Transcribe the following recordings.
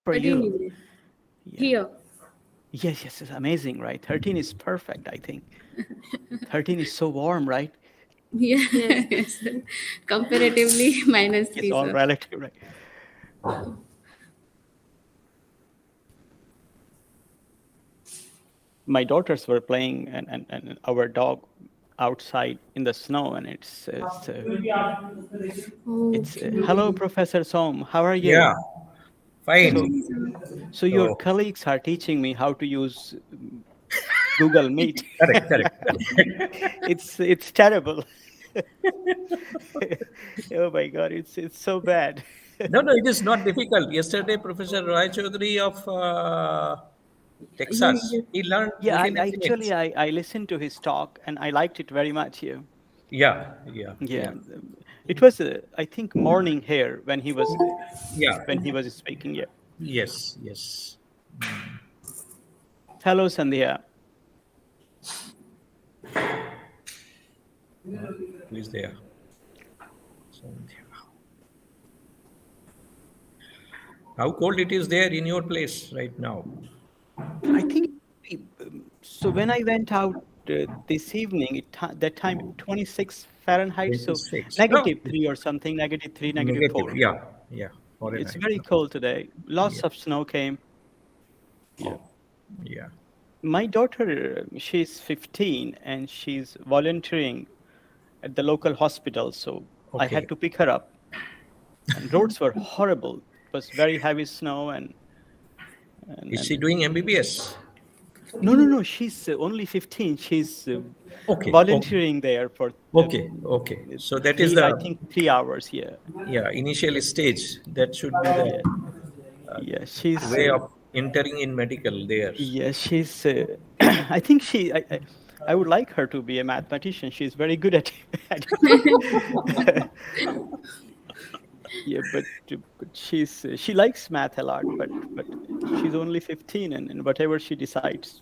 for 13 you. degrees. Yeah. Here. Yes, it's amazing, right? 13 is perfect, I think. 13 is so warm, right? Yes. Yes. Comparatively, minus It's 3, all sir. relative, right? My daughters were playing and our dog outside in the snow, and it's hello, Professor Som. How are you? Yeah, fine. So your colleagues are teaching me how to use Google Meet. Correct. It's terrible. Oh my God, it's so bad. No, it is not difficult. Yesterday, Professor Roy Chaudhary of Texas, he learned Yeah, within a actually, minute. I listened to his talk and I liked it very much. Yeah. Yeah. It was I think morning here when he was speaking. Yeah. Yes. Hello, Sandhya. Who is there? How cold it is there in your place right now? I think so. When I went out this evening, that time 26 Fahrenheit, so 26. -3 or something, -3, -4. Yeah. It's Fahrenheit. very cold today. Lots of snow came. Yeah. My daughter, she's 15 and she's volunteering at the local hospital, so I had to pick her up. And roads were horrible. It was very heavy snow and Is she doing MBBS? No. She's only 15. She's volunteering there for. Okay. So that is I think 3 hours. Yeah. Yeah, initial stage. That should be the she's way of entering in medical there. Yeah, she's. I think I would like her to be a mathematician. She's very good at it. Yeah, but she likes math a lot, but she's only 15, and whatever she decides,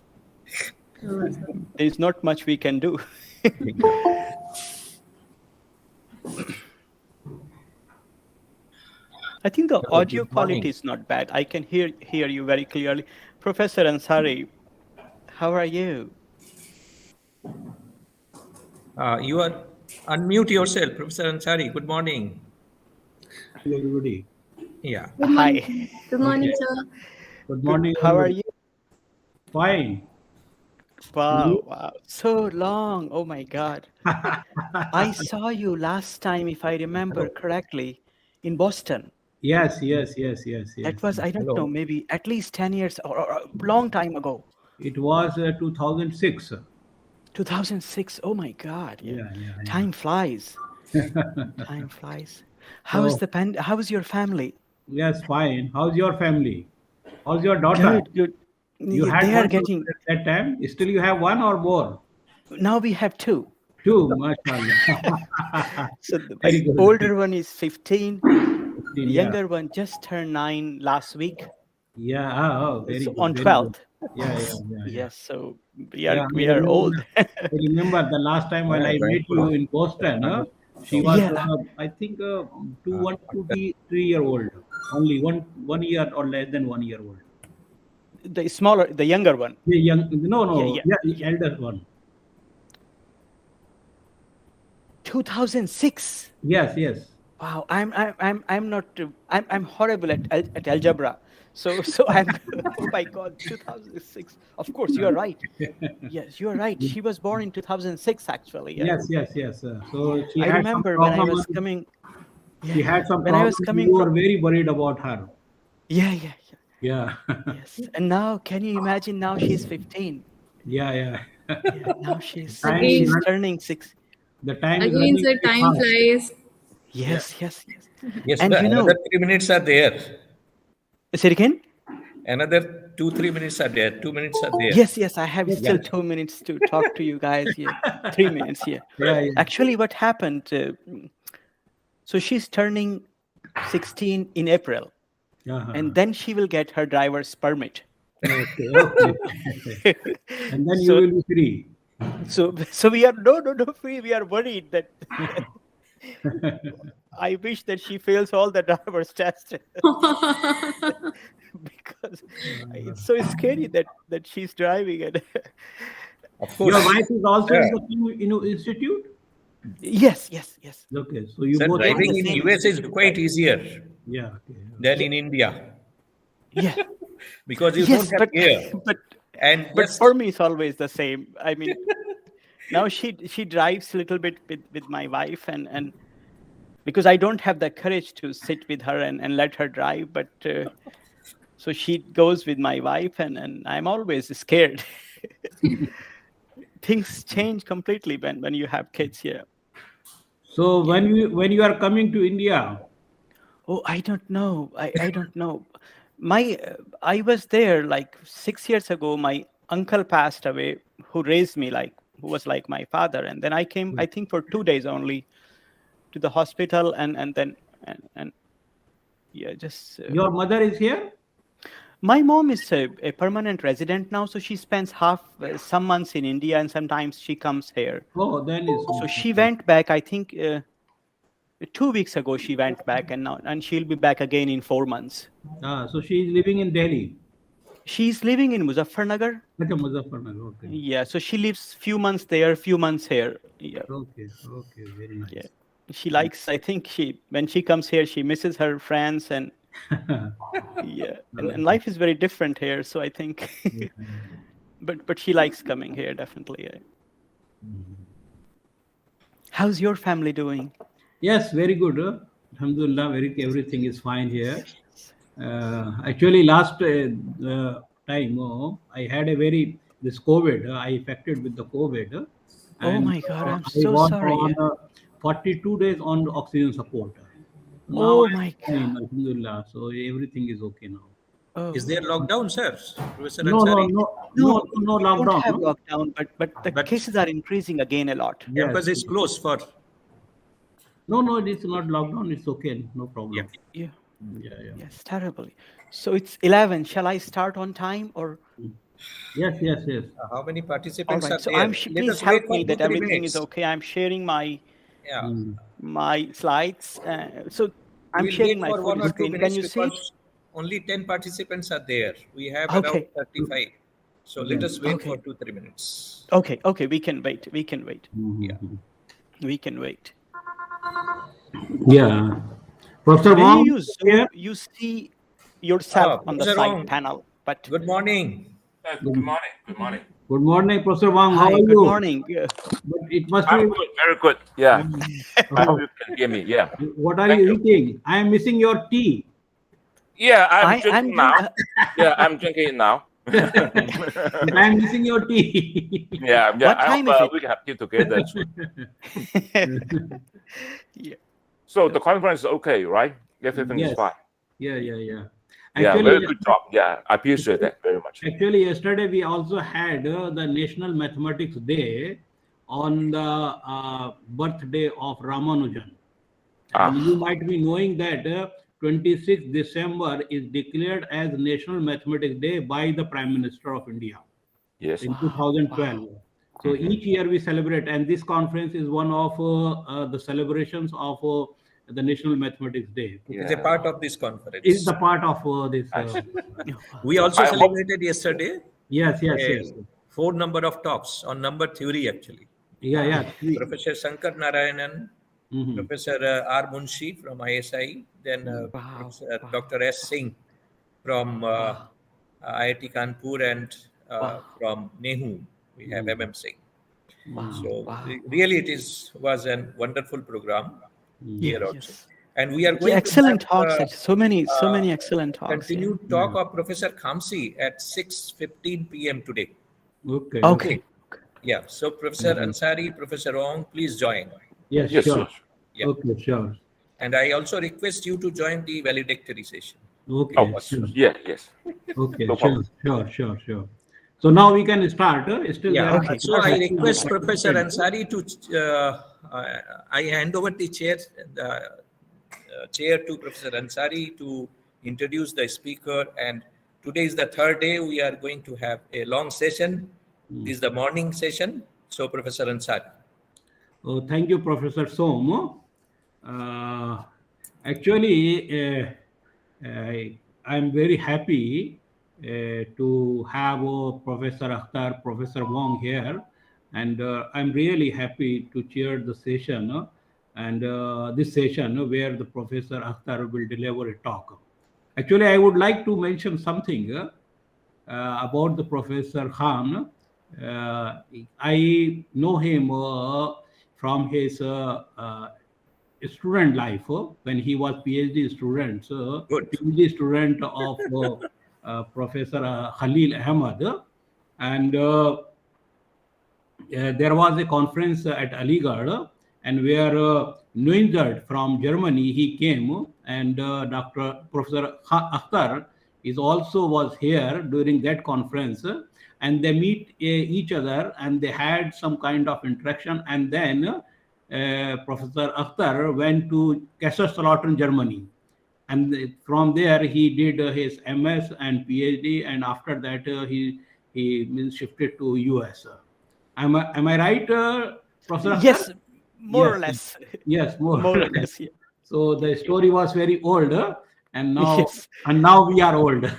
there's not much we can do. I think the audio quality is not bad. I can hear you very clearly. Professor Ansari, how are you? You are unmute yourself, Professor Ansari. Good morning. Hello, everybody. Yeah. Hi. Good morning, sir. Good morning. How are you? Fine. Wow. So long. Oh my God. I saw you last time, if I remember correctly, in Boston. Yes. That was, I don't know, maybe at least 10 years or a long time ago. It was 2006. 2006. Oh my God. Yeah. Time flies. Time flies. How's your family? Yes, fine. How's your family? How's your daughter? Good. You had They are one getting. at that time. Still, you have one or more? Now we have two. Two, mashallah. So the older one is 15. The younger one just turned 9 last week. Yeah. Very good. On 12th. Yeah. Yes. So we are old. I remember the last time when I met you in Boston. She was, I think, 2-3-year-old. Only 1 year or less than 1 year old. The younger one. The the elder one. 2006. Yes. Wow, I'm horrible at algebra. So I'm oh my God, 2006. Of course, you are right. Yes, you are right. She was born in 2006, actually. Yeah. Yes. So she I remember when I was coming. She had some when I was coming. You were very worried about her. Yeah. Yeah. Yes, and now can you imagine? Now she's 15. Yeah. Now she's turning 6. The time again, sir, time flies. Yes. Yes, and another 3 minutes are there. Say it again. Another 2-3 minutes are there. 2 minutes are there. Yes. I have still 2 minutes to talk to you guys here. 3 minutes here. Yeah. Actually, what happened? So she's turning 16 in April, and then she will get her driver's permit. Okay. And then you will be free. So we are no free. We are worried that I wish that she fails all the driver's tests It's so scary that she's driving. And Of course. Your wife is also Yeah. in the institute? yes. Okay, so you Sir, both are driving the in same US is institute, quite right? easier yeah, okay. than in India Yeah. because you Yes, don't have gear. And but just for me it's always the same. I mean, now she drives a little bit with my wife, and because I don't have the courage to sit with her and let her drive, but so she goes with my wife, and I'm always scared. Things change completely when you have kids here. So when you are coming to India, Oh, I don't know. I don't know. My I was there like 6 years ago. My uncle passed away, who raised me, like who was like my father, and then I came. I think for 2 days only to the hospital, and then and yeah, just. your mother is here? My mom is a permanent resident now, so she spends some months in India, and sometimes she comes here. Oh, then it's So she went back, I think, 2 weeks ago. She went back, and she'll be back again in 4 months. so she is living in Delhi. She's living in Muzaffarnagar. Okay, Muzaffarnagar. Okay. Yeah, so she lives few months there, few months here. Yeah, Okay, very nice. yeah. She likes. I think when she comes here, she misses her friends, and yeah, and life is very different here. So I think, but she likes coming here definitely. Yeah. How's your family doing? Yes, very good. Alhamdulillah, everything is fine here. Actually, last time I had this COVID. I infected with the COVID. Oh my God, I'm I so was sorry. on 42 days on oxygen support. Now Oh I'm my fine, God. Alhamdulillah. So everything is okay now. Oh. is there lockdown, sir? Professor No Ansari? No, no we don't lockdown. have No? lockdown, but the But- cases are increasing again a lot. Yes. Campus is closed for. No, it's not lockdown. It's okay. No problem. Yeah. Yeah. Yes, terribly. So it's 11. Shall I start on time or? Yes. How many All participants right. are So there? please Let us help wait for me that 2-3 everything is minutes. okay. I'm sharing my Yeah. slides. So I'm We'll sharing wait my for full 1 or 2 screen. Can minutes you see it? because only 10 participants are there. We have Okay. around 35. So let us wait for 2-3 minutes. Okay. We can wait. Yeah. We can wait. Yeah. Professor When Wong, you use Zoom, you see yourself on the Professor side Wong. panel. But Good morning. Good morning. Good morning. good morning, Professor Wong. How hi, are good you? morning. But it must I'm be. good. Very good. Yeah. I hope you can hear me. Yeah. What are Thank you you. eating? I am missing your tea. Yeah, I'm I'm drinking doing. now. Yeah, I'm drinking it now. But I am missing your tea. Yeah. What I time hope is it? we can have tea together soon. Yeah. So the conference is okay, right? Everything is Yes. fine. Yeah. Yeah, Actually, very good job. Yeah, I appreciate that very much. Actually, yesterday we also had the National Mathematics Day on the birthday of Ramanujan. And you might be knowing that 26th December is declared as National Mathematics Day by the Prime Minister of India Yes. in 2012. So each year we celebrate, and this conference is one of the celebrations of the National Mathematics Day. It is a part of this conference. It's the part of this. We also I hope- celebrated yesterday Yes. 4 number of talks on number theory actually. Yeah. Professor Shankar Narayanan, Mhm. Professor R. Munshi from ISI, then Wow. Dr. S. Singh from IIT Kanpur and from NEHU, we have MM Singh. So really it was a wonderful program here also. Yes. And we are going Yeah, excellent to talks. have, So many excellent talks. continued talk of Professor Khamsi at 6:15 p.m. today. Okay. Okay. Yeah. So Professor Ansari, Professor Ong, please join. Yes, Yes, sure. Yeah. Okay, sure. And I also request you to join the valedictory session. Okay, Oh, sure. yes. Okay, No sure, problem. sure. So now we can start. Still Yeah. there are Okay. So I Perfect. request Professor Ansari to, I hand over the chair to Professor Ansari to introduce the speaker. And today is the third day. We are going to have a long session. This is the morning session. So Professor Ansari. Oh, thank you, Professor Som. Actually, I am very happy to have Professor Akhtar, Professor Wong here, and I'm really happy to chair the session and this session where the Professor Akhtar will deliver a talk. Actually, I would like to mention something about the Professor Khan. I know him from his student life when he was PhD student, Good. PhD student of Professor Khalil Ahmad, and there was a conference at Aligarh, and where Nuinzert from Germany he came, and Dr. Professor Akhtar is also was here during that conference, and they meet each other and they had some kind of interaction, and then Professor Akhtar went to Kaiserslautern, Germany, and from there he did his MS and PhD, and after that he shifted to US. Am I right, Professor Akhtar? Yes, more Yes, or less. Yes, more More or less. Yeah. So the story was very old, and now Yes. we are old.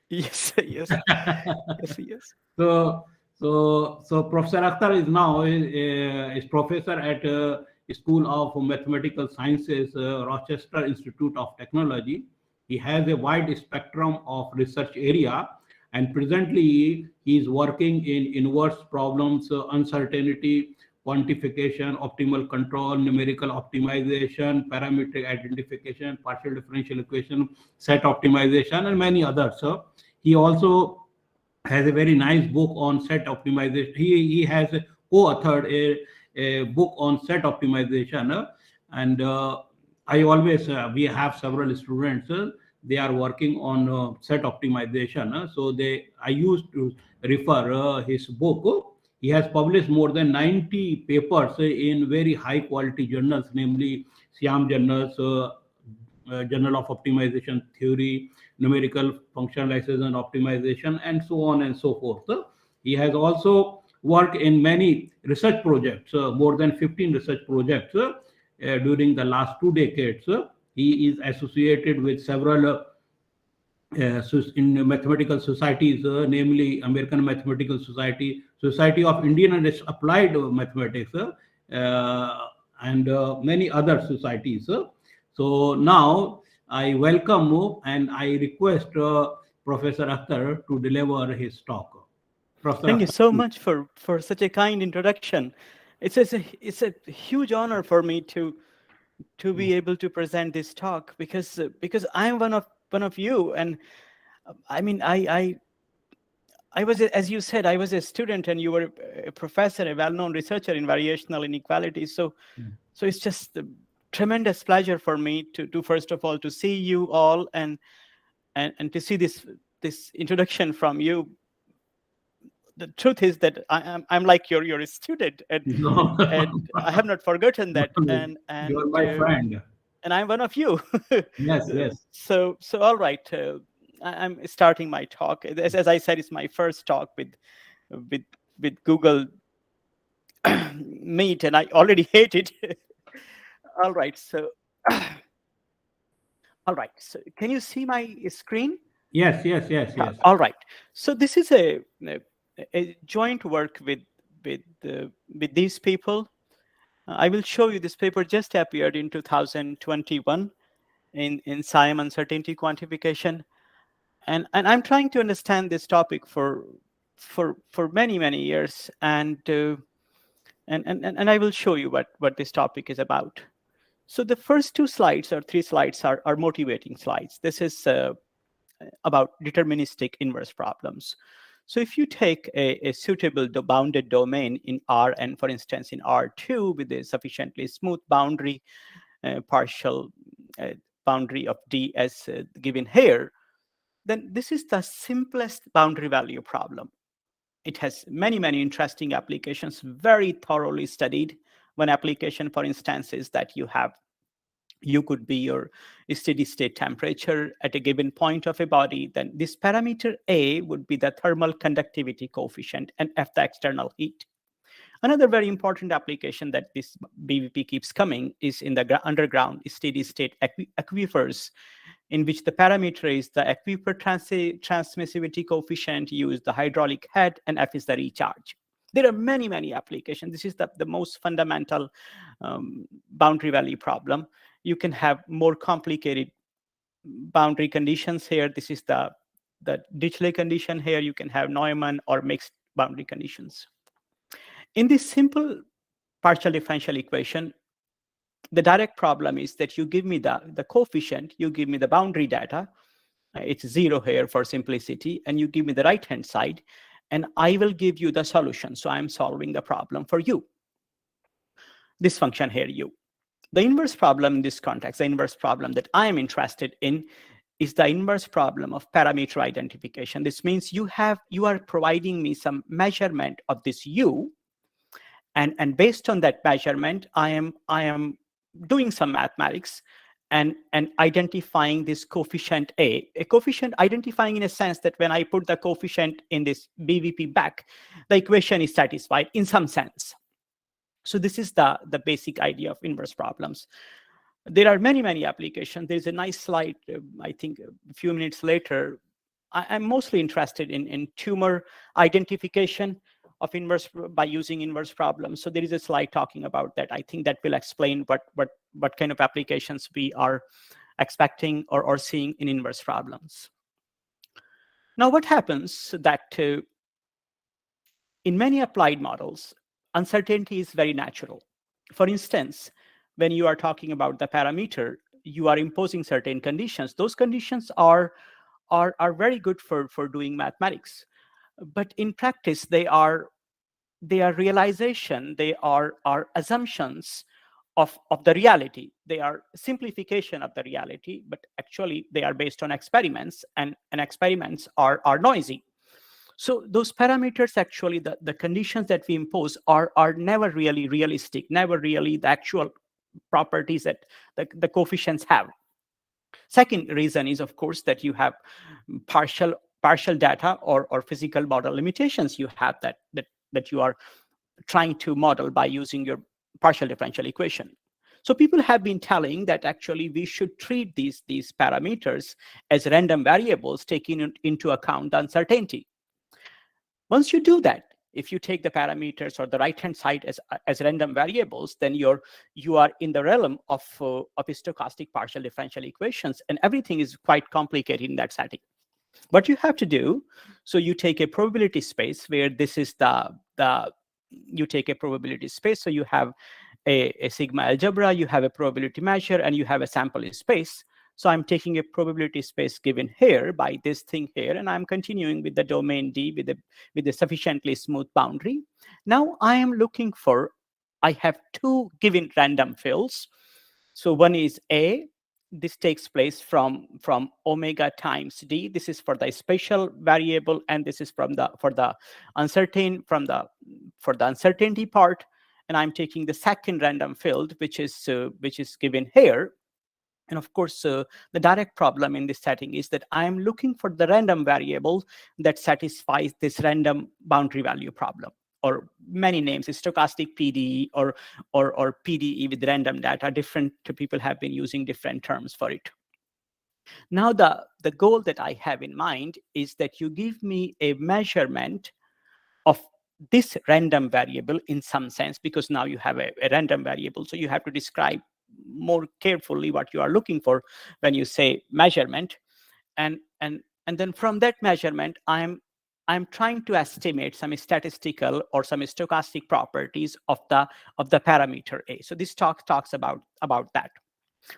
Yes, yes, yes, yes. So Professor Akhtar is now is professor at School of Mathematical Sciences, Rochester Institute of Technology. He has a wide spectrum of research area, and presently he is working in inverse problems, uncertainty, quantification, optimal control, numerical optimization, parametric identification, partial differential equation, set optimization, and many others. So he also has a very nice book on set optimization. He has co-authored a book on set optimization, and I always we have several students. They are working on set optimization. So I used to refer his book. He has published more than 90 papers in very high quality journals, namely SIAM journals, Journal of Optimization Theory, Numerical Functionalization and Optimization, and so on and so forth. He has also worked in many research projects, more than 15 research projects during the last 2 decades. He is associated with several in mathematical societies, namely American Mathematical Society, Society of Indian and Applied Mathematics, and many other societies. So now I welcome and I request Professor Akhtar to deliver his talk. Professor Thank you Akhtar, so please. much for such a kind introduction. It's a huge honor for me to be able to present this talk because I'm one of you, and I mean I was, as you said, I was a student and you were a professor, a well-known researcher in variational inequalities. So it's just a tremendous pleasure for me to first of all to see you all and to see this introduction from you. The truth is that I'm like your student, and No. and I have not forgotten that, and You're my friend. and I'm one of you. Yes, yes. So all right, I'm starting my talk. As I said, it's my first talk with Google Meet, and I already hate it. All right, so all right. So can you see my screen? Yes. All right. So this is a joint work with these people. I will show you this paper just appeared in 2021 in SIAM uncertainty quantification, and I'm trying to understand this topic for many years, and I will show you what this topic is about. So the first 2 slides or 3 slides are motivating slides. This is about deterministic inverse problems. So if you take a suitable bounded domain in Rn, for instance, in R2 with a sufficiently smooth boundary, partial boundary of D as given here, then this is the simplest boundary value problem. It has many interesting applications, very thoroughly studied. One application, for instance, is that you could be your steady state temperature at a given point of a body. Then this parameter A would be the thermal conductivity coefficient and F the external heat. Another very important application that this BVP keeps coming is in the underground steady state aquifers in which the parameter is the aquifer transmissivity coefficient, U is the hydraulic head, and F is the recharge. There are many, many applications. This is the most fundamental boundary value problem. You can have more complicated boundary conditions here. This is the Dirichlet condition here. You can have Neumann or mixed boundary conditions. In this simple partial differential equation, the direct problem is that you give me the coefficient, you give me the boundary data, it's 0 here for simplicity, and you give me the right-hand side, and I will give you the solution. So I'm solving the problem for you. This function here, U. The inverse problem in this context, the inverse problem that I am interested in, is the inverse problem of parameter identification. This means you are providing me some measurement of this U, and based on that measurement, I am doing some mathematics and identifying this coefficient A coefficient, identifying in a sense that when I put the coefficient in this BVP back, the equation is satisfied in some sense. So this is the basic idea of inverse problems. There are many, many applications. There's a nice slide, I think a few minutes later. I'm mostly interested in tumor identification of inverse by using inverse problems. So there is a slide talking about that. I think that will explain what kind of applications we are expecting or seeing in inverse problems. Now, what happens that in many applied models, uncertainty is very natural. For instance, when you are talking about the parameter, you are imposing certain conditions. Those conditions are very good for doing mathematics. But in practice, they are realization, they are assumptions of the reality. They are simplification of the reality, but actually they are based on experiments, and experiments are noisy. So those parameters, actually, the conditions that we impose are never really realistic, never really the actual properties that the coefficients have. Second reason is, of course, that you have partial data or physical model limitations you have that you are trying to model by using your partial differential equation. So people have been telling that actually we should treat these parameters as random variables, taking into account the uncertainty. Once you do that, if you take the parameters or the right-hand side as random variables, then you are in the realm of stochastic partial differential equations, and everything is quite complicated in that setting. What you have to do, so you take a probability space where this is you take a probability space, so you have a sigma algebra, you have a probability measure, and you have a sample space. So I'm taking a probability space given here by this thing here, and I'm continuing with the domain D with a sufficiently smooth boundary. Now I am looking for, I have two given random fields. So one is A. This takes place from omega times D. This is for the spatial variable, and this is for the uncertainty part. And I'm taking the second random field, which is given here. And of course, the direct problem in this setting is that I am looking for the random variable that satisfies this random boundary value problem, or many names, stochastic PDE or PDE with random data. Different people have been using different terms for it. Now, the goal that I have in mind is that you give me a measurement of this random variable in some sense, because now you have a random variable. So you have to describe more carefully what you are looking for when you say measurement, and then from that measurement, I'm trying to estimate some statistical or some stochastic properties of the parameter A. So this talks about that.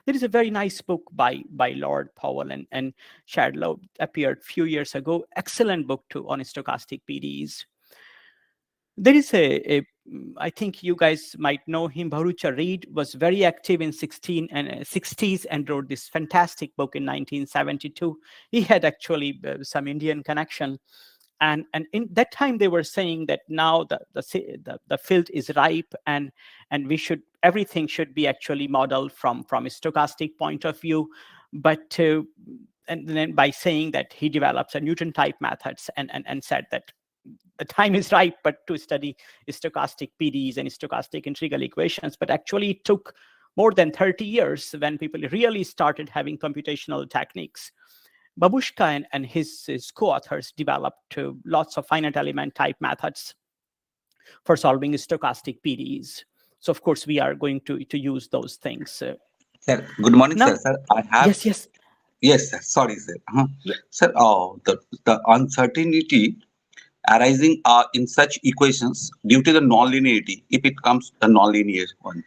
There is a very nice book by Lord Powell and Shadlow, appeared a few years ago. Excellent book on stochastic PDEs. There is I think you guys might know him, Bharucha Reed, was very active in 60s and wrote this fantastic book in 1972. He had actually some Indian connection. And in that time, they were saying that now the field is ripe, and everything should be actually modeled from a stochastic point of view. But and then by saying that, he develops a Newton type methods and said that the time is ripe, but to study stochastic PDEs and stochastic integral equations. But actually, it took more than 30 years, when people really started having computational techniques, Babushka and his co-authors developed lots of finite element type methods for solving stochastic PDEs. So of course, we are going to use those things. Sir, good morning, Now, sir. I have... Yes, sir. Sorry, sir. Yeah. Sir, the uncertainty arising in such equations due to the nonlinearity, if it comes the nonlinear one,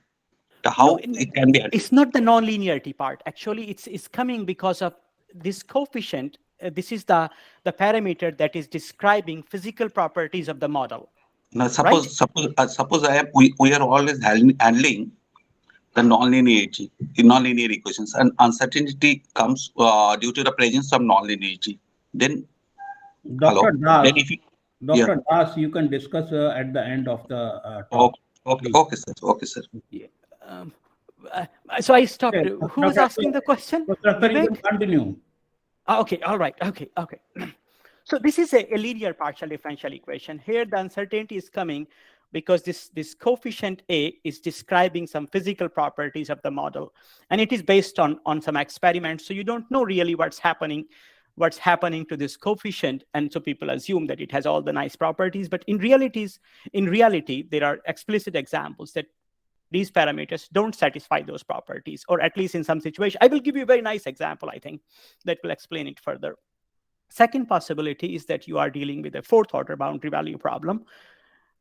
how it can be... It's not the nonlinearity part. Actually, it's coming because of this coefficient. This is the parameter that is describing physical properties of the model. Now, suppose we are always handling the nonlinearity, the nonlinear equations, and uncertainty comes due to the presence of nonlinearity. Then, Dr. Das, then if you, Dr. Das, you can discuss at the end of the talk. Okay, sir. Okay, sir. Yeah. So I stopped. Okay. Who was asking the question? You can continue. Okay, all right. Okay. So this is a linear partial differential equation. Here, the uncertainty is coming because this coefficient A is describing some physical properties of the model, and it is based on some experiments. So you don't know really what's happening to this coefficient, and so people assume that it has all the nice properties. But in reality, there are explicit examples that these parameters don't satisfy those properties, or at least in some situation. I will give you a very nice example, I think, that will explain it further. Second possibility is that you are dealing with a fourth order boundary value problem.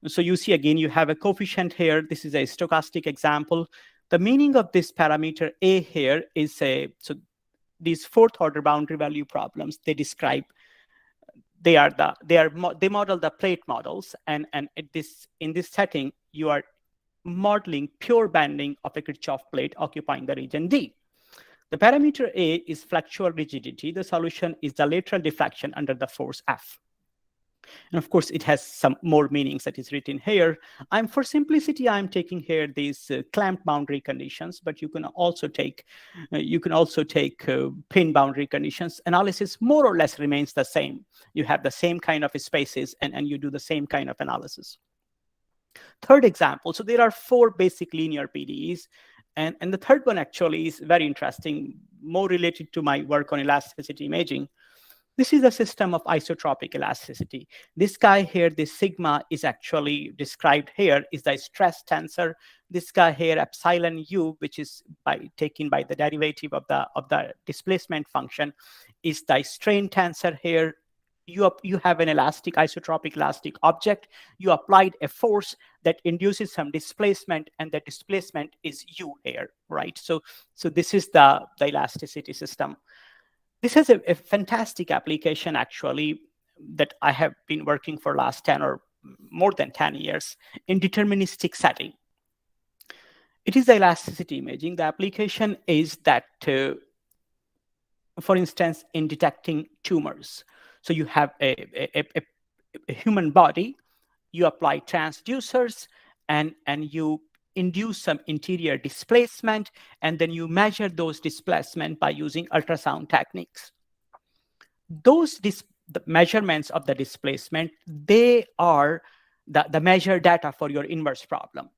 So you see, again, you have a coefficient here. This is a stochastic example. The meaning of this parameter A here is so these fourth order boundary value problems, they model the plate models, and in this setting, you are modeling pure bending of a Kirchhoff plate occupying the region D. The parameter A is flexural rigidity. The solution is the lateral deflection under the force F. And of course, it has some more meanings that is written here. For simplicity, I'm taking here these clamped boundary conditions, but you can also take pin boundary conditions. Analysis more or less remains the same. You have the same kind of spaces, and you do the same kind of analysis. Third example, so there are 4 basic linear PDEs, and the third one actually is very interesting, more related to my work on elasticity imaging. This is a system of isotropic elasticity. This guy here, this sigma, is actually described here, is the stress tensor. This guy here, epsilon u, which is taken by the derivative of the displacement function, is the strain tensor here. You have an isotropic elastic object. You applied a force that induces some displacement, and the displacement is u here, right? So this is the elasticity system. This has a fantastic application, actually, that I have been working for last 10 or more than 10 years in deterministic setting. It is the elasticity imaging. The application is that, for instance, in detecting tumors. So you have a human body, you apply transducers, and you induce some interior displacement, and then you measure those displacement by using ultrasound techniques. The measurements of the displacement, they are the measured data for your inverse problem.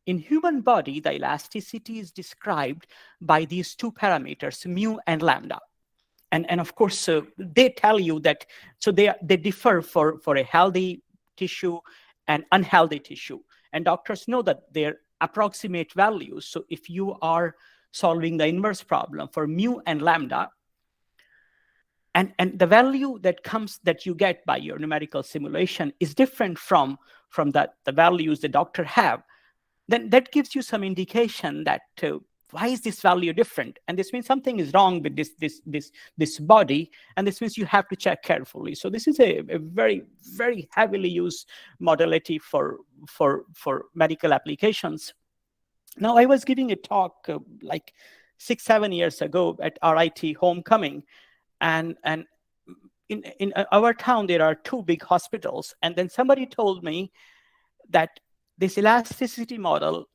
In human body, the elasticity is described by these 2 parameters, mu and lambda. And of course, they tell you that, so they differ for a healthy tissue and unhealthy tissue. And doctors know that they're approximate values. So if you are solving the inverse problem for mu and lambda, and the value that you get by your numerical simulation is different from the values the doctor have, then that gives you some indication that why is this value different? And this means something is wrong with this body, and this means you have to check carefully. So this is a very, very heavily used modality for medical applications. Now, I was giving a talk like 6-7 years ago at RIT Homecoming, and in our town there are 2 big hospitals, and then somebody told me that this elasticity model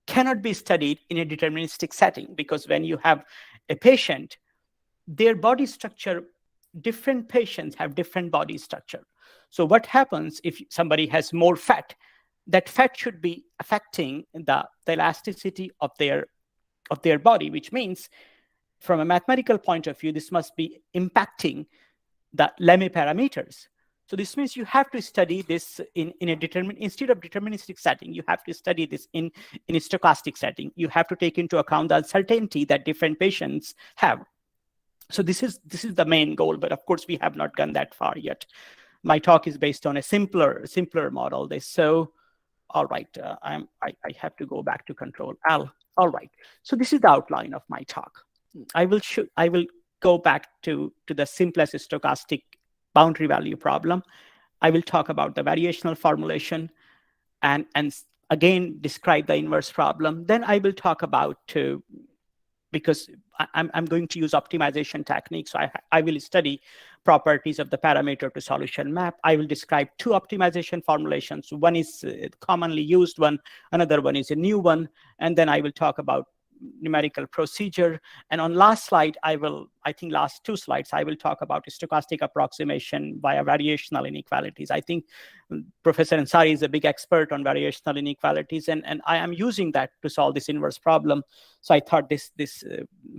cannot be studied in a deterministic setting, because when you have a patient, their body structure, different patients have different body structure. So what happens if somebody has more fat? That fat should be affecting the elasticity of their of their body, which means from a mathematical point of view, this must be impacting the Lemma parameters. So this means you have to study this in a instead of deterministic setting, you have to study this in a stochastic setting. You have to take into account the uncertainty that different patients have. So this is the main goal, but of course we have not gone that far yet. My talk is based on a simpler model. All right, I have to go back to Control L. All right, so this is the outline of my talk. I will go back to the simplest stochastic boundary value problem. I will talk about the variational formulation and again describe the inverse problem. Then I will talk about, because I'm going to use optimization techniques, so I will study properties of the parameter to solution map. I will describe two optimization formulations. One is commonly used one, another one is a new one, and then I will talk about numerical procedure. And on last slide, I think last two slides, I will talk about stochastic approximation via variational inequalities. I think Professor Ansari is a big expert on variational inequalities, and I am using that to solve this inverse problem. So I thought this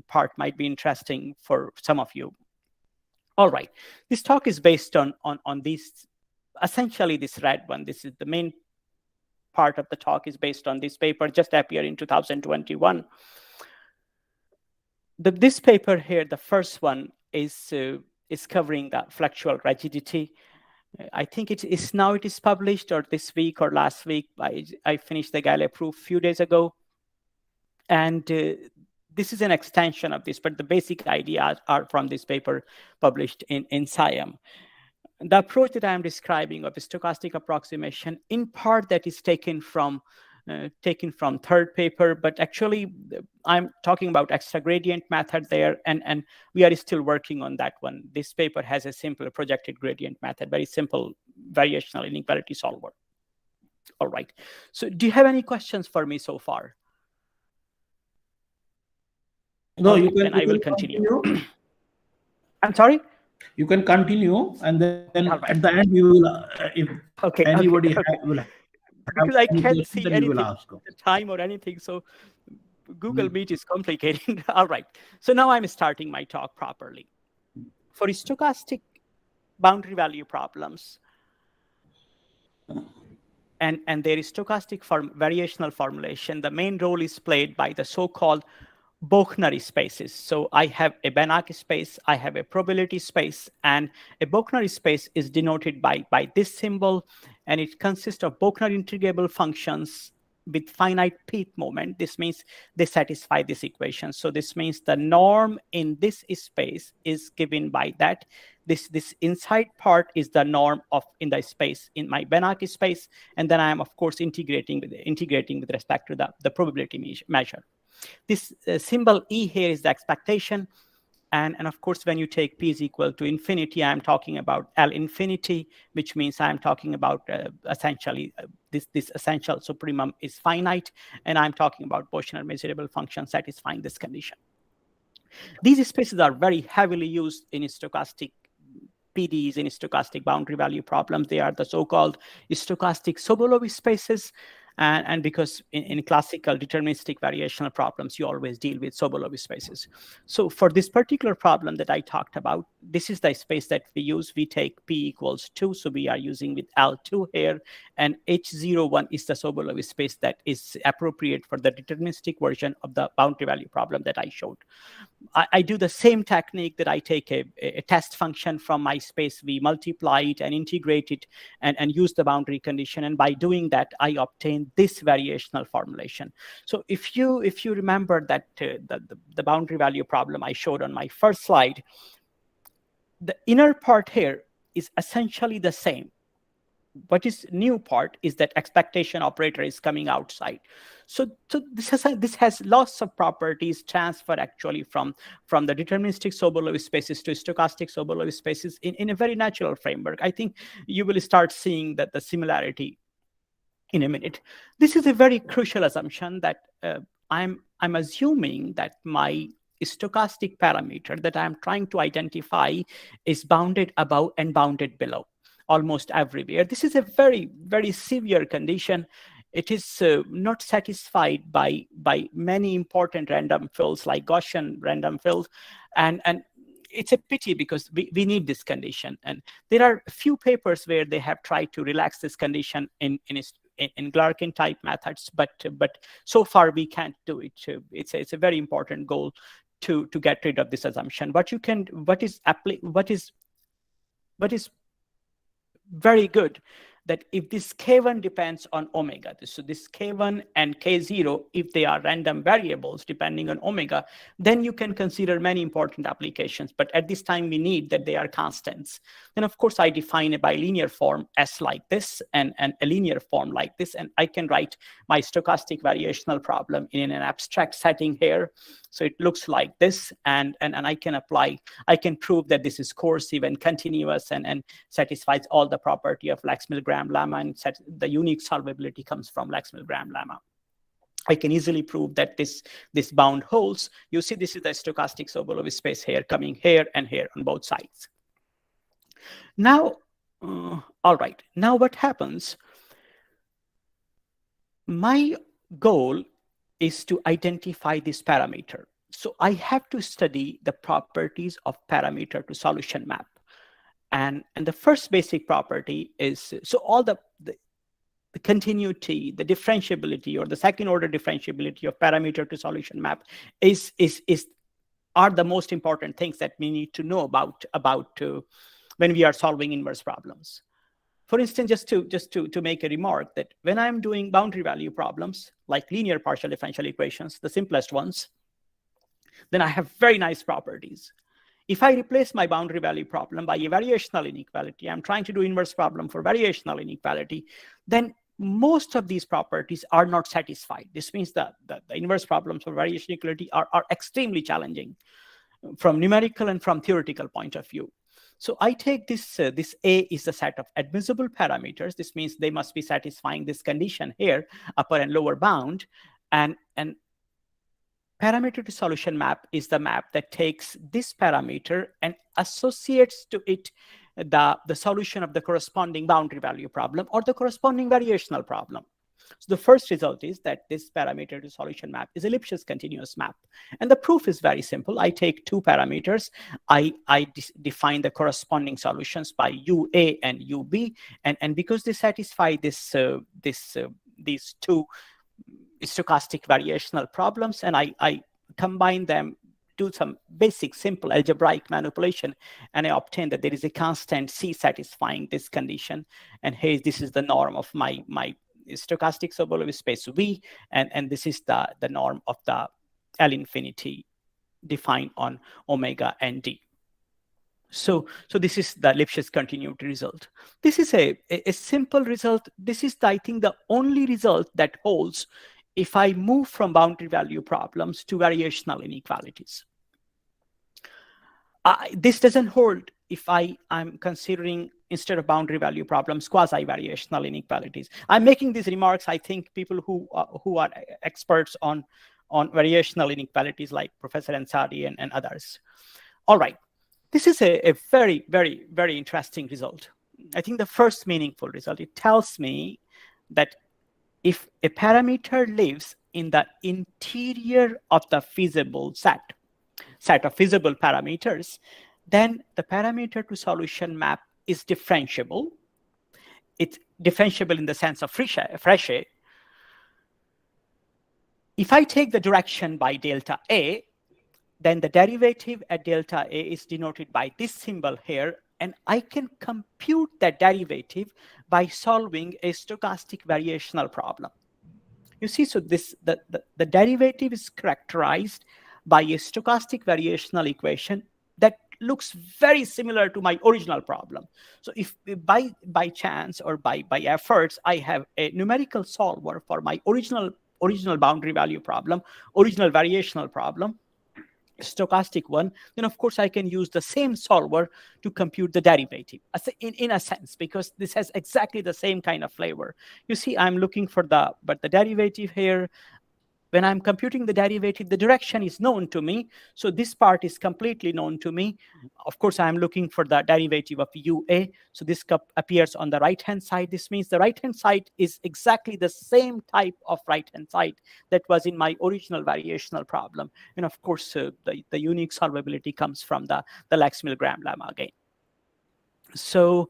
part might be interesting for some of you. All right, this talk is based on these, essentially this red one. This is the main part of the talk is based on this paper, just appeared in 2021. This paper here, the first one, is covering the fluxual rigidity. I think it is published, or this week or last week. I finished the Galilei proof a few days ago. And this is an extension of this, but the basic ideas are from this paper published in SciAm. The approach that I am describing of stochastic approximation, in part that is taken from third paper, but actually I'm talking about extra gradient method there, and we are still working on that one. This paper has a simple projected gradient method, very simple variational inequality solver. All right, so do you have any questions for me so far? No, you can. I will continue. I'm sorry? You can continue, and then right. at the end you will, if anybody will have, because I can't see then anything, the time or anything, so Google Meet is complicated. All right, so now I'm starting my talk properly. For stochastic boundary value problems, and there is stochastic variational formulation, the main role is played by the so-called Bochner spaces. So I have a Banach space, I have a probability space, and a Bochner space is denoted by this symbol, and it consists of Bochner integrable functions with finite Pth moment. This means they satisfy this equation. So this means the norm in this space is given by that. This inside part is the norm in the space in my Banach space, and then I am of course integrating with respect to the probability measure. This symbol E here is the expectation. And of course, when you take P is equal to infinity, I'm talking about L infinity, which means I'm talking about essentially this essential supremum is finite. And I'm talking about Bochner measurable function satisfying this condition. These spaces are very heavily used in stochastic PDEs, in stochastic boundary value problems. They are the so-called stochastic Sobolev spaces. And because in classical deterministic variational problems, you always deal with Sobolev spaces. So for this particular problem that I talked about, this is the space that we use. We take P equals 2, so we are using with L2 here, and H01 is the Sobolev space that is appropriate for the deterministic version of the boundary value problem that I showed. I do the same technique that I take a test function from my space, we multiply it and integrate it and use the boundary condition. And by doing that, I obtain this variational formulation. So if you remember that the boundary value problem I showed on my first slide, the inner part here is essentially the same. What is new part is that expectation operator is coming outside. So this has lots of properties transfer actually from the deterministic Sobolev spaces to stochastic Sobolev spaces in a very natural framework. I think you will start seeing that the similarity in a minute. This is a very crucial assumption that I'm assuming that my stochastic parameter that I'm trying to identify is bounded above and bounded below almost everywhere. This is a very, very severe condition. it is not satisfied by many important random fills like Gaussian random fills, and it's a pity because we need this condition. And there are a few papers where they have tried to relax this condition in Glarkin type methods, but so far we can't do it. It's a very important goal to get rid of this assumption. What is very good, that if this K1 depends on omega, so this K1 and K0, if they are random variables depending on omega, then you can consider many important applications. But at this time, we need that they are constants. Then, of course, I define a bilinear form S like this and a linear form like this. And I can write my stochastic variational problem in an abstract setting here. So it looks like this. And I can prove that this is coercive and continuous and satisfies all the property of Lax-Milgram lemma, and the unique solvability comes from Lax-Milgram lemma. I can easily prove that this bound holds. You see, this is the stochastic Sobolev space here, coming here and here on both sides. Now, all right. Now what happens? My goal is to identify this parameter. So I have to study the properties of parameter to solution map. And the first basic property is, so all the continuity, the differentiability, or the second order differentiability of parameter to solution map are the most important things that we need to know about when we are solving inverse problems. For instance, just to make a remark, that when I'm doing boundary value problems like linear partial differential equations, the simplest ones, then I have very nice properties. If I replace my boundary value problem by a variational inequality, I'm trying to do inverse problem for variational inequality, then most of these properties are not satisfied. This means that the inverse problems for variation inequality are extremely challenging from numerical and from theoretical point of view. So I take this A is the set of admissible parameters. This means they must be satisfying this condition here, upper and lower bound, and parameter to solution map is the map that takes this parameter and associates to it the solution of the corresponding boundary value problem or the corresponding variational problem. So the first result is that this parameter to solution map is a Lipschitz continuous map. And the proof is very simple. I take two parameters. I define the corresponding solutions by UA and UB. And because they satisfy these two stochastic variational problems, and I combine them, do some basic simple algebraic manipulation, and I obtain that there is a constant C satisfying this condition. And hey, this is the norm of my stochastic Sobolev space V, and this is the norm of the L infinity defined on omega and D. So this is the Lipschitz continuity result. This is a simple result. This is, I think, the only result that holds if I move from boundary value problems to variational inequalities. This doesn't hold if I'm considering, instead of boundary value problems, quasi-variational inequalities. I'm making these remarks, I think people who are experts on variational inequalities like Professor Ansari and others. All right, this is a very, very, very interesting result. I think the first meaningful result, it tells me that if a parameter lives in the interior of the feasible set of feasible parameters, then the parameter to solution map is differentiable. It's differentiable in the sense of Frechet. If I take the direction by delta A, then the derivative at delta A is denoted by this symbol here, and I can compute that derivative by solving a stochastic variational problem. You see, so the derivative is characterized by a stochastic variational equation that looks very similar to my original problem. So if by chance or by efforts, I have a numerical solver for my original boundary value problem, original variational problem, stochastic one, then of course I can use the same solver to compute the derivative in a sense, because this has exactly the same kind of flavor. You see, I'm looking for but the derivative here, when I'm computing the derivative, the direction is known to me. So this part is completely known to me. Of course, I'm looking for the derivative of UA. So this appears on the right-hand side. This means the right-hand side is exactly the same type of right-hand side that was in my original variational problem. And of course, the unique solvability comes from the Lax-Milgram lemma again. So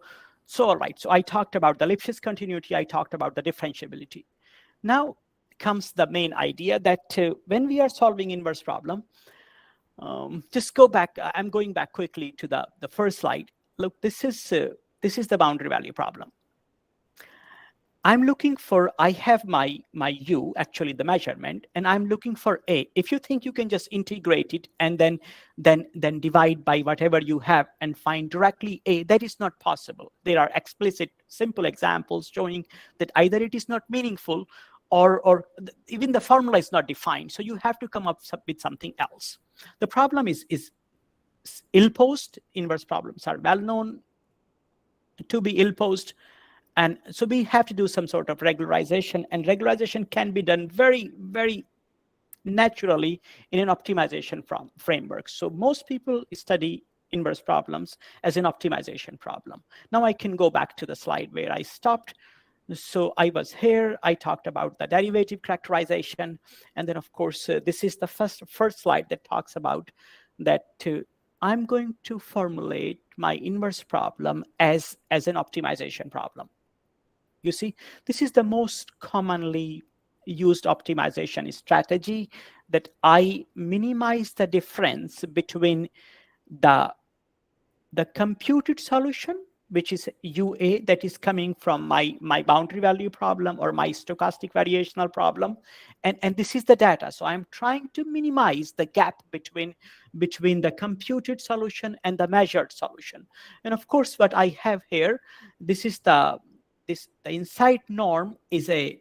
all right. So I talked about the Lipschitz continuity. I talked about the differentiability. Now comes the main idea that when we are solving inverse problem, just go back. I'm going back quickly to the first slide. Look, this is the boundary value problem. I'm looking for, I have my U, actually the measurement, and I'm looking for A. If you think you can just integrate it and then divide by whatever you have and find directly A, that is not possible. There are explicit, simple examples showing that either it is not meaningful or even the formula is not defined. So you have to come up with something else. The problem is ill-posed. Inverse problems are well known to be ill-posed. And so we have to do some sort of regularization, and regularization can be done very, very naturally in an optimization framework. So most people study inverse problems as an optimization problem. Now I can go back to the slide where I stopped. So I was here, I talked about the derivative characterization. And then of course, this is the first slide that talks about that I'm going to formulate my inverse problem as an optimization problem. You see, this is the most commonly used optimization strategy, that I minimize the difference between the computed solution, which is UA, that is coming from my boundary value problem or my stochastic variational problem, and this is the data. So I'm trying to minimize the gap between the computed solution and the measured solution. And of course, what I have here, this is the inside norm is a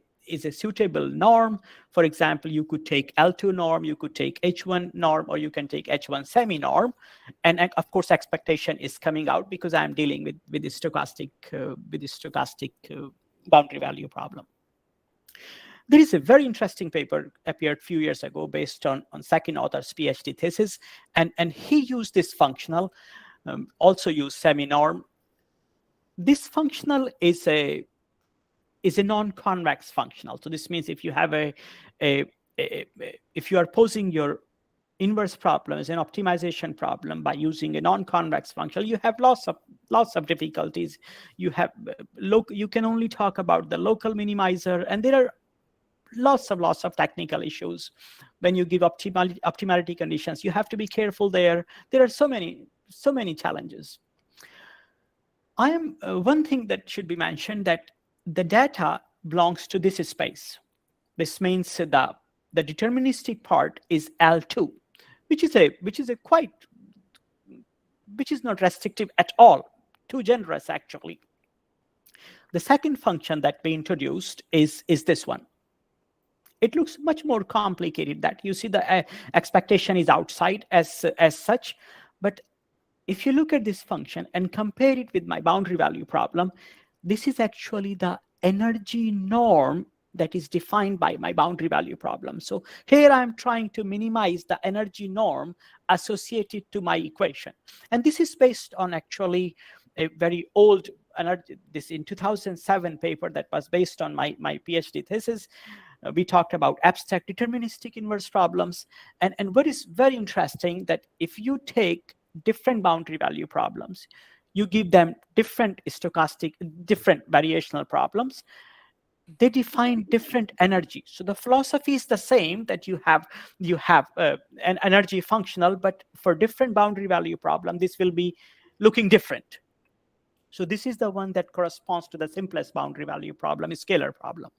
suitable norm. For example, you could take L2 norm, you could take H1 norm, or you can take H1 semi-norm. And of course, expectation is coming out because I'm dealing with the stochastic boundary value problem. There is a very interesting paper appeared a few years ago based on second author's PhD thesis, and he used this functional, also used semi-norm. This functional is a non-convex functional. So this means if you have if you are posing your inverse problem as an optimization problem by using a non-convex functional, you have lots of difficulties. You have you can only talk about the local minimizer, and there are lots of technical issues when you give optimality conditions. You have to be careful there. There are so many challenges. I am one thing that should be mentioned, that the data belongs to this space. This means the deterministic part is L2, which is not restrictive at all, too generous actually. The second function that we introduced is this one. It looks much more complicated. That you see the expectation is outside as such, but if you look at this function and compare it with my boundary value problem, this is actually the energy norm that is defined by my boundary value problem. So here I'm trying to minimize the energy norm associated to my equation. And this is based on actually a very old, this in 2007 paper that was based on my PhD thesis. We talked about abstract deterministic inverse problems. And what is very interesting, that if you take different boundary value problems, you give them different stochastic, different variational problems, they define different energy. So the philosophy is the same, that you have an energy functional, but for different boundary value problem, this will be looking different. So this is the one that corresponds to the simplest boundary value problem, a scalar problem.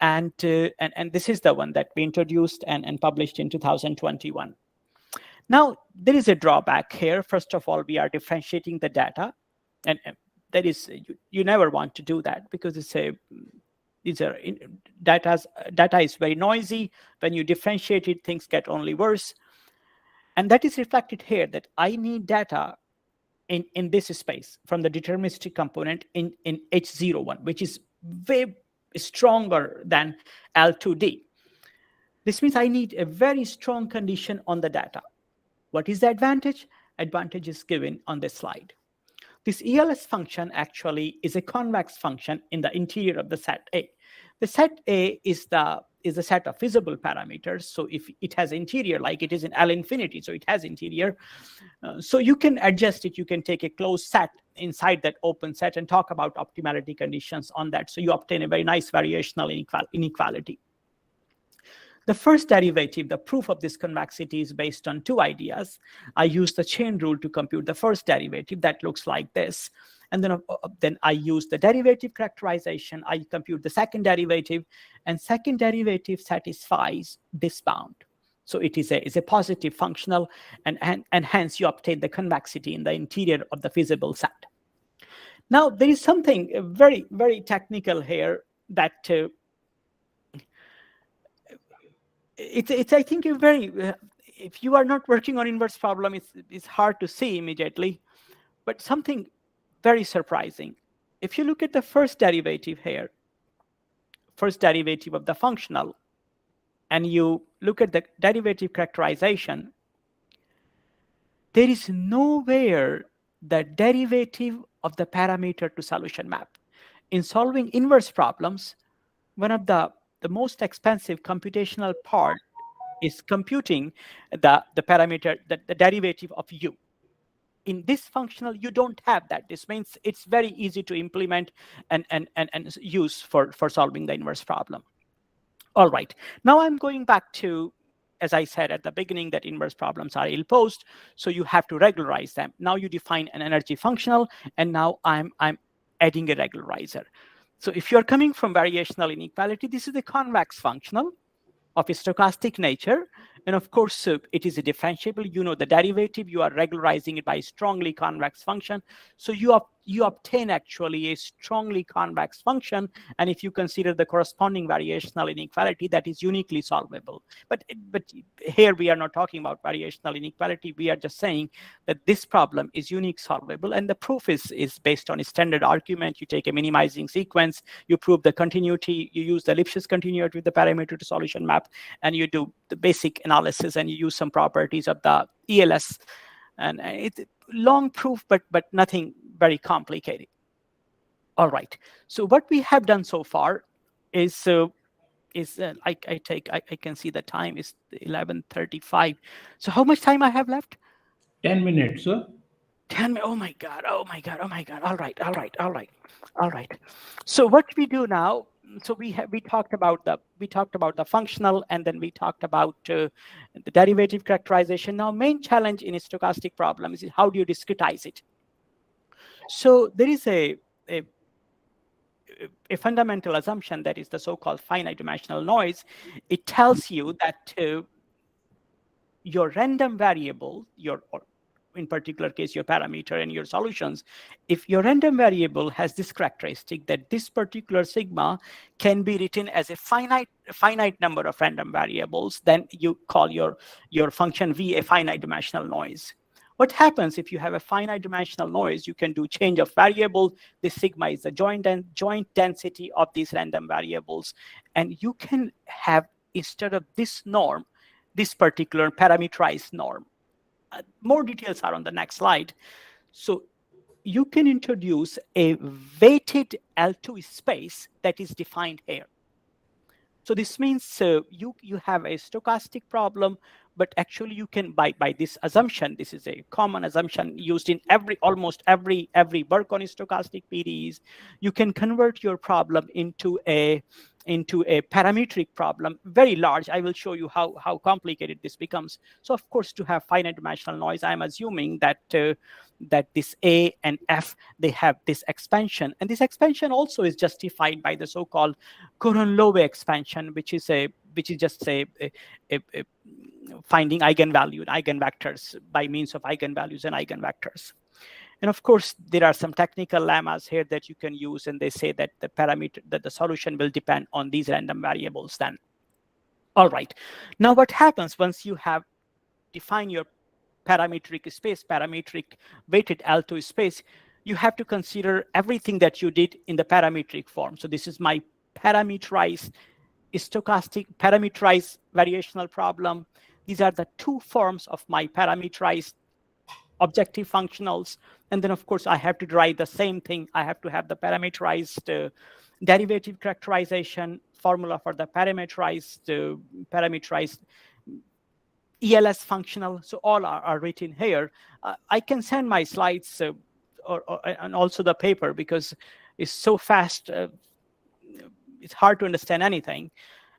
And this is the one that we introduced and published in 2021. Now, there is a drawback here. First of all, we are differentiating the data. And that is, you never want to do that, because data is very noisy. When you differentiate it, things get only worse. And that is reflected here, that I need data in this space from the deterministic component in H01, which is way stronger than L2D. This means I need a very strong condition on the data. What is the advantage? Advantage is given on this slide. This ELS function actually is a convex function in the interior of the set A. The set A is the set of visible parameters. So if it has interior, like it is in L infinity, so it has interior. So you can adjust it. You can take a closed set inside that open set and talk about optimality conditions on that. So you obtain a very nice variational inequality. The first derivative, the proof of this convexity, is based on two ideas. I use the chain rule to compute the first derivative that looks like this. And then I use the derivative characterization. I compute the second derivative, and second derivative satisfies this bound. So it is a positive functional, and hence you obtain the convexity in the interior of the visible set. Now, there is something very, very technical here that it's I think a very if you are not working on inverse problem, it's hard to see immediately, but something very surprising. If you look at the first derivative here, first derivative of the functional, and you look at the derivative characterization, there is nowhere the derivative of the parameter to solution map. In solving inverse problems, one of the most expensive computational part is computing the parameter, the derivative of u. In this functional, you don't have that. This means it's very easy to implement and use for solving the inverse problem. All right, now I'm going back to, as I said at the beginning, that inverse problems are ill-posed, so you have to regularize them. Now you define an energy functional, and now I'm adding a regularizer. So if you're coming from variational inequality, this is the convex functional of a stochastic nature. And of course, it is a differentiable. You know the derivative. You are regularizing it by a strongly convex function. So you obtain actually a strongly convex function. And if you consider the corresponding variational inequality, that is uniquely solvable. But here we are not talking about variational inequality. We are just saying that this problem is unique solvable. And the proof is based on a standard argument. You take a minimizing sequence. You prove the continuity. You use the Lipschitz continuity with the parameter to solution map. And you do the basic analysis, and you use some properties of the ELS. And it's long proof, but nothing very complicated. All right. So what we have done so far is I can see the time is 11:35. So how much time I have left? 10 minutes, sir. 10 minutes. Oh my God. All right. So what we do now, so we talked about the functional, and then we talked about the derivative characterization. Now, main challenge in a stochastic problem is how do you discretize it? So there is a fundamental assumption that is the so-called finite dimensional noise. It tells you that your random variable, in particular case, your parameter and your solutions, if your random variable has this characteristic that this particular sigma can be written as a finite number of random variables, then you call your function V a finite dimensional noise. What happens if you have a finite dimensional noise? You can do change of variable. This sigma is the joint density of these random variables. And you can have, instead of this norm, this particular parameterized norm. More details are on the next slide. So you can introduce a weighted L2 space that is defined here. So this means you have a stochastic problem, but actually you can, by this assumption, this is a common assumption used in almost every work on stochastic PDEs, you can convert your problem into a parametric problem, very large. I will show you how complicated this becomes. So of course, to have finite dimensional noise, I'm assuming that this A and F, they have this expansion, and this expansion also is justified by the so-called Coron-Lowe expansion, which is just a finding eigenvalue and eigenvectors by means of eigenvalues and eigenvectors. And of course, there are some technical lemmas here that you can use, and they say that the solution will depend on these random variables then. All right. Now what happens once you have defined your parametric space, parametric weighted L2 space, you have to consider everything that you did in the parametric form. So this is my parameterized stochastic parameterized variational problem. These are the two forms of my parameterized objective functionals. And then, of course, I have to derive the same thing. I have to have the parameterized derivative characterization formula for the parameterized ELS functional. So all are written here. I can send my slides and also the paper because it's so fast. It's hard to understand anything.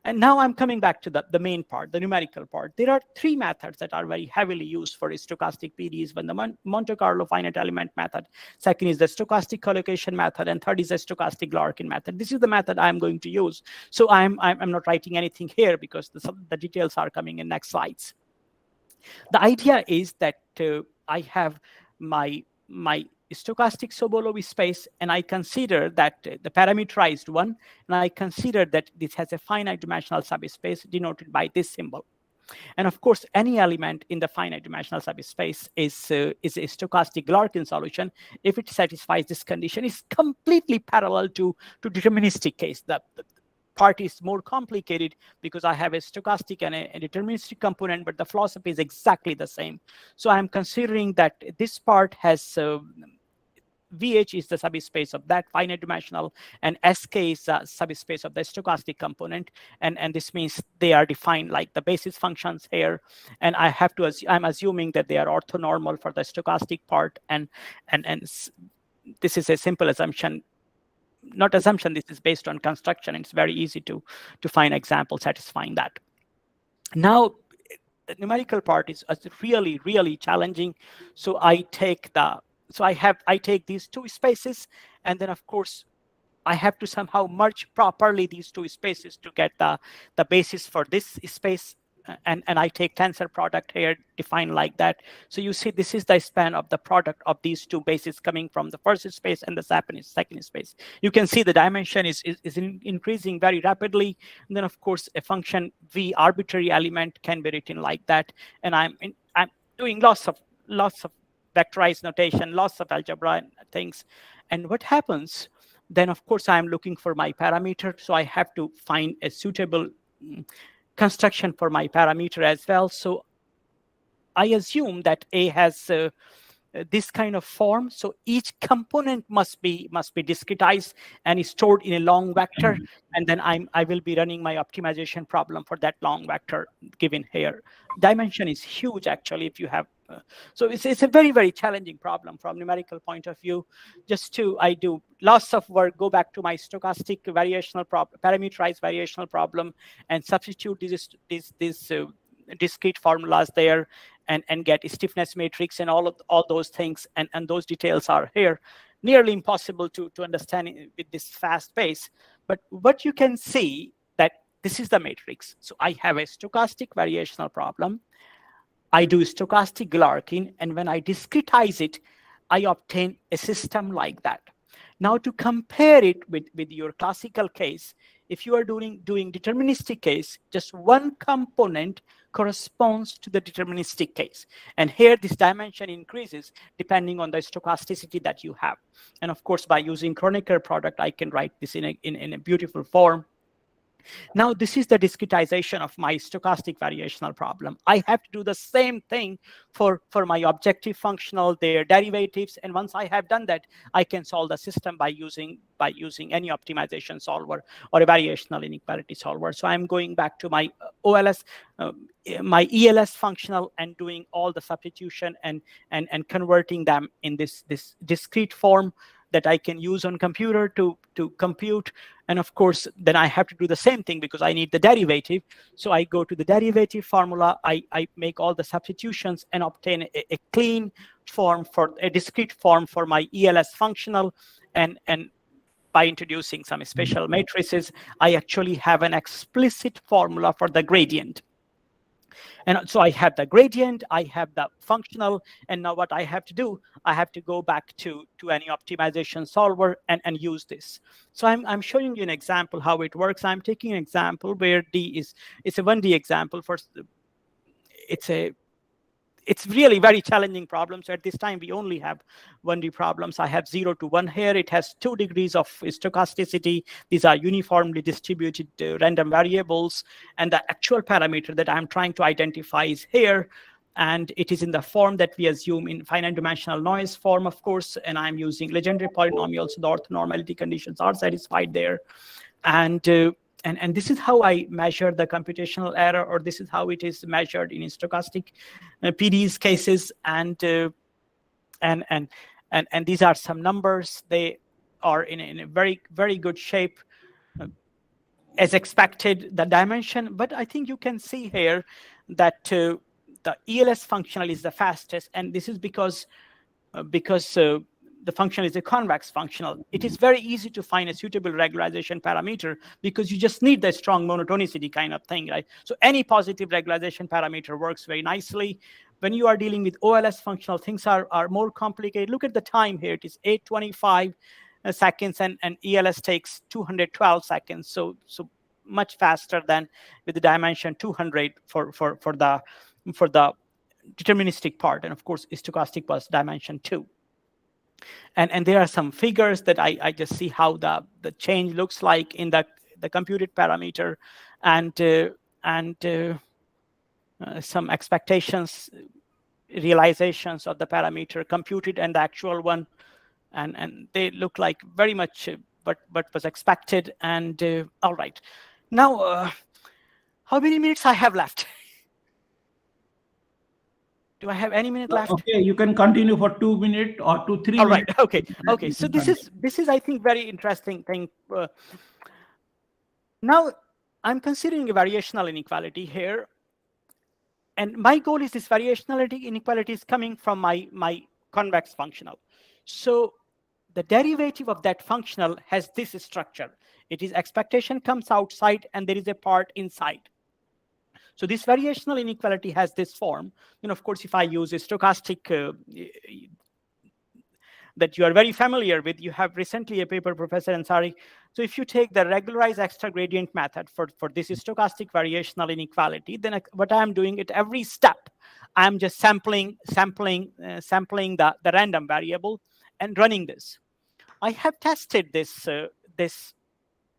And now I'm coming back to the main part, the numerical part. There are three methods that are very heavily used for stochastic PDEs. One, the Monte Carlo finite element method. Second is the stochastic collocation method. And third is the stochastic Larkin method. This is the method I'm going to use. So I'm not writing anything here because the details are coming in next slides. The idea is that I have my stochastic Sobolev space, and I consider that the parameterized one, and I consider that this has a finite dimensional subspace denoted by this symbol. And of course, any element in the finite dimensional subspace is a stochastic Larkin solution if it satisfies this condition. It's completely parallel to deterministic case. The part is more complicated because I have a stochastic and a deterministic component, but the philosophy is exactly the same. So I'm considering that this part has VH is the subspace of that finite dimensional, and SK is the subspace of the stochastic component, and this means they are defined like the basis functions here. And I have to I'm assuming that they are orthonormal for the stochastic part, and this is a simple assumption. Not assumption, this is based on construction. It's very easy to find examples satisfying that. Now, the numerical part is really, really challenging. So I take these two spaces, and then of course I have to somehow merge properly these two spaces to get the basis for this space. And I take tensor product here defined like that. So you see, this is the span of the product of these two bases coming from the first space and the second space. You can see the dimension is increasing very rapidly. And then of course, a function V arbitrary element can be written like that. And I'm doing lots of vectorized notation, lots of algebra things. And what happens then, of course, I'm looking for my parameter. So I have to find a suitable construction for my parameter as well. So I assume that A has this kind of form. So each component must be discretized and is stored in a long vector. And then I will be running my optimization problem for that long vector given here. Dimension is huge, actually, if you have. So it's a very, very challenging problem from numerical point of view. I do lots of work, go back to my stochastic variational problem, parameterized variational problem, and substitute these discrete formulas there, and get stiffness matrix and all those things, and those details are here. Nearly impossible to understand with this fast pace. But what you can see that this is the matrix. So I have a stochastic variational problem. I do stochastic Larkin, and when I discretize it, I obtain a system like that. Now, to compare it with your classical case, if you are doing deterministic case, just one component corresponds to the deterministic case. And here, this dimension increases depending on the stochasticity that you have. And of course, by using Kronecker product, I can write this in a beautiful form. Now, this is the discretization of my stochastic variational problem. I have to do the same thing for my objective functional, their derivatives. And once I have done that, I can solve the system by using any optimization solver or a variational inequality solver. So I'm going back to my OLS, my ELS functional, and doing all the substitution and converting them in this discrete form that I can use on computer to compute. And of course, then I have to do the same thing because I need the derivative. So I go to the derivative formula, I make all the substitutions and obtain a clean form, for a discrete form for my ELS functional. And by introducing some special matrices, I actually have an explicit formula for the gradient. And so I have the gradient, I have the functional, and now what I have to do, I have to go back to any optimization solver and use this. So I'm showing you an example how it works. I'm taking an example where it's a 1D example. It's it's really very challenging problem. So at this time, we only have 1D problems. I have 0 to 1 here. It has 2 degrees of stochasticity. These are uniformly distributed random variables. And the actual parameter that I'm trying to identify is here. And it is in the form that we assume in finite dimensional noise form, of course. And I'm using legendary polynomials, so the orthonormality conditions are satisfied there. And this is how I measure the computational error, or this is how it is measured in stochastic PD's cases. And these are some numbers. They are in a very, very good shape as expected, the dimension. But I think you can see here that the ELS functional is the fastest. And this is because the function is a convex functional. It is very easy to find a suitable regularization parameter because you just need the strong monotonicity kind of thing, right? So any positive regularization parameter works very nicely. When you are dealing with OLS functional, things are more complicated. Look at the time here. It is 825 seconds, and ELS takes 212 seconds. So much faster than with the dimension 200 for the deterministic part. And of course, stochastic was dimension 2. And there are some figures that I just see how the change looks like in the computed parameter, and some expectations, realizations of the parameter computed and the actual one, and they look like very much what was expected. And all right, now how many minutes I have left? Do I have any minute left? Okay, you can continue for 2 minutes or 2, 3 All minutes. right. Okay. So this is I think very interesting thing. Now I'm considering a variational inequality here, and my goal is this variationality inequality is coming from my convex functional. So the derivative of that functional has this structure. It is expectation comes outside and there is a part inside. So this variational inequality has this form. Of course, if I use a stochastic that you are very familiar with, you have recently a paper, Professor Ansari. So if you take the regularized extra gradient method for this stochastic variational inequality, then what I am doing at every step, I am just sampling the random variable and running this. I have tested this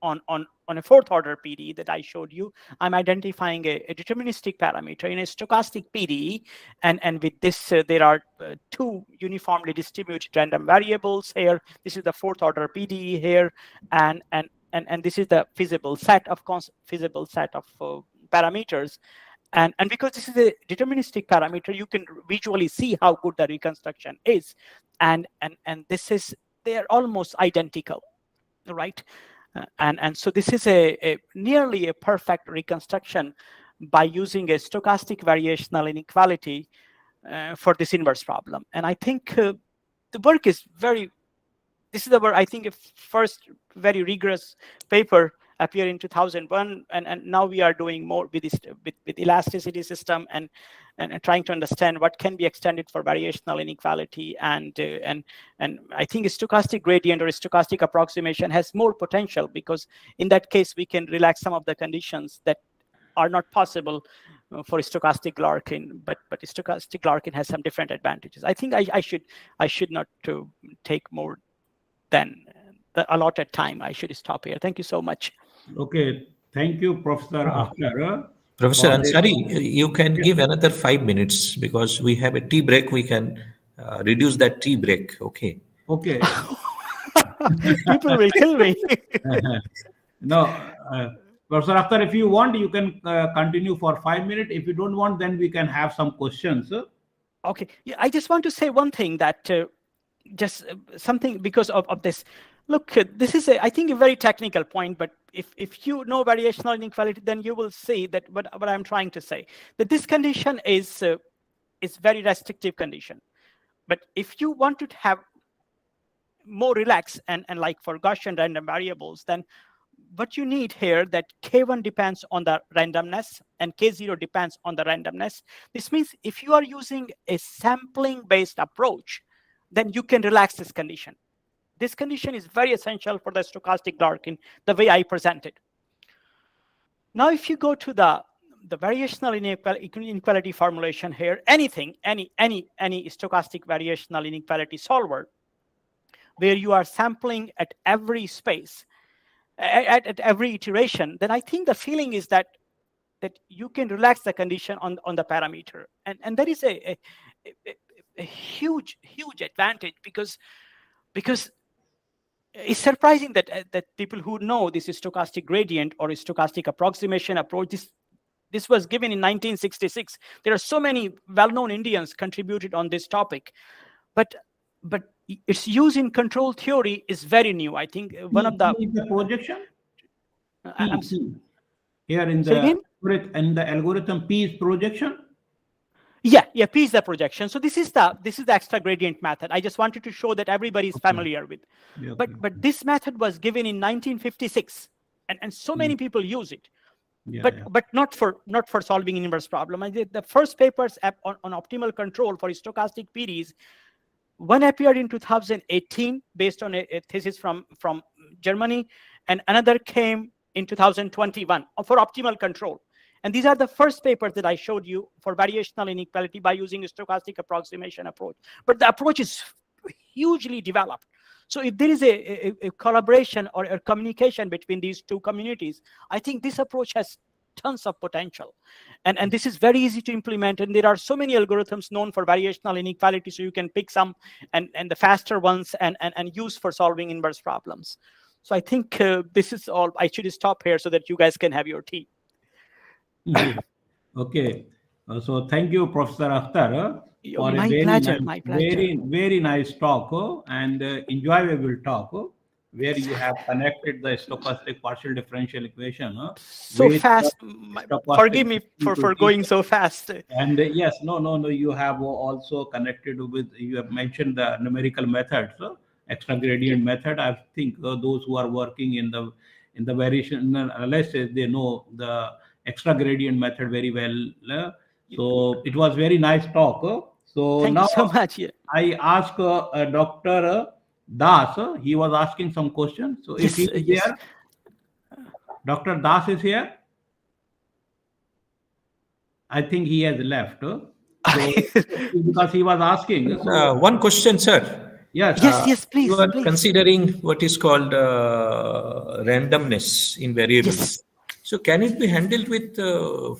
on a 4th order PDE that I showed you. I'm identifying a deterministic parameter in a stochastic PDE, and with this there are 2 uniformly distributed random variables here. This is the 4th order PDE here, and this is the feasible set of parameters. And because this is a deterministic parameter, you can visually see how good the reconstruction is, and this is, they are almost identical, right? And so this is a nearly a perfect reconstruction by using a stochastic variational inequality for this inverse problem. And I think the work is this is the work, I think, a first very rigorous paper appeared in 2001, and now we are doing more with elasticity system and trying to understand what can be extended for variational inequality, and I think a stochastic gradient or a stochastic approximation has more potential, because in that case we can relax some of the conditions that are not possible for stochastic Larkin, but stochastic Larkin has some different advantages. I think I should not take more than the allotted time. I should stop here. Thank you so much. Okay, thank you, Professor Akhtar. Professor Ansari, you can give another 5 minutes because we have a tea break. We can reduce that tea break. Okay. Okay. People will kill me. No, Professor Akhtar, if you want, you can continue for 5 minutes. If you don't want, then we can have some questions. Okay. Yeah, I just want to say one thing, that just something because of this. Look, this is I think a very technical point, but if you know variational inequality, then you will see that what I'm trying to say, that this condition is very restrictive condition. But if you want to have more relaxed and like for Gaussian random variables, then what you need here, that K1 depends on the randomness and K0 depends on the randomness. This means if you are using a sampling based approach, then you can relax this condition. This condition is very essential for the stochastic Larkin, the way I presented. Now, if you go to the variational inequality formulation here, any stochastic variational inequality solver, where you are sampling at every space, at every iteration, then I think the feeling is that you can relax the condition on the parameter, and that is a huge advantage, because it's surprising that people who know this stochastic gradient or stochastic approximation approach, this was given in 1966. There are so many well-known Indians contributed on this topic, but its use in control theory is very new. I think one of the projection. I'm Here in the algorithm, P is projection. Yeah, P is the projection. So this is the extra gradient method. I just wanted to show that everybody is familiar with. Yeah, but this method was given in 1956, and so many people use it. But not for solving inverse problem. I did the first papers on optimal control for stochastic PDs. One appeared in 2018 based on a thesis from Germany, and another came in 2021 for optimal control. And these are the first papers that I showed you for variational inequality by using a stochastic approximation approach. But the approach is hugely developed. So if there is a collaboration or a communication between these two communities, I think this approach has tons of potential. And this is very easy to implement. And there are so many algorithms known for variational inequality, so you can pick some and the faster ones and use for solving inverse problems. So I think this is all. I should stop here so that you guys can have your tea. Okay. So thank you, Professor Akhtar, for my pleasure. Very nice talk and enjoyable talk, where you have connected the stochastic partial differential equation. So fast. Forgive me for going so fast. And yes, no. You have also connected with. You have mentioned the numerical methods, extra gradient method. I think those who are working in the variation analysis, they know the extra gradient method very well. So it was very nice talk. So thank you so much. Yeah. I asked Dr. Das. He was asking some questions. So if he is here, Dr. Das is here. I think he has left. So because he was asking. So, one question, sir. Yes. Please. You are considering what is called randomness in variables. Yes. So can it be handled with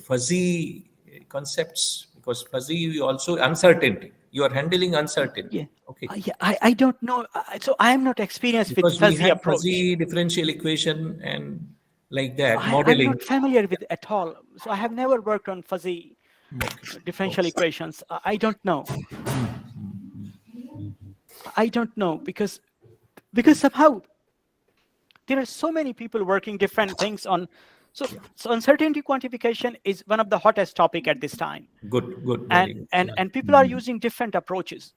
fuzzy concepts? Because fuzzy also uncertainty. You are handling uncertainty. Yeah. Okay. I don't know. So I am not experienced with fuzzy approach. Fuzzy differential equation and like that modeling. I'm not familiar with it at all. So I have never worked on fuzzy differential equations. I don't know. I don't know because somehow there are so many people working different things on. So uncertainty quantification is one of the hottest topic at this time. Good. And people are using different approaches.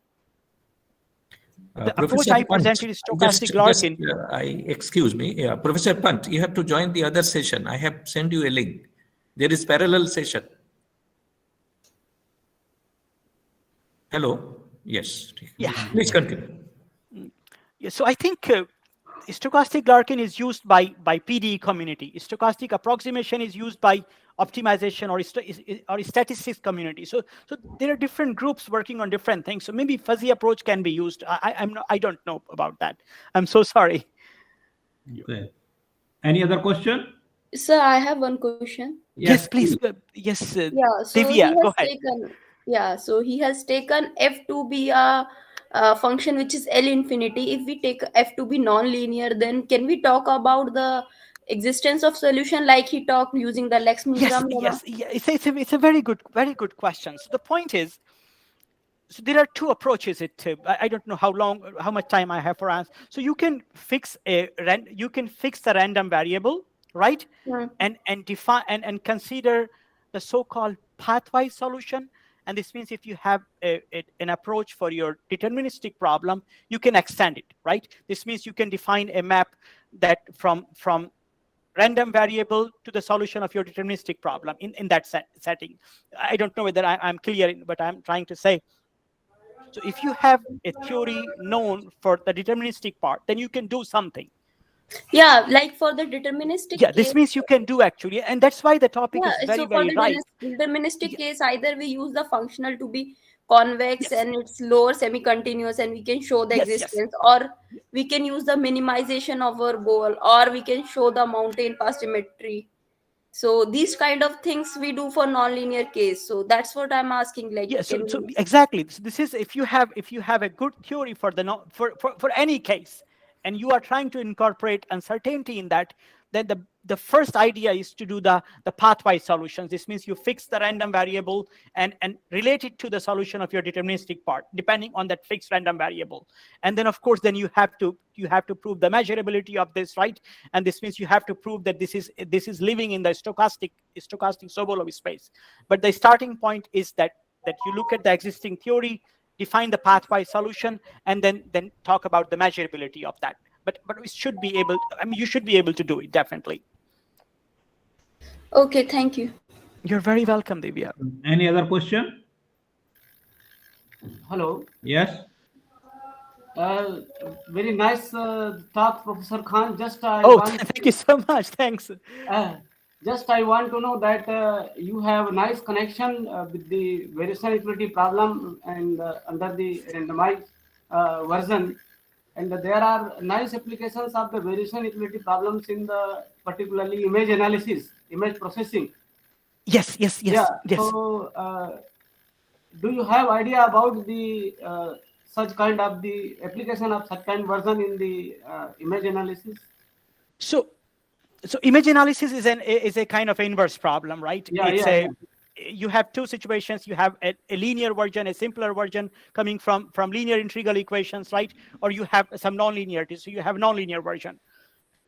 The approach I presented is stochastic Larkin. Excuse me, Professor Pant, you have to join the other session. I have sent you a link. There is parallel session. Hello. Yes. Yeah. Please continue. Yeah, so I think stochastic Larkin is used by PDE community. Stochastic approximation is used by optimization or statistics community. So there are different groups working on different things. So maybe fuzzy approach can be used. I don't know about that. I'm so sorry. Okay. Any other question? Sir, I have one question. Yes, please. Yes. So Divya, go ahead. So he has taken F to be a function which is L infinity. If we take F to be non-linear, then can we talk about the existence of solution like he talked using the Lex-Milgram lemma? Yes. It's a very good question. So the point is, so there are two approaches. I don't know how much time I have for answer. So you can fix the random variable, right? Yeah. And define and consider the so-called pathwise solution. And this means if you have an approach for your deterministic problem, you can extend it, right? This means you can define a map that from random variable to the solution of your deterministic problem in that setting. I don't know whether I'm clear, but I'm trying to say. So if you have a theory known for the deterministic part, then you can do something. Yeah, like for the deterministic Yeah, this case, means you can do actually, and that's why the topic is very, so for very the right. deterministic Yeah. case, either we use the functional to be convex Yes. and it's lower semi-continuous and we can show the Yes, yes. existence, or we can use the minimization of our goal, or we can show the mountain path symmetry. So these kind of things we do for nonlinear case. So that's what I'm asking. Like, Yeah, so can we... exactly. So this is if you have a good theory for the for any case, and you are trying to incorporate uncertainty in that, then the first idea is to do the pathwise solutions. This means you fix the random variable and relate it to the solution of your deterministic part, depending on that fixed random variable. And then of course, then you have to prove the measurability of this, right? And this means you have to prove that this is living in the stochastic Sobolev space. But the starting point is that you look at the existing theory, define the pathwise solution, and then talk about the measurability of that. But we should be able, you should be able to do it, definitely. Okay, thank you. You're very welcome, Divya. Any other question? Hello. Yes. Very nice talk, Professor Khan. Just Thank you so much. Thanks. Just I want to know that you have nice connection with the variation equality problem and under the randomized version, and there are nice applications of the variation equality problems in the particularly image analysis, image processing. Yes. Yeah. So, do you have idea about the such kind of the application of such kind version in the image analysis? So image analysis is a kind of inverse problem, right? Yeah, you have two situations. You have a linear version, a simpler version coming from linear integral equations, right? Or you have some nonlinearity, so you have nonlinear version.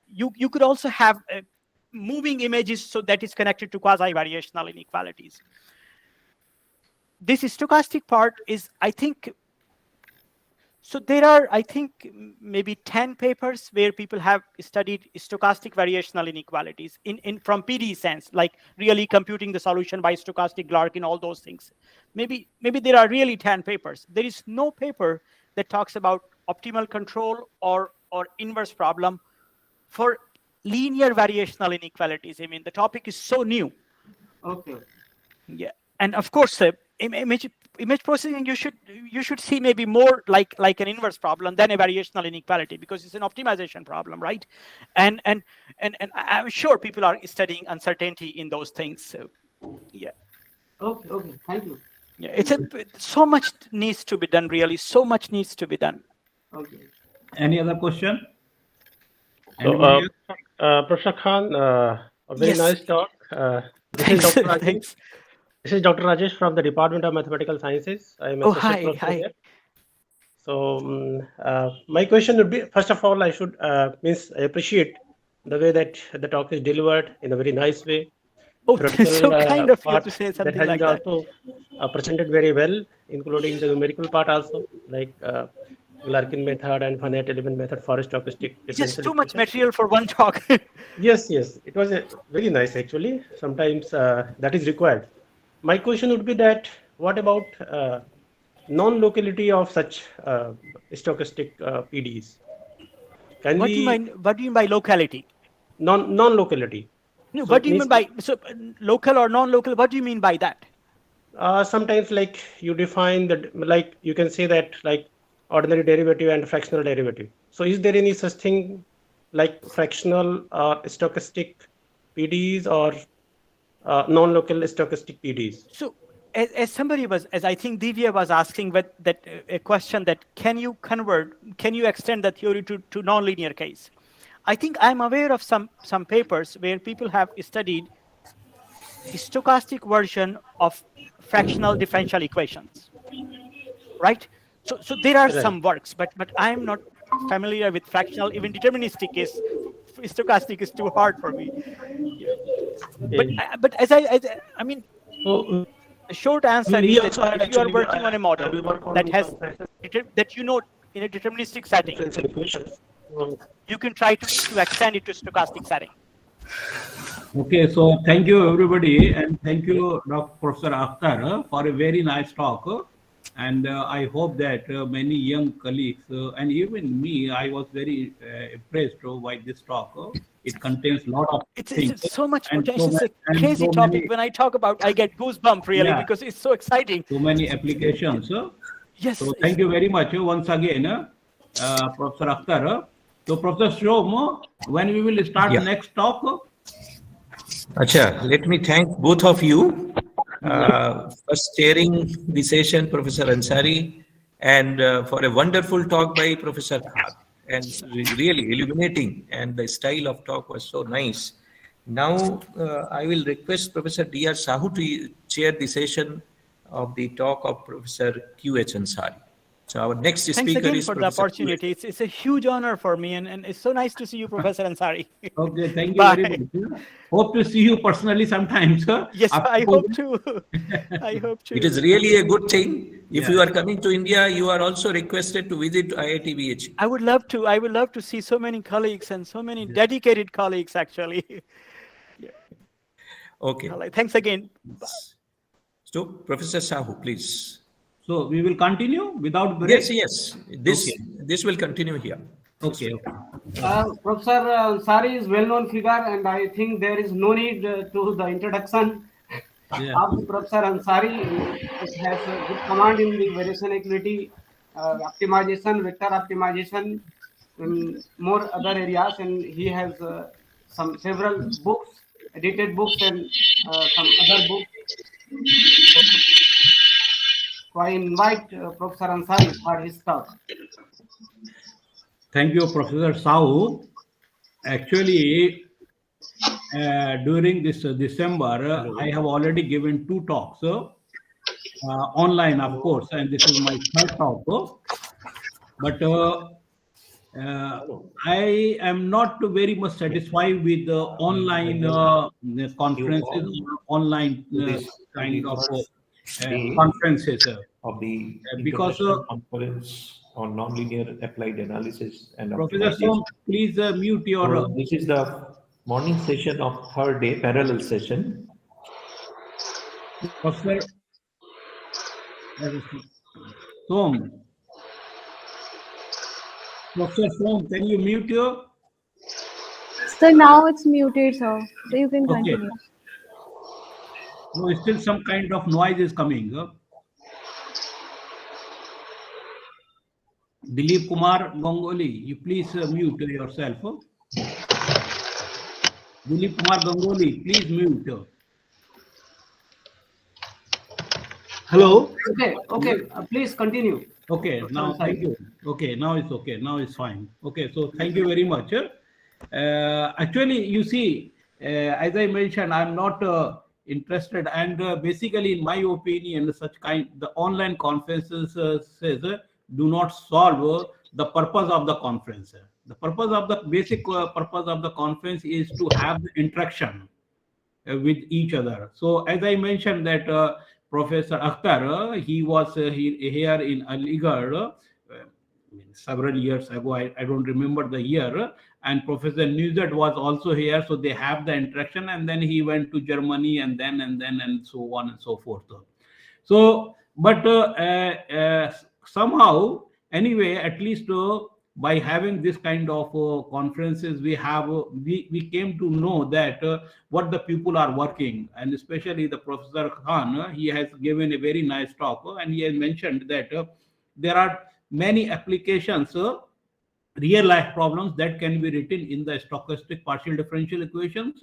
You could also have moving images, so that is connected to quasi-variational inequalities. This stochastic part is, I think, so there are, I think, maybe 10 papers where people have studied stochastic variational inequalities in from PD sense, like really computing the solution by stochastic Larkin, all those things. Maybe there are really 10 papers. There is no paper that talks about optimal control or inverse problem for linear variational inequalities. I mean, the topic is so new. Okay. Yeah, and of course, image processing, you should see maybe more like an inverse problem than a variational inequality, because it's an optimization problem, right? And I'm sure people are studying uncertainty in those things. So yeah. Okay. Thank you. Yeah, so much needs to be done. Really, so much needs to be done. Okay. Any other question? So, Professor Khan, a very nice talk. Thanks. This is Dr. Rajesh from the Department of Mathematical Sciences. I am associate professor Hi. here. So my question would be, first of all, I appreciate the way that the talk is delivered in a very nice way. That's so kind of you to say something like that. Also presented very well, including the numerical part also, like Larkin method and finite element method for stochastic. Just too much material for one talk. Yes. It was very nice, actually. Sometimes that is required. My question would be that, what about non-locality of such stochastic PDs? What do you mean by locality? Non-locality. No, So what do you means- mean by local or non-local? What do you mean by that? Sometimes, like, you define like you can say that, like, ordinary derivative and fractional derivative. So is there any such thing like fractional stochastic PDs or non-local stochastic PDs? So as I think Divya was asking a question that can you extend the theory to nonlinear case? I think I'm aware of some papers where people have studied stochastic version of fractional differential equations, right? So there are some works, but I'm not familiar with fractional. Even deterministic case, stochastic is too hard for me. Yeah. But as I mean, So the short answer we is also that had if you are actually- working on a model we work on that the has fractional that in a deterministic setting, differential equations. you can try to extend it to stochastic setting. Okay, so thank you everybody, and thank you, Professor Akhtar, for a very nice talk. And I hope that many young colleagues and even me, I was very impressed by this talk. It contains a lot of things. It's so much and potential. It's a and crazy topic. many, When I talk about, I get goosebumps really Yeah. because it's so exciting. so many applications. Yes. So thank you very much once again, Professor Akhtar. So Professor Shom, when we will start Yeah. the next talk? Acha, let me thank both of you for chairing the session, Professor Ansari, and for a wonderful talk by Professor Khan, and really illuminating, and the style of talk was so nice. Now, I will request Professor D.R. Sahu to chair the session of the talk of Professor Q.H. Ansari. So our next Thanks speaker again is for the Professor opportunity. It's a huge honor for me, and it's so nice to see you, Professor Ansari. Okay, thank you Bye. very much. Hope to see you personally sometimes. Yes, After I hope to. I hope to. It is really a good thing. If Yeah. you are coming to India, you are also requested to visit IIT BHU. I would love to. I would love to see so many colleagues and so many dedicated colleagues, actually. Okay. All right, thanks again. So, Professor Sahu, please. So we will continue without break? Yes, yes. Okay. This will continue here. Okay. Professor Ansari is well-known figure, and I think there is no need to the introduction Yeah. of the Professor Ansari. It has a good command in the variation equality, optimization, vector optimization, and more other areas, and he has several books, edited books, and some other books. So I invite Professor Ansari for his talk. Thank you, Professor Sahu. Actually, during this December, I have already given 2 talks online, of course, and this is my 3rd talk. But I am not very much satisfied with the online conferences, online kind of conferences. Of the Because conference on nonlinear applied analysis and Professor optimization. Som, please mute your. This is the morning session of 3rd day parallel session. Professor Som. Professor Som, can you mute your? So now it's muted, sir. So you can Okay. continue. No, still some kind of noise is coming. Dilip Kumar Ganguly, you please mute yourself. Dilip Kumar Ganguly, please mute. Hello. Okay. Please continue. Okay, now thank you. Okay, now it's okay. Now it's fine. Okay, so thank you very much. Actually, you see, as I mentioned, I'm not interested, and basically, in my opinion, the online conferences says do not solve the purpose of the conference. The purpose of the basic purpose of the conference is to have the interaction with each other. So as I mentioned that Professor Akhtar, he was here in Aligarh several years ago. I don't remember the year. And Professor Nuzet was also here. So they have the interaction, and then he went to Germany and so on and so forth. So, but somehow, anyway, at least by having this kind of conferences, we came to know that what the people are working, and especially the Professor Khan, he has given a very nice talk, and he has mentioned that there are many applications, real life problems that can be written in the stochastic partial differential equations,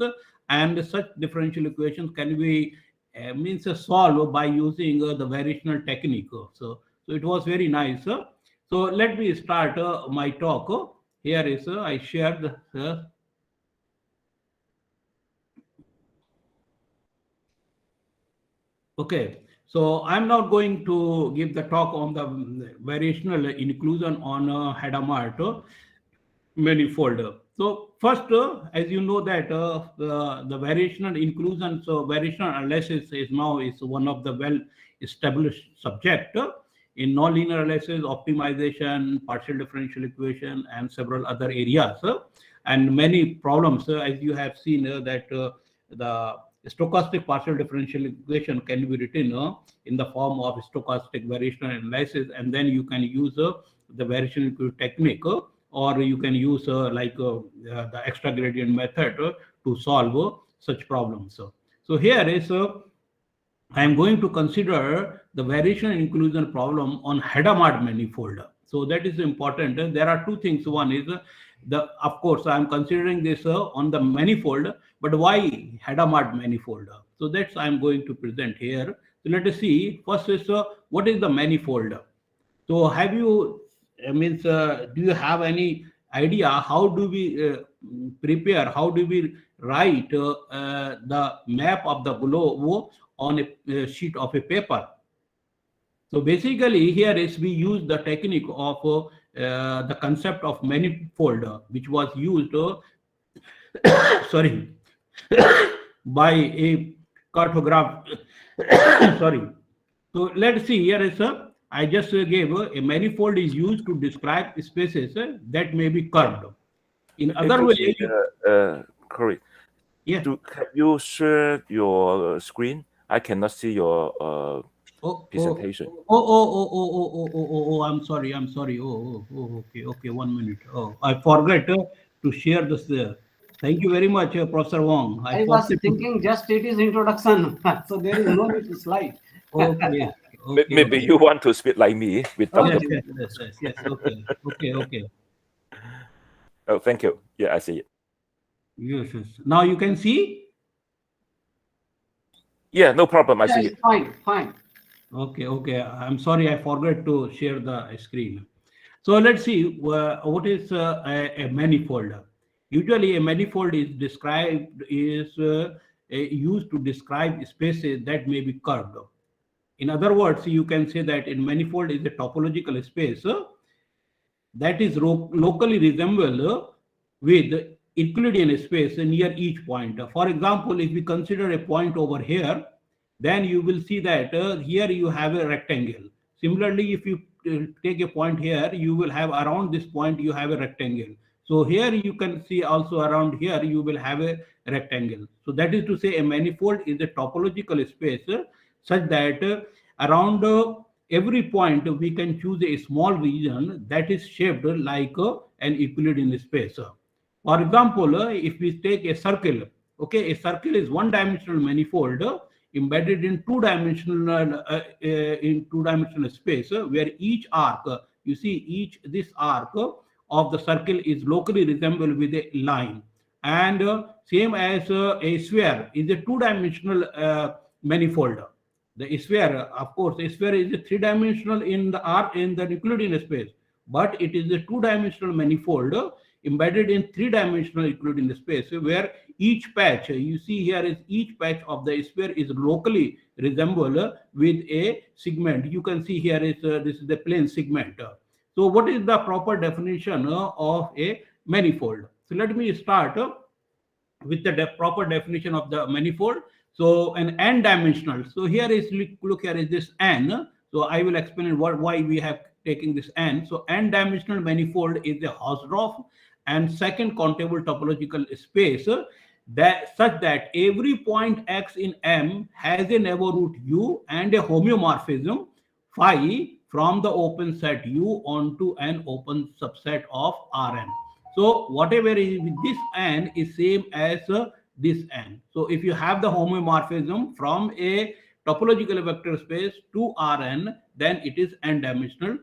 and such differential equations can be solved by using the variational technique. So it was very nice. So let me start my talk. Here is I shared okay. So I'm not going to give the talk on the variational inclusion on Hadamard manifold. So first, as you know that the variational inclusion, so variational analysis is one of the well-established subject in nonlinear analysis, optimization, partial differential equation, and several other areas. And many problems, as you have seen, that the stochastic partial differential equation can be written in the form of stochastic variational analysis, and then you can use the variational technique, or you can use the extra gradient method to solve such problems. So here is I am going to consider the variation inclusion problem on Hadamard manifold. So that is important. There are two things. One is of course, I am considering this on the manifold, but why Hadamard manifold? So that's I am going to present here. So let us see. First is what is the manifold? So have you, do you have any idea how do we prepare, how do we write the map of the globe on a sheet of a paper? So basically here is we use the technique of the concept of manifold, which was used sorry by a cartograph sorry. So let's see, here is I just gave a manifold is used to describe spaces that may be curved. In other words, Corey, yes. Have you shared your screen? I cannot see your presentation. I'm sorry. Okay, 1 minute. I forgot to share this there. Thank you very much, Professor Wong. I was thinking just it is introduction, so there is no need to slide. Okay. Maybe you want to speak like me without Yes. Okay. Oh, thank you. Yeah, I see it. Yes. Now you can see? Yeah, no problem. I see it. Fine. Okay. I'm sorry, I forgot to share the screen. So let's see what is a manifold. Usually, a manifold is used to describe spaces that may be curved. In other words, you can say that in manifold is a topological space that is locally resemble with Euclidean space near each point. For example, if we consider a point over here, then you will see that here you have a rectangle. Similarly, if you take a point here, you will have around this point you have a rectangle. So here you can see also around here you will have a rectangle. So that is to say a manifold is a topological space such that around every point we can choose a small region that is shaped like an Euclidean space. For example, if we take a circle, okay, a circle is one-dimensional manifold embedded in two-dimensional space where each arc, you see this arc of the circle is locally resembled with a line, and same as a sphere is a two-dimensional manifold. The sphere, of course, a sphere is a three-dimensional in the Euclidean space, but it is a two-dimensional manifold embedded in three-dimensional Euclidean space where each patch, you see here is each patch of the sphere is locally resembled with a segment. You can see here is this is the plane segment. So what is the proper definition of a manifold? So let me start with the proper definition of the manifold. So an n-dimensional. So here is, look here is this n. So I will explain why we have taken this n. So n-dimensional manifold is a Hausdorff and second countable topological space that such that every point x in M has a neighborhood U and a homeomorphism phi from the open set U onto an open subset of Rn. So whatever is with this n is same as this n. So if you have the homeomorphism from a topological vector space to Rn, then it is n-dimensional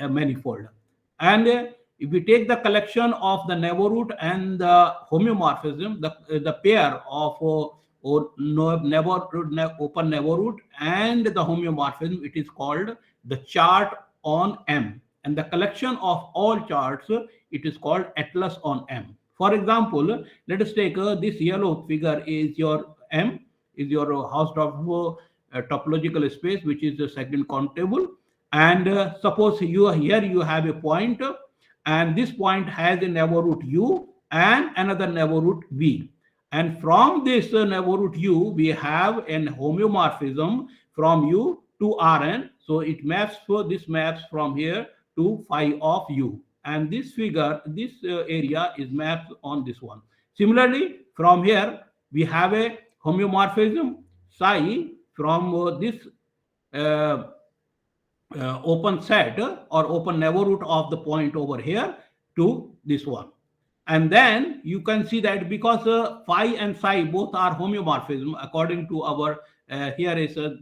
manifold. And if we take the collection of the neighborhood and the homeomorphism, the pair of open neighborhood and the homeomorphism, it is called the chart on M. And the collection of all charts, it is called atlas on M. For example, let us take this yellow figure is your M, is your Hausdorff topological space, which is the second countable. And suppose here you have a point, and this point has a neighborhood U and another neighborhood V. And from this neighborhood U, we have an homeomorphism from U to Rn. So it maps, so this maps from here to phi of U. And this figure, this area is mapped on this one. Similarly, from here, we have a homeomorphism psi from this open set or open neighborhood of the point over here to this one. And then you can see that because phi and psi both are homeomorphism according to our here is a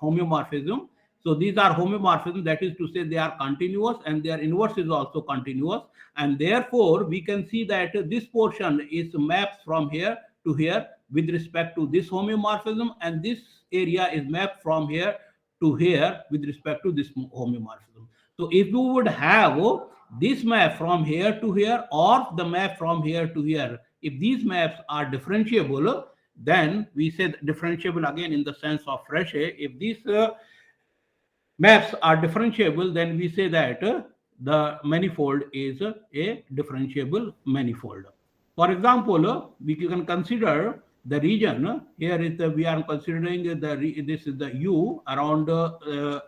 homeomorphism. So these are homeomorphism, that is to say they are continuous and their inverse is also continuous, and therefore we can see that this portion is mapped from here to here with respect to this homeomorphism, and this area is mapped from here to here with respect to this homeomorphism. So if you would have this map from here to here or the map from here to here, if these maps are differentiable, then we say differentiable again in the sense of Frechet. If these maps are differentiable, then we say that the manifold is a differentiable manifold. For example, we can consider the region. Here is we are considering this is the U around the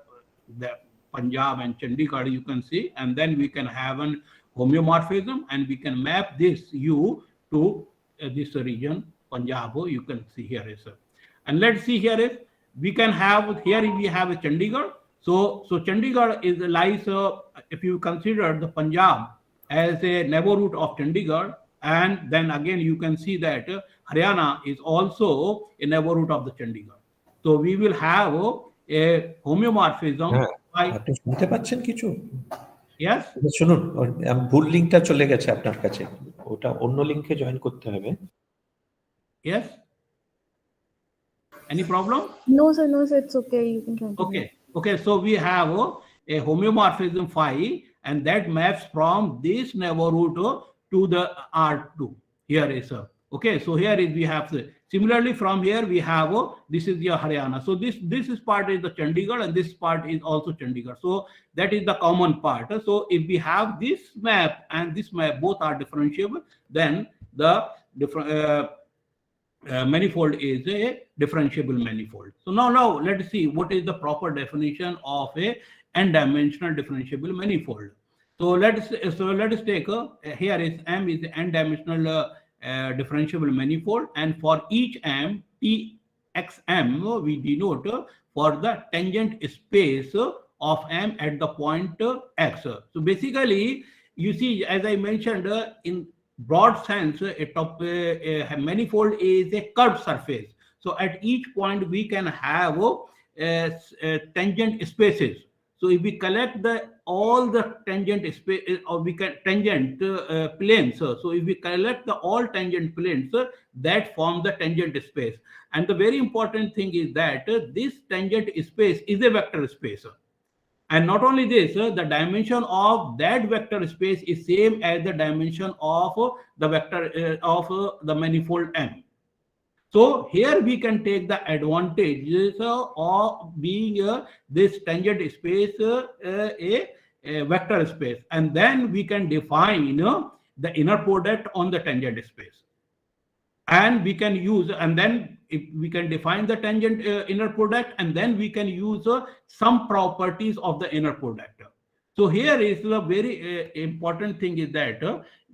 Punjab and Chandigarh, you can see, and then we can have an homeomorphism and we can map this U to this region Punjab. You can see here is, and let's see here is we can have here we have a Chandigarh. So Chandigarh is lies if you consider the Punjab as a neighborhood of Chandigarh, and then again you can see that Haryana is also a neighborhood of the Chandigarh. So we will have a homeomorphism. আপনি শুনতে পাচ্ছেন কিছু? Yes, শুনুন, ভুল লিংকটা চলে গেছে আপনার কাছে, ওটা অন্য লিংকে জয়েন করতে হবে। Yes, any problem? No sir, it's okay, you can continue. Okay, so we have a homeomorphism phi, and that maps from this neighborhood to the R2. Here is okay, so here is we have similarly from here we have this is your Haryana. So this is part is the Chandigarh and this part is also Chandigarh. So that is the common part. So if we have this map and this map both are differentiable, then the manifold is a differentiable manifold. So now let's see what is the proper definition of a n-dimensional differentiable manifold. So let us take here is M is the n-dimensional differentiable manifold, and for each M, Txm we denote for the tangent space of M at the point X. So basically, you see, as I mentioned, in broad sense, a manifold is a curved surface. So at each point we can have tangent spaces. So if we collect all the tangent space, or we can tangent planes. So if we collect all tangent planes, that form the tangent space. And the very important thing is that this tangent space is a vector space. And not only this, the dimension of that vector space is same as the dimension of the vector of the manifold M. So here we can take the advantages of being this tangent space a vector space, and then we can define the inner product on the tangent space, and we can use, and then if we can define the tangent inner product, and then we can use some properties of the inner product. So here is the very important thing is that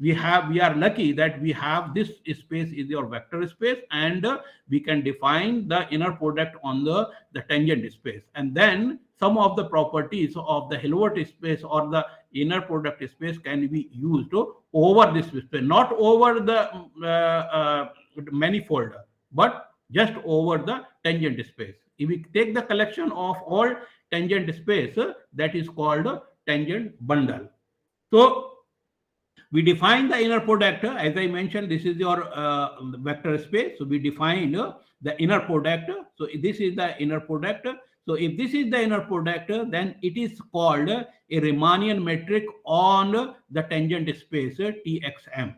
we are lucky that we have this space is your vector space, and we can define the inner product on the tangent space, and then some of the properties of the Hilbert space or the inner product space can be used over this space, not over the manifold, but just over the tangent space. If we take the collection of all tangent space, that is called tangent bundle. So we define the inner product. As I mentioned, this is your vector space. So we define the inner product. So this is the inner product. So if this is the inner product, then it is called a Riemannian metric on the tangent space Txm.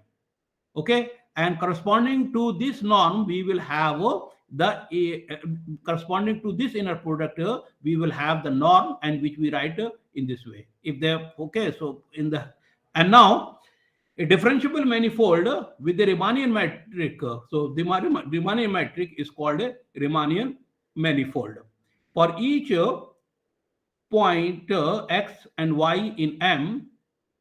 Okay, and corresponding to this norm, we will have corresponding to this inner product, we will have the norm, and which we write in this way. If they okay, so in the and now a differentiable manifold with the Riemannian metric. So the Riemannian metric is called a Riemannian manifold. For each point x and y in M,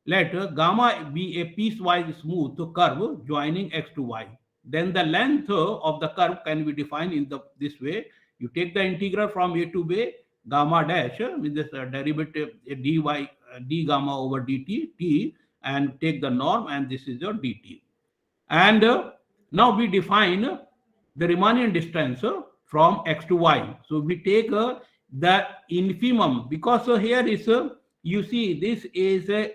let gamma be a piecewise smooth curve joining x to y. then the length of the curve can be defined in this way. You take the integral from a to b, gamma dash with this derivative dy d gamma over dt t, and take the norm, and this is your dt. And now we define the Riemannian distance from x to y. So we take the infimum, because here is you see this is a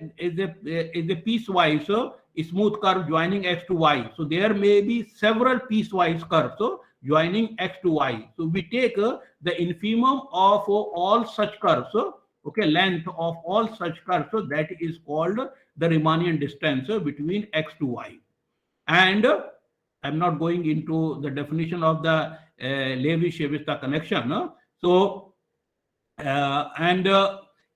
piecewise smooth curve joining x to y. So there may be several piecewise curves joining x to y. So we take the infimum of all such curves, okay, length of all such curves. So that is called the Riemannian distance between x to y. And I'm not going into the definition of the Levi-Civita connection. So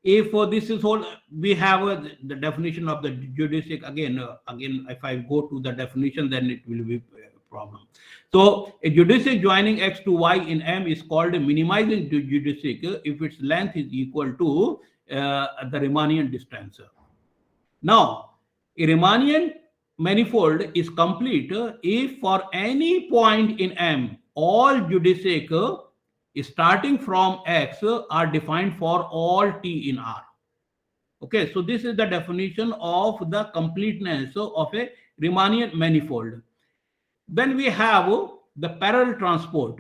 if this is all, we have the definition of the geodesic. Again, if I go to the definition, then it will be a problem. So a geodesic joining x to y in M is called a minimizing geodesic if its length is equal to the Riemannian distance. Now, a Riemannian manifold is complete if for any point in M, all geodesic starting from X are defined for all T in R. Okay, so this is the definition of the completeness of a Riemannian manifold. Then we have the parallel transport.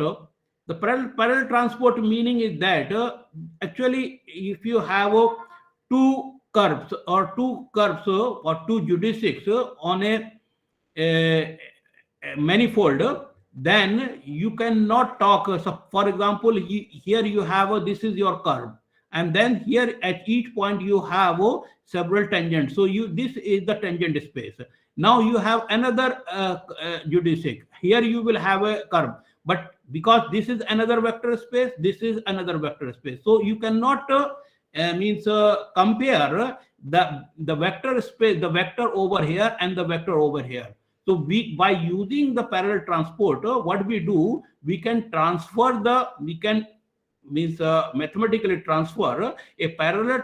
The parallel transport meaning is that actually if you have two curves or two geodesics on a manifold, then you cannot talk. So for example, here you have this is your curve, and then here at each point you have several tangents. So this is the tangent space. Now you have another geodesic. Here you will have a curve, but because this is another vector space, this is another vector space. So you cannot compare the vector space, the vector over here and the vector over here. So by using the parallel transport, what we do, we can transfer mathematically transfer a parallel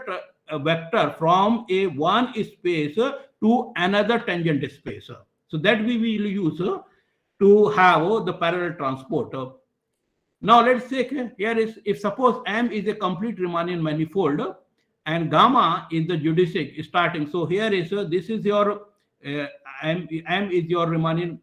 vector from a one space to another tangent space. So that we will use to have the parallel transport. Now let's say here is, if suppose M is a complete Riemannian manifold and gamma is the geodesic starting. So here is this is your M is your Riemannian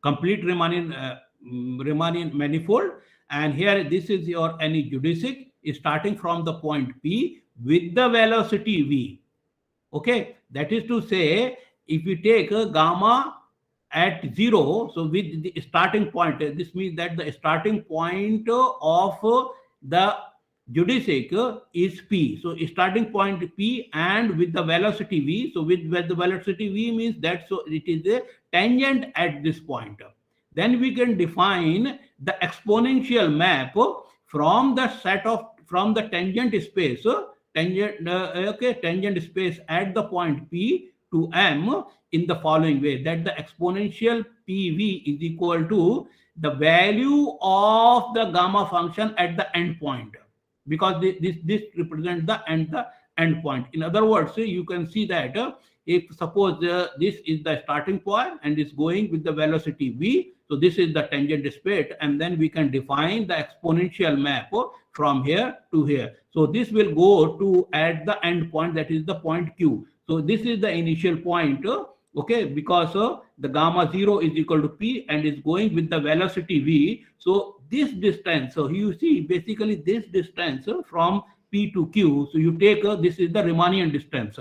complete Riemannian manifold, and here this is your any geodesic starting from the point P with the velocity v. Okay, that is to say, if we take gamma at 0, so with the starting point, this means that the starting point of the geodesic is P. So starting point P and with the velocity v. So with the velocity v means that so it is a tangent at this point. Then we can define the exponential map from the tangent space, tangent space at the point P to M in the following way, that the exponential PV is equal to the value of the gamma function at the end point, because this represents the end point. In other words, you can see that if suppose this is the starting point and is going with the velocity v, so this is the tangent space, and then we can define the exponential map from here to here. So this will go to at the end point, that is the point Q. So this is the initial point, okay, because the gamma 0 is equal to P and is going with the velocity v. So this distance, so you see basically this distance from P to Q. So you take this is the Riemannian distance.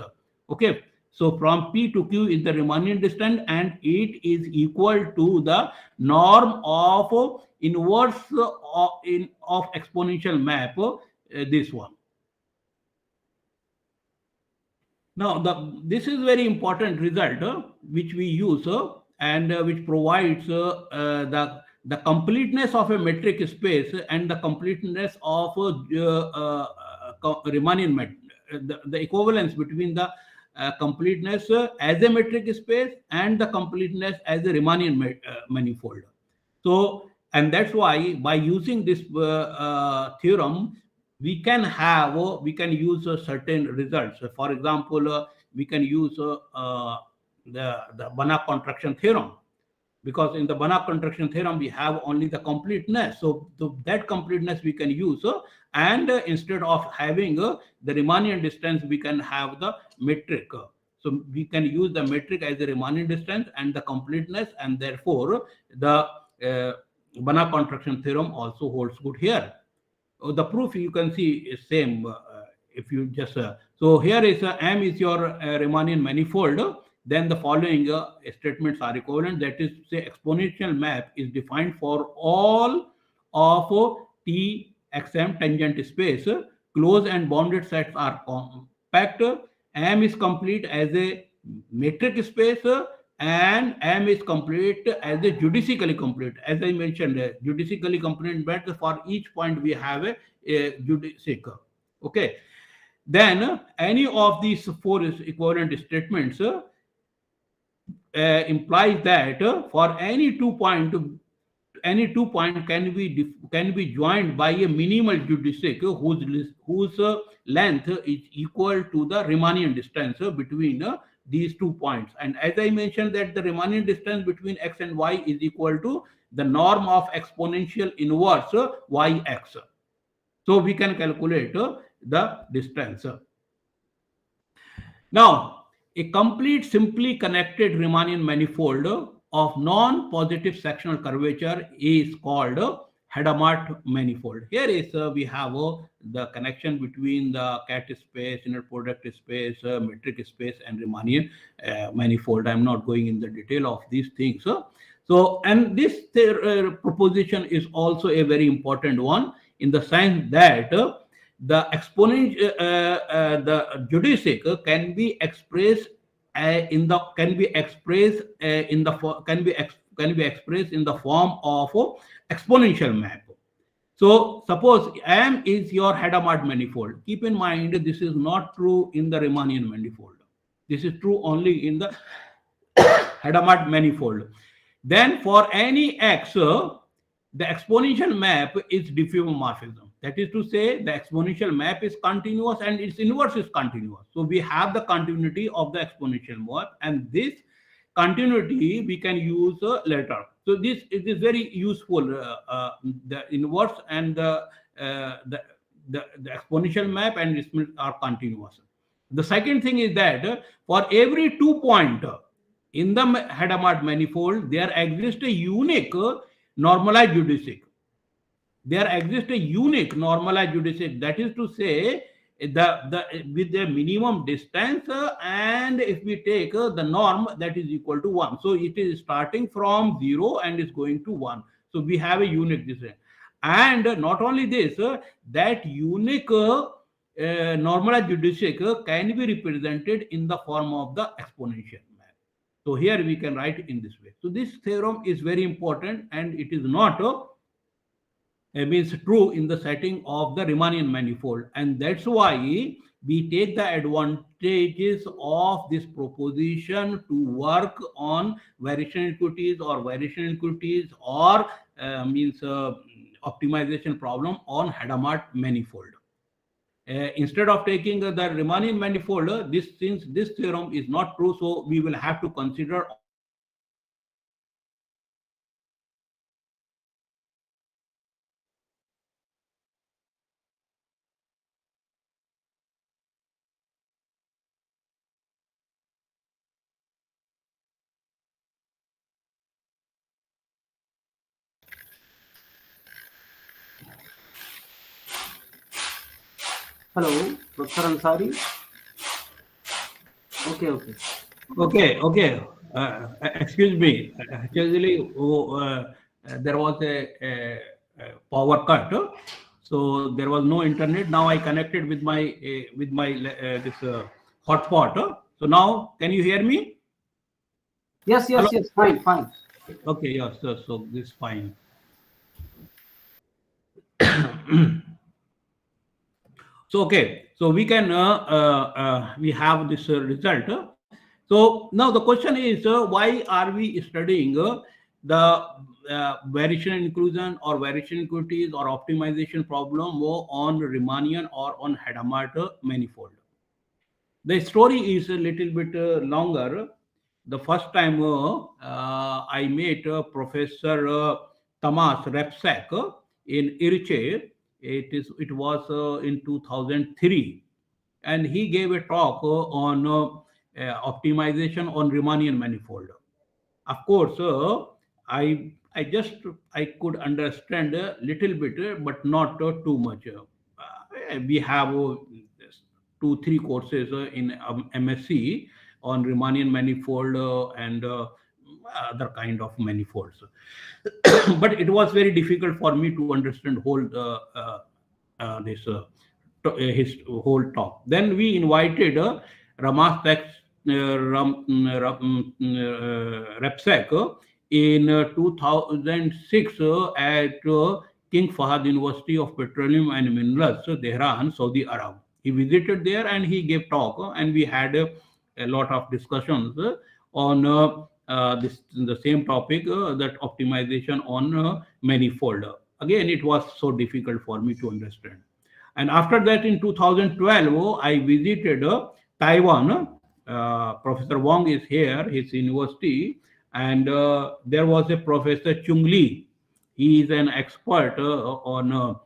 Okay, so from P to Q is the Riemannian distance, and it is equal to the norm of inverse of exponential map, this one. Now this is very important result which we use and which provides the completeness of a metric space and the completeness of Riemannian the equivalence between the completeness as a metric space and the completeness as a Riemannian manifold. So, and that's why by using this theorem, we can use certain results. For example, we can use the Banach contraction theorem. because in the Banach contraction theorem we have only the completeness. So that completeness we can use, and instead of having the Riemannian distance, we can have the metric. So we can use the metric as the Riemannian distance and the completeness, and therefore the Banach contraction theorem also holds good here. The proof you can see is same. If you just so here is M is your Riemannian manifold. Then the following statements are equivalent. That is to say, exponential map is defined for all of T xm tangent space. Closed and bounded sets are compact. M is complete as a metric space, and M is complete as a judically complete. As I mentioned, judically complete, but for each point we have a judicial. Okay. Then any of these four equivalent statements implies that for any 2 point can be joined by a minimal geodesic whose length is equal to the Riemannian distance between these 2 points. And as I mentioned that the Riemannian distance between x and y is equal to the norm of exponential inverse yx. So we can calculate the distance. Now, a complete simply connected Riemannian manifold of non-positive sectional curvature is called Hadamard manifold. Here is we have the connection between the cat space, inner product space, metric space, and Riemannian manifold. I'm not going in the detail of these things. So, and this proposition is also a very important one in the sense that the exponent, the geodesic can be expressed in the form of exponential map. So suppose M is your Hadamard manifold. Keep in mind this is not true in the Riemannian manifold. This is true only in the Hadamard manifold. Then for any x, the exponential map is diffeomorphism. That is to say, the exponential map is continuous and its inverse is continuous. So we have the continuity of the exponential map, and this continuity we can use later. So this is very useful. The inverse and the exponential map and its are continuous. The second thing is that for every 2 point in the Hadamard manifold, there exists a unique normalized geodesic. There exists a unique normalized geodesic. That is to say, with the minimum distance, and if we take the norm, that is equal to 1. So it is starting from 0 and is going to 1. So we have a unique distance. And not only this, that unique normalized geodesic can be represented in the form of the exponential map. So here we can write in this way. So this theorem is very important, and it is not means true in the setting of the Riemannian manifold, and that's why we take the advantages of this proposition to work on variational inequalities or optimization problem on Hadamard manifold. Instead of taking the Riemannian manifold, since this theorem is not true, so we will have to consider Hello, Professor Ansari. Okay. Excuse me. Actually, there was a power cut, so there was no internet. Now I connected with my this hotspot. So now, can you hear me? Yes. Fine. Okay, yes. So this is fine. So okay, so we can we have this result. So now the question is, why are we studying the variational inclusion or variational inequalities or optimization problem on Riemannian or on Hadamard manifold? The story is a little bit longer, the first time I met Professor Tamas Repsak in Irche. It was in 2003, and he gave a talk on optimization on Riemannian manifold. Of course, I could understand a little bit, but not too much. We have 2-3 courses in MSc on Riemannian manifold and other kind of manifolds. But it was very difficult for me to understand his whole talk. Then we invited Repsak in 2006 at King Fahd University of Petroleum and Minerals, Tehran, Saudi Arab. He visited there and he gave talk, and we had a lot of discussions on the same topic, that optimization on manifold. Again, it was so difficult for me to understand. And after that, in 2012, I visited Taiwan. Professor Wong is here, his university, and there was a Professor Chung Lee. He is an expert on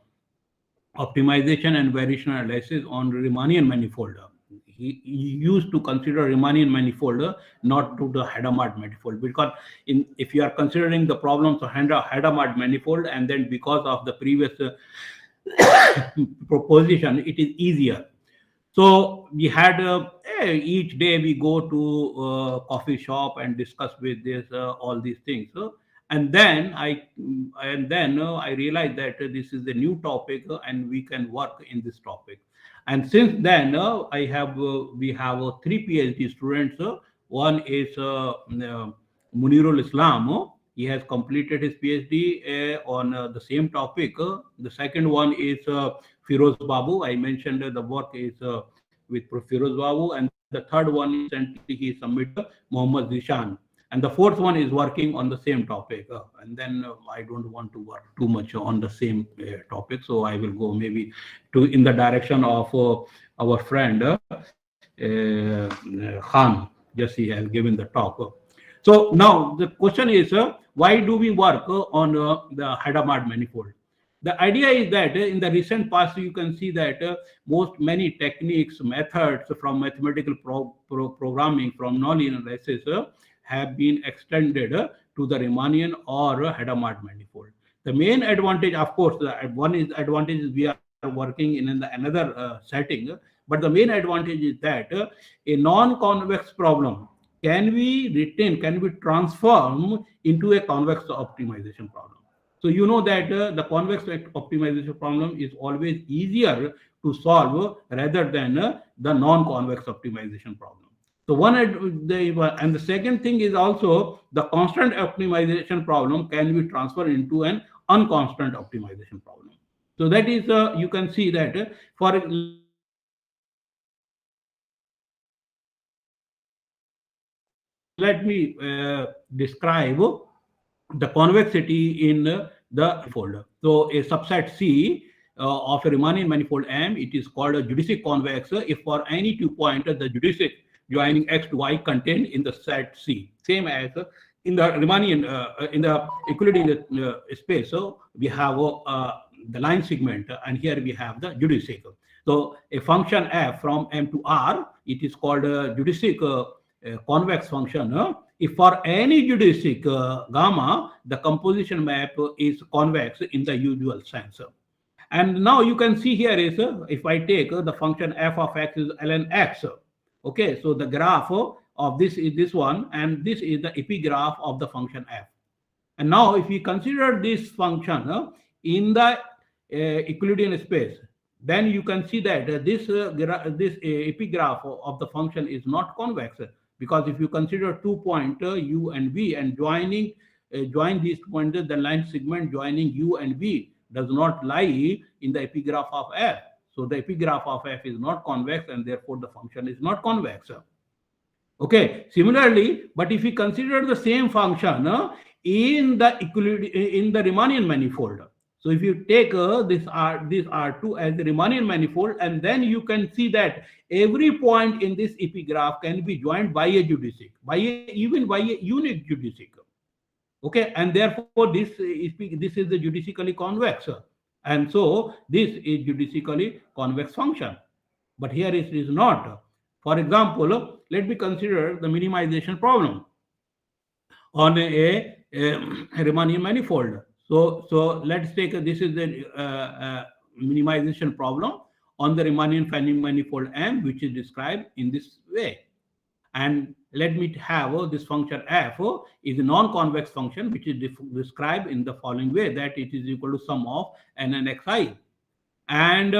optimization and variational analysis on Riemannian manifold. He used to consider Riemannian manifold, not to the Hadamard manifold, because if you are considering the problems of Hadamard manifold, and then because of the previous proposition, it is easier. So we had each day we go to coffee shop and discuss with this all these things. And then I realized that this is a new topic and we can work in this topic. And since then, we have 3 PhD students. One is Munirul Islam. He has completed his PhD on the same topic. The second one is Firoz Babu. I mentioned the work is with Firoz Babu. And the third one, recently he submitted Mohammad Zishan. And the fourth one is working on the same topic. And then I don't want to work too much on the same topic. So I will go maybe in the direction of our friend Khan. Just he has given the talk. So now the question is, why do we work on the Hadamard manifold? The idea is that in the recent past, you can see that many techniques, methods from mathematical programming, from nonlinear analysis, have been extended to the Riemannian or Hadamard manifold. The main advantage, of course, one is advantage is we are working in another setting, but the main advantage is that a non-convex problem can be transform into a convex optimization problem. So you know that the convex optimization problem is always easier to solve rather than the non-convex optimization problem. So and the second thing is also the constant optimization problem can be transferred into an unconstant optimization problem. So that is, you can see that let me describe the convexity in the manifold. So a subset C of a Riemannian manifold M, it is called a geodesic convex if for any 2 point the geodesic joining X to Y contained in the set C. Same as in the Riemannian, in the Euclidean space. So we have the line segment, and here we have the geodesic. So a function f from M to R, it is called a geodesic convex function. If for any geodesic gamma, the composition map is convex in the usual sense. And now you can see here is, if I take the function f of x is ln x. Okay, so the graph of this is this one, and this is the epigraph of the function f. And now if we consider this function in the Euclidean space, then you can see that this epigraph of the function is not convex, because if you consider 2 points u and v and join these points, the line segment joining u and v does not lie in the epigraph of f. So the epigraph of f is not convex, and therefore the function is not convex. Okay, similarly, but if we consider the same function in the Riemannian manifold, So if you take this R2 as the Riemannian manifold, and then you can see that every point in this epigraph can be joined by a geodesic, even by a unique geodesic. Okay, and therefore this is the geodesically convex, and so this is geodesically convex function. But here it is not. For example, let me consider the minimization problem on a Riemannian manifold. So let's take this is the minimization problem on the Riemannian manifold M, which is described in this way. And let me have this function f is a non-convex function, which is described in the following way, that it is equal to sum of n and xi. And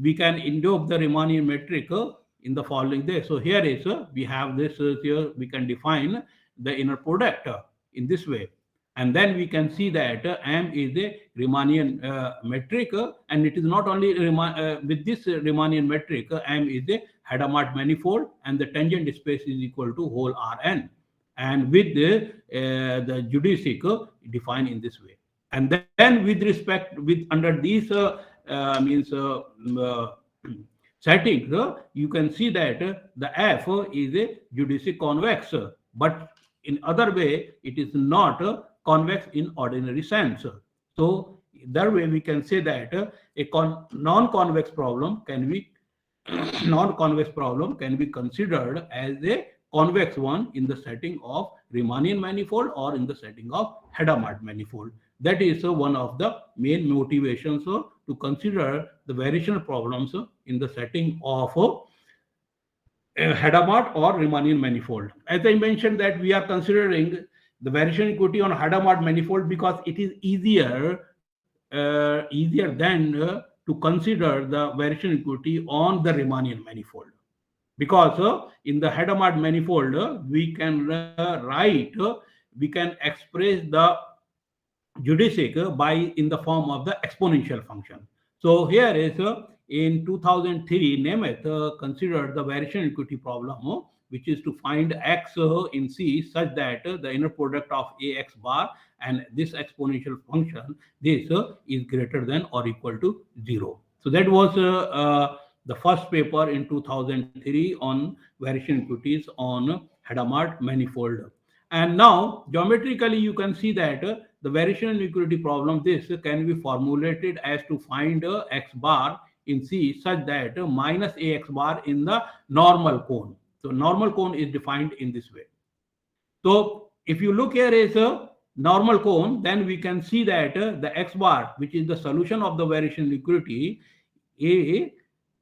we can invoke the Riemannian metric in the following way. So here is we have this here, we can define the inner product in this way. And then we can see that M is a Riemannian metric, and it is not only with this Riemannian metric, M is a Hadamard manifold, and the tangent space is equal to whole Rn, and with the geodesic defined in this way. And then with respect under these settings, you can see that the F is a geodesic convex, but in other way it is not convex in ordinary sense. So that way we can say that a non-convex problem can be considered as a convex one in the setting of Riemannian manifold or in the setting of Hadamard manifold. That is one of the main motivations to consider the variational problems in the setting of Hadamard or Riemannian manifold. As I mentioned that we are considering the variation equity on Hadamard manifold because it is easier than to consider the variation equity on the Riemannian manifold. Because in the Hadamard manifold, we can express the geodesic in the form of the exponential function. So here is in 2003, Nemeth considered the variation equity problem, which is to find x in C such that the inner product of ax bar and this exponential function, this is greater than or equal to 0. So that was the first paper in 2003 on variation equities on Hadamard manifold. And now geometrically you can see that the variation equity problem, this can be formulated as to find x bar in C such that minus ax bar in the normal cone. So normal cone is defined in this way. So if you look here as a normal cone, then we can see that the x bar, which is the solution of the variation equity, if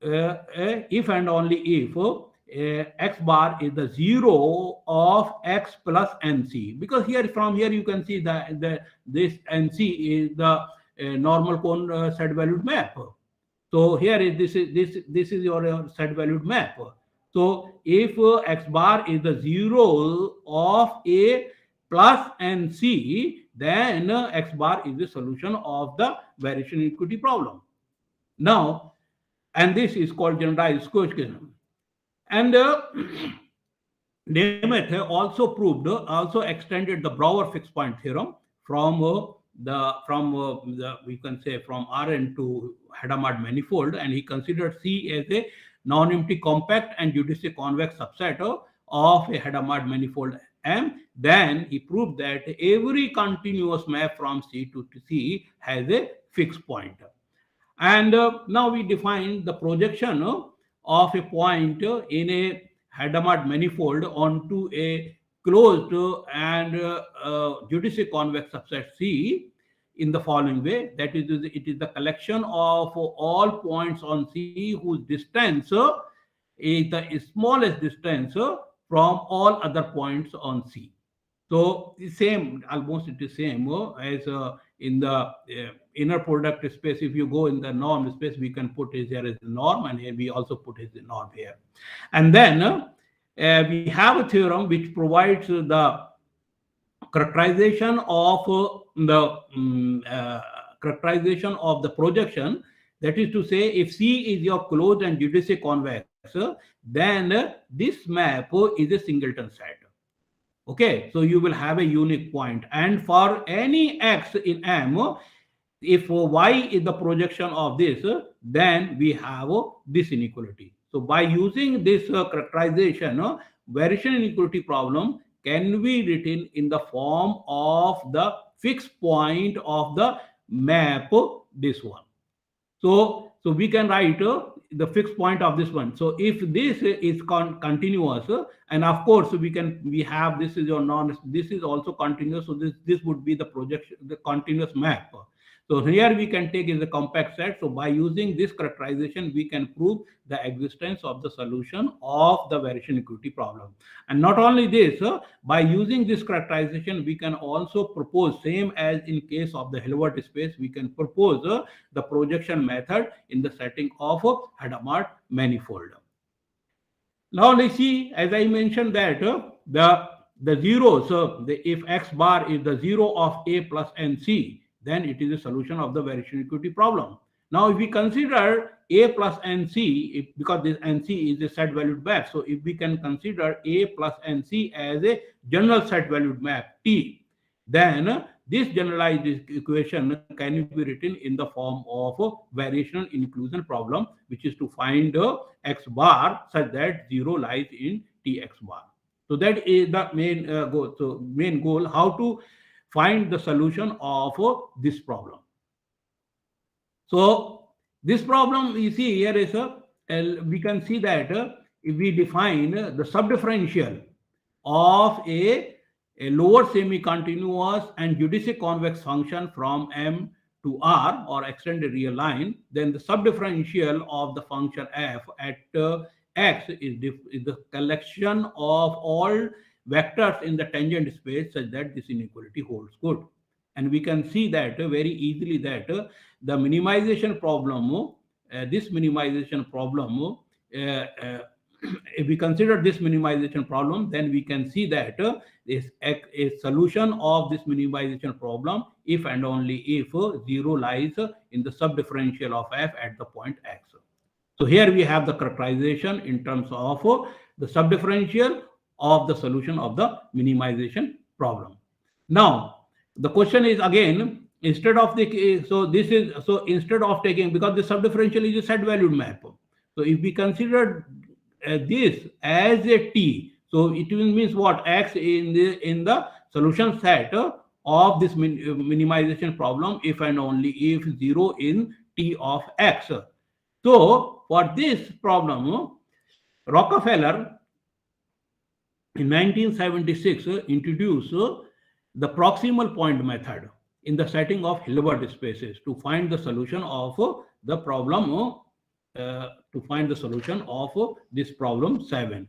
and only if x bar is the 0 of x plus nc, because from here you can see that this nc is the normal cone set valued map. So here is this is your set valued map. So if x bar is the 0 of a plus nc, then x bar is the solution of the variation equity problem. Now, and this is called generalized Stochastic. And Nemeth also extended the Brouwer fixed point theorem from we can say from Rn to Hadamard manifold, and he considered C as a non-empty compact and geodesic convex subset of a Hadamard manifold M. Then he proved that every continuous map from C to C has a fixed point. And now we define the projection of a point in a Hadamard manifold onto a closed and geodesic convex subset C in the following way. That is, it is the collection of all points on C whose distance is the smallest distance from all other points on C. So the same, almost it is same as in the inner product space. If you go in the norm space, we can put it here as the norm, and here we also put it as the norm here. And then we have a theorem which provides the characterization of the projection. That is to say, if C is your closed and geodesic convex, then this map is a singleton set. Okay, so you will have a unique point, and for any x in M, If y is the projection of this, then we have this inequality. So by using this characterization, variation inequality problem can be written in the form of the fixed point of the map, this one. So we can write the fixed point of this one. So if this is continuous, and of course we have this is your this is also continuous. So this would be the projection, the continuous map. So here we can take is a compact set. So by using this characterization, we can prove the existence of the solution of the variation inequality problem. And not only this, by using this characterization, we can also propose, same as in case of the Hilbert space, we can propose the projection method in the setting of Hadamard manifold. Now let's see, as I mentioned that the zeros, if x bar is the zero of a plus nc, then it is a solution of the variation inequality problem. Now, if we consider a plus nc, because this nc is a set valued map, so if we can consider a plus nc as a general set valued map T, then this generalized equation can be written in the form of a variational inclusion problem, which is to find x bar such that 0 lies in Tx bar. So that is the main goal. So main goal, how to find the solution of this problem. So this problem you see here is we can see that if we define the subdifferential of a lower semi-continuous and geodesic convex function from M to R or extended real line, then the subdifferential of the function f at x is the collection of all vectors in the tangent space such that this inequality holds good. And we can see that very easily that the minimization problem, this minimization problem, if we consider this minimization problem, then we can see that is a solution of this minimization problem if and only if 0 lies in the subdifferential of f at the point x. So here we have the characterization in terms of the subdifferential of the solution of the minimization problem. Now the question is again, instead of the instead of taking, because the subdifferential is a set valued map, so if we consider this as a T, so it means what, x in the solution set of this minimization problem if and only if 0 in T of x. So for this problem, Rockefeller in 1976 introduced the proximal point method in the setting of Hilbert spaces to find the solution of the problem, this problem 7.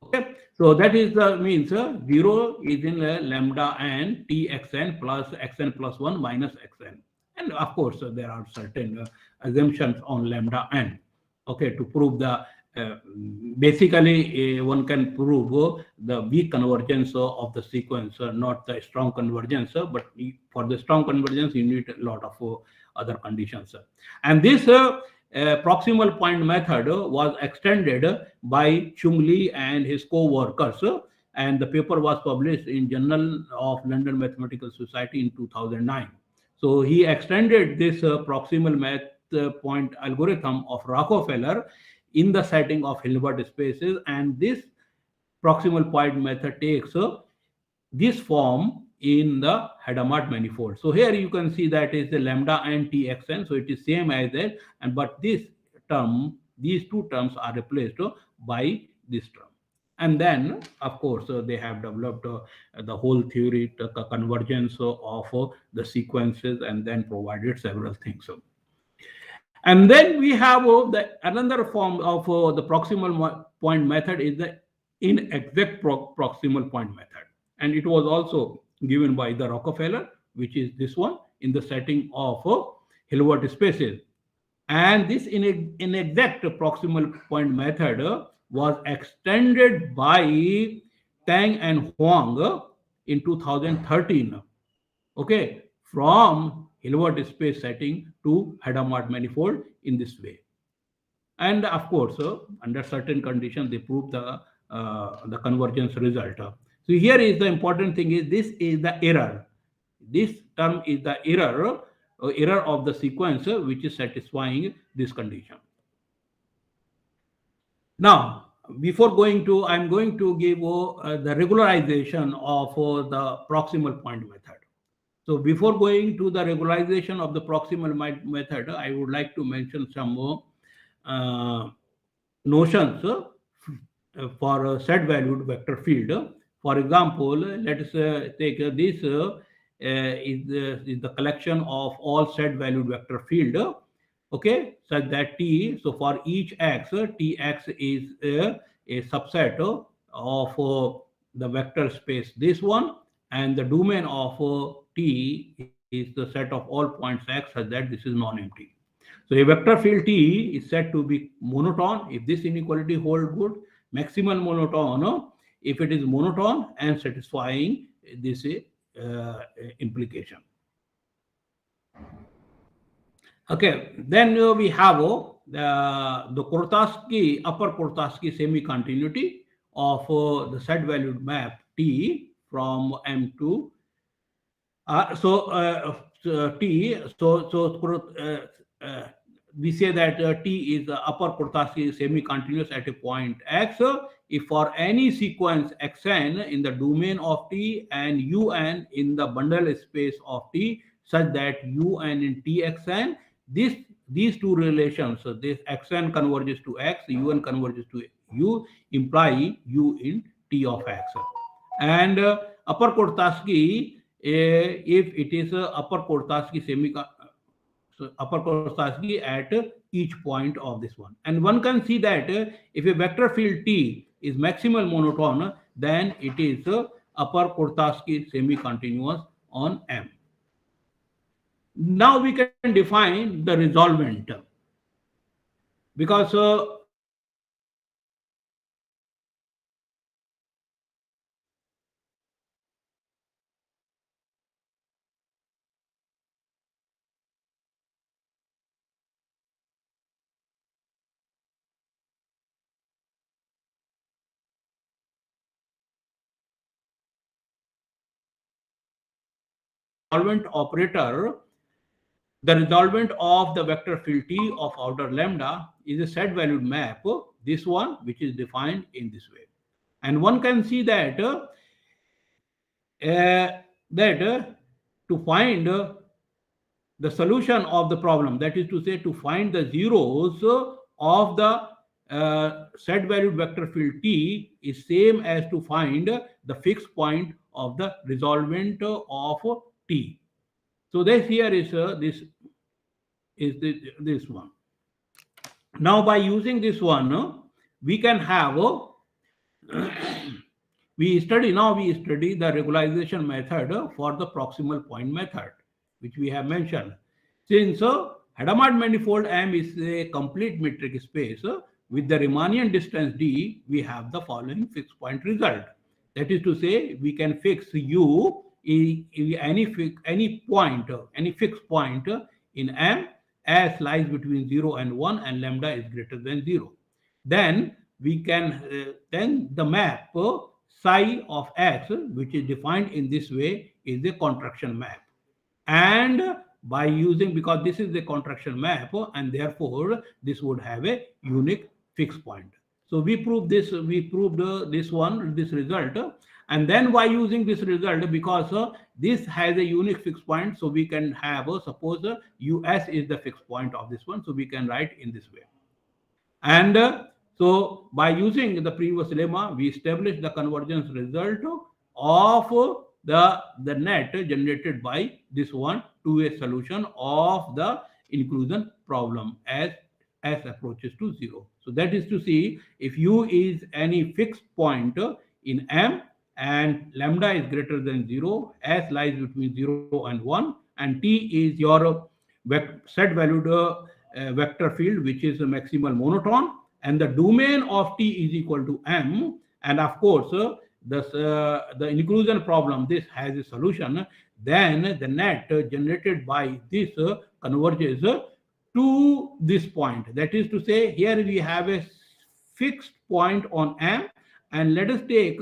Okay, so that is the means 0 is in lambda n txn plus xn plus 1 minus xn, and of course there are certain assumptions on lambda n. Okay, to prove the basically one can prove the weak convergence of the sequence, not the strong convergence, but for the strong convergence you need a lot of other conditions. And this proximal point method was extended by Chung Lee and his co-workers, and the paper was published in Journal of London Mathematical Society in 2009. So he extended this proximal point algorithm of Rockefeller in the setting of Hilbert spaces, and this proximal point method takes this form in the Hadamard manifold. So here you can see that is the lambda n txn, so it is same as that, and but this term, these two terms are replaced by this term. And then of course they have developed the whole theory, the convergence of the sequences, and then provided several things. And then we have another form of the proximal point method is the inexact proximal point method, and it was also given by the Rockefeller, which is this one in the setting of Hilbert spaces. And this inexact proximal point method was extended by Tang and Huang in 2013. Okay, from Hilbert space setting to Hadamard manifold in this way. And of course, under certain conditions, they prove the convergence result. So here is the important thing is this is the error. This term is the error error of the sequence which is satisfying this condition. Now, before going to, I'm going to give the regularization of the proximal point method. So before going to the regularization of the proximal method, I would like to mention some notions for a set-valued vector field. For example, let us take this is the collection of all set-valued vector field, okay, such that T, so for each x, Tx is a subset of the vector space, this one, and the domain of T is the set of all points x such that this is non-empty. So a vector field T is said to be monotone if this inequality holds good, maximal monotone if it is monotone and satisfying this implication. Okay, then we have the Kuratowski, upper Kuratowski semi-continuity of the set-valued map T from M to we say that T is the upper Kuratowski semi-continuous at a point x if for any sequence xn in the domain of T and un in the bundle space of T such that un in Txn, these two relations, so this xn converges to x, un converges to u, imply u in T of x. And upper Kuratowski, if it is upper Kuratowski upper Kuratowski at each point of this one. And one can see that if a vector field T is maximal monotone, then it is upper Kuratowski semi-continuous on M. Now we can define the resolvent, because resolvent operator, the resolvent of the vector field T of order lambda is a set-valued map, this one, which is defined in this way. And one can see that to find the solution of the problem, that is to say, to find the zeros of the set-valued vector field T is same as to find the fixed point of the resolvent of T. So this here is this one. Now by using this one, we can have we study the regularization method for the proximal point method, which we have mentioned. Since Hadamard manifold M is a complete metric space with the Riemannian distance D, we have the following fixed point result. That is to say, we can fix U any fixed point in M as lies between 0 and 1 and lambda is greater than 0. Then we can then the map psi of x, which is defined in this way, is a contraction map. And by using, because this is the contraction map and therefore this would have a unique fixed point. So we proved this, this result. And then by using this result, because this has a unique fixed point, so we can have, suppose US is the fixed point of this one, so we can write in this way. And so by using the previous lemma, we established the convergence result of the net generated by this one to a solution of the inclusion problem as approaches to 0. So that is to see if U is any fixed point in M and lambda is greater than 0, S lies between 0 and 1, and T is your set valued vector field, which is a maximal monotone, and the domain of T is equal to M, and of course the inclusion problem, this has a solution, then the net generated by this converges to this point. That is to say, here we have a fixed point on M, and let us take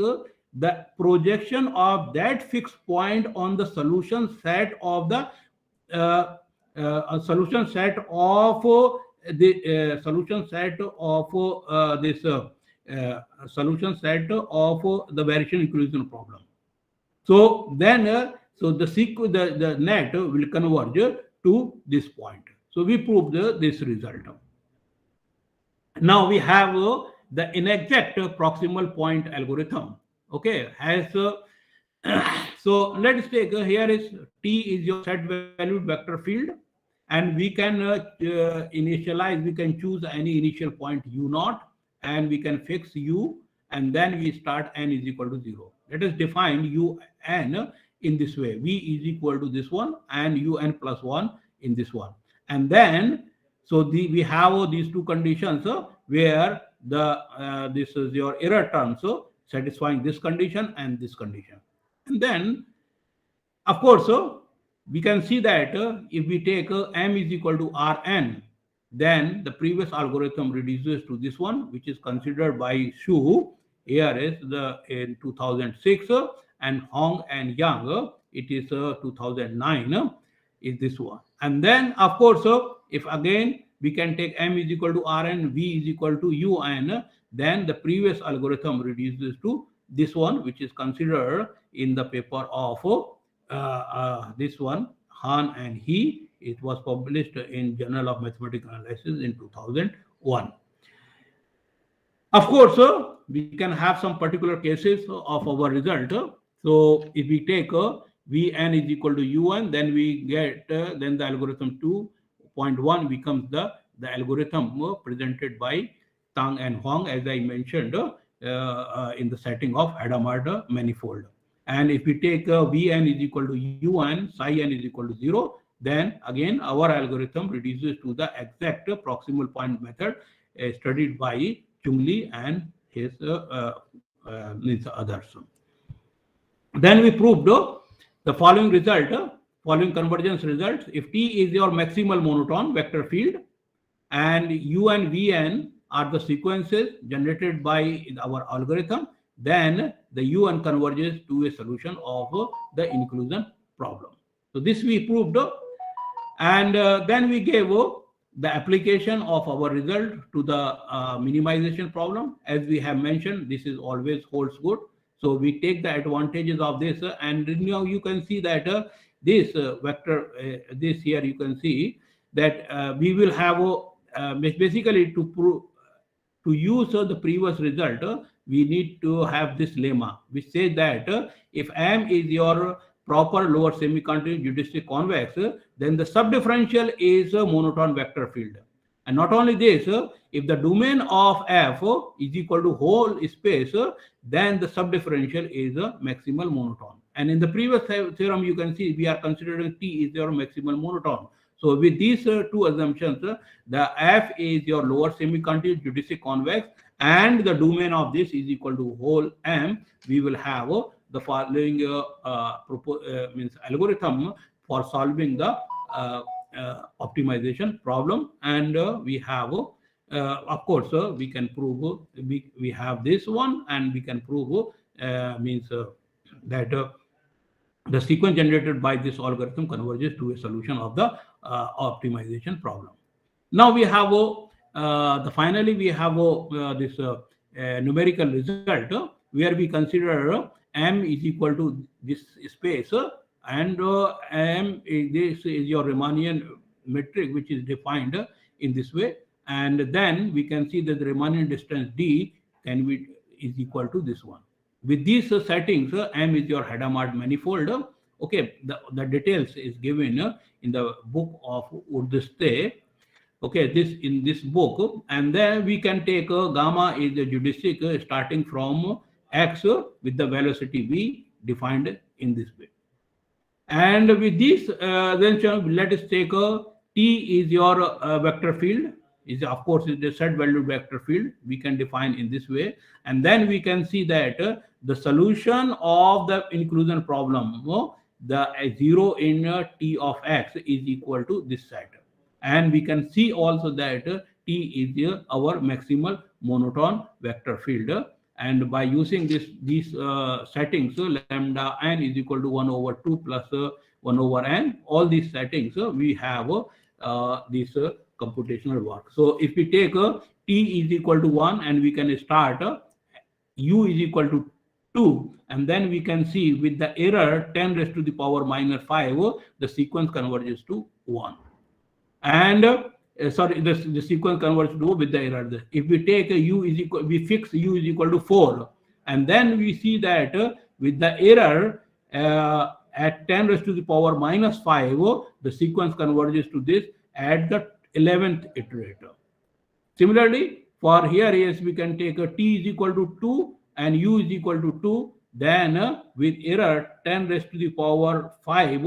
the projection of that fixed point on the solution set of the a solution set of the solution set of this solution set of the variation equation problem. So then, so the net will converge to this point. So we proved this result. Now we have the inexact proximal point algorithm. Okay, has so let's take here is T is your set valued vector field, and we can initialize, we can choose any initial point u0, and we can fix u, and then we start n is equal to 0. Let us define un in this way. V is equal to this one and un plus 1 in this one. And then, so we have these two conditions where the this is your error term, so satisfying this condition and this condition. And then, of course, we can see that if we take m is equal to Rn, then the previous algorithm reduces to this one, which is considered by Xu. Here is the in 2006, and Hong and Yang, it is 2009, is this one. And then, of course, if again we can take m is equal to Rn, v is equal to un, then the previous algorithm reduces to this one, which is considered in the paper of this one, Han and he. It was published in Journal of Mathematical Analysis in 2001. Of course, we can have some particular cases of our result. So if we take Vn is equal to un, then we get then the algorithm 2.1 becomes the algorithm presented by Tang and Huang, as I mentioned in the setting of Hadamard manifold. And if we take Vn is equal to un, psi n is equal to 0, then again our algorithm reduces to the exact proximal point method studied by Chungli and his others. Then we proved the following result, following convergence results. If T is your maximal monotone vector field and U and Vn are the sequences generated by our algorithm, then the UN converges to a solution of the inclusion problem. So this we proved, and then we gave the application of our result to the minimization problem. As we have mentioned, this is always holds good. So we take the advantages of this, and now you can see that this vector, this here you can see that we will have basically to use the previous result, we need to have this lemma, which says that if M is your proper lower semi-continuous geodesic convex, then the subdifferential is a monotone vector field. And not only this, if the domain of F is equal to whole space, then the subdifferential is a maximal monotone. And in the previous theorem, you can see we are considering T is your maximal monotone. So with these two assumptions, the F is your lower semi-continuous geodesic convex, and the domain of this is equal to whole M, we will have the following means algorithm for solving the optimization problem. And we have of course we can prove we have this one, and we can prove means that the sequence generated by this algorithm converges to a solution of the optimization problem. Now we have finally we have this numerical result where we consider M is equal to this space, and M this is your Riemannian metric, which is defined in this way. And then we can see that the Riemannian distance D can be is equal to this one. With these settings, M is your Hadamard manifold. Okay, the details is given in the book of Urdiste. Okay, this in this book, and then we can take gamma is the geodesic starting from X with the velocity V defined in this way. And with this, then let us take T is your vector field. Is of course is the set valued vector field. We can define in this way, and then we can see that the solution of the inclusion problem, the 0 in T of X is equal to this set. And we can see also that T is our maximal monotone vector field. And by using these settings, lambda n is equal to 1/2 plus 1 over n. All these settings we have this computational work. So if we take t is equal to 1 and we can start u is equal to 2, and then we can see with the error 10 raised to the power minus 5, the sequence converges to 1. And sorry, the sequence converges to with the error. If we take u is equal, we fix u is equal to 4, and then we see that with the error at 10 raised to the power minus 5, the sequence converges to this at the 11th iterator. Similarly, for here, yes, we can take t is equal to 2 and u is equal to 2. Then with error 10 raised to the power 5,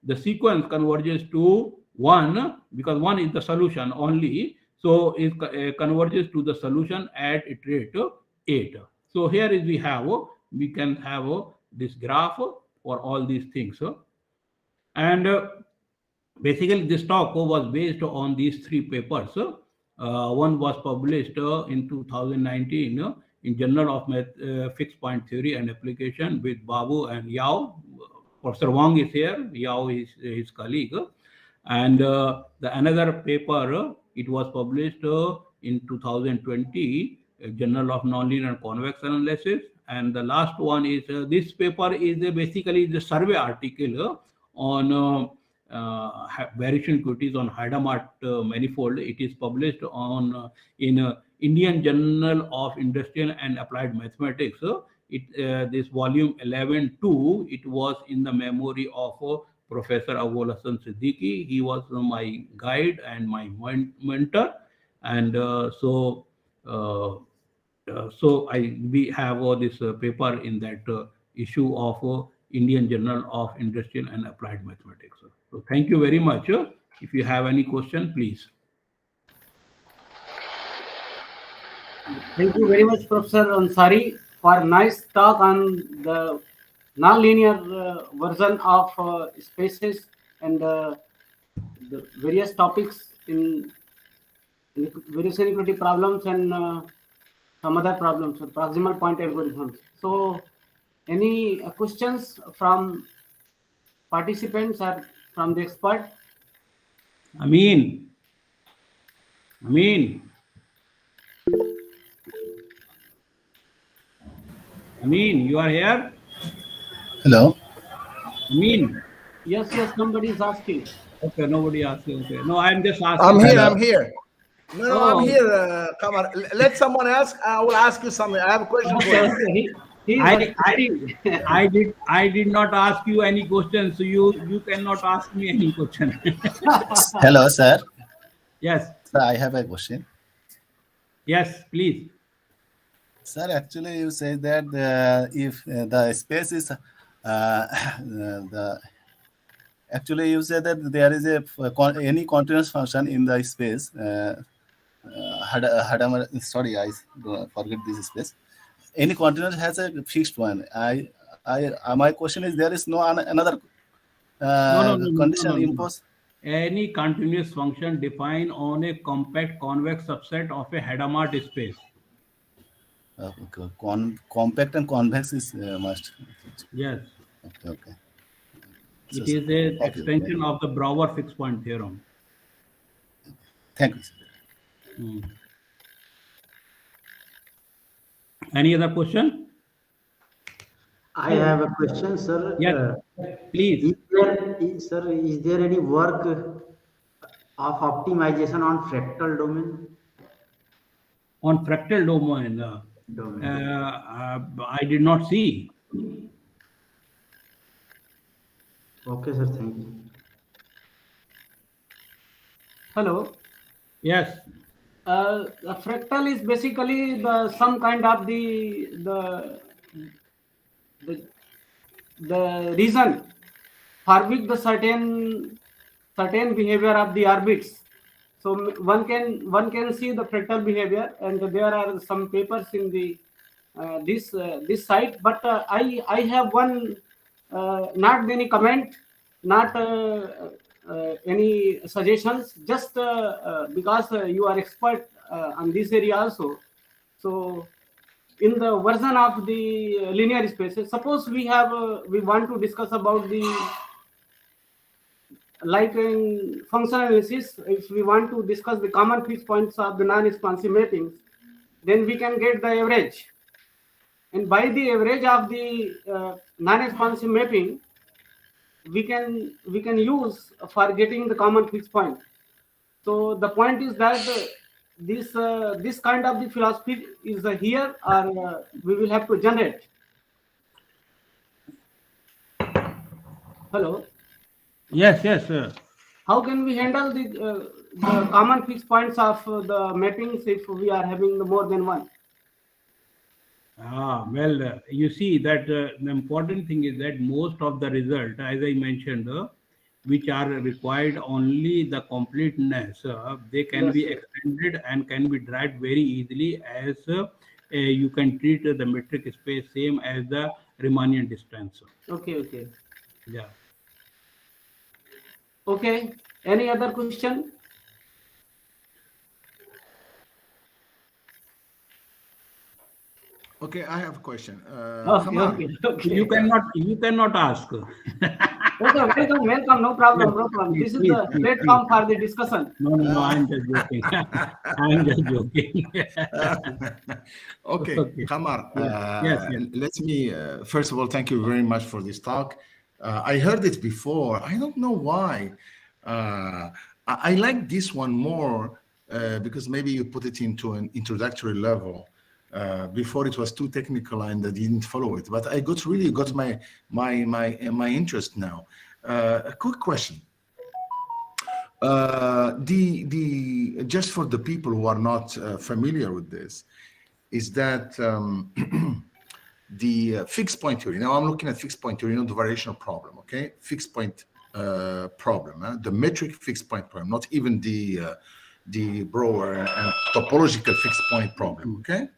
the sequence converges to 1, because 1 is the solution only. So it converges to the solution at iterator 8. So here is we can have this graph for all these things. And basically this talk was based on these 3 papers. One was published in 2019 in Journal of Fixed Point Theory and Application with Babu and Yao. Professor Wang is here, Yao is his colleague. And another paper, it was published in 2020, Journal of Nonlinear and Convex Analysis. And the last one is, this paper is basically the survey article on variation equities on Hadamard manifold. It is published on in Indian Journal of Industrial and Applied Mathematics. This volume 11-2, it was in the memory of Professor Abul Hassan Siddiqui. He was my guide and my mentor. And we have this paper in that issue of Indian Journal of Industrial and Applied Mathematics. So thank you very much. If you have any question, please. Thank you very much, Professor Ansari, for a nice talk on the nonlinear version of spaces and the various topics in various inequality problems and some other problems, proximal point algorithms. So, any questions from participants or from the expert? Amin, you are here? Hello. Amin. Yes, somebody is asking. Okay, nobody asking. Okay, no, I'm just asking. I'm here. No, I'm here. Come on, let someone ask. I will ask you something. I have a question for you. I did not ask you any questions, so you cannot ask me any question. Hello, sir. Yes. Sir, I have a question. Yes, please. Sir, actually, you say that if the space is actually you say that there is any continuous function in the space. Hadamard, sorry, I forget this space. Any continuous has a fixed one. My question is, there is no another condition imposed? Any continuous function defined on a compact convex subset of a Hadamard space. Okay. Compact and convex is must. Yes. Okay. It is an extension of the Brouwer fixed point theorem. Thank you, sir. Any other question? I have a question, sir. Yes, please. Is there any work of optimization on fractal domain? On fractal domain, I did not see. Okay, sir. Thank you. Hello. Yes. A fractal is basically some kind of the reason for which the certain behavior of the orbits. So one can see the fractal behavior, and there are some papers in the this site. But I have one not any comment, not any suggestions, just because you are expert on this area also. So in the version of the linear spaces, suppose we want to discuss about the like in functional analysis, if we want to discuss the common fixed points of the non-expansive mappings, then we can get the average. And by the average of the non-expansive mapping, we can use for getting the common fixed point. So the point is that this kind of the philosophy is here, or we will have to generate. Hello. Yes, yes, sir. How can we handle the common fixed points of the mappings if we are having more than one? Well, you see that the important thing is that most of the result, as I mentioned, which are required only the completeness, they can be extended and can be derived very easily, as you can treat the metric space same as the Riemannian distance. Okay. Yeah. Okay. Any other question? Okay, I have a question. Okay. You cannot ask. Okay, welcome. No problem. This is the platform for the discussion. No, I'm just joking. Okay, Hamar, Yes. let me, first of all, thank you very much for this talk. I heard it before. I don't know why. I like this one more because maybe you put it into an introductory level. Before it was too technical and I didn't follow it, but I really got my interest now. A quick question. Just for the people who are not familiar with this, is that the fixed point theory. Now I'm looking at fixed point theory, the variational problem. Okay, fixed point problem, the metric fixed point problem, not even the Brouwer and topological fixed point problem. Okay.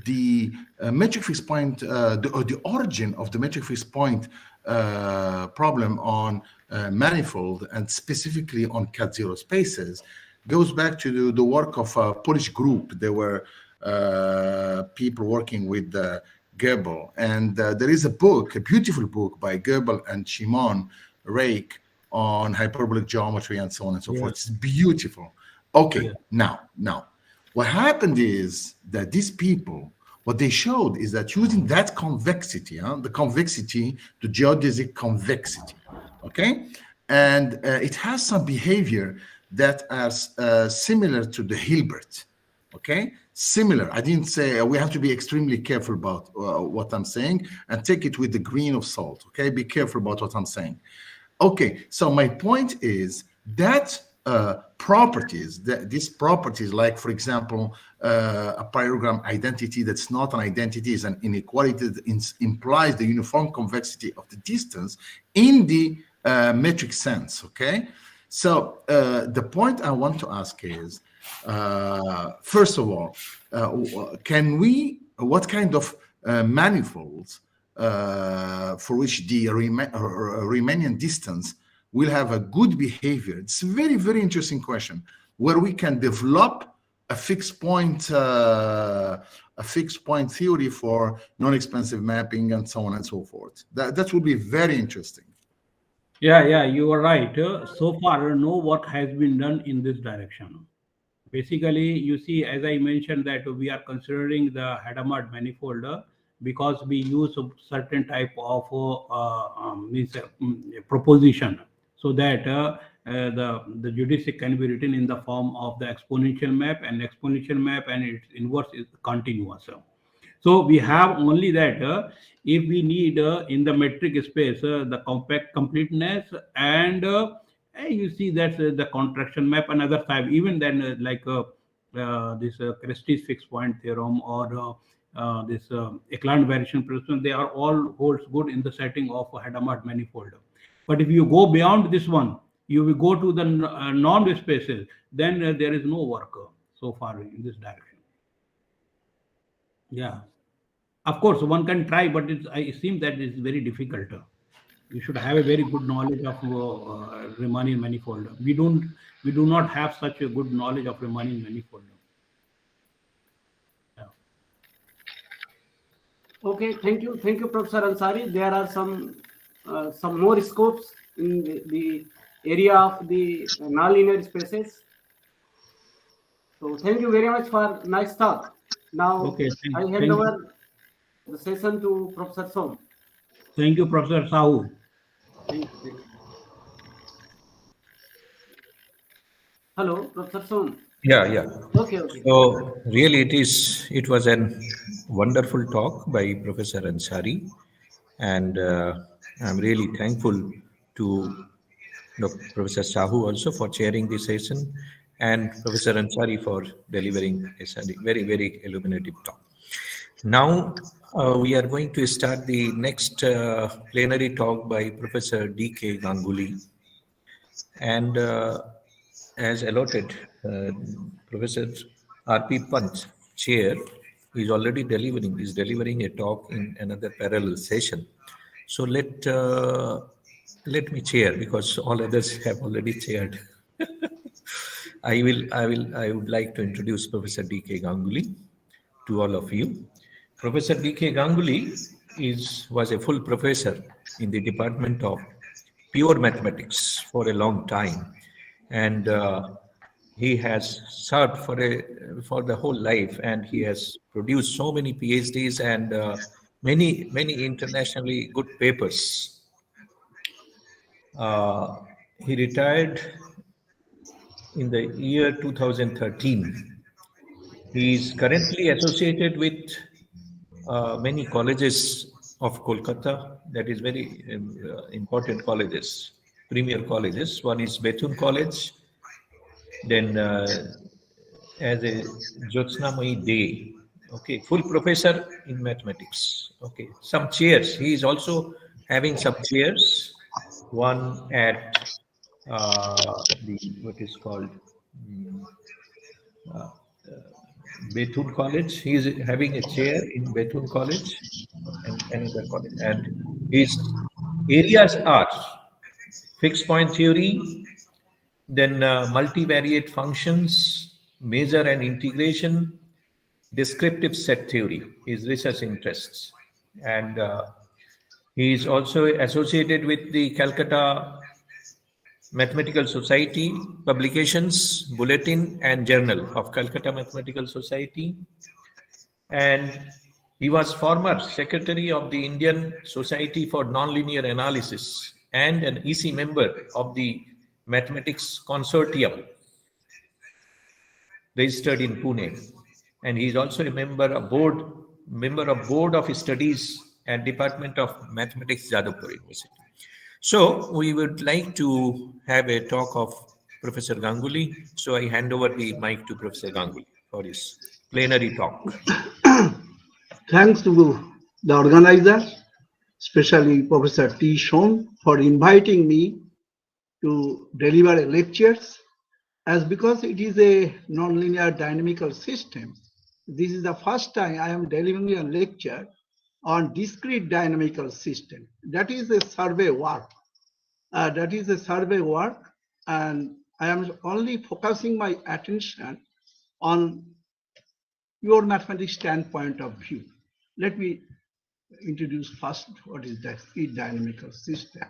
The metric fixed point, the origin of the metric fixed point problem on manifold and specifically on cat-zero spaces goes back to the work of a Polish group. There were people working with Goebel, and there is a beautiful book by Goebel and Shimon Reich on hyperbolic geometry and so on and so forth. It's beautiful. Okay, now. What happened is that these people, what they showed is that using that convexity, the convexity, the geodesic convexity, okay? And it has some behavior that is similar to the Hilbert, okay? Similar. I didn't say, we have to be extremely careful about what I'm saying and take it with a grain of salt, okay? Be careful about what I'm saying. Okay, so my point is that these properties, like for example, a parallelogram identity that's not an identity is an inequality that implies the uniform convexity of the distance in the metric sense. Okay, so the point I want to ask is, first of all, what kind of manifolds for which the Riemannian distance will have a good behavior? It's a very, very interesting question, where we can develop a fixed point theory for non-expansive mapping and so on and so forth. That would be very interesting. Yeah, you are right. So far, what has been done in this direction. Basically, you see, as I mentioned, that we are considering the Hadamard manifold because we use a certain type of proposition, so that the geodesic can be written in the form of the exponential map, and its inverse is continuous. So we have only that if we need in the metric space the compact completeness, and you see that's the contraction map, another type, even then like this Christie's fixed point theorem or this Eklund variation principle, they are all holds good in the setting of a Hadamard manifold. But if you go beyond this one, you will go to the non-spaces, then there is no work so far in this direction. Yeah, of course one can try, but it seems that it's very difficult. You should have a very good knowledge of Riemannian manifold. We do not have such a good knowledge of Riemannian manifold. Yeah. Okay, thank you, Professor Ansari. There are some more scopes in the area of the nonlinear spaces. So thank you very much for nice talk. Now Okay, I hand thank you. over the session to Professor Som. Thank you, Professor Sahu. Thank you. Hello, Professor Som. Yeah. Okay. So really, it was a wonderful talk by Professor Ansari, and I'm really thankful to Professor Sahu also for chairing the session, and Professor Ansari for delivering a very, very illuminative talk. Now we are going to start the next plenary talk by Professor D.K. Ganguly, and as allotted, Professor R.P. Pant, chair, is already delivering a talk in another parallel session. So let me chair, because all others have already chaired. I would like to introduce Professor D.K. Ganguly to all of you. Professor D.K. Ganguly was a full professor in the Department of Pure Mathematics for a long time, and he has served for the whole life, and he has produced so many PhDs and many internationally good papers. He retired in the year 2013. He is currently associated with many colleges of Calcutta, that is very important colleges, premier colleges. One is Bethune College, then as a Jyotsnamai Day, okay, full professor in mathematics, okay. Some chairs, he is also having some chairs, one at what is called Bethune College. He is having a chair in Bethune College and another college. And his areas are fixed point theory, then multivariate functions, measure and integration, descriptive set theory, his research interests. And he is also associated with the Calcutta Mathematical Society publications, bulletin and journal of Calcutta Mathematical Society. And he was former secretary of the Indian Society for Nonlinear Analysis and an EC member of the Mathematics Consortium registered in Pune. And he is also a member of Board of Studies at Department of Mathematics, Jadavpur University. So we would like to have a talk of Professor Ganguly. So I hand over the mic to Professor Ganguly for his plenary talk. Thanks to the organizer, especially Professor T. Shon, for inviting me to deliver lectures. As because it is a nonlinear dynamical system, this is the first time I am delivering a lecture on discrete dynamical system. That is a survey work. And I am only focusing my attention on pure mathematics standpoint of view. Let me introduce first what is discrete dynamical system.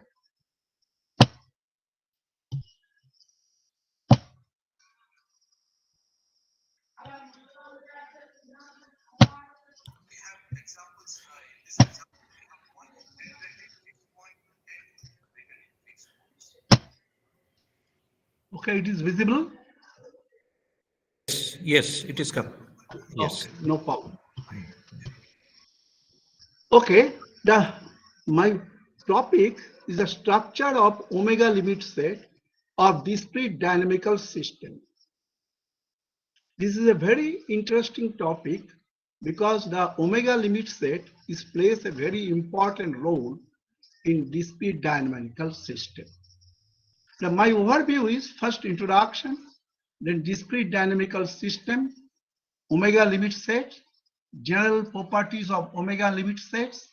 Okay, it is visible? Yes, it is coming. Yes. Okay, no problem. Okay, my topic is the structure of omega limit set of discrete dynamical system. This is a very interesting topic because the omega limit set plays a very important role in discrete dynamical system. Now, my overview is first introduction, then discrete dynamical system, omega limit set, general properties of omega limit sets,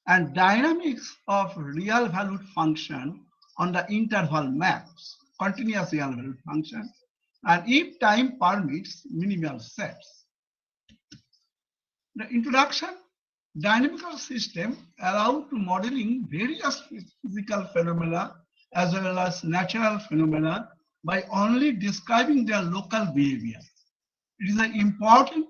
and dynamics of real valued function on the interval maps, continuous real valued function, and if time permits, minimal sets. The introduction, dynamical system allow to modeling various physical phenomena as well as natural phenomena by only describing their local behavior. It is important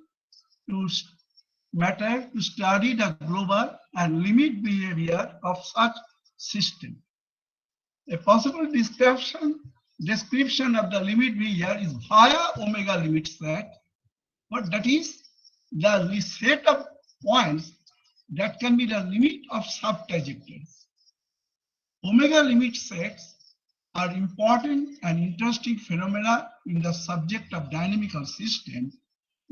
matter to study the global and limit behavior of such system. A possible description of the limit behavior is via omega limit set, but that is the set of points that can be the limit of sub-trajectories. Omega limit sets are important and interesting phenomena in the subject of dynamical system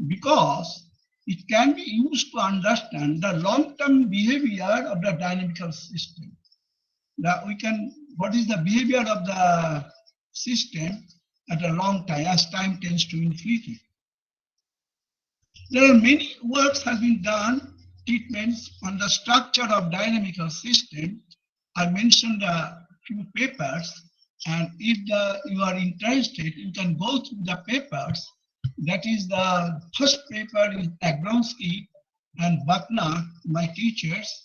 because it can be used to understand the long-term behavior of the dynamical system. What is the behavior of the system at a long time as time tends to infinity. There are many works have been done, treatments on the structure of dynamical system. I mentioned a few papers, and if you are interested, you can go through the papers. That is the first paper is Agronsky and Bakna, my teachers,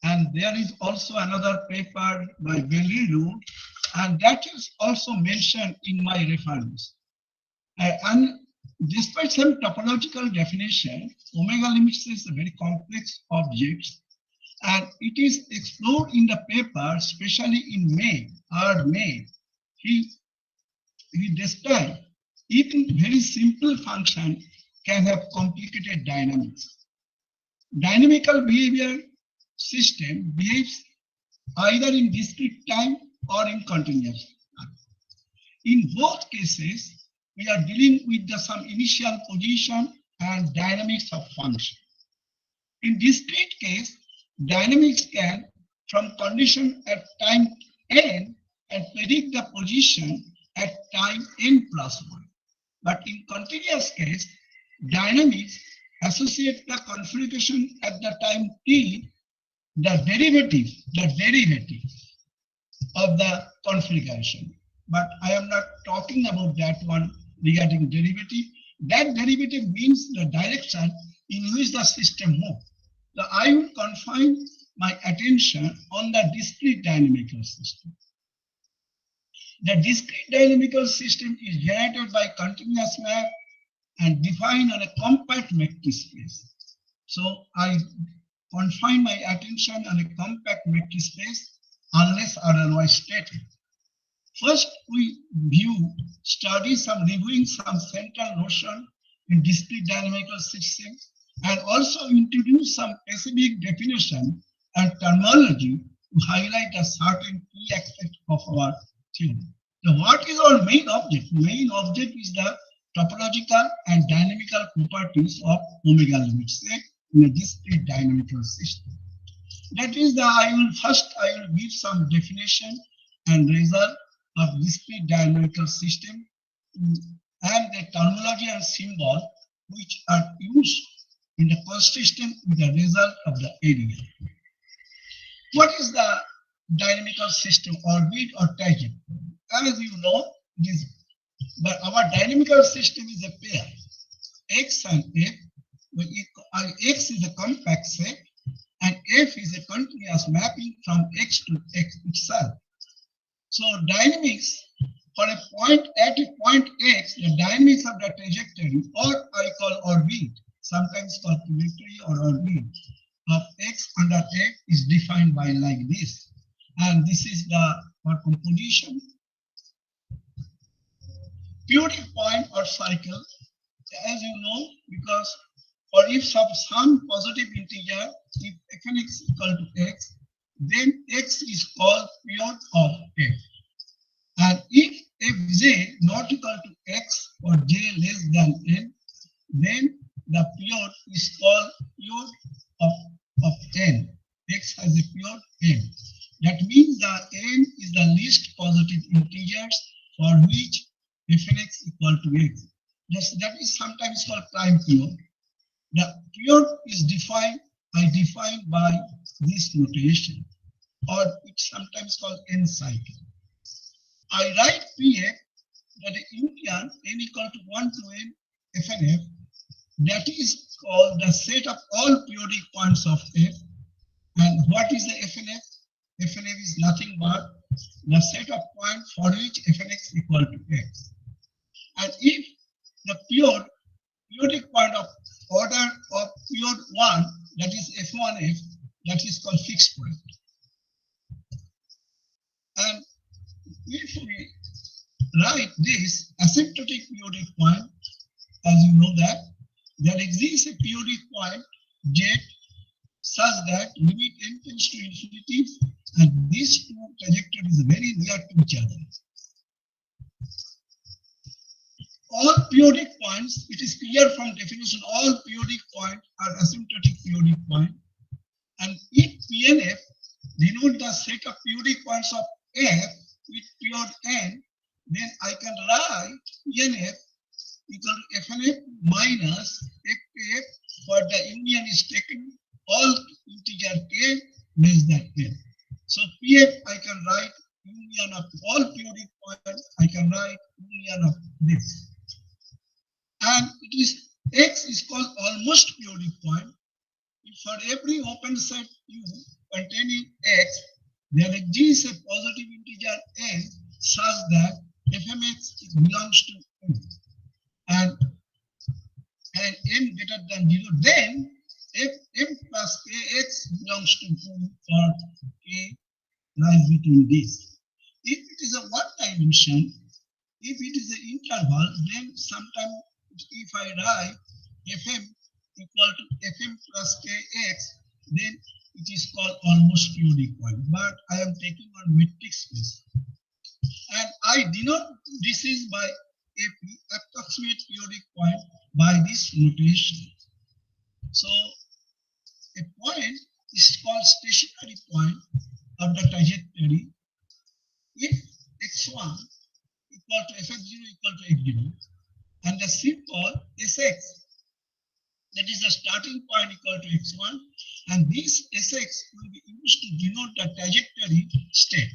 and there is also another paper by Beliru, and that is also mentioned in my reference. And despite some topological definition, omega limits is a very complex object, and it is explored in the paper, especially in May. He described even very simple function can have complicated dynamics. Dynamical behavior system behaves either in discrete time or in continuous time. In both cases, we are dealing with some initial position and dynamics of function. In discrete case, dynamics can from condition at time n and predict the position at time n plus 1. But in continuous case, dynamics associate the configuration at the time t, the derivative of the configuration. But I am not talking about that one regarding derivative. That derivative means the direction in which the system moves. So I will confine my attention on the discrete dynamical system. The discrete dynamical system is generated by continuous map and defined on a compact metric space. So I confine my attention on a compact metric space unless otherwise stated. First, we reviewing some central notion in discrete dynamical systems and also introduce some specific definition and terminology to highlight a certain key aspect of our theory. So what is our main object? Main object is the topological and dynamical properties of omega limit set in a discrete dynamical system. That is I will give some definition and result of discrete dynamical system and the terminology and symbol which are used in the consistent with the result of the area. What is the dynamical system, orbit or tangent? As you know, but our dynamical system is a pair, X and F. X is a compact set and F is a continuous mapping from X to X itself. So dynamics for a point at a point X, the dynamics of the trajectory, or I call orbit, sometimes called trajectory or orbit of X under F is defined by like this. And this is for composition. Periodic point or cycle, as you know, because for if some positive integer, if fnx is equal to x, then x is called period of f. And if fj not equal to x or j less than n, then the period is called period of n. X has a period n. That means that n is the least positive integers for which fnx equal to x. That is sometimes called prime period. The period is defined by this notation, or it's sometimes called n cycle. I write Pf that the union n equal to 1 to n fnf, that is called the set of all periodic points of f. And what is the fnf? Fnf is nothing but the set of points for which fnx equal to x. And if the periodic point of order of period 1, that is f1f, that is called fixed point. And if we write this asymptotic periodic point, as you know that, there exists a periodic point z such that limit n tends to infinity, and these two trajectories are very near to each other. All periodic points, it is clear from definition, all periodic points are asymptotic periodic point. And if P and F denote the set of periodic points of F with period n, then I can write P and F equal to f and f minus f to f, for the union is taken all integer k less than n. So Pf I can write union of all periodic points, I can write union of this. And it is x is called almost periodic point. If for every open set U containing x, there exists a positive integer n such that fmx belongs to U. And n greater than 0, then f m plus kx belongs to U for k lies between this. If it is a one dimension, if it is an interval, then sometimes if I write fm equal to fm plus kx, then it is called almost periodic point. But I am taking on metric space. And I denote this is by AP, approximate periodic point, by this notation. So a point is called stationary point of the trajectory if x1 equal to fx0 equal to x0, and the simple sx, that is the starting point, equal to x1, and this sx will be used to denote the trajectory state.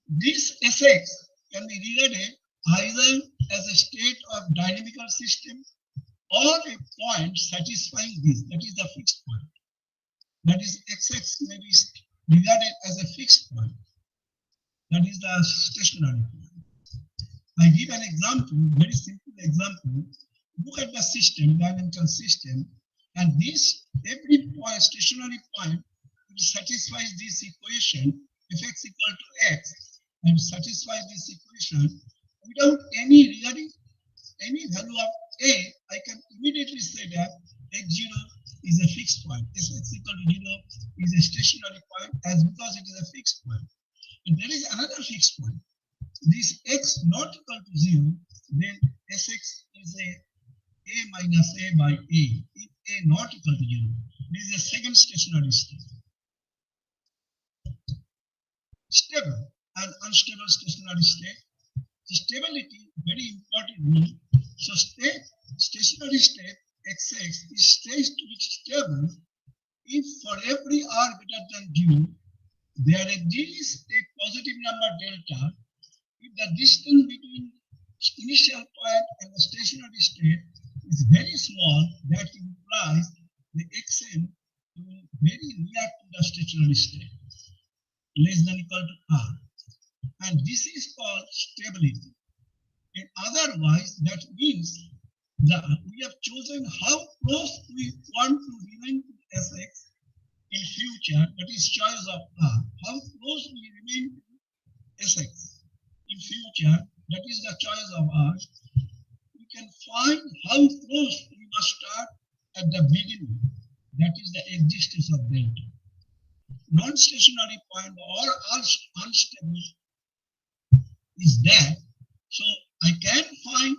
This sx can be regarded either as a state of dynamical system or a point satisfying this, that is the fixed point. That is, xx may be regarded as a fixed point, that is the stationary point. I give an example, very simple example. Look at the system, dynamical system, and this every point, stationary point, which satisfies this equation, fx equal to x, and satisfies this equation without any regarding any value of a, I can immediately say that x0 is a fixed point, fx equal to 0 is a stationary point, as because it is a fixed point. And there is another fixed point. This x not equal to 0, then sx is a minus a by a. If a not equal to 0, this is a second stationary state. Stable and unstable stationary state. The stability very important. So stationary state xx is state which is stable if for every r greater than 0, there exists a positive number delta. If the distance between initial point and the stationary state is very small, that implies the xm to be very near to the stationary state, less than equal to r. And this is called stability. And otherwise, that means that we have chosen how close we want to remain to Sx in future, that is choice of r. How close we remain to Sx in future, that is the choice of r. We can find how close we must start at the beginning, that is the existence of delta. Non-stationary point or unstable is there. So I can find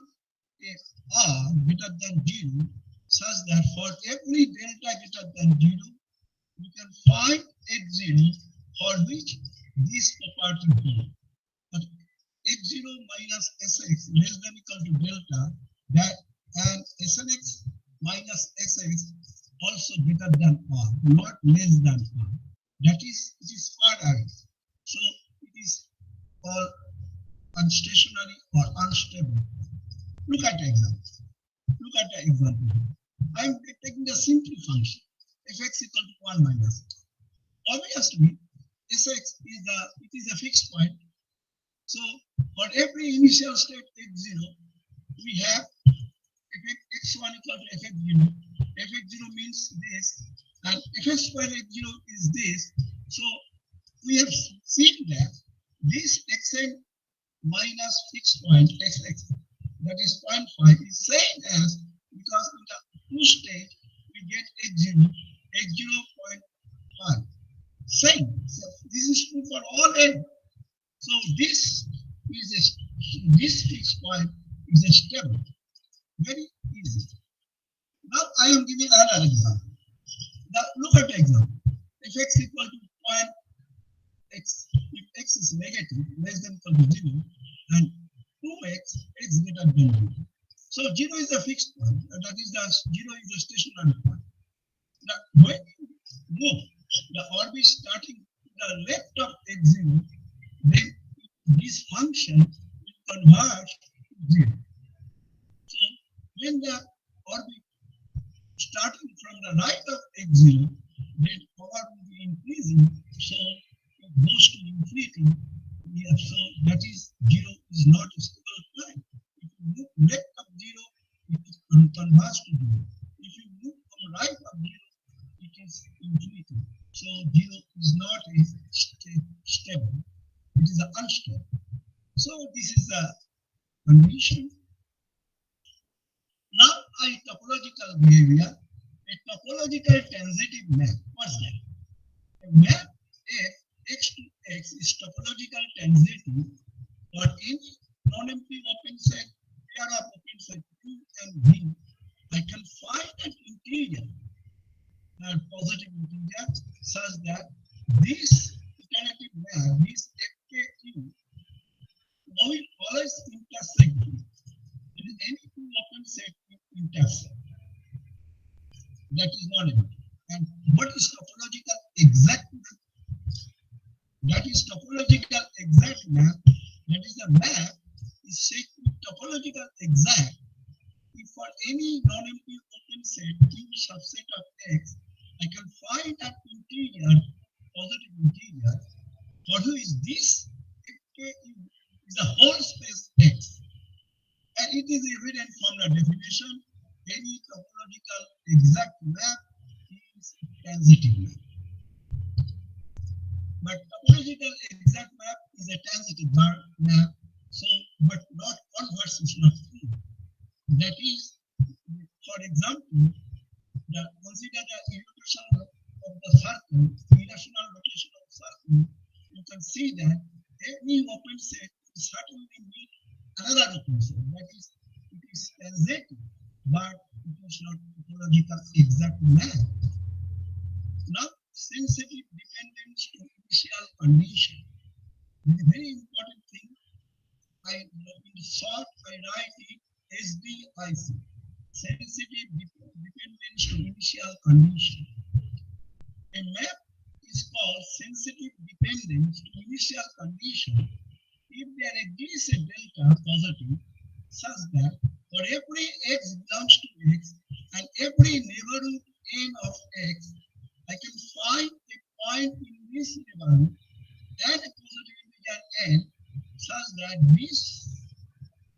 a r greater than 0 such that for every delta greater than 0, we can find x0 for which this property holds. But x0 minus sx less than equal to delta, that and snx minus sx also greater than r, not less than r. That is, it is far away. So it is all unstationary or unstable. Look at the example. Look at the example. I am taking the simple function fx equal to 1 minus x. Obviously, Sx is a fixed point. So for every initial state x0, we have x1 equal to fx0. Fx0 means this, and fx square x0 is this. So we have seen that this xn minus fixed point xx, that is 0.5, is same as, because in the two state we get x0, x0.5. Same. So this is true for all n. So this fixed point is a stable. Very easy. Now I am giving another example. Now look at the example. If x equal to point x, if x is negative, less than equal to 0, and 2x, x greater than 0. So 0 is a fixed point, and that is the 0 is a stationary point. Now when you move the orbit starting to the left of x0, then this function will converge to 0. So when the orbit starting from the right of x0, then power will be increasing, so it goes to infinity. Yeah, so that is 0 is not a stable point. If you move left of 0, it will converge to 0. If you move from right of 0, it is infinity. So 0 is not a stable. It is unstable. So this is the condition. Now a topological behavior, a topological transitive map. What's that? A map F x to x is topological transitive for any non-empty open set, pair of open set Q and V. I can find an integer, a positive integer, such that this alternative map, this FKQ, will always intersect. Any two open set intersect. That is not enough. And what is topological exact map? That is topological exact map. That is the map is said to be topological exact if for any non-empty open set Q subset of X, I can find an integer, positive integer, for who is this FKU is a whole space X. And it is evident from the definition, any topological exact map is transitive map. But topological exact map is a transitive map, so but not converse is not true. That is, for example, consider the rotation of the circle, irrational rotation of the circle. You can see that any open set will certainly meet another open set. That is, it is transitive, but it is not topological exact map. Now, sensitive dependence to initial condition. This is a very important thing. In short, I write it SDIC, sensitive dependence to initial condition. A map is called sensitive dependence to initial condition if there exists a delta positive such that for every x belongs to x and every neighborhood n of x, I can find a point in this neighborhood and a positive integer n such that these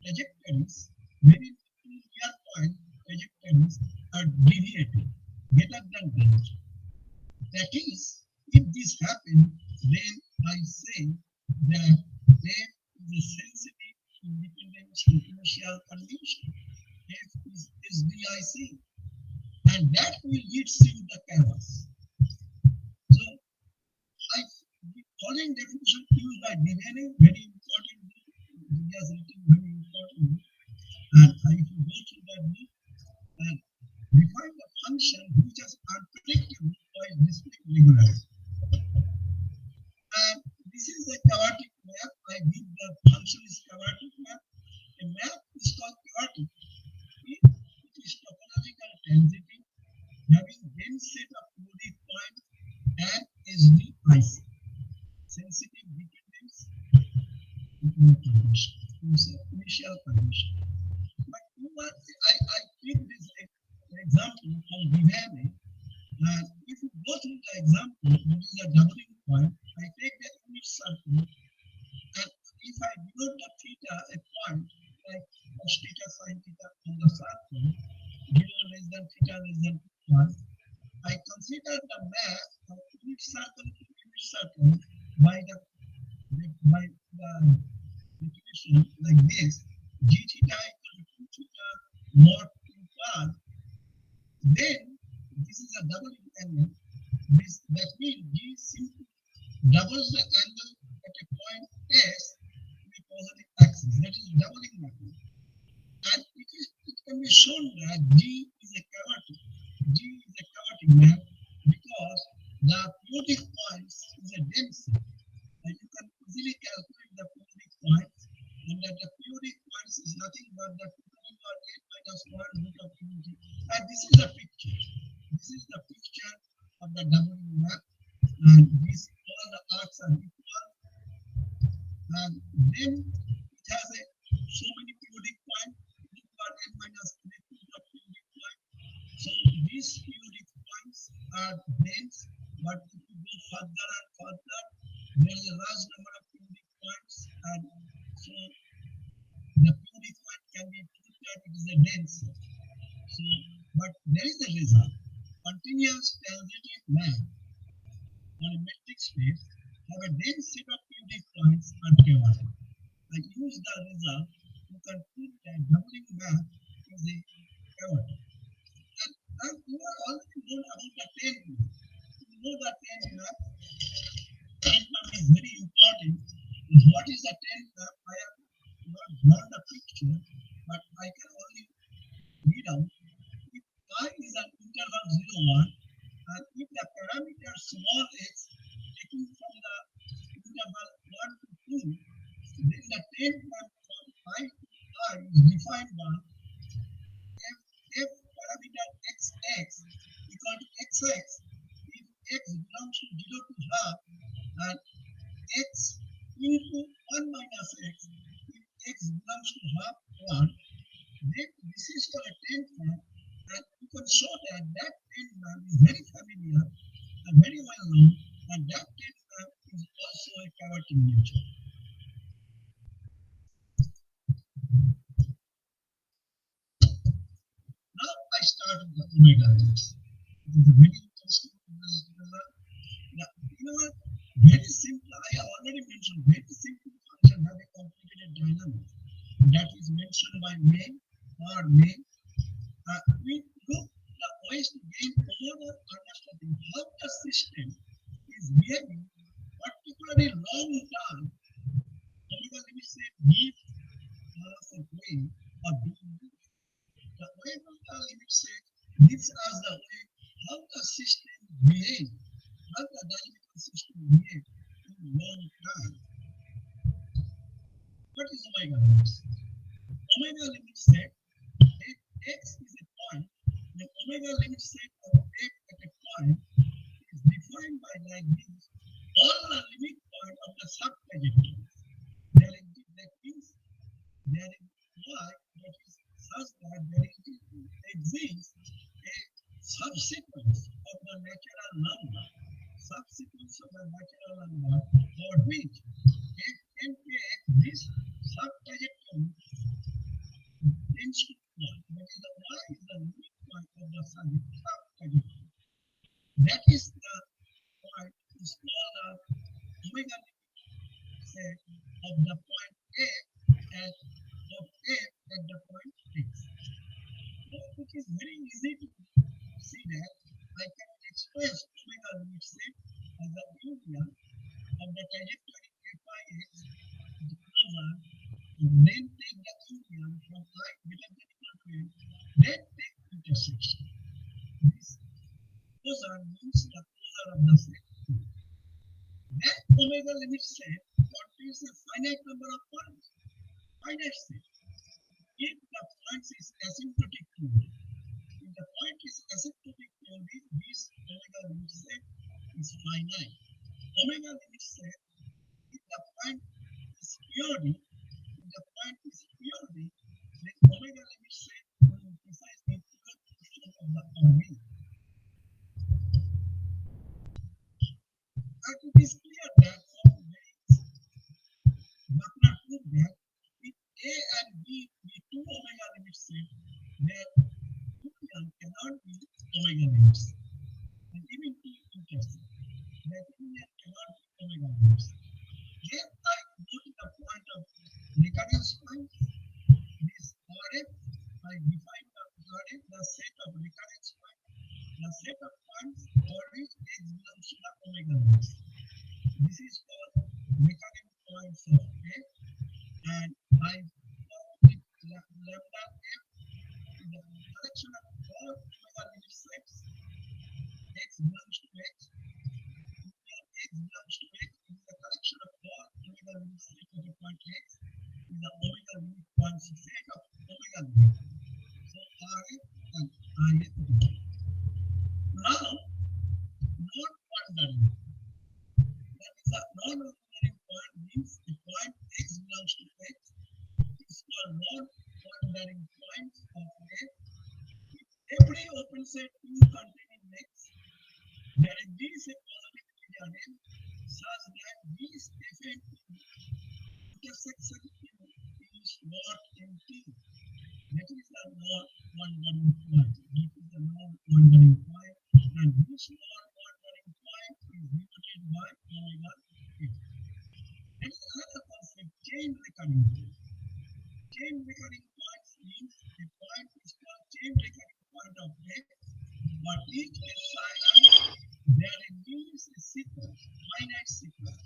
trajectories, very near point trajectories, are deviated greater than that. That is, if this happens, then I say that there is a sensitive independence to initial condition. F is SDIC, and that will lead to the canvas. So, the following definition used by Divine, very important, very important. And if you go to that book and define the function which is unpredictable by discrete regularity. And this is a chaotic map. I give the function is chaotic map. A map is called chaotic if it is topological transitive, having then set of body points and SDIC. Sensitive dependence initial condition. But I take this example from Divine, and if you go through the example, which is a doubling point, I take I denote the theta a point like cos theta sin theta on the circle, given less than theta less than 1, I consider the mass of unit circle to unit circle by the definition like this: g theta equal to 2 theta mod 2 pi. Then this is a doubling angle. That means g simply doubles the angle at a point S in a positive axis. That is doubling method. And it can be shown that G is a chaotic. G is a chaotic map because the periodic points is a density. And you can easily calculate the periodic points, and that the periodic points is nothing but the 2 power 8 minus 1 root of unity. And this is the picture. This is the picture of the doubling map. And this all the arcs are equal. And then it has so many periodic points. N minus periodic point. So these periodic points are dense, but if you go further and further, there is a large number of periodic points, and so the periodic point can be proved that it is a dense. So, but there is a result. Continuous transitive map on a metric space have a dense set of periodic points and chaotic. I use the result to conclude that doubling map is a chaotic. And you are already known about the 10 map. You know the 10 map. 10 map is very important. What is the 10 map? I have not drawn the picture, but I can only read out. If I is an interval 0, 1, and if the parameter small x taken from the interval 1 to 2, then the 10 map from I to I is defined by f parameter xx equal to xx if x belongs to 0 to half, and x into 1 minus x if x belongs to half 1. Then this is for a 10 map, and you can show that that 10 map is very familiar and very well known, and that 10 map is also a chaotic nature. Now I start with the omega limits. It is a very interesting. You know what? Very simple. I have already mentioned very simple function have a complicated dynamic. That is mentioned by May or May. We look the ways to gain overall understanding how the system is behaving, particularly long term. Omega limits say give us a way of doing this. The omega limit say gives us the way how the system behaves, how the dynamical system behaves in long time. What is omega limit? Omega limit set if x is a point, the omega limit set of x at a point is defined by like this. All the limit point of the sub-trajectory. That means there is y that is such that there exists a subsequence of the natural number, for which if NPX this sub-trajectory tends to 1, that is the y is the limit point of the sub-trajectory. That is the point is called the omega limit set of the point A and of A at the point X. It is very easy to see that I can express omega limit set as the union of the trajectory A by X closer, and then take the union from I greater than equal to A, then take intersection. This closer means the closer of the set. That omega limit set contains a finite number of points. Finite set. If the point is asymptotic to it, if the point is asymptotic to it, this omega limit set is finite. Omega limit set, if the point is periodic, then omega limit set will precisely equal function of the orbit. And it is clear that from very Buckner prove that if A and B be two omega limit set, their union cannot be omega limits. And even T intercept, their union cannot be omega limits. Here I go to the point of recurrence points. This order, I define the set of recurrence points. The set of points for which x belongs to the omega limits. This is for recurrent points of A, and I lambda f is the collection of all omega limit sets. X belongs to x. X belongs to x is the collection of all omega limit sets of a point x is the omega limit points set of omega limit. So Rf and Rf. Now, non-ordinary. That is a non-ordinary point means the point x belongs to x is called non-ordinary point of A. Every open set Q containing x, there is this a positivity theorem such that this effect intersection is not in T. That is the non-wandering point. That is the non-wandering point, and this non-wandering point is denoted by omega x. There is another concept, chain recurring point. Chain recurring points means a point is called chain recurring point of x, but each epsilon there is a sequence, finite sequence.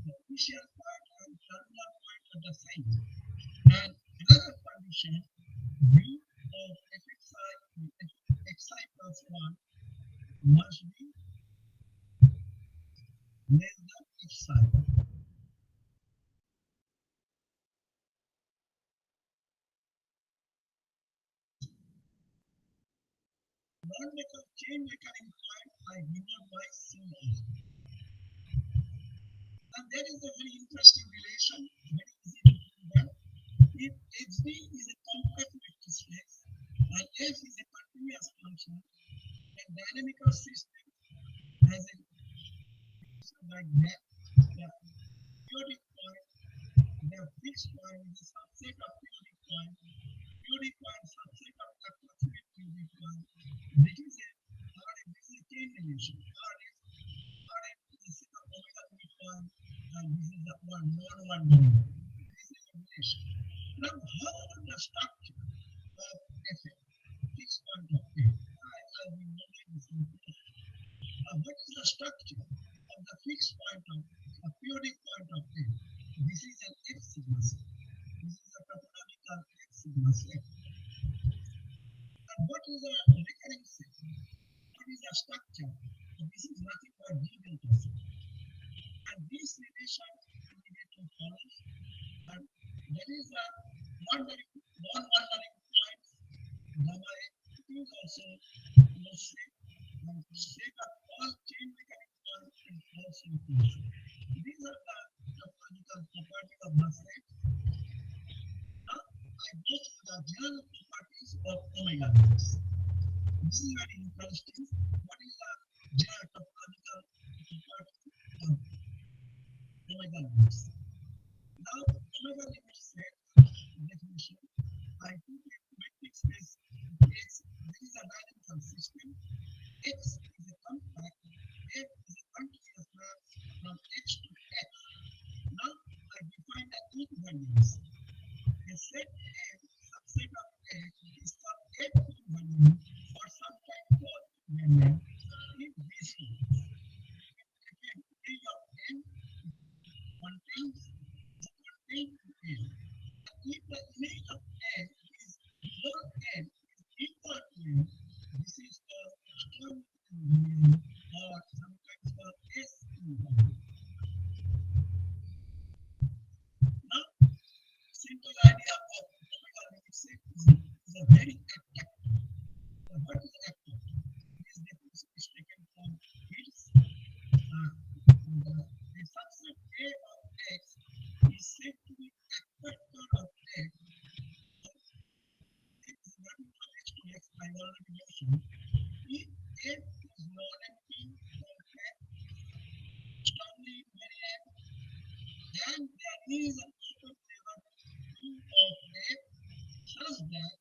The initial point and terminal point are the same. And another condition, v of xi plus 1 must be less than xi. Non-recurring chain recurring point I denote by C. And there is a very interesting relation, very easy to do that. If xb is a compact vector space and f is a continuous function, a dynamical system has a like that, the periodic point, the fixed point is a subset of periodic point subset of approximate periodic point. This is a chain relation. Rf is a set of omega limit point, and this is the non-one. This is a relation. Now, how the structure of f, fixed point of a? I will not this information. What is the structure of the fixed point of a periodic point of a? This is an f sigma set. This is a topological f sigma set. And what is a recurring set? What is the structure? This is nothing but d delta set. And this relation immediately follows. And there is a non-wandering point. Gamma it is also the set. And the set of all chain recurring points is also equal. These are the topological properties of the set. Now I go to the general properties of omega limits. This is very interesting. What is the general topological property of omega limits? Now, omega limit set definition. I put a metric space X. This is a dynamical system. X is a compact. F is a continuous map from X to X. Now, I define the equivariance. A set F, subset of X, is called F equivalent for some type of equivalent if this is. Again, A of N contains N. If the image of N is below N is equal to N, this is called strong invariant or sometimes called S invariant. Now, simple idea of omega limit set is a very active. What is active? This definition is taken from its the subset A of X is said to be factor of X. X is nothing but X to X, I already mentioned. If X is non-empty, compact, strongly invariant, and there is an open that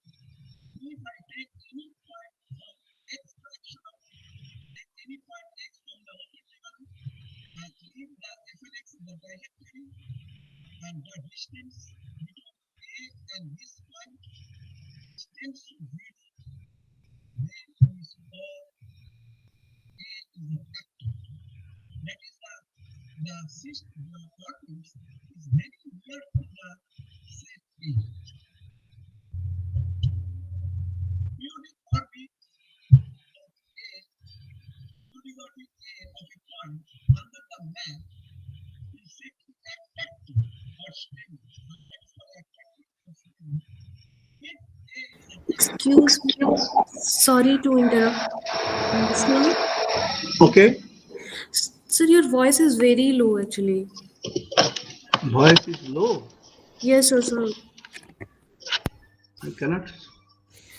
if I take any point from x fraction of any point x from the open table and leave the fnx in the trajectory and the distance between a and this point tends to 0, then we suppose a is an actor. That is the system, the orbit is very near to the set A. Periodic orbit of A, periodic orbit A of a point under the map is said to be attractive or stable. So that's why attractive or stable. If A is an Excuse me. Sorry to interrupt. Sir? Okay. Sir, your voice is very low actually. Voice is low. Yes, sir. I cannot.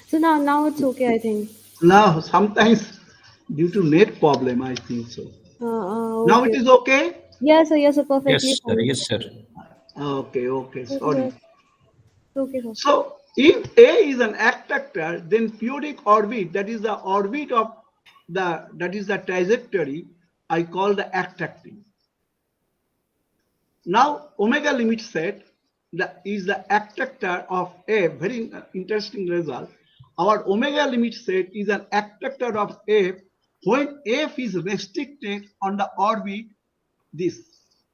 So now it's okay, I think. Now, sometimes due to net problem, I think so. Okay. Now it is okay? Yes, sir, perfectly Yes, sir. fine. Yes, sir. Okay, sorry. Yes. Okay, sir. So, if A is an attractor, then periodic orbit, that is the orbit of that is the trajectory, I call the attracting. Now, omega limit set is the attractor of F. Very interesting result. Our omega limit set is an attractor of F when F is restricted on the orbit, this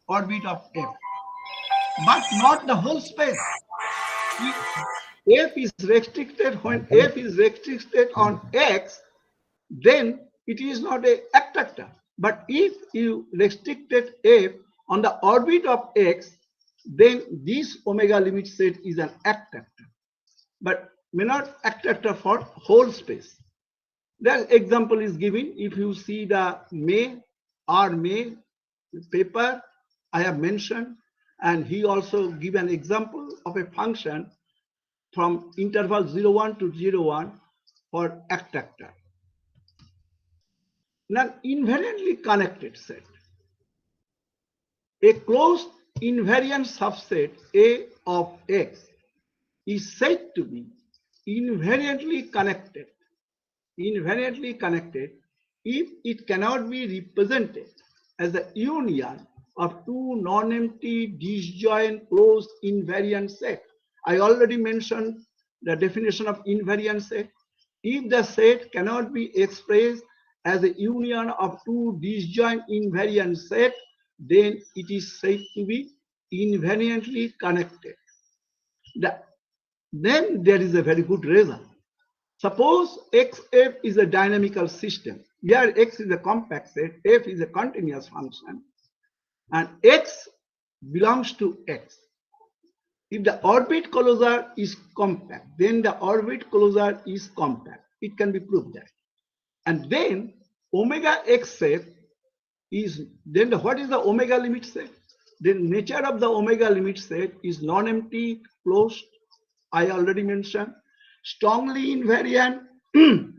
orbit of F, but not the whole space. If F is restricted when F is restricted on X, then it is not an attractor. But if you restricted F on the orbit of X, then this omega limit set is an attractor, but may not attractor for whole space. That example is given. If you see the May paper I have mentioned, and he also give an example of a function from interval 0,1 to 0,1 for attractor. Now, invariantly connected set. A closed invariant subset A of X is said to be invariantly connected if it cannot be represented as a union of two non-empty disjoint closed invariant set. I already mentioned the definition of invariant set. If the set cannot be expressed as a union of two disjoint invariant set, then it is said to be invariantly connected. Then there is a very good result. Suppose xf is a dynamical system. Here x is a compact set, f is a continuous function, and x belongs to x. If the orbit closure is compact, then the orbit closure is compact. It can be proved that. And then omega xf is, then what is the omega limit set? The nature of the omega limit set is non-empty, closed, I already mentioned, strongly invariant, and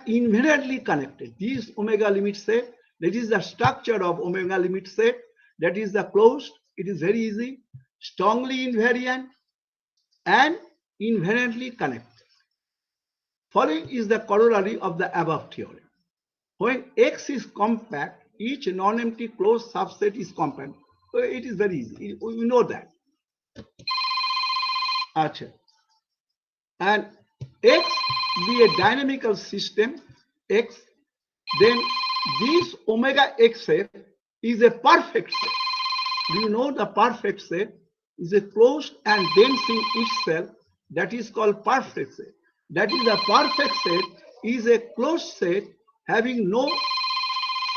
invariantly connected. This omega limit set, that is the structure of omega limit set, that is the closed, it is very easy, strongly invariant and invariantly connected. Following is the corollary of the above theorem. When X is compact, each non-empty closed subset is compact. It is very easy, we know that. And X be a dynamical system, X, then this omega xf is a perfect set. Do you know the perfect set is a closed and dense in itself? That is called perfect set. That is, a perfect set is a closed set having no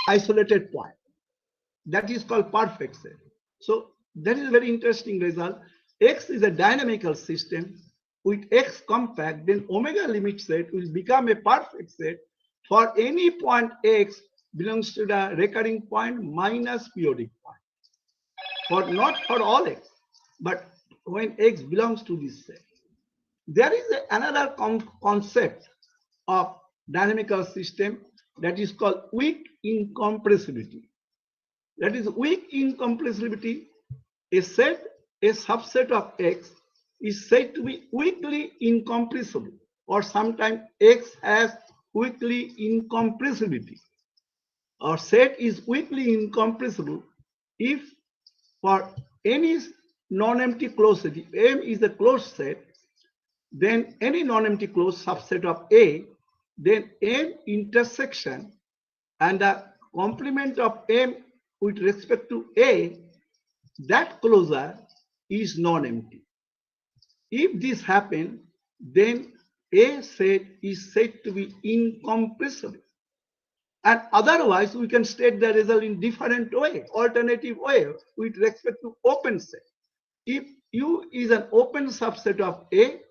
isolated point. That is called perfect set. So that is a very interesting result. X is a dynamical system with X compact, then omega limit set will become a perfect set for any point X belongs to the recurring point minus periodic point. For not for all X, but when X belongs to this set. There is another concept of dynamical system that is called weak incompressibility. That is weak incompressibility. A subset of X is said to be weakly incompressible, or sometimes X has weakly incompressibility. Our set is weakly incompressible if for any non-empty closed set, if M is a closed set, then any non-empty closed subset of A, then M intersection and the complement of M with respect to A, that closure is non-empty. If this happens, then A set is said to be incompressible. And otherwise, we can state the result in different way, alternative way with respect to open set. If U is an open subset of A,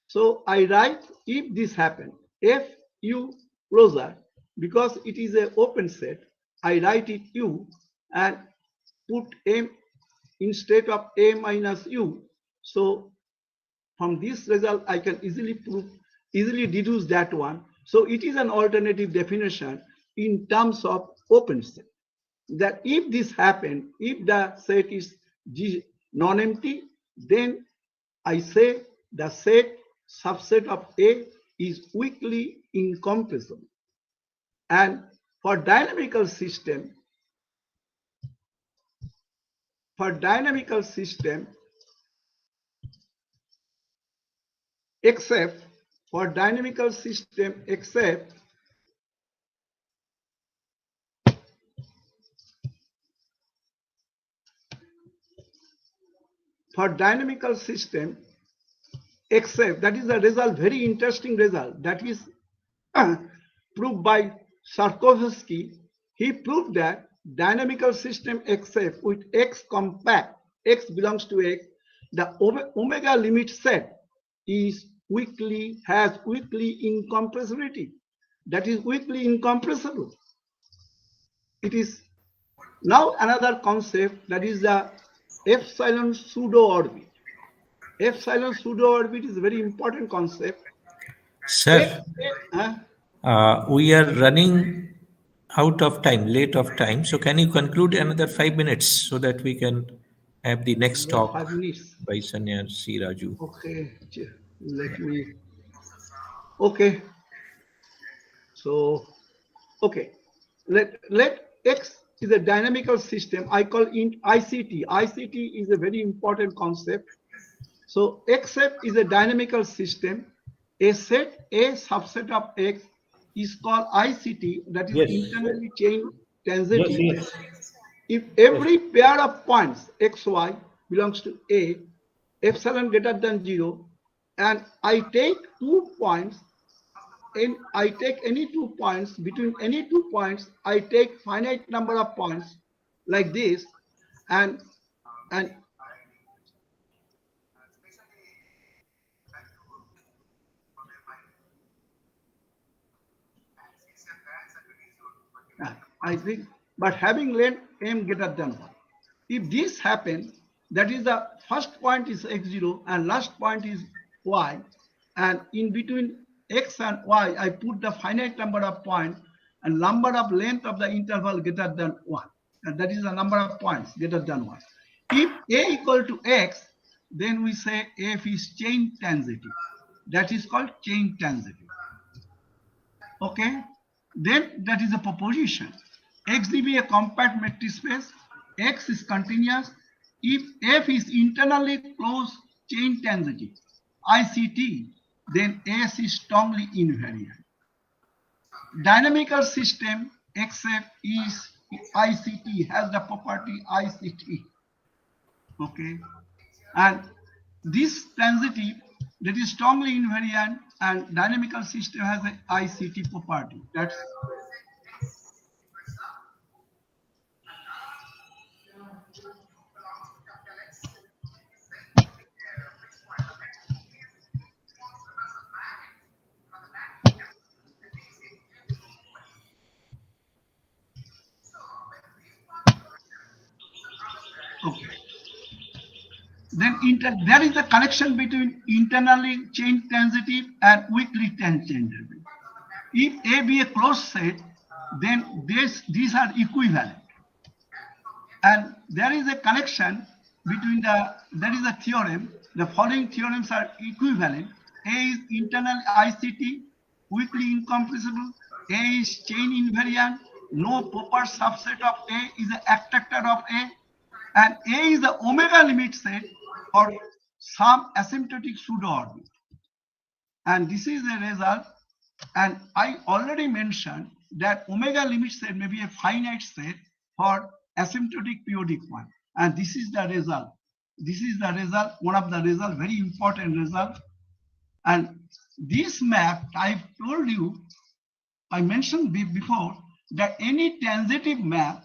so I write if this happens, F U closure, because it is an open set, I write it U and put M instead of A minus U. So from this result, I can easily deduce that one. So it is an alternative definition in terms of open set. That if this happens, if the set is non-empty, then I say the set subset of A is weakly incompressible. And for dynamical system, except for dynamical system, except for dynamical system, except that is a result, very interesting result, that is proved by Stochastic. He proved that dynamical system except with X compact, X belongs to X, the omega limit set is has weakly incompressibility. That is weakly incompressible. It is now another concept, that is the epsilon pseudo orbit. Epsilon pseudo orbit is a very important concept. Sir, we are running out of time, late of time. So can you conclude another 5 minutes so that we can have the next talk 5 minutes by Sanyasiraju? Okay, let me. Okay. So, okay. Let X is a dynamical system. I call it ICT. ICT is a very important concept. So except is a dynamical system. A set, a subset of X is called ICT, that is internally chain transitive. If every pair of points XY belongs to A, epsilon greater than 0, and I take 2 points, and I take any 2 points, between any 2 points, I take finite number of points like this, and I think, but having length M greater than 1. If this happens, that is the first point is x0 and last point is y, and in between x and y, I put the finite number of points and number of length of the interval greater than 1. And that is the number of points greater than 1. If A equal to x, then we say F is chain transitive. That is called chain transitive. Okay? Then that is a proposition. X be a compact metric space. X is continuous. If F is internally closed chain transitive, ICT, then S is strongly invariant. Dynamical system except is ICT, has the property ICT. Okay, and this transitive, that is strongly invariant, and dynamical system has an ICT property. That's okay. Then there is a connection between internally chain transitive and weakly chain transitive. If A be a closed set, then these are equivalent. And there is a connection between there is a theorem. The following theorems are equivalent. A is internal ICT, weakly incompressible. A is chain invariant. No proper subset of A is an attractor of A. And A is the omega limit set for some asymptotic pseudo orbit. And this is the result. And I already mentioned that omega limit set may be a finite set for asymptotic periodic one. And this is the result. This is the result, one of the results, very important result. And this map, I've told you, I mentioned before that any transitive map,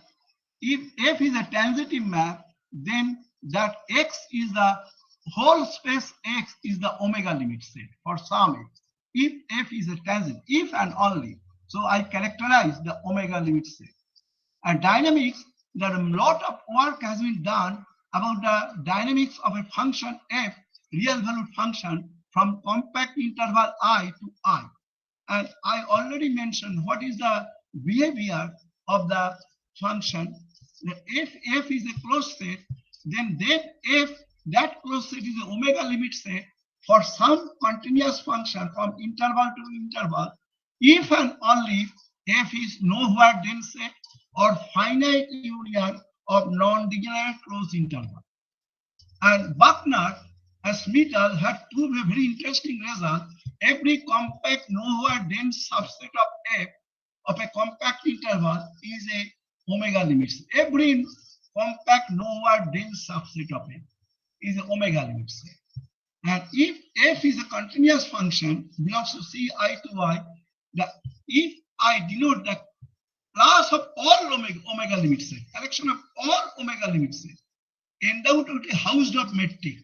if F is a transitive map, then that X is the whole space X is the omega limit set for some X. If F is a transit, if and only. So I characterize the omega limit set. And dynamics, there are a lot of work has been done about the dynamics of a function F, real valued function from compact interval I to I. And I already mentioned what is the behavior of the function. If F is a closed set, then F, that closed set is the omega limit set for some continuous function from interval to interval, if and only F is nowhere dense set or finite union of non-degenerate closed interval. And Buckner and Smithal had two very interesting results. Every compact nowhere dense subset of F of a compact interval is a omega limit set. Every compact nowhere dense subset of F is an omega limit set. And if F is a continuous function belongs to Ci to I, if I denote the class of all omega limit set, collection of all omega limit set, endowed with a housed up metric,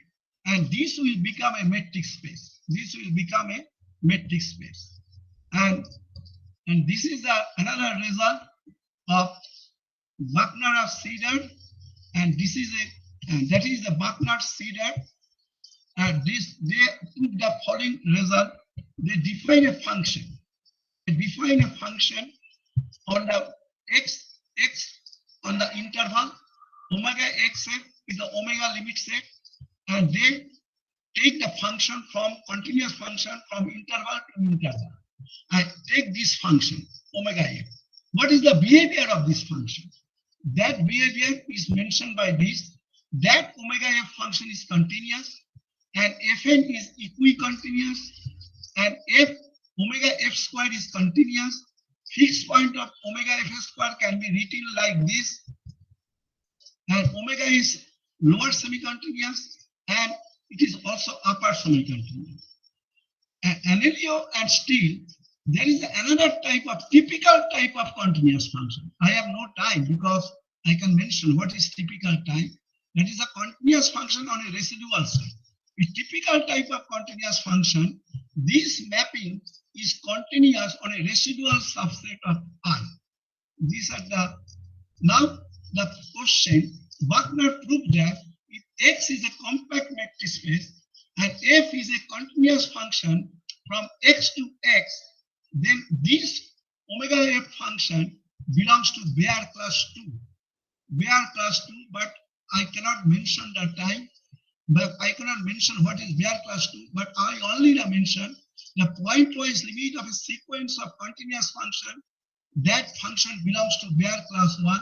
and this will become a metric space. This will become a metric space. And this is another result of Buckner-Cedar, and this is that is the Buckner-Cedar. And they took the following result. They define a function. They define a function on the x on the interval. Omega xf is the omega limit set, and they take the function from continuous function from interval to interval. I take this function omega f. What is the behavior of this function? That behavior is mentioned by this. That omega f function is continuous, and Fn is equicontinuous, and omega f squared is continuous. Fixed point of omega f squared can be written like this, and omega is lower semi-continuous, and it is also upper semi-continuous. And Anelio and Steele, there is another type of typical type of continuous function. I have no time because I can mention what is typical type. That is a continuous function on a residual set. A typical type of continuous function, this mapping is continuous on a residual subset of I. These are the, now the question, Buckner proved that if X is a compact metric space and F is a continuous function from X to X, then this omega F function belongs to Baire class 2. Baire class 2, but I cannot mention the time. But I cannot mention what is Baire class 2, but I only mention the pointwise limit of a sequence of continuous function. That function belongs to Baire class 1,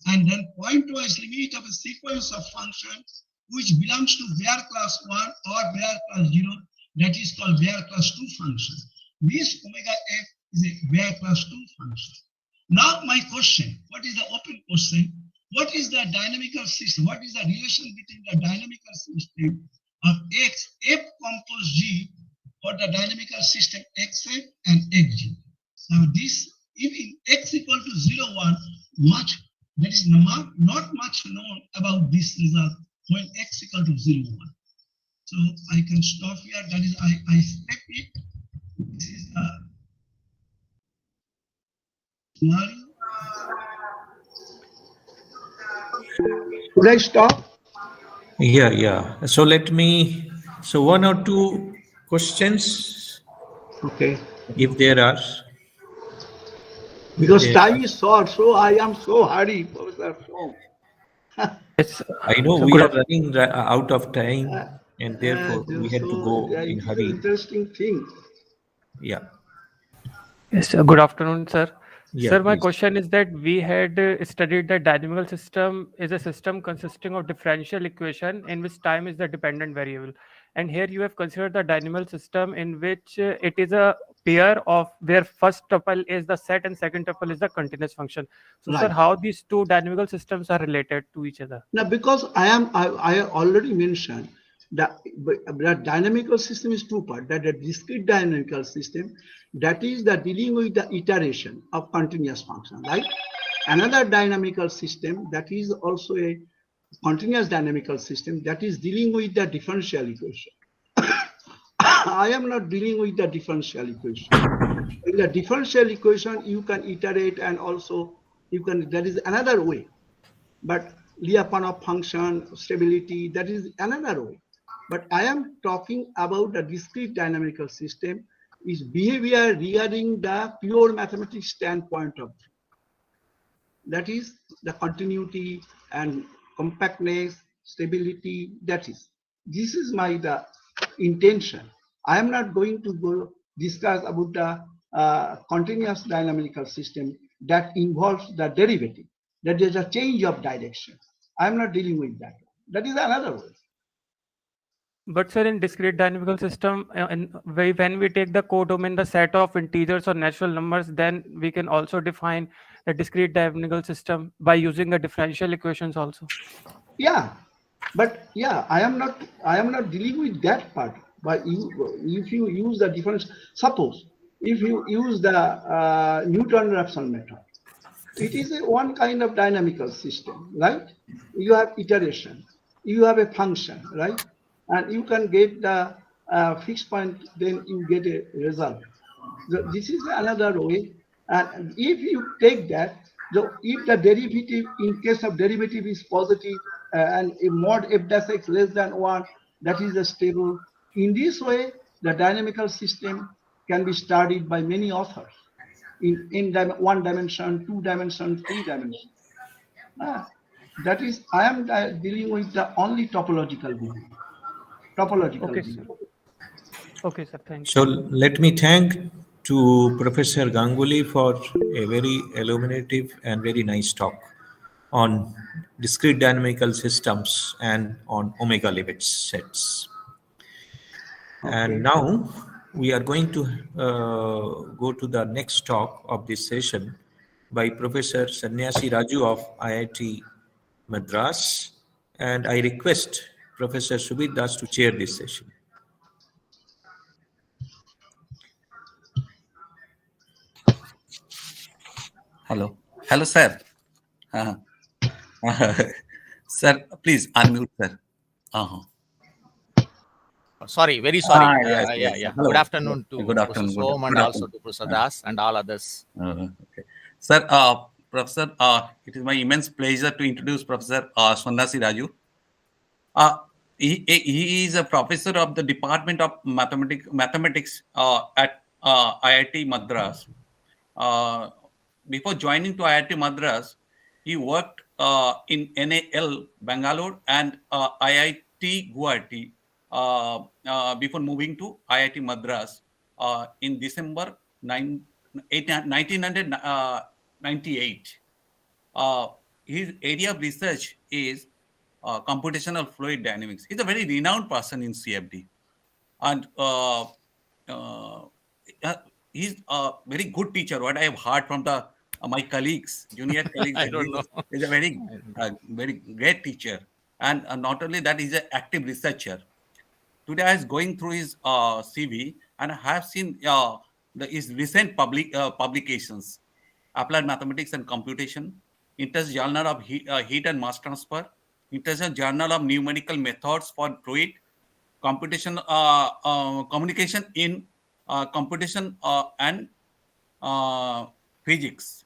and then pointwise limit of a sequence of function which belongs to Baire class 1 or Baire class 0, that is called Baire class 2 function. This omega f is a Baire class 2 function. Now my question, what is the open question? What is the dynamical system? What is the relation between the dynamical system of X, F compose G for the dynamical system XF and XG? Now this, if in X equal to 0, 1, much, there is not much known about this result when X equal to 0, 1. So I can stop here. That is, I step it. This is scenario. Should I stop? Yeah. So let me, so one or two questions. Okay. If there are. Because time is short, so I am so hurried, Professor. Yes. I know So we good. are running out of time, and therefore we had to go in it is an hurry. interesting thing. Yeah. Yes, good afternoon, sir. Yeah, Sir, my please. question is that we had studied that dynamical system is a system consisting of differential equation in which time is the dependent variable. And here you have considered the dynamical system in which it is a pair of where first tuple is the set and second tuple is the continuous function. So, sir, Right. how these two dynamical systems are related to each other? Now, because I already mentioned that the dynamical system is two parts. That the discrete dynamical system, that is the dealing with the iteration of continuous function, right? Another dynamical system that is also a continuous dynamical system that is dealing with the differential equation. I am not dealing with the differential equation. In the differential equation, you can iterate and also you can, that is another way. But Lyapunov function, stability, that is another way. But I am talking about the discrete dynamical system is behavior regarding the pure mathematics standpoint of view. That is the continuity and compactness, stability, that is. This is the intention. I am not going to go discuss about the continuous dynamical system that involves the derivative, that is a change of direction. I am not dealing with that. That is another way. But sir, in discrete dynamical system, when we take the codomain, the set of integers or natural numbers, then we can also define the discrete dynamical system by using the differential equations also. Yeah, but yeah, I am not dealing with that part. But if you use the difference, suppose if you use the Newton-Raphson method, it is one kind of dynamical system, right? You have iteration, you have a function, right? And you can get the fixed point, then you get a result. So this is another way. And if you take that, so if the derivative, in case of derivative is positive and a mod f dash x less than 1, that is a stable. In this way, the dynamical system can be studied by many authors in one dimension, 2 dimension, 3 dimension. That is, I am dealing with the only topological behavior. Topological Okay, behavior. sir. Okay, sir. Thank you. So let me thank to Professor Ganguly for a very illuminative and very nice talk on discrete dynamical systems and on omega limit sets. Okay. And now we are going to go to the next talk of this session by Professor Sanyasiraju of IIT Madras. And I request Professor Subir Das to chair this session. Hello. Hello, sir. Sir, please unmute, sir. Sorry, very sorry. Yes. Yeah. Hello. Good afternoon to Good Professor afternoon. Som and Good also afternoon. to Professor Das and all others. Okay. Sir, Professor, it is my immense pleasure to introduce Professor Sanyasiraju. He is a professor of the Department of Mathematics at IIT Madras. Before joining to IIT Madras, he worked in NAL Bangalore and IIT Guwahati before moving to IIT Madras in December 1998. His area of research is computational fluid dynamics. He's a very renowned person in CFD. And he's a very good teacher. What I have heard from my colleagues, junior colleagues, I don't know. He's a very great teacher. And not only that, he's an active researcher. Today I was going through his CV and I have seen his recent publications, Applied Mathematics and Computation, International Journal of Heat and Mass Transfer, International Journal of Numerical Methods for Fluid, Communication in Computation and Physics.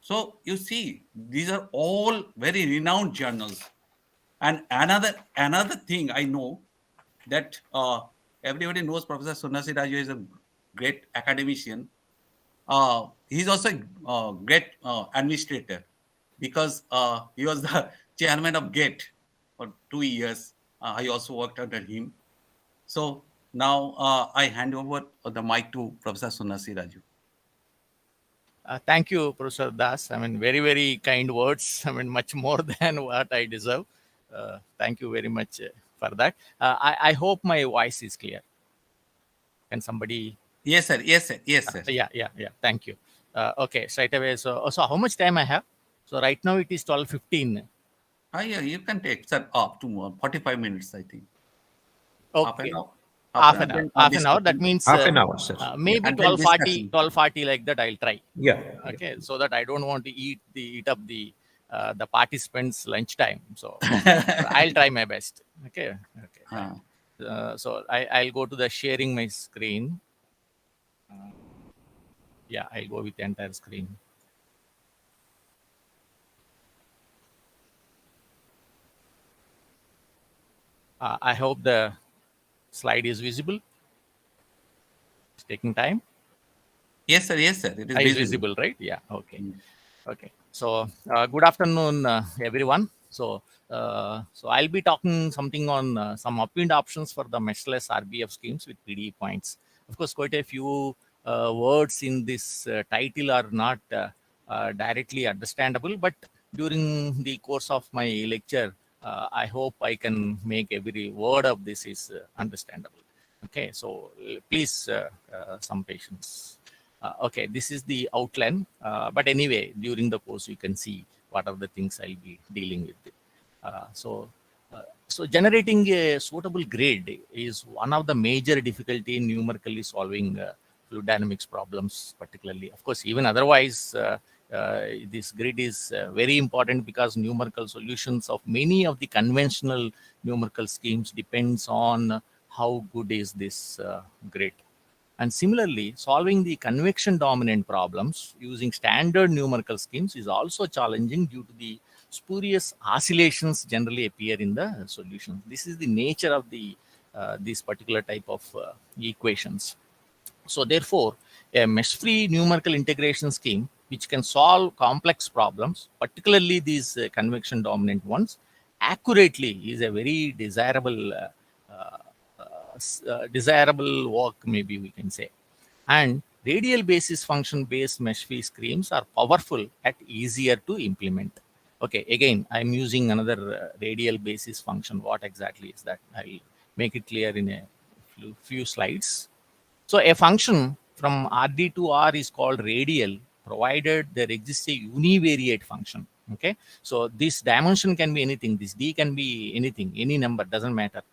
So you see, these are all very renowned journals. And another thing I know that everybody knows Professor Sanyasiraju is a great academician. He's also a great administrator because he was the chairman of GATE for 2 years. I also worked under him. So now I hand over the mic to Professor Sanyasiraju. Thank you, Professor Das. I mean, very, very kind words. I mean, much more than what I deserve. Thank you very much for that. I hope my voice is clear. Can somebody? Yes, sir. Yes, sir. Yes, sir. Yeah. Thank you. Okay, straight away. So how much time I have? So right now it is 12:15. Yeah, you can take, sir, up to 45 minutes, I think. Okay. Half an hour. That means half an hour, sir. Maybe 12:40 like that. I'll try. Yeah. Okay. So that I don't want to eat up the participants' lunchtime. So I'll try my best. Okay. So I'll go to the sharing my screen. Yeah, I'll go with the entire screen. I hope the slide is visible. It's taking time. Yes, sir. Yes, sir. It is visible, right? Yeah. Okay. Okay. So good afternoon, everyone. So I'll be talking something on some upwind options for the meshless RBF schemes with PDE points. Of course, quite a few words in this title are not directly understandable, but during the course of my lecture, I hope I can make every word of this is understandable. Okay, so please some patience. Okay, this is the outline. But anyway, during the course, you can see what are the things I'll be dealing with. So generating a suitable grid is one of the major difficulty in numerically solving fluid dynamics problems, particularly. Of course, even otherwise, this grid is very important because numerical solutions of many of the conventional numerical schemes depends on how good is this grid. And similarly, solving the convection dominant problems using standard numerical schemes is also challenging due to the spurious oscillations generally appear in the solution. This is the nature of the this particular type of equations. So therefore, a mesh-free numerical integration scheme which can solve complex problems, particularly these convection dominant ones, accurately is a very desirable desirable work, maybe we can say. And radial basis function based mesh-free schemes are powerful and easier to implement. Okay, again, I'm using another radial basis function. What exactly is that? I'll make it clear in a few slides. So a function from RD to R is called radial, provided there exists a univariate function. Okay, so this dimension can be anything. This D can be anything, any number, doesn't matter.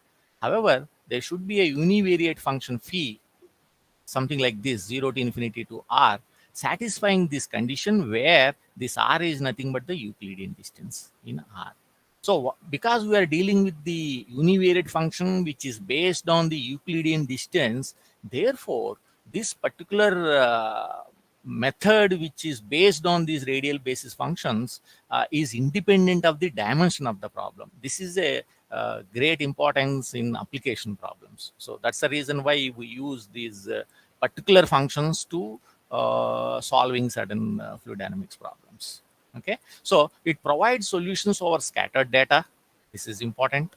However, there should be a univariate function phi, something like this, 0 to infinity to R, satisfying this condition where this R is nothing but the Euclidean distance in R. So because we are dealing with the univariate function which is based on the Euclidean distance, therefore this particular method which is based on these radial basis functions is independent of the dimension of the problem. This is a great importance in application problems. So that's the reason why we use these particular functions to solving certain fluid dynamics problems. Okay, so it provides solutions over scattered data. This is important.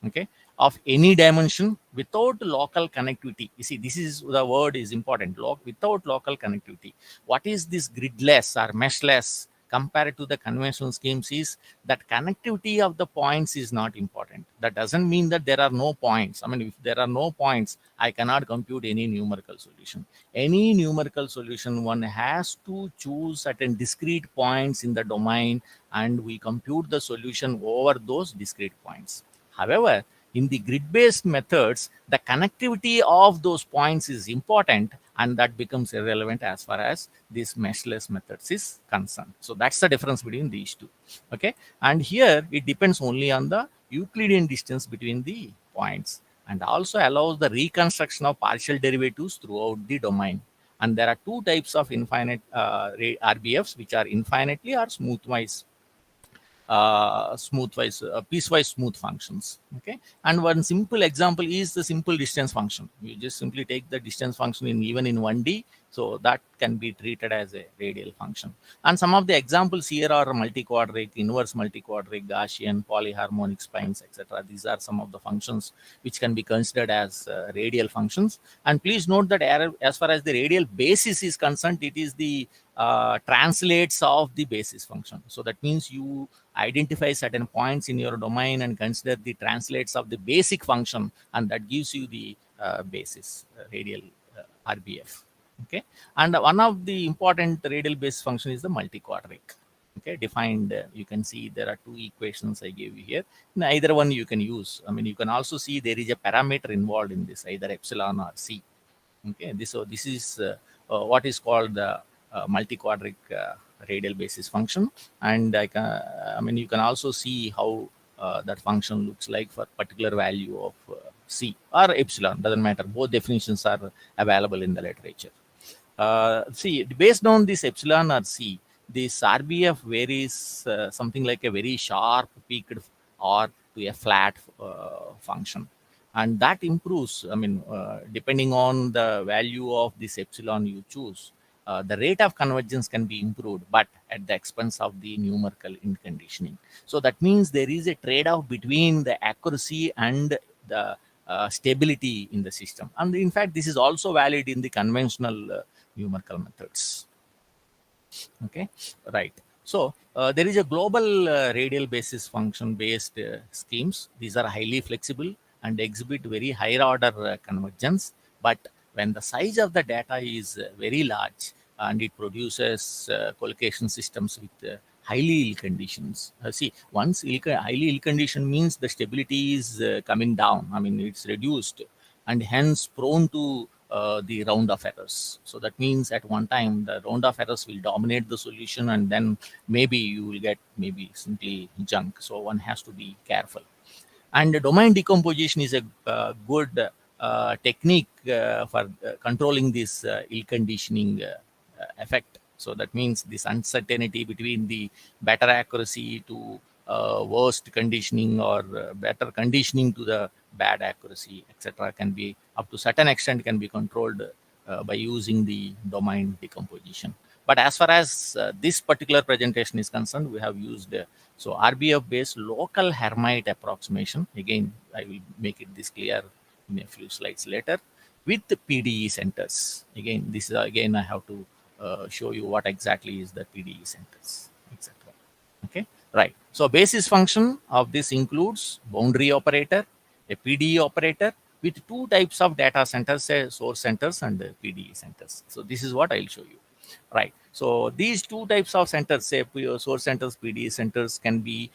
Okay, of any dimension without local connectivity. You see, this is the word is important. Without local connectivity. What is this gridless or meshless compared to the conventional schemes is that connectivity of the points is not important. That doesn't mean that there are no points. I mean, if there are no points, I cannot compute any numerical solution. Any numerical solution, one has to choose certain discrete points in the domain and we compute the solution over those discrete points. However, in the grid-based methods, the connectivity of those points is important and that becomes irrelevant as far as this meshless methods is concerned. So that's the difference between these two. Okay, and here it depends only on the Euclidean distance between the points and also allows the reconstruction of partial derivatives throughout the domain. And there are two types of infinite RBFs, which are infinitely or smoothwise piecewise smooth functions. Okay, and one simple example is the simple distance function. You just simply take the distance function in even in 1D, So that can be treated as a radial function. And some of the examples here are multi-quadric, inverse multi-quadric, Gaussian, polyharmonic spines, etc. These are some of the functions which can be considered as radial functions. And please note that as far as the radial basis is concerned, it is the translates of the basis function. So that means you identify certain points in your domain and consider the translates of the basic function, and that gives you the basis radial RBF. Okay, and one of the important radial basis function is the multi-quadric. Okay, defined. You can see there are two equations I gave you here. Either one you can use. I mean, you can also see there is a parameter involved in this, either epsilon or c. Okay, so this is what is called the multi-quadric radial basis function, and I mean, you can also see how that function looks like for particular value of c or epsilon. Doesn't matter. Both definitions are available in the literature. See, based on this epsilon or c, this RBF varies something like a very sharp peaked or to a flat function. And that improves, I mean, depending on the value of this epsilon you choose, the rate of convergence can be improved, but at the expense of the numerical conditioning. So that means there is a trade-off between the accuracy and the stability in the system. And in fact, this is also valid in the conventional numerical methods. Okay, right. So there is a global radial basis function based schemes. These are highly flexible and exhibit very higher order convergence. But when the size of the data is very large and it produces collocation systems with highly ill conditions. See, once highly ill condition means the stability is coming down. I mean, it's reduced and hence prone to the round of errors. So that means at one time the round of errors will dominate the solution, and then maybe you will get maybe simply junk. So one has to be careful. And the domain decomposition is a good technique for controlling this ill conditioning effect. So that means this uncertainty between the better accuracy to worst conditioning or better conditioning to the bad accuracy, etc., can be up to certain extent can be controlled by using the domain decomposition. But as far as this particular presentation is concerned, we have used so RBF based local Hermite approximation. Again, I will make it this clear in a few slides later, with the PDE centers. Again, this is again I have to show you what exactly is the PDE centers, etc. Okay, right. So basis function of this includes boundary operator, a PDE operator with two types of data centers, say source centers and PDE centers. So this is what I'll show you. Right. So these two types of centers, say source centers, PDE centers, can be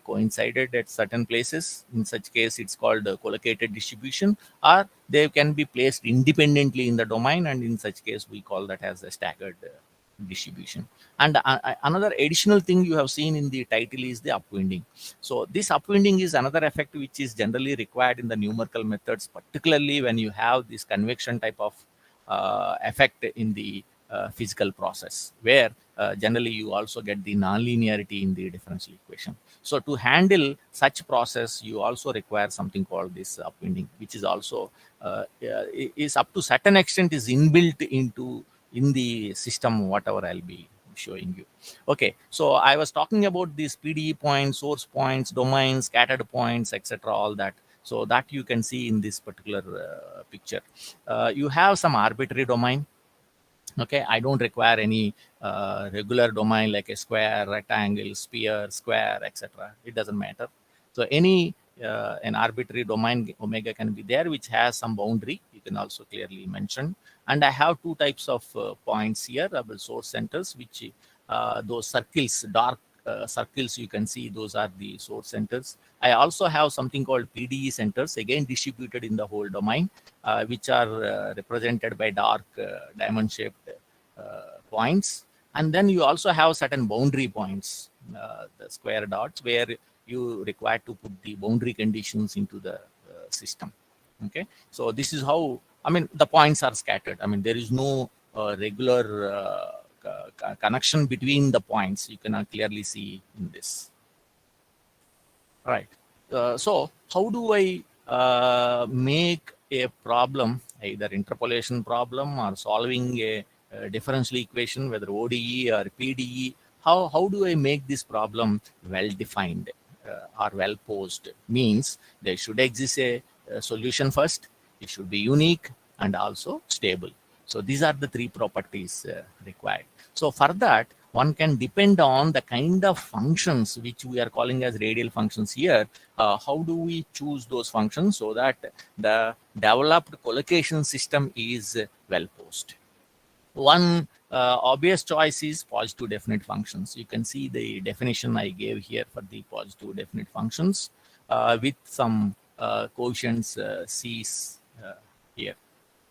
coincided at certain places. In such case, it's called collocated distribution, or they can be placed independently in the domain, and in such case, we call that as a staggered distribution. And another additional thing you have seen in the title is the upwinding. So this upwinding is another effect which is generally required in the numerical methods, particularly when you have this convection type of effect in the physical process, where generally you also get the nonlinearity in the differential equation. So to handle such process, you also require something called this upwinding, which is also is up to certain extent is inbuilt in the system, whatever I'll be showing you. Okay, so I was talking about these PDE points, source points, domains, scattered points, etc., all that. So that you can see in this particular picture. You have some arbitrary domain. Okay, I don't require any regular domain like a square, rectangle, sphere, square, etc. It doesn't matter. So any an arbitrary domain omega can be there which has some boundary. You can also clearly mention. And I have two types of points here, source centers, which those circles, dark circles you can see, those are the source centers. I also have something called PDE centers, again distributed in the whole domain, which are represented by dark diamond-shaped points. And then you also have certain boundary points, the square dots, where you require to put the boundary conditions into the system. Okay, so this is how, I mean, the points are scattered. I mean, there is no regular connection between the points. You cannot clearly see in this. Right. So how do I make a problem either interpolation problem or solving a differential equation, whether ODE or PDE. How do I make this problem well defined or well posed? Means there should exist a solution first, it should be unique and also stable. So these are the three properties required. So for that, one can depend on the kind of functions which we are calling as radial functions here. How do we choose those functions so that the developed collocation system is well posed? One obvious choice is positive definite functions. You can see the definition I gave here for the positive definite functions with some coefficients C's here.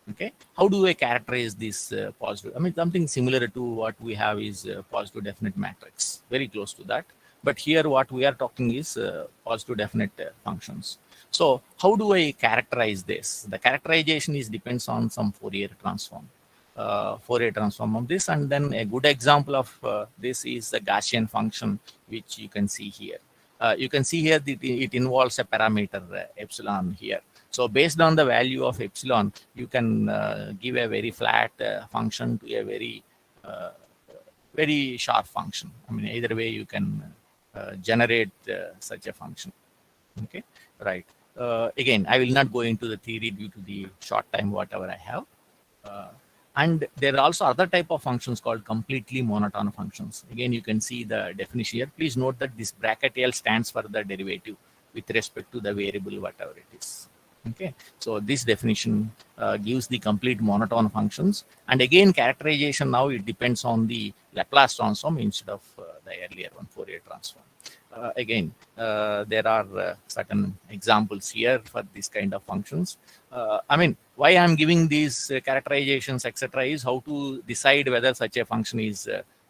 Okay, how do I characterize this positive? I mean, something similar to what we have is positive definite matrix, very close to that. But here what we are talking is positive definite functions. So how do I characterize this? The characterization depends on some Fourier transform. Fourier transform of this, and then a good example of this is the Gaussian function, which you can see here. You can see here that it involves a parameter epsilon here. So based on the value of epsilon, you can give a very flat function to a very sharp function. I mean, either way you can generate such a function. Okay, right. Again, I will not go into the theory due to the short time whatever I have. And there are also other type of functions called completely monotone functions. Again, you can see the definition here. Please note that this bracket L stands for the derivative with respect to the variable, whatever it is. Okay, so this definition gives the complete monotone functions. And again, characterization now, it depends on the Laplace transform instead of the earlier one, Fourier transform. Again, there are certain examples here for this kind of functions. I mean, why I'm giving these characterizations, etc., is how to decide whether such a function is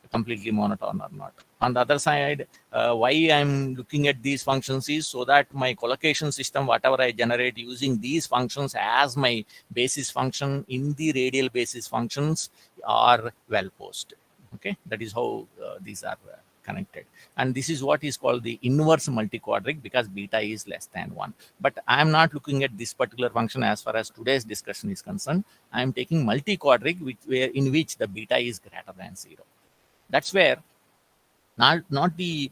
completely monotone or not. On the other side, why I'm looking at these functions is so that my collocation system, whatever I generate using these functions as my basis function in the radial basis functions, are well posed. Okay, that is how these are connected. And this is what is called the inverse multi-quadric, because beta is less than 1. But I am not looking at this particular function as far as today's discussion is concerned. I am taking multi-quadric in which the beta is greater than 0. That's where not the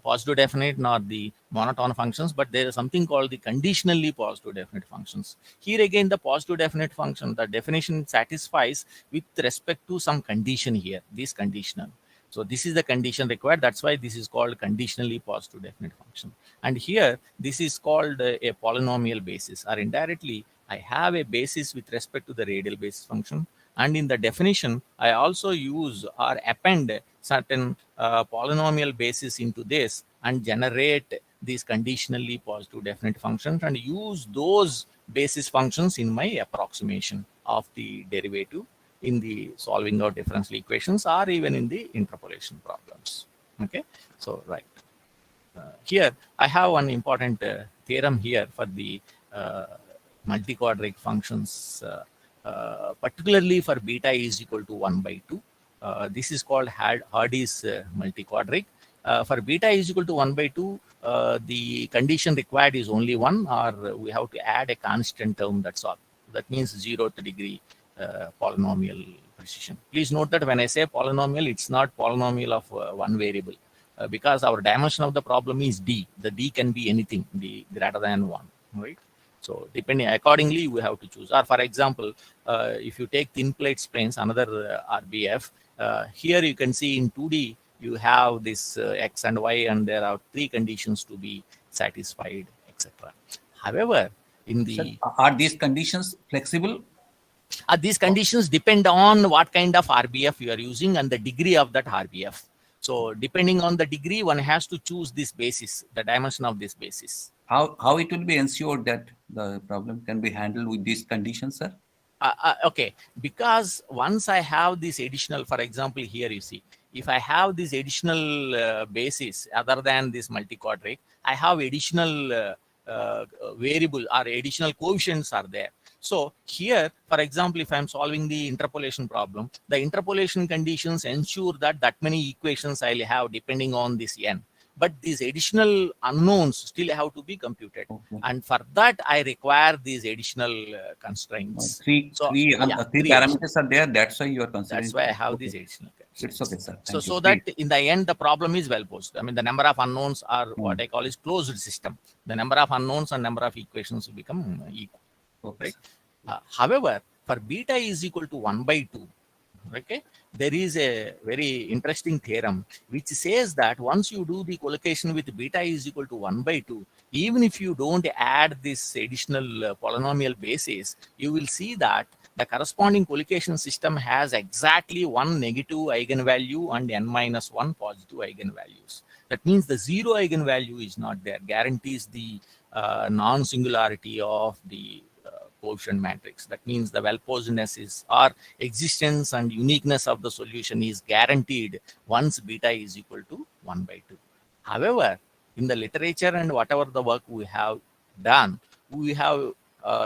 positive definite nor the monotone functions, but there is something called the conditionally positive definite functions. Here again, the positive definite function, the definition satisfies with respect to some condition here, this conditional. So this is the condition required. That's why this is called conditionally positive definite function. And here, this is called a polynomial basis, or indirectly, I have a basis with respect to the radial basis function. And in the definition, I also use or append certain polynomial basis into this and generate these conditionally positive definite functions and use those basis functions in my approximation of the derivative in the solving of differential equations or even in the interpolation problems. Okay, so right. Here, I have one important theorem here for the multi-quadric functions, particularly for beta is equal to 1 by 2. This is called Hardy's multi-quadric. For beta is equal to 1 by 2, the condition required is only 1, or we have to add a constant term, that's all. That means 0th degree polynomial precision. Please note that when I say polynomial, it's not polynomial of one variable, because our dimension of the problem is d. The d can be anything, d greater than 1, right? So depending, accordingly, we have to choose. Or for example, if you take thin plate planes, another RBF, here you can see in 2D, you have this x and y, and there are 3 conditions to be satisfied, etc. However, in the... Are these conditions flexible? These conditions depend on what kind of RBF you are using and the degree of that RBF. So depending on the degree, one has to choose this basis, the dimension of this basis. How it will be ensured that the problem can be handled with these conditions, sir? Okay, because once I have this additional, for example, here you see, if I have this additional basis other than this multi-quadric, I have additional variable or additional coefficients are there. So here, for example, if I'm solving the interpolation problem, the interpolation conditions ensure that many equations I'll have depending on this n. but these additional unknowns still have to be computed. And for that, I require these additional constraints. Three parameters are there. That's why you are considering. That's why I have these additional constraints. It's okay, sir. So that in the end, the problem is well posed. I mean, the number of unknowns are what I call is closed system. The number of unknowns and number of equations will become equal. Right? However, for beta is equal to 1 by 2, okay, there is a very interesting theorem which says that once you do the collocation with beta is equal to 1 by 2, even if you don't add this additional polynomial basis, you will see that the corresponding collocation system has exactly one negative eigenvalue and n minus 1 positive eigenvalues. That means the zero eigenvalue is not there, guarantees the non-singularity of the coefficient matrix. That means the well-posedness is, or existence and uniqueness of the solution is guaranteed once beta is equal to 1 by 2. However, in the literature and whatever the work we have done, we have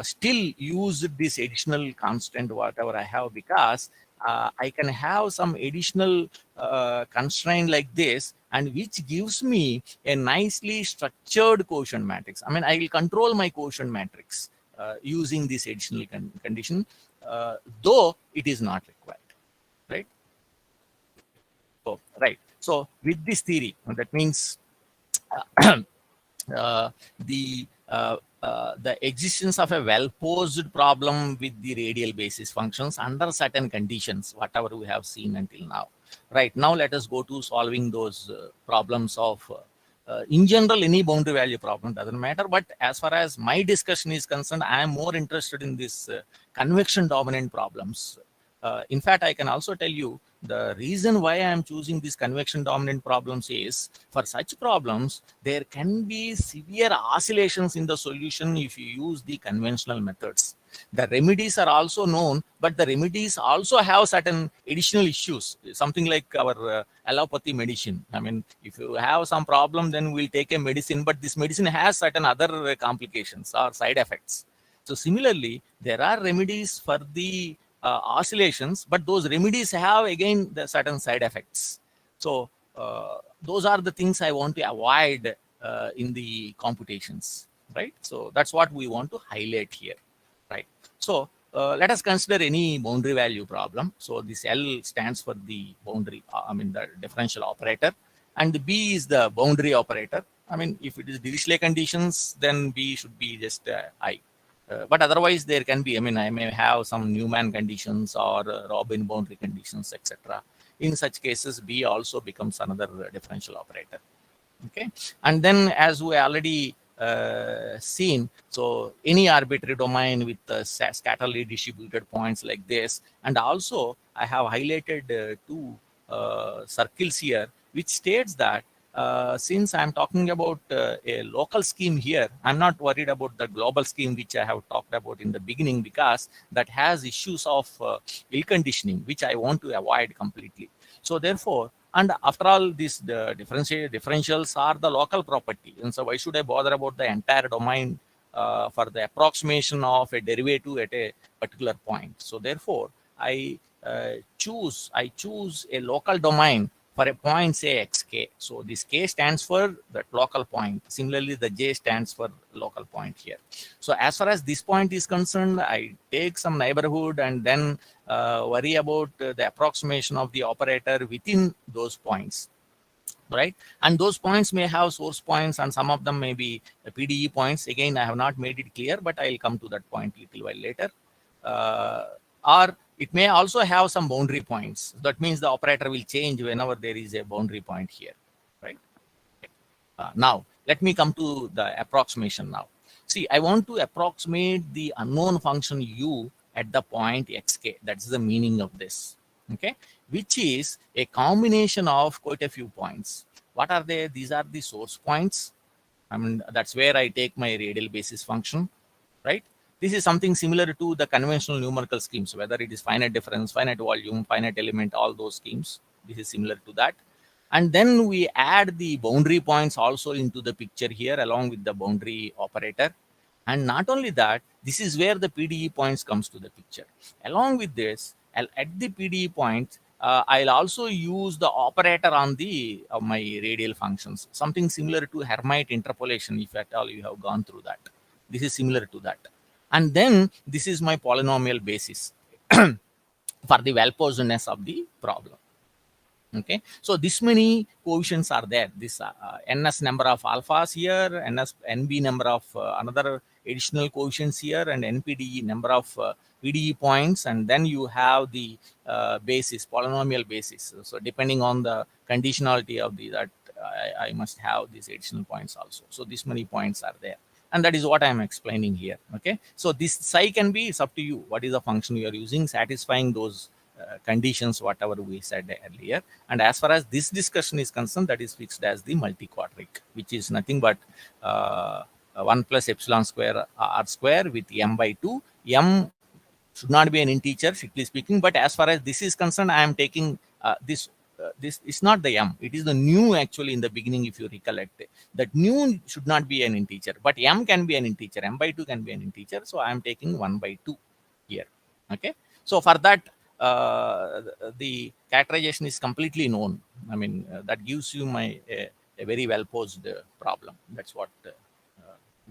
still used this additional constant, whatever I have, because I can have some additional constraint like this, and which gives me a nicely structured quotient matrix. I mean, I will control my quotient matrix using this additional condition, though it is not required, right? So, right. So with this theory, that means the existence of a well-posed problem with the radial basis functions under certain conditions, whatever we have seen until now. Right, now let us go to solving those problems of in general, any boundary value problem doesn't matter, but as far as my discussion is concerned, I am more interested in this convection dominant problems. In fact, I can also tell you the reason why I am choosing these convection dominant problems is, for such problems, there can be severe oscillations in the solution if you use the conventional methods. The remedies are also known, but the remedies also have certain additional issues, something like our allopathy medicine. I mean, if you have some problem, then we'll take a medicine, but this medicine has certain other complications or side effects. So similarly, there are remedies for the oscillations, but those remedies have again the certain side effects. So those are the things I want to avoid in the computations, right? So that's what we want to highlight here, right? So let us consider any boundary value problem. So this L stands for the boundary, the differential operator, and the B is the boundary operator. I mean, if it is Dirichlet conditions, then B should be just I. But otherwise, there can be, I may have some Newman conditions or Robin boundary conditions, etc. In such cases, B also becomes another differential operator. Okay, and then as we already seen, so any arbitrary domain with scatterly distributed points like this, and also I have highlighted two circles here, which states that since I'm talking about a local scheme here, I'm not worried about the global scheme which I have talked about in the beginning, because that has issues of ill conditioning, which I want to avoid completely. So therefore, and after all, these differentials are the local property, and so why should I bother about the entire domain for the approximation of a derivative at a particular point? So therefore, I choose a local domain for a point, say xk. So this k stands for that local point. Similarly, the j stands for local point here. So as far as this point is concerned, I take some neighborhood and then worry about the approximation of the operator within those points, right? And those points may have source points, and some of them may be PDE points. Again, I have not made it clear, but I'll come to that point a little while later. Or it may also have some boundary points. That means the operator will change whenever there is a boundary point here, right? Now, let me come to the approximation now. See, I want to approximate the unknown function u at the point xk. That's the meaning of this, okay? Which is a combination of quite a few points. What are they? These are the source points. That's where I take my radial basis function, right? This is something similar to the conventional numerical schemes, whether it is finite difference, finite volume, finite element, all those schemes. This is similar to that. And then we add the boundary points also into the picture here along with the boundary operator. And not only that, this is where the PDE points comes to the picture. Along with this, at the PDE points, I'll also use the operator on the my radial functions, something similar to Hermite interpolation, if at all you have gone through that. This is similar to that. And then this is my polynomial basis for the well-posedness of the problem. Okay, so this many coefficients are there. This ns number of alphas here, nb number of another additional coefficients here, and npde number of PDE points, and then you have the basis, polynomial basis. So depending on the conditionality of the that, I must have these additional points also. So this many points are there, and that is what I am explaining here. Okay, so this psi can be, it's up to you what is the function you are using, satisfying those conditions whatever we said earlier. And as far as this discussion is concerned, that is fixed as the multi-quadric, which is nothing but 1 plus epsilon square r square with m by 2. M should not be an integer, strictly speaking, but as far as this is concerned, I am taking this is not the m, it is the nu actually in the beginning. If you recollect, that nu should not be an integer, but m can be an integer, m by 2 can be an integer, so I am taking 1 by 2 here. Okay, so for that the characterization is completely known. I mean, that gives you a very well posed problem. That's what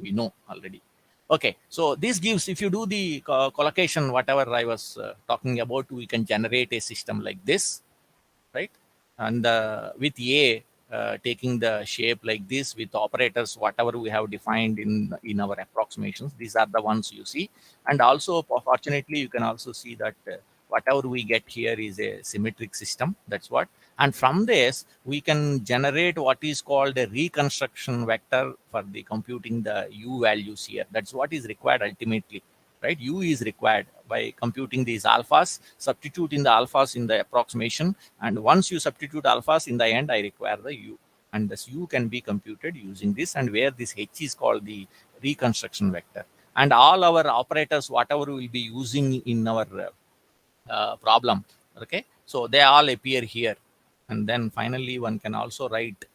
we know already. Okay, so this gives, if you do the collocation, whatever I was talking about, we can generate a system like this, right? And with A taking the shape like this, with operators, whatever we have defined in our approximations, these are the ones you see. And also, fortunately, you can also see that whatever we get here is a symmetric system. That's what. And from this, we can generate what is called a reconstruction vector for the computing the u values here. That's what is required ultimately, right? U is required by computing these alphas, substituting the alphas in the approximation. And once you substitute alphas in the end, I require the u. And this u can be computed using this, and where this h is called the reconstruction vector. And all our operators, whatever we will be using in our problem, okay, so they all appear here. And then finally one can also write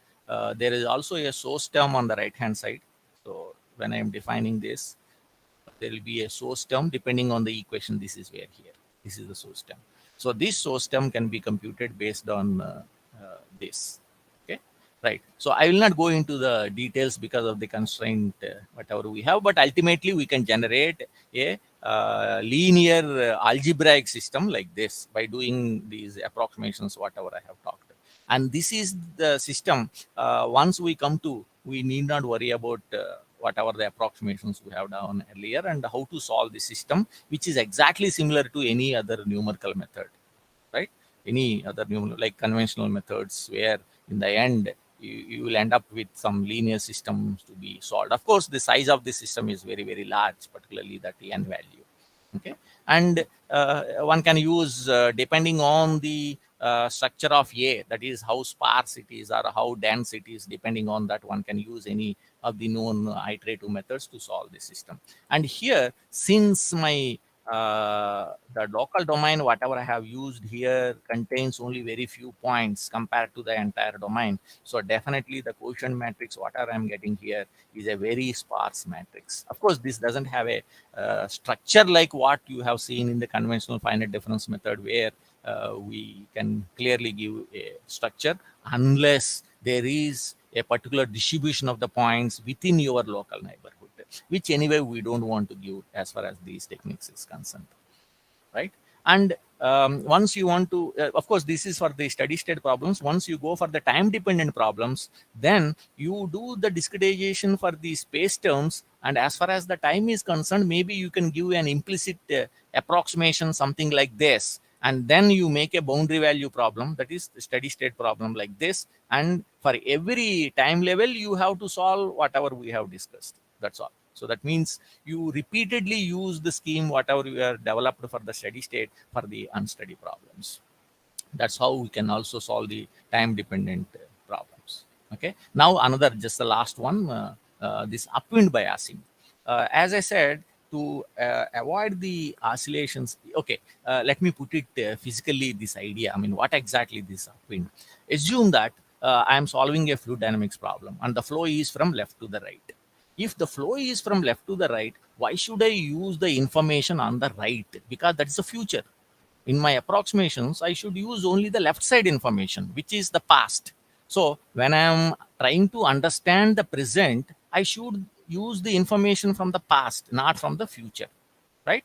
there is also a source term on the right hand side. So when I am defining this, there will be a source term depending on the equation. This is where here, this is the source term. So this source term can be computed based on this. Okay, right. So I will not go into the details because of the constraint whatever we have, but ultimately we can generate a linear algebraic system like this by doing these approximations whatever I have talked. And this is the system. Once we come to, we need not worry about whatever the approximations we have done earlier and how to solve the system, which is exactly similar to any other numerical method, right? Any other like conventional methods, where in the end you will end up with some linear systems to be solved. Of course, the size of the system is very, very large, particularly that n value. Okay, and one can use depending on the structure of A, that is how sparse it is or how dense it is, depending on that one can use any of the known iterative methods to solve the system. And here, since my the local domain, whatever I have used here, contains only very few points compared to the entire domain. So definitely the quotient matrix, whatever I'm getting here, is a very sparse matrix. Of course, this doesn't have a structure like what you have seen in the conventional finite difference method, where we can clearly give a structure unless there is a particular distribution of the points within your local neighborhood, which anyway we don't want to give as far as these techniques is concerned, right? And once you want to, of course, this is for the steady state problems. Once you go for the time dependent problems, then you do the discretization for the space terms. And as far as the time is concerned, maybe you can give an implicit approximation, something like this. And then you make a boundary value problem, that is the steady state problem like this. And for every time level, you have to solve whatever we have discussed. That's all. So that means you repeatedly use the scheme, whatever you have developed for the steady state, for the unsteady problems. That's how we can also solve the time dependent problems. Okay. Now another, just the last one, this upwind biasing. As I said, to avoid the oscillations. Okay, let me put it physically, this idea. I mean, what exactly this upwind? Assume that I am solving a fluid dynamics problem and the flow is from left to the right. If the flow is from left to the right, why should I use the information on the right? Because that is the future. In my approximations, I should use only the left side information, which is the past. So when I'm trying to understand the present, I should use the information from the past, not from the future, right?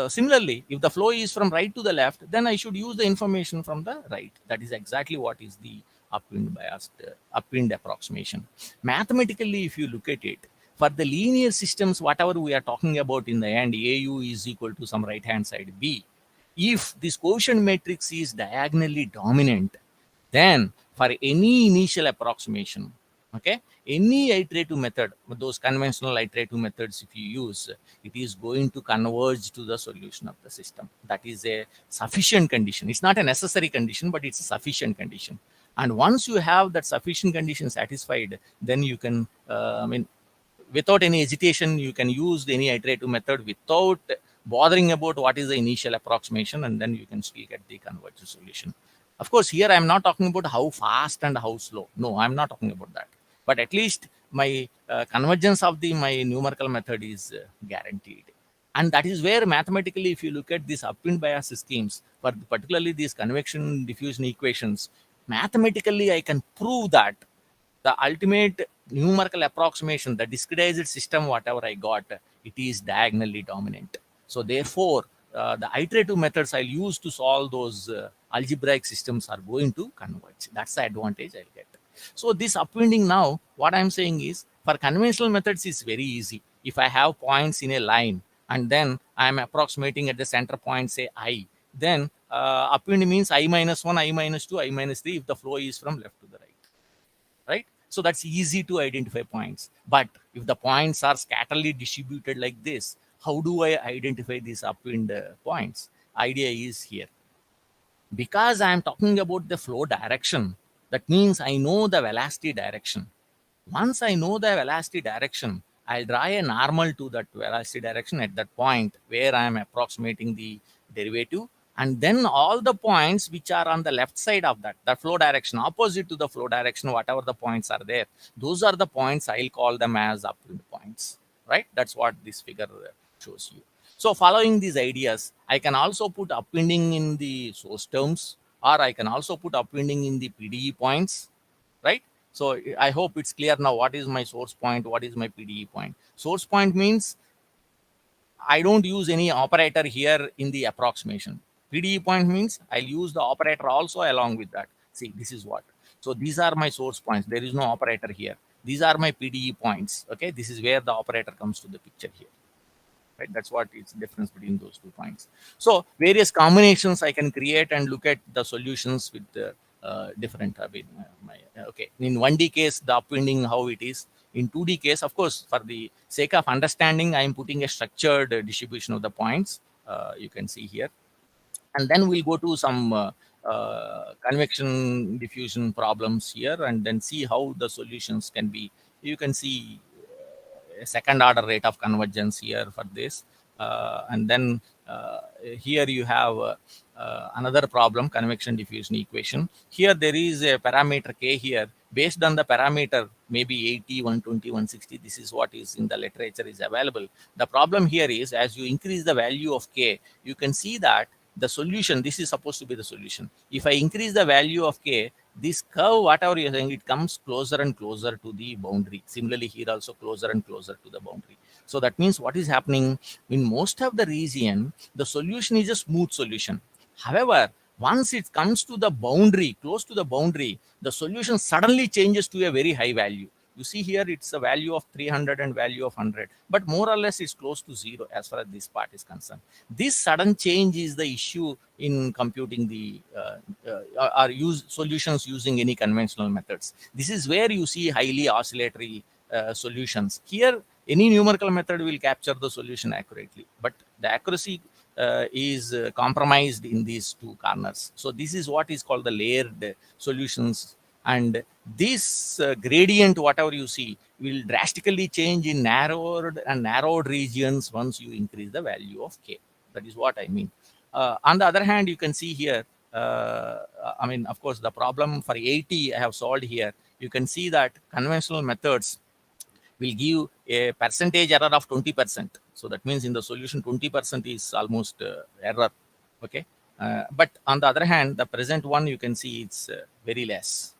Similarly, if the flow is from right to the left, then I should use the information from the right. That is exactly what is the upwind biased upwind approximation. Mathematically, if you look at it, for the linear systems, whatever we are talking about in the end, AU is equal to some right hand side B. If this quotient matrix is diagonally dominant, then for any initial approximation, okay, any iterative method, those conventional iterative methods, if you use, it is going to converge to the solution of the system. That is a sufficient condition. It's not a necessary condition, but it's a sufficient condition. And once you have that sufficient condition satisfied, then you can, without any hesitation, you can use any iterative method without bothering about what is the initial approximation, and then you can still get the converged solution. Of course, here I'm not talking about how fast and how slow. No, I'm not talking about that. But at least my convergence of my numerical method is guaranteed. And that is where mathematically, if you look at these upwind bias schemes, particularly these convection diffusion equations, mathematically I can prove that the ultimate numerical approximation, the discretized system, whatever I got, it is diagonally dominant. So therefore, the iterative methods I'll use to solve those algebraic systems are going to converge. That's the advantage I'll get. So this upwinding now, what I'm saying is, for conventional methods, is very easy. If I have points in a line and then I'm approximating at the center point, say I, then upwind means I minus 1, I minus 2, I minus 3 if the flow is from left to the right. Right? So that's easy to identify points. But if the points are scatterly distributed like this, how do I identify these upwind points? Idea is here. Because I am talking about the flow direction, that means I know the velocity direction. Once I know the velocity direction, I'll draw a normal to that velocity direction at that point where I am approximating the derivative. And then all the points which are on the left side of that, the flow direction, opposite to the flow direction, whatever the points are there, those are the points I'll call them as upwind points, right? That's what this figure shows you. So following these ideas, I can also put upwinding in the source terms, or I can also put upwinding in the PDE points, right? So I hope it's clear now what is my source point, what is my PDE point. Source point means I don't use any operator here in the approximation. PDE point means I'll use the operator also along with that. See, this is what. So these are my source points. There is no operator here. These are my PDE points. Okay, this is where the operator comes to the picture here. Right, that's what is the difference between those 2 points. So various combinations I can create and look at the solutions with the different. Okay, in 1D case, the upwinding how it is. In 2D case, of course, for the sake of understanding, I am putting a structured distribution of the points. You can see here, and then we'll go to some convection diffusion problems here, and then see how the solutions can be. You can see a second order rate of convergence here for this, and then here you have another problem, convection diffusion equation. Here there is a parameter k here. Based on the parameter, maybe 80, 120, 160, this is what is in the literature is available. The problem here is, as you increase the value of k, you can see that the solution, this is supposed to be the solution. If I increase the value of k, this curve, whatever you're saying, it comes closer and closer to the boundary. Similarly, here also closer and closer to the boundary. So that means what is happening in most of the region, the solution is a smooth solution. However, once it comes to the boundary, close to the boundary, the solution suddenly changes to a very high value. You see here, it's a value of 300 and value of 100, but more or less it's close to 0 as far as this part is concerned. This sudden change is the issue in computing the solutions using any conventional methods. This is where you see highly oscillatory solutions. Here, any numerical method will capture the solution accurately, but the accuracy is compromised in these 2 corners. So this is what is called the layered solutions. And this gradient, whatever you see, will drastically change in narrowed regions once you increase the value of k. That is what I mean. On the other hand, you can see here, of course, the problem for 80 I have solved here. You can see that conventional methods will give a percentage error of 20%. So that means in the solution, 20% is almost error. Okay. But on the other hand, the present one, you can see it's very less.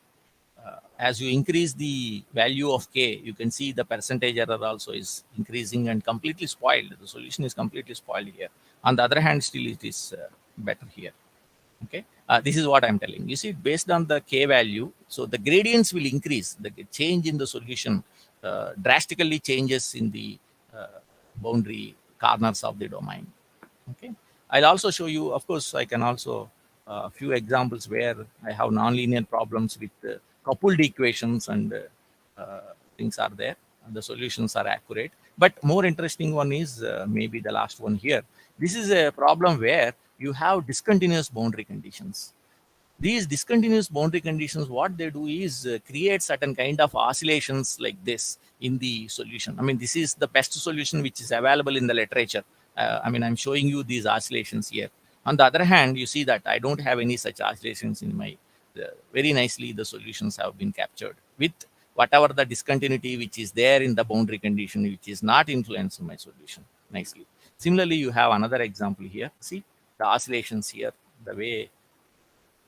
As you increase the value of k, you can see the percentage error also is increasing and completely spoiled. The solution is completely spoiled here. On the other hand, still it is better here. Okay, this is what I'm telling. You see, based on the k value, so the gradients will increase. The change in the solution drastically changes in the boundary corners of the domain. Okay, I'll also show you. Of course, I can also a few examples where I have nonlinear problems with coupled equations and things are there. And the solutions are accurate. But more interesting one is maybe the last one here. This is a problem where you have discontinuous boundary conditions. These discontinuous boundary conditions, what they do is create certain kind of oscillations like this in the solution. I mean, this is the best solution which is available in the literature. I mean, I'm showing you these oscillations here. On the other hand, you see that I don't have any such oscillations in my, very nicely the solutions have been captured with whatever the discontinuity which is there in the boundary condition, which is not influencing my solution nicely. Similarly, you have another example here. See the oscillations here, the way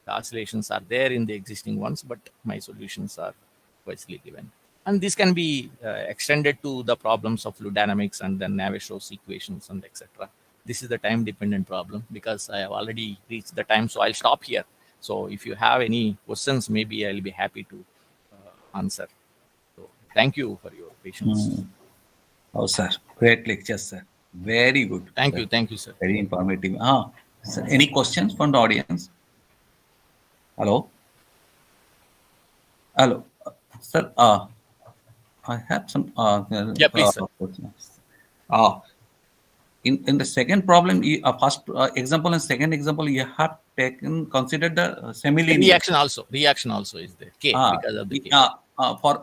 the oscillations are there in the existing ones, but my solutions are wisely given. And this can be extended to the problems of fluid dynamics and then Navier-Stokes equations and etc. This is the time dependent problem because I have already reached the time. So I'll stop here. So if you have any questions, maybe I'll be happy to answer. So thank you for your patience. Oh, sir. Great lecture, sir. Very good. Thank sir. you. Thank you, sir. Very informative. Sir, any questions from the audience? Hello? Hello. Sir, I have some yeah, please, sir. In the second problem, first example and second example, you have considered the semi-linear. Reaction also is there. K, because of the K. For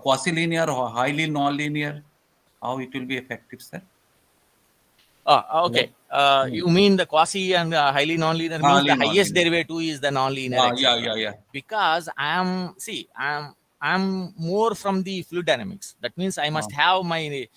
quasi-linear or highly non-linear, how it will be effective, sir? Okay. You mean the quasi and highly non-linear means the highest derivative is the non-linear. Yeah. Because I'm more from the fluid dynamics. That means I must have my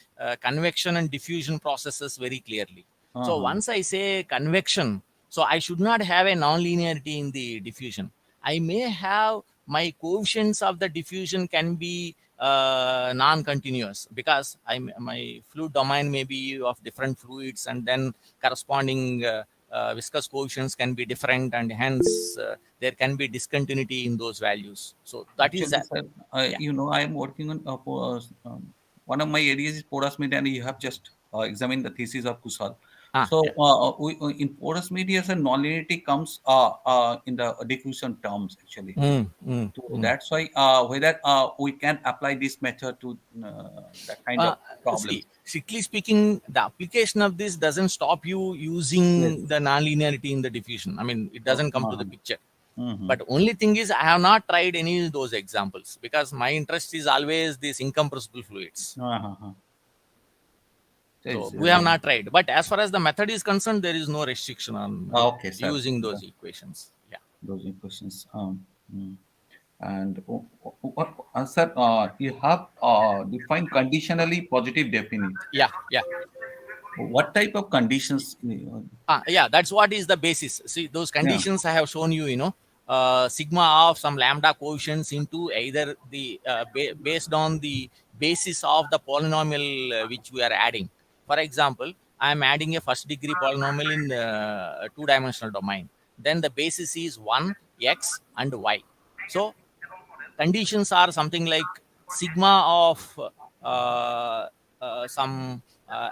convection and diffusion processes very clearly. So once I say convection, so I should not have a non-linearity in the diffusion. I may have my coefficients of the diffusion can be non-continuous because my fluid domain may be of different fluids and then corresponding viscous coefficients can be different and hence there can be discontinuity in those values. So that is that. You know, I am working on one of my areas is porous media, and you have just examined the thesis of Kushal. In porous media, non-linearity comes in the diffusion terms actually. That's why whether we can apply this method to that kind of problem. Strictly speaking, the application of this doesn't stop you using the non-linearity in the diffusion. I mean, it doesn't come to the picture. But only thing is, I have not tried any of those examples because my interest is always these incompressible fluids. So we have not tried. But as far as the method is concerned, there is no restriction on using those equations. Yeah, those equations. And sir, you have defined conditionally positive definite. Yeah. What type of conditions? Yeah, that's what is the basis. See, those conditions I have shown you, sigma of some lambda coefficients into either the based on the basis of the polynomial which we are adding. For example, I am adding a first degree polynomial in two-dimensional domain. Then the basis is 1, x and y. So conditions are something like sigma of some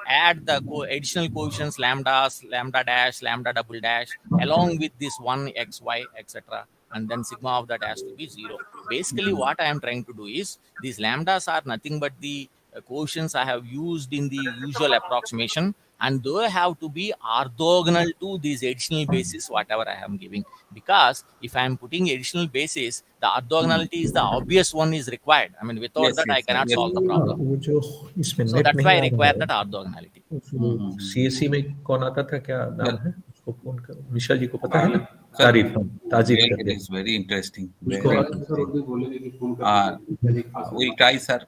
add the additional coefficients lambdas, lambda dash, lambda double dash along with this 1, x, y, etc. And then sigma of that has to be 0. Basically, what I am trying to do is these lambdas are nothing but the coefficients I have used in the usual approximation, and they have to be orthogonal to these additional bases whatever I am giving, because if I am putting additional basis, the orthogonality is the obvious one is required. I mean, without that I cannot solve the problem. So that's why I require that orthogonality. CSC में कौन आता था, क्या नाम है उसको, phone करो विशाल जी को पता है ना? तारीफ it is very interesting. We'll try, sir.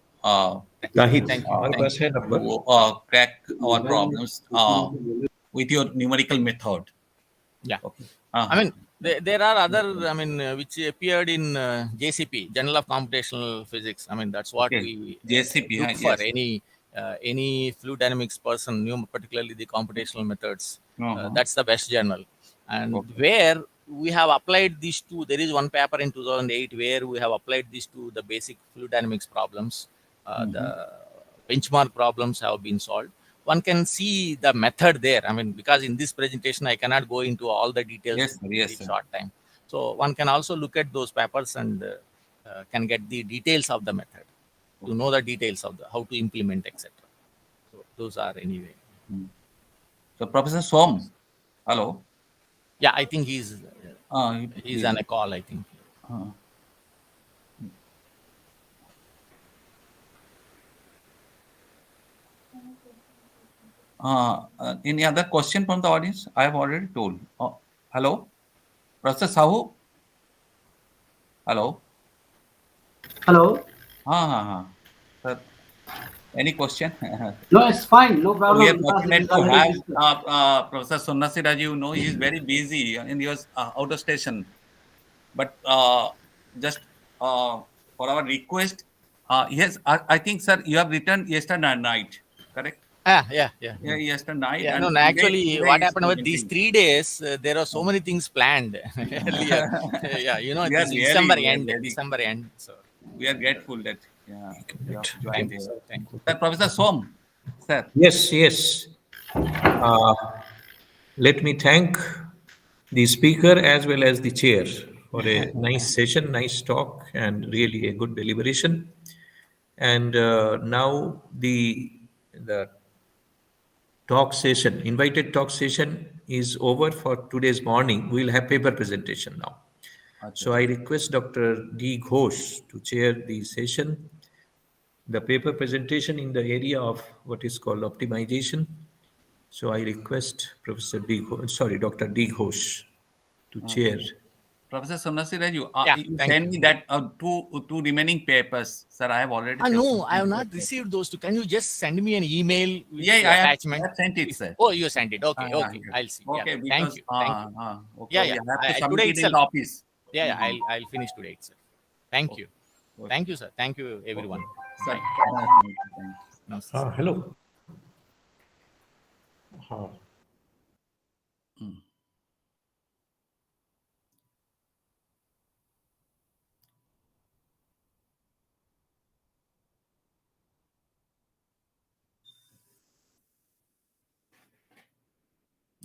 Thank you. Crack our problems with your numerical method. Yeah. Okay. I mean, there are other, which appeared in JCP, Journal of Computational Physics. I mean, that's what we JCP, look for yes. any fluid dynamics person, particularly the computational methods. That's the best journal. And where we have applied these two, there is one paper in 2008 where we have applied these to the basic fluid dynamics problems. The benchmark problems have been solved. One can see the method there. I mean, because in this presentation, I cannot go into all the details in a short time. So one can also look at those papers and can get the details of the method to know the details of how to implement, etc. So those are anyway. So Professor Som, hello. Yeah, I think he's on a call, I think. Any other question from the audience? I have already told. Hello, Professor Sahu. Hello. Hello. Sir, any question? No, it's fine. No problem. We are fortunate to have Professor Sanyasiraju. He is very busy and he was out of station. But just for our request, yes, I think, sir, you have returned yesterday night, correct? Yeah, yesterday night. Yeah, and actually, what happened was presenting. these 3 days, there are so many things planned earlier. It's December end. So we are grateful that you have joined here. Thank you. Sir, Professor Som, sir. Yes. Let me thank the speaker as well as the chair for a nice session, nice talk, and really a good deliberation. And now the talk session, invited talk session is over for today's morning. We'll have paper presentation now. So I request Dr. D. Ghosh to chair the session. The paper presentation in the area of what is called optimization. So I request Dr. D. Ghosh to chair. Professor Sanyasiraju, you send me that two remaining papers, sir. I have already. No, I have not received those two. Can you just send me an email with the attachment? I have sent it, sir. Oh, you sent it. Okay, I'll see. Okay, thank you. Okay, I have to submit it in the office. I'll finish today itself. Thank you. Thank you, sir. Thank you, everyone. Sir. Hello.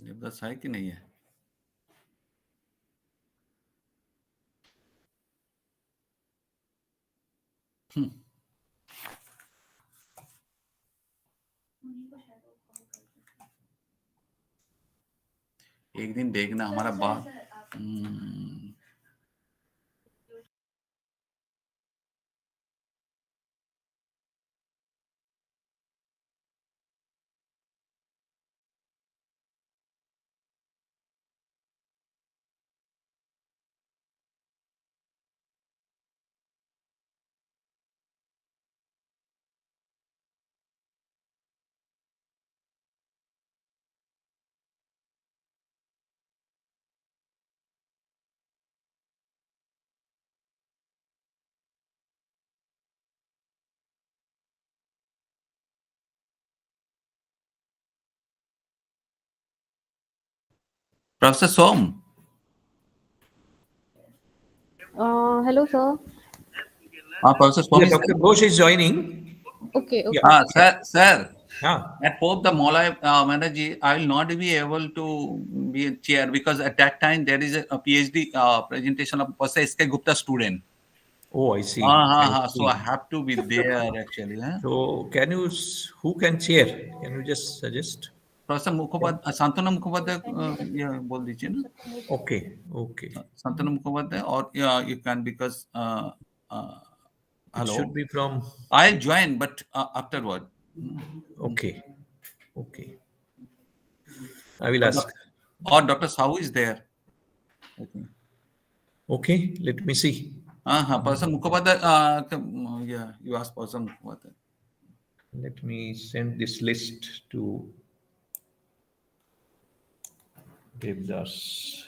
Devdas है कि नहीं है? एक दिन देखना हमारा बात Professor Som. Hello, sir. Professor Som. Yeah, Dr. Ghosh is joining. Okay. Sir. At Pope the Mola Manaji, I will not be able to be a chair because at that time there is a PhD presentation of Professor S.K. Gupta student. Oh, I see. So I have to be there actually. So who can chair? Can you just suggest? Professor Mukhopadhyay, Santanu Mukhopadhyay, बोल दीजिए ना. Okay. Santanu Mukhopadhyay, or you can because it should be from. I'll join, but afterward. Okay. I will ask. Or Dr. Sahu is there. Okay, let me see. Professor Mukhopadhyay, you ask Professor Mukhopadhyay. Let me send this list to Devdas.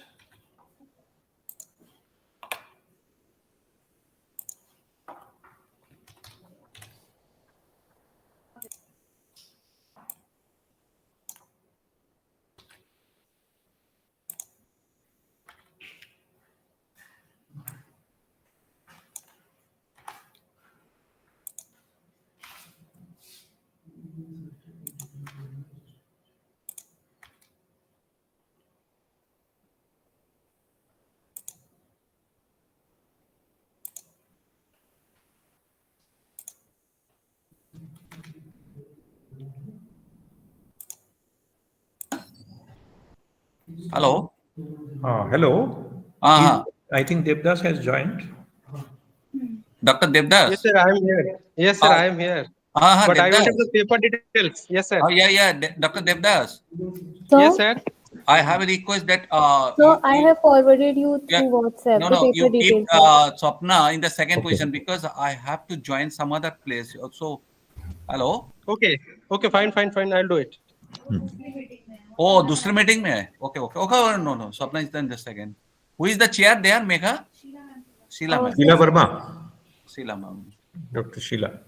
Hello. Hello. I think Devdas has joined. Dr. Devdas. Yes, sir, I am here. Yes, sir, I am here. But I wanted the paper details. Yes, sir. Oh, yeah. Dr. Devdas. So, Yes, sir. I have a request that so I have forwarded you through WhatsApp the paper you keep details. Swapna in the second position because I have to join some other place. So, hello. Okay, fine. I'll do it. Oh, दूसरे meeting में है. Okay. No. Swapna is in the second. Who is the chair there, Megha? Sheila ma'am. Sheila Verma. Sheila ma'am. Dr. Sheila.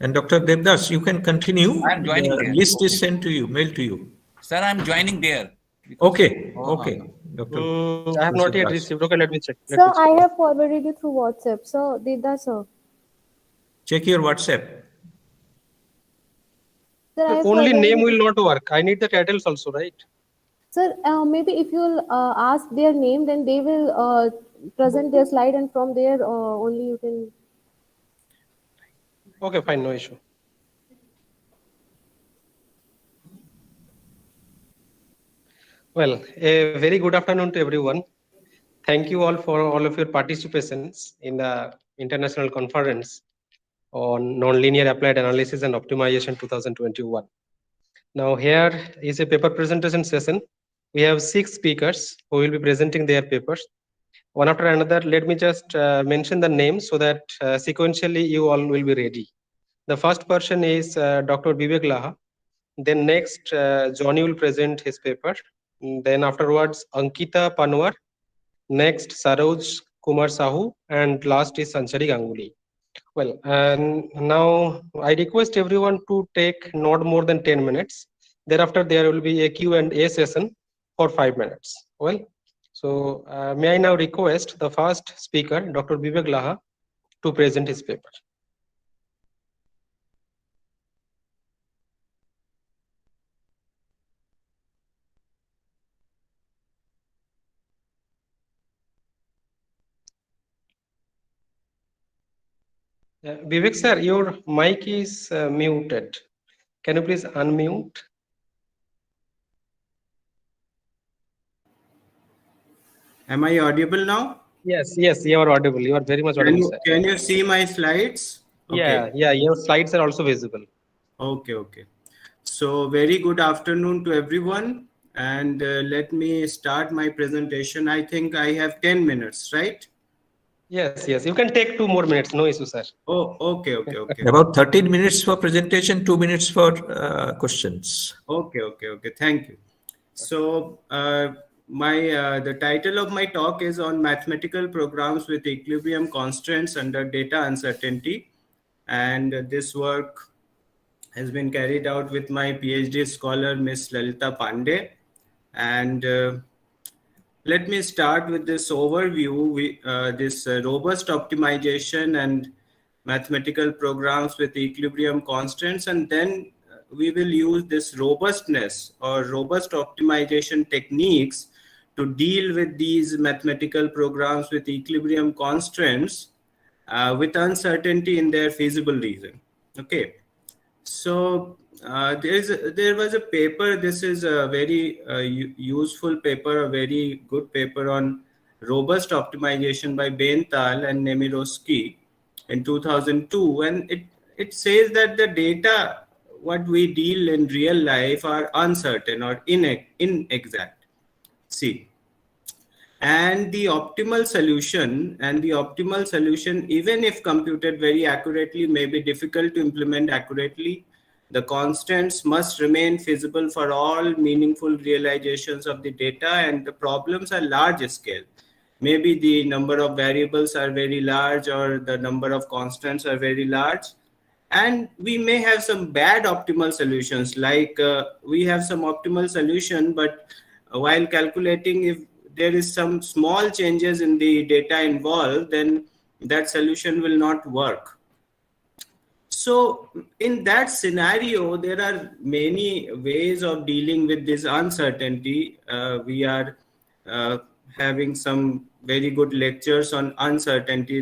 And Dr. Devdas, you can continue. I am joining the there. list is sent to you, mailed to you. Sir, I am joining there. Okay. Dr. I have not yet received. Okay, let me check. So I have forwarded you through WhatsApp. So did that, sir? Check your WhatsApp. Sir, I have Only forwarded name you. will not work. I need the titles also, right? Sir, maybe if you'll ask their name, then they will present their slide, and from there only you can. Okay, fine, no issue. Well, a very good afternoon to everyone. Thank you all for all of your participations in the international conference on nonlinear applied analysis and optimization 2021. Now here is a paper presentation session. We have 6 speakers who will be presenting their papers. One after another, let me just mention the names so that sequentially you all will be ready. The first person is Dr. Vivek Laha. Then next, Johnny will present his paper. Then afterwards, Ankita Panwar. Next, Saroj Kumar Sahu. And last is Ansari Ganguly. Well, and now I request everyone to take not more than 10 minutes. Thereafter, there will be a Q&A session for 5 minutes. Well, so may I now request the first speaker, Dr. Vivek Laha, to present his paper. Vivek sir, your mic is muted. Can you please unmute? Am I audible now? Yes, you are audible. You are very much audible, sir. Can you see my slides? Okay. Yeah, your slides are also visible. Okay. So very good afternoon to everyone. And let me start my presentation. I think I have 10 minutes, right? Yes. You can take 2 more minutes. No issue, sir. Oh, okay. About 13 minutes for presentation, 2 minutes for questions. Okay. Thank you. So the title of my talk is on mathematical programs with equilibrium constraints under data uncertainty. And this work has been carried out with my PhD scholar, Miss Lalita Pandey. And let me start with this overview, this robust optimization and mathematical programs with equilibrium constants, and then we will use this robustness or robust optimization techniques to deal with these mathematical programs with equilibrium constants with uncertainty in their feasible reason. Okay, so there was a paper. This is a very useful paper, a very good paper on robust optimization by Benthal and Nemirovsky in 2002, and it says that the data what we deal in real life are uncertain or inexact. See, and the optimal solution even if computed very accurately may be difficult to implement accurately. The constants must remain feasible for all meaningful realizations of the data, and the problems are large scale. Maybe the number of variables are very large or the number of constants are very large. And we may have some bad optimal solutions, like we have some optimal solution, but while calculating, if there is some small changes in the data involved, then that solution will not work. So in that scenario, there are many ways of dealing with this uncertainty. We are having some very good lectures on uncertainty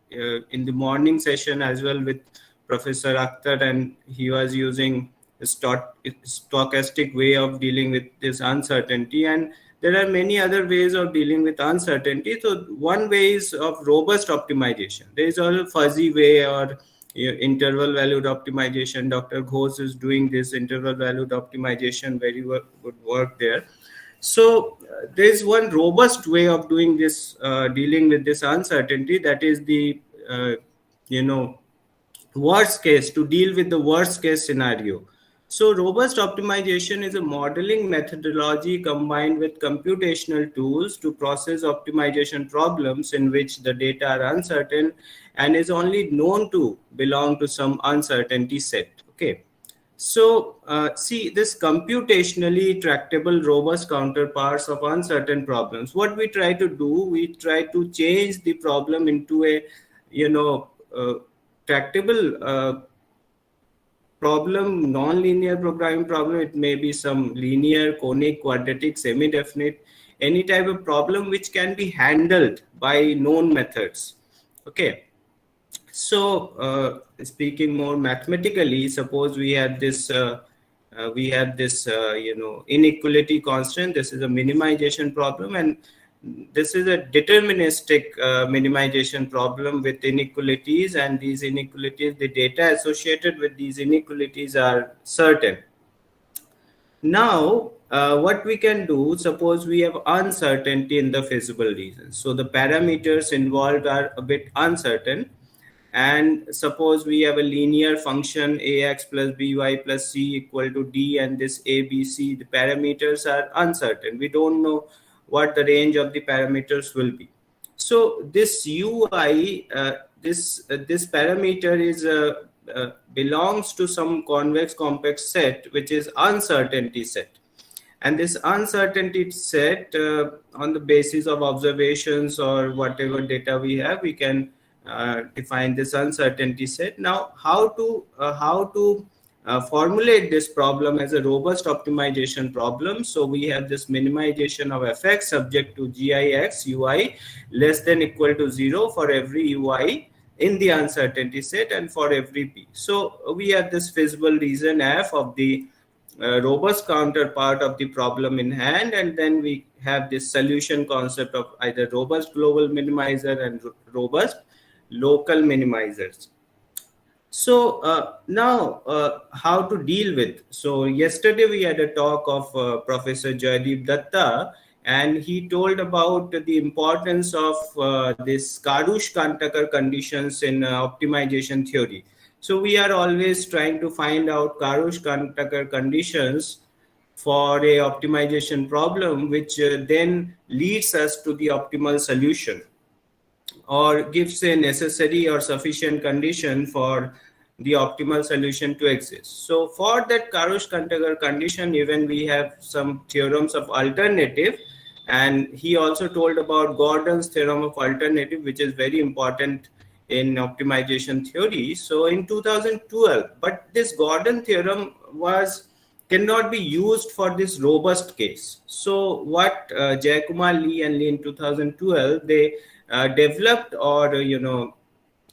in the morning session as well with Professor Akhtar, and he was using stochastic way of dealing with this uncertainty, and there are many other ways of dealing with uncertainty. So one way is of robust optimization. There is a fuzzy way or interval valued optimization. Dr. Ghosh is doing this interval valued optimization, very good work there. So there is one robust way of doing this, dealing with this uncertainty, that is the worst case, to deal with the worst case scenario. So robust optimization is a modeling methodology combined with computational tools to process optimization problems in which the data are uncertain and is only known to belong to some uncertainty set. Okay. So see, this computationally tractable robust counterparts of uncertain problems, what we try to do, we try to change the problem into a tractable problem, non-linear programming problem. It may be some linear, conic, quadratic, semi-definite, any type of problem which can be handled by known methods. Okay. So speaking more mathematically, suppose we have this inequality constant. This is a minimization problem, and this is a deterministic minimization problem with inequalities, and these inequalities, the data associated with these inequalities are certain. Now, what we can do, suppose we have uncertainty in the feasible region. So the parameters involved are a bit uncertain. And suppose we have a linear function ax plus by plus c equal to d, and this a, b, c, the parameters are uncertain. We don't know what the range of the parameters will be. So this ui, this parameter is belongs to some convex complex set, which is uncertainty set. And this uncertainty set, on the basis of observations or whatever data we have, we can define this uncertainty set. Now, how to formulate this problem as a robust optimization problem? So we have this minimization of fx subject to gix ui less than equal to 0 for every ui in the uncertainty set and for every p. So we have this feasible region f of the robust counterpart of the problem in hand, and then we have this solution concept of either robust global minimizer and robust local minimizers. So now how to deal with. So yesterday we had a talk of Professor Jaydeep Datta, and he told about the importance of this Karush-Kantakar conditions in optimization theory. So we are always trying to find out Karush-Kantakar conditions for a optimization problem, which then leads us to the optimal solution, or gives a necessary or sufficient condition for the optimal solution to exist. So for that Karush-Kantakar condition, even we have some theorems of alternative, and he also told about Gordon's theorem of alternative, which is very important in optimization theory. So in 2012, but this Gordon theorem cannot be used for this robust case. So what Jayakumar Lee and Lee in 2012, they developed or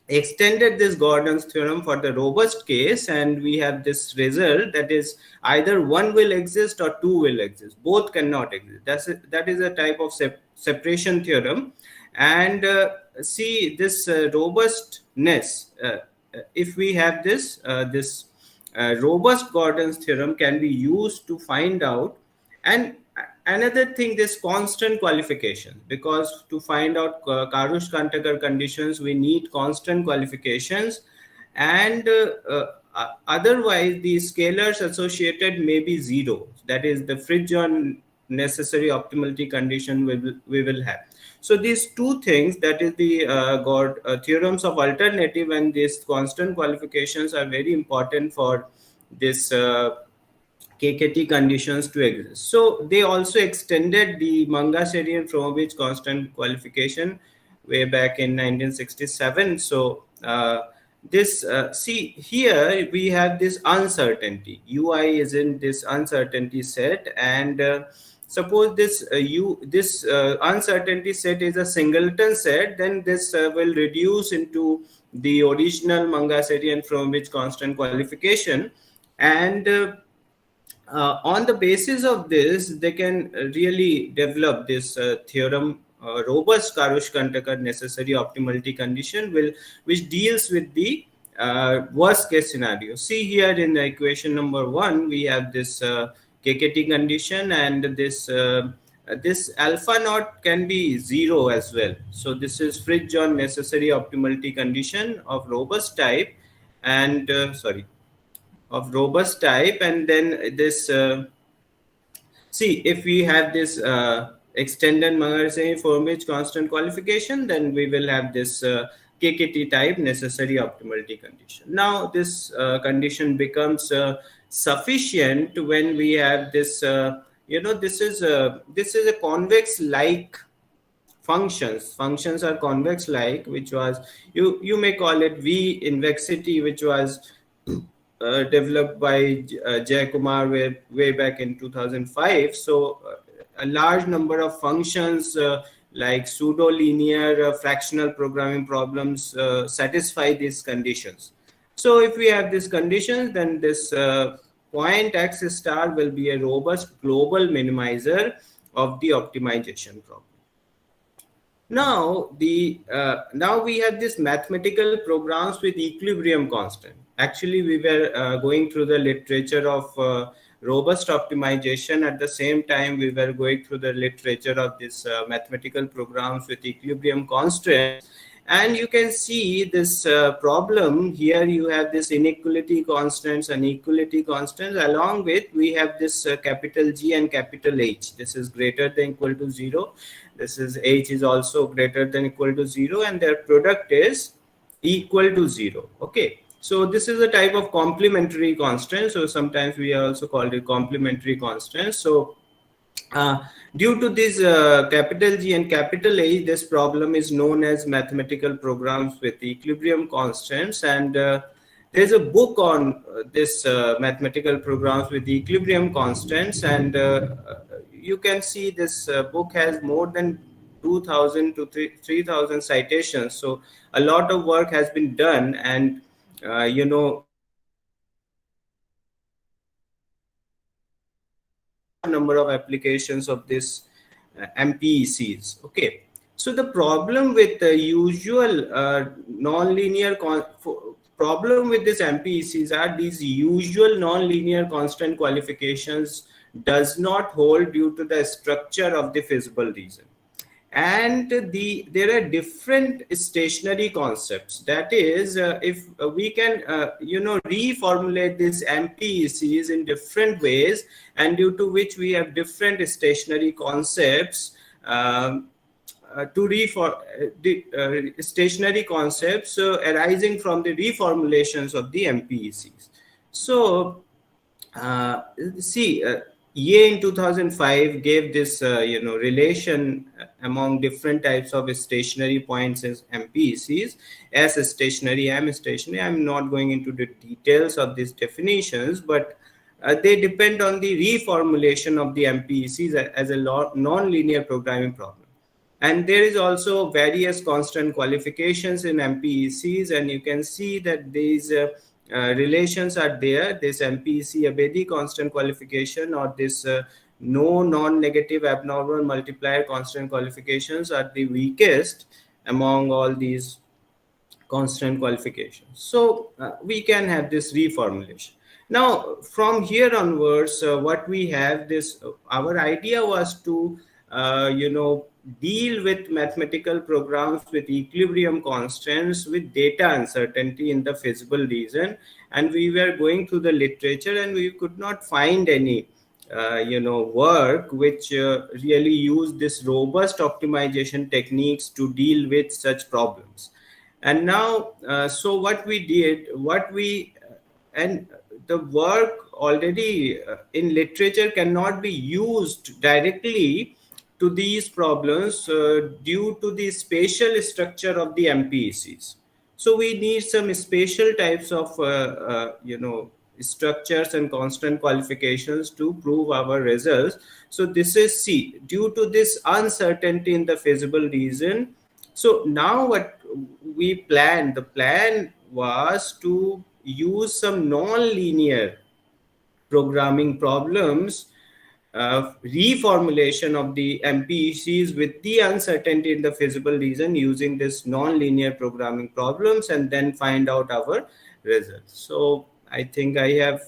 extended this Gordon's theorem for the robust case, and we have this result, that is either one will exist or two will exist. Both cannot exist. That is a type of separation theorem. And see, this robustness, if we have this robust Gordon's theorem can be used to find out. And another thing, this constant qualification, because to find out Karush-Kantakar conditions, we need constant qualifications, and otherwise the scalars associated may be zero. That is the Fridtjof necessary optimality condition we will have. So these two things, that is the theorems of alternative and these constant qualifications, are very important for this KKT conditions to exist. So they also extended the Mangasarian-Fromovich constant qualification way back in 1967. So see here we have this uncertainty. UI is in this uncertainty set, and suppose this uncertainty set is a singleton set, then this will reduce into the original Mangasarian-Fromovich constant qualification. And on the basis of this, they can really develop this theorem, robust Karush-Kantaka necessary optimality condition, which deals with the worst case scenario. See here in the equation number 1, we have this KKT condition, and this alpha naught can be 0 as well. So this is Fridtjohn necessary optimality condition of robust type, and of robust type. And then this see, if we have this extended Mangaseni-Formich constant qualification, then we will have this KKT type necessary optimality condition. Now this condition becomes sufficient when we have this this is a convex like functions are convex like, which was you may call it V invexity, which was developed by Jay Kumar way back in 2005. So a large number of functions like pseudo-linear fractional programming problems satisfy these conditions. So if we have these conditions, then this point X star will be a robust global minimizer of the optimization problem. Now now we have this mathematical programs with equilibrium constant. Actually, we were going through the literature of robust optimization. At the same time, we were going through the literature of this mathematical programs with equilibrium constraints. And you can see this problem here. You have this inequality constants and equality constants. Along with, we have this capital G and capital H. This is greater than equal to 0. This is H is also greater than equal to 0, and their product is equal to 0. Okay. So this is a type of complementary constant. So sometimes we also call it complementary constant. So due to this capital G and capital H, this problem is known as mathematical programs with equilibrium constants. And there's a book on this mathematical programs with equilibrium constants. And you can see this book has more than 2,000 to 3,000 citations. So a lot of work has been done, and number of applications of this MPECs. Okay, so the problem with the usual non-linear problem with this MPECs are these usual non-linear constant qualifications does not hold due to the structure of the feasible reason. And there are different stationary concepts. That is, if we can, reformulate these MPECs in different ways, and due to which we have different stationary concepts stationary concepts arising from the reformulations of the MPECs. So, Ye in 2005 gave this relation among different types of stationary points as MPECs, S stationary, M stationary. I'm not going into the details of these definitions, but they depend on the reformulation of the MPECs as a non-linear programming problem. And there is also various constant qualifications in MPECs, and you can see that these relations are there. This MPEC Abedi constant qualification, or this no non-negative abnormal multiplier constant qualifications are the weakest among all these constant qualifications. So we can have this reformulation. Now from here onwards, what we have this, our idea was to deal with mathematical programs with equilibrium constants with data uncertainty in the feasible reason. And we were going through the literature, and we could not find any work which really used this robust optimization techniques to deal with such problems. And now so what we did, and the work already in literature cannot be used directly to these problems due to the spatial structure of the MPECs. So we need some spatial types of structures and constant qualifications to prove our results. So this is C, due to this uncertainty in the feasible reason. So now what we planned, the plan was to use some non-linear programming problems, reformulation of the MPECs with the uncertainty in the feasible region using this non-linear programming problems, and then find out our results. So I think I have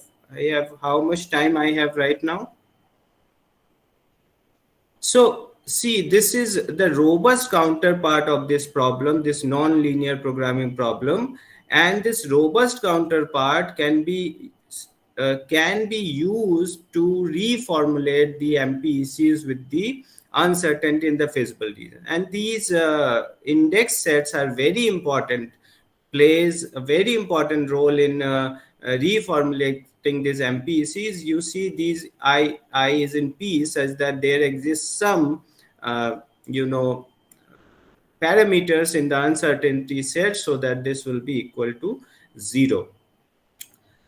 how much time I have right now? So see, this is the robust counterpart of this problem, this non-linear programming problem, and this robust counterpart can be used to reformulate the MPECs with the uncertainty in the feasible region. And these index sets are very important, plays a very important role in reformulating these MPECs. You see these I is in P such that there exists some parameters in the uncertainty set so that this will be equal to 0.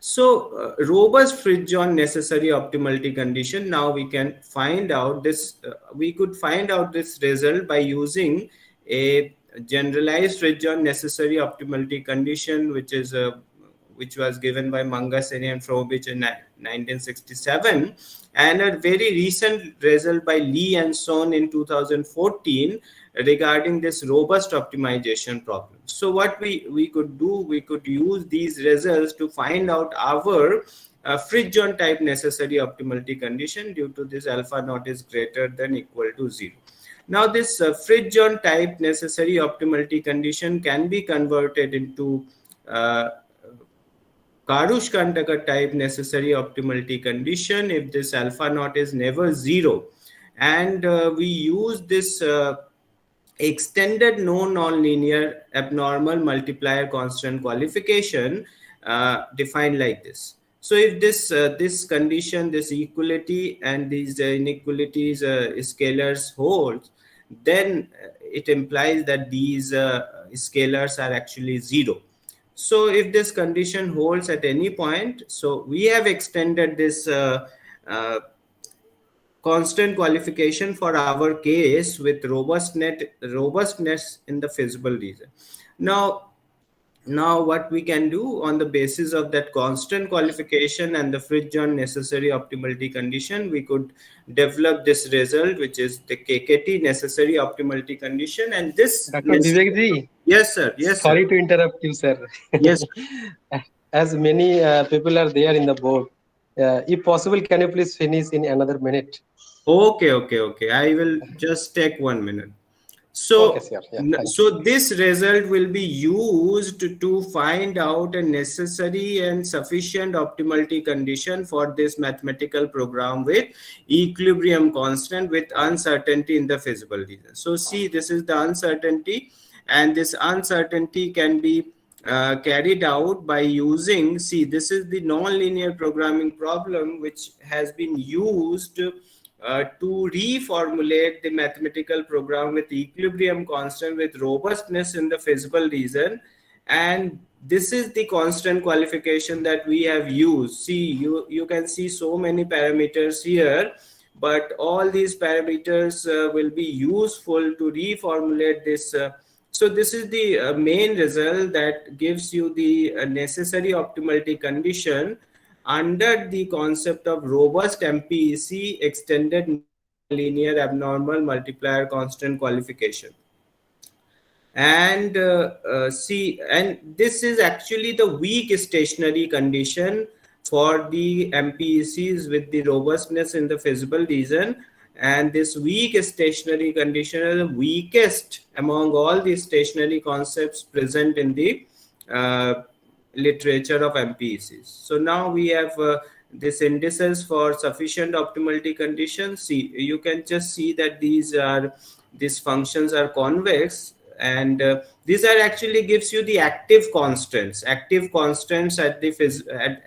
So robust Fridtjohn necessary optimality condition. Now we can find out this. We could find out this result by using a generalized Fridtjohn necessary optimality condition, which was given by Mangaseni and Frobich in 1967, and a very recent result by Lee and Son in 2014 regarding this robust optimization problem. So what we could do, we could use these results to find out our Fridtjohn type necessary optimality condition due to this alpha naught is greater than equal to 0. Now this Fridtjohn type necessary optimality condition can be converted into Karush-Kantaka type necessary optimality condition if this alpha naught is never 0. And we use this extended non-linear abnormal multiplier constant qualification defined like this. So if this condition, this equality and these inequalities scalars hold, then it implies that these scalars are actually 0. So if this condition holds at any point, so we have extended this constant qualification for our case with robustness in the feasible region. Now what we can do on the basis of that constant qualification and the Fridtjohn necessary optimality condition, we could develop this result, which is the KKT necessary optimality condition. And this Dr. Vivekji. Yes, sir. Yes, sorry sir. to interrupt you, sir. Yes. As many people are there in the board, if possible, can you please finish in another minute? Okay. I will just take 1 minute. So, okay, sir. Yeah, so this result will be used to find out a necessary and sufficient optimality condition for this mathematical program with equilibrium constant with uncertainty in the feasible region. So see, this is the uncertainty, and this uncertainty can be carried out by using, see, this is the non-linear programming problem which has been used to reformulate the mathematical program with equilibrium constant with robustness in the feasible region. And this is the constant qualification that we have used. See, you can see so many parameters here, but all these parameters will be useful to reformulate this. So this is the main result that gives you the necessary optimality condition under the concept of robust MPEC extended linear abnormal multiplier constant qualification. And see, and this is actually the weak stationary condition for the MPECs with the robustness in the feasible region. And this weak stationary condition is the weakest among all the stationary concepts present in the literature of MPECs. So now we have this indices for sufficient optimality conditions. See, you can just see that these functions are convex, and these are actually gives you the active constants at the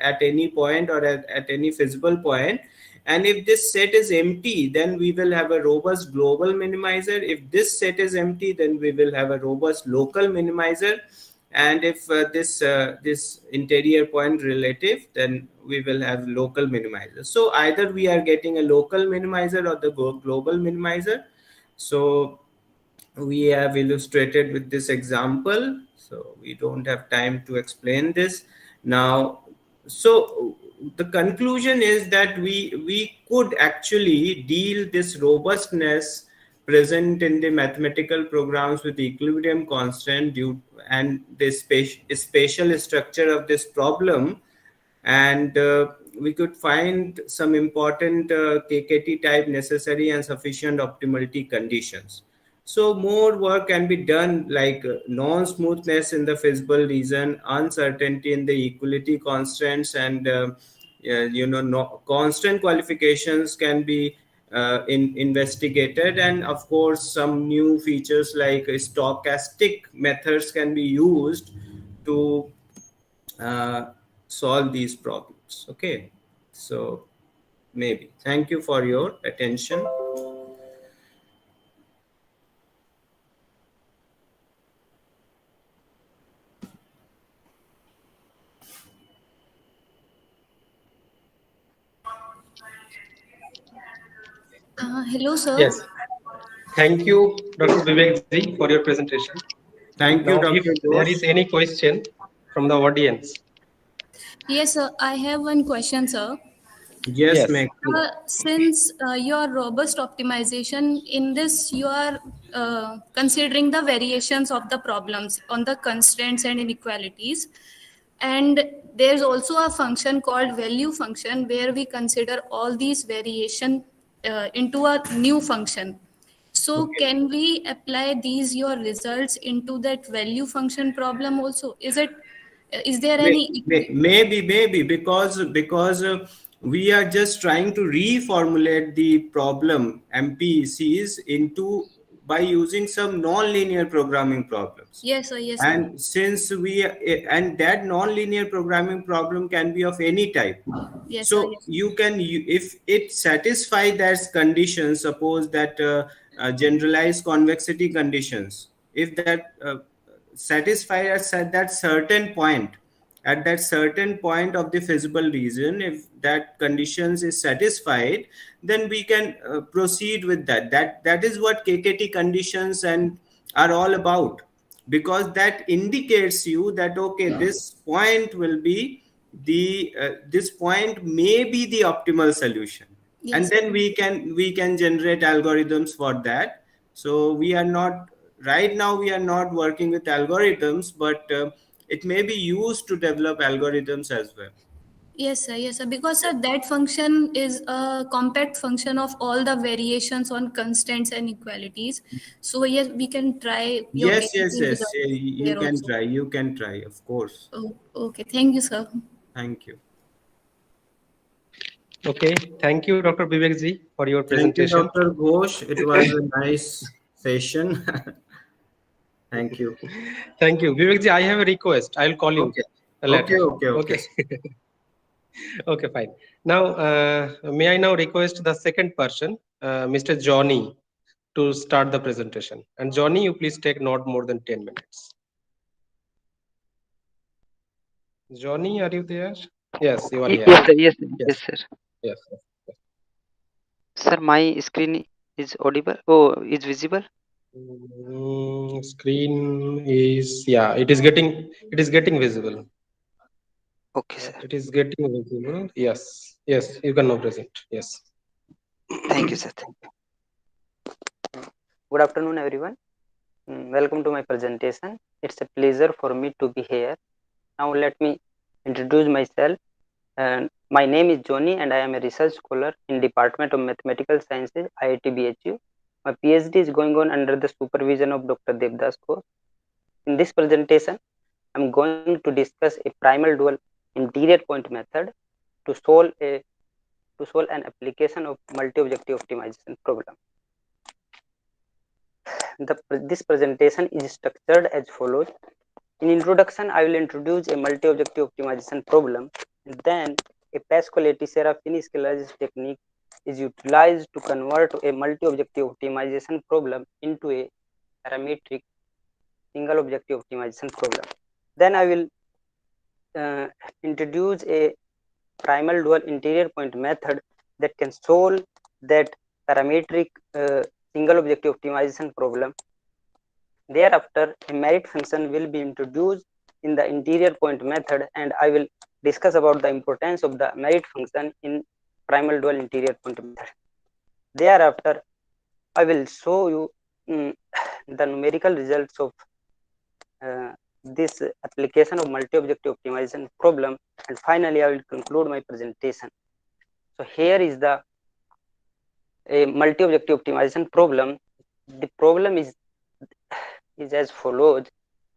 at any point or at any feasible point. And if this set is empty, then we will have a robust global minimizer. If this set is empty, then we will have a robust local minimizer. And if this interior point relative, then we will have local minimizer. So either we are getting a local minimizer or the global minimizer. So we have illustrated with this example. So we don't have time to explain this now. So the conclusion is that we could actually deal this robustness present in the mathematical programs with equilibrium constant and the spatial structure of this problem, and we could find some important KKT type necessary and sufficient optimality conditions. So more work can be done, like non-smoothness in the feasible region, uncertainty in the equality constants, and constant qualifications can be investigated, and of course some new features like stochastic methods can be used to solve these problems. Okay, so maybe. Thank you for your attention. Hello, sir. Yes. Thank you, Dr. Vivek Ji, for your presentation. Thank you, now, Dr. if there is any question from the audience. Yes, sir. I have one question, sir. Yes, ma'am. Since your robust optimization, in this you are considering the variations of the problems on the constraints and inequalities, and there's also a function called value function where we consider all these variation into a new function. So can we apply these your results into that value function problem also? Is there any maybe because we are just trying to reformulate the problem MPCs into by using some non-linear programming problems. Yes, sir. Yes, sir. And since that non-linear programming problem can be of any type. Yes, so sir, yes. you can, if it satisfies that condition, suppose that generalized convexity conditions, if that satisfies at that certain point, of the feasible region, if that conditions is satisfied, then we can proceed with that is what KKT conditions and are all about, because that indicates you that okay, this point will be the this point may be the optimal solution. Yes. And then we can generate algorithms for that. So we are not right now working with algorithms, but it may be used to develop algorithms as well. Yes, sir. Yes, sir. Because sir, that function is a compact function of all the variations on constants and equalities. So yes, we can try. Yes. You can try, of course. Oh, okay. Thank you, sir. Thank you. Okay, thank you, Dr. Vivek Ji, for your presentation. Thank you, Dr. Ghosh. It was a nice session. Thank you. Thank you. Vivek Ji, I have a request. I'll call you later. Okay. Okay, fine. Now, may I now request the second person, Mr. Johnny, to start the presentation. And Johnny, you please take not more than 10 minutes. Johnny, are you there? Yes, you are here. Yes, sir. Yes. Sir, my screen is audible. Oh, is visible. Screen is, yeah, it is getting visible. Okay, sir. It is getting visible. Yes, you can now present. Yes. Thank you, sir. Good afternoon, everyone. Welcome to my presentation. It's a pleasure for me to be here. Now let me introduce myself. My name is Johnny and I am a research scholar in Department of Mathematical Sciences, IIT BHU. My PhD is going on under the supervision of Dr. Devdas Ghosh. In this presentation, I'm going to discuss a primal dual interior point method to solve an application of multi-objective optimization problem. This presentation is structured as follows. In introduction, I will introduce a multi-objective optimization problem, and then a Pascal-Leticeira Finis-Scalaris technique is utilized to convert a multi-objective optimization problem into a parametric single-objective optimization problem. Then I will introduce a primal dual interior point method that can solve that parametric single-objective optimization problem. Thereafter, a merit function will be introduced in the interior point method, and I will discuss about the importance of the merit function in primal dual interior point method. Thereafter, I will show you the numerical results of this application of multi-objective optimization problem, and finally I will conclude my presentation. So here is the a multi-objective optimization problem. The problem is as follows.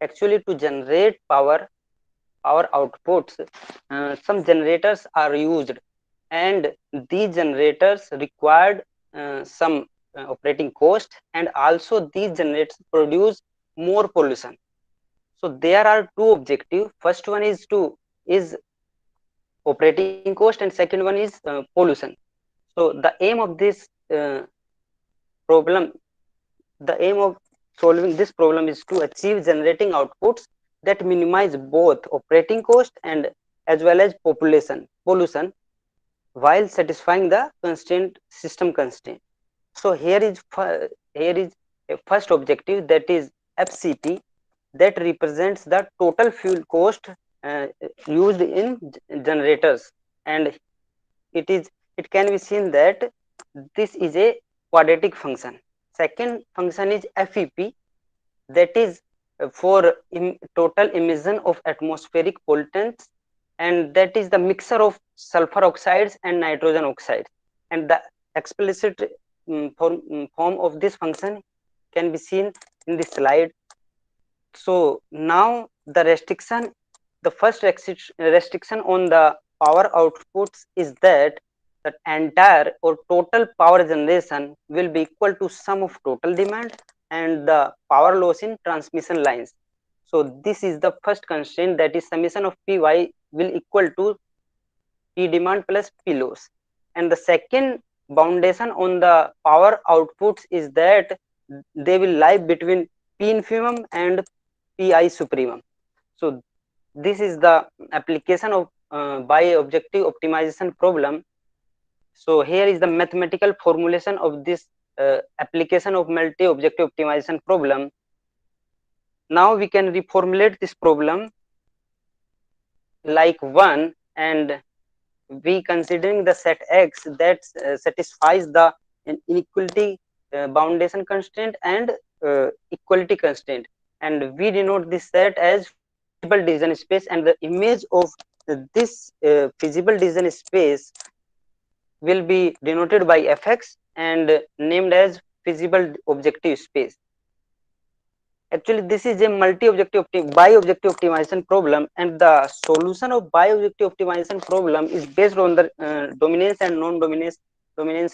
Actually, to generate power outputs, some generators are used, and these generators required some operating cost, and also these generators produce more pollution. So there are two objectives. First one is operating cost, and second one is pollution. So the aim of this problem, the aim of solving this problem is to achieve generating outputs that minimize both operating cost and as well as pollution while satisfying the system constraint. So here is a first objective, that is FCP, that represents the total fuel cost used in generators, and it can be seen that this is a quadratic function. Second function is FEP, that is for total emission of atmospheric pollutants, and that is the mixture of sulfur oxides and nitrogen oxides, and the explicit form of this function can be seen in this slide. So now the first restriction on the power outputs is that the entire or total power generation will be equal to sum of total demand and the power loss in transmission lines. So this is the first constraint, that is summation of Py will equal to P demand plus P loss. And the second boundation on the power outputs is that they will lie between P infimum and Pi supremum. So this is the application of bi-objective optimization problem. So here is the mathematical formulation of this application of multi-objective optimization problem. Now we can reformulate this problem like 1, and we considering the set X that satisfies the inequality boundation constraint and equality constraint, and we denote this set as feasible decision space, and the image of this feasible decision space will be denoted by Fx and named as feasible objective space. Actually, this is a bi-objective optimization problem, and the solution of bi-objective optimization problem is based on the dominance and non-dominance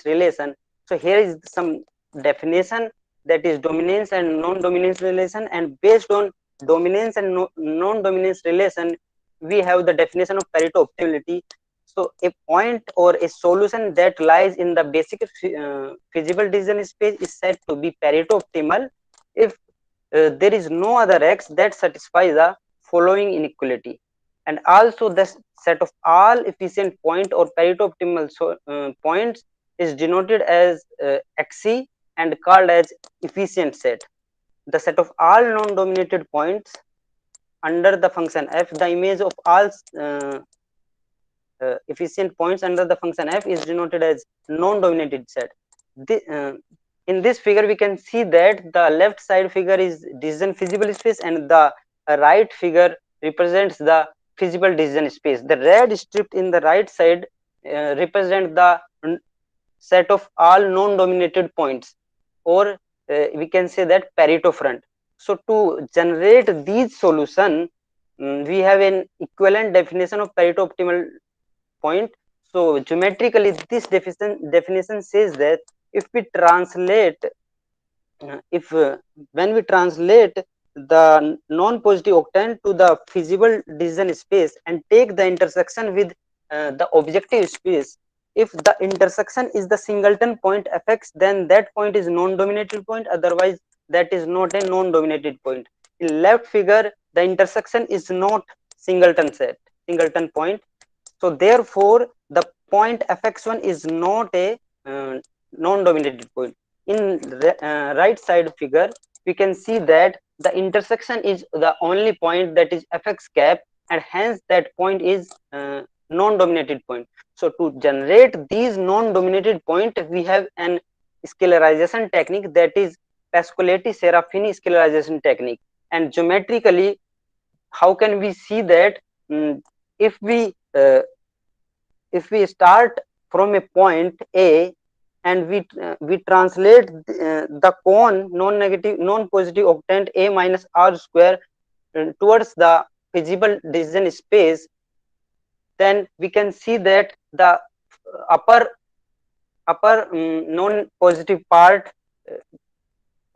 relation. So here is some definition, that is dominance and non-dominance relation, and based on dominance and non-dominance relation, we have the definition of Pareto optimality. So a point or a solution that lies in the basic feasible decision space is said to be Pareto optimal if there is no other X that satisfies the following inequality, and also the set of all efficient point or Pareto optimal points is denoted as Xc and called as efficient set. The set of all non-dominated points under the function f, the image of all efficient points under the function f is denoted as non-dominated set. In this figure we can see that the left side figure is decision feasible space, and the right figure represents the feasible decision space. The red strip in the right side represent the set of all non-dominated points, or we can say that Pareto front. So to generate these solution, we have an equivalent definition of Pareto optimal point. So geometrically, this definition says that if we translate, when we translate the non-positive octane to the feasible decision space and take the intersection with the objective space, if the intersection is the singleton point Fx, then that point is non-dominated point, otherwise that is not a non-dominated point. In left figure, the intersection is not singleton point. So therefore, the point Fx1 is not a non-dominated point. In right side figure, we can see that the intersection is the only point, that is Fx cap, and hence that point is non-dominated point. So to generate these non-dominated point, we have an scalarization technique, that is Pascoletti-Serafini scalarization technique. And geometrically, how can we see that? If we start from a point A and we translate the cone non-positive octant A minus R square towards the feasible decision space, then we can see that the upper non-positive part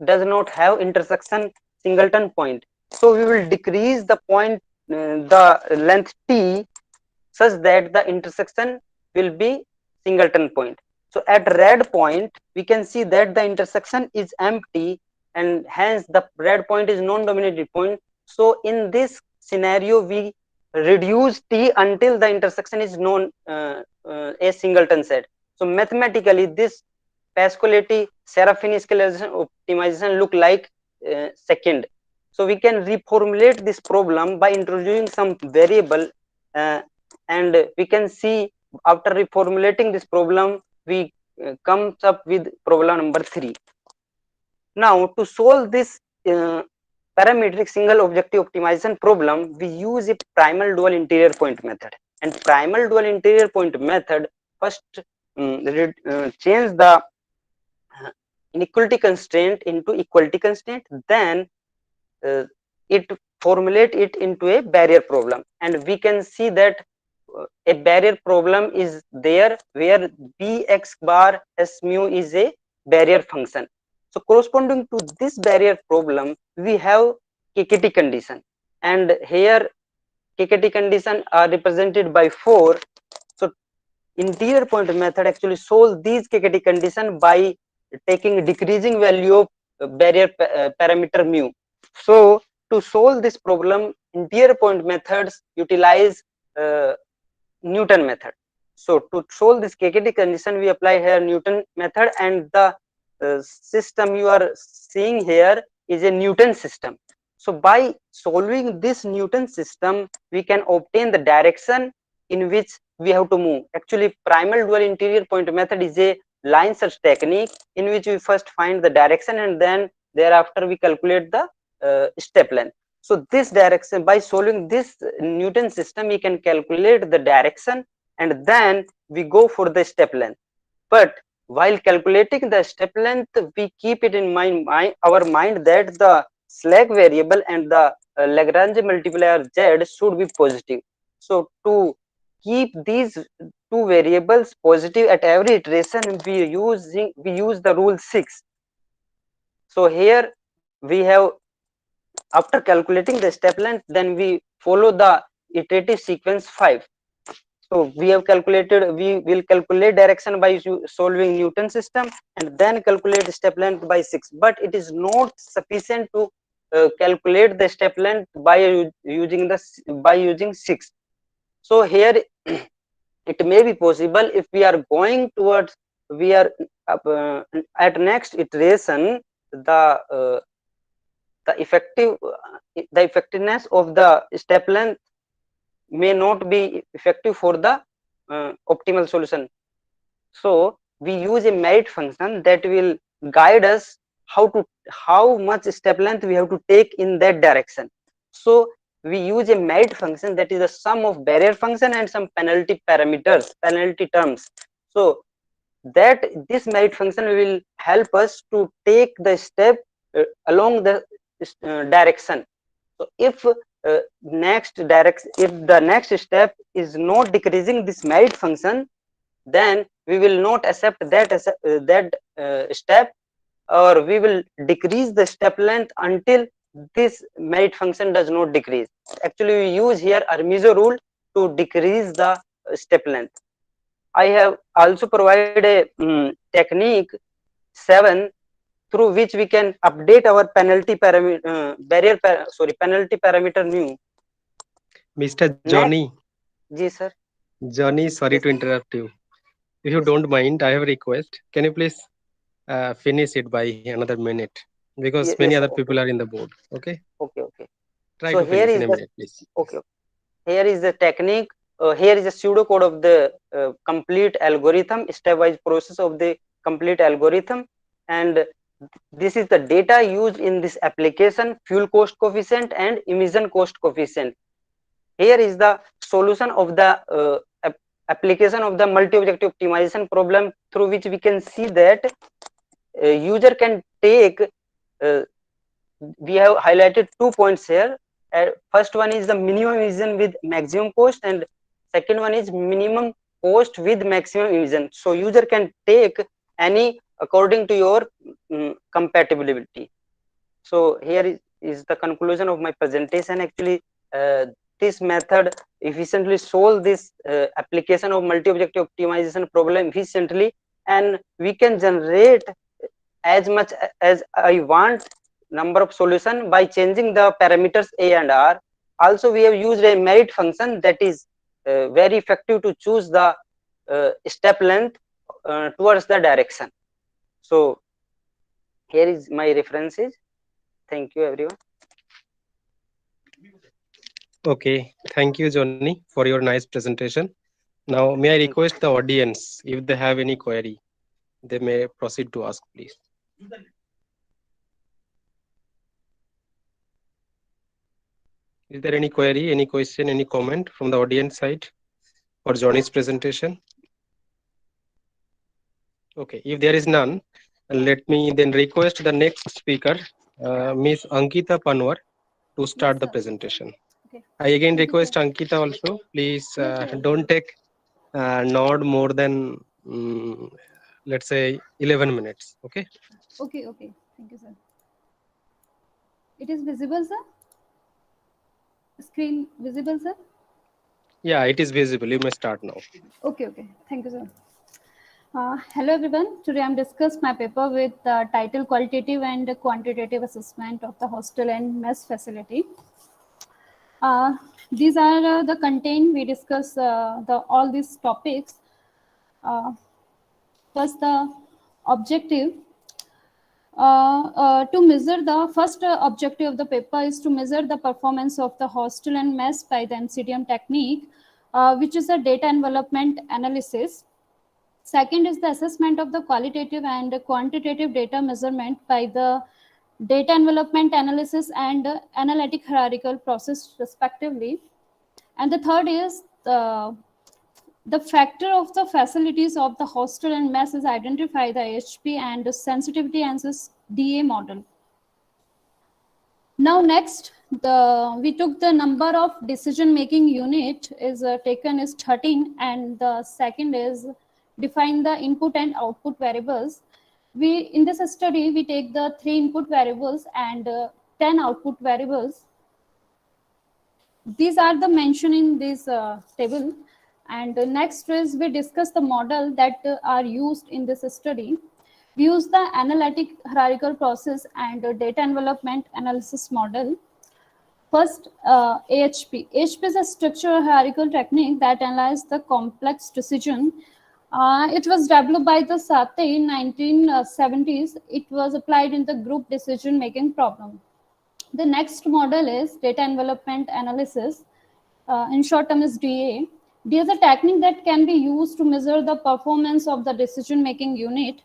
does not have intersection singleton point. So we will decrease the point, the length t, such that the intersection will be singleton point. So at red point, we can see that the intersection is empty, and hence the red point is non-dominated point. So in this scenario, we reduce t until the intersection is a singleton set. So mathematically, this Pascoletti-Serafini scalarization optimization look like second. So we can reformulate this problem by introducing some variable, and we can see after reformulating this problem, we comes up with problem number 3. Now to solve this parametric single objective optimization problem, we use a primal dual interior point method. And primal dual interior point method first change the inequality constraint into equality constraint, then it formulate it into a barrier problem. And we can see that a barrier problem is there where bx bar s mu is a barrier function. So corresponding to this barrier problem, we have KKT condition, and here KKT condition are represented by 4. So interior point method actually solve these KKT condition by taking decreasing value of barrier parameter mu. So to solve this problem, interior point methods utilize Newton method. So to solve this KKT condition, we apply here Newton method, and the system you are seeing here is a Newton system. So by solving this Newton system, we can obtain the direction in which we have to move. Actually, primal dual interior point method is a line search technique in which we first find the direction and then thereafter we calculate the step length. So this direction, by solving this Newton system, we can calculate the direction and then we go for the step length. But while calculating the step length, we keep it in our mind that the slack variable and the Lagrange multiplier z should be positive. So to keep these two variables positive at every iteration, we use the rule 6. So here we have, after calculating the step length, then we follow the iterative sequence 5. So we will calculate direction by solving Newton system and then calculate step length by 6. But it is not sufficient to calculate the step length by using 6. So here it may be possible if we are going towards, at next iteration, the effectiveness of the step length may not be effective for the optimal solution. So we use a merit function that will guide us how much step length we have to take in that direction. So we use a merit function that is the sum of barrier function and some penalty terms. So that this merit function will help us to take the step along the direction. So if the next step is not decreasing this merit function, then we will not accept that step, or we will decrease the step length until this merit function does not decrease. Actually, we use here Armijo rule to decrease the step length. I have also provided a technique 7 through which we can update our penalty parameter penalty parameter mu. Mr. Johnny. Ji sir. Johnny, sorry to interrupt you. If you don't mind, I have a request. Can you please finish it by another minute? Because many other people are in the board. Okay. Okay. Try to finish in a minute, please. Okay. here is the technique. Here is a pseudocode of the complete algorithm, stepwise process of the complete algorithm, and this is the data used in this application: fuel cost coefficient and emission cost coefficient. Here is the solution of the application of the multi-objective optimization problem, through which we can see that user can take, we have highlighted 2 points here. First one is the minimum emission with maximum cost, and second one is minimum cost with maximum emission. So user can take any according to your compatibility. So here is the conclusion of my presentation. Actually, this method efficiently solves this application of multi-objective optimization problem efficiently, and we can generate as much as I want number of solution by changing the parameters A and R. Also, we have used a merit function that is very effective to choose the step length towards the direction. So here is my references. Thank you, everyone. Okay, thank you, Johnny, for your nice presentation. Now, may I request the audience, if they have any query, they may proceed to ask, please. Is there any query, any question, any comment from the audience side for Johnny's presentation? Okay, if there is none, let me then request the next speaker, Ms. Ankita Panwar, to start the presentation. Okay. I again request Ankita also, please don't take nod more than, let's say, 11 minutes, okay? Okay, thank you, sir. It is visible, sir? Screen visible, sir? Yeah, it is visible. You may start now. Okay, thank you, sir. Hello, everyone. Today I'm discussing my paper with the title Qualitative and Quantitative Assessment of the Hostel and Mess Facility. These are the content we discuss all these topics. First, the objective. To measure the first objective of the paper is to measure the performance of the hostel and mess by the MCDM technique, which is a data envelopment analysis. Second is the assessment of the qualitative and quantitative data measurement by the data envelopment analysis and analytic hierarchical process respectively. And the third is the factor of the facilities of the hostel and mess is identify the HP and the sensitivity analysis DA model. Now next, we took the number of decision-making unit is taken is 13, and the second is define the input and output variables. In this study, we take the 3 input variables and 10 output variables. These are the mentioned in this table. And next is we discuss the model that are used in this study. We use the analytic hierarchical process and data envelopment analysis model. First, AHP. AHP is a structural hierarchical technique that analyzes the complex decision. It was developed by the Sathe in 1970s. It was applied in the group decision-making problem. The next model is data envelopment analysis. In short term is DA. DA is a technique that can be used to measure the performance of the decision-making unit.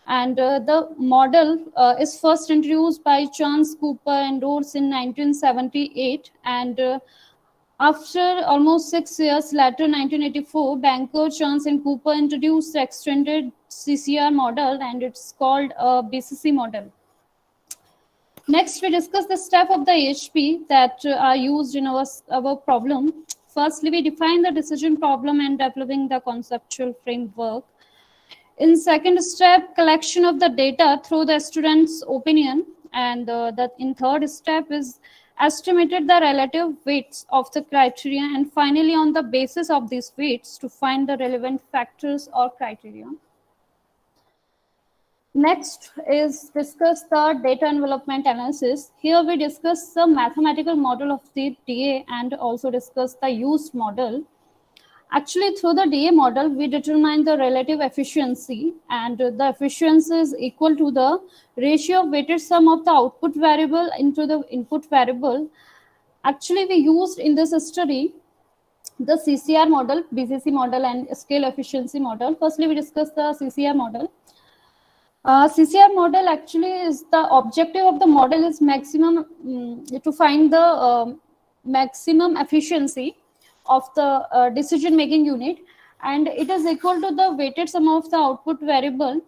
And the model is first introduced by Chance, Cooper, and Rhodes in 1978. And after almost 6 years later, 1984, Banker, Chance, and Cooper introduced the extended CCR model, and it's called a BCC model. Next, we discuss the step of the AHP that are used in our problem. Firstly, we define the decision problem and developing the conceptual framework. In second step, collection of the data through the student's opinion. And in third step is estimated the relative weights of the criteria, and finally on the basis of these weights to find the relevant factors or criteria. Next is discuss the data envelopment analysis. Here we discuss the mathematical model of the DA and also discuss the used model. Actually, through the DA model, we determine the relative efficiency, and the efficiency is equal to the ratio of weighted sum of the output variable into the input variable. Actually, we used in this study the CCR model, BCC model, and scale efficiency model. Firstly, we discuss the CCR model. CCR model actually is the objective of the model is maximum to find the maximum efficiency of the decision-making unit, and it is equal to the weighted sum of the output variable,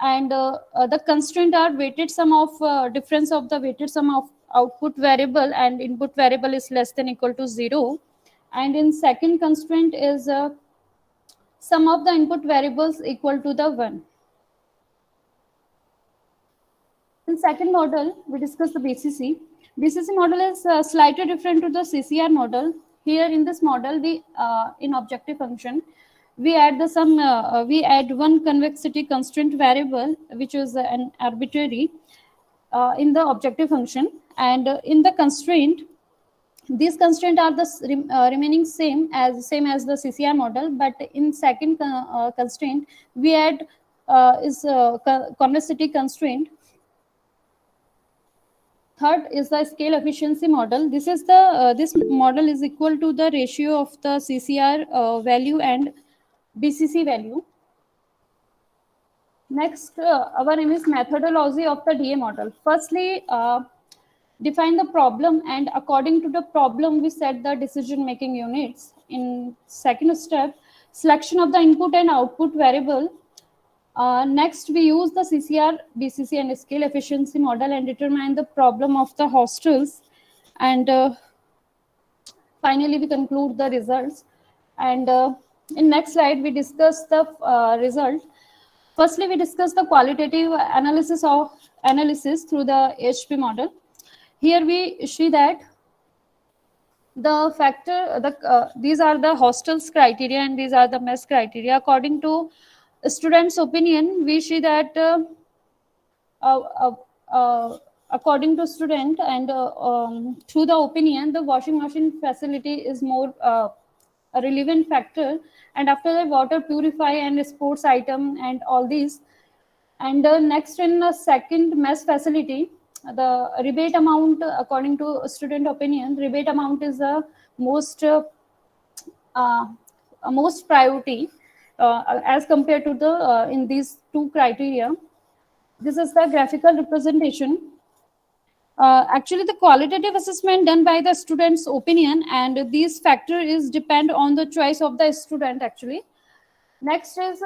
and the constraint are weighted sum of difference of the weighted sum of output variable and input variable is less than equal to 0, and in second constraint is sum of the input variables equal to the 1. In second model, we discuss the BCC. BCC model is slightly different to the CCR model. Here in this model, we in objective function, we add the sum. We add one convexity constraint variable, which is an arbitrary in the objective function, and in the constraint, these constraints are the remaining same as the CCR model, but in second constraint, we add is convexity constraint. Third is the scale efficiency model. This is the this model is equal to the ratio of the CCR value and BCC value. Next, our aim is methodology of the DA model. Firstly, define the problem, and according to the problem, we set the decision-making units. In second step, selection of the input and output variable. Next, we use the CCR, BCC, and scale efficiency model and determine the problem of the hostels. And finally, we conclude the results. And in next slide, we discuss the result. Firstly, we discuss the qualitative analysis through the HP model. Here we see that the factor, these are the hostels criteria and these are the mess criteria. According to students' opinion, we see that according to student and through the opinion, the washing machine facility is more a relevant factor, and after that water purify and sports item and all these. And next, in the second mess facility, the rebate amount, according to student opinion, rebate amount is the most priority as compared to the in these two criteria. This is the graphical representation. Actually, the qualitative assessment done by the student's opinion, and these factor is depend on the choice of the student actually. Next is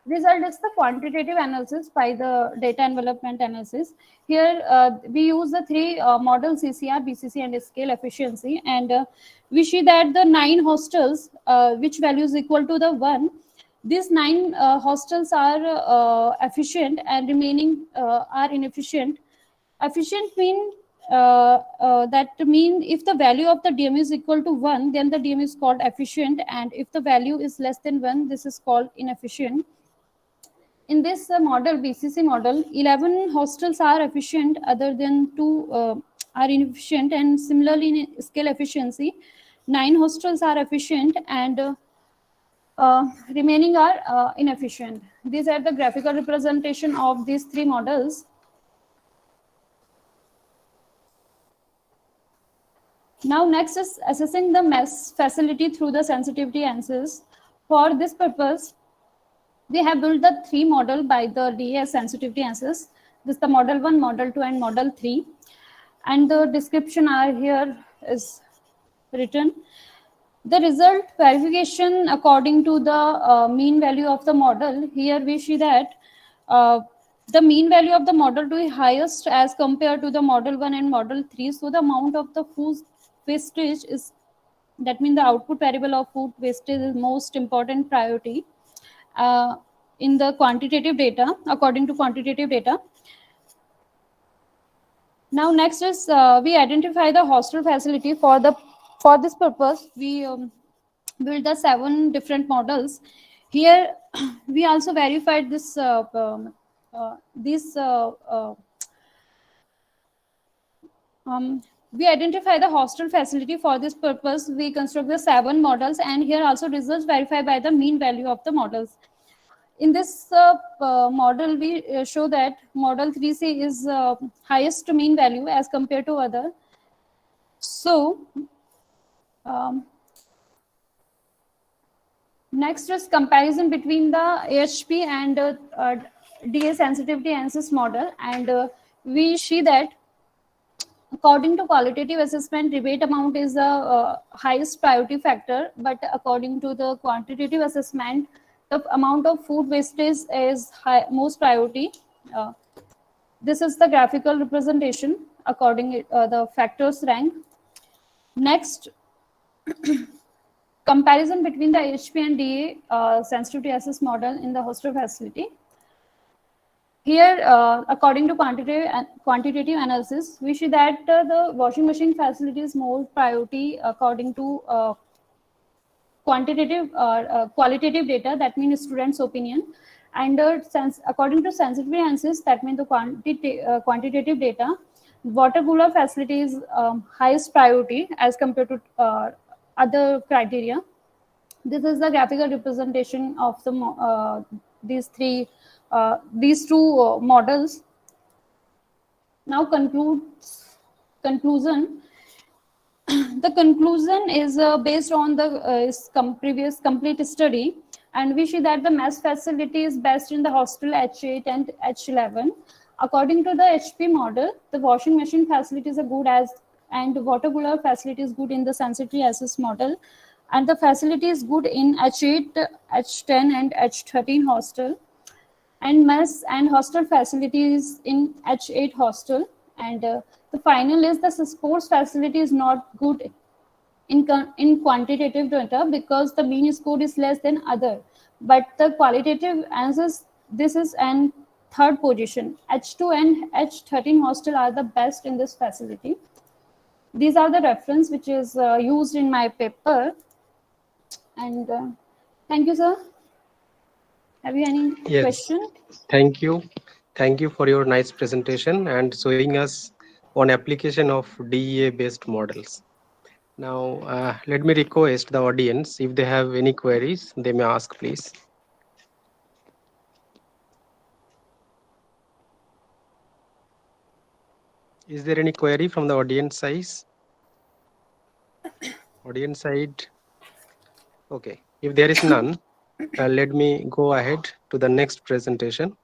result is the quantitative analysis by the data envelopment analysis. Here we use the three models, CCR, BCC, and scale efficiency, and we see that the 9 hostels which value is equal to the 1, these 9 hostels are efficient and remaining are inefficient. Efficient mean that mean if the value of the DMU is equal to 1, then the DMU is called efficient, and if the value is less than 1, this is called inefficient. In this model, BCC model, 11 hostels are efficient, other than 2 are inefficient, and similarly in scale efficiency, 9 hostels are efficient and remaining are inefficient. These are the graphical representation of these 3 models. Now next is assessing the mess facility through the sensitivity analysis. For this purpose, we have built the 3 model by the DA sensitivity analysis. This is the model 1, model 2, and model 3. And the description are here is written. The result verification according to the mean value of the model. Here we see that the mean value of the model 2 is highest as compared to the model 1 and model 3. So the amount of the food wastage is, that means the output variable of food wastage is most important priority in the quantitative data, according to quantitative data. Now next is we identify the hostel facility. For this purpose, we build the 7 different models. Here we also verified this we identify the hostel facility. For this purpose, we construct the 7 models, and here also results verified by the mean value of the models. In this model, we show that model 3C is highest mean value as compared to other. So Next is comparison between the AHP and DA sensitivity analysis model, and we see that according to qualitative assessment, rebate amount is the highest priority factor, but according to the quantitative assessment, the amount of food wastage is most priority. This is the graphical representation according the factors rank. Next, comparison between the AHP and DA sensitivity assess model in the hostel facility. Here, according to quantitative analysis, we see that the washing machine facility is more priority according to qualitative data, that means students' opinion, and according to sensitivity analysis, that means the quantitative data, water cooler facility is highest priority as compared to other criteria. This is the graphical representation of the these two models. Now conclusion. The conclusion is based on the previous complete study, and we see that the mess facility is best in the hostel H8 and H11. According to the HP model, the washing machine facilities are good and water cooler facility is good in the sensitivity assess model, and the facility is good in H8, H10 and H13 hostel, and mess and hostel facilities in H8 hostel, and the final is the sports facility is not good in quantitative data because the mean score is less than other, but the qualitative analysis, this is an third position. H2 and H13 hostel are the best in this facility. These are the reference which is used in my paper, and thank you, sir. Have you any question? Thank you. Thank you for your nice presentation and showing us on application of DEA based models. Now, let me request the audience, if they have any queries, they may ask, please. Is there any query from the audience side? Audience side? Okay. If there is none, let me go ahead to the next presentation.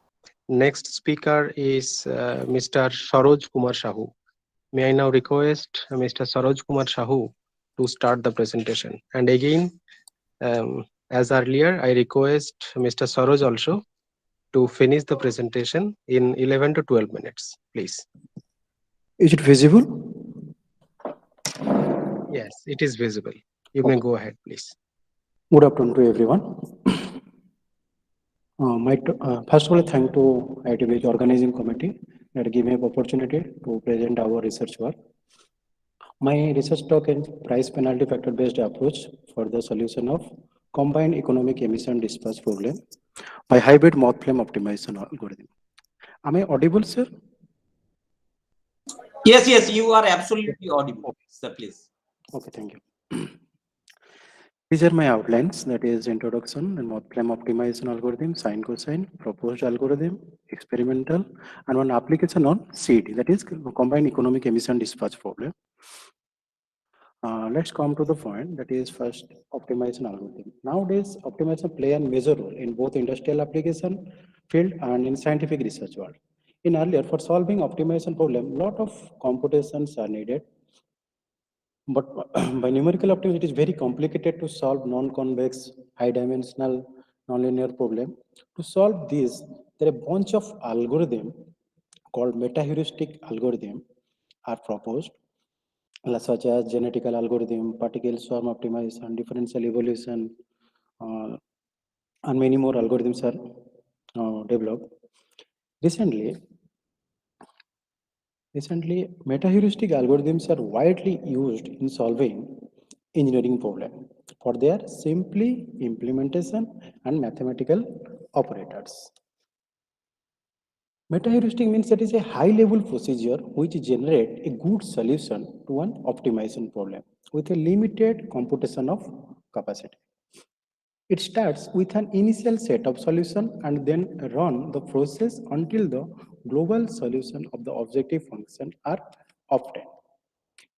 Next speaker is Mr. Saroj Kumar Sahu. May I now request Mr. Saroj Kumar Sahu to start the presentation. And again, as earlier, I request Mr. Saroj also to finish the presentation in 11 to 12 minutes, please. Is it visible? Yes, it is visible. You may go ahead, please. Good afternoon to everyone. First of all, thank to IIT organizing committee that gave me an opportunity to present our research work. My research talk is price penalty factor based approach for the solution of combined economic emission dispatch problem by hybrid mouth flame optimization algorithm. Am I audible, sir? Yes, you are absolutely audible, sir, please. Okay, thank you. These are my outlines, that is introduction and mouth flame optimization algorithm, sine cosine, proposed algorithm, experimental, and one application on CED, that is combined economic emission dispatch problem. Let's come to the point, that is first optimization algorithm. Nowadays, optimization play a major role in both industrial application field and in scientific research world. In earlier, for solving optimization problem, lot of computations are needed. But by numerical optimization, it is very complicated to solve non-convex, high-dimensional, nonlinear problem. To solve this, there are a bunch of algorithms called meta-heuristic algorithm are proposed, such as genetical algorithm, particle swarm optimization, differential evolution, and many more algorithms are developed. Recently, meta-heuristic algorithms are widely used in solving engineering problems for their simply implementation and mathematical operators. Meta-heuristic means that is a high-level procedure which generates a good solution to an optimization problem with a limited computation of capacity. It starts with an initial set of solution and then run the process until the global solution of the objective function are obtained.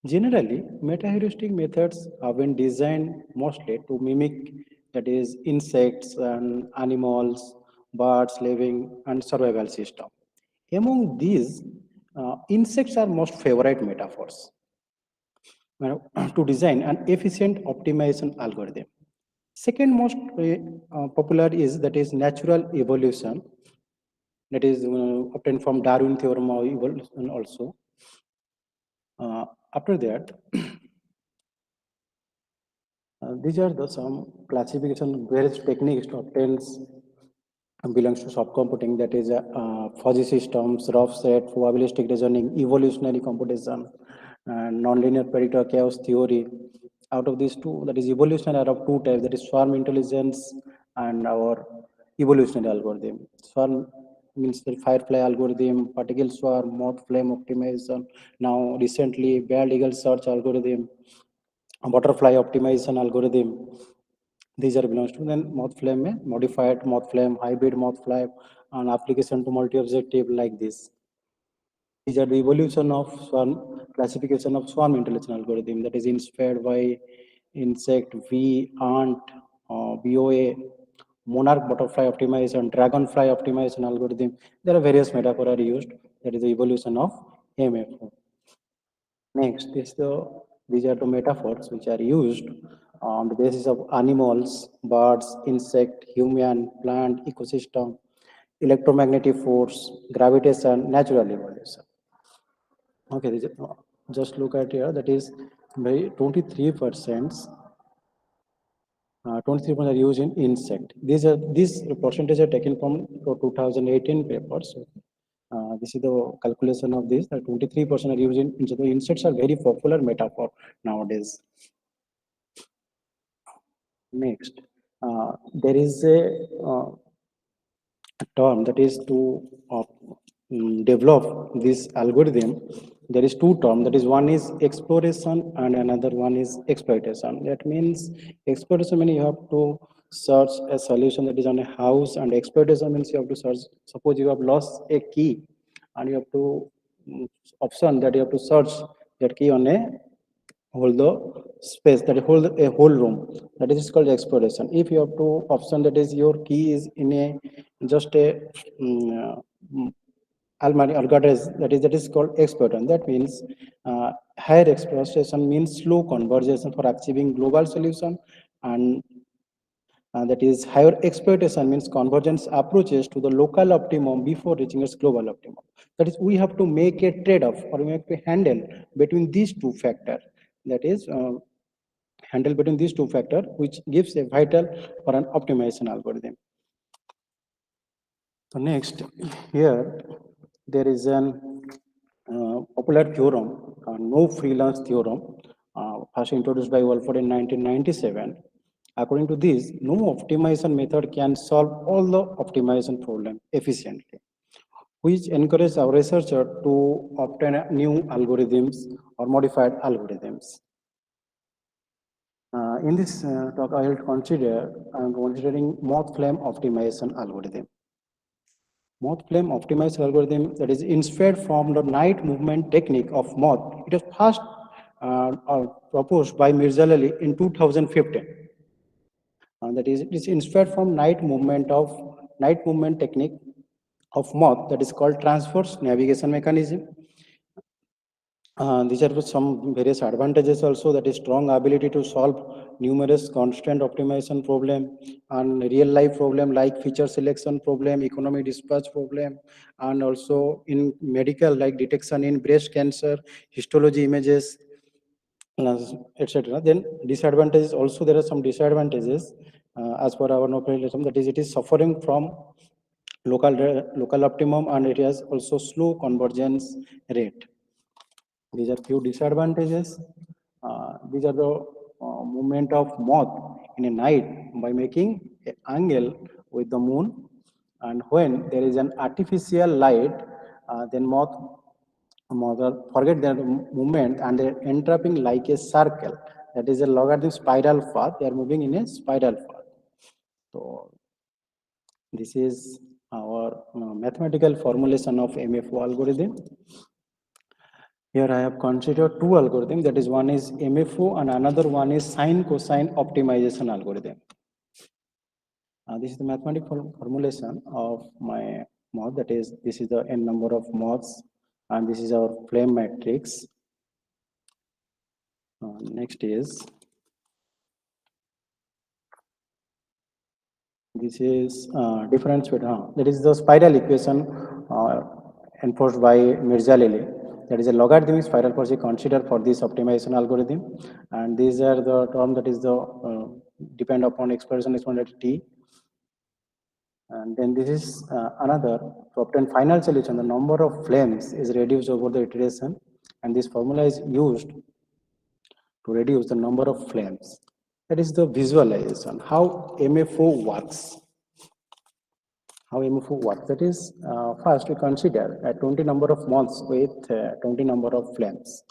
Generally, meta-heuristic methods have been designed mostly to mimic that is insects and animals, birds, living, and survival system. Among these, insects are most favorite metaphors to design an efficient optimization algorithm. Second most popular is that is natural evolution, that is obtained from Darwin theorem of evolution also. After that, these are some classification various techniques to obtain belongs to subcomputing, that is fuzzy systems, rough set, probabilistic reasoning, evolutionary computation, and nonlinear predictor chaos theory. Out of these two, that is evolution are of two types, that is swarm intelligence and our evolutionary algorithm. Swarm means the firefly algorithm, particle swarm, moth flame optimization, now recently bald eagle search algorithm, butterfly optimization algorithm. These are belongs to then moth flame, modified moth flame, hybrid moth flame, and application to multi-objective like this. These are the evolution of swarm classification of swarm intelligence algorithm, that is inspired by insect, ant, BOA, monarch butterfly optimization, dragonfly optimization algorithm. There are various metaphors are used. That is the evolution of MFO. Next is these are the metaphors which are used on the basis of animals, birds, insect, human, plant, ecosystem, electromagnetic force, gravitation, natural evolution. Okay, just look at here, that is by 23%. 23% are used in insect. These percentages are taken from 2018 papers. This is the calculation of this. 23% are used in insect. The insects are very popular metaphor nowadays. Next, there is a term that is to develop this algorithm. There is two terms, that is one is exploration and another one is exploitation. That means exploration means you have to search a solution that is on a house, and exploitation means you have to search, suppose you have lost a key and you have to option that you have to search that key on a whole the space, that hold a whole room, that is called exploration. If you have to option that is your key is in a just a almari or garage, that is called exploitation. That means higher exploitation means slow convergence for achieving global solution, and that is higher exploitation means convergence approaches to the local optimum before reaching its global optimum. That is, we have to make a trade-off or make a handle between these two factors. That is handle between these two factors, which gives a vital for an optimization algorithm. So next, here there is an popular theorem, no freelance theorem, first introduced by Walford in 1997. According to this, no optimization method can solve all the optimization problem efficiently, which encourages our researcher to obtain new algorithms or modified algorithms. In this talk, I am considering moth flame optimization algorithm. Moth flame optimization algorithm that is inspired from the night movement technique of moth. It was first proposed by Mirza Ali in 2015. That is, it is inspired from night movement technique of moth, that is called transverse navigation mechanism. These are some various advantages also, that is strong ability to solve numerous constant optimization problem and real life problem like feature selection problem, economic dispatch problem, and also in medical like detection in breast cancer, histology images, etc. Then disadvantages also, there are some disadvantages as per our notation, that is it is suffering from local optimum, and it has also slow convergence rate. These are few disadvantages. These are the movement of moth in a night by making an angle with the moon, and when there is an artificial light, then moth forget their movement and they're entrapping like a circle. That is a logarithmic spiral path. They are moving in a spiral path. So this is our mathematical formulation of MFO algorithm. Here I have considered two algorithms, that is one is MFO and another one is sine cosine optimization algorithm. This is the mathematical formulation of my moth, that is, this is the n number of moths, and this is our flame matrix. Next is, this is difference between, that is the spiral equation enforced by Mirza-Lili. That is a logarithmic spiral policy considered for this optimization algorithm. And these are the term that is the depend upon expression t. And then this is another, to obtain final solution, the number of flames is reduced over the iteration. And this formula is used to reduce the number of flames. That is the visualization, how MFO works. How MFO works. That is, first we consider a 20 number of moths with 20 number of flames.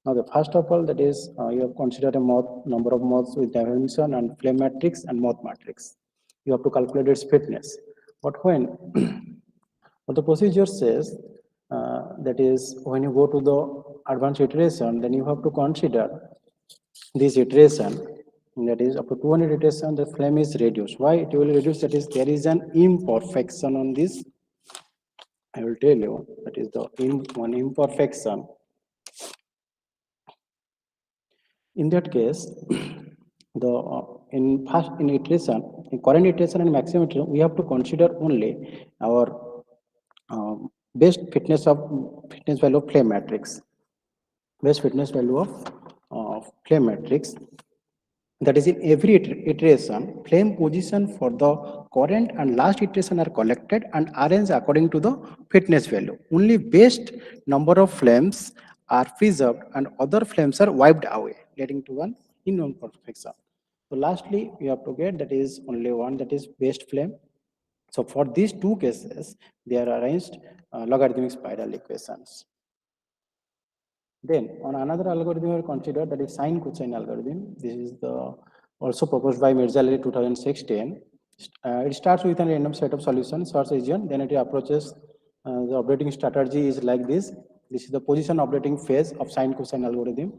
Now, the first of all, that is, you have considered a number of moths with dimension and flame matrix and moth matrix. You have to calculate its fitness. But when what the procedure says, that is, when you go to the advanced iteration, then you have to consider this iteration. That is, after 200 iteration, the flame is reduced. Why it will reduce? That is, there is an imperfection on this. I will tell you, that is the one imperfection. In that case, the in iteration, in current iteration and maximum iteration, we have to consider only our best fitness value of flame matrix. Best fitness value of flame matrix. That is, in every iteration, flame position for the current and last iteration are collected and arranged according to the fitness value. Only best number of flames are preserved and other flames are wiped away, leading to one imperfection. So lastly, we have to get, that is, only one, that is best flame. So for these two cases, they are arranged logarithmic spiral equations. Then on another algorithm we consider, that is sine cosine algorithm. This is the also proposed by Mirza-Lili 2016. It starts with a random set of solutions, search region, then it approaches the operating strategy is like this. This is the position operating phase of sine cosine algorithm.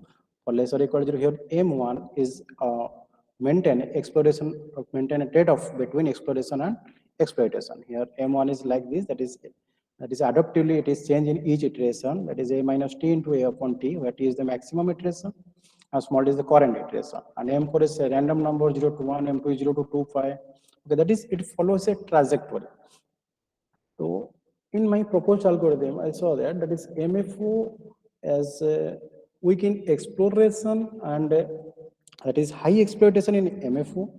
For lesser equal to here, M1 is maintain a trade-off between exploration and exploitation. Here M1 is like this, that is adaptively it is changed in each iteration, that is a minus t into a upon t, where t is the maximum iteration and small is the current iteration. And M4 is a random number 0 to 1, M2 is 0 to 2, 5. Okay, that is, it follows a trajectory. So in my proposed algorithm, I saw that is MFO as weak in exploration and that is high exploitation in MFO,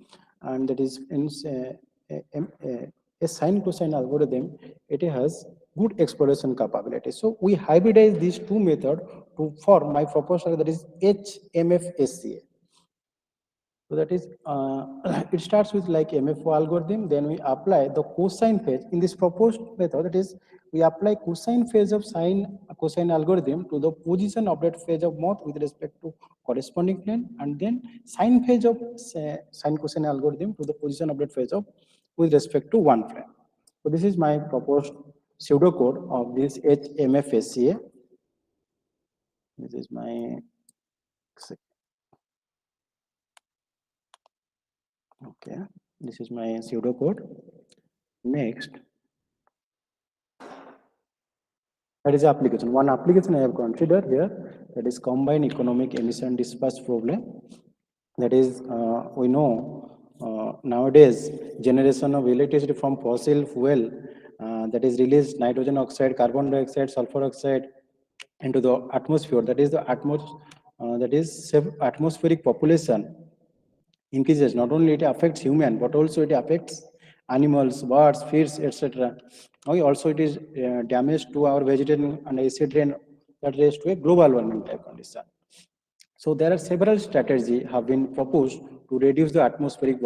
and that is in a sine cosine algorithm, it has good exploration capability. So we hybridize these two methods to form my proposal, that is HMFSCA. So that is, it starts with like MFO algorithm, then we apply the cosine phase in this proposed method. That is, we apply cosine phase of sine cosine algorithm to the position update phase of moth with respect to corresponding plane, and then sine phase of sine cosine algorithm to the position update phase of with respect to one plane. So this is my proposed pseudocode of this HMFSCA. This is my okay. This is my pseudocode. Next, that is application. One application I have considered here, that is combined economic emission dispatch problem. That is, we know nowadays generation of electricity from fossil fuel that is released nitrogen oxide, carbon dioxide, sulfur oxide into the atmosphere. That is the atmospheric population increases. Not only it affects human, but also it affects animals, birds, fish, etc. Okay, also it is damage to our vegetation and acid rain that leads to a global warming type condition. So there are several strategies have been proposed to reduce the atmospheric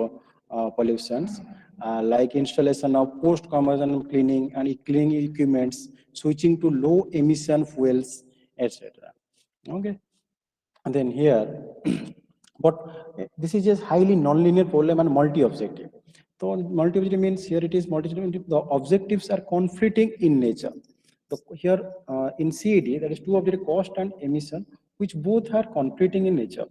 pollutions, like installation of post-combustion cleaning and cleaning equipments, switching to low emission fuels, etc. Okay, and then here, but this is just highly nonlinear problem and multi-objective. So multi-objective means here it is multi-objective. The objectives are conflicting in nature. So here in CED, there is two objective, cost and emission, which both are conflicting in nature.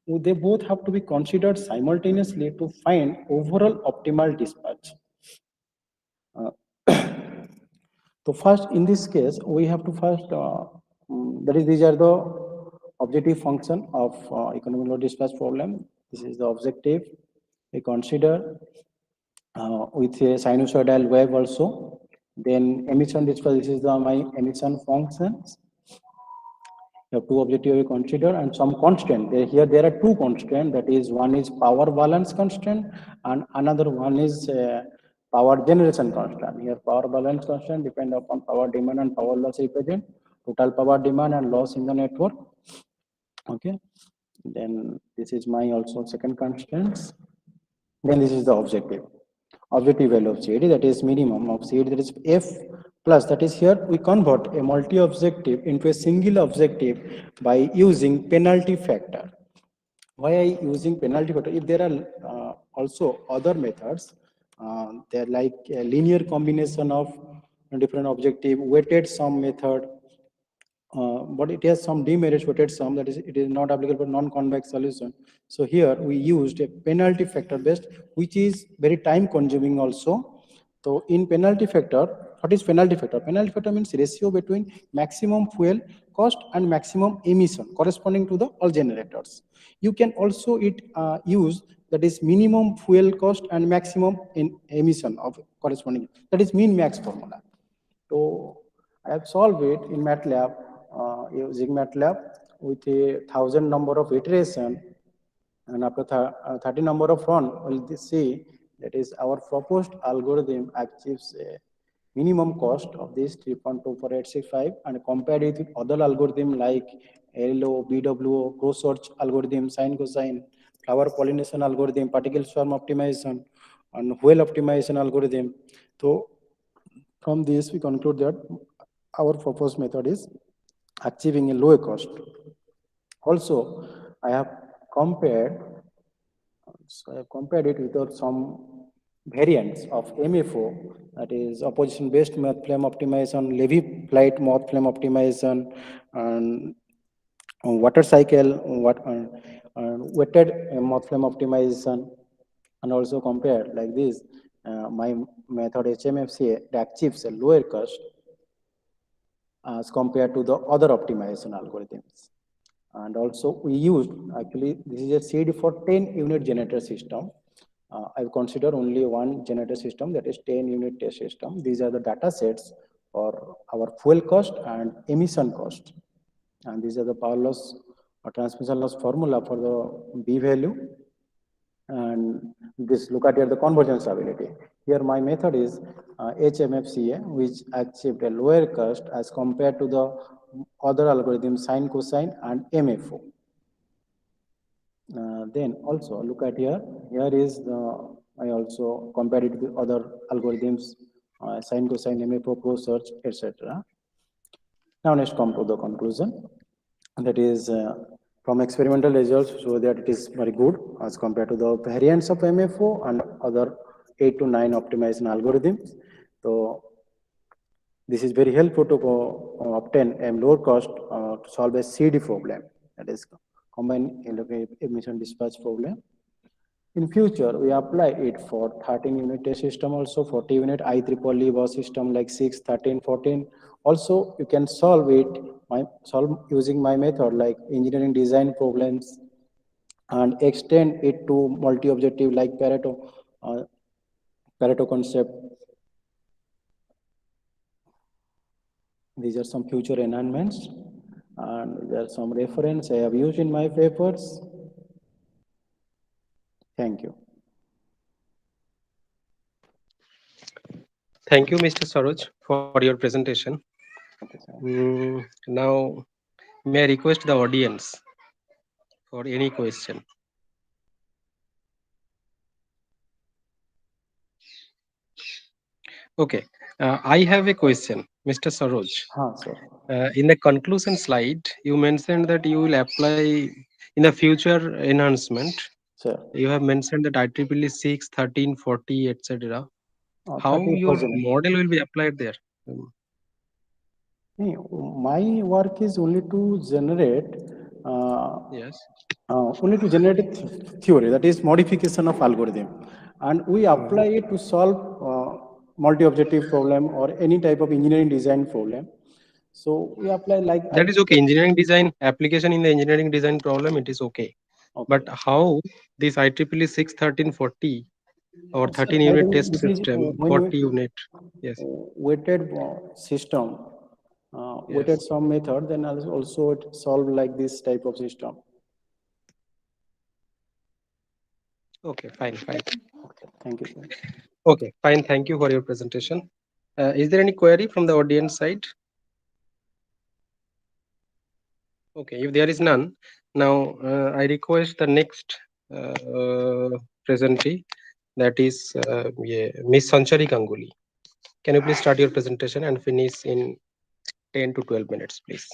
they both have to be considered simultaneously to find overall optimal dispatch. So first, in this case, we have to first, that is, these are the objective function of economic load dispatch problem. This is the objective we consider with a sinusoidal wave also. Then emission dispatch, this is the my emission functions. You have two objectives we consider and some constant. Here there are two constraints. That is, one is power balance constraint and another one is power generation constant. Here power balance constant depend upon power demand and power loss represent total power demand and loss in the network. Okay. Then this is my also second constraints. Then this is the objective. Objective value of CD, that is minimum of CD, that is F plus, that is here we convert a multi-objective into a single objective by using penalty factor. Why I using penalty factor? If there are also other methods, they're like a linear combination of different objective, weighted sum method, but it has some demerits weighted sum, that is it is not applicable for non-convex solution. So here we used a penalty factor based, which is very time consuming also. So in penalty factor, what is penalty factor? Penalty factor means ratio between maximum fuel cost and maximum emission corresponding to the all generators. You can also use, that is minimum fuel cost and maximum emission of corresponding, that is min max formula. So I have solved it in MATLAB, using MATLAB with 1,000 number of iteration, and after 30 number of run, we'll see that is our proposed algorithm achieves a minimum cost of this 3.24865 and compared it with other algorithm like LO, BWO, cross search algorithm, sine cosine, flower pollination algorithm, particle swarm optimization, and whale optimization algorithm. So from this we conclude that our proposed method is achieving a lower cost. Also, I have compared it with some variants of MFO, that is opposition based mode flame optimization, Levy flight mode flame optimization, and water cycle, weighted mode flame optimization, and also compared like this. My method HMFCA achieves a lower cost as compared to the other optimization algorithms. And also we used, actually this is a seed for 10 unit generator system. I consider only one generator system, that is 10 unit test system. These are the data sets for our fuel cost and emission cost. And these are the power loss or transmission loss formula for the B value. And this, look at here the convergence ability. Here my method is HMFCA, which achieved a lower cost as compared to the other algorithms, sine, cosine, and MFO. Then also look at here. Here is the, I also compared it with other algorithms, sine, cosine, MFO, pro search, etc. Now let's come to the conclusion. That is from experimental results show that it is very good as compared to the variants of MFO and other 8 to 9 optimization algorithms. So this is very helpful to obtain a lower cost to solve a CD problem, that is combined emission dispatch problem. In future, we apply it for 13 unit test system, also 40 unit IEEE bus system like 6, 13, 14. Also, you can solve it using my method like engineering design problems and extend it to multi-objective like Pareto concept. These are some future enhancements, and there are some reference I have used in my papers. Thank you. Thank you, Mr. Saroj, for your presentation. Now, may I request the audience for any question? Okay, I have a question, Mr. Saroj. In the conclusion slide, you mentioned that you will apply in the future enhancement. Sure. You have mentioned that IEEE 6, 13, 40, etc. How 30 your version. model will be applied there? My work is only to generate yes, only to generate a theory, that is modification of algorithm. And we apply it to solve multi-objective problem or any type of engineering design problem. So we apply like that is okay. Engineering design application in the engineering design problem, it is okay. But how this IEEE 61340 or 13 unit test system, 40 unit, yes, weighted system, weighted sum method, then also it solve like this type of system. okay, fine. Okay, thank you, sir. Okay, fine. Thank you for your presentation. Is there any query from the audience side? Okay, if there is none, now I request the next presentee, that is Miss Ansari Ganguly. Can you please start your presentation and finish in 10 to 12 minutes, please?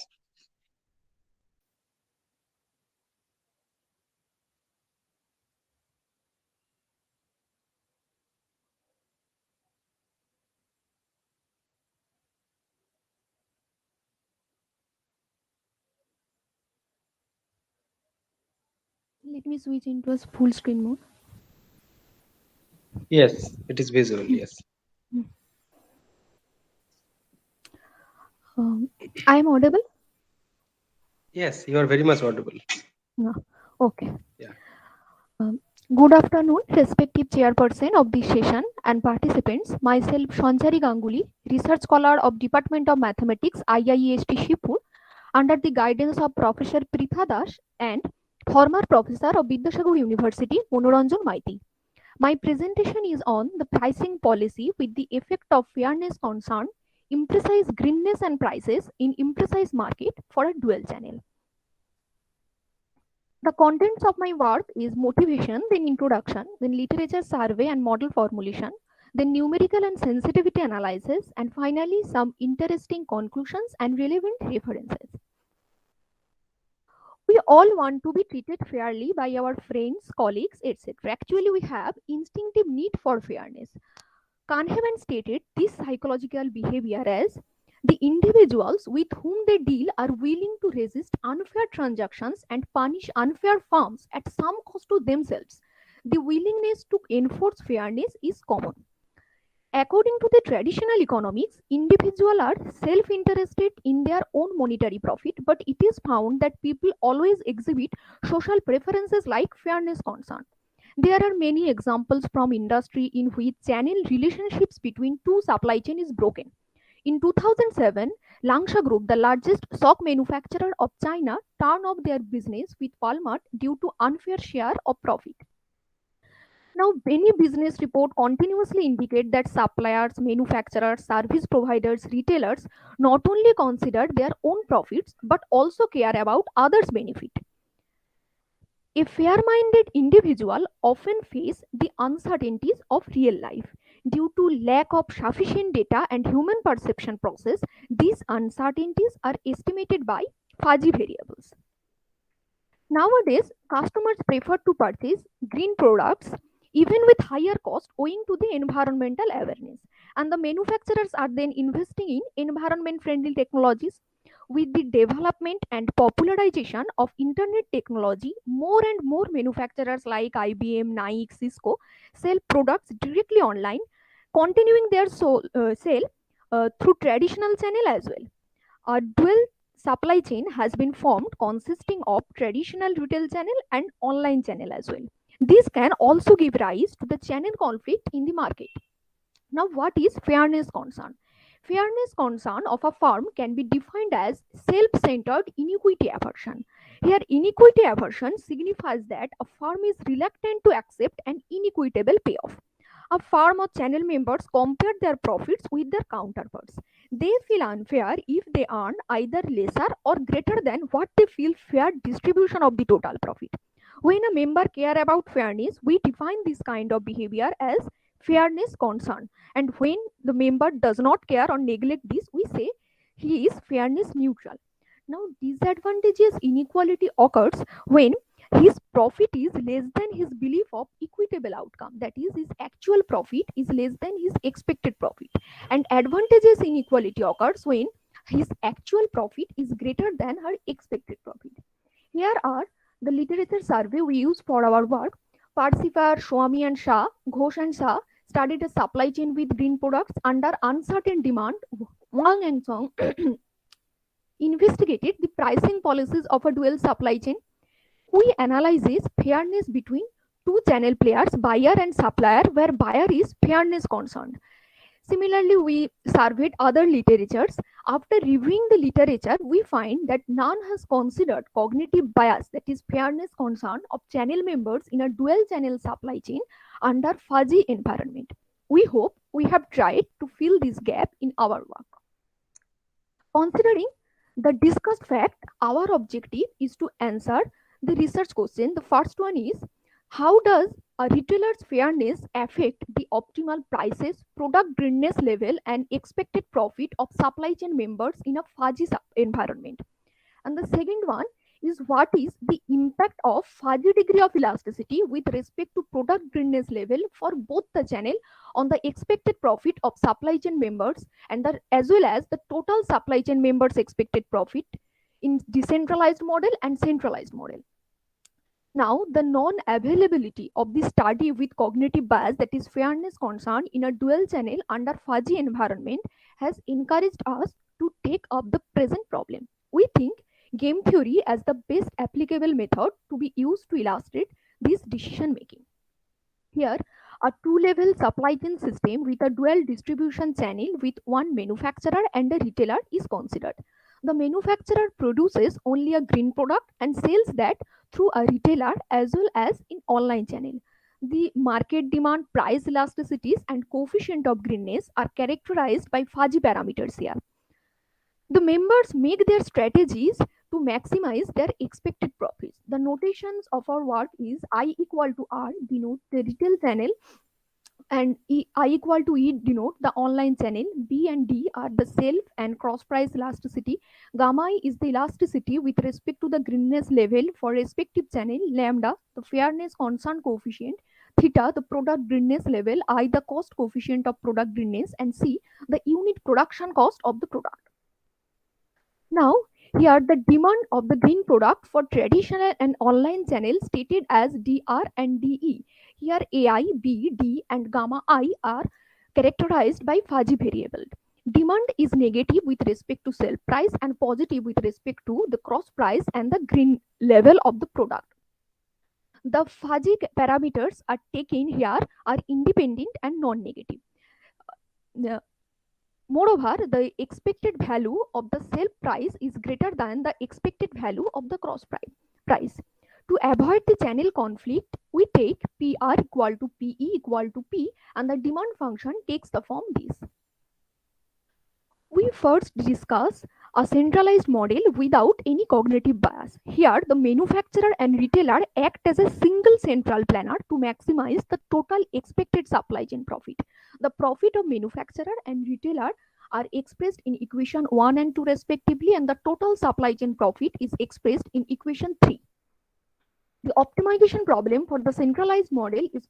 Let me switch into a full screen mode. Yes, it is visual, yes. I am audible? Yes, you are very much audible. No. Okay. Yeah. Good afternoon, respective chairperson of this session and participants. Myself, Ansari Ganguly, research scholar of Department of Mathematics, IIT Shibpur, under the guidance of Professor Pritha Das and former professor of Vidyasagar University, Monoranjan Maiti. My presentation is on the pricing policy with the effect of fairness concern, imprecise greenness and prices in imprecise market for a dual channel. The contents of my work is motivation, then introduction, then literature survey and model formulation, then numerical and sensitivity analysis, and finally some interesting conclusions and relevant references. We all want to be treated fairly by our friends, colleagues, etc. Actually, we have instinctive need for fairness. Kahneman stated this psychological behavior as the individuals with whom they deal are willing to resist unfair transactions and punish unfair firms at some cost to themselves. The willingness to enforce fairness is common. According to the traditional economics, individuals are self-interested in their own monetary profit, but it is found that people always exhibit social preferences like fairness concern. There are many examples from industry in which channel relationships between two supply chain is broken. In 2007, Langsha Group, the largest sock manufacturer of China, turned off their business with Walmart due to unfair share of profit. Now, many business reports continuously indicate that suppliers, manufacturers, service providers, retailers not only consider their own profits but also care about others' benefit. A fair-minded individual often face the uncertainties of real life. Due to lack of sufficient data and human perception process, these uncertainties are estimated by fuzzy variables. Nowadays, customers prefer to purchase green products even with higher cost owing to the environmental awareness. And the manufacturers are then investing in environment-friendly technologies. With the development and popularization of internet technology, more and more manufacturers like IBM, Nike, Cisco sell products directly online, continuing their sale through traditional channel as well. A dual supply chain has been formed consisting of traditional retail channel and online channel as well. This can also give rise to the channel conflict in the market. Now, what is fairness concern? Fairness concern of a firm can be defined as self-centered inequity aversion. Here, inequity aversion signifies that a firm is reluctant to accept an inequitable payoff. A firm or channel members compare their profits with their counterparts. They feel unfair if they earn either lesser or greater than what they feel fair distribution of the total profit. When a member care about fairness, we define this kind of behavior as fairness concern. And when the member does not care or neglect this, we say he is fairness neutral. Now, disadvantageous inequality occurs when his profit is less than his belief of equitable outcome. That is, his actual profit is less than his expected profit. And advantageous inequality occurs when his actual profit is greater than her expected profit. Here are The literature survey we use for our work, Parsifar, Swami and Shah, Ghosh and Shah studied a supply chain with green products under uncertain demand. Wang and Song investigated the pricing policies of a dual supply chain. We analyzes fairness between two channel players, buyer and supplier, where buyer is fairness concerned. Similarly, we surveyed other literatures. After reviewing the literature, we find that none has considered cognitive bias, that is fairness concern of channel members in a dual channel supply chain under fuzzy environment. We hope we have tried to fill this gap in our work. Considering the discussed fact, our objective is to answer the research question. The first one is, how does a retailer's fairness affect the optimal prices, product greenness level, and expected profit of supply chain members in a fuzzy environment? And the second one is, what is the impact of fuzzy degree of elasticity with respect to product greenness level for both the channel on the expected profit of supply chain members and as well as the total supply chain members expected profit in decentralized model and centralized model? Now, the non-availability of the study with cognitive bias, that is fairness concern, in a dual channel under fuzzy environment has encouraged us to take up the present problem. We think game theory as the best applicable method to be used to illustrate this decision making. Here, a two-level supply chain system with a dual distribution channel with one manufacturer and a retailer is considered. The manufacturer produces only a green product and sells that through a retailer as well as in online channel. The market demand, price elasticities and coefficient of greenness are characterized by fuzzy parameters here. The members make their strategies to maximize their expected profits. The notations of our work is I equal to R denote the retail channel, and I equal to E denote the online channel. B and D are the self and cross price elasticity. Gamma I is the elasticity with respect to the greenness level for respective channel. Lambda, the fairness concern coefficient. Theta, the product greenness level. I, the cost coefficient of product greenness. And C, the unit production cost of the product. Now, here the demand of the green product for traditional and online channels stated as DR and DE. Here AI, B, D and gamma I are characterized by fuzzy variable. Demand is negative with respect to sell price and positive with respect to the cross price and the green level of the product. The fuzzy parameters are taken here are independent and non-negative. Moreover, the expected value of the sell price is greater than the expected value of the cross price. To avoid the channel conflict, we take PR equal to PE equal to P and the demand function takes the form this. We first discuss a centralized model without any cognitive bias. Here, the manufacturer and retailer act as a single central planner to maximize the total expected supply chain profit. The profit of manufacturer and retailer are expressed in equation 1 and 2 respectively, and the total supply chain profit is expressed in equation 3. The optimization problem for the centralized model is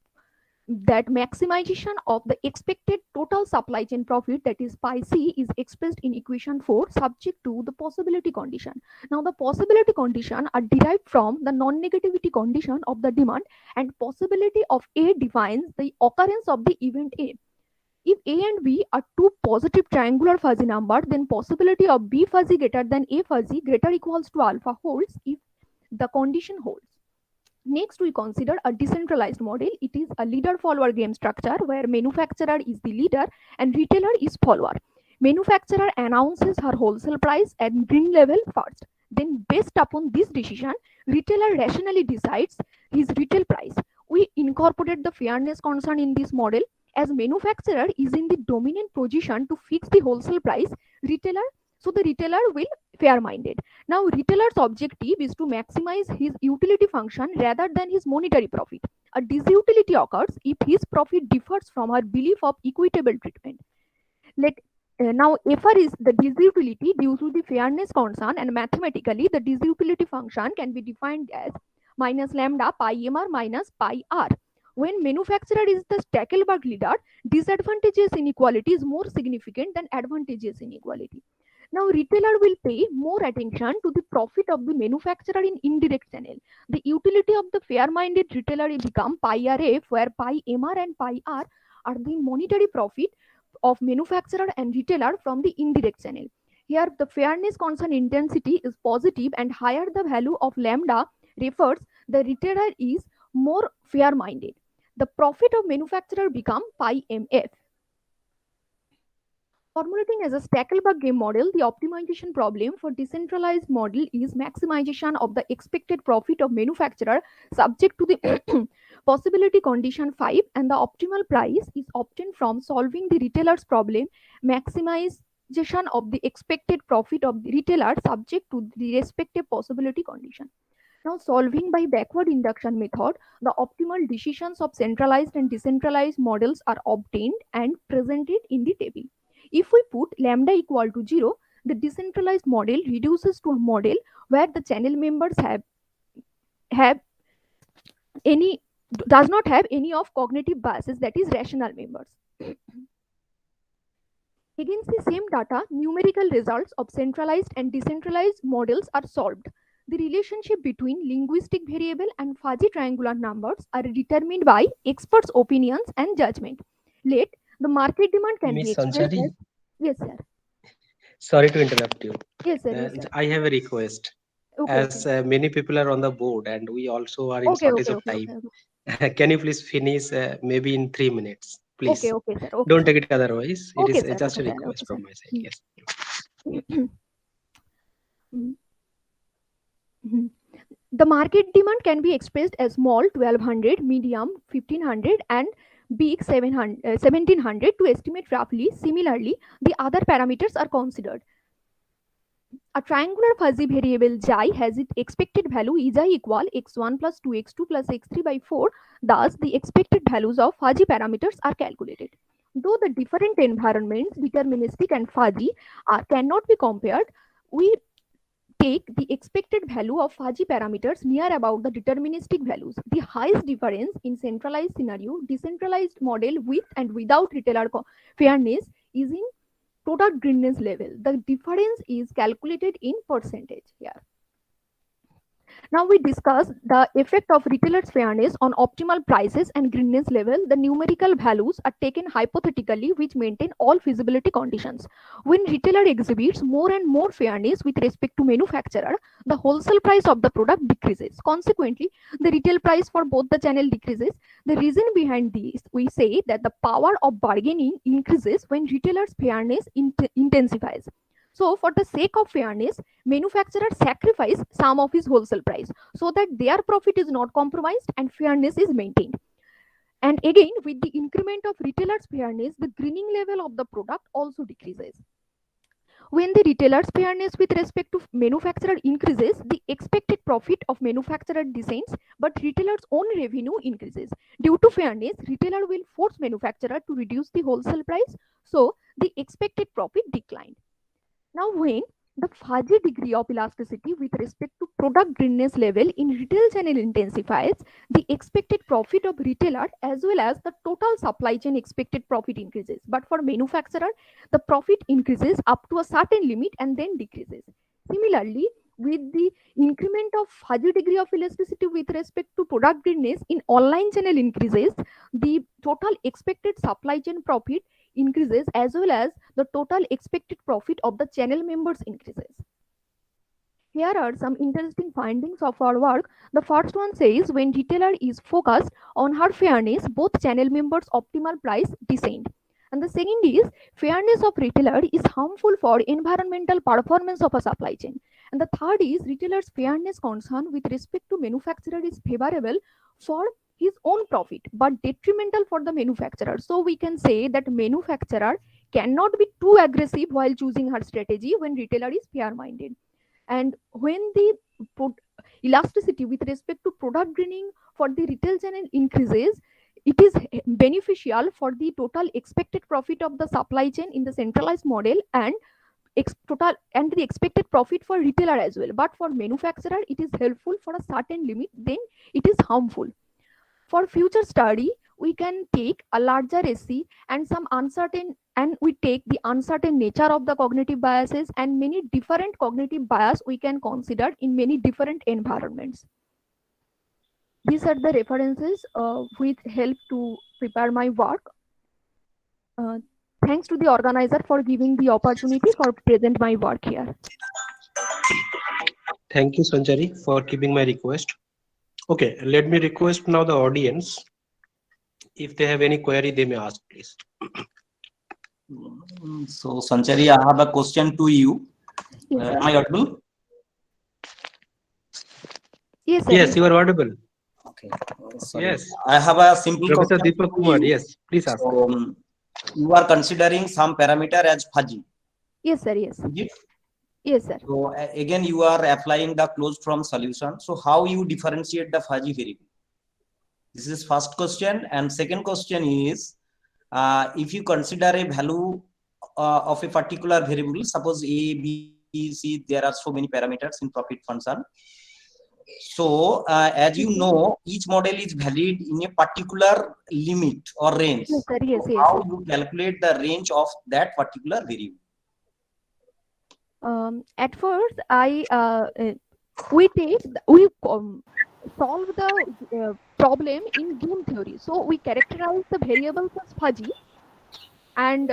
that maximization of the expected total supply chain profit, that is pi c, is expressed in equation 4 subject to the possibility condition. Now the possibility condition are derived from the non-negativity condition of the demand, and possibility of A defines the occurrence of the event A. If A and B are two positive triangular fuzzy numbers, then possibility of B fuzzy greater than A fuzzy greater equals to alpha holds if the condition holds. Next, we consider a decentralized model. It is a leader-follower game structure where manufacturer is the leader and retailer is follower. Manufacturer announces her wholesale price at green level first. Then, based upon this decision, retailer rationally decides his retail price. We incorporate the fairness concern in this model. As manufacturer is in the dominant position to fix the wholesale price, so the retailer will fair-minded. Now, retailer's objective is to maximize his utility function rather than his monetary profit. A disutility occurs if his profit differs from her belief of equitable treatment. Now, FR is the disutility due to the fairness concern, and mathematically, the disutility function can be defined as minus lambda pi mr minus pi r. When manufacturer is the Stackelberg leader, disadvantageous inequality is more significant than advantageous inequality. Now, retailer will pay more attention to the profit of the manufacturer in indirect channel. The utility of the fair-minded retailer will become pi RF, where pi MR and pi R are the monetary profit of manufacturer and retailer from the indirect channel. Here, the fairness concern intensity is positive, and higher the value of lambda refers the retailer is more fair-minded. The profit of manufacturer become pi MF. Formulating as a Stackelberg game model, the optimization problem for decentralized model is maximization of the expected profit of manufacturer subject to the possibility condition 5, and the optimal price is obtained from solving the retailer's problem, maximization of the expected profit of the retailer subject to the respective possibility condition. Now, solving by backward induction method, the optimal decisions of centralized and decentralized models are obtained and presented in the table. If we put lambda equal to 0, the decentralized model reduces to a model where the channel members does not have any of cognitive biases, that is rational members. Against the same data, numerical results of centralized and decentralized models are solved. The relationship between linguistic variable and fuzzy triangular numbers are determined by experts' opinions and judgment. Let the market demand can be Miss expressed Ansari? as... Yes, sir. Sorry to interrupt you. Yes, sir. Yes, sir. I have a request. Okay, As many people are on the board and we also are in Okay, shortage okay, of okay, time, okay. can you please finish maybe in 3 minutes, please? Okay, okay, sir. Okay, Don't sir. take it otherwise. It Okay, is sir. just a Okay, sir. request Okay, from sir. my side. Yes. The market demand can be expressed as small 1200, medium 1500, and big 1700 to estimate roughly. Similarly, the other parameters are considered. A triangular fuzzy variable xi has its expected value xi equal x1 plus 2x2 plus x3 by 4. Thus, the expected values of fuzzy parameters are calculated. Though the different environments, deterministic and fuzzy, cannot be compared, we take the expected value of fuzzy parameters near about the deterministic values. The highest difference in centralized scenario, decentralized model with and without retailer fairness is in product greenness level. The difference is calculated in percentage here. Now we discuss the effect of retailer's fairness on optimal prices and greenness level. The numerical values are taken hypothetically which maintain all feasibility conditions. When retailer exhibits more and more fairness with respect to manufacturer, the wholesale price of the product decreases. Consequently, the retail price for both the channel decreases. The reason behind this, we say that the power of bargaining increases when retailer's fairness intensifies. So, for the sake of fairness, manufacturers sacrifice some of his wholesale price so that their profit is not compromised and fairness is maintained. And again, with the increment of retailer's fairness, the greening level of the product also decreases. When the retailer's fairness with respect to manufacturer increases, the expected profit of manufacturer descends, but retailer's own revenue increases. Due to fairness, retailer will force manufacturer to reduce the wholesale price, so the expected profit declined. Now, when the fuzzy degree of elasticity with respect to product greenness level in retail channel intensifies, the expected profit of retailer as well as the total supply chain expected profit increases. But for manufacturer, the profit increases up to a certain limit and then decreases. Similarly, with the increment of fuzzy degree of elasticity with respect to product greenness in online channel increases, the total expected supply chain profit increases as well as the total expected profit of the channel members increases. Here are some interesting findings of our work. The first one says when retailer is focused on her fairness, both channel members' optimal price descend. And the second is fairness of retailer is harmful for environmental performance of a supply chain. And the third is retailer's fairness concern with respect to manufacturer is favorable for his own profit but detrimental for the manufacturer. So we can say that manufacturer cannot be too aggressive while choosing her strategy when retailer is fair-minded. And when the elasticity with respect to product greening for the retail channel increases, it is beneficial for the total expected profit of the supply chain in the centralized model and the expected profit for retailer as well. But for manufacturer, it is helpful for a certain limit, then it is harmful. For future study, we can take a larger SC and some uncertain and we take the uncertain nature of the cognitive biases, and many different cognitive bias we can consider in many different environments. These are the references which help to prepare my work. Thanks to the organizer for giving the opportunity for present my work here. Thank you, Sanjari, for keeping my request. Okay, let me request now the audience. If they have any query, they may ask, please. So, Sanjari, I have a question to you. Yes, am I audible? Yes, sir. Yes, you are audible. Okay. Sorry. Yes. I have a simple Professor question. Deepak Kumar, yes, please ask. So, you are considering some parameter as fuzzy. Yes, sir. Yes. Is it? Yes, sir. So again, you are applying the closed form solution. So how you differentiate the fuzzy variable? This is first question. And second question is, if you consider a value of a particular variable, suppose A, B, C, there are so many parameters in profit function. So as you know, each model is valid in a particular limit or range. Yes, sir. Yes, so yes. How you calculate the range of that particular variable? At first, we solve the problem in game theory. So we characterize the variables as fuzzy, and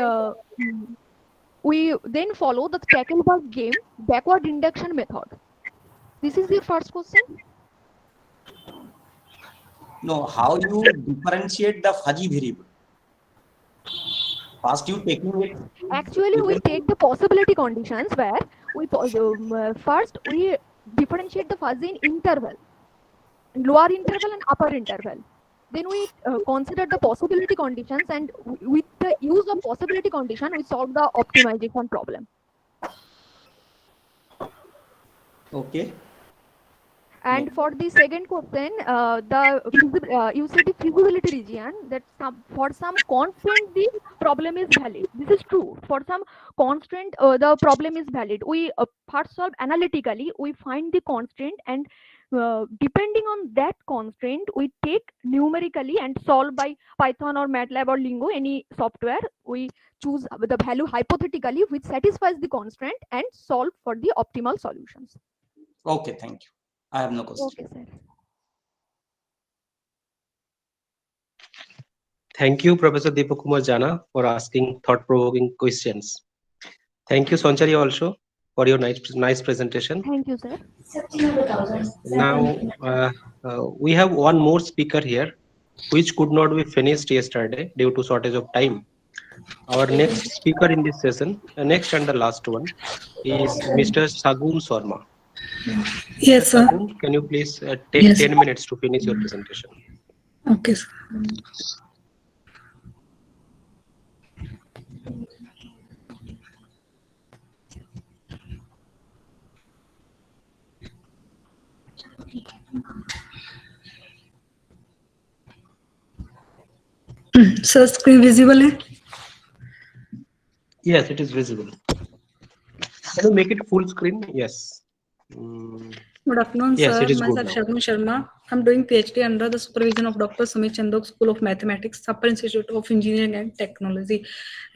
we then follow the Stackelberg game backward induction method. This is your first question? No, how you differentiate the fuzzy variable? First, you taking it. Actually, we take the possibility conditions where we first we differentiate the fuzzy in interval, lower interval and upper interval. Then we consider the possibility conditions, and with the use of possibility condition, we solve the optimization problem. Okay. And for the second question, you say the feasibility region, that for some constant the problem is valid. This is true. For some constant the problem is valid. We first solve analytically. We find the constraint, and depending on that constraint, we take numerically and solve by Python or MATLAB or Lingo, any software. We choose the value hypothetically which satisfies the constraint and solve for the optimal solutions. Okay, thank you. I have no question. Okay, sir. Thank you, Professor Deepak Kumar Jana, for asking thought-provoking questions. Thank you, Sanjari, also for your nice presentation. Thank you, sir. Now, we have one more speaker here, which could not be finished yesterday due to shortage of time. Our next speaker in this session, the next and the last one, is Mr. Sagun Sharma. Yes, sir. Sagun, can you please take 10 minutes to finish your presentation? Okay, sir. Sir, screen visible? Yes, it is visible. Can you make it full screen? Yes. Good afternoon, yes, sir. it is Myself good now. Shagun Sharma. I'm doing PhD under the supervision of Dr. Sumit Chandok School of Mathematics, Upper Institute of Engineering and Technology.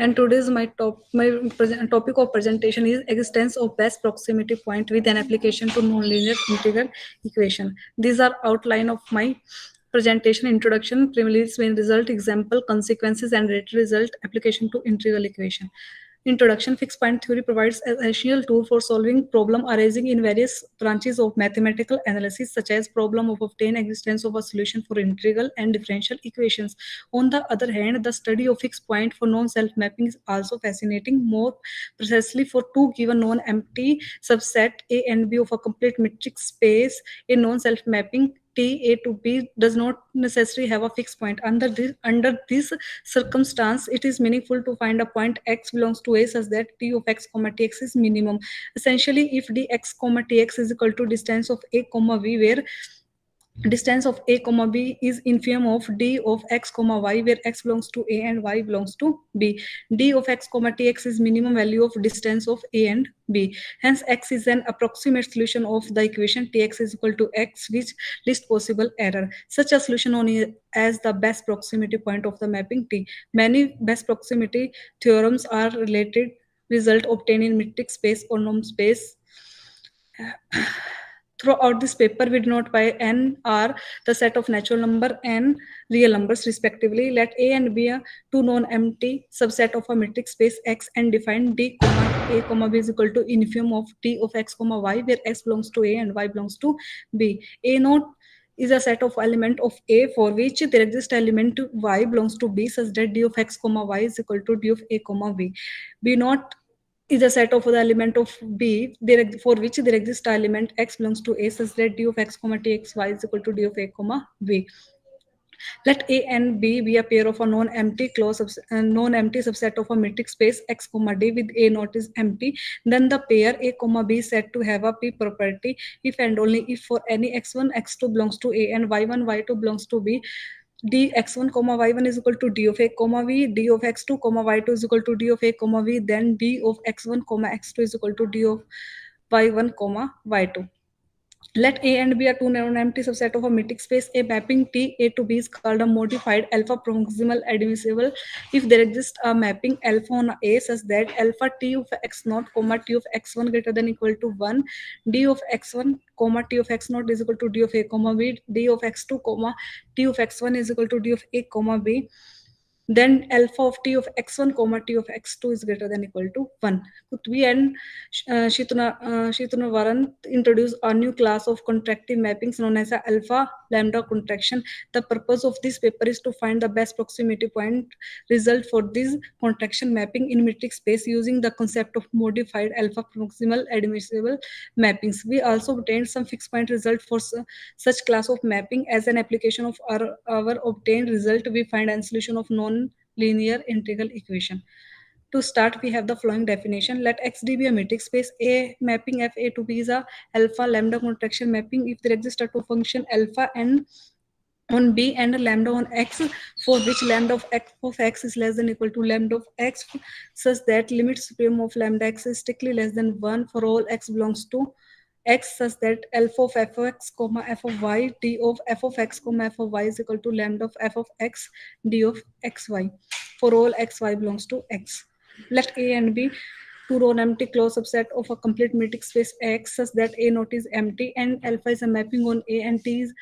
And today's my topic of presentation is existence of best proximity point with an application to nonlinear integral equation. These are outline of my presentation: introduction, privileges, main result, example, consequences, and related result, application to integral equation. Introduction. Fixed point theory provides an essential tool for solving problem arising in various branches of mathematical analysis, such as problem of obtain existence of a solution for integral and differential equations. On the other hand, the study of fixed point for non-self mapping is also fascinating. More precisely, for two given non-empty subset A and B of a complete metric space, a non-self mapping T A to B does not necessarily have a fixed point. Under this circumstance, it is meaningful to find a point x belongs to A such that T of x comma Tx is minimum. Essentially, if dx comma Tx is equal to distance of A comma V, where distance of a comma b is infimum of d of x comma y, where x belongs to a and y belongs to b. D of x comma tx is minimum value of distance of a and b. Hence x is an approximate solution of the equation tx is equal to x, which least possible error. Such a solution known as the best proximity point of the mapping T. Many best proximity theorems are related result obtained in metric space or norm space. Throughout this paper, we denote by n are the set of natural number and real numbers respectively. Let A and B are two non-empty subset of a metric space X and define D comma A comma B is equal to infimum of D of X comma Y, where X belongs to A and Y belongs to B. A naught is a set of element of A for which there exists element Y belongs to B, such that D of X comma Y is equal to D of A comma B. B naught is a set of the element of B for which there exists a element X belongs to A, such that D of X comma T X Y is equal to D of A comma B. Let A and B be a pair of a non-empty subset of a metric space X comma D with A naught is empty. Then the pair A comma B is said to have a P property if and only if for any x1 x2 belongs to A and y1 y2 belongs to B, D x1 comma y1 is equal to D of A comma V, D of x2 comma y2 is equal to D of A comma V, then D of x1 comma x2 is equal to D of y1 comma y2. Let A and B are two non-empty subset of a metric space. A mapping T A to B is called a modified alpha proximal admissible if there exists a mapping alpha on A such that alpha T of x naught comma T of x1 greater than equal to 1, D of x1 comma T of x naught is equal to D of A comma B, D of x2 comma T of x1 is equal to D of A comma B. Then alpha of T of x1 comma T of x2 is greater than equal to 1. Kutbi and Shituna Varan introduced a new class of contractive mappings known as a alpha lambda contraction. The purpose of this paper is to find the best proximity point result for this contraction mapping in metric space using the concept of modified alpha proximal admissible mappings. We also obtained some fixed point result for such class of mapping. As an application of our obtained result, we find a solution of non-linear integral equation. To start, we have the following definition. Let XD be a metric space. A mapping F A to B is a alpha lambda contraction mapping if there exists a two function alpha n on B and lambda on X for which lambda of X is less than equal to lambda of X, such that limit supreme of lambda X is strictly less than 1 for all X belongs to X, such that alpha of f of x comma f of y d of f of x comma f of y is equal to lambda of f of x d of xy for all x y belongs to X. Let A and B two non-empty closed subset of a complete metric space X such that A naught is empty and alpha is a mapping on A and T is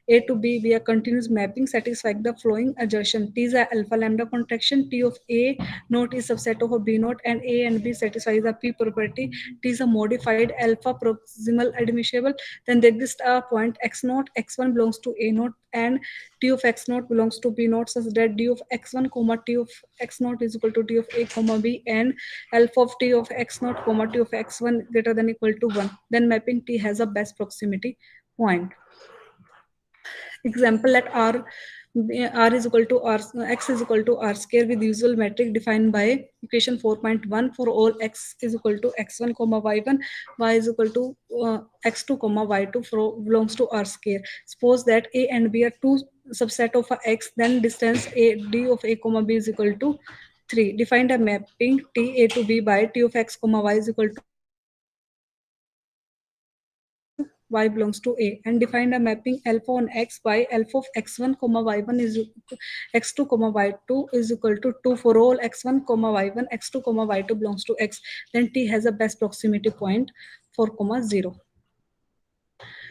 A to B via continuous mapping satisfying the following assertion. T is a alpha lambda contraction. T of A naught is subset of a B naught and A and B satisfies the P property. T is a modified alpha proximal admissible. Then there exists a point x naught, x1 belongs to A naught and T of x naught belongs to B naught such that D of x1 comma T of x naught is equal to D of A comma B and alpha of T of x naught comma T of x1 greater than equal to 1. Then mapping T has a best proximity point. Example, let R is equal to R, X is equal to R square with usual metric defined by equation 4.1 for all X is equal to X1 comma Y1, Y is equal to X2 comma Y2 for belongs to R square. Suppose that A and B are two subset of a X, then distance A D of A comma B is equal to 3. Define a mapping T A to B by T of X comma Y is equal to Y belongs to A and define a mapping alpha on X by alpha of x1 comma y1 is x2 comma y2 is equal to 2 for all x1 comma y1 x2 comma y2 belongs to X. Then T has a best proximity point 4 comma 0.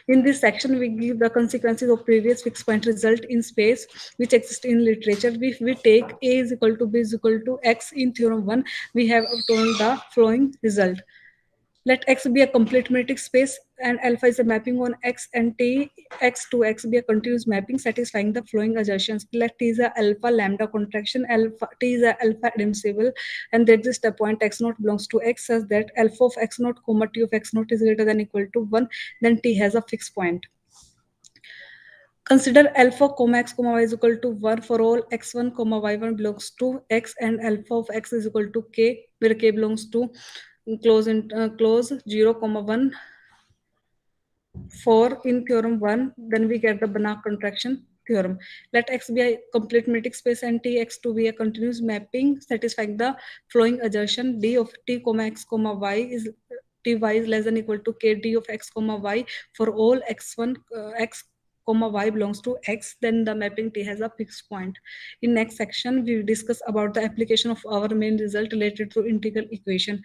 In this section, we give the consequences of previous fixed point result in space which exist in literature. If we take A is equal to B is equal to X in theorem 1, we have obtained the following result. Let X be a complete metric space and alpha is a mapping on X and T X to X be a continuous mapping satisfying the following assertions. Let T is a alpha lambda contraction, alpha T is a alpha admissible and there exists a point X naught belongs to X such that alpha of X naught comma T of X naught is greater than equal to 1, then T has a fixed point. Consider alpha comma x comma y is equal to 1 for all x1 comma y1 belongs to X and alpha of X is equal to K where K belongs to close 0 comma 1 4 in theorem 1, then we get the Banach contraction theorem. Let X be a complete metric space and T X to be a continuous mapping satisfying the following assertion: D of T comma X comma Y is Ty is less than equal to KD of X comma Y for all X1 X comma Y belongs to X, then the mapping T has a fixed point. In next section, we will discuss about the application of our main result related to integral equation.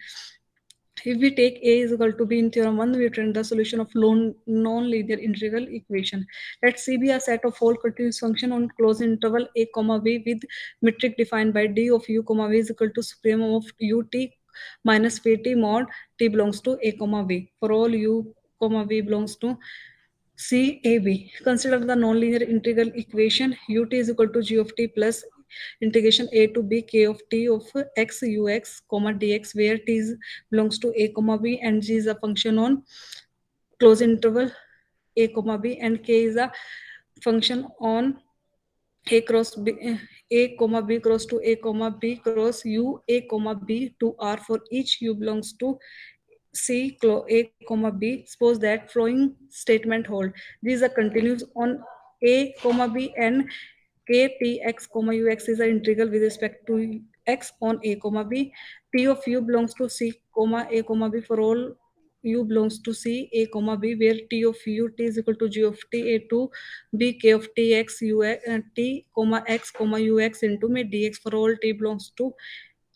If we take A is equal to B in theorem 1, we return the solution of non-linear integral equation. Let C be a set of all continuous function on closed interval A comma B with metric defined by D of U comma V is equal to supremum of ut minus Pt mod T belongs to A comma V. For all U comma V belongs to C, A, B. Consider the nonlinear integral equation ut is equal to g of t plus integration a to b k of t of x ux comma dx, where t belongs to a comma b and g is a function on closed interval a comma b and k is a function on a cross b, a comma b cross to a comma b cross u a comma b to r for each u belongs to C, A, comma B. Suppose that following statement hold. These are continuous on A, comma B and K, T, X, comma Ux is an integral with respect to X on A, comma B. T of U belongs to C, comma A, comma B for all U belongs to C, A, comma B, where T of U, T is equal to G of T, A to B, K of T, X, U, T, comma X, comma Ux into me dx for all T belongs to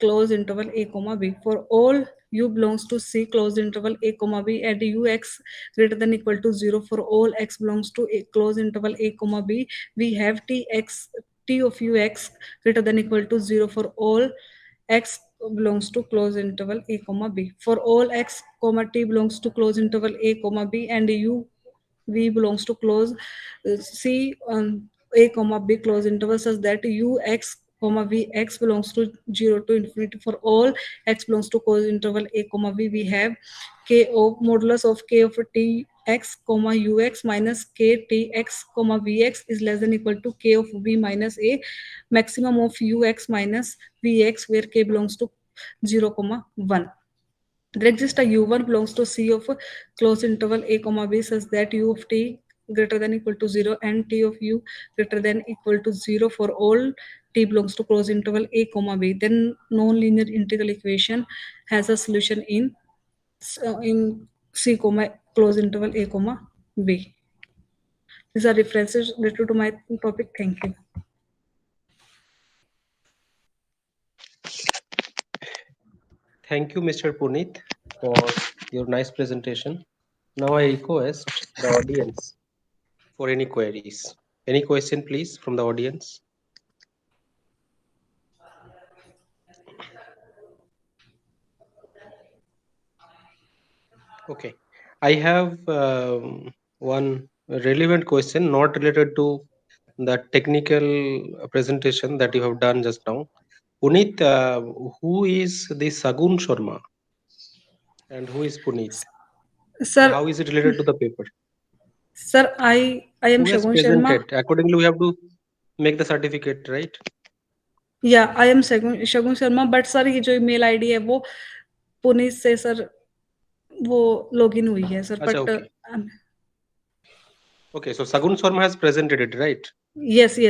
closed interval a comma b. For all u belongs to C closed interval a comma b and ux greater than equal to 0 for all x belongs to a closed interval a comma b, we have t of ux greater than equal to 0 for all x belongs to closed interval a comma b. For all x comma t belongs to closed interval a comma b and u v belongs to close C a comma b closed interval such that ux comma v x belongs to 0 to infinity. For all x belongs to closed interval a comma v, we have k of modulus of k of t x comma ux minus k t x comma vx is less than equal to k of v minus a, maximum of ux minus vx where k belongs to 0 comma 1. There exists a u1 belongs to C of closed interval a comma b such that u of t greater than equal to 0 and t of u greater than equal to 0 for all t belongs to closed interval a comma b. Then non-linear integral equation has a solution in C comma closed interval a comma b. These are references related to my topic. Thank you. Thank you, Mr. Puneet, for your nice presentation. Now I request the audience for any queries. Any question, please, from the audience? Okay, I have one relevant question, not related to the technical presentation that you have done just now. Puneet, who is the Sagun Sharma and who is Puneet? Sir, how is it related to the paper? Sir, I am Shagun Sharma. Accordingly, we have to make the certificate, right? Yeah, I am Shagun Sharma, but sir ये जो email ID है वो पुनीत से sir वो login हुई है sir, but okay. Okay, so Sagun Sharma has presented it, right? Yes, sir.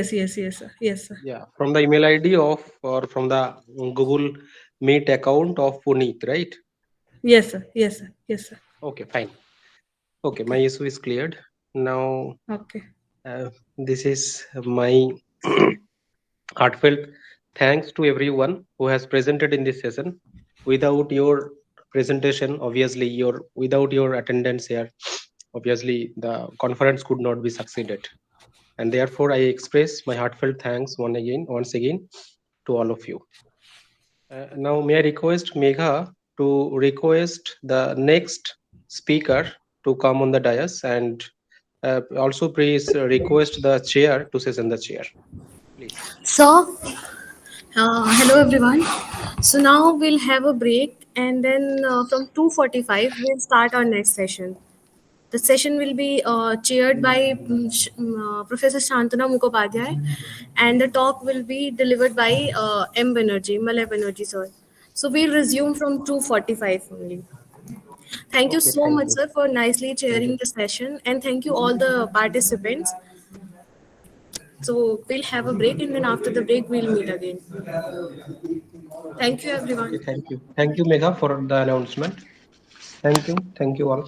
Yes, sir. Yeah, from the email ID of or from the Google Meet account of Puneet, right? Yes, sir. Okay, fine. Okay, my issue is cleared. Now, okay. This is my heartfelt thanks to everyone who has presented in this session. Without your presentation, obviously, without your attendance here, obviously the conference could not be succeeded. And therefore, I express my heartfelt thanks once again to all of you. Now, may I request Megha to request the next speaker to come on the dais, and also please request the chair to sit in the chair, please. So, hello everyone. So now we'll have a break, and then from 2:45 we'll start our next session. The session will be chaired by Professor Shantanu Mukhopadhyay, and the talk will be delivered by Malay Banerjee sir. So we'll resume from 2:45 only. Thank you Okay, so thank much, you. sir, for nicely Thank chairing you. the session, and thank you all the participants. So we'll have a break, and then after the break, we'll meet again. Thank you, everyone. Okay, thank you. Thank you, Megha, for the announcement. Thank you. Thank you all.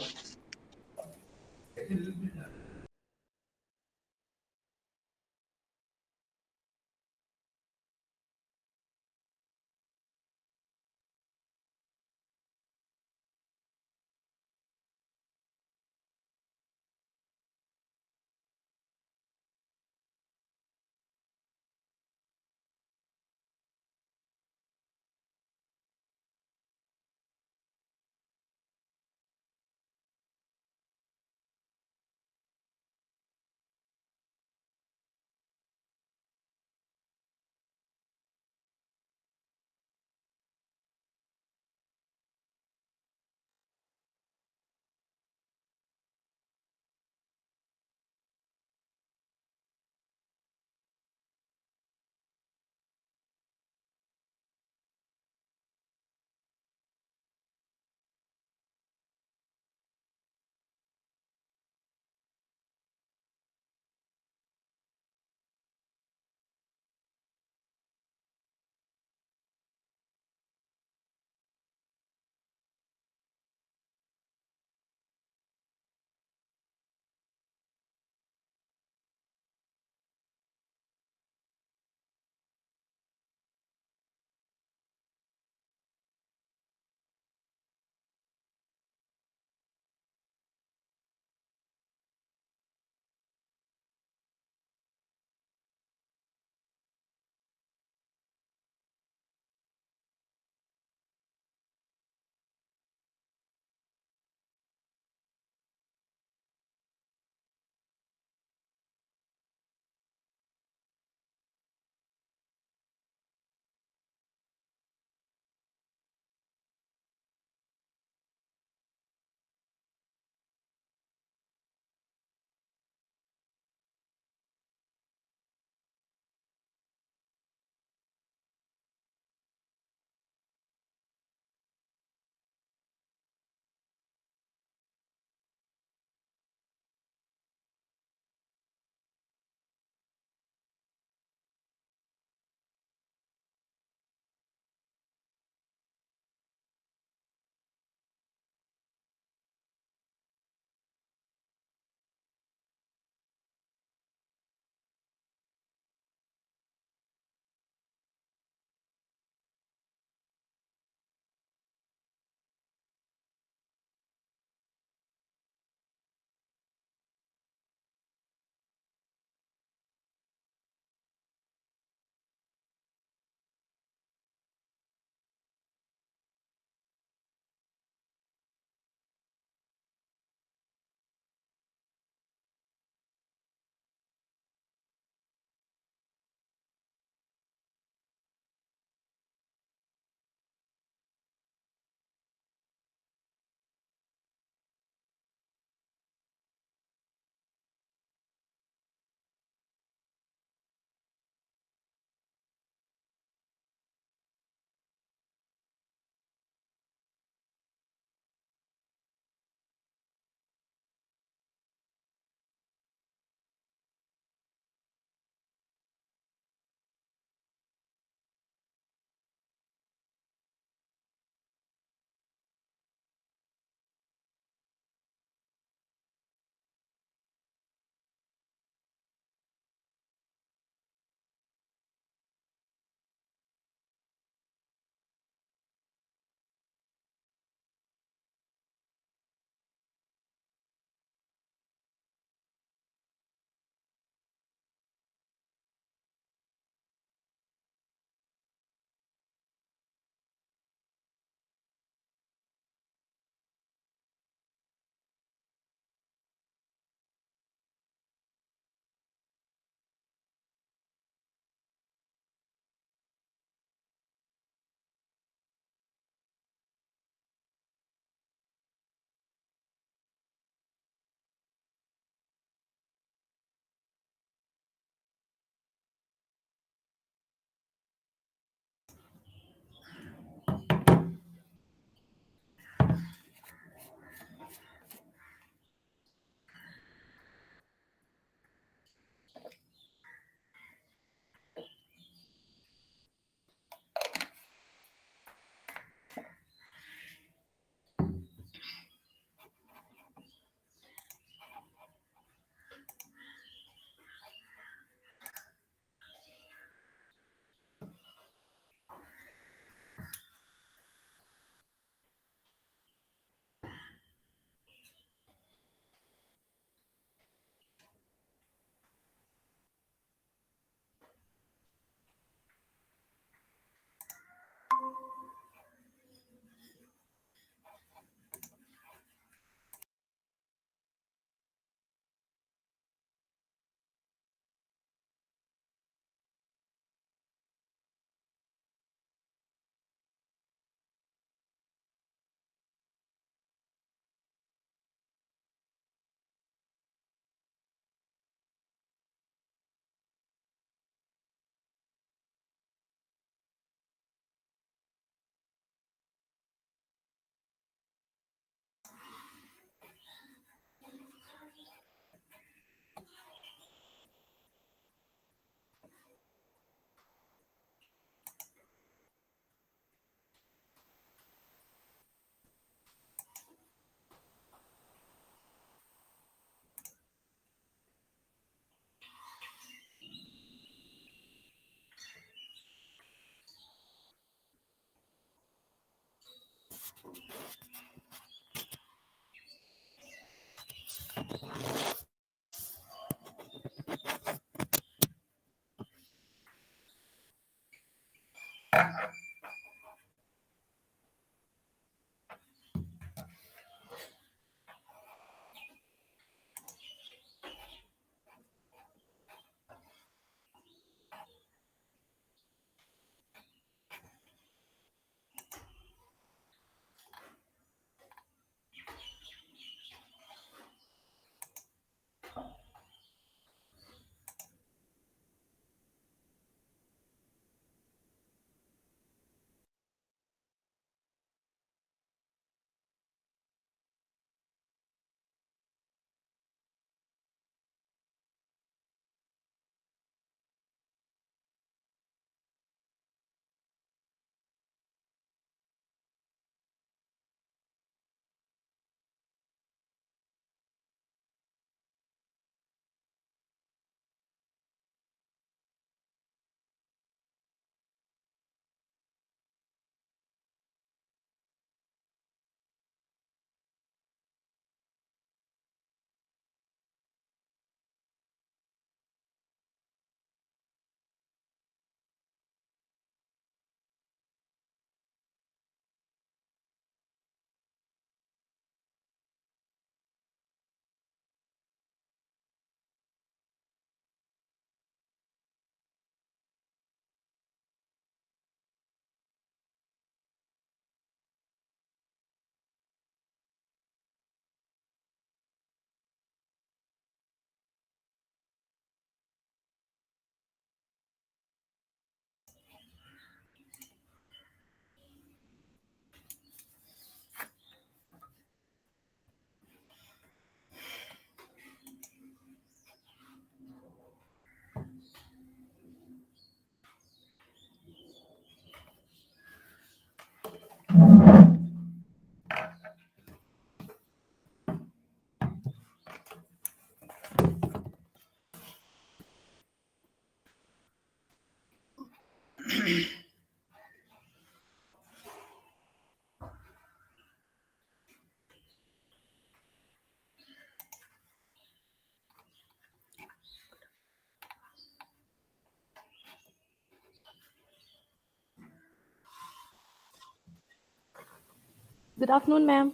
Good afternoon, ma'am.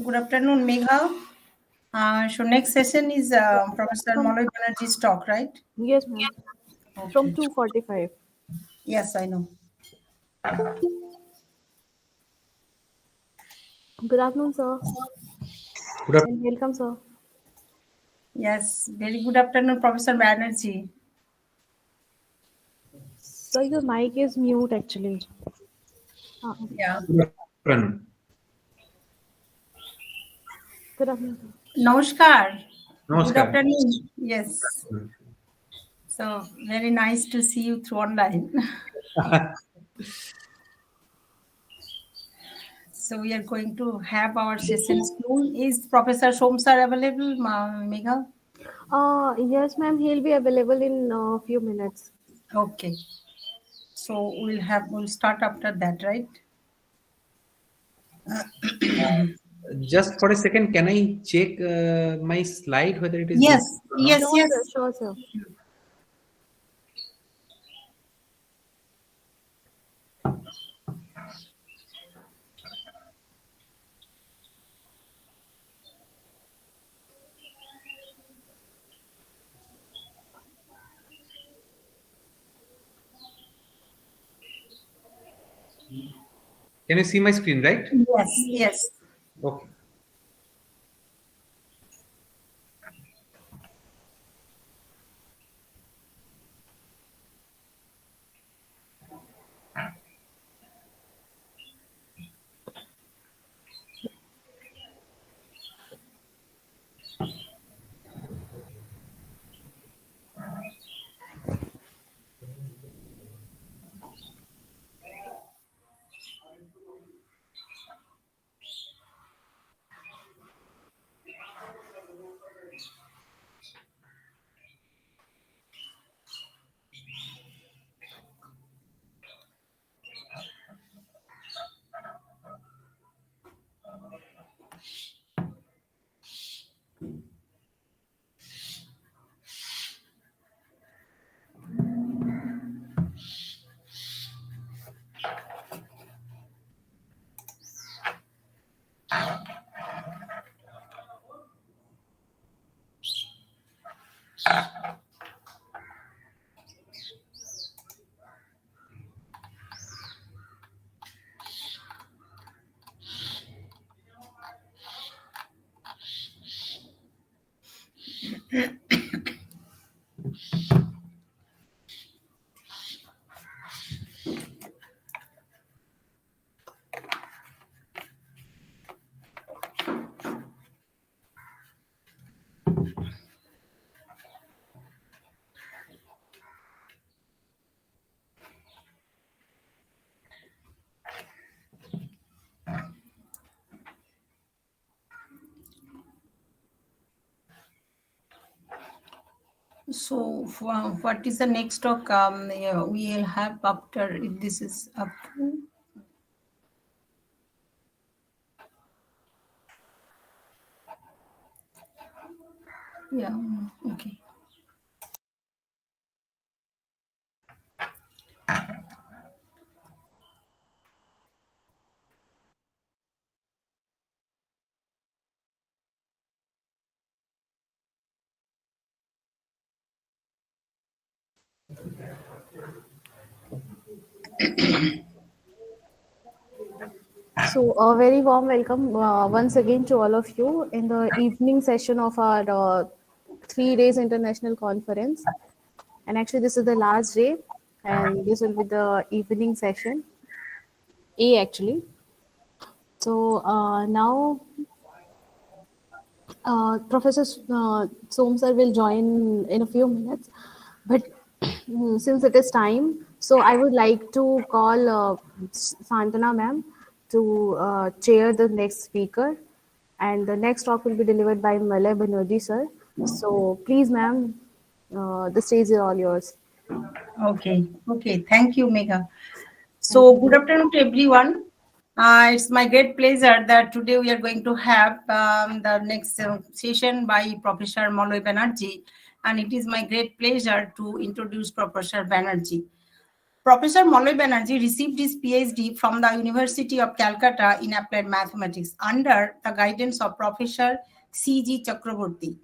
Good afternoon, Megha. So next session is Professor Maloy Banerjee's talk, right? Yes, ma'am. From 2:45. Yes, I know. Good afternoon, sir. Good afternoon. And welcome, sir. Yes, very good afternoon, Professor Banerjee. So your mic is mute actually. Yeah. Good afternoon. Good afternoon. Namaskar. Good Namaskar. afternoon. Yes. So very nice to see you through online. So we are going to have our session soon. Is Professor Somsar available, Megha? Yes, ma'am. He'll be available in a few minutes. Okay. So we'll start after that, right? Just for a second, can I check my slide whether it is Yes, Sure, sir. Sure, sir. Can you see my screen, right? Yes, yes. Okay. So what is the next talk we'll have after this is up? Yeah, okay. So a very warm welcome once again to all of you in the evening session of our 3 days international conference. And actually this is the last day and this will be the evening session A actually. So now Professor Somsar will join in a few minutes, but since it is time, so I would like to call Santana ma'am to chair the next speaker, and the next talk will be delivered by Maloy Banerjee sir. So please ma'am, the stage is all yours. Okay, thank you, Megha. So good afternoon to everyone. It's my great pleasure that today we are going to have the next session by Professor Maloy Banerjee, and it is my great pleasure to introduce Professor Banerjee. Professor Maloy Banerjee received his PhD from the University of Calcutta in Applied Mathematics under the guidance of Professor C.G. Chakraborty.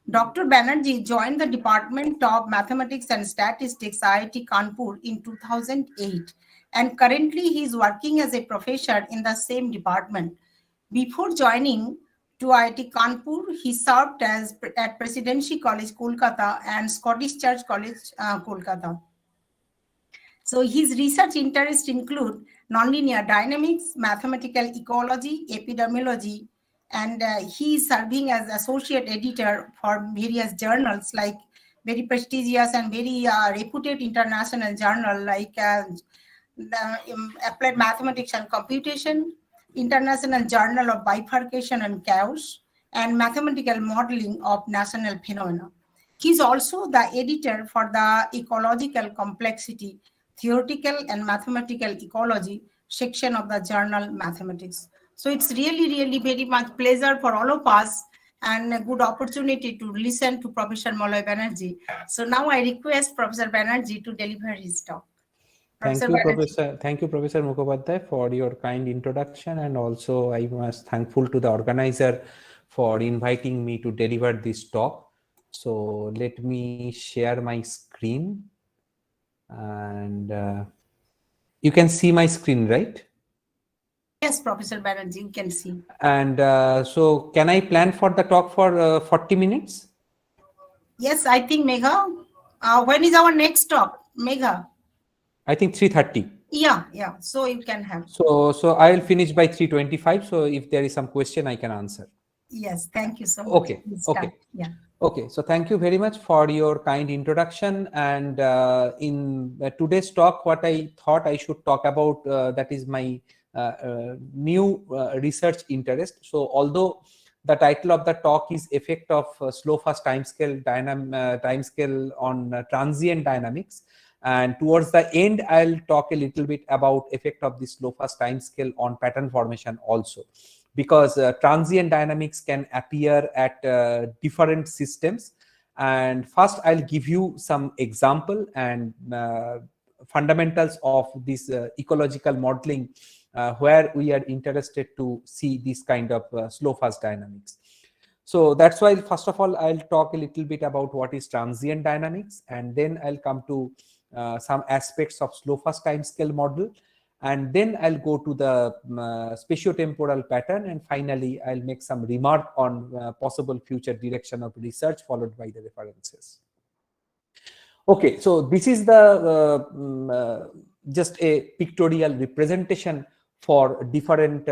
Dr. Banerjee joined the Department of Mathematics and Statistics, IIT Kanpur, in 2008, and currently he is working as a professor in the same department. Before joining to IIT Kanpur, he served as at Presidency College, Kolkata, and Scottish Church College, Kolkata. So his research interests include nonlinear dynamics, mathematical ecology, epidemiology, and he is serving as associate editor for various journals like very prestigious and very reputed international journal like Applied Mathematics and Computation, International Journal of Bifurcation and Chaos, and Mathematical Modeling of National Phenomena. He is also the editor for the Ecological Complexity, Theoretical and Mathematical Ecology section of the journal Mathematics. So it's really very much pleasure for all of us and a good opportunity to listen to Professor Maloy Banerjee. So now I request Professor Banerjee to deliver his talk. Thank you, Professor Mukhopadhyay, for your kind introduction, and also I was thankful to the organizer for inviting me to deliver this talk. So let me share my screen, and you can see my screen, right? Yes, Professor Banerjee, you can see. And so can I plan for the talk for 40 minutes? Yes, I think Megha. When is our next talk, Megha? I think 3:30. Yeah. So you can have. So I will finish by 3:25. So if there is some question, I can answer. Yes, thank you so much. Okay. Yeah. Okay. So thank you very much for your kind introduction. And in today's talk, what I thought I should talk about, that is my new research interest. So although the title of the talk is Effect of Slow Fast Timescale Timescale on Transient Dynamics. And towards the end, I'll talk a little bit about effect of the slow fast timescale on pattern formation also, because transient dynamics can appear at different systems. And first, I'll give you some example and fundamentals of this ecological modeling, where we are interested to see this kind of slow fast dynamics. So that's why, first of all, I'll talk a little bit about what is transient dynamics, and then I'll come to some aspects of slow fast timescale model, and then I'll go to the spatiotemporal pattern, and finally I'll make some remark on possible future direction of research, followed by the references. Okay, so this is the just a pictorial representation for different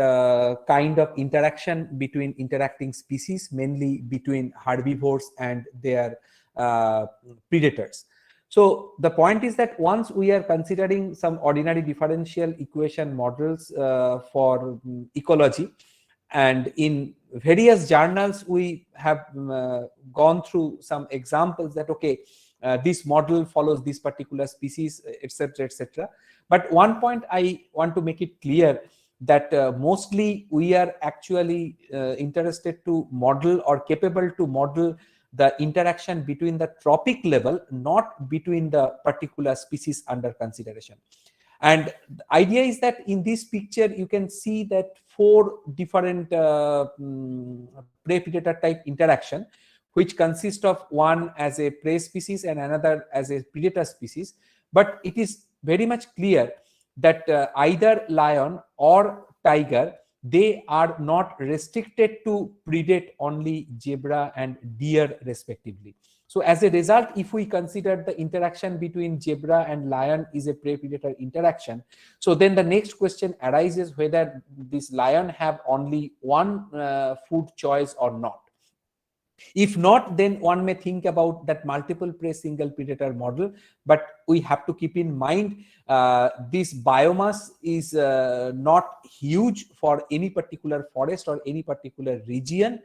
kind of interaction between interacting species, mainly between herbivores and their predators. So the point is that once we are considering some ordinary differential equation models for ecology, and in various journals we have gone through some examples that, okay, this model follows this particular species, etc., etc. But one point I want to make it clear, that mostly we are actually interested to model or capable to model the interaction between the trophic level, not between the particular species under consideration. And the idea is that in this picture, you can see that 4 different prey-predator type interaction, which consist of one as a prey species and another as a predator species. But it is very much clear that either lion or tiger, they are not restricted to predate only zebra and deer respectively. So as a result, if we consider the interaction between zebra and lion is a prey-predator interaction, so then the next question arises whether this lion have only one food choice or not. If not, then one may think about that multiple prey single predator model, but we have to keep in mind this biomass is not huge for any particular forest or any particular region.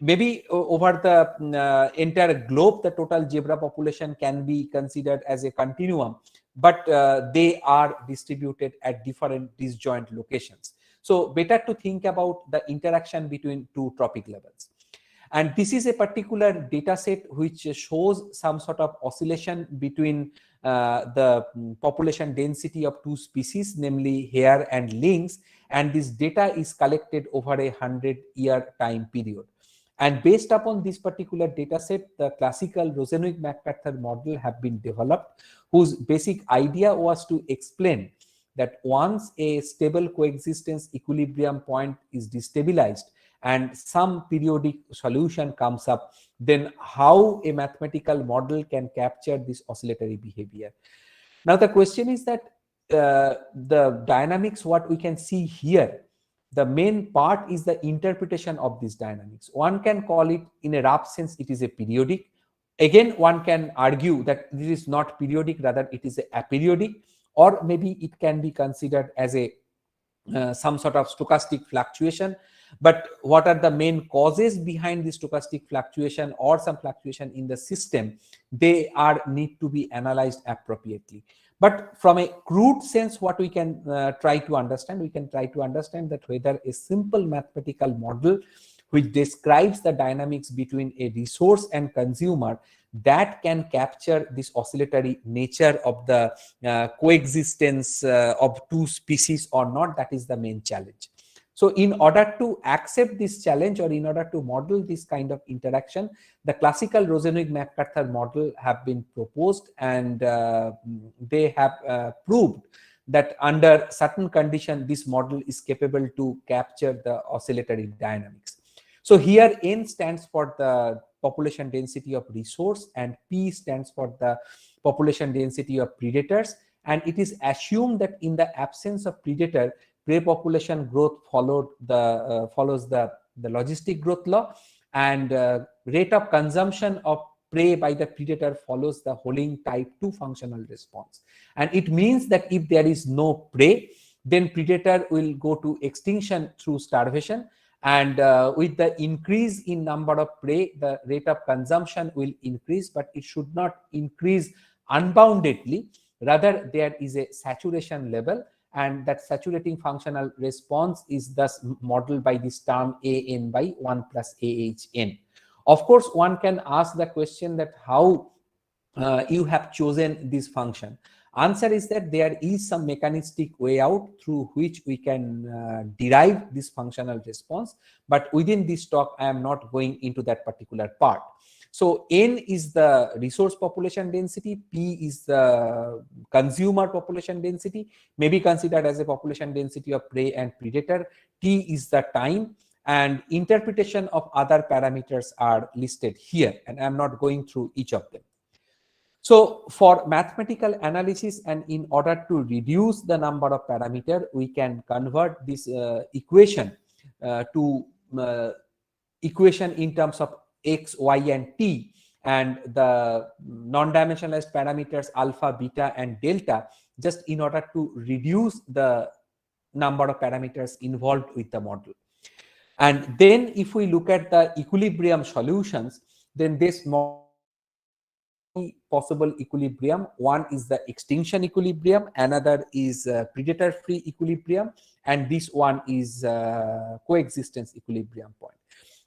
Maybe over the entire globe, the total zebra population can be considered as a continuum, but they are distributed at different disjoint locations. So better to think about the interaction between 2 trophic levels. And this is a particular data set which shows some sort of oscillation between the population density of two species, namely hare and lynx, and this data is collected over a 100-year time period. And based upon this particular data set, the classical Rosenwig-McArthur model have been developed, whose basic idea was to explain that once a stable coexistence equilibrium point is destabilized and some periodic solution comes up, then how a mathematical model can capture this oscillatory behavior. Now the question is that the dynamics, what we can see here, the main part is the interpretation of these dynamics. One can call it, in a rough sense, it is a periodic. Again, one can argue that this is not periodic, rather it is a aperiodic, or maybe it can be considered as a some sort of stochastic fluctuation. But what are the main causes behind this stochastic fluctuation or some fluctuation in the system? They need to be analyzed appropriately. But from a crude sense, what we can try to understand, that whether a simple mathematical model which describes the dynamics between a resource and consumer, that can capture this oscillatory nature of the coexistence of two species or not, that is the main challenge. So in order to accept this challenge, or in order to model this kind of interaction, the classical Rosenwig-McArthur model have been proposed, and they have proved that under certain condition, this model is capable to capture the oscillatory dynamics. So here N stands for the population density of resource and P stands for the population density of predators, and it is assumed that in the absence of predator, prey population growth follows the logistic growth law, and rate of consumption of prey by the predator follows the Holing type 2 functional response. And it means that if there is no prey, then predator will go to extinction through starvation, and with the increase in number of prey, the rate of consumption will increase, but it should not increase unboundedly. Rather, there is a saturation level, and that saturating functional response is thus modeled by this term an by 1 plus ahn. Of course, one can ask the question that how you have chosen this function. Answer is that there is some mechanistic way out through which we can derive this functional response, but within this talk I am not going into that particular part. So N is the resource population density, P is the consumer population density, may be considered as a population density of prey and predator, T is the time, and interpretation of other parameters are listed here, and I am not going through each of them. So for mathematical analysis, and in order to reduce the number of parameters, we can convert this equation to equation in terms of x, y, and t, and the non-dimensionalized parameters alpha, beta, and delta, just in order to reduce the number of parameters involved with the model. And then if we look at the equilibrium solutions, then this possible equilibrium. One is the extinction equilibrium, another is predator-free equilibrium, and this one is coexistence equilibrium point.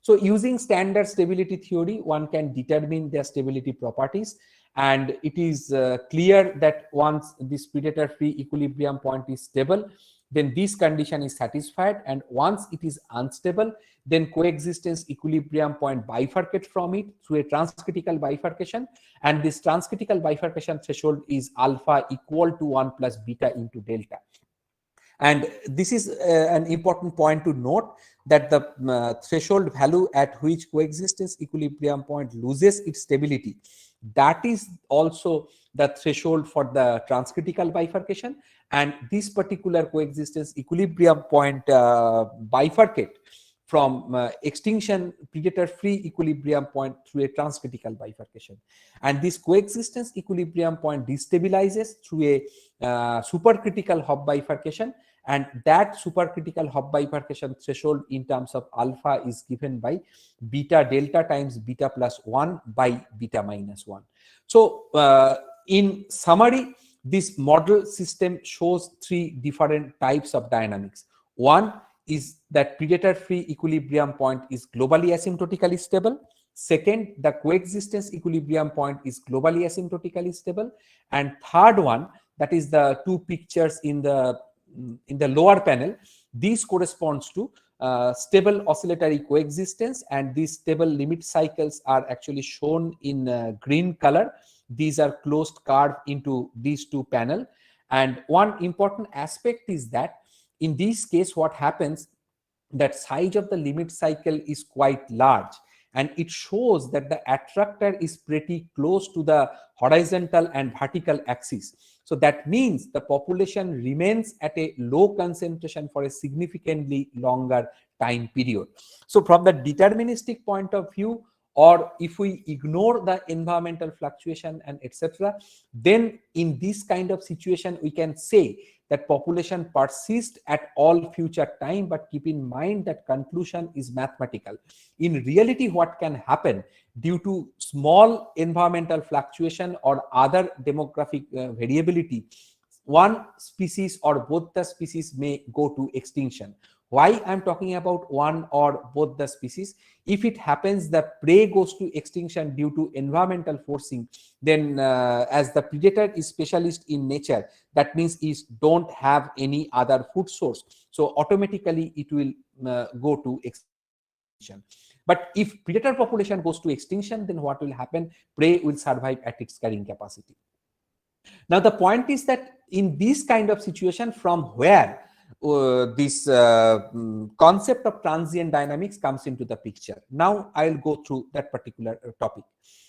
So using standard stability theory, one can determine their stability properties, and it is clear that once this predator-free equilibrium point is stable, then this condition is satisfied, and once it is unstable, then coexistence equilibrium point bifurcate from it through a transcritical bifurcation, and this transcritical bifurcation threshold is alpha equal to 1 plus beta into delta. And this is an important point to note, that the threshold value at which coexistence equilibrium point loses its stability, that is also the threshold for the transcritical bifurcation, and this particular coexistence equilibrium point bifurcate from extinction predator-free equilibrium point through a transcritical bifurcation. And this coexistence equilibrium point destabilizes through a supercritical Hopf bifurcation, and that supercritical Hopf bifurcation threshold in terms of alpha is given by beta delta times beta plus 1 by beta minus 1. So in summary, this model system shows three different types of dynamics. One is that predator-free equilibrium point is globally asymptotically stable. Second, the coexistence equilibrium point is globally asymptotically stable. And third one, that is the two pictures in the lower panel. These corresponds to stable oscillatory coexistence, and these stable limit cycles are actually shown in green color. These are closed curve into these two panel. And one important aspect is that in this case, what happens, that size of the limit cycle is quite large, and it shows that the attractor is pretty close to the horizontal and vertical axis. So that means the population remains at a low concentration for a significantly longer time period. So from the deterministic point of view, or if we ignore the environmental fluctuation and etc., then in this kind of situation we can say that population persists at all future time, but keep in mind that conclusion is mathematical. In reality, what can happen due to small environmental fluctuation or other demographic variability, one species or both the species may go to extinction. Why I'm talking about one or both the species? If it happens the prey goes to extinction due to environmental forcing, then as the predator is specialist in nature, that means it don't have any other food source. So automatically it will go to extinction. But if predator population goes to extinction, then what will happen? Prey will survive at its carrying capacity. Now the point is that in this kind of situation, from where this concept of transient dynamics comes into the picture. Now I'll go through that particular topic.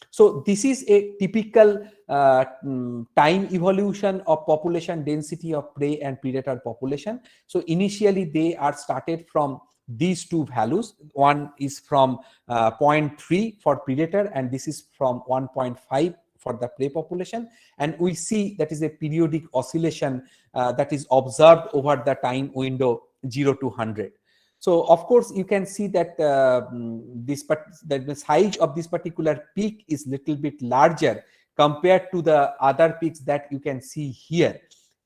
So this is a typical time evolution of population density of prey and predator population. So initially they are started from these two values. One is from 0.3 for predator, and this is from 1.5 for the prey population, and we see that is a periodic oscillation that is observed over the time window 0 to 100. So of course you can see that that the size of this particular peak is little bit larger compared to the other peaks that you can see here.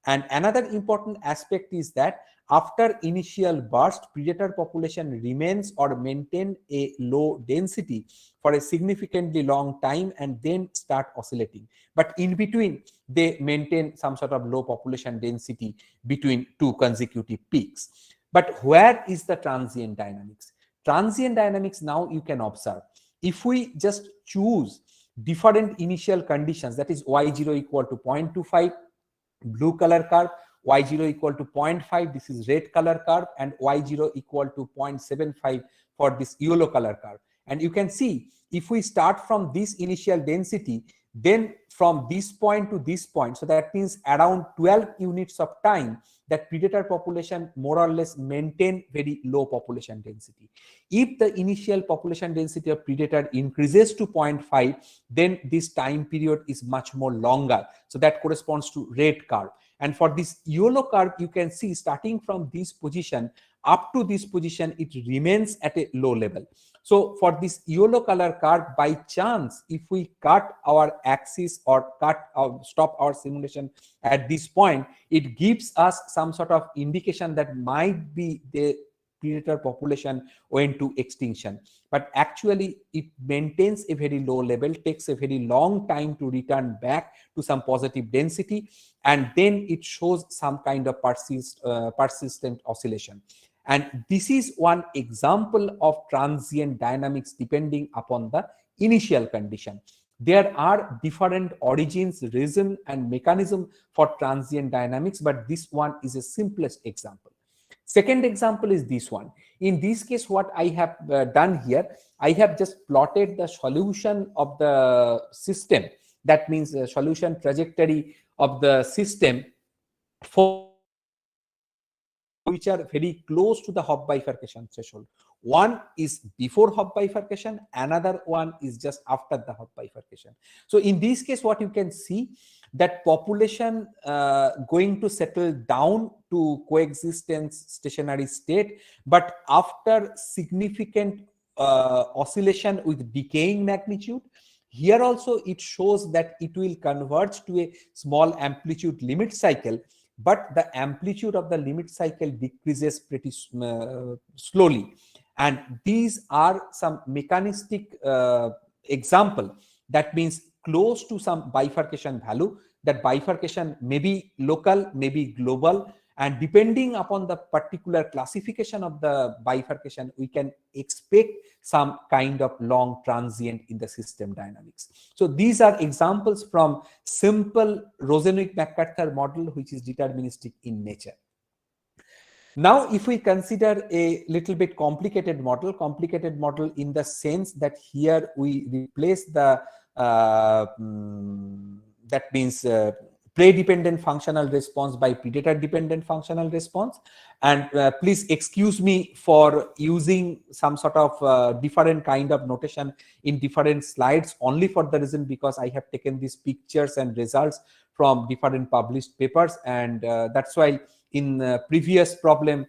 And another important aspect is that after initial burst, predator population remains or maintain a low density for a significantly long time and then start oscillating. But in between, they maintain some sort of low population density between two consecutive peaks. But where is the transient dynamics? Transient dynamics now you can observe. If we just choose different initial conditions, that is y0 equal to 0.25, blue color curve, y0 equal to 0.5, this is red color curve, and y0 equal to 0.75 for this yellow color curve. And you can see if we start from this initial density, then from this point to this point, so that means around 12 units of time, that predator population more or less maintain very low population density. If the initial population density of predator increases to 0.5, then this time period is much more longer. So that corresponds to red curve. And for this yellow curve, you can see starting from this position up to this position, it remains at a low level. So for this yellow color curve, by chance, if we cut our axis or stop our simulation at this point, it gives us some sort of indication that might be the predator population went to extinction. But actually it maintains a very low level, takes a very long time to return back to some positive density, and then it shows some kind of persistent oscillation. And this is one example of transient dynamics depending upon the initial condition. There are different origins, reason, and mechanism for transient dynamics, but this one is the simplest example. Second example is this one. In this case, what I have done here, I have just plotted the solution of the system. That means the solution trajectory of the system for which are very close to the Hopf bifurcation threshold. One is before Hopf bifurcation, another one is just after the Hopf bifurcation. So in this case, what you can see, that population going to settle down to coexistence stationary state, but after significant oscillation with decaying magnitude. Here also it shows that it will converge to a small amplitude limit cycle, but the amplitude of the limit cycle decreases pretty slowly. And these are some mechanistic example, that means close to some bifurcation value. That bifurcation may be local, may be global, and depending upon the particular classification of the bifurcation, we can expect some kind of long transient in the system dynamics. So these are examples from simple Rosenwig-McArthur model, which is deterministic in nature. Now, if we consider a little bit complicated model in the sense that here we replace the that means prey-dependent functional response by predator-dependent functional response. And please excuse me for using some sort of different kind of notation in different slides, only for the reason because I have taken these pictures and results from different published papers, and that's why in previous problem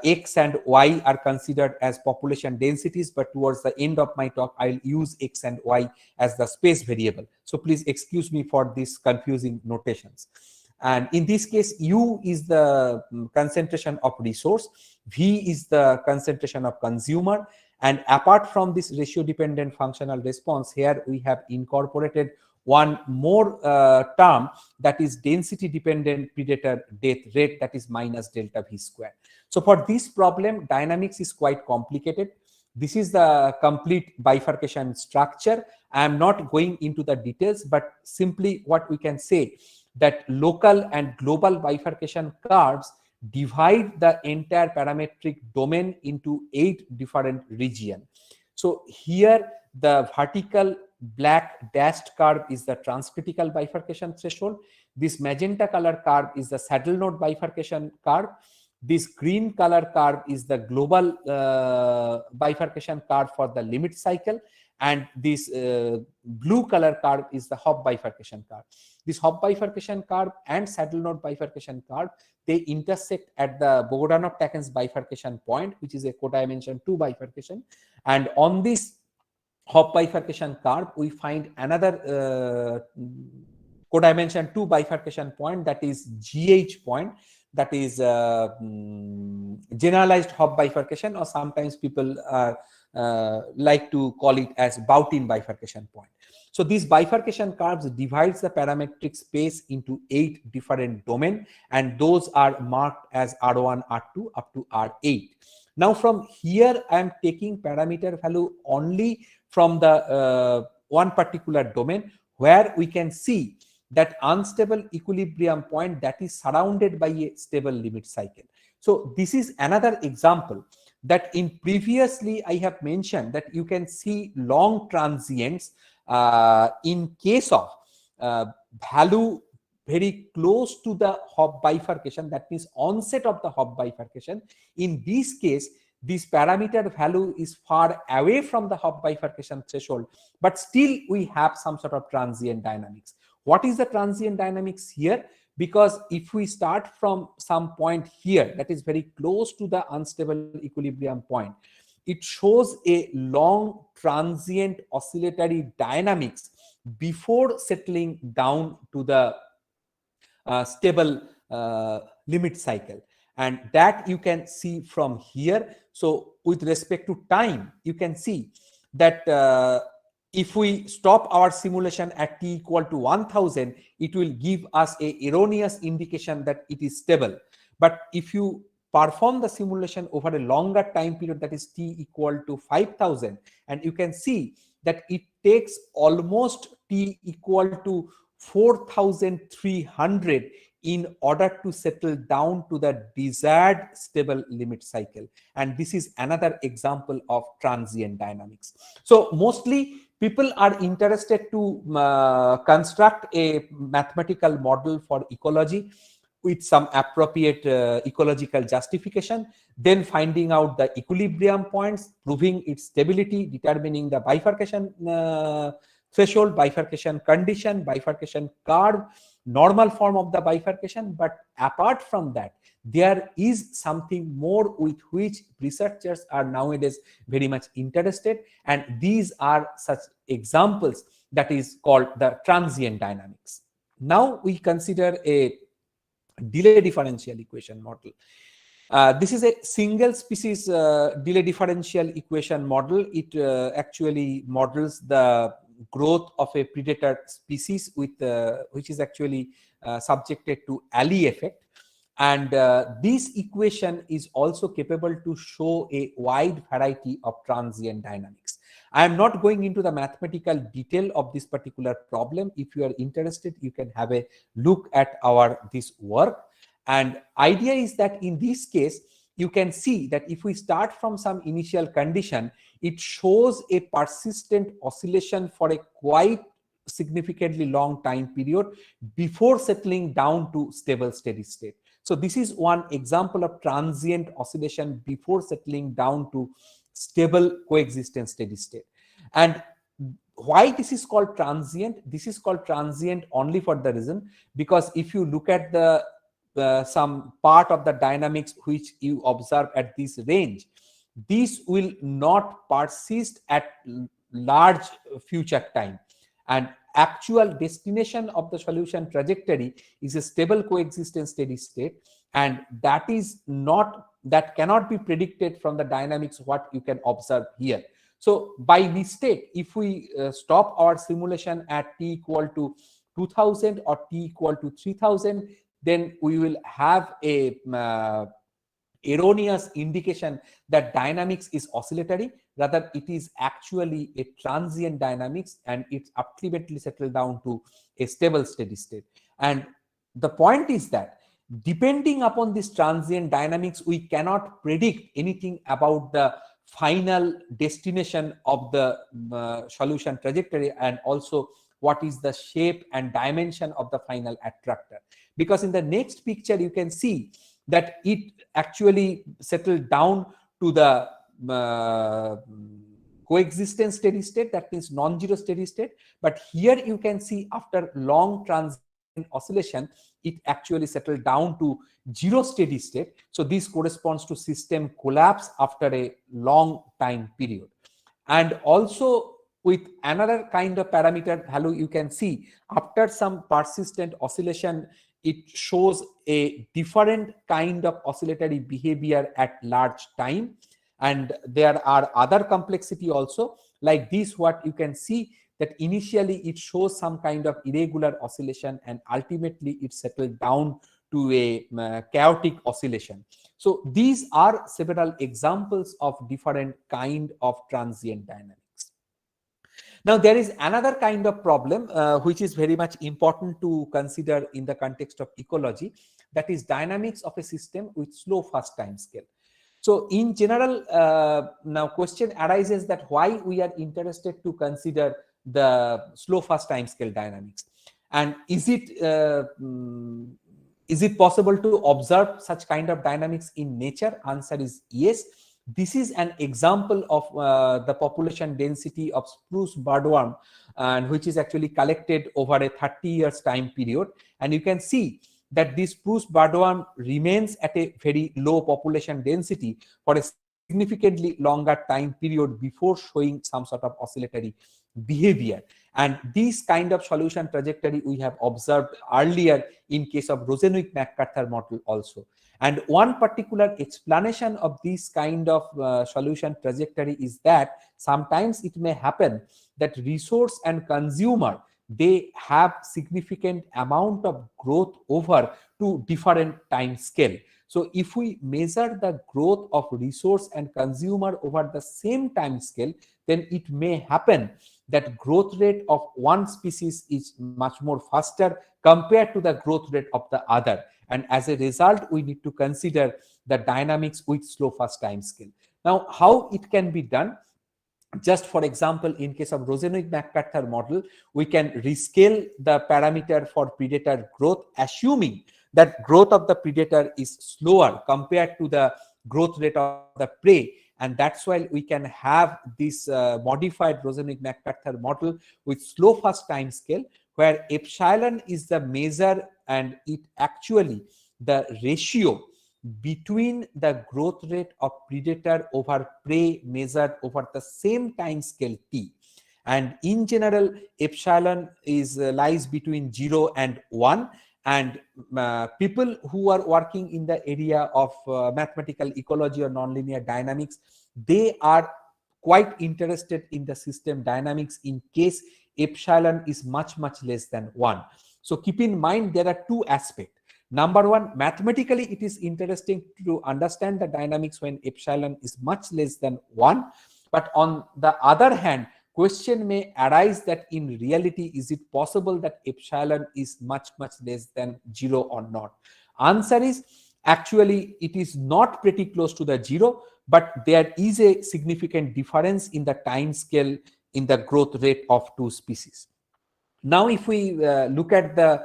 X and Y are considered as population densities, but towards the end of my talk I'll use X and Y as the space variable. So please excuse me for these confusing notations. And in this case, U is the concentration of resource, V is the concentration of consumer, and apart from this ratio dependent functional response, here we have incorporated one more term, that is density dependent predator death rate, that is minus delta V square. So for this problem, dynamics is quite complicated. This is the complete bifurcation structure. I am not going into the details, but simply what we can say, that local and global bifurcation curves divide the entire parametric domain into 8 different regions. So here the vertical black dashed curve is the transcritical bifurcation threshold. This magenta color curve is the saddle node bifurcation curve. This green color curve is the global bifurcation curve for the limit cycle, and this blue color curve is the Hopf bifurcation curve. This Hopf bifurcation curve and saddle node bifurcation curve, they intersect at the Bogdanov-Takens bifurcation point, which is a codimension 2 bifurcation, and on this Hopf bifurcation curve we find another codimension 2 bifurcation point, that is GH point, that is generalized Hopf bifurcation, or sometimes people like to call it as Boutin bifurcation point. So these bifurcation curves divides the parametric space into 8 different domains, and those are marked as R1, R2 up to R8. Now from here I am taking parameter value only from the one particular domain, where we can see that unstable equilibrium point that is surrounded by a stable limit cycle. So this is another example that in previously I have mentioned that you can see long transients in case of value very close to the Hopf bifurcation, that means onset of the Hopf bifurcation. In this case, this parameter value is far away from the Hopf bifurcation threshold, but still we have some sort of transient dynamics. What is the transient dynamics here? Because if we start from some point here that is very close to the unstable equilibrium point, it shows a long transient oscillatory dynamics before settling down to the stable limit cycle, and that you can see from here. So with respect to time, you can see that if we stop our simulation at t equal to 1000, it will give us a erroneous indication that it is stable. But if you perform the simulation over a longer time period, that is t equal to 5000, and you can see that it takes almost t equal to 4300 in order to settle down to the desired stable limit cycle. And this is another example of transient dynamics. So mostly people are interested to construct a mathematical model for ecology with some appropriate ecological justification, then finding out the equilibrium points, proving its stability, determining the bifurcation threshold, bifurcation condition, bifurcation curve, normal form of the bifurcation. But apart from that, there is something more with which researchers are nowadays very much interested, and these are such examples that is called the transient dynamics. Now we consider a delay differential equation model. This is a single species delay differential equation model. It actually models the growth of a predator species with which is actually subjected to alley effect. And this equation is also capable to show a wide variety of transient dynamics. I am not going into the mathematical detail of this particular problem. If you are interested, you can have a look at this work. And idea is that in this case, you can see that if we start from some initial condition, it shows a persistent oscillation for a quite significantly long time period before settling down to stable steady state. So this is one example of transient oscillation before settling down to stable coexistence steady state. And why this is called transient? This is called transient only for the reason because if you look at the some part of the dynamics which you observe at this range, this will not persist at large future time, and actual destination of the solution trajectory is a stable coexistence steady state, and that cannot be predicted from the dynamics what you can observe here. So by mistake, if we stop our simulation at t equal to 2000 or t equal to 3000, then we will have a erroneous indication that dynamics is oscillatory. Rather, it is actually a transient dynamics, and it's ultimately settled down to a stable steady state. And the point is that depending upon this transient dynamics, we cannot predict anything about the final destination of the solution trajectory, and also what is the shape and dimension of the final attractor. Because in the next picture, you can see that it actually settled down to the coexistence steady state, that means non-zero steady state. But here you can see after long transient oscillation, it actually settled down to zero steady state. So this corresponds to system collapse after a long time period. And also with another kind of parameter value, you can see after some persistent oscillation, it shows a different kind of oscillatory behavior at large time. And there are other complexity also, like this, what you can see that initially it shows some kind of irregular oscillation, and ultimately it settled down to a chaotic oscillation. So these are several examples of different kind of transient dynamics. Now, there is another kind of problem which is very much important to consider in the context of ecology, that is dynamics of a system with slow first time scale. So in general, now question arises that why we are interested to consider the slow first time scale dynamics, and is it possible to observe such kind of dynamics in nature? Answer is yes. This is an example of the population density of spruce birdworm, and which is actually collected over a 30 years time period. And you can see that this spruce birdworm remains at a very low population density for a significantly longer time period before showing some sort of oscillatory behavior. And this kind of solution trajectory we have observed earlier in case of Rosenwick-McArthur model also. And one particular explanation of this kind of solution trajectory is that sometimes it may happen that resource and consumer, they have significant amount of growth over to different time scale. So if we measure the growth of resource and consumer over the same time scale, then it may happen that growth rate of one species is much more faster compared to the growth rate of the other. And as a result, we need to consider the dynamics with slow first time scale. Now, how it can be done? Just for example, in case of Rosenwick-McArthur model, we can rescale the parameter for predator growth, assuming that growth of the predator is slower compared to the growth rate of the prey. And that's why we can have this modified Rosenwick-McArthur model with slow first time scale, where epsilon is the measure, and it actually the ratio between the growth rate of predator over prey measured over the same time scale t. And in general, epsilon is lies between 0 and 1, And people who are working in the area of mathematical ecology or nonlinear dynamics, they are quite interested in the system dynamics in case epsilon is much less than 1. So keep in mind there are two aspects. Number one, mathematically it is interesting to understand the dynamics when epsilon is much less than 1. But on the other hand, question may arise that in reality, is it possible that epsilon is much less than 0 or not? Answer is actually it is not pretty close to the 0, but there is a significant difference in the time scale in the growth rate of two species. Now, if we look at the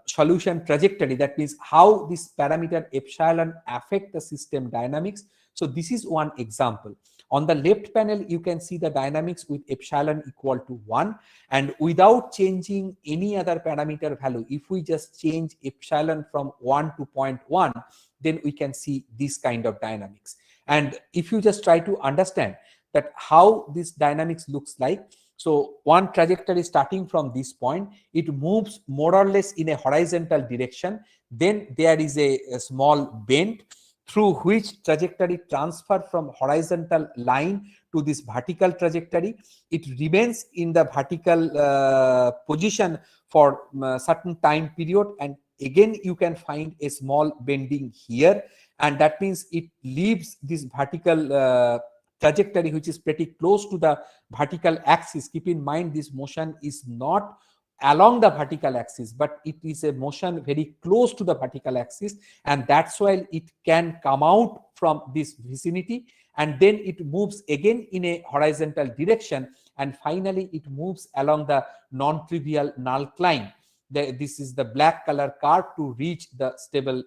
solution trajectory, that means how this parameter epsilon affect the system dynamics. So this is one example. On the left panel, you can see the dynamics with epsilon equal to 1, and without changing any other parameter value, if we just change epsilon from 1 to 0.1, then we can see this kind of dynamics. And if you just try to understand that how this dynamics looks like, so one trajectory starting from this point, it moves more or less in a horizontal direction. Then there is a small bend through which trajectory transfer from horizontal line to this vertical trajectory. It remains in the vertical position for certain time period, and again you can find a small bending here, and that means it leaves this vertical trajectory which is pretty close to the vertical axis. Keep in mind this motion is not along the vertical axis, but it is a motion very close to the vertical axis, and that's why it can come out from this vicinity, and then it moves again in a horizontal direction, and finally it moves along the non-trivial null climb. This is the black color curve to reach the stable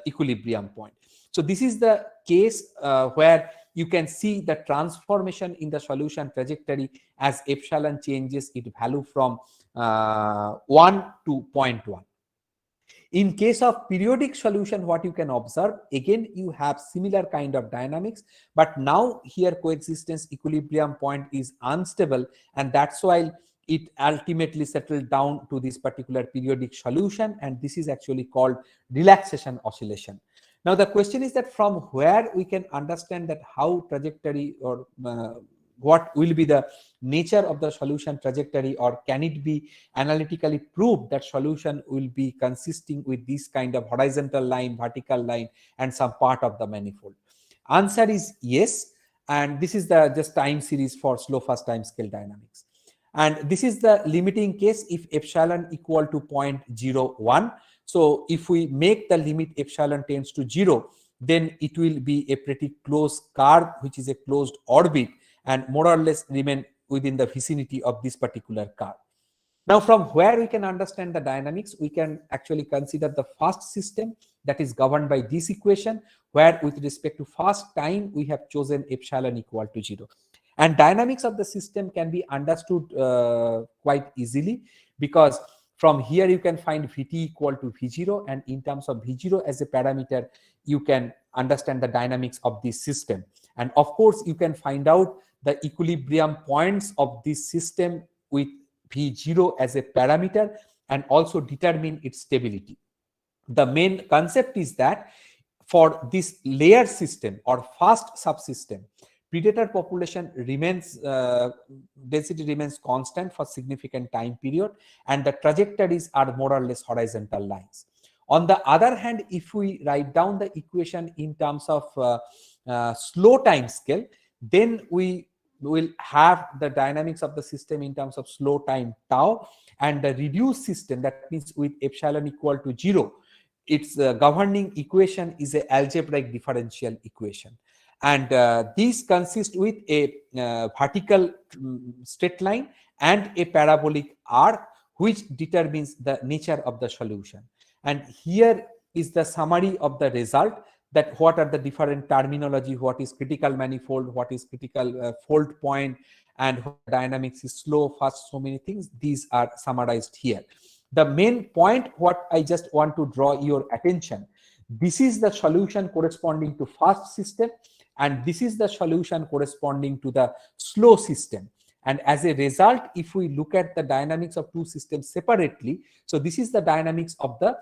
equilibrium point. So this is the case where you can see the transformation in the solution trajectory as epsilon changes its value from 1 to 0.1. In case of periodic solution, what you can observe, again you have similar kind of dynamics, but now here coexistence equilibrium point is unstable, and that's why it ultimately settled down to this particular periodic solution, and this is actually called relaxation oscillation. Now the question is that from where we can understand that how trajectory or what will be the nature of the solution trajectory, or can it be analytically proved that solution will be consisting with this kind of horizontal line, vertical line, and some part of the manifold? Answer is yes, and this is the just time series for slow first time scale dynamics. And this is the limiting case if epsilon equal to 0.01. So if we make the limit epsilon tends to 0, then it will be a pretty close curve, which is a closed orbit, and more or less remain within the vicinity of this particular curve. Now, from where we can understand the dynamics, we can actually consider the first system that is governed by this equation, where with respect to first time, we have chosen epsilon equal to 0. And dynamics of the system can be understood quite easily, because from here you can find Vt equal to V0, and in terms of V0 as a parameter, you can understand the dynamics of this system. And of course, you can find out the equilibrium points of this system with V0 as a parameter, and also determine its stability. The main concept is that for this layer system or fast subsystem, predator population remains, density remains constant for significant time period, and the trajectories are more or less horizontal lines. On the other hand, if we write down the equation in terms of slow time scale, then we will have the dynamics of the system in terms of slow time tau, and the reduced system, that means with epsilon equal to 0, its governing equation is an algebraic differential equation. And these consist with a vertical straight line and a parabolic arc, which determines the nature of the solution. And here is the summary of the result, that what are the different terminology, what is critical manifold, what is critical fold point, and dynamics is slow, fast, so many things. These are summarized here. The main point, what I just want to draw your attention, this is the solution corresponding to fast system, and this is the solution corresponding to the slow system. And as a result, if we look at the dynamics of two systems separately, so this is the dynamics of the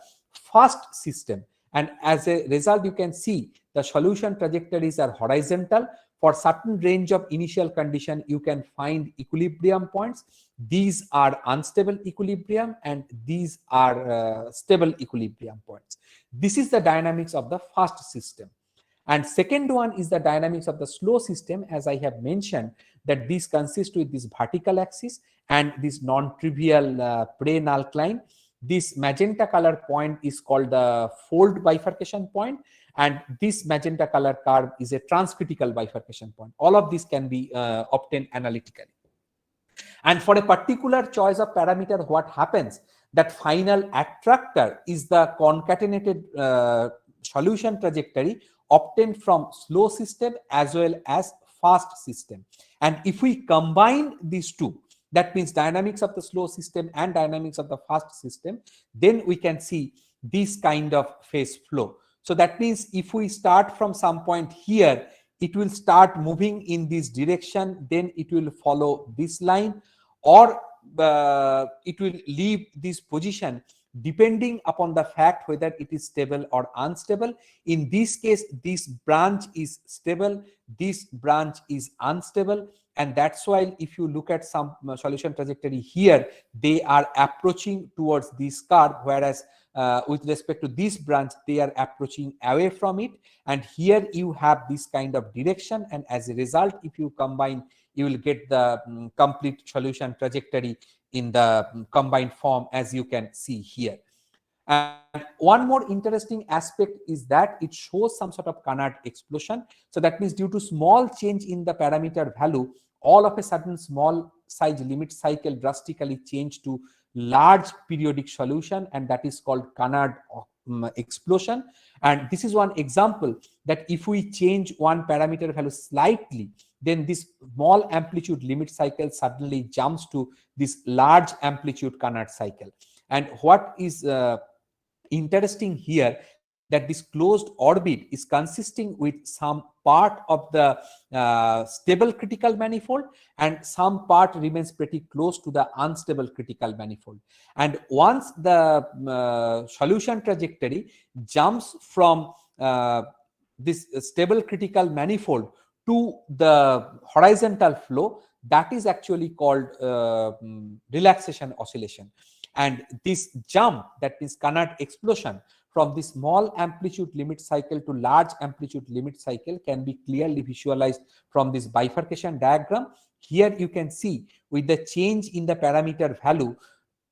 first system. And as a result, you can see the solution trajectories are horizontal. For certain range of initial condition, you can find equilibrium points. These are unstable equilibrium and these are stable equilibrium points. This is the dynamics of the first system. And second one is the dynamics of the slow system. As I have mentioned, that this consists with this vertical axis and this non-trivial pre-null-line. This magenta color point is called the fold bifurcation point, and this magenta color curve is a transcritical bifurcation point. All of this can be obtained analytically. And for a particular choice of parameter, what happens? That final attractor is the concatenated solution trajectory obtained from slow system as well as fast system. And if we combine these two, that means dynamics of the slow system and dynamics of the fast system, then we can see this kind of phase flow. So that means if we start from some point here, it will start moving in this direction, then it will follow this line, or it will leave this position depending upon the fact whether it is stable or unstable. In this case, this branch is stable, this branch is unstable, and that's why if you look at some solution trajectory here, they are approaching towards this curve, whereas with respect to this branch, they are approaching away from it. And here you have this kind of direction, and as a result, if you combine, you will get the complete solution trajectory in the combined form, as you can see here. And one more interesting aspect is that it shows some sort of Canard explosion. So that means due to small change in the parameter value, all of a sudden small size limit cycle drastically change to large periodic solution, and that is called Canard explosion. And this is one example that if we change one parameter value slightly, then this small amplitude limit cycle suddenly jumps to this large amplitude Canard cycle. And what is interesting here, that this closed orbit is consisting with some part of the stable critical manifold, and some part remains pretty close to the unstable critical manifold. And once the solution trajectory jumps from this stable critical manifold to the horizontal flow, that is actually called relaxation oscillation. And this jump, that means Canard explosion, from the small amplitude limit cycle to large amplitude limit cycle can be clearly visualized from this bifurcation diagram. Here you can see with the change in the parameter value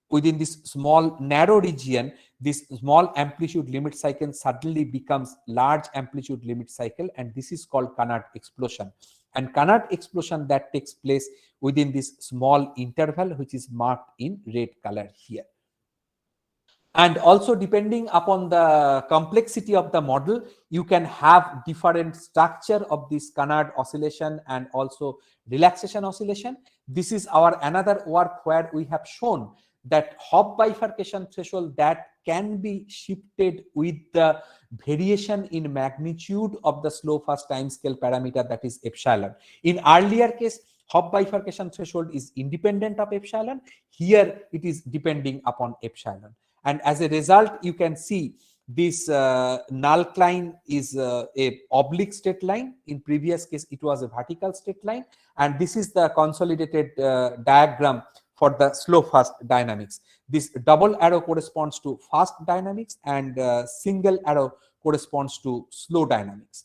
within this small narrow region, this small amplitude limit cycle suddenly becomes large amplitude limit cycle, and this is called Canard explosion. And Canard explosion that takes place within this small interval, which is marked in red color here. And also, depending upon the complexity of the model, you can have different structure of this Canard oscillation and also relaxation oscillation. This is our another work where we have shown that Hopf bifurcation threshold that can be shifted with the variation in magnitude of the slow fast time scale parameter, that is epsilon. In earlier case, Hopf bifurcation threshold is independent of epsilon. Here it is depending upon epsilon. And as a result, you can see this null line is a oblique straight line. In previous case, it was a vertical straight line. And this is the consolidated diagram for the slow fast dynamics. This double arrow corresponds to fast dynamics, and single arrow corresponds to slow dynamics.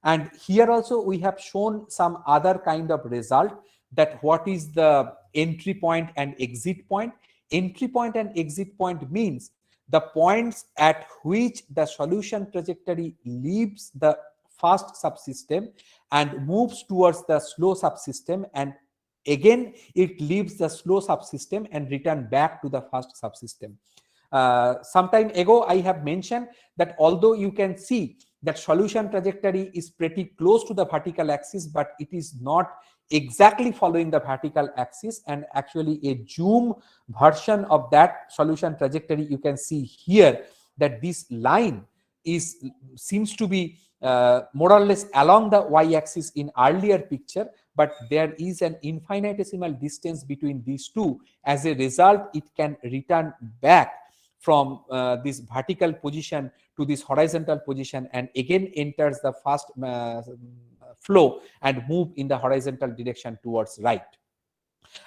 And here also we have shown some other kind of result, that what is the entry point and exit point. Entry point and exit point means the points at which the solution trajectory leaves the fast subsystem and moves towards the slow subsystem, and again it leaves the slow subsystem and return back to the fast subsystem. Some time ago I have mentioned that although you can see that solution trajectory is pretty close to the vertical axis, but it is not exactly following the vertical axis, and actually a zoom version of that solution trajectory, you can see here that this line seems to be more or less along the y-axis in earlier picture, but there is an infinitesimal distance between these two. As a result, it can return back from this vertical position to this horizontal position and again enters the first flow and move in the horizontal direction towards right.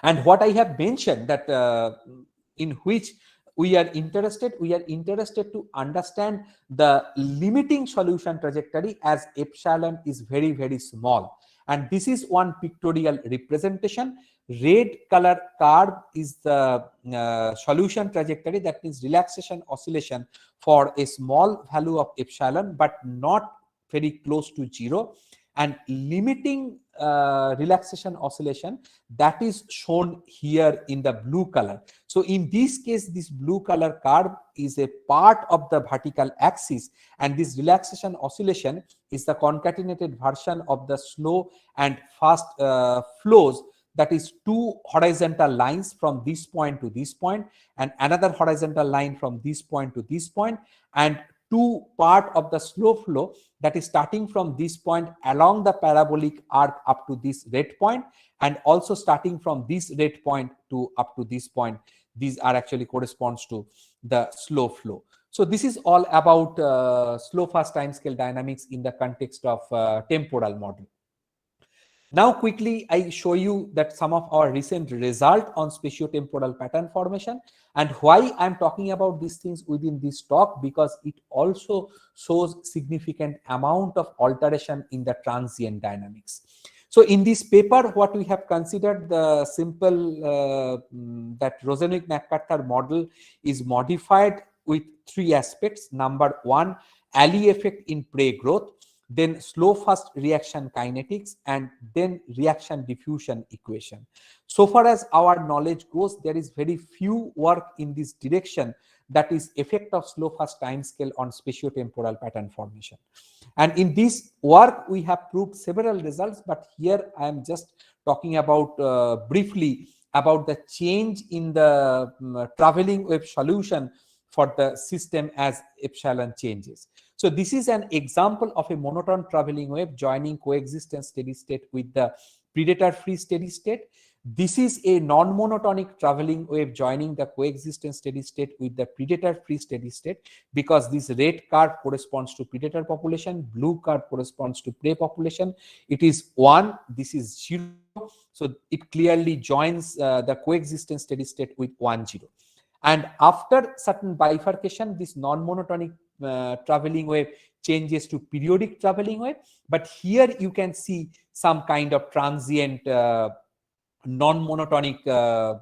And what I have mentioned that in which we are interested to understand the limiting solution trajectory as epsilon is very, very small. And this is one pictorial representation. Red color curve is the solution trajectory, that means relaxation oscillation for a small value of epsilon, but not very close to 0. And limiting relaxation oscillation, that is shown here in the blue color. So in this case, this blue color curve is a part of the vertical axis, and this relaxation oscillation is the concatenated version of the slow and fast flows, that is two horizontal lines from this point to this point, and another horizontal line from this point to this point, and two part of the slow flow that is starting from this point along the parabolic arc up to this red point, and also starting from this red point to up to this point. These are actually corresponds to the slow flow. So this is all about slow fast timescale dynamics in the context of temporal model. Now quickly I show you that some of our recent result on spatiotemporal pattern formation, and why I'm talking about these things within this talk, because it also shows significant amount of alteration in the transient dynamics. So in this paper, what we have considered the simple that Rosenzweig-McArthur model is modified with three aspects. Number one, alley effect in prey growth, then slow fast reaction kinetics, and then reaction diffusion equation. So far as our knowledge goes, there is very few work in this direction, that is effect of slow fast timescale on spatiotemporal pattern formation. And in this work, we have proved several results, but here I am just talking about briefly about the change in the traveling wave solution for the system as epsilon changes. So this is an example of a monotone traveling wave joining coexistence steady state with the predator free steady state. This is a non-monotonic traveling wave joining the coexistence steady state with the predator free steady state, because this red curve corresponds to predator population, blue curve corresponds to prey population. It is 1, this is 0. So it clearly joins the coexistence steady state with 1, 0. And after certain bifurcation, this non-monotonic traveling wave changes to periodic traveling wave. But here you can see some kind of transient non-monotonic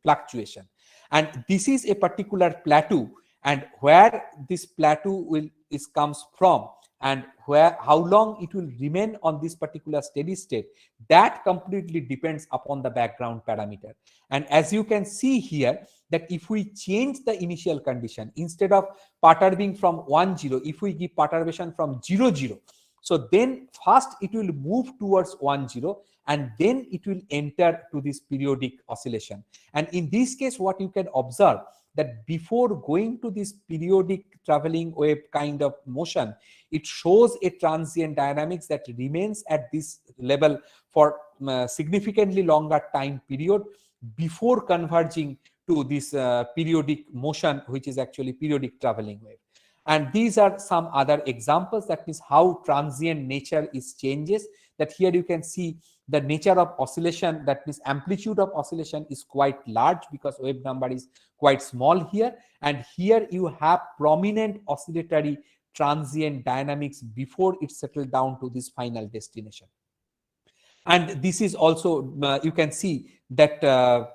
fluctuation. And this is a particular plateau, and where this plateau comes from, and how long it will remain on this particular steady state, that completely depends upon the background parameter. And as you can see here, that if we change the initial condition, instead of perturbing from 1, 0, if we give perturbation from 0, 0, so then first it will move towards 1, 0, and then it will enter to this periodic oscillation. And in this case, what you can observe, that before going to this periodic traveling wave kind of motion, it shows a transient dynamics that remains at this level for significantly longer time period before converging to this periodic motion, which is actually periodic traveling wave. And these are some other examples, that means how transient nature is changes. That here you can see the nature of oscillation, that means amplitude of oscillation is quite large because wave number is quite small here. And here you have prominent oscillatory transient dynamics before it settled down to this final destination. And this is also, you can see that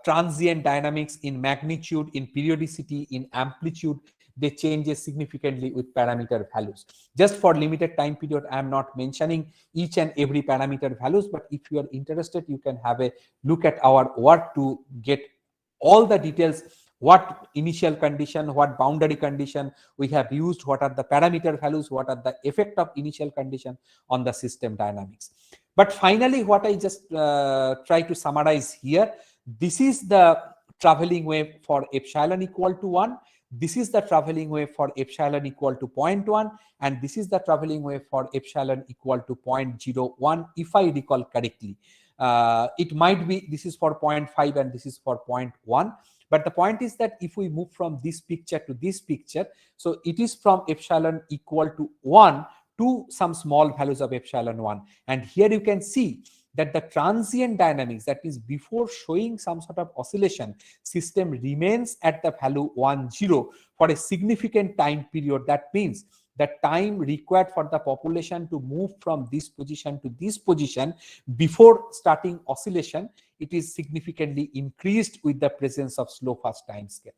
transient dynamics in magnitude, in periodicity, in amplitude, they change significantly with parameter values. Just for limited time period, I am not mentioning each and every parameter values, but if you are interested, you can have a look at our work to get all the details, what initial condition, what boundary condition we have used, what are the parameter values, what are the effect of initial condition on the system dynamics. But finally, what I just try to summarize here, this is the traveling wave for epsilon equal to 1. This is the traveling wave for epsilon equal to 0.1, and this is the traveling wave for epsilon equal to 0.01, if I recall correctly. It might be this is for 0.5 and this is for 0.1. But the point is that if we move from this picture to this picture, so it is from epsilon equal to 1 to some small values of epsilon 1. And here you can see that the transient dynamics, that is before showing some sort of oscillation, system remains at the value 1, 0 for a significant time period. That means the time required for the population to move from this position to this position before starting oscillation, it is significantly increased with the presence of slow fast time scale.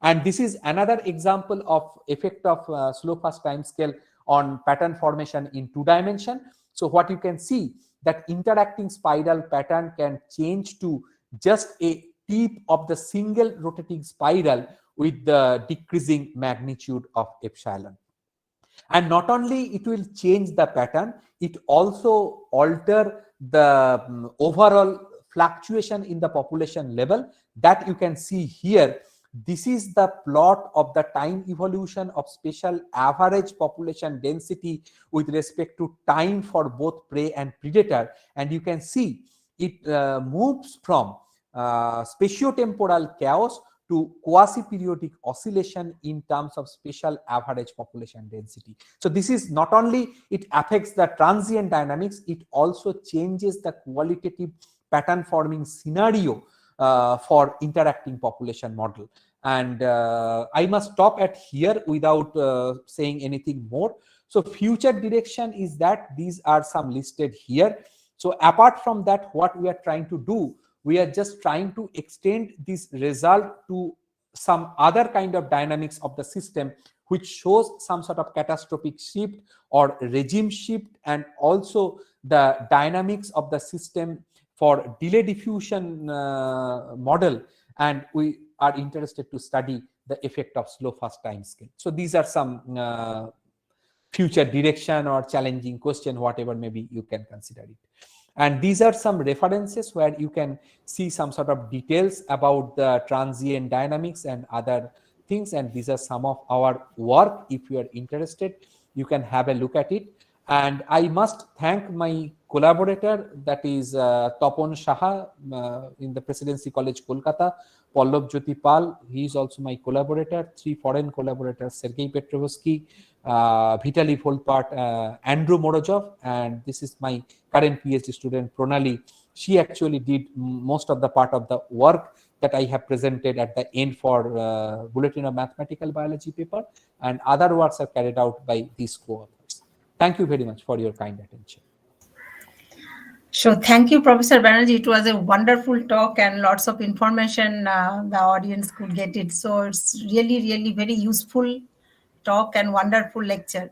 And this is another example of effect of slow fast time scale on pattern formation in 2 dimension. So what you can see, that interacting spiral pattern can change to just a tip of the single rotating spiral with the decreasing magnitude of epsilon. And not only it will change the pattern, it also alter the overall fluctuation in the population level, that you can see here. This is the plot of the time evolution of spatial average population density with respect to time for both prey and predator. And you can see it moves from spatiotemporal chaos to quasi-periodic oscillation in terms of spatial average population density. So this is not only it affects the transient dynamics, it also changes the qualitative pattern forming scenario for interacting population model. And I must stop at here without saying anything more. So future direction is that these are some listed here. So apart from that, what we are trying to do, we are just trying to extend this result to some other kind of dynamics of the system, which shows some sort of catastrophic shift or regime shift, and also the dynamics of the system for delay diffusion model. And we are interested to study the effect of slow fast time scale. So these are some future direction or challenging question, whatever maybe you can consider it. And these are some references where you can see some sort of details about the transient dynamics and other things. And these are some of our work. If you are interested, you can have a look at it. And I must thank my collaborator, that is Tapon Shaha in the Presidency College, Kolkata, Pallab Jyoti Pal, he is also my collaborator, 3 foreign collaborators, Sergei Petrovsky, Vitaly Volpart, Andrew Morozov, and this is my current PhD student, Pronali. She actually did most of the part of the work that I have presented at the end for Bulletin of Mathematical Biology paper, and other works are carried out by these co-authors. Thank you very much for your kind attention. So thank you, Professor Banerjee. It was a wonderful talk and lots of information. The audience could get it. So it's really, really very useful talk and wonderful lecture.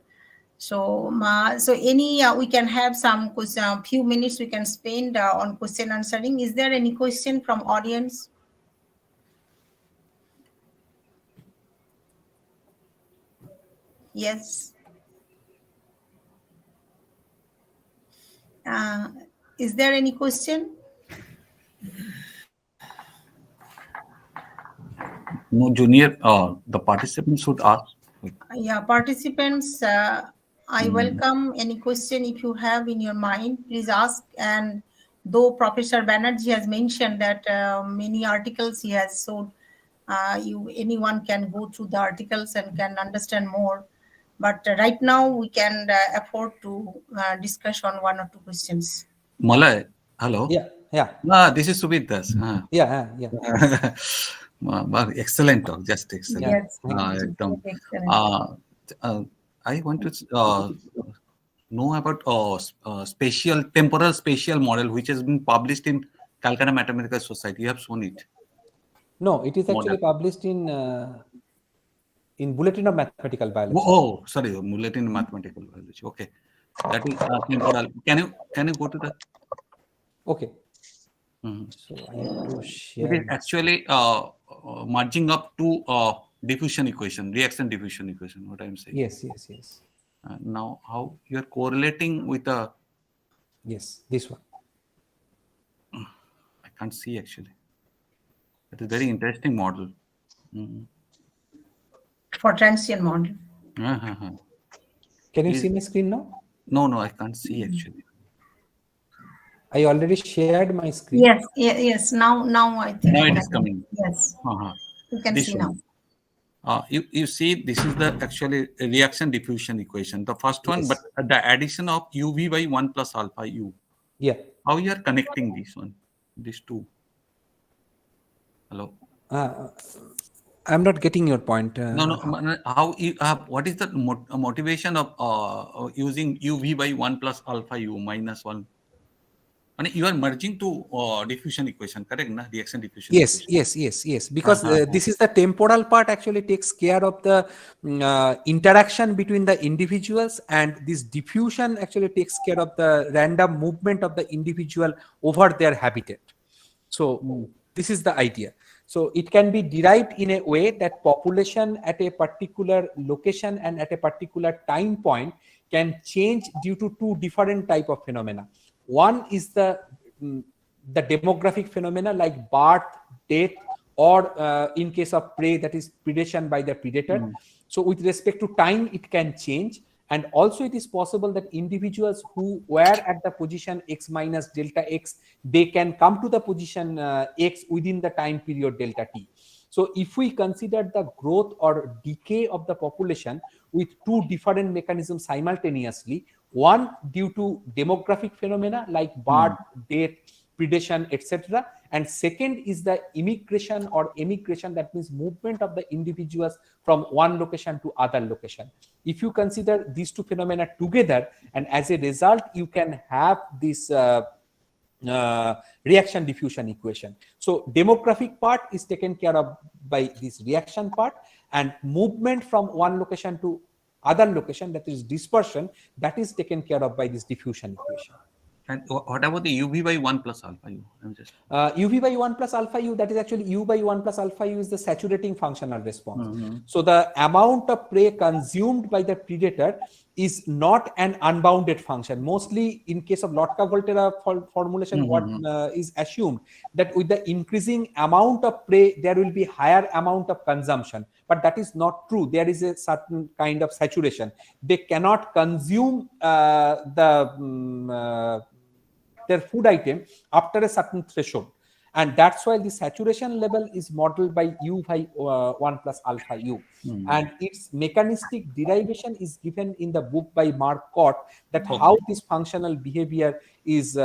So, we can have some question, few minutes we can spend on question answering. Is there any question from audience? Yes. Is there any question? No, Junior, the participants should ask. Yeah, participants, I welcome any question if you have in your mind, please ask. And though Professor Banerjee has mentioned that many articles he has, so anyone can go through the articles and can understand more. But right now we can afford to discuss on 1 or 2 questions. Malay, hello. Yeah. This is Subhit. Yeah. Excellent talk, just excellent. Yes, excellent. I want to know about temporal spatial model, which has been published in Calcutta Mathematical Society. You have shown it. No, it is actually published in Bulletin of Mathematical Biology. Oh, sorry, Bulletin of Mathematical Biology. Okay, that is temporal. Can you go to that? Okay. So I have to share. It is actually merging up to diffusion equation, reaction diffusion equation. What I am saying. Yes. Now, how you are correlating with the? Yes, this one. I can't see actually. It is very interesting model. for transient model. Can you see my screen now? No, I can't see actually. I already shared my screen. Yes. Now I think. Now it is coming. Yes. You can This see one. now. You see, this is the actually reaction diffusion equation. The first one, Yes. but the addition of uv by 1 plus alpha u. Yeah. How you are connecting this one, these two? Hello. I'm not getting your point. No. How you what is the motivation of using uv by 1 plus alpha u minus 1? And you are merging to diffusion equation, correct? Na? Reaction diffusion. Yes, equation. yes. Because this is the temporal part. Actually, takes care of the interaction between the individuals, and this diffusion actually takes care of the random movement of the individual over their habitat. So this is the idea. So it can be derived in a way that population at a particular location and at a particular time point can change due to two different type of phenomena. One is the demographic phenomena like birth, death, or in case of prey, that is predation by the predator. So with respect to time, it can change. And also it is possible that individuals who were at the position x minus delta x, they can come to the position x within the time period delta t. So if we consider the growth or decay of the population with two different mechanisms simultaneously, one due to demographic phenomena like birth, death, predation, etc. And second is the immigration or emigration, that means movement of the individuals from one location to other location. If you consider these two phenomena together, and as a result, you can have this reaction diffusion equation. So demographic part is taken care of by this reaction part, and movement from one location to other location, that is dispersion, that is taken care of by this diffusion equation. And what about the uv by 1 plus alpha u? uv by 1 plus alpha u, that is actually u by 1 plus alpha u is the saturating functional response. So the amount of prey consumed by the predator is not an unbounded function. Mostly in case of Lotka-Volterra formulation, what is assumed that with the increasing amount of prey, there will be higher amount of consumption. But that is not true. There is a certain kind of saturation. They cannot consume their food item after a certain threshold. And that's why the saturation level is modeled by u by 1 plus alpha u. And its mechanistic derivation is given in the book by Mark Cott, that how this functional behavior is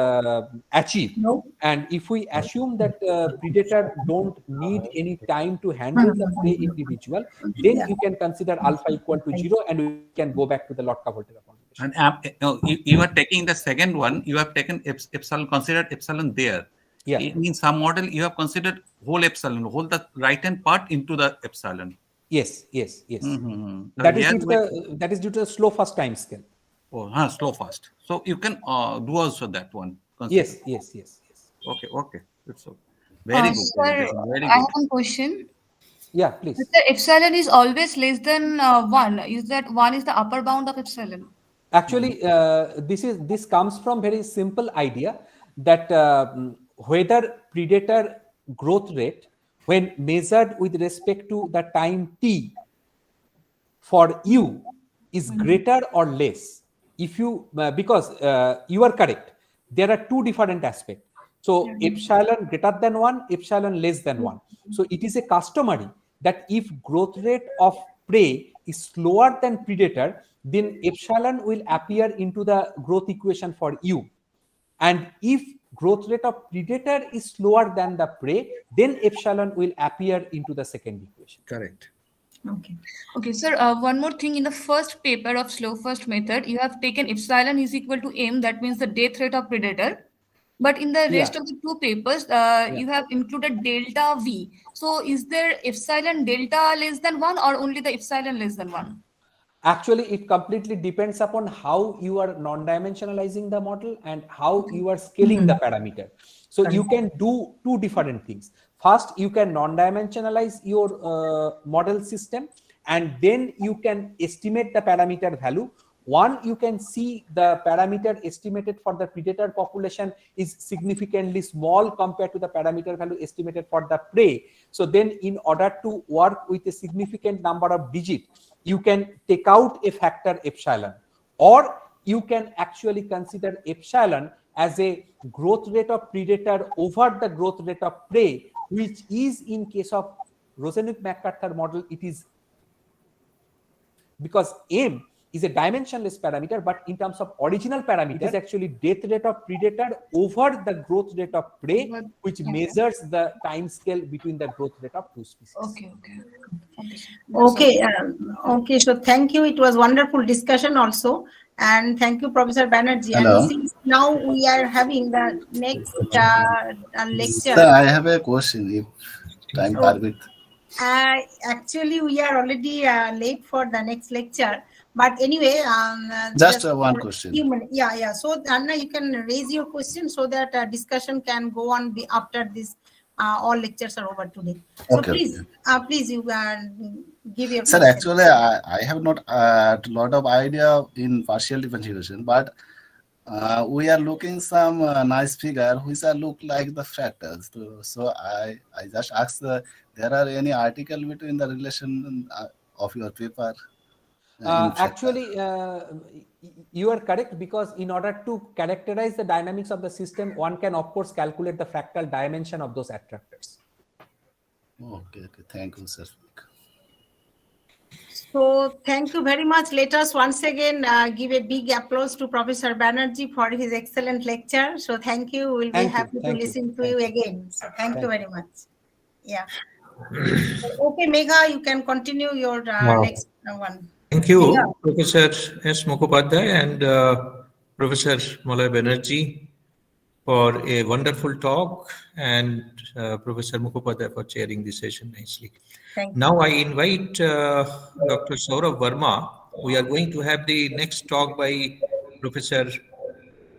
achieved. And if we assume that predator don't need any time to handle the prey individual, then you can consider alpha equal to 0, and we can go back to the Lotka-Volterra formulation. And you are taking the second one, you have taken epsilon, considered epsilon there. Yeah. In some model, you have considered whole epsilon, whole the right hand part into the epsilon. Yes. That is due to the slow fast time scale. Slow fast. So you can do also that one. Yes. Okay. It's okay. Very good. Sir, Very I good. have one question. Yeah, please. The epsilon is always less than 1. Is that 1 is the upper bound of epsilon? Actually, this comes from very simple idea that whether predator growth rate, when measured with respect to the time t for u, is greater or less. If you because you are correct, there are two different aspects. So epsilon greater than 1, epsilon less than 1. So it is a customary that if growth rate of prey is slower than predator, then epsilon will appear into the growth equation for u. And if growth rate of predator is slower than the prey, then epsilon will appear into the second equation. Correct. Okay, sir, one more thing. In the first paper of slow first method, you have taken epsilon is equal to m, that means the death rate of predator. But in the rest of the two papers, you have included delta v. So is there epsilon delta less than 1 or only the epsilon less than 1? Actually, it completely depends upon how you are non-dimensionalizing the model and how you are scaling the parameter. So you can do two different things. First, you can non-dimensionalize your model system, and then you can estimate the parameter value. One, you can see the parameter estimated for the predator population is significantly small compared to the parameter value estimated for the prey. So then in order to work with a significant number of digits, you can take out a factor epsilon, or you can actually consider epsilon as a growth rate of predator over the growth rate of prey, which is in case of Rosenuk-McArthur model, it is because M is a dimensionless parameter, but in terms of original parameter, it is actually death rate of predator over the growth rate of prey, which measures the time scale between the growth rate of two species. Okay, so thank you. It was wonderful discussion also. And thank you, Professor Banerjee. Hello. And since now we are having the next lecture. Sir, I have a question, if time permit. Actually, we are already late for the next lecture. But anyway, just one question. Yeah. So Anna, you can raise your question so that discussion can go on after this. All lectures are over today. So Okay, please, you give your. Sir, question. actually, I have not a lot of idea in partial differentiation, but we are looking some nice figure which are look like the fractals. So I just asked, there are any article between the relation of your paper? Actually, you are correct, because in order to characterize the dynamics of the system, one can of course calculate the fractal dimension of those attractors. Okay, thank you, sir. So thank you very much. Let us once again give a big applause to Professor Banerjee for his excellent lecture. So thank you. We'll be happy to listen to you again. So thank you very much. Yeah. Okay, Megha, you can continue your next one. Thank you, Professor S. Mukhopadhyay and Professor Malay Banerjee for a wonderful talk, and Professor Mukhopadhyay for chairing the session nicely. Thank you. Now I invite Dr. Saurabh Verma. We are going to have the next talk by Professor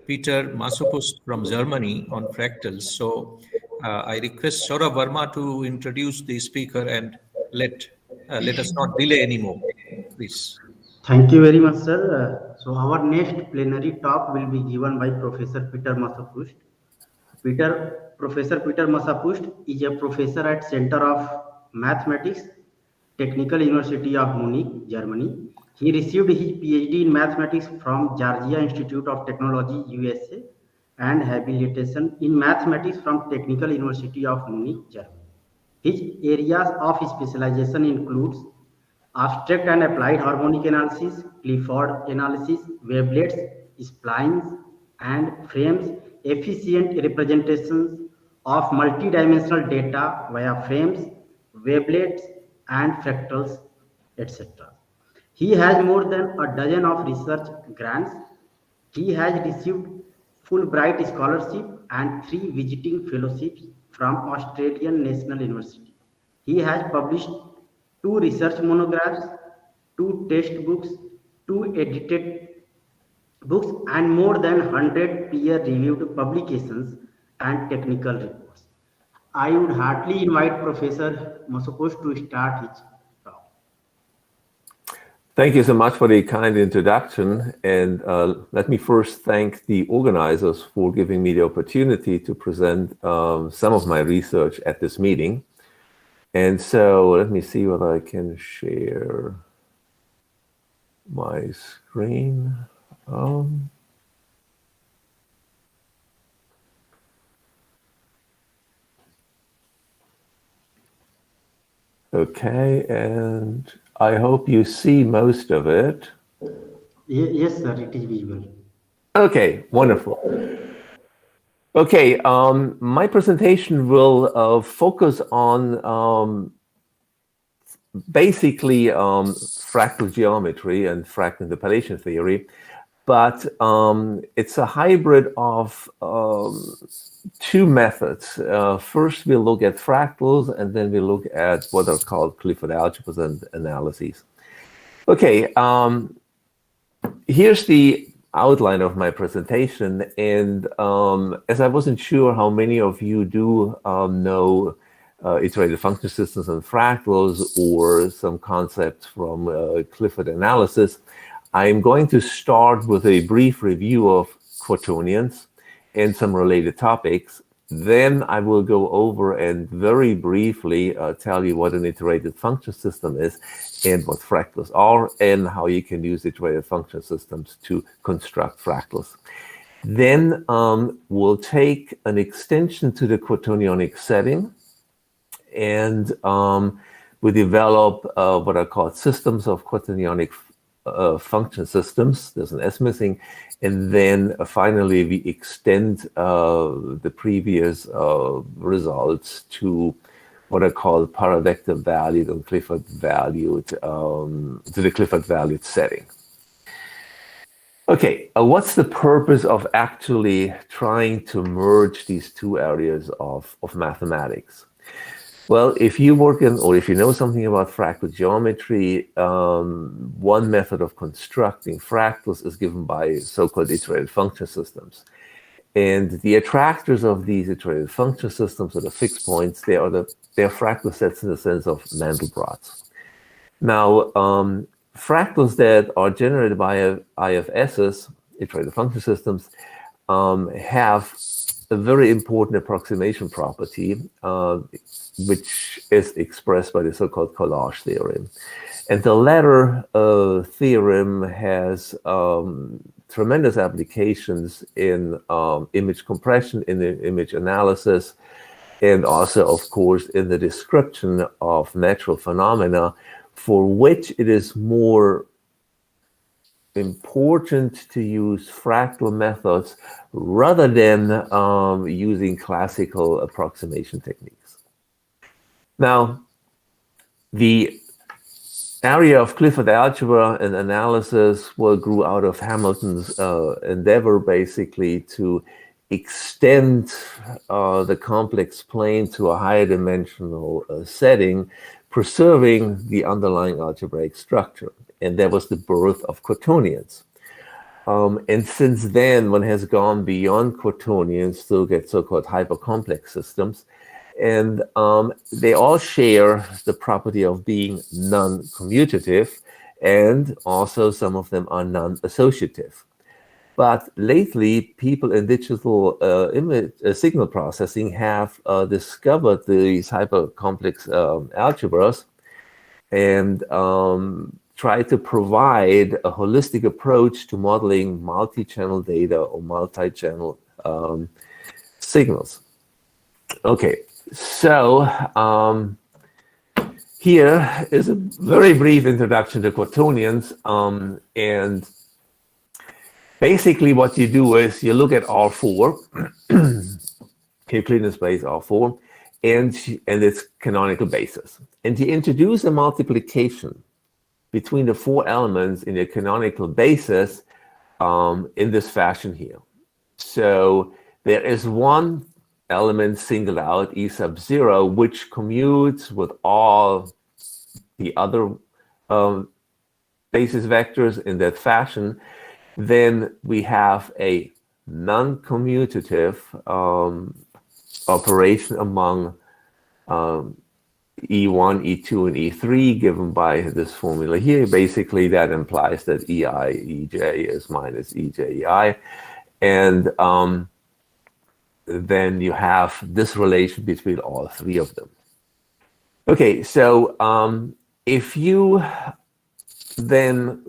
Peter Masopust from Germany on fractals. So I request Saurabh Verma to introduce the speaker and let us not delay anymore, please. Thank you very much, sir. So our next plenary talk will be given by Professor Peter Masopust. Professor Peter Masopust is a professor at Center of Mathematics, Technical University of Munich, Germany. He received his PhD in mathematics from Georgia Institute of Technology, USA, and habilitation in mathematics from Technical University of Munich, Germany. His areas of specialization includes abstract and applied harmonic analysis, Clifford analysis, wavelets, splines, and frames, efficient representations of multidimensional data via frames, wavelets, and fractals, etc. He has more than a dozen of research grants. He has received Fulbright scholarship and 3 visiting fellowships from Australian National University. He has published 2 research monographs, 2 textbooks, 2 edited books, and more than 100 peer-reviewed publications and technical reports. I would heartily invite Professor Masopust to start his talk. Thank you so much for the kind introduction. And let me first thank the organizers for giving me the opportunity to present some of my research at this meeting. And so let me see what I can share my screen. Okay, and I hope you see most of it. Yes, sir, it is visible. Okay, wonderful. Okay, my presentation will focus on basically fractal geometry and fractal interpolation theory, but it's a hybrid of 2 methods. First, we'll look at fractals, and then we'll look at what are called Clifford algebras and analyses. Okay, here's the outline of my presentation, and as I wasn't sure how many of you do know iterated function systems and fractals or some concepts from Clifford analysis, I'm going to start with a brief review of quaternions and some related topics. Then I will go over and very briefly tell you what an iterated function system is and what fractals are and how you can use iterated function systems to construct fractals. Then we'll take an extension to the quaternionic setting, and we develop what are called systems of quaternionic function systems. There's an S missing. And then finally, we extend the previous results to what are called paravector valued and Clifford valued, to the Clifford valued setting. Okay, what's the purpose of actually trying to merge these two areas of mathematics? Well, if you work in, or if you know something about fractal geometry, one method of constructing fractals is given by so-called iterated function systems. And the attractors of these iterated function systems are the fixed points. They're fractal sets in the sense of Mandelbrots. Now, fractals that are generated by IFSs, iterated function systems, have a very important approximation property, which is expressed by the so-called collage theorem. And the latter theorem has tremendous applications in image compression, in the image analysis, and also, of course, in the description of natural phenomena, for which it is more important to use fractal methods rather than using classical approximation techniques. Now, the area of Clifford algebra and analysis grew out of Hamilton's endeavor basically to extend the complex plane to a higher dimensional setting, preserving the underlying algebraic structure. And that was the birth of quaternions. And since then, one has gone beyond quaternions to get so-called hypercomplex systems. And they all share the property of being non-commutative, and also some of them are non-associative. But lately, people in digital image signal processing have discovered these hypercomplex algebras and try to provide a holistic approach to modeling multi-channel data or multi-channel signals. Okay, so here is a very brief introduction to quaternions, and basically what you do is you look at R4, Euclidean space R4, and its canonical basis, and you introduce a multiplication between the four elements in the canonical basis in this fashion here. So there is one element singled out, E sub 0, which commutes with all the other basis vectors in that fashion. Then we have a non-commutative operation among E1, E2, and E3 given by this formula here. Basically, that implies that EI, EJ is minus EJ, EI. And then you have this relation between all three of them. Okay, so if you then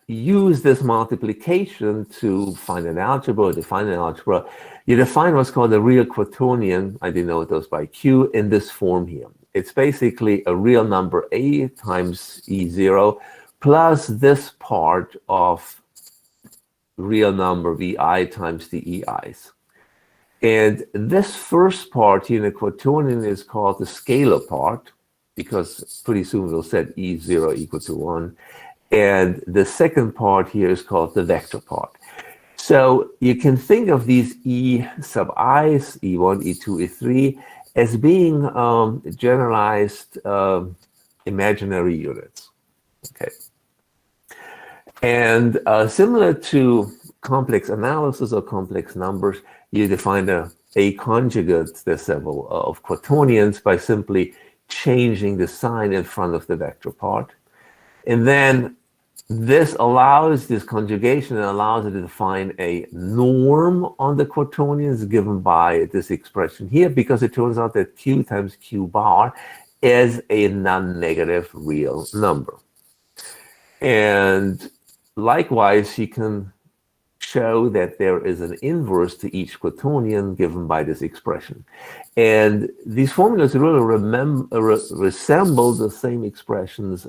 use this multiplication to find an algebra or define an algebra, you define what's called a real quaternion. I denote those by Q in this form here. It's basically a real number A times E0 plus this part of real number VI times the EIs. And this first part here in the quaternion is called the scalar part, because pretty soon we'll set E0 equal to 1. And the second part here is called the vector part. So you can think of these E sub i's, E1, E2, E3, as being generalized imaginary units. Okay. And similar to complex analysis or complex numbers, you define a conjugate, there's several of quaternions, by simply changing the sign in front of the vector part. And then this conjugation allows it to define a norm on the quaternions given by this expression here, because it turns out that Q times Q bar is a non-negative real number. And likewise, you can show that there is an inverse to each quaternion given by this expression. And these formulas really resemble the same expressions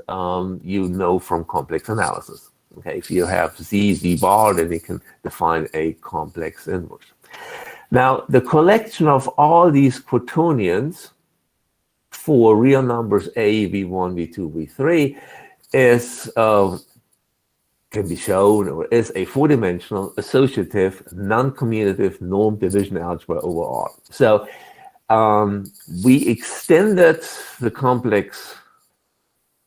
you know from complex analysis. Okay, if you have Z bar, then you can define a complex inverse. Now, the collection of all these quaternions for real numbers A, V1, V2, V3 is can be shown, or is a four-dimensional associative non-commutative norm division algebra over R. So we extended the complex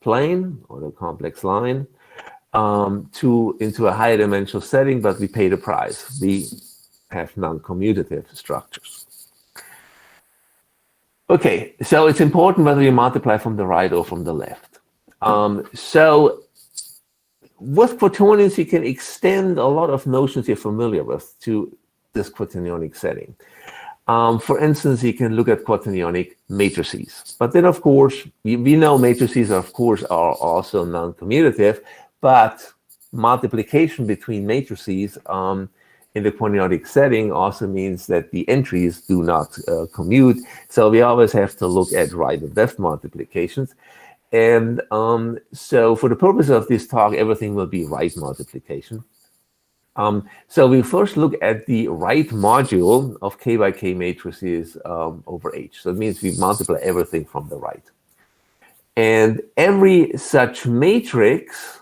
plane or the complex line into a higher dimensional setting, but we paid a price. We have non-commutative structures. Okay, so it's important whether you multiply from the right or from the left. So with quaternions, you can extend a lot of notions you're familiar with to this quaternionic setting. For instance, you can look at quaternionic matrices. But then, of course, we know matrices, of course, are also non-commutative, but multiplication between matrices in the quaternionic setting also means that the entries do not commute. So we always have to look at right and left multiplications. And so for the purpose of this talk, everything will be right multiplication. So we first look at the right module of K by K matrices over H. So it means we multiply everything from the right. And every such matrix,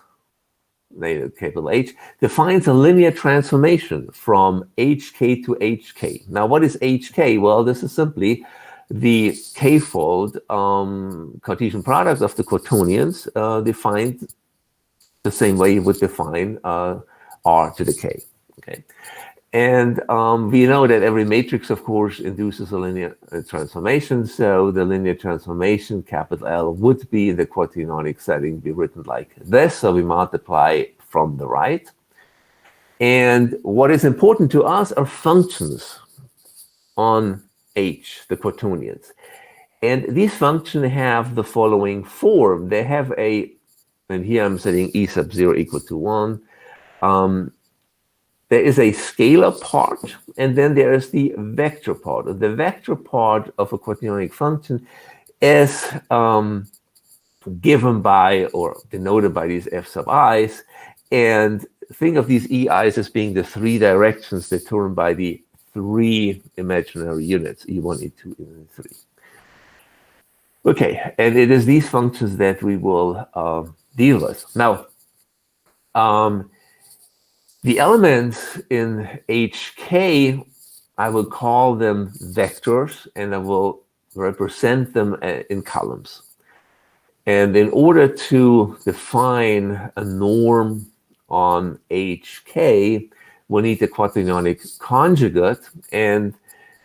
capital H, defines a linear transformation from HK to HK. Now, what is HK? Well, this is simply the k-fold Cartesian product of the quaternions defined the same way you would define R to the k. Okay, and we know that every matrix, of course, induces a linear transformation. So the linear transformation, capital L, would be in the quaternionic setting be written like this. So we multiply from the right. And what is important to us are functions on H, the quaternions. And these functions have the following form. They have a, and here I'm setting E sub 0 equal to 1. There is a scalar part, and then there is the vector part. The vector part of a quaternionic function is given by or denoted by these f sub i's. And think of these ei's as being the three directions determined by the three imaginary units, E1, E2, E3. Okay, and it is these functions that we will deal with. Now, the elements in HK, I will call them vectors, and I will represent them in columns. And in order to define a norm on HK, we need the quaternionic conjugate, and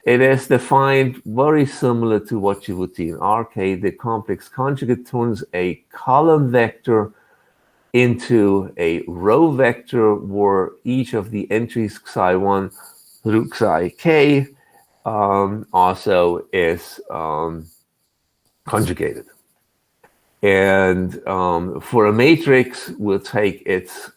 it is defined very similar to what you would see in RK. The complex conjugate turns a column vector into a row vector where each of the entries xi1 through xik also is conjugated. And for a matrix, we'll take its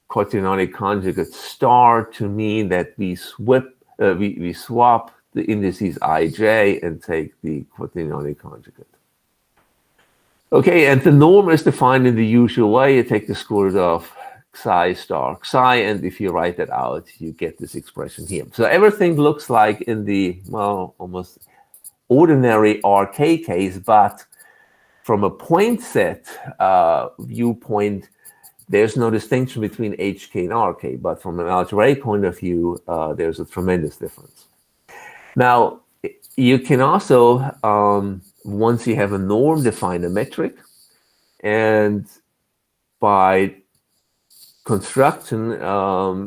quaternionic conjugate star to mean that we swap the indices ij and take the quaternionic conjugate. Okay, and the norm is defined in the usual way. You take the square root of xi star xi, and if you write that out, you get this expression here. So everything looks like in the, well, almost ordinary RK case, but from a point set viewpoint, there's no distinction between HK and RK, but from an algebraic point of view, there's a tremendous difference. Now, you can also, once you have a norm, define a metric, and by construction,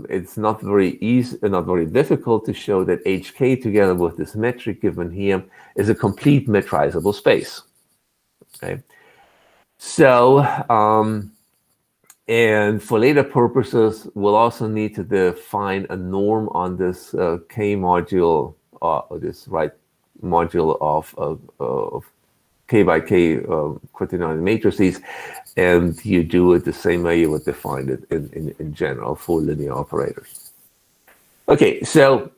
it's not very easy, not very difficult to show that HK together with this metric given here is a complete metrizable space. Okay, so And for later purposes, we'll also need to define a norm on this K module, or this right module of K by K quaternion matrices, and you do it the same way you would define it in general for linear operators. Okay, so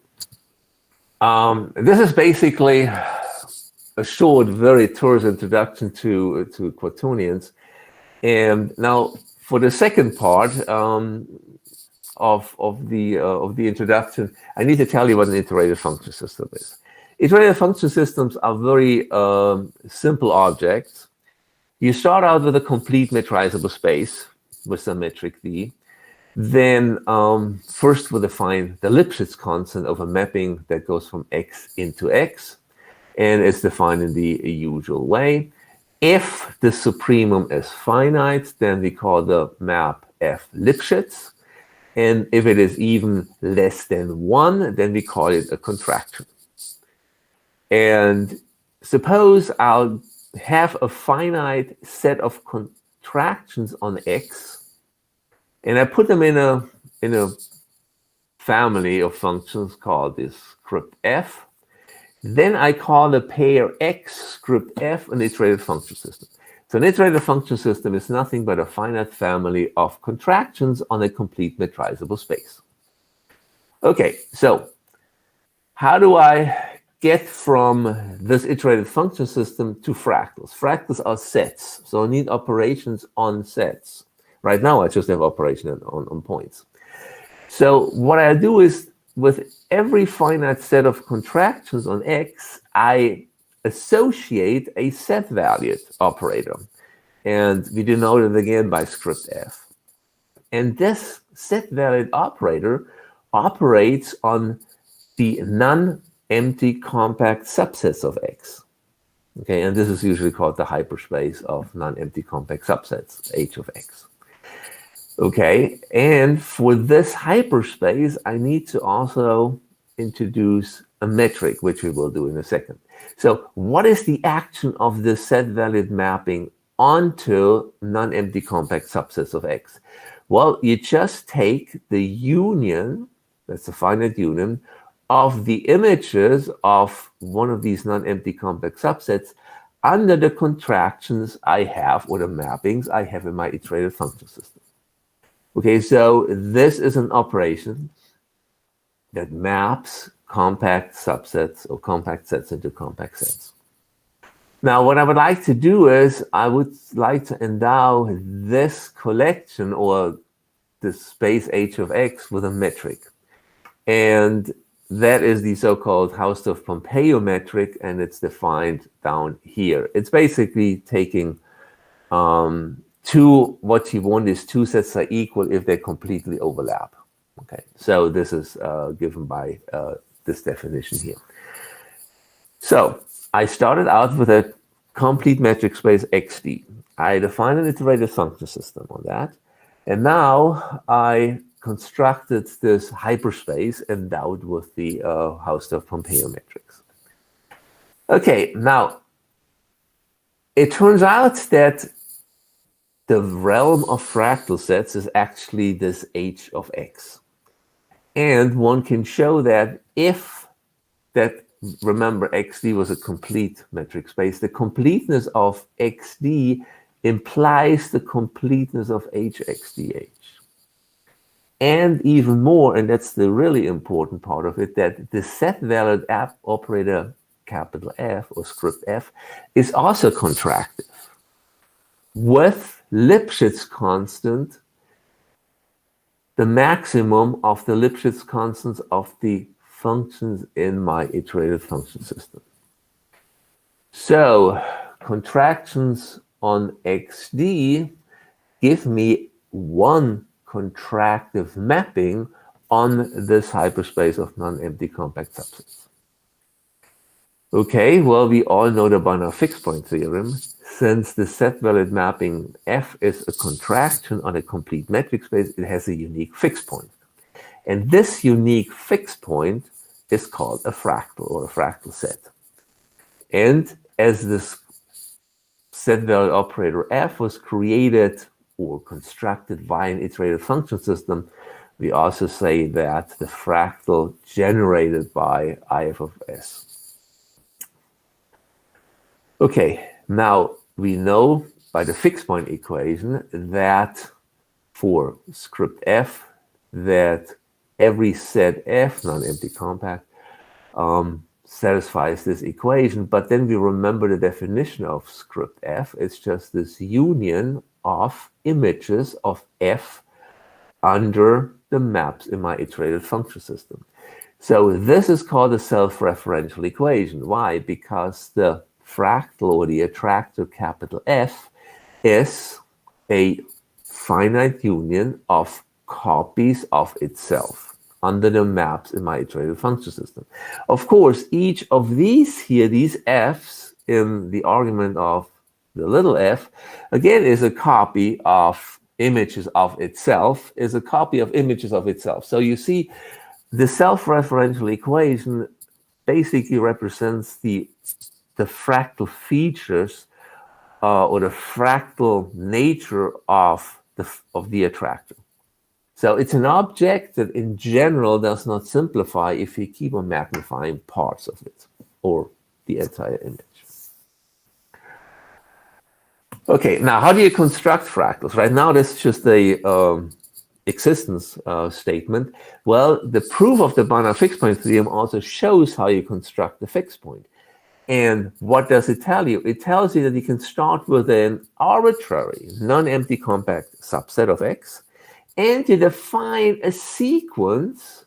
this is basically a short, very terse introduction to quaternions. And now for the second part of the introduction, I need to tell you what an iterated function system is. Iterated function systems are very simple objects. You start out with a complete metrizable space with some metric d. Then first we'll define the Lipschitz constant of a mapping that goes from x into x, and it's defined in the usual way. If the supremum is finite, then we call the map f Lipschitz. And if it is even less than 1, then we call it a contraction. And suppose I'll have a finite set of contractions on x, and I put them in a family of functions called this script f. Then I call the pair x script f an iterated function system. So an iterated function system is nothing but a finite family of contractions on a complete metrizable space. Okay, so how do I get from this iterated function system to fractals? Fractals are sets, so I need operations on sets. Right now, I just have operation on points. So what I do is, with every finite set of contractions on x, I associate a set-valued operator. And we denote it again by script f. And this set-valued operator operates on the non-empty compact subsets of x. Okay, and this is usually called the hyperspace of non-empty compact subsets, h of x. Okay, and for this hyperspace, I need to also introduce a metric, which we will do in a second. So what is the action of this set-valued mapping onto non-empty compact subsets of x? Well, you just take the union, that's a finite union, of the images of one of these non-empty compact subsets under the contractions I have, or the mappings I have in my iterated function system. Okay, so this is an operation that maps compact subsets or compact sets into compact sets. Now, what I would like to do is I would like to endow this collection, or the space h of x, with a metric. And that is the so-called Hausdorff-Pompeo metric, and it's defined down here. It's basically taking what you want is two sets are equal if they completely overlap. Okay, so this is given by this definition here. So I started out with a complete metric space xd. I defined an iterated function system on that, and now I constructed this hyperspace endowed with the Hausdorff-Pompeo metrics. Okay, now it turns out that the realm of fractal sets is actually this h of x. And one can show that if that, remember, xd was a complete metric space, the completeness of xd implies the completeness of hxdh. And even more, and that's the really important part of it, that the set-valued operator capital F, or script f, is also contractive with Lipschitz constant, the maximum of the Lipschitz constants of the functions in my iterated function system. So contractions on xd give me one contractive mapping on this hyperspace of non-empty compact subsets. Okay, well, we all know the Banach fixed point theorem. Since the set-valued mapping f is a contraction on a complete metric space, it has a unique fixed point. And this unique fixed point is called a fractal, or a fractal set. And as this set-valued operator f was created or constructed via an iterated function system, we also say that the fractal generated by IF of S. Okay, now we know by the fixed point equation that for script f, that every set f, non-empty compact, satisfies this equation. But then we remember the definition of script f. It's just this union of images of f under the maps in my iterated function system. So this is called a self-referential equation. Why? Because the fractal, or the attractor capital F, is a finite union of copies of itself under the maps in my iterated function system. Of course, each of these here, these f's in the argument of the little f, again is a copy of images of itself, is a copy of images of itself. So you see, the self-referential equation basically represents the fractal features or the fractal nature of the attractor. So it's an object that in general does not simplify if you keep on magnifying parts of it or the entire image. Okay, now how do you construct fractals? Right now, this is just a existence statement. Well, the proof of the Banach fixed point theorem also shows how you construct the fixed point. And what does it tell you? It tells you that you can start with an arbitrary, non-empty compact subset of X, and you define a sequence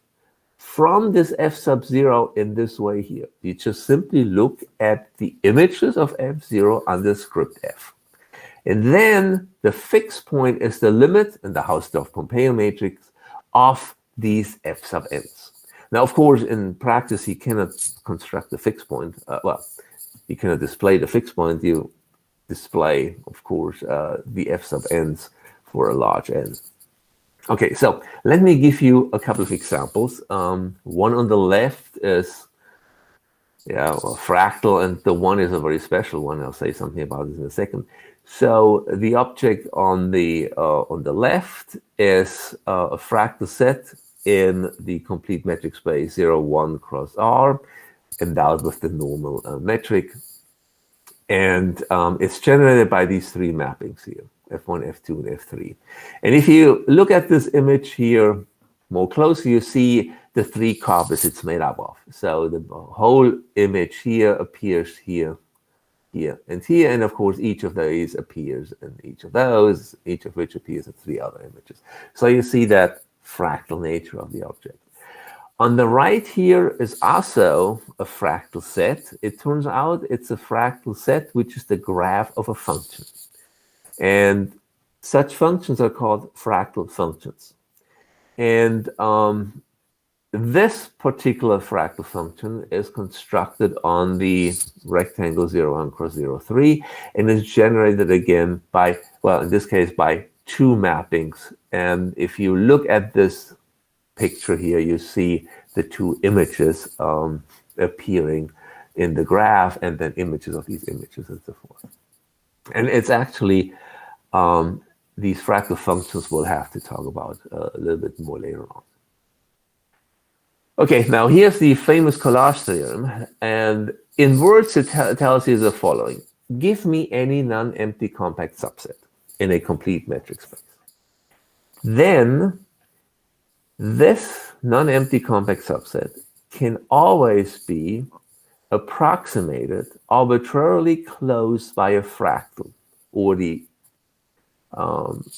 from this F sub 0 in this way here. You just simply look at the images of F0 under script F. And then the fixed point is the limit in the Hausdorff-Pompeo matrix of these F sub n's. Now, of course, in practice, you cannot construct the fixed point. Well, you cannot display the fixed point. You display, of course, the F sub n's for a large n. Okay, so let me give you a couple of examples. One on the left is a fractal, and the one is a very special one. I'll say something about this in a second. So the object on the left is a fractal set in the complete metric space 0, 1 cross R, endowed with the normal metric. And it's generated by these three mappings here, F1, F2, and F3. And if you look at this image here more closely, you see the three copies it's made up of. So the whole image here appears here, here, and here. And of course, each of these appears in each of those, each of which appears in three other images. So you see that fractal nature of the object. On the right here is also a fractal set. It turns out it's a fractal set, which is the graph of a function. And such functions are called fractal functions. And this particular fractal function is constructed on the rectangle 0, 1 cross 0, 3, and is generated again by, well, in this case, by two mappings. And if you look at this picture here, you see the two images appearing in the graph, and then images of these images and so forth. And it's actually these fractal functions we'll have to talk about a little bit more later on. Okay, now here's the famous collage theorem, and in words it tells you the following. Give me any non-empty compact subset in a complete metric space. Then this non-empty compact subset can always be approximated arbitrarily close by a fractal or the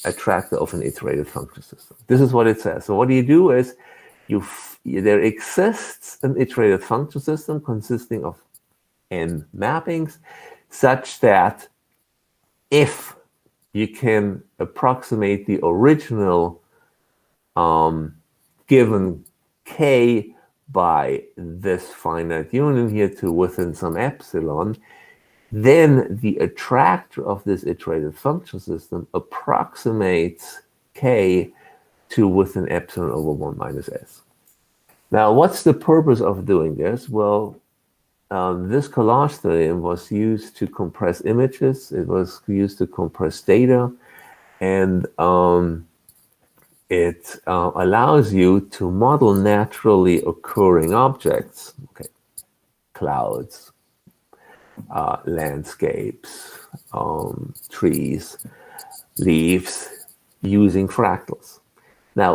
attractor of an iterated function system. This is what it says. So what you do is there exists an iterated function system consisting of n mappings such that if you can approximate the original given k by this finite union here to within some epsilon, then the attractor of this iterated function system approximates k to within epsilon over 1 minus s. Now, what's the purpose of doing this? Well, this collage theorem was used to compress images. It was used to compress data. And it allows you to model naturally occurring objects, okay, clouds, landscapes, trees, leaves, using fractals. Now,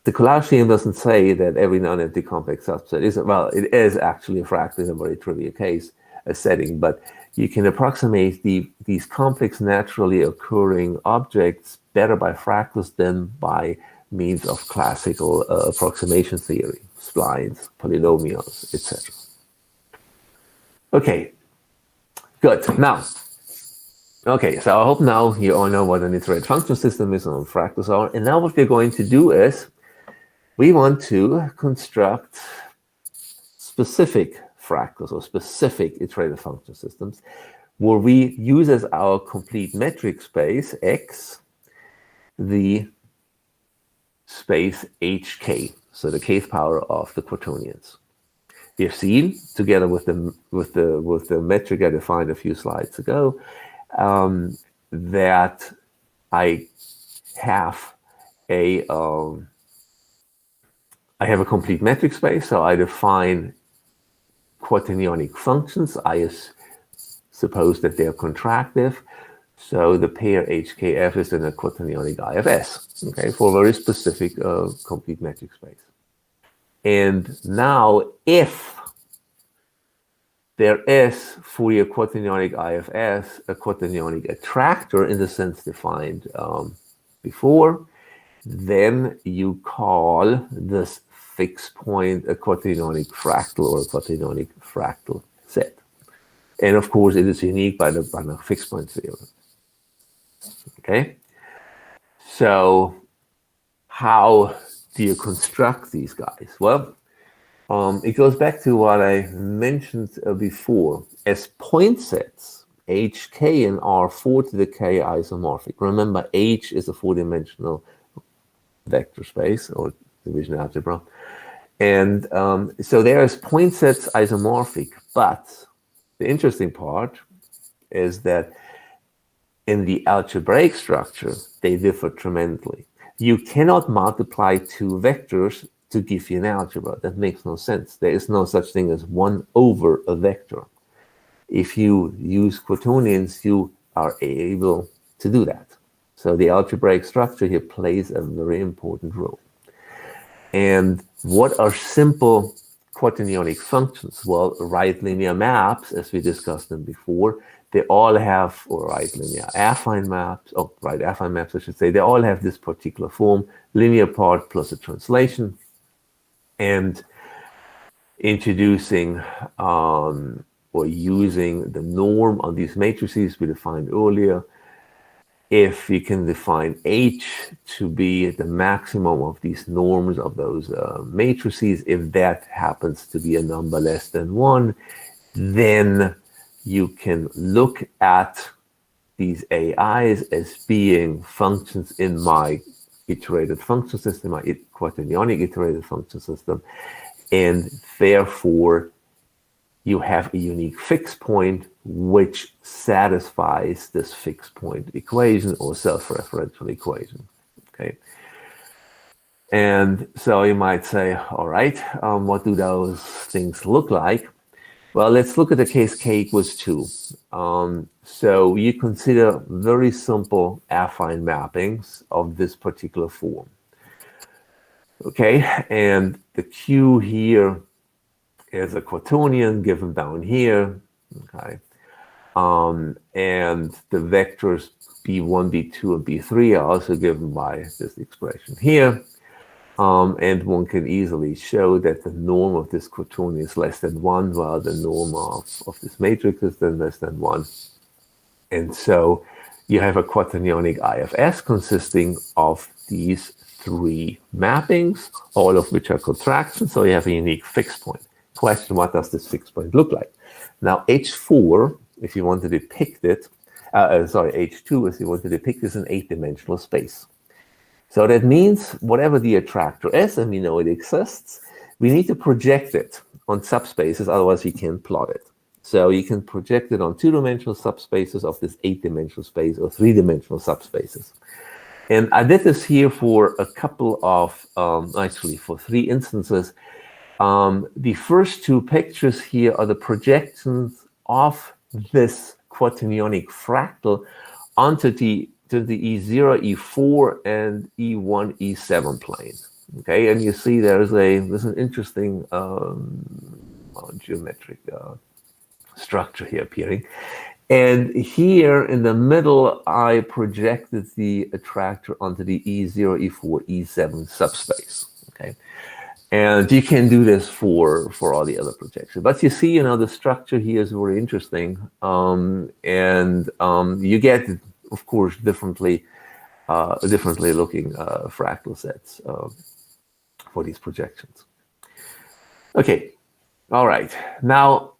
the collage theorem doesn't say that every non-empty complex subset is, well, it is actually a fractal in a very trivial case, a setting, but you can approximate these complex naturally occurring objects better by fractals than by means of classical approximation theory, splines, polynomials, etc. Okay, good. Now, okay, so I hope now you all know what an iterated function system is and what fractals are. And now what we're going to do is we want to construct specific fractals or specific iterated function systems where we use as our complete metric space X the space HK, so the kth power of the quaternions. We have seen, together with the metric I defined a few slides ago, that I have a complete metric space, so I define quaternionic functions. I suppose that they're contractive, so the pair HKF is in a quaternionic IFS, okay, for a very specific complete metric space. And now, if there is for your quaternionic IFS a quaternionic attractor in the sense defined before, then you call this fixed point a quaternionic fractal or a quaternionic fractal set. And of course, it is unique by the fixed point theorem. Okay, so how do you construct these guys? Well, it goes back to what I mentioned before. As point sets, HK and R 4 to the K isomorphic. Remember, H is a four-dimensional vector space or division algebra. And so there is point sets isomorphic, but the interesting part is that in the algebraic structure, they differ tremendously. You cannot multiply two vectors to give you an algebra. That makes no sense. There is no such thing as 1 over a vector. If you use quaternions, you are able to do that. So the algebraic structure here plays a very important role. And what are simple quaternionic functions? Well, right linear maps, as we discussed them before, they all have, or right linear affine maps, oh, right affine maps, I should say, they all have this particular form, linear part plus a translation. And introducing or using the norm on these matrices we defined earlier, if we can define H to be the maximum of these norms of those matrices, if that happens to be a number less than 1, then you can look at these AIs as being functions in my iterated function system, my quaternionic iterated function system, and therefore you have a unique fixed point which satisfies this fixed point equation or self-referential equation. Okay, and so you might say, all right, what do those things look like? Well, let's look at the case k equals 2. So you consider very simple affine mappings of this particular form. Okay, and the Q here is a quaternion given down here. Okay, and the vectors B1, B2, and B3 are also given by this expression here. And one can easily show that the norm of this quaternion is less than 1, while the norm of this matrix is then less than 1. And so you have a quaternionic IFS consisting of these 3 mappings, all of which are contractions, so you have a unique fixed point. Question, what does this fixed point look like? Now, H4, if you want to depict it, H2, if you want to depict this in 8-dimensional space. So that means whatever the attractor is, and we know it exists, we need to project it on subspaces, otherwise we can't plot it. So you can project it on 2-dimensional subspaces of this 8-dimensional space or 3-dimensional subspaces. And I did this here for a couple of, actually for 3 instances. The first 2 pictures here are the projections of this quaternionic fractal onto the E0, E4, and E1, E7 plane. Okay, and you see there's an interesting geometric structure here appearing. And here in the middle, I projected the attractor onto the E0, E4, E7 subspace. Okay, and you can do this for all the other projections. But you see, the structure here is very interesting, and you get, of course, differently looking fractal sets for these projections. Okay, all right. Now,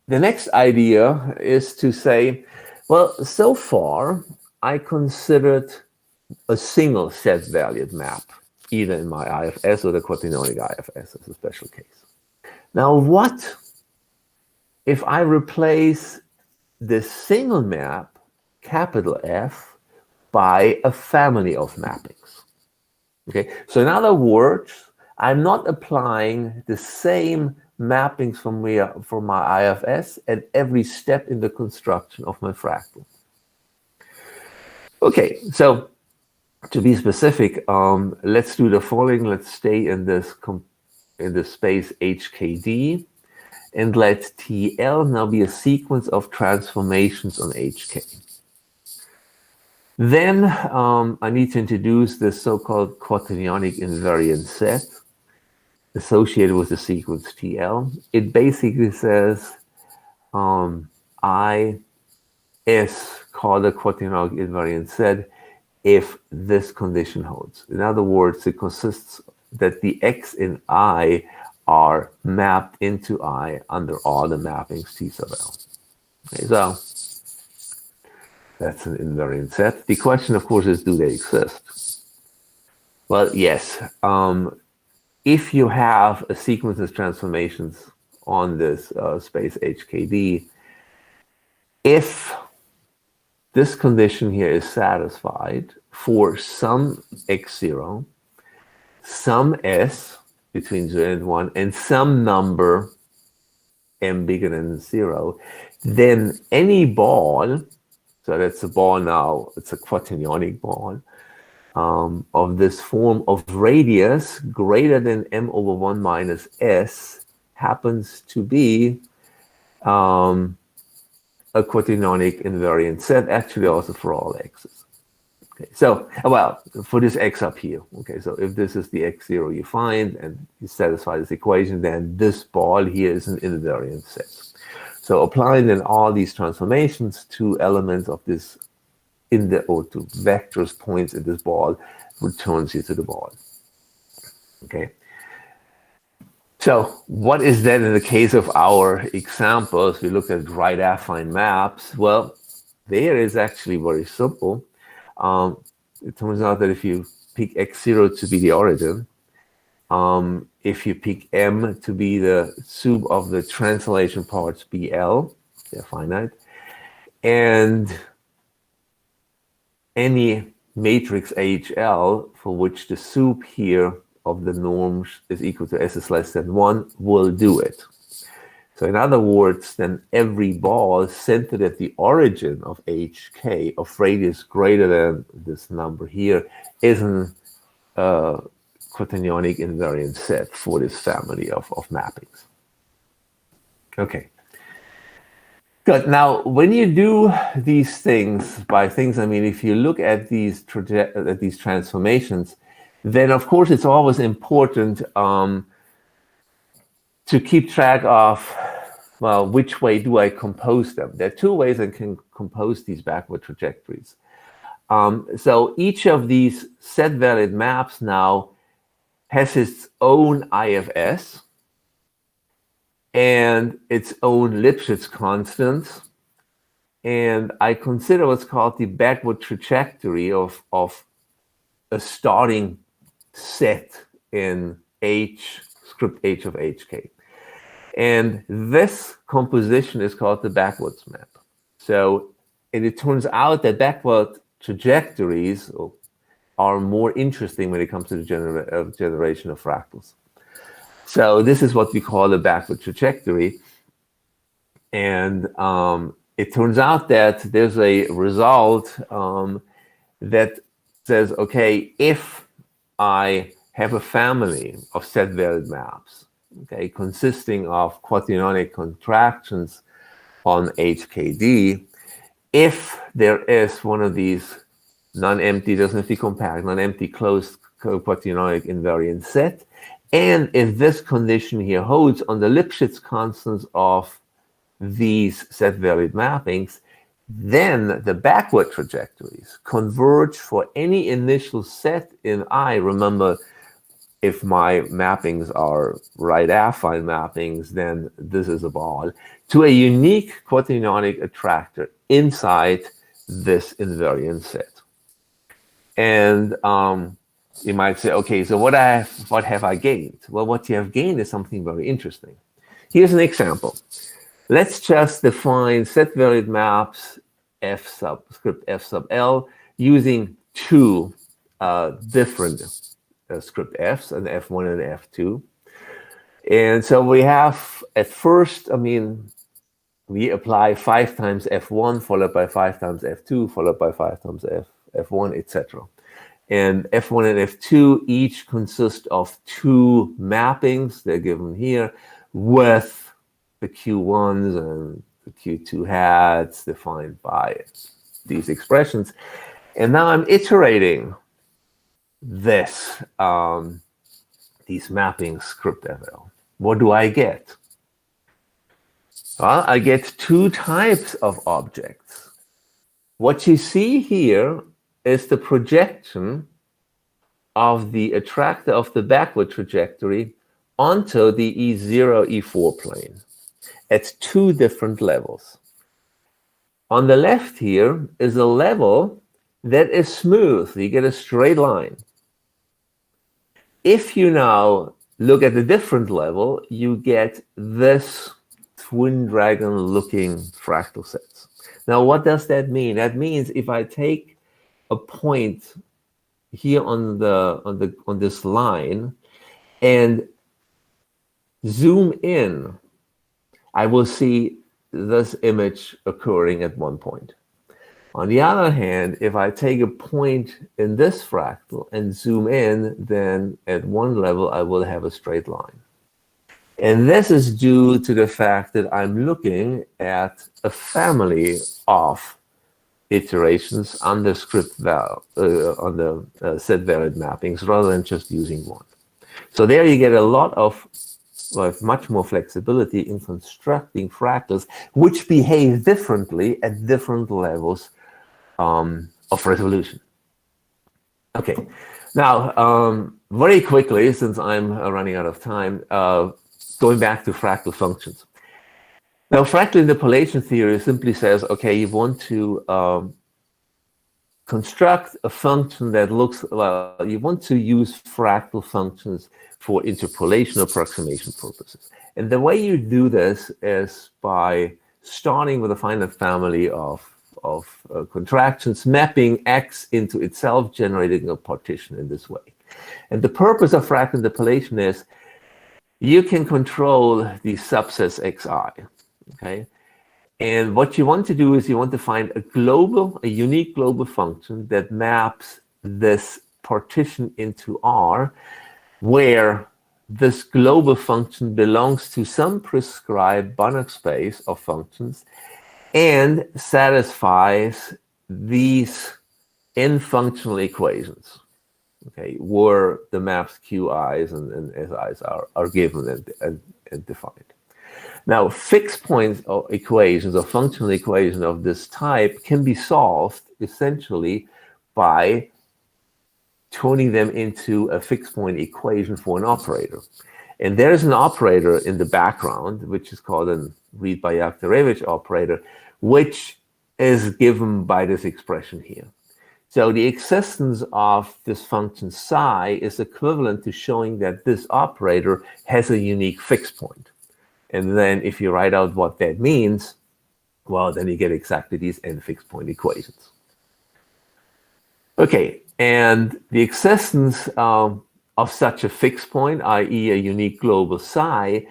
the next idea is to say, well, so far, I considered a single set-valued map, either in my IFS or the quaternionic IFS as a special case. Now, what if I replace the single map, capital F, by a family of mappings? Okay, so in other words, I'm not applying the same mappings from my IFS at every step in the construction of my fractal. Okay, so to be specific, let's do the following. Let's stay in this space HKD, and let TL now be a sequence of transformations on HK. Then I need to introduce this so-called quaternionic invariant set associated with the sequence TL. It basically says I is called a quaternionic invariant set if this condition holds. In other words, it consists that the X in I are mapped into I under all the mappings T sub L. Okay, so that's an invariant set. The question, of course, is, do they exist? Well, yes. If you have a sequence of transformations on this space HKD, if this condition here is satisfied for some x0, some s between 0 and 1, and some number m bigger than 0, then any ball, so that's a ball now, it's a quaternionic ball, of this form of radius greater than m/1 minus s happens to be a quaternionic invariant set, actually also for all x's. Okay, so, well, for this x up here. Okay, so if this is the x0 you find and you satisfy this equation, then this ball here is an invariant set. So applying then all these transformations to elements of this or to vectors points in this ball returns you to the ball. Okay. So what is then in the case of our examples? We look at right affine maps. Well, there is actually very simple. It turns out that if you pick x0 to be the origin, if you pick m to be the sum of the translation parts BL, they're finite, and any matrix HL for which the soup here of the norms is equal to s is less than 1 will do it. So in other words, then every ball centered at the origin of HK of radius greater than this number here is an quaternionic invariant set for this family of mappings. Okay. Good. Now, when you do these things, by things, I mean, if you look at these transformations, then of course it's always important to keep track of, well, which way do I compose them? There are 2 ways I can compose these backward trajectories. So each of these set-valid maps now has its own IFS and its own Lipschitz constants. And I consider what's called the backward trajectory of a starting set in H, script H of HK. And this composition is called the backwards map. So, and it turns out that backward trajectories are more interesting when it comes to the generation of fractals. So this is what we call a backward trajectory. And it turns out that there's a result that says, okay, if I have a family of set-varied maps, okay, consisting of quaternionic contractions on HKD, if there is one of these non-empty, doesn't have to be compact, non-empty closed quaternionic invariant set, and if this condition here holds on the Lipschitz constants of these set-varied mappings, then the backward trajectories converge for any initial set in I. Remember, if my mappings are right affine mappings, then this is a ball, to a unique quaternionic attractor inside this invariant set. And you might say, okay, so what have I gained? Well, what you have gained is something very interesting. Here's an example. Let's just define set-varied maps F script F sub L using two different script Fs, an F1 and an F2. And so we have, at first, I mean, we apply 5 times F1 followed by 5 times F2 followed by 5 times F1, etc. And F1 and F2 each consist of 2 mappings. They're given here with the Q1s and the Q2 hats defined by these expressions. And now I'm iterating this, these mappings script FL. What do I get? Well, I get 2 types of objects. What you see here is the projection of the attractor of the backward trajectory onto the E0, E4 plane at 2 different levels. On the left here is a level that is smooth. You get a straight line. If you now look at a different level, you get this twin dragon looking fractal sets. Now, what does that mean? That means if I take a point here on this line and zoom in, I will see this image occurring at one point. On the other hand, if I take a point in this fractal and zoom in, then at one level I will have a straight line. And this is due to the fact that I'm looking at a family of iterations on the script on the set varied mappings rather than just using one. So there you get a lot of much more flexibility in constructing fractals which behave differently at different levels of resolution. Okay, now very quickly, since I'm running out of time, going back to fractal functions. Now, fractal interpolation theory simply says, okay, you want to construct a function that looks, well, you want to use fractal functions for interpolation approximation purposes. And the way you do this is by starting with a finite family of contractions, mapping X into itself, generating a partition in this way. And the purpose of fractal interpolation is you can control the subsets Xi, okay? And what you want to do is you want to find a unique global function that maps this partition into R, where this global function belongs to some prescribed Banach space of functions and satisfies these n-functional equations, okay, where the maps Qi's and Si's are given and defined. Now, fixed point equations or functional equations of this type can be solved essentially by turning them into a fixed point equation for an operator. And there's an operator in the background, which is called a Reed-Bayaktarevich operator, which is given by this expression here. So the existence of this function psi is equivalent to showing that this operator has a unique fixed point. And then if you write out what that means, well, then you get exactly these n fixed point equations. Okay, and the existence of such a fixed point, i.e. a unique global psi,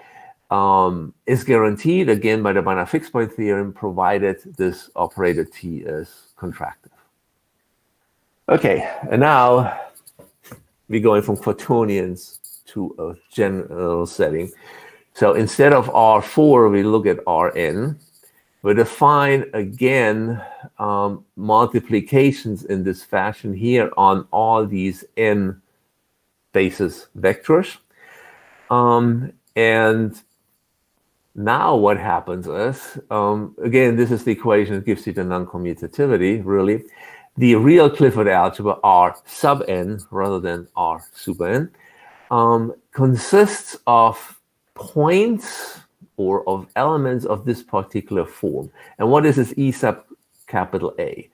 is guaranteed again by the binary fixed point theorem, provided this operator T is contractive. Okay, and now we're going from quaternions to a general setting. So instead of R4, we look at Rn. We define again multiplications in this fashion here on all these n basis vectors. And now what happens is, again, this is the equation that gives you the non-commutativity, really. The real Clifford algebra R sub n rather than R super n consists of points or of elements of this particular form. And what is this E sub capital A?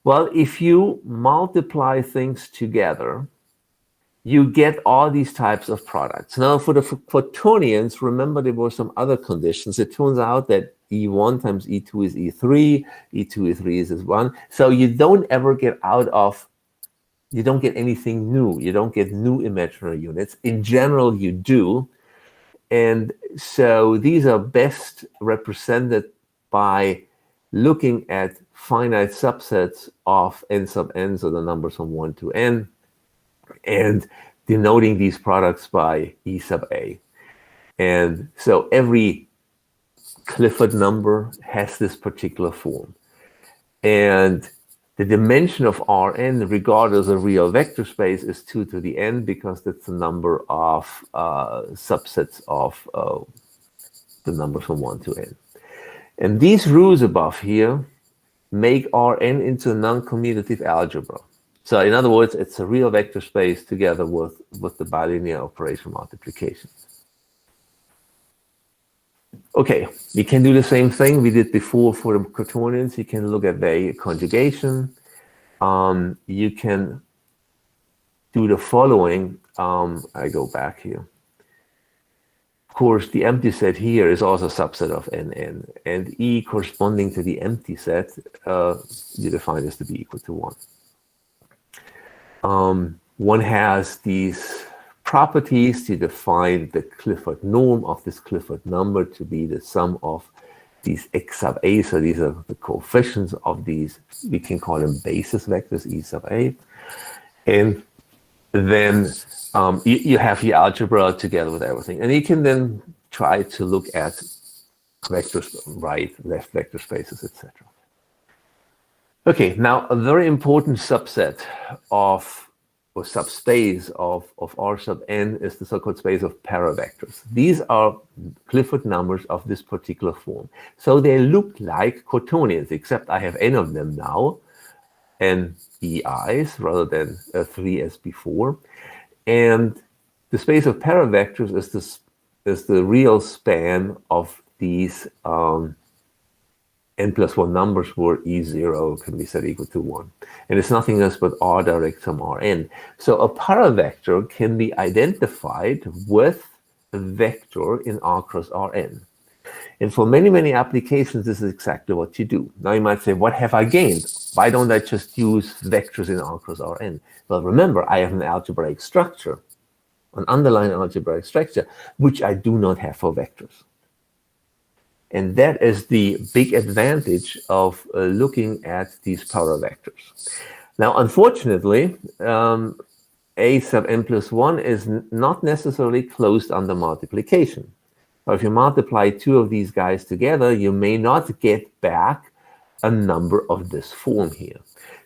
Well, if you multiply things together, you get all these types of products. Now, for the quaternions, remember there were some other conditions. It turns out that E1 times E2 is E3, E2 is 3 is 1. So you don't ever get out of, you don't get anything new. You don't get new imaginary units. In general, you do. And so these are best represented by looking at finite subsets of n sub n, so the numbers from 1 to n, and denoting these products by E sub a. And so every Clifford number has this particular form. And the dimension of Rn, regardless of real vector space, is 2 to the n, because that's the number of subsets of the numbers from 1 to n. And these rules above here make Rn into a non-commutative algebra. So in other words, it's a real vector space together with the bilinear operation multiplication. Okay, we can do the same thing we did before for the quaternions. You can look at the conjugation. You can do the following. I go back here. Of course, the empty set here is also a subset of Nn, and E corresponding to the empty set, you define as to be equal to 1. One has these properties to define the Clifford norm of this Clifford number to be the sum of these x sub a. So these are the coefficients of these, we can call them basis vectors, E sub a. And then you have your algebra together with everything. And you can then try to look at vectors, right, left vector spaces, etc. Okay, now a very important subset of, or subspace of R sub n is the so-called space of paravectors. These are Clifford numbers of this particular form. So they look like quaternions, except I have n of them now, n ei's rather than 3 as before. And the space of paravectors is the real span of these n plus 1 numbers where E0 can be set equal to 1. And it's nothing else but R direct sum Rn. So a paravector can be identified with a vector in R cross Rn. And for many, many applications, this is exactly what you do. Now you might say, what have I gained? Why don't I just use vectors in R cross Rn? Well, remember, I have an algebraic structure, an underlying algebraic structure, which I do not have for vectors. And that is the big advantage of looking at these paravectors. Now, unfortunately, a sub n plus 1 is not necessarily closed under multiplication. Or if you multiply two of these guys together, you may not get back a number of this form here.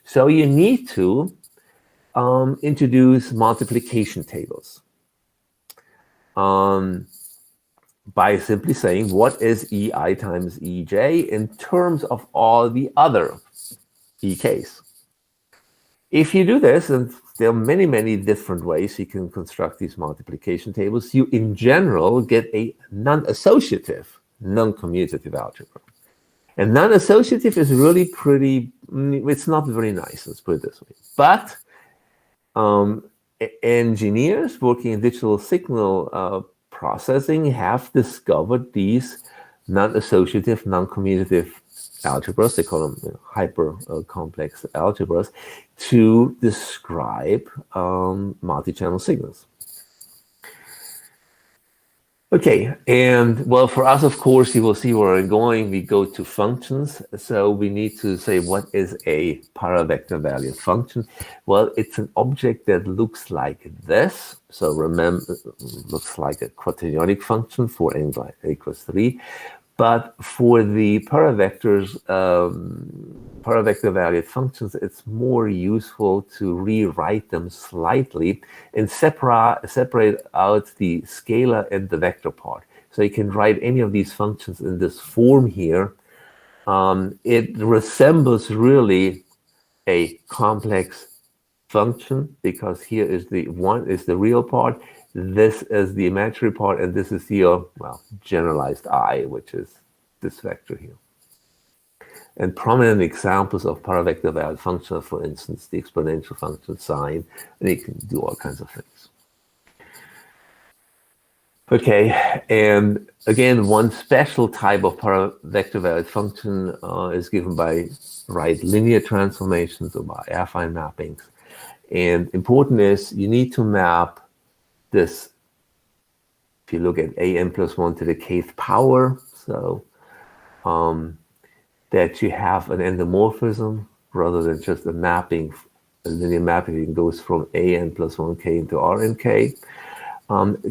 So you need to introduce multiplication tables. By simply saying what is EI times EJ in terms of all the other EKs. If you do this, and there are many, many different ways you can construct these multiplication tables, you in general get a non-associative, non-commutative algebra. And non-associative is really pretty, it's not very nice, let's put it this way. But engineers working in digital signal processing have discovered these non-associative, non-commutative algebras, they call them hypercomplex algebras, to describe multi-channel signals. Okay, and well, for us, of course, you will see where we're going. We go to functions. So we need to say, what is a paravector valued function? Well, it's an object that looks like this. So remember, looks like a quaternionic function for n equals 3. But for the paravectors, paravector valued functions, it's more useful to rewrite them slightly and separate out the scalar and the vector part. So you can write any of these functions in this form here. It resembles really a complex function, because here is the real part, this is the imaginary part, and this is your, well, generalized I, which is this vector here. And prominent examples of paravector valued functions are, for instance, the exponential function sine, and you can do all kinds of things. Okay, and again, one special type of paravector valued function is given by right linear transformations or by affine mappings. And important is you need to map this, if you look at an plus 1 to the kth power, so that you have an endomorphism rather than just a mapping, a linear mapping that goes from an plus 1k into rnk.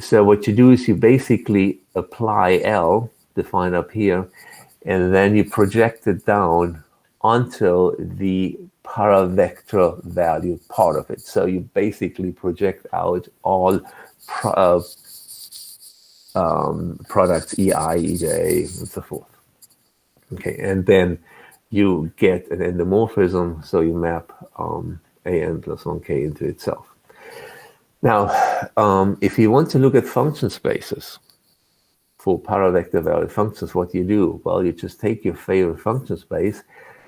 So what you do is you basically apply L, defined up here, and then you project it down onto the paravector value part of it. So you basically project out all products EI, EJ, and so forth. Okay, and then you get an endomorphism, so you map an plus 1k into itself. Now, if you want to look at function spaces for paravector valued functions, what do you do? Well, you just take your favorite function space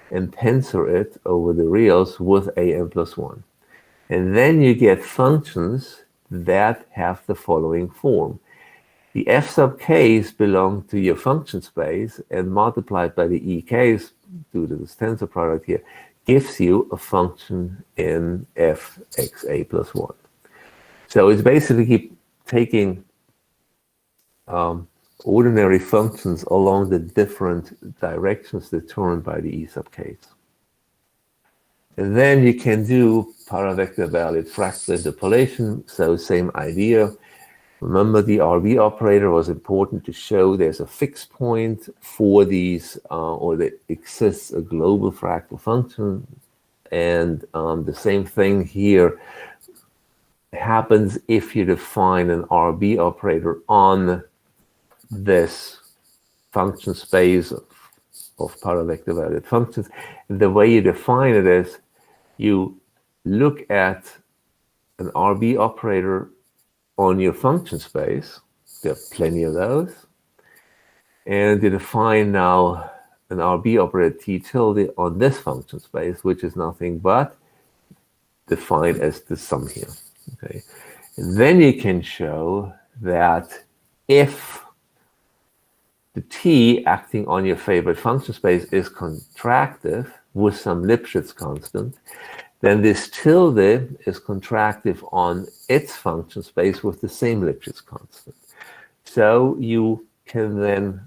and tensor it over the reals with an plus 1. And then you get functions that have the following form. The f sub k's belong to your function space, and multiplied by the ek's, due to this tensor product here, gives you a function in fxa plus 1. So it's basically taking ordinary functions along the different directions determined by the e sub k's. And then you can do paravector valued fractal interpolation, so same idea. Remember, the RB operator was important to show there's a fixed point for these, or there exists a global fractal function. And the same thing here happens if you define an RB operator on this function space of paravector valued functions. The way you define it is you look at an RB operator on your function space. There are plenty of those. And you define now an RB operator T tilde on this function space, which is nothing but defined as the sum here. Okay. And then you can show that if the T acting on your favorite function space is contractive with some Lipschitz constant, then this tilde is contractive on its function space with the same Lipschitz constant. So you can then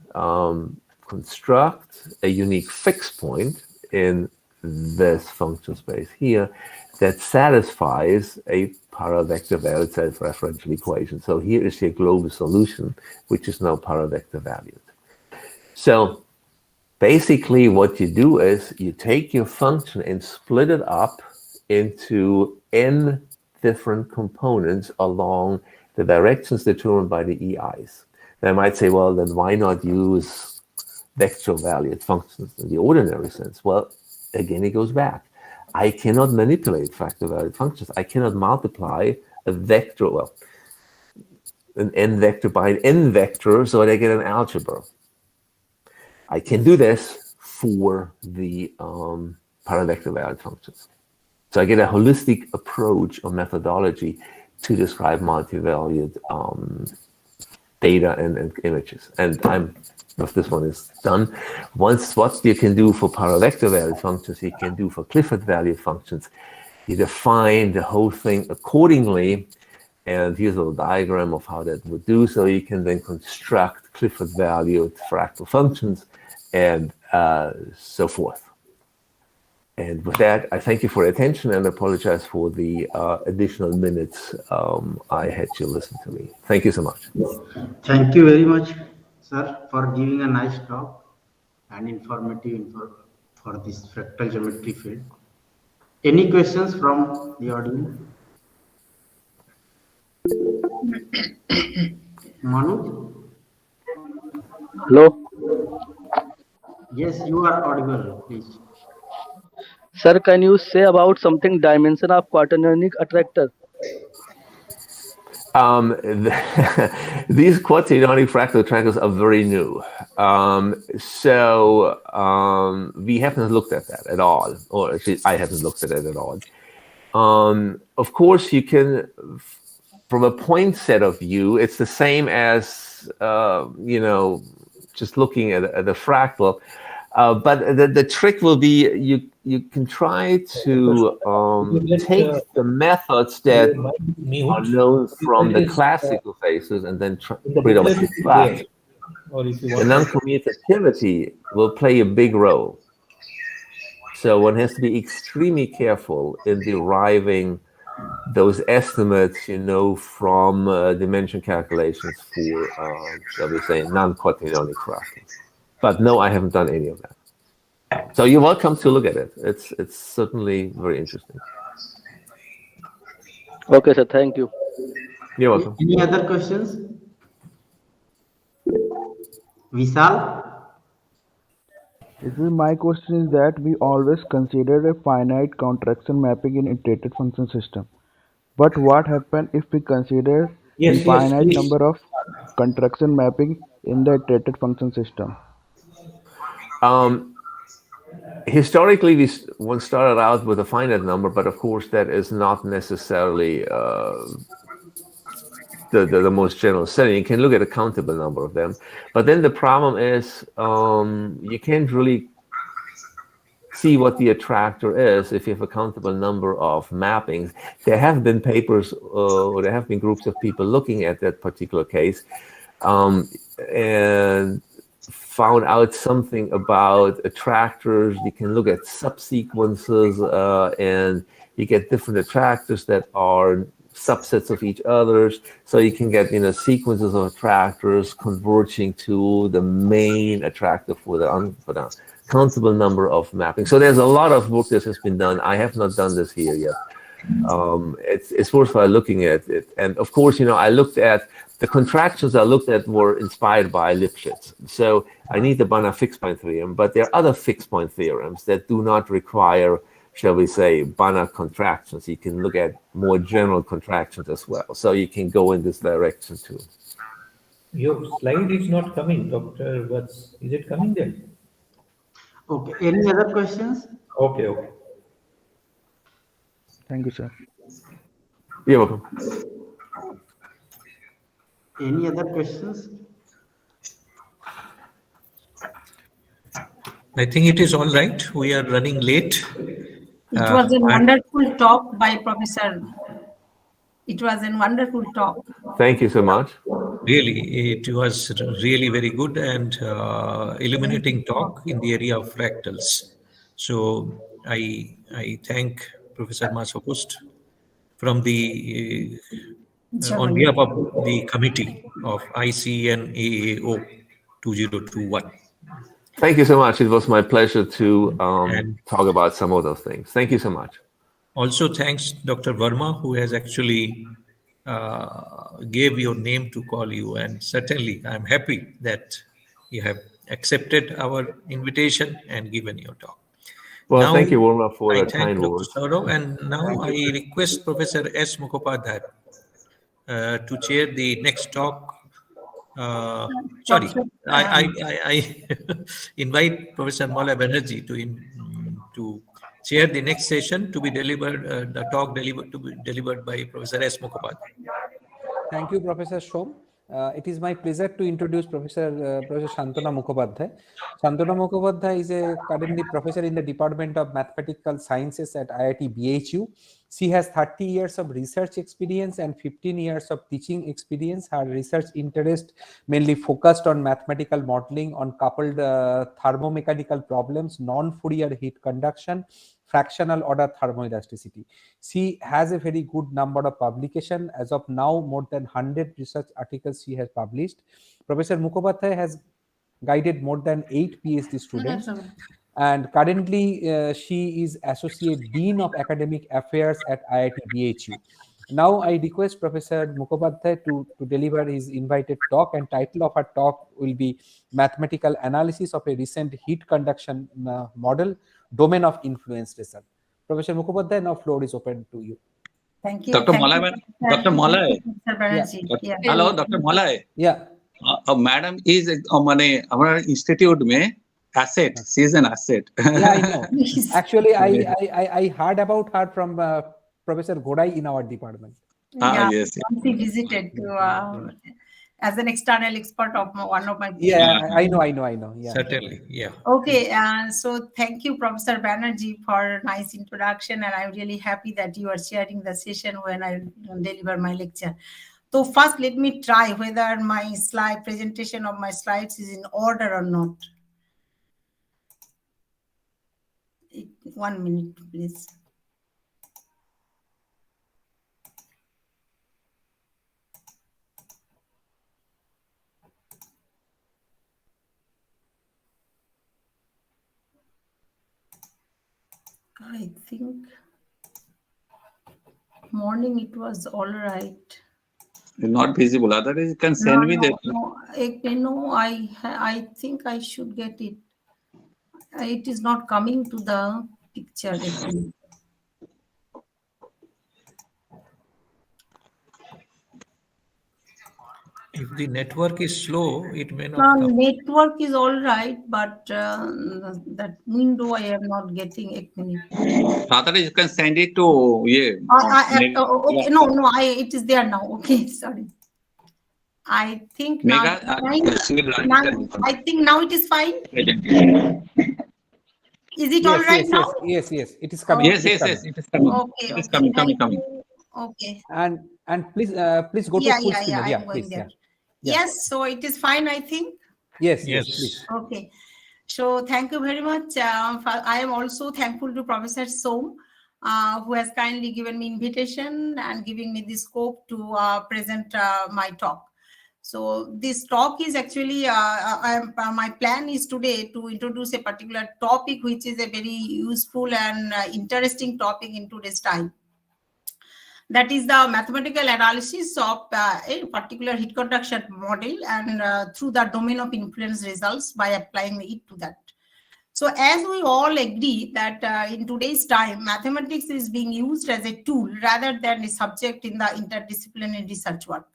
construct a unique fixed point in this function space here that satisfies a paravector valued self-referential equation. So here is your global solution, which is now paravector valued. So basically what you do is you take your function and split it up into n different components along the directions determined by the EIs. They might say, well, then why not use vector valued functions in the ordinary sense? Well, again, it goes back. I cannot manipulate fractal valued functions. I cannot multiply a vector, well, an n vector by an n vector so that I get an algebra. I can do this for the paravector valued functions. So I get a holistic approach or methodology to describe multi-valued data and images. And if this one is done, once what you can do for paravector value functions, you can do for Clifford value functions. You define the whole thing accordingly, and here's a little diagram of how that would do. So you can then construct Clifford valued fractal functions and so forth. And with that, I thank you for your attention and apologize for the additional minutes I had to listen to me. Thank you so much. Thank you very much, sir, for giving a nice talk and informative for this fractal geometry field. Any questions from the audience? Manu? Hello. Yes, you are audible, please. Sir, can you say about something dimension of quaternionic attractor? These quaternionic fractal attractors are very new. We haven't looked at that at all, or actually I haven't looked at it at all. Of course, you can, from a point set of view, it's the same as, just looking at the fractal. But the trick will be you can try to take the methods that are known from the classical phases and then create them. But the non-commutativity will play a big role. So one has to be extremely careful in deriving those estimates, from dimension calculations for, shall we say, non-quaternionic fractals. But no, I haven't done any of that. So you're welcome to look at it. It's certainly very interesting. Okay, sir. Thank you. You're welcome. Any other questions? Vishal? My question is that we always consider a finite contraction mapping in iterated function system. But what happens if we consider infinite number of contraction mapping in the iterated function system? Historically, one started out with a finite number, but of course that is not necessarily the most general setting. You can look at a countable number of them, but then the problem is you can't really see what the attractor is if you have a countable number of mappings. There have been papers or there have been groups of people looking at that particular case and found out something about attractors. You can look at subsequences and you get different attractors that are subsets of each others. So you can get sequences of attractors converging to the main attractor for the countable number of mappings. So there's a lot of work that has been done. I have not done this here yet. It's worthwhile looking at it. And of course, I looked at the contractions I looked at were inspired by Lipschitz. So I need the Banach fixed point theorem, but there are other fixed point theorems that do not require, shall we say, Banach contractions. You can look at more general contractions as well. So you can go in this direction too. Your slide is not coming, Dr. Watts. Is it coming then? Okay. Any other questions? Okay. Thank you, sir. You're welcome. Any other questions? I think it is all right. We are running late. It was a wonderful talk by Professor. It was a wonderful talk. Thank you so much. Really, it was really very good and illuminating talk in the area of fractals. So I thank Professor Masopust from the on behalf of the committee of ICNAAO 2021. Thank you so much. It was my pleasure to talk about some of those things. Thank you so much. Also, thanks Dr. Verma, who has actually gave your name to call you. And certainly, I'm happy that you have accepted our invitation and given your talk. Well, now, thank you, Verma, for the thank kind words. And now I request Professor S. Mukhopadhyay to chair the next talk. Sorry, I invite Professor Mala Banerjee to chair the next session to be delivered, the talk to be delivered by Professor S. Mukhopadhyay. Thank you, Professor Shom. It is my pleasure to introduce Professor Shantana Mukhopadhyay. Shantana Mukhopadhyay is currently professor in the Department of Mathematical Sciences at IIT BHU. She has 30 years of research experience and 15 years of teaching experience. Her research interest mainly focused on mathematical modeling on coupled thermomechanical problems, non-Fourier heat conduction, fractional order thermoelasticity. She has a very good number of publications. As of now, more than 100 research articles she has published. Professor Mukhopadhyay has guided more than 8 PhD students. And currently, she is Associate Dean of Academic Affairs at IIT BHU. Now, I request Professor Mukhopadhyay to deliver his invited talk, and title of her talk will be Mathematical Analysis of a Recent Heat Conduction Model, Domain of Influence Result. Professor Mukhopadhyay, now floor is open to you. Thank you. Dr. Thank Malay, you, Dr. Malay. Mr. Banerjee. Yeah. Hello, Dr. Malay. Yeah. Madam is our institute में asset. She is an asset. Yeah, I know. Actually, I heard about her from Professor Godai in our department. Yeah, Yes. once he visited to as an external expert of one of my Yeah, I know. Yeah. Certainly, yeah. Okay, so thank you, Professor Banerjee, for nice introduction, and I'm really happy that you are sharing the session when I deliver my lecture. So first, let me try whether my presentation of my slides is in order or not. 1 minute, please. I think morning it was all right. Not visible. Otherwise, you can send me the. No, I think I should get it. It is not coming to the picture. If the network is slow, it may not come. Network is all right, but that window I am not getting. 1 minute. Otherwise, you can send it to Okay, no, it is there now. Okay, sorry. I think now. I think now it is fine. Is it all right now? Yes, it is coming. Yes, it is coming. Okay, it is coming. Okay. And please go to full screen. Yeah, please. Yeah. Yes, so it is fine, I think. Yes, please. Okay. So thank you very much. I am also thankful to Professor Som, who has kindly given me invitation and giving me the scope to present my talk. So this talk is actually, my plan is today to introduce a particular topic, which is a very useful and interesting topic in today's time. That is the mathematical analysis of a particular heat conduction model and through the domain of influence results by applying it to that. So as we all agree that in today's time, mathematics is being used as a tool rather than a subject in the interdisciplinary research work.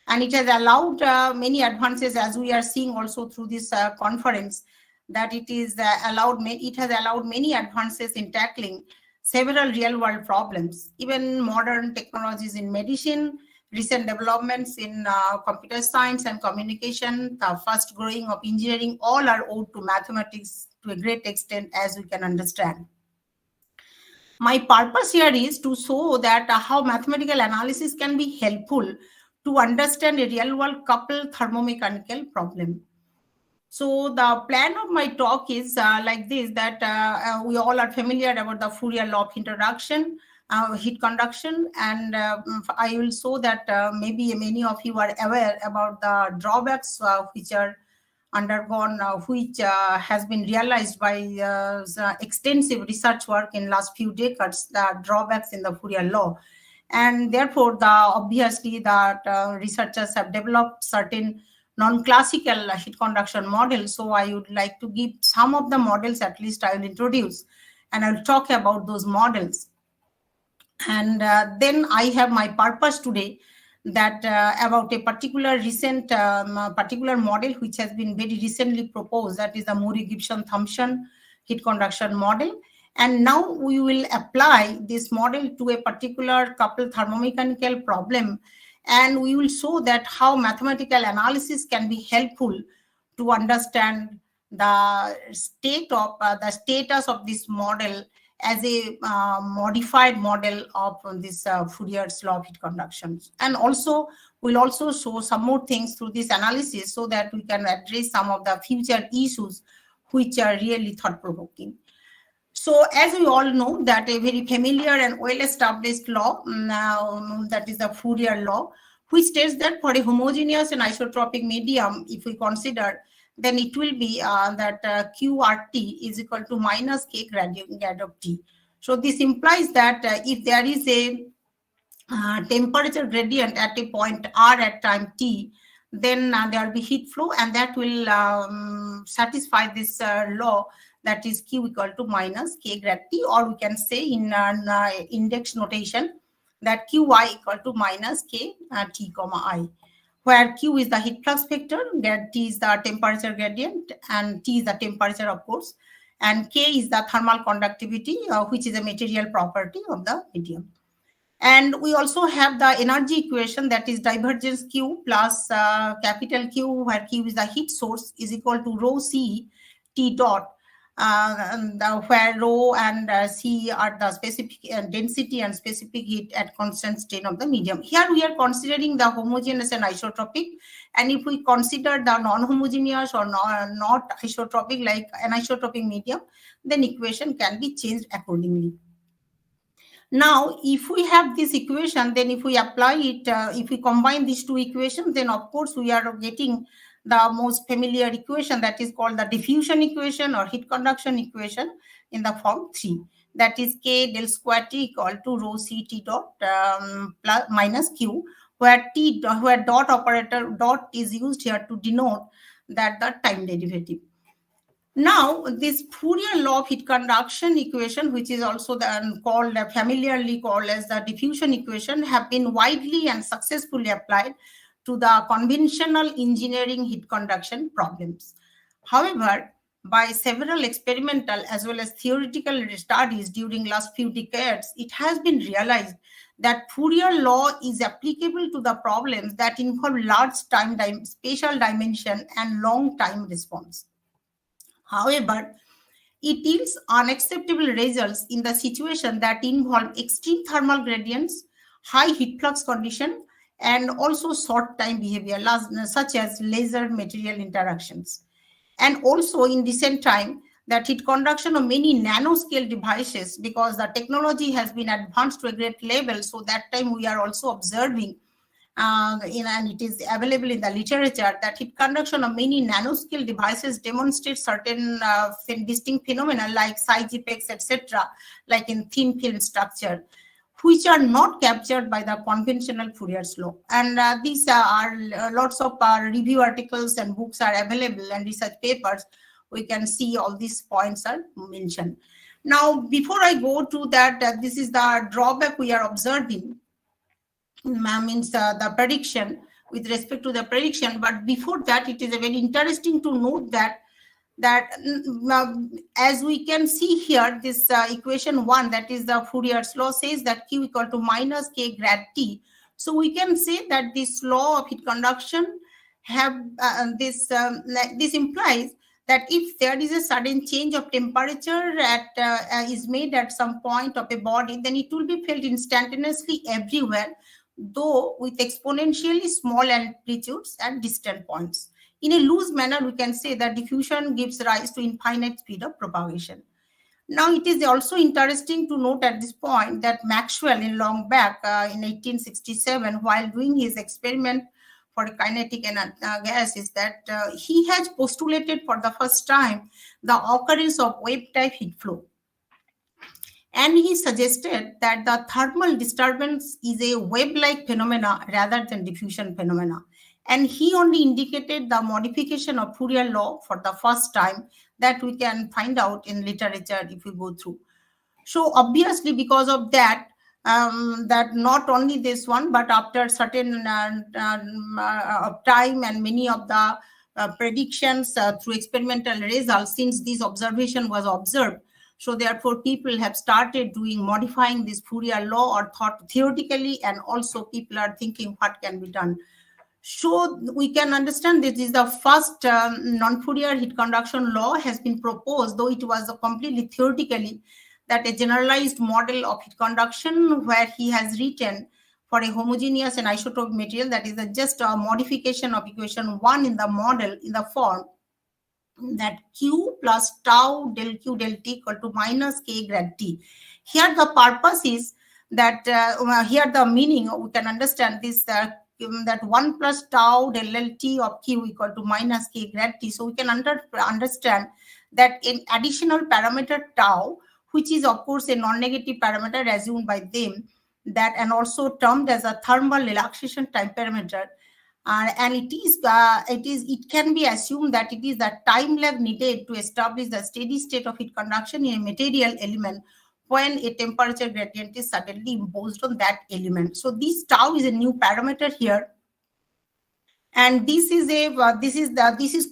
And it has allowed many advances, as we are seeing also through this conference, that it has allowed many advances in tackling several real-world problems. Even modern technologies in medicine, recent developments in computer science and communication, the fast growing of engineering, all are owed to mathematics to a great extent, as we can understand. My purpose here is to show that how mathematical analysis can be helpful to understand a real-world coupled thermomechanical problem. So the plan of my talk is like this, that we all are familiar about the Fourier law of introduction, heat conduction, and I will show that maybe many of you are aware about the drawbacks which are undergone, which has been realized by extensive research work in last few decades, the drawbacks in the Fourier law. And therefore, obviously that researchers have developed certain non-classical heat conduction models. So I would like to give some of the models, at least I will introduce, and I'll talk about those models. And then I have my purpose today that about a particular recent particular model which has been very recently proposed, that is the Murray-Gibson-Thompson heat conduction model. And now we will apply this model to a particular coupled thermomechanical problem. And we will show that how mathematical analysis can be helpful to understand the state of the status of this model as a modified model of this Fourier's law of heat conduction. And also we'll also show some more things through this analysis so that we can address some of the future issues which are really thought-provoking. So as we all know that a very familiar and well-established law, that is the Fourier law, which states that for a homogeneous and isotropic medium, if we consider, then it will be that QRT is equal to minus K grad of T. So this implies that if there is a temperature gradient at a point R at time T, then there will be heat flow, and that will satisfy this law, that is Q equal to minus K grad T, or we can say in index notation that Qy equal to minus K T comma I, where Q is the heat flux vector, grad T is the temperature gradient, and T is the temperature, of course, and K is the thermal conductivity, which is a material property of the medium. And we also have the energy equation, that is divergence Q plus capital Q, where Q is the heat source, is equal to rho C T dot, where rho and C are the specific density and specific heat at constant strain of the medium. Here we are considering the homogeneous and isotropic, and if we consider the non-homogeneous or not isotropic, like anisotropic medium, then equation can be changed accordingly. Now, if we have this equation, then if we apply it, if we combine these two equations, then of course we are getting the most familiar equation, that is called the diffusion equation or heat conduction equation in the form 3. That is K del square T equal to rho C T dot plus minus Q, where dot operator dot is used here to denote that the time derivative. Now, this Fourier law of heat conduction equation, which is also familiarly called as the diffusion equation, have been widely and successfully applied to the conventional engineering heat conduction problems. However, by several experimental as well as theoretical studies during last few decades, it has been realized that Fourier law is applicable to the problems that involve large spatial dimension and long time response. However, it yields unacceptable results in the situation that involve extreme thermal gradients, high heat flux condition, and also short time behavior, such as laser material interactions. And also in recent time, that heat conduction of many nanoscale devices, because the technology has been advanced to a great level, so that time we are also observing, and it is available in the literature, that heat conduction of many nanoscale devices demonstrates certain distinct phenomena like size effects, etc., like in thin film structure, which are not captured by the conventional Fourier's law. And these are lots of review articles and books are available, and research papers. We can see all these points are mentioned. Now, before I go to that, this is the drawback we are observing, means the prediction, with respect to the prediction. But before that, it is very interesting to note that as we can see here, this equation 1, that is the Fourier's law, says that Q equal to minus K grad T. So we can say that this law of heat conduction have this implies that if there is a sudden change of temperature is made at some point of a body, then it will be felt instantaneously everywhere, though with exponentially small amplitudes at distant points. In a loose manner, we can say that diffusion gives rise to infinite speed of propagation. Now, it is also interesting to note at this point that Maxwell, in long back in 1867, while doing his experiment for kinetic gases, that he has postulated for the first time the occurrence of wave-type heat flow. And he suggested that the thermal disturbance is a wave-like phenomena rather than diffusion phenomena. And he only indicated the modification of Fourier law for the first time that we can find out in literature if we go through. So obviously, because of that, that not only this one, but after certain time and many of the predictions through experimental results, since this observation was observed, So therefore, people have started modifying this Fourier law or thought theoretically, and also people are thinking what can be done. So we can understand this is the first non-Fourier heat conduction law has been proposed, though it was completely theoretically, that a generalized model of heat conduction where he has written for a homogeneous and isotopic material, that is just a modification of equation 1 in the model in the form that Q plus tau del Q del T equal to minus K grad T. Here the purpose is that, here the meaning, we can understand this, that 1 plus tau del L T of Q equal to minus K grad T. So we can understand that an additional parameter tau, which is of course a non-negative parameter assumed by them, that and also termed as a thermal relaxation time parameter. And it can be assumed that it is the time lag needed to establish the steady state of heat conduction in a material element when a temperature gradient is suddenly imposed on that element. So this tau is a new parameter here, and this is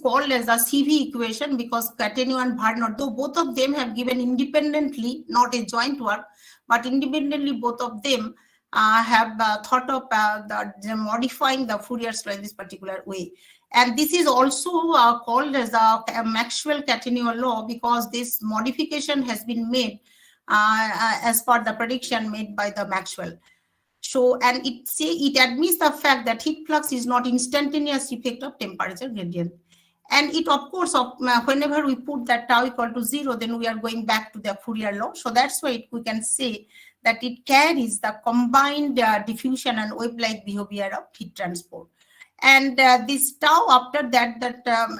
called as a CV equation, because Catenio and Varnot, though both of them have given independently, not a joint work, but independently both of them have thought of modifying the Fourier law in this particular way. And this is also called as a Maxwell-Catenio law, because this modification has been made as per the prediction made by the Maxwell. So, and it admits the fact that heat flux is not instantaneous effect of temperature gradient. And it, of course, whenever we put that tau equal to 0, then we are going back to the Fourier law. So that's why we can say that it carries the combined diffusion and wave-like behavior of heat transport. And this tau after that,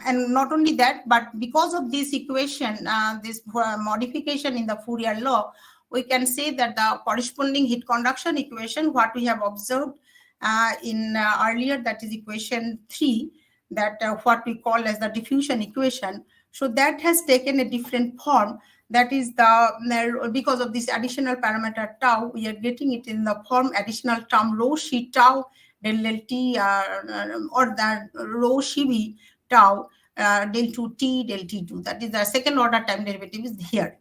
and not only that, but because of this equation, this modification in the Fourier law, we can say that the corresponding heat conduction equation, what we have observed in earlier, that is equation 3, that what we call as the diffusion equation. So that has taken a different form. That is because of this additional parameter tau, we are getting it in the form additional term rho she tau del L T or the rho she v tau del 2T del T2. That is the second order time derivative is here.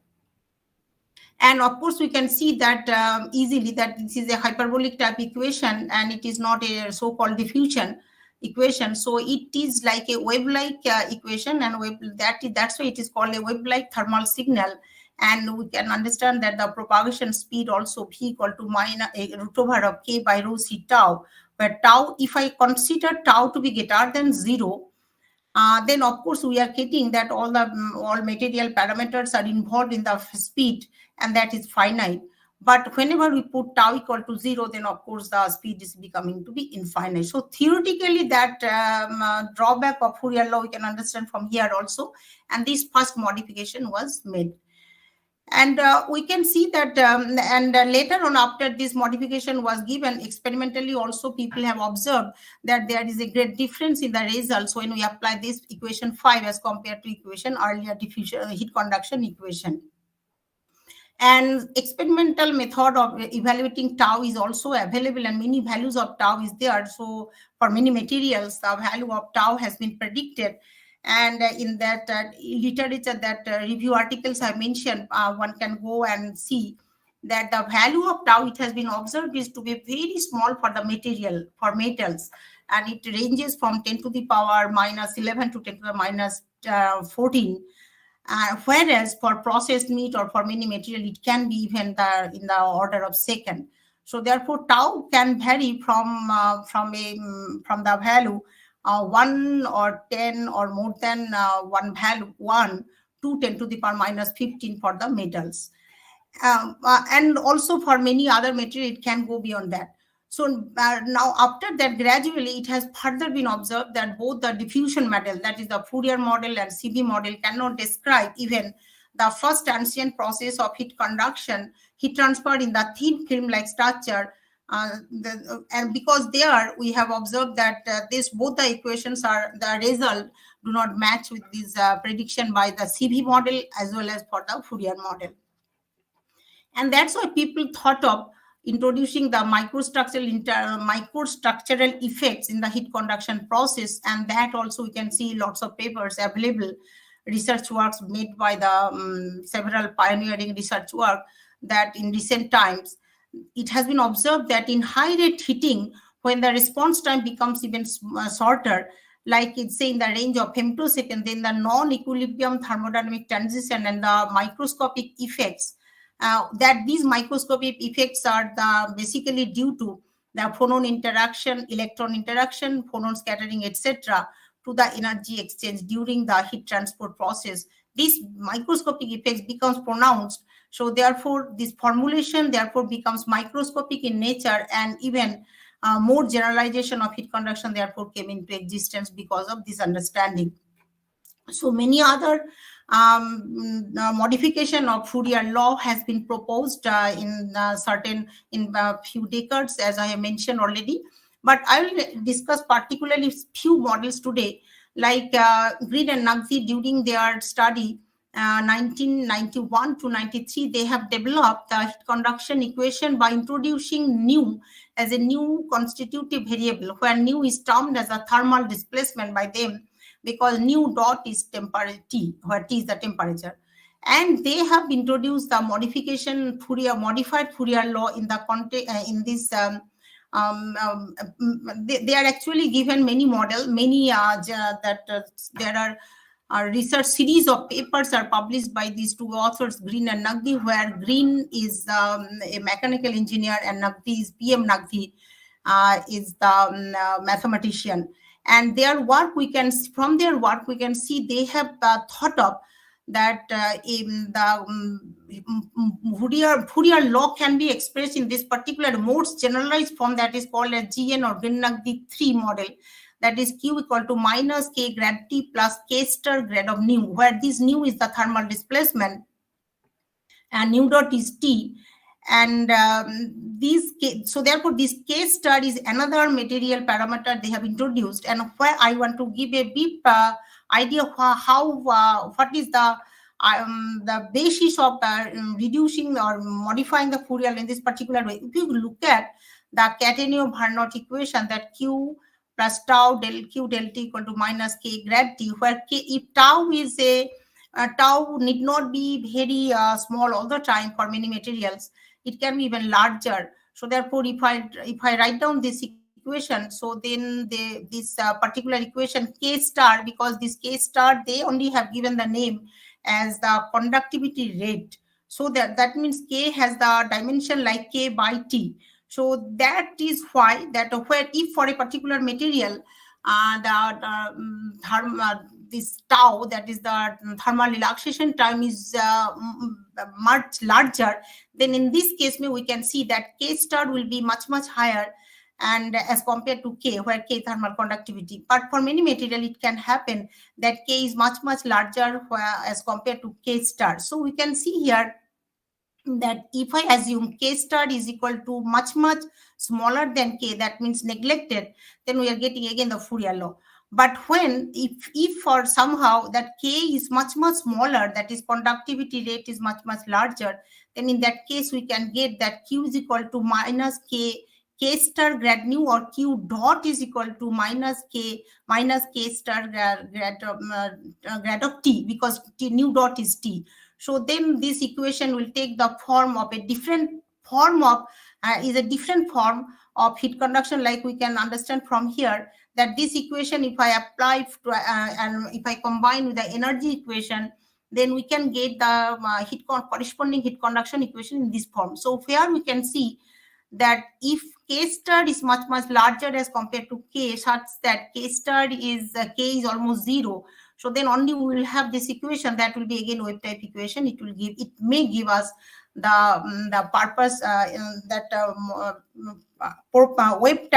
And of course, we can see that easily that this is a hyperbolic type equation, and it is not a so-called diffusion equation. So it is like a wave-like equation, and that's why it is called a wave-like thermal signal. And we can understand that the propagation speed also p equal to minus root over of k by rho c tau, where tau, if I consider tau to be greater than 0, then of course we are getting that all material parameters are involved in the speed, and that is finite. But whenever we put tau equal to 0, then of course the speed is becoming to be infinite. So theoretically, that drawback of Fourier law we can understand from here also, and this first modification was made. And we can see that, later on, after this modification was given, experimentally also people have observed that there is a great difference in the results when we apply this equation 5 as compared to equation earlier diffusion heat conduction equation. And experimental method of evaluating tau is also available, and many values of tau is there. So for many materials, the value of tau has been predicted. And in that literature, that review articles I mentioned, one can go and see that the value of tau, it has been observed, is to be very small for the material, for metals. And it ranges from 10 to the power minus 11 to 10 to the minus 14. Whereas for processed meat or for many material, it can be even in the order of second. So therefore, tau can vary from the value 1 or 10 or more than one value 1 to 10 to the power minus 15 for the metals. And also for many other material, it can go beyond that. So now after that, gradually it has further been observed that both the diffusion model, that is the Fourier model, and CV model cannot describe even the first transient process of heat conduction, heat transfer in the thin film-like structure. And because there we have observed that both the equations are, the result do not match with this prediction by the CV model as well as for the Fourier model. And that's why people thought of introducing the microstructural effects in the heat conduction process, and that also we can see lots of papers available research works made by the several pioneering research work, that in recent times, it has been observed that in high rate heating, when the response time becomes even shorter, like it's say in the range of femtosecond, then the non-equilibrium thermodynamic transition and the microscopic effects, that these microscopic effects are basically due to the phonon interaction, electron interaction, phonon scattering, etc., to the energy exchange during the heat transport process. These microscopic effects becomes pronounced. So therefore, this formulation therefore becomes microscopic in nature, and even more generalization of heat conduction therefore came into existence because of this understanding. So many other modification of Fourier law has been proposed in few decades, as I have mentioned already. But I will discuss particularly few models today, like Green and Nagzi during their study 1991 to 93, they have developed the heat conduction equation by introducing nu as a new constitutive variable, where nu is termed as a thermal displacement by them, because nu dot is temperature T, where T is the temperature. And they have introduced the modified Fourier law in the context in this. They are actually given many models, there are research series of papers are published by these two authors, Green and Nagdi, where Green is a mechanical engineer and Nagdi is PM Nagdi is the mathematician. And their work, from their work we can see they have thought of that in the Fourier law can be expressed in this particular most generalized form, that is called as GN or Green-Nagdi 3 model, that is Q equal to minus K grad T plus K star grad of nu, where this nu is the thermal displacement and nu dot is T. And so therefore this K star is another material parameter they have introduced, and where I want to give a brief idea of what is the basis of reducing or modifying the Fourier in this particular way. If you look at the Catenio-Carnot equation, that Q plus tau del Q del T equal to minus K grad T, where K, if tau is tau need not be very small all the time for many materials, it can be even larger. So therefore, if I write down this equation, so then this particular equation K star, because this K star they only have given the name as the conductivity rate, so that means K has the dimension like K by T. So that is why where if for a particular material this tau, that is the thermal relaxation time, is much larger, then in this case we can see that K star will be much higher and as compared to K, where K thermal conductivity. But for many material it can happen that K is much larger as compared to K star. So we can see here that if I assume K star is equal to much smaller than K, that means neglected, then we are getting again the Fourier law. But when if for somehow that K is much smaller, that is conductivity rate is much larger, then in that case we can get that Q is equal to minus K star grad nu, or Q dot is equal to minus K star grad of T, because nu dot is T. So then this equation will take the form of a different form of heat conduction, like we can understand from here that this equation, if I apply and if I combine with the energy equation, then we can get the corresponding heat conduction equation in this form. So here we can see that if K star is much larger as compared to K, such that K is almost 0, so then only we will have this equation that will be again wave type equation. It may give us the purpose wave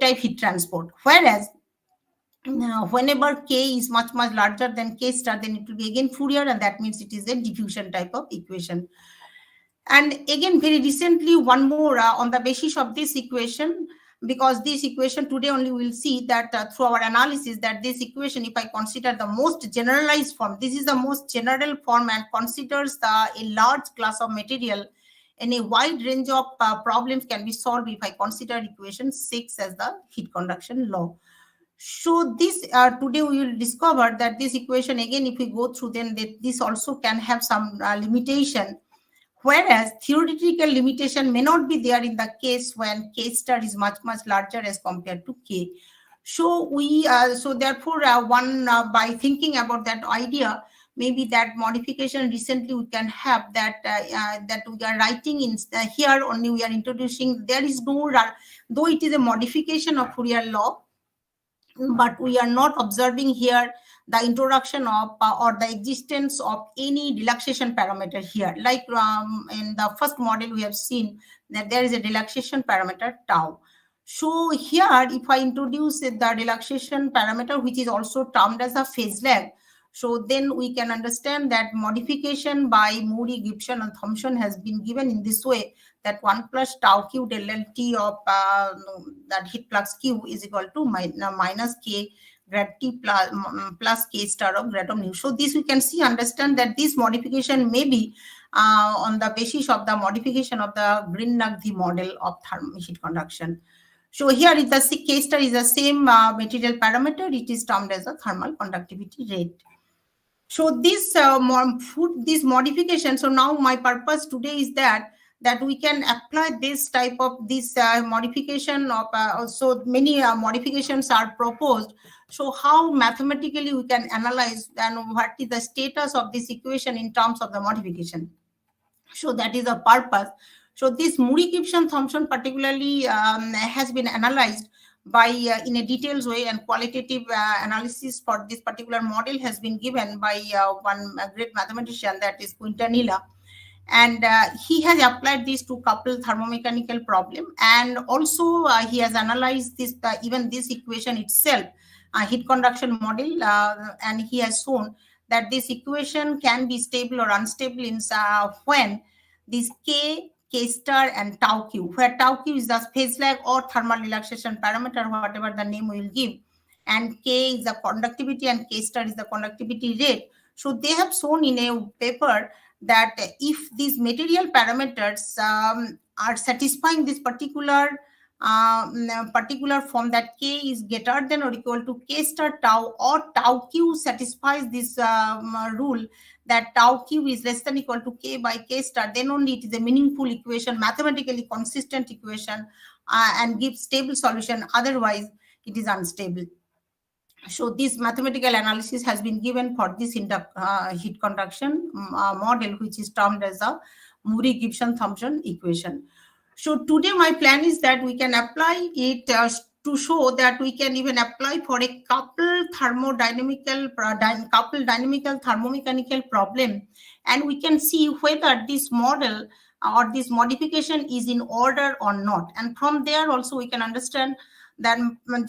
type heat transport. Whereas whenever K is much larger than K star, then it will be again Fourier, and that means it is a diffusion type of equation. And again, very recently, one more on the basis of this equation, because this equation today only we will see that through our analysis, that this equation, if I consider the most generalized form, this is the most general form and considers a large class of material, and a wide range of problems can be solved if I consider equation 6 as the heat conduction law. So this today we will discover that this equation, again, if we go through, then this also can have some limitation, whereas theoretical limitation may not be there in the case when K star is much larger as compared to K. So we so therefore by thinking about that idea, maybe that modification recently we can have that that we are writing in here only we are introducing. There is no, though it is a modification of Fourier law, but we are not observing here the introduction of or the existence of any relaxation parameter here. Like in the first model, we have seen that there is a relaxation parameter tau. So here, if I introduce the relaxation parameter, which is also termed as a phase lag, so then we can understand that modification by Murray, Gibson, and Thomson has been given in this way, that 1 plus tau q del T of that heat flux q is equal to minus k grad T plus k star of grad of nu. So this we can see, understand that this modification may be on the basis of the modification of the Green-Nagdi model of heat conduction. So here is the K star is the same material parameter. It is termed as a thermal conductivity rate. So this this modification. So now my purpose today is that we can apply this type of this modification of so many modifications are proposed. So how mathematically we can analyze and what is the status of this equation in terms of the modification. So that is the purpose. So this Murray, Gibson, Thomson particularly has been analyzed by in a detailed way, and qualitative analysis for this particular model has been given by one great mathematician, that is Quintanilla. And he has applied this to coupled thermomechanical problem, and also he has analyzed this even this equation itself, heat conduction model, and he has shown that this equation can be stable or unstable in when this K star and tau q, where tau q is the phase lag or thermal relaxation parameter, whatever the name we will give, and K is the conductivity and K star is the conductivity rate. So they have shown in a paper that if these material parameters are satisfying this particular form, that K is greater than or equal to K star tau, or tau q satisfies this rule, that tau q is less than equal to K by K star, then only it is a meaningful equation, mathematically consistent equation, and gives stable solution. Otherwise, it is unstable. So this mathematical analysis has been given for this heat conduction model, which is termed as a Murray, Gibson, Thomson equation. So today my plan is that we can apply it to show that we can even apply for a coupled dynamical thermomechanical problem, and we can see whether this model or this modification is in order or not. And from there also we can understand that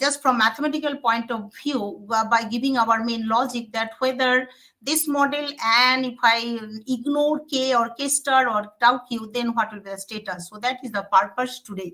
just from mathematical point of view, by giving our main logic, that whether this model, and if I ignore K or K star or tau q, then what will be the status. So that is the purpose today.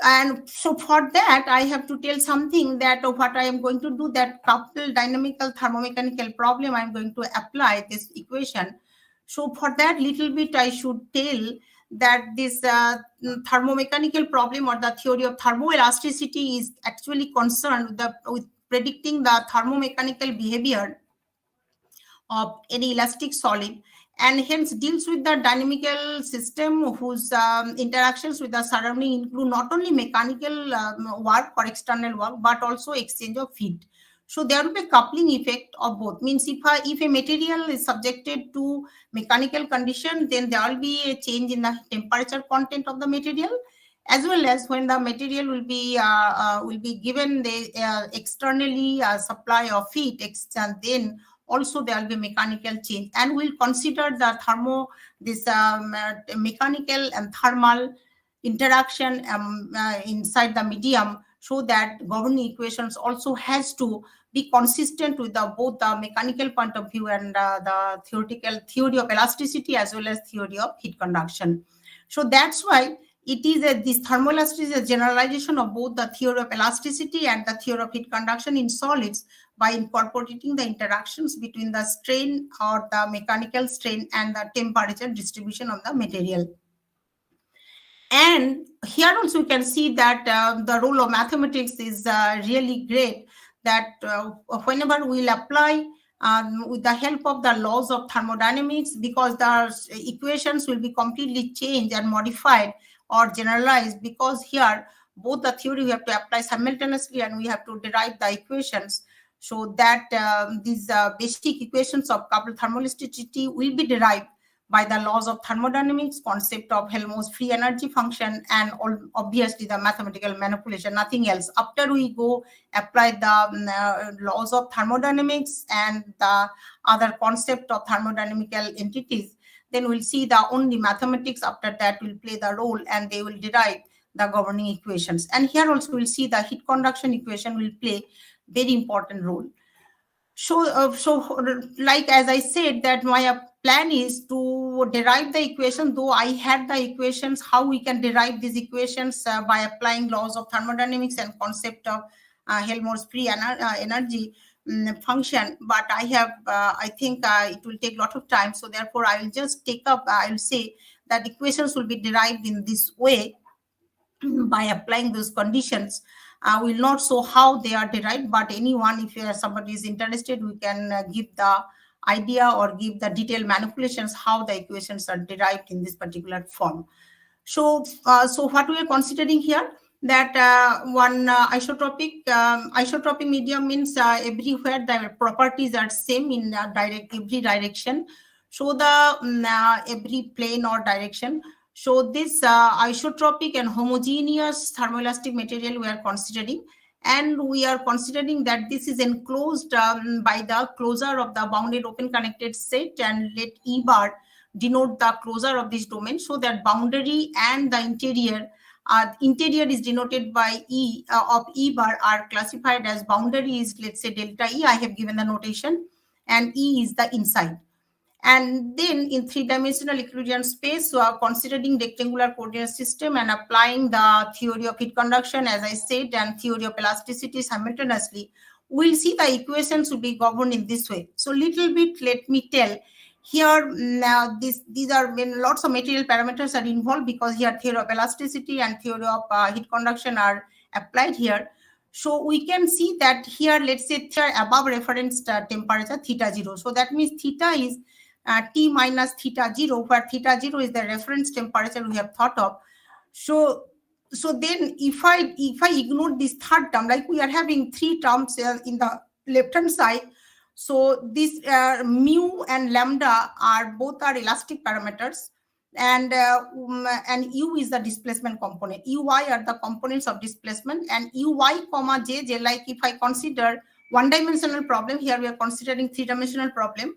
And so for that, I have to tell something, that what I am going to do, that coupled dynamical thermomechanical problem, I am going to apply this equation. So for that little bit, I should tell that this thermomechanical problem or the theory of thermoelasticity is actually concerned with predicting the thermomechanical behavior of any elastic solid, and hence deals with the dynamical system whose interactions with the surrounding include not only mechanical work or external work, but also exchange of heat. So there will be a coupling effect of both. Means if a material is subjected to mechanical condition, then there will be a change in the temperature content of the material, as well as when the material will be given the externally supply of heat, and then also there will be mechanical change. And we'll consider the mechanical and thermal interaction inside the medium, so that governing equations also has to be consistent with both the mechanical point of view and the theory of elasticity, as well as theory of heat conduction. So that's why it is this thermoelasticity is a generalization of both the theory of elasticity and the theory of heat conduction in solids, by incorporating the interactions between the strain or the mechanical strain and the temperature distribution of the material. And here also you can see that the role of mathematics is really great, that whenever we'll apply with the help of the laws of thermodynamics, because the equations will be completely changed and modified or generalized, because here both the theory we have to apply simultaneously and we have to derive the equations, so that these basic equations of coupled thermoelasticity will be derived by the laws of thermodynamics, concept of Helmholtz free energy function, and obviously the mathematical manipulation, nothing else. After we go apply the laws of thermodynamics and the other concept of thermodynamical entities, then we'll see the only mathematics after that will play the role, and they will derive the governing equations. And here also we'll see the heat conduction equation will play very important role. So like as I said, that my plan is to derive the equation, though I had the equations, how we can derive these equations by applying laws of thermodynamics and concept of Helmholtz free energy function. But I have, I think it will take a lot of time. So therefore I will just take up, I will say that equations will be derived in this way by applying those conditions. I will not show how they are derived, but anyone, if somebody is interested, we can give the idea or give the detailed manipulations how the equations are derived in this particular form. So what we are considering here, that one isotropic medium means everywhere the properties are same in every direction. So the every plane or direction. So this isotropic and homogeneous thermoelastic material we are considering, and we are considering that this is enclosed by the closure of the bounded open connected set, and let E bar denote the closure of this domain, so that boundary and the interior is denoted by E of E bar are classified as boundary is, let's say, delta E. I have given the notation, and E is the inside. And then in three-dimensional Euclidean space, so considering rectangular coordinate system and applying the theory of heat conduction, as I said, and theory of elasticity simultaneously, we'll see the equations will be governed in this way. So little bit, let me tell. Here, now these are when lots of material parameters are involved, because here theory of elasticity and theory of heat conduction are applied here. So we can see that here, let's say here above reference temperature theta 0. So that means theta is T minus theta 0, where theta 0 is the reference temperature we have thought of. So then if I ignore this third term, like we are having three terms in the left hand side. So this mu and lambda are both are elastic parameters, and u is the displacement component. Uy are the components of displacement, and uy comma j, like if I consider one-dimensional problem, here we are considering three-dimensional problem.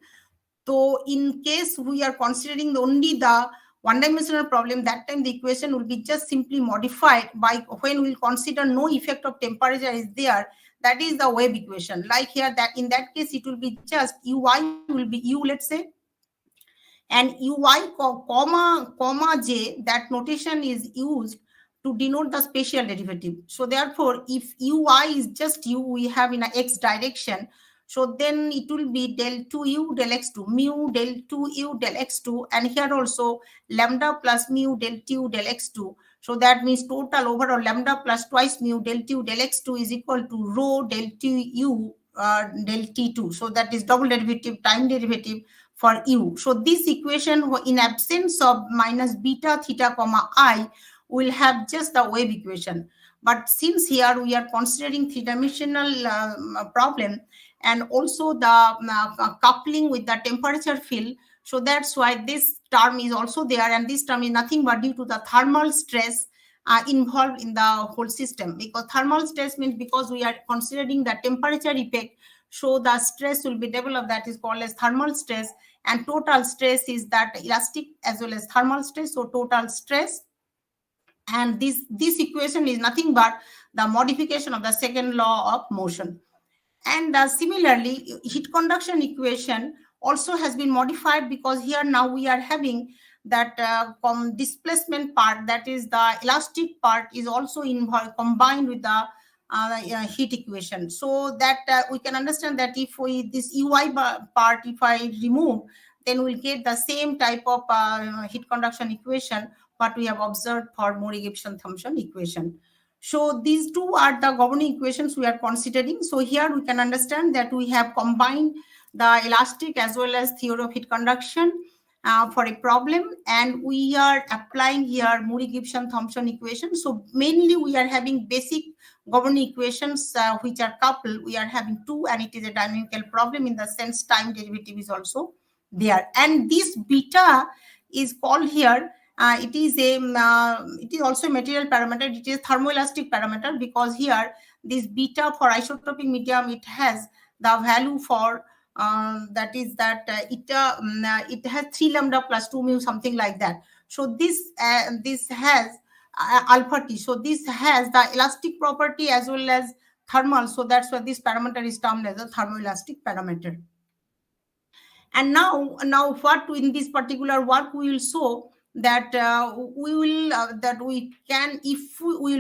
So in case we are considering only the one-dimensional problem, that time the equation will be just simply modified by when we consider no effect of temperature is there. That is the wave equation. Like here, that in that case, it will be just uy will be u, let's say, and uy comma j, that notation is used to denote the spatial derivative. So therefore, if uy is just u, we have in a x direction. So then it will be del 2u del x2, mu del 2u del x2, and here also lambda plus mu del 2 del x2. So that means total overall lambda plus twice mu del 2 del x2 is equal to rho del 2u del t2. So that is double derivative, time derivative for u. So this equation, in absence of minus beta theta comma I, will have just the wave equation. But since here we are considering three-dimensional problem, and also the coupling with the temperature field, so that's why this term is also there, and this term is nothing but due to the thermal stress involved in the whole system. Because thermal stress means because we are considering the temperature effect, so the stress will be developed, that is called as thermal stress, and total stress is that elastic as well as thermal stress, so total stress. And this equation is nothing but the modification of the second law of motion. And similarly, heat conduction equation also has been modified, because here now we are having that displacement part, that is the elastic part, is also involved, combined with the heat equation. So that we can understand that if we this uy part, if I remove, then we'll get the same type of heat conduction equation, what we have observed for Morey-Gibson-Thomson equation. So these two are the governing equations we are considering. So here we can understand that we have combined the elastic as well as theory of heat conduction for a problem, and we are applying here Morey-Gibson-Thomson equation. So mainly we are having basic governing equations which are coupled. We are having two, and it is a dynamical problem in the sense time derivative is also there. And this beta is called here. It is also a material parameter. It is thermoelastic parameter, because here this beta for isotopic medium, it has the value for it has 3 lambda plus 2 mu, something like that. So this has alpha t. So this has the elastic property as well as thermal. So that's why this parameter is termed as a thermoelastic parameter. And now what in this particular work we will show that we will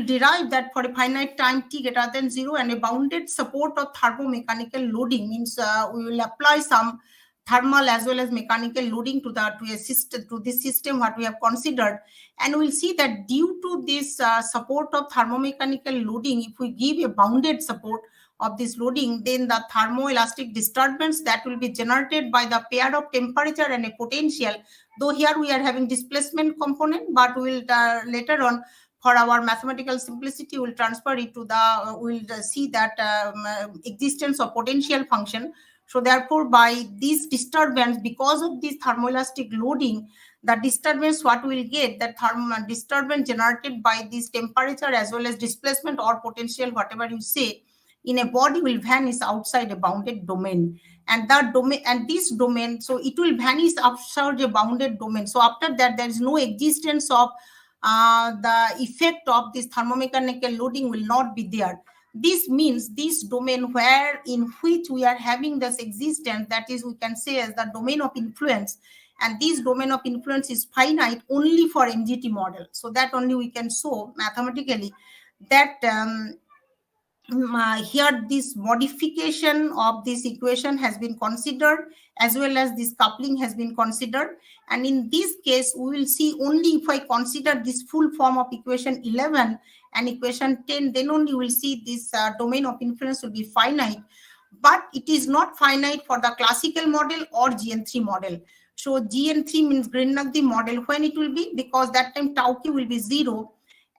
derive that for a finite time t greater than 0 and a bounded support of thermomechanical loading, means we will apply some thermal as well as mechanical loading to this system what we have considered, and we'll see that due to this support of thermomechanical loading, if we give a bounded support of this loading, then the thermoelastic disturbance that will be generated by the pair of temperature and a potential, though here we are having displacement component, but we will later on, for our mathematical simplicity, we'll transfer it to we'll see that existence of potential function. So therefore, by this disturbance, because of this thermoelastic loading, the disturbance what we will get, that disturbance generated by this temperature as well as displacement or potential, whatever you say, in a body will vanish outside a bounded domain. And that domain and this domain, so it will vanish outside a bounded domain. So after that, there is no existence of the effect of this thermomechanical loading will not be there. This means this domain where in which we are having this existence, that is, we can say as the domain of influence, and this domain of influence is finite only for MGT model. So that only we can show mathematically that here this modification of this equation has been considered, as well as this coupling has been considered. And in this case, we will see only if I consider this full form of equation 11 and equation 10, then only we'll see this domain of influence will be finite. But it is not finite for the classical model or GN3 model. So GN3 means Green-Nagdi model. When it will be? Because that time tau q will be 0.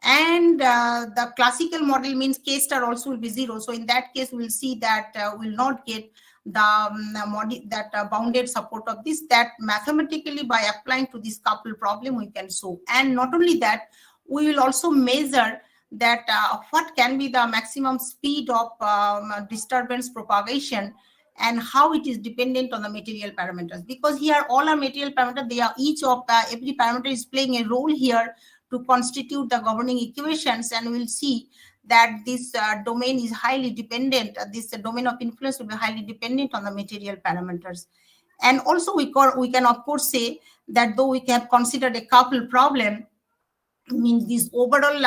And the classical model means k star also will be 0. So in that case, we'll see that we'll not get the bounded support of this, that mathematically by applying to this couple problem we can show. And not only that, we will also measure that what can be the maximum speed of disturbance propagation and how it is dependent on the material parameters. Because here all are material parameters, they are each of every parameter is playing a role here to constitute the governing equations, and we'll see that this domain is highly dependent. This domain of influence will be highly dependent on the material parameters. And also we can of course say that though we have considered a couple problem, means this overall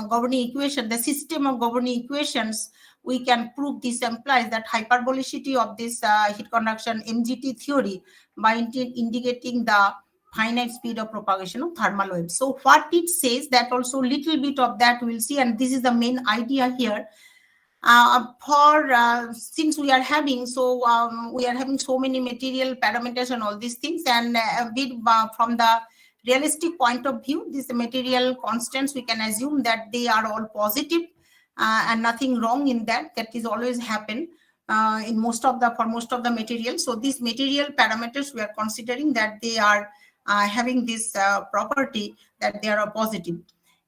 governing equation, the system of governing equations, we can prove this implies that hyperbolicity of this heat conduction MGT theory by indicating the finite speed of propagation of thermal waves. So what it says, that also little bit of that we'll see, and this is the main idea here. Since we are having so many material parameters and all these things, and a bit from the realistic point of view, these material constants, we can assume that they are all positive and nothing wrong in that. That is always happen in most of the material. So these material parameters we are considering that they are having this property that they are positive.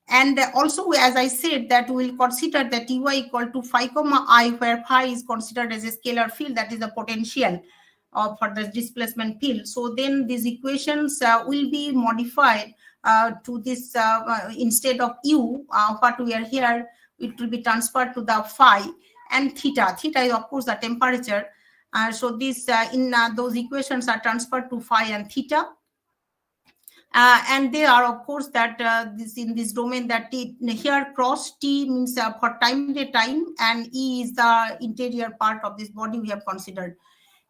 And also, as I said, that we will consider that Ty equal to phi comma I, where phi is considered as a scalar field, that is the potential for the displacement field. So then these equations will be modified to this instead of u, what we are here, it will be transferred to the phi and theta. Theta is of course the temperature. So this those equations are transferred to phi and theta. And they are of course that this in this domain that t, here cross t means for time to time, and E is the interior part of this body we have considered.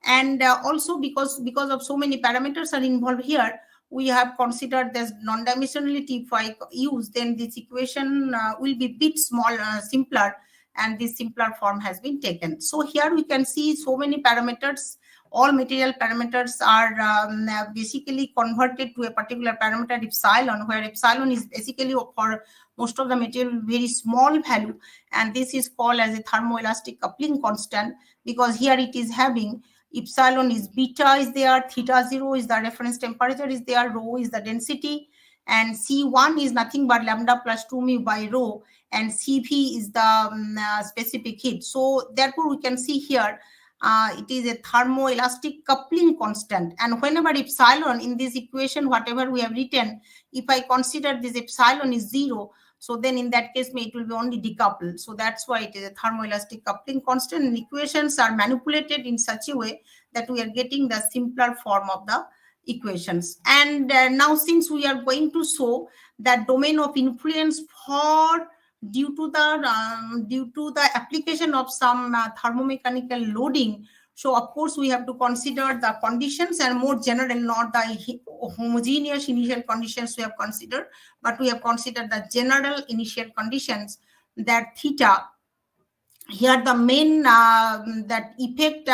And also because of so many parameters are involved here, we have considered this non-dimensionality. If I use, then this equation will be bit simpler, and this simpler form has been taken. So here we can see so many parameters. All material parameters are basically converted to a particular parameter epsilon, where epsilon is basically for most of the material very small value, and this is called as a thermoelastic coupling constant, because here it is having epsilon is beta is there, theta 0 is the reference temperature is there, rho is the density, and C1 is nothing but lambda plus 2 mu by rho, and Cv is the specific heat. So therefore we can see here it is a thermoelastic coupling constant, and whenever epsilon in this equation, whatever we have written, if I consider this epsilon is 0, so then in that case it will be only decoupled. So that's why it is a thermoelastic coupling constant, and equations are manipulated in such a way that we are getting the simpler form of the equations. And now, since we are going to show that domain of influence for due to the application of some thermomechanical loading, so of course we have to consider the conditions, and more general, not the homogeneous initial conditions we have considered, but we have considered the general initial conditions, that theta. Here the main that effect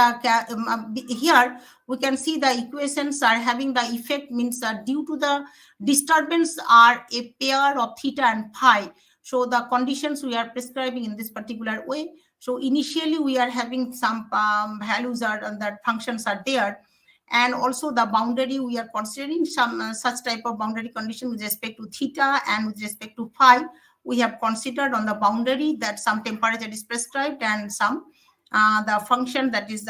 here we can see the equations are having the effect, means due to the disturbance are a pair of theta and phi. So the conditions we are prescribing in this particular way. So initially we are having some values are that functions are there, and also the boundary we are considering some such type of boundary condition with respect to theta and with respect to phi. We have considered on the boundary that some temperature is prescribed, and some the function that is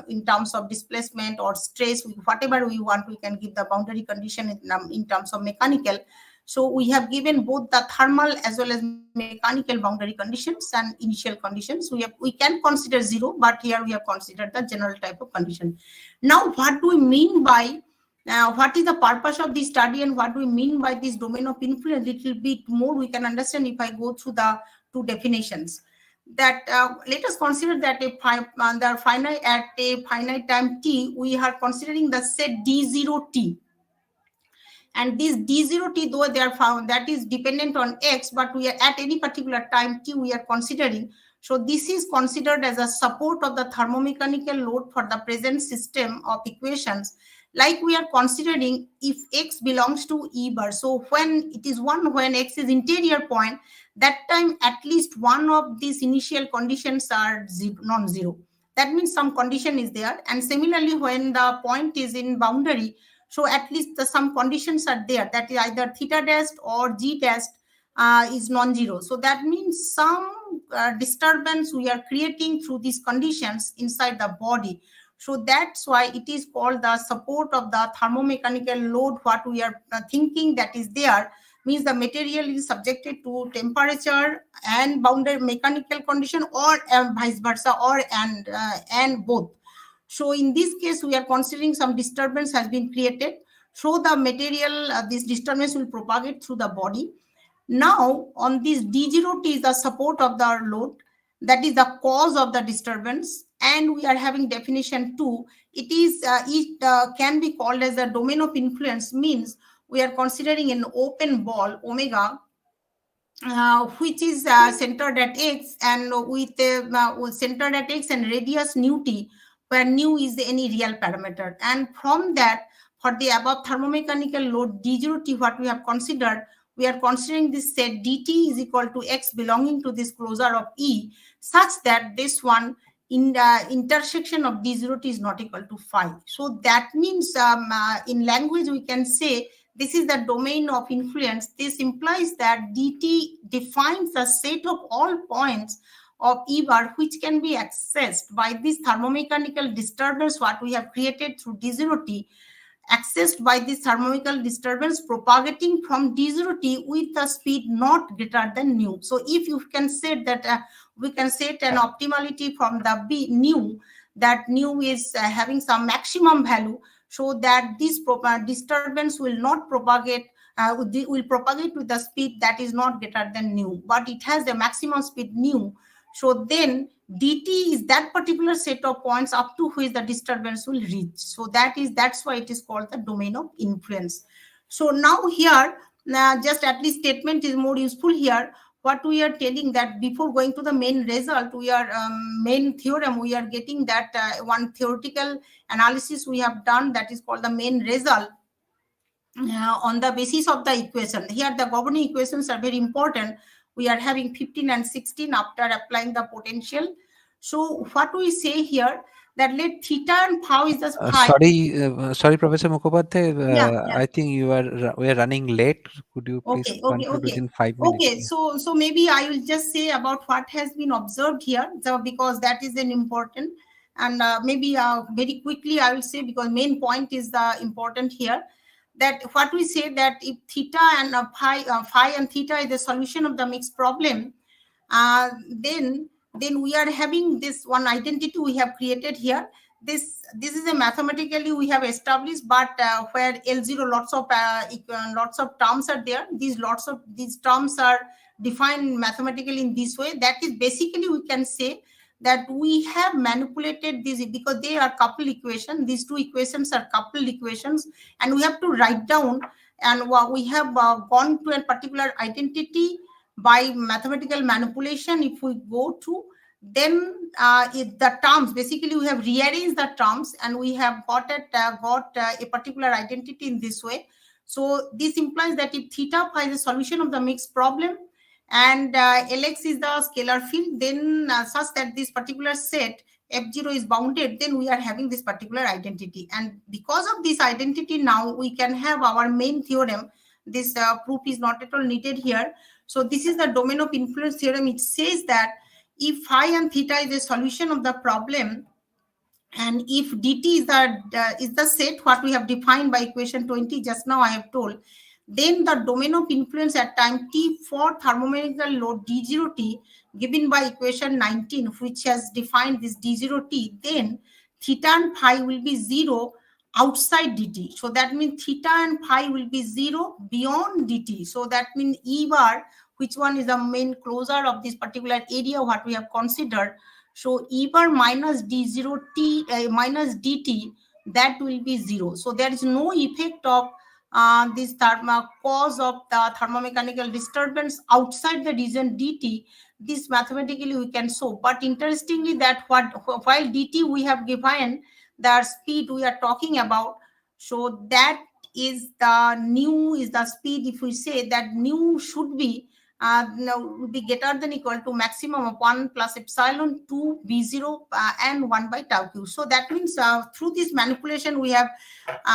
in terms of displacement or stress, whatever we want, we can give the boundary condition in terms of mechanical. So we have given both the thermal as well as mechanical boundary conditions and initial conditions. We can consider 0, but here we have considered the general type of condition. Now, what do we mean by what is the purpose of this study, and what do we mean by this domain of influence? A little bit more we can understand if I go through the two definitions. That let us consider that at a finite time t, we are considering the set d0t. And this d0t, though they are found, that is dependent on x, but we are at any particular time t we are considering. So this is considered as a support of the thermomechanical load for the present system of equations. Like we are considering if x belongs to E bar. So when it is 1, when x is interior point, that time at least one of these initial conditions are non-zero. That means some condition is there. And similarly, when the point is in boundary, so at least some conditions are there, that is either theta dash or g dash is non-zero. So that means some disturbance we are creating through these conditions inside the body. So that's why it is called the support of the thermomechanical load. What we are thinking that is there means the material is subjected to temperature and boundary mechanical condition, or vice versa, or and both. So in this case, we are considering some disturbance has been created. So the material, this disturbance will propagate through the body. Now, on this d0t is the support of the load, that is the cause of the disturbance, and we are having definition 2. It can be called as a domain of influence, means we are considering an open ball omega, which is centered at x, and with centered at x and radius nu t, where nu is any real parameter. And from that, for the above thermomechanical load d0t, what we have considered, we are considering this set dt is equal to x belonging to this closure of E, such that this one in the intersection of d0t is not equal to phi. So that means in language we can say this is the domain of influence. This implies that dt defines the set of all points of E bar which can be accessed by this thermomechanical disturbance what we have created through d0t, accessed by this thermomechanical disturbance propagating from d0t with the speed not greater than nu. So if you can say that we can set an optimality from the nu, that nu is having some maximum value, so that this disturbance will not propagate, will propagate with the speed that is not greater than nu, but it has the maximum speed nu. So then dt is that particular set of points up to which the disturbance will reach. So that's why it is called the domain of influence. So now here, just at least statement is more useful here. What we are telling that before going to the main result, we are main theorem, we are getting that one theoretical analysis we have done, that is called the main result. On the basis of the equation. Here the governing equations are very important. We are having 15 and 16 after applying the potential. So what we say here, that let theta and phi is the phi. Sorry, Professor Mukhopadhyay. Yeah. I think we are running late. Could you please conclude within 5 minutes? Okay, so maybe I will just say about what has been observed here, so because that is an important, and maybe very quickly I will say, because main point is the important here, that what we say that if theta and phi and theta is the solution of the mixed problem, then we are having this one identity we have created here. This is a mathematically we have established, but where L0 lots of terms are there. These terms are defined mathematically in this way. That is basically we can say that we have manipulated these because they are coupled equation. These two equations are coupled equations, and we have to write down. And we have gone to a particular identity by mathematical manipulation. If we go to, then the terms, basically we have rearranged the terms, and we have got a particular identity in this way. So this implies that if theta phi is a solution of the mixed problem, and Lx is the scalar field, then such that this particular set F0 is bounded, then we are having this particular identity. And because of this identity, now we can have our main theorem. This proof is not at all needed here. So this is the domain of influence theorem. It says that if phi and theta is a solution of the problem, and if dt is the set what we have defined by equation 20 just now I have told, then the domain of influence at time t for thermomechanical load d0t given by equation 19, which has defined this d0t, then theta and phi will be 0 outside dt. So that means theta and phi will be 0 beyond dt. So that means E bar, which one is the main closure of this particular area what we have considered. So E bar minus d0t minus dt, that will be 0. So there is no effect of this cause of the thermomechanical disturbance outside the region dt. This mathematically we can show. But interestingly, that while dt we have given the speed we are talking about, so that is the nu is the speed. If we say that nu should be would be greater than equal to maximum of 1 plus epsilon 2 b0 and 1 by tau q. So that means through this manipulation we are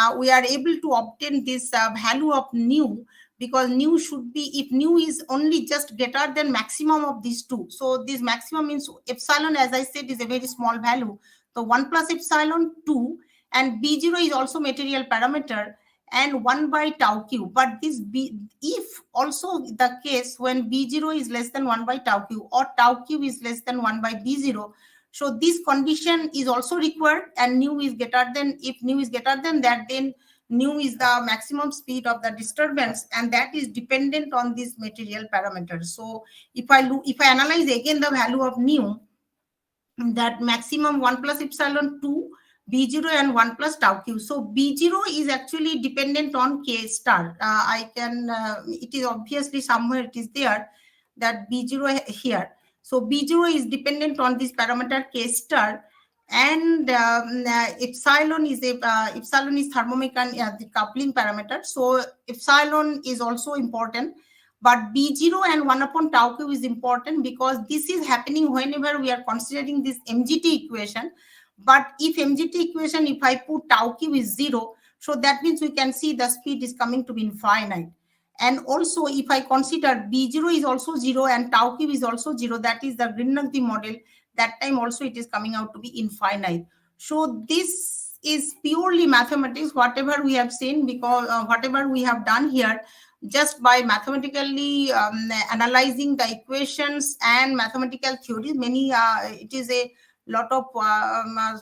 able to obtain this value of nu, because nu should be, if nu is only just greater than maximum of these two. So this maximum means epsilon, as I said, is a very small value. So 1 plus epsilon 2, and b0 is also material parameter, and 1 by tau q. But this if also the case when b0 is less than 1 by tau q, or tau q is less than 1 by b0, so this condition is also required, and nu is greater than, if nu is greater than that, then nu is the maximum speed of the disturbance, and that is dependent on this material parameter. So if I analyze again the value of nu, that maximum 1 plus epsilon 2 b0 and 1 plus tau q. So b0 is actually dependent on k star. It is obviously somewhere it is there, that b0 here. So b0 is dependent on this parameter k star, and epsilon is thermomechanical the coupling parameter. So epsilon is also important. But b0 and 1 upon tau q is important, because this is happening whenever we are considering this MGT equation. But if MGT equation, if I put tau q is 0, so that means we can see the speed is coming to be infinite. And also if I consider b0 is also 0 and tau q is also 0, that is the Green-Nagdi model, that time also it is coming out to be infinite. So this is purely mathematics, whatever we have seen, because whatever we have done here, just by mathematically analyzing the equations and mathematical theories, it is a lot of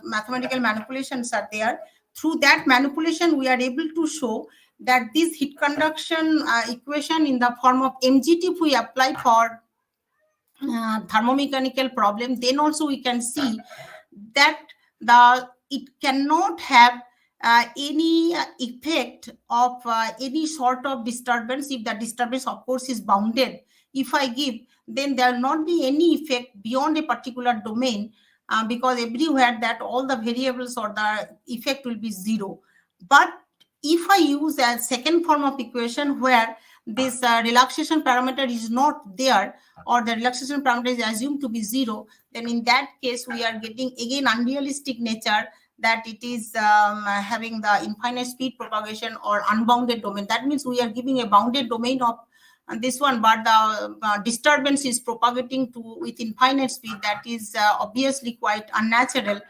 mathematical manipulations are there. Through that manipulation, we are able to show that this heat conduction equation in the form of MGT, if we apply for thermomechanical problem, then also we can see that it cannot have any effect of any sort of disturbance if the disturbance of course is bounded. If I give, then there will not be any effect beyond a particular domain, because everywhere that all the variables or the effect will be zero. But if I use a second form of equation where this relaxation parameter is not there, or the relaxation parameter is assumed to be zero, then in that case we are getting again unrealistic nature, that it is having the infinite speed propagation or unbounded domain. That means we are giving a bounded domain of this one, but the disturbance is propagating with infinite speed. That is obviously quite unnatural.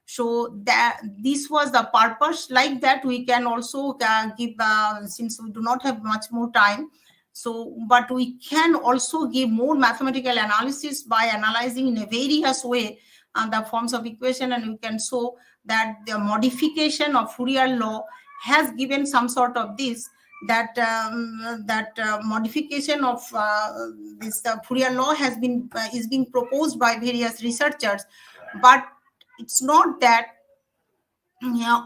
So that this was the purpose. Like that we can also give, since we do not have much more time, so but we can also give more mathematical analysis by analyzing in a various way the forms of equation, and we can show that the modification of Fourier law has given some sort of this, that modification of this Fourier law has been is being proposed by various researchers, but it's not that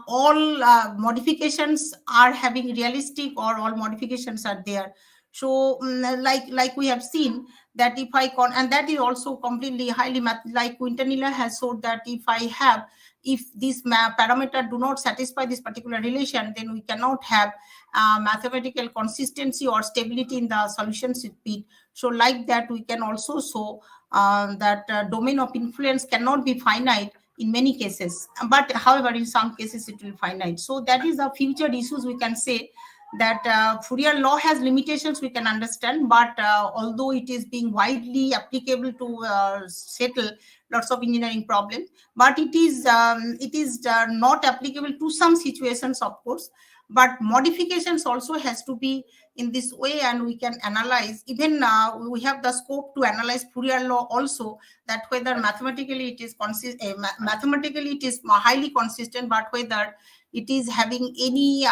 all modifications are having realistic or all modifications are there. So like we have seen that if I and that is also completely highly like Quintanilla has showed that if this parameter do not satisfy this particular relation, then we cannot have mathematical consistency or stability in the solution speed. So like that we can also show that domain of influence cannot be finite in many cases, but however in some cases it will be finite. So that is the future issues. We can say that Fourier law has limitations, we can understand, but although it is being widely applicable to settle lots of engineering problems, but it is not applicable to some situations, of course. But modifications also has to be in this way, and we can analyze, even we have the scope to analyze Fourier law also, that whether mathematically it is mathematically it is highly consistent, but whether it is having any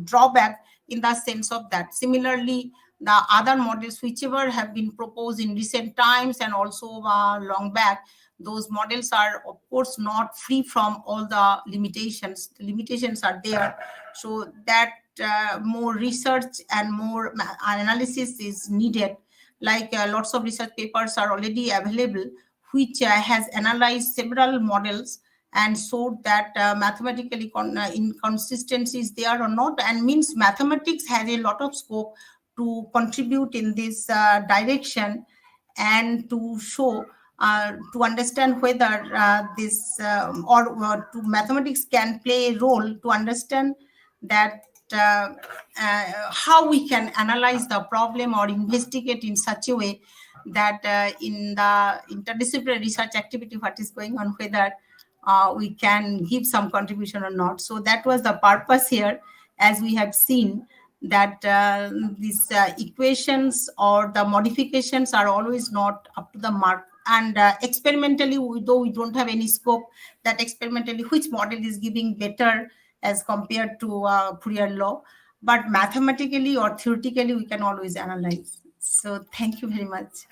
drawback in the sense of that. Similarly, the other models whichever have been proposed in recent times and also long back, those models are of course not free from all the limitations. The limitations are there, so that more research and more analysis is needed. Like lots of research papers are already available which has analyzed several models and showed that mathematically inconsistencies there or not, and means mathematics has a lot of scope to contribute in this direction, and to show to understand whether this or to mathematics can play a role to understand that how we can analyze the problem or investigate in such a way that in the interdisciplinary research activity what is going on, whether we can give some contribution or not. So that was the purpose here, as we have seen that these equations or the modifications are always not up to the mark. And experimentally, though we don't have any scope, that experimentally which model is giving better as compared to Fourier law, but mathematically or theoretically we can always analyze. So thank you very much.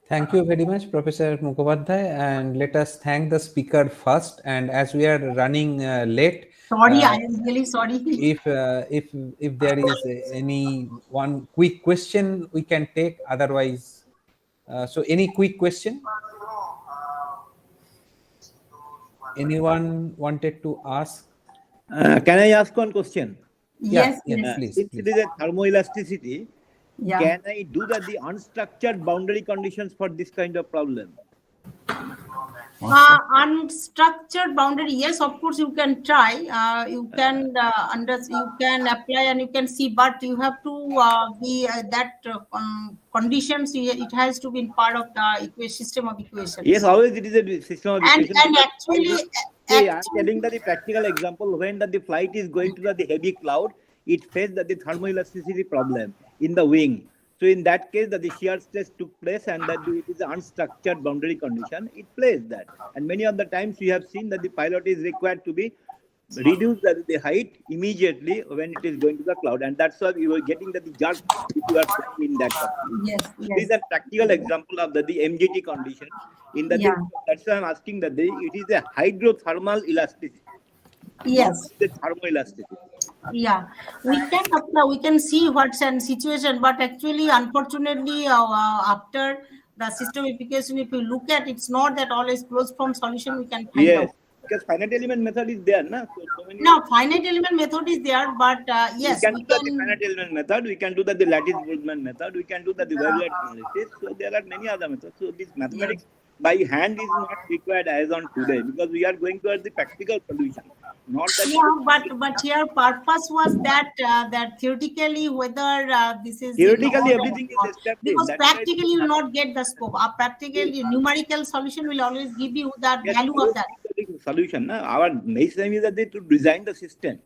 Thank you very much, Professor Mukhopadhyay, and let us thank the speaker first. And as we are running late, sorry, I am really sorry. If there is any one quick question we can take, otherwise, so any quick question? Anyone wanted to ask? Can I ask one question? Yes, please. Since it is a thermoelasticity, yeah. Can I do the unstructured boundary conditions for this kind of problem? Unstructured boundary, yes, of course you can try. You can you can apply and you can see, but you have to be conditions. It has to be part of the system of equations. Yes, always it is a system of equations. And actually, I am telling that the practical example when the flight is going to the heavy cloud, it faces the thermoelasticity problem in the wing. So in that case, the shear stress took place, and that it is an unstructured boundary condition. It plays that, and many of the times we have seen that the pilot is required to be reduce the height immediately when it is going to the cloud, and that's why you are getting the jerk if you are playing in that particular. Yes, This yes. is a practical example of the MGT condition. In the Yeah. that's why I'm asking that it is a hydrothermal elasticity. Yes. The thermoelasticity. Yeah, we can apply, we can see what's an situation, but actually, unfortunately, after the system application, if you look at, it's not that always closed form solution we can find Yes, out. because finite element method is there, na? So many. No, finite element method is there, but yes, we can do the finite element method. We can do the lattice Boltzmann method. We can do the wavelet analysis. So there are many other methods. So this mathematics by hand is not required as on today, because we are going towards the practical solution. Not that. Yeah, but here purpose was that that theoretically whether this is Theoretically everything is established. Because practically you will not get the scope. A practically numerical solution will always give you that value of that. Solution. Na? Our next time is that to design the system,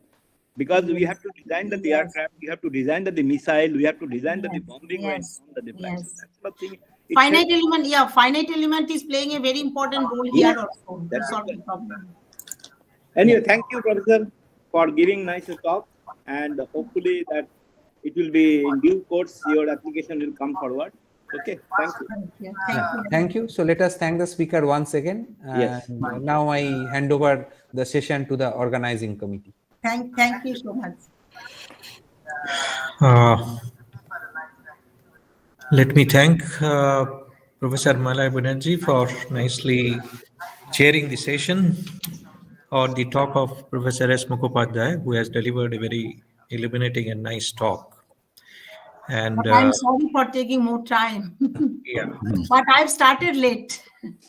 because we have to design the aircraft, we have to design the missile, we have to design the bombing range on the flight. So that's the thing. Finite element, yeah, finite element is playing a very important role here also to solve the problem. Anyway, thank you, Professor, for giving nice talk, and hopefully that it will be in due course, your application will come forward. Okay, thank you. Thank you. So let us thank the speaker once again. Yes. And now I hand over the session to the organizing committee. Thank you so much. Let me thank Professor Malay Banerjee for nicely chairing the session or the talk of Professor S. Mukhopadhyay, who has delivered a very illuminating and nice talk. And but I'm sorry for taking more time. Yeah. But I've started late.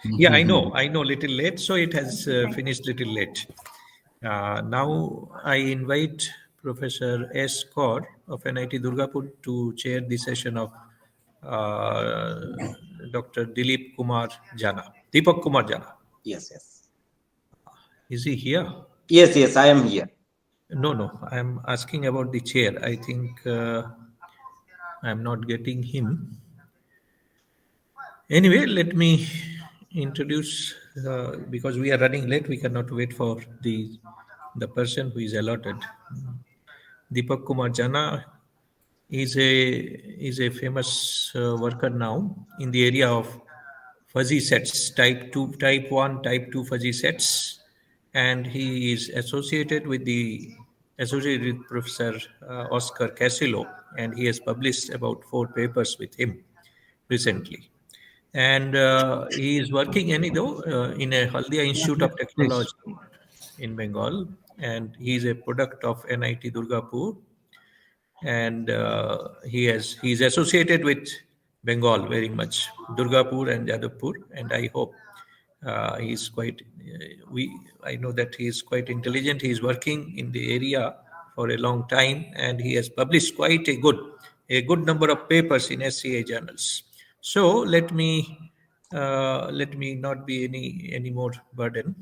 Yeah, I know, little late, so it has finished little late. Now I invite Professor S. Kaur of NIT Durgapur to chair the session of Dr. Deepak Kumar Jana. Yes. Is he here? Yes, I am here. No, I am asking about the chair. I think I am not getting him. Anyway, let me introduce, because we are running late, we cannot wait for the person who is allotted. Deepak Kumar Jana is a famous worker now in the area of fuzzy sets, type 1, type 2 fuzzy sets, and he is associated with Professor Oscar Casillo, and he has published about 4 papers with him recently. And he is working in a Haldia Institute of Technology in Bengal, and he is a product of NIT Durgapur, and he is associated with Bengal very much, Durgapur and Jadavpur, and I hope he is quite. I know that he is quite intelligent. He is working in the area for a long time, and he has published quite a good number of papers in SCA journals. So let me not be any more burden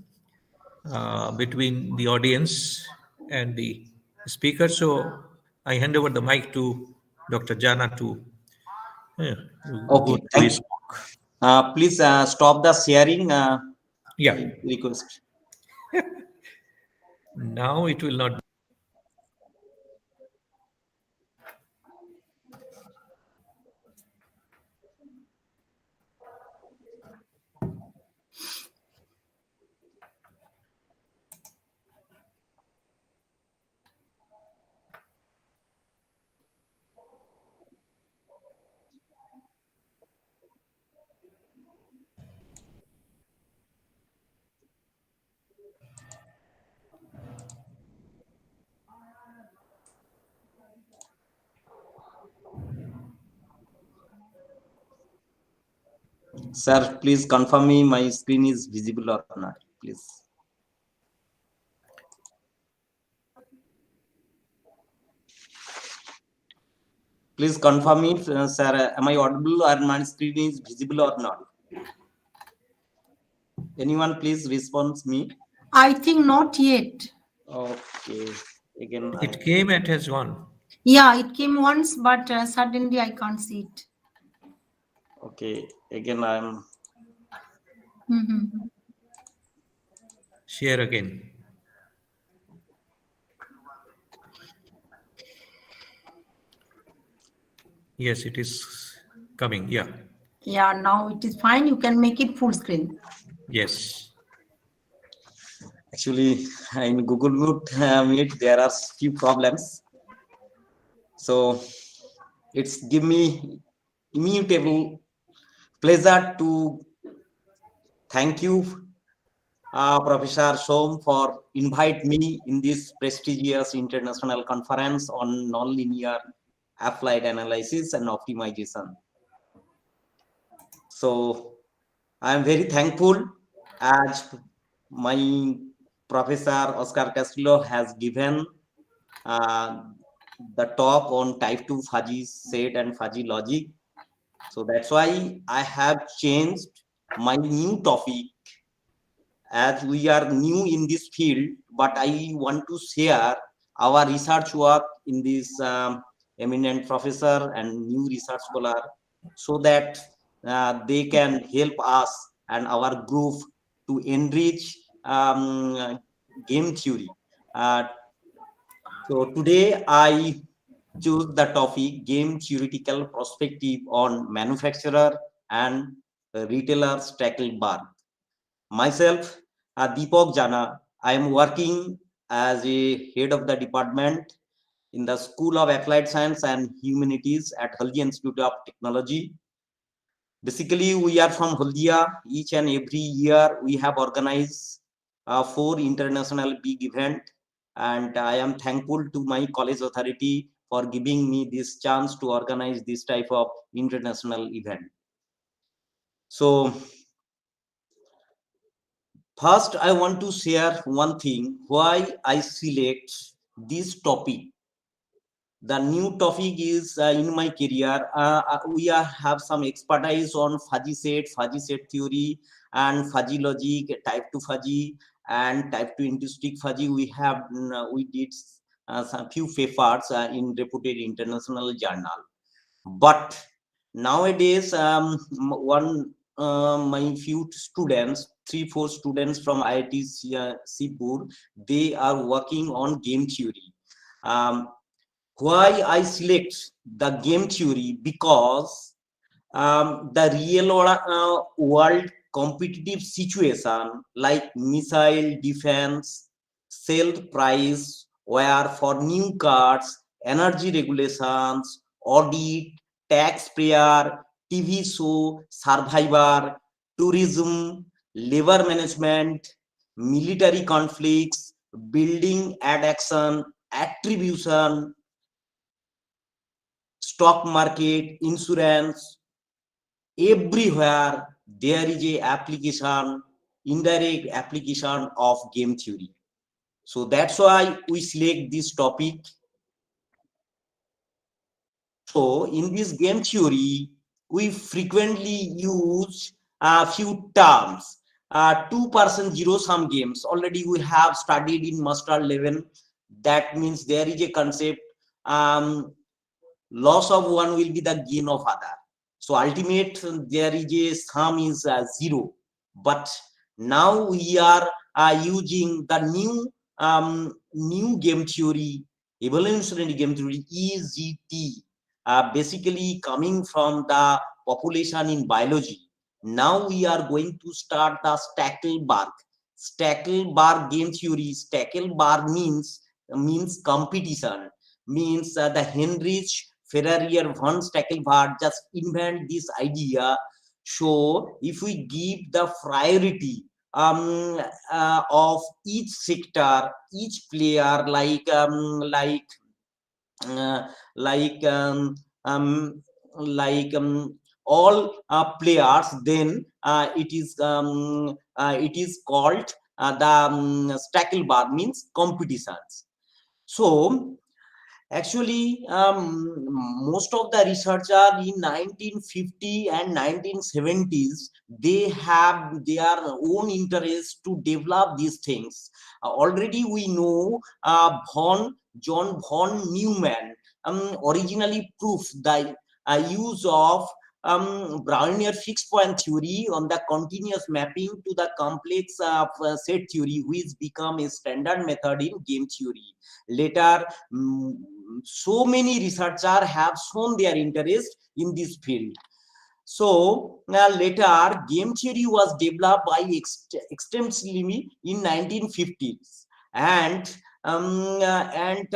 between the audience and the speaker. So I hand over the mic to Dr. Jana to Okay, thank you. Please stop the sharing. Yeah. Request. Now it will not. Sir, please confirm me my screen is visible or not, please. Please confirm me, sir, am I audible or my screen is visible or not? Anyone please respond me? I think not yet. Okay. Again, it came at as one. Yeah, it came once, but suddenly I can't see it. Okay, again I'm. Mm-hmm. Share again. Yes, it is coming. Yeah. Yeah, now it is fine. You can make it full screen. Yes. Actually, in Google Meet, there are few problems. So it's give me immutable pleasure to thank you, Professor Som, for invite me in this prestigious international conference on nonlinear applied analysis and optimization. So I am very thankful as my Professor Oscar Castillo has given the talk on type 2 fuzzy set and fuzzy logic. So that's why I have changed my new topic, as we are new in this field, but I want to share our research work in this eminent professor and new research scholar, so that they can help us and our group to enrich game theory. So today I choose the topic game theoretical perspective on manufacturer and retailer Stackelberg. Myself, Deepak Jana, I am working as a head of the department in the School of Applied Science and Humanities at Haldia Institute of Technology. Basically, we are from Haldia. Each and every year, we have organized 4 international big events, and I am thankful to my college authority for giving me this chance to organize this type of international event. So, first, I want to share one thing, why I select this topic. The new topic is in my career, we have some expertise on fuzzy set theory, and fuzzy logic, type 2 fuzzy, and type 2 intrinsic fuzzy. We did some few papers in reputed international journal. But nowadays, my few students, 3-4 students from IIT Sipur, they are working on game theory. Why I select the game theory? Because the real world competitive situation like missile defense, sale price, where for new cars, energy regulations, audit, taxpayer, TV show, survivor, tourism, labor management, military conflicts, building addiction, attribution, stock market, insurance, everywhere there is a application, indirect application of game theory. So that's why we select this topic. So in this game theory, we frequently use a few terms. 2% zero-sum games, already we have studied in master level. That means there is a concept, loss of one will be the gain of other. So ultimate, there is a sum is 0. But now we are using the new game theory, evolutionary game theory, EGT, basically coming from the population in biology. Now we are going to start the Stackelberg game theory. Stackelberg means competition, means the Heinrich Ferrier von Stackelberg just invent this idea. So if we give the priority of each sector, each player, like all players, then it is called the Stackelberg, means competitions. So actually, most of the researchers in 1950 and 1970s, they have their own interest to develop these things. Already we know John von Neumann originally proved the use of Brownian fixed point theory on the continuous mapping to the complex set theory, which become a standard method in game theory. Later, so many researchers have shown their interest in this field. So later, game theory was developed by extensively in 1950s, and in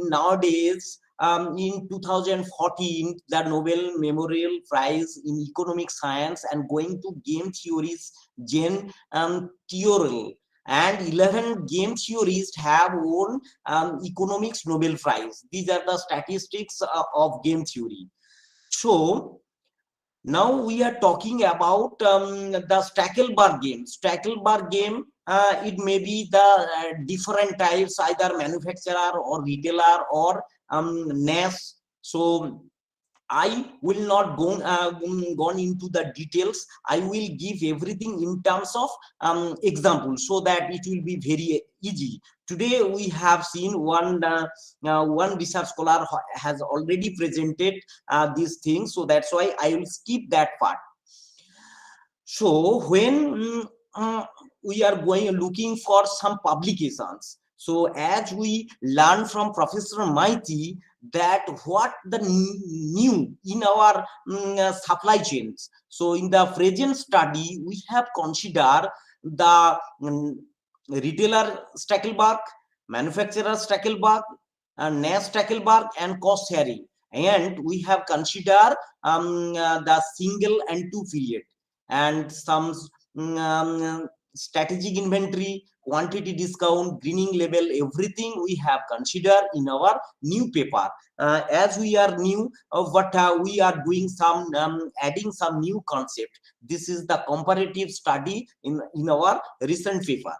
nowadays, in 2014, the Nobel Memorial Prize in Economic Science and going to game theories, Jean Theorel, and 11 game theorists have won economics Nobel Prize. These are the statistics of game theory. So now we are talking about the Stackelberg game. Stackelberg game, it may be the different types, either manufacturer or retailer or NAS. So I will not go into the details. I will give everything in terms of examples so that it will be very easy. Today we have seen one research scholar has already presented these things, so that's why I will skip that part. So when we are looking for some publications, so as we learn from Professor Maiti that what the new in our supply chains. So in the present study, we have considered the retailer Stackelberg, manufacturer Stackelberg, NAS Stackelberg, and cost sharing. And we have considered the single and two period and some strategic inventory, quantity discount, greening level, everything we have considered in our new paper. As we are new, we are doing some adding some new concept. This is the comparative study in our recent paper.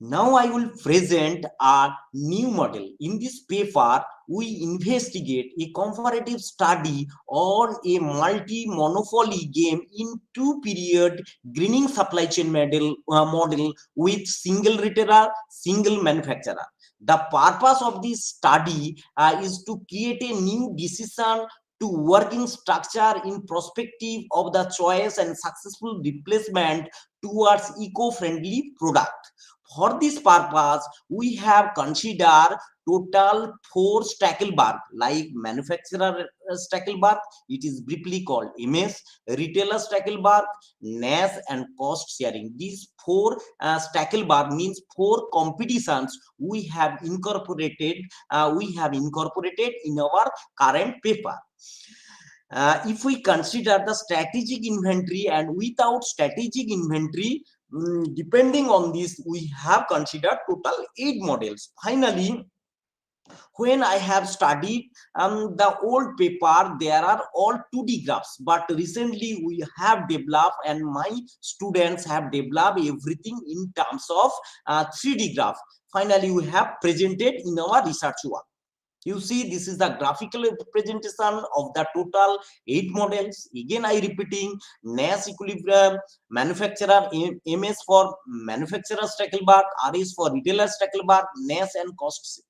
Now I will present a new model. In this paper, we investigate a comparative study on a multi-monopoly game in two-period greening supply chain model with single retailer, single manufacturer. The purpose of this study is to create a new decision to working structure in perspective of the choice and successful replacement towards eco-friendly product. For this purpose, we have considered total 4 Stackelberg, like manufacturer Stackelberg, it is briefly called MS, retailer Stackelberg, NAS, and cost sharing. These 4 Stackelberg means 4 competitions we have incorporated in our current paper. If we consider the strategic inventory and without strategic inventory, depending on this, we have considered total 8 models. Finally, when I have studied the old paper, there are all 2D graphs, but recently we have developed and my students have developed everything in terms of 3D graph. Finally, we have presented in our research work. You see, this is the graphical representation of the total 8 models. Again, I repeating, NAS equilibrium, manufacturer, MS for manufacturer Stackelberg, RS for retailer Stackelberg, NAS and costs.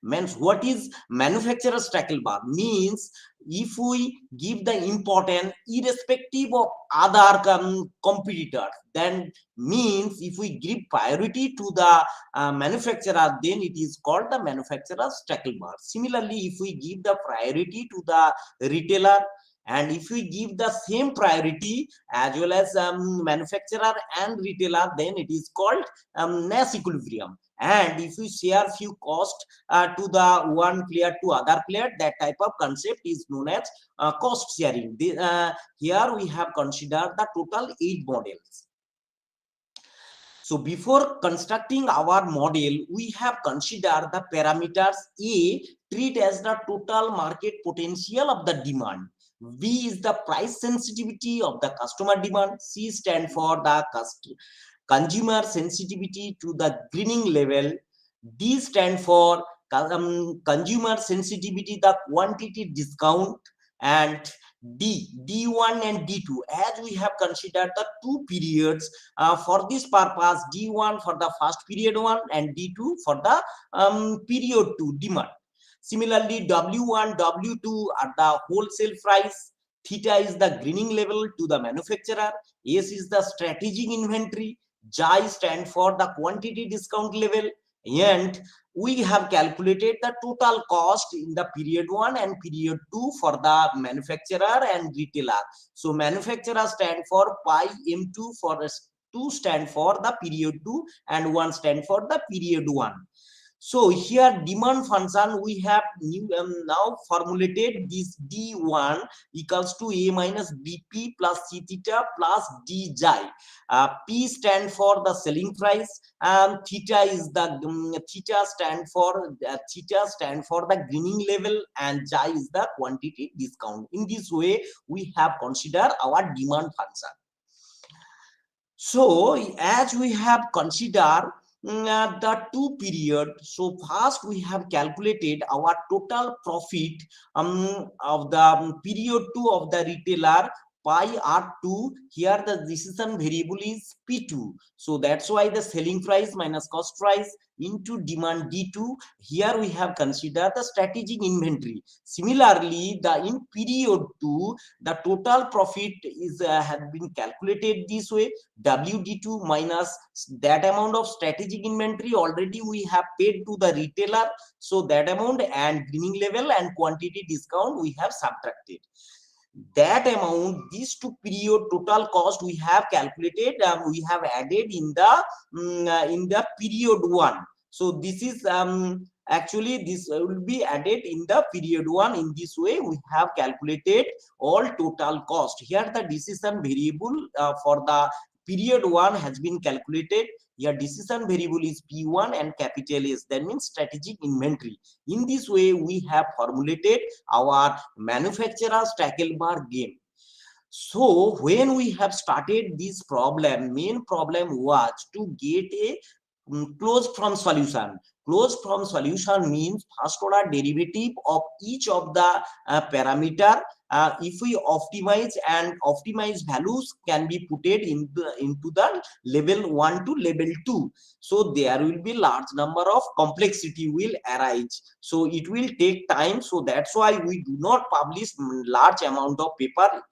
Means what is manufacturer Stackelberg? Means if we give the importance irrespective of other competitors, then means if we give priority to the manufacturer, then it is called the manufacturer Stackelberg. Similarly, if we give the priority to the retailer, and if we give the same priority as well as manufacturer and retailer, then it is called NAS equilibrium. And if we share few cost to the one player to other player, that type of concept is known as cost sharing. Here we have considered the total 8 models. So before constructing our model, we have considered the parameters. A, treat as the total market potential of the demand. B is the price sensitivity of the customer demand. C stand for the consumer sensitivity to the greening level. D stand for consumer sensitivity, the quantity discount. And D1 and D2, as we have considered the 2 periods for this purpose, D1 for the first period 1 and D2 for the period 2 demand. Similarly, W1, W2 are the wholesale price. Theta is the greening level to the manufacturer. S is the strategic inventory. Xi stand for the quantity discount level. And we have calculated the total cost in the period 1 and period 2 for the manufacturer and retailer. So manufacturer stand for pi m2 for 2 stand for the period 2 and 1 stand for the period 1. So here demand function we have now formulated this d1 equals to a minus bp plus c theta plus d xi. P stand for the selling price, and theta is the theta stand for the greening level, and xi is the quantity discount. In this way we have considered our demand function. So as we have considered the two period, so first we have calculated our total profit of the period 2 of the retailer pi r2. Here the decision variable is p2, so that's why the selling price minus cost price into demand d2. Here we have considered the strategic inventory. Similarly, in period 2 the total profit is has been calculated this way: wd2 minus that amount of strategic inventory already we have paid to the retailer, so that amount, and greening level and quantity discount we have subtracted. That amount, these two period total cost we have calculated, we have added in the period 1. So this is actually this will be added in the period 1. In this way we have calculated all total cost. Here the decision variable for the period 1 has been calculated. Here decision variable is P1 and capital S, that means strategic inventory. In this way we have formulated our manufacturer Stackelberg game. So when we have started this problem, main problem was to get a closed form solution. Closed form solution means first order derivative of each of the parameter. If we optimize, and optimized values can be put into the level 1 to level 2. So there will be large number of complexity will arise. So it will take time. So that's why we do not publish large amount of paper.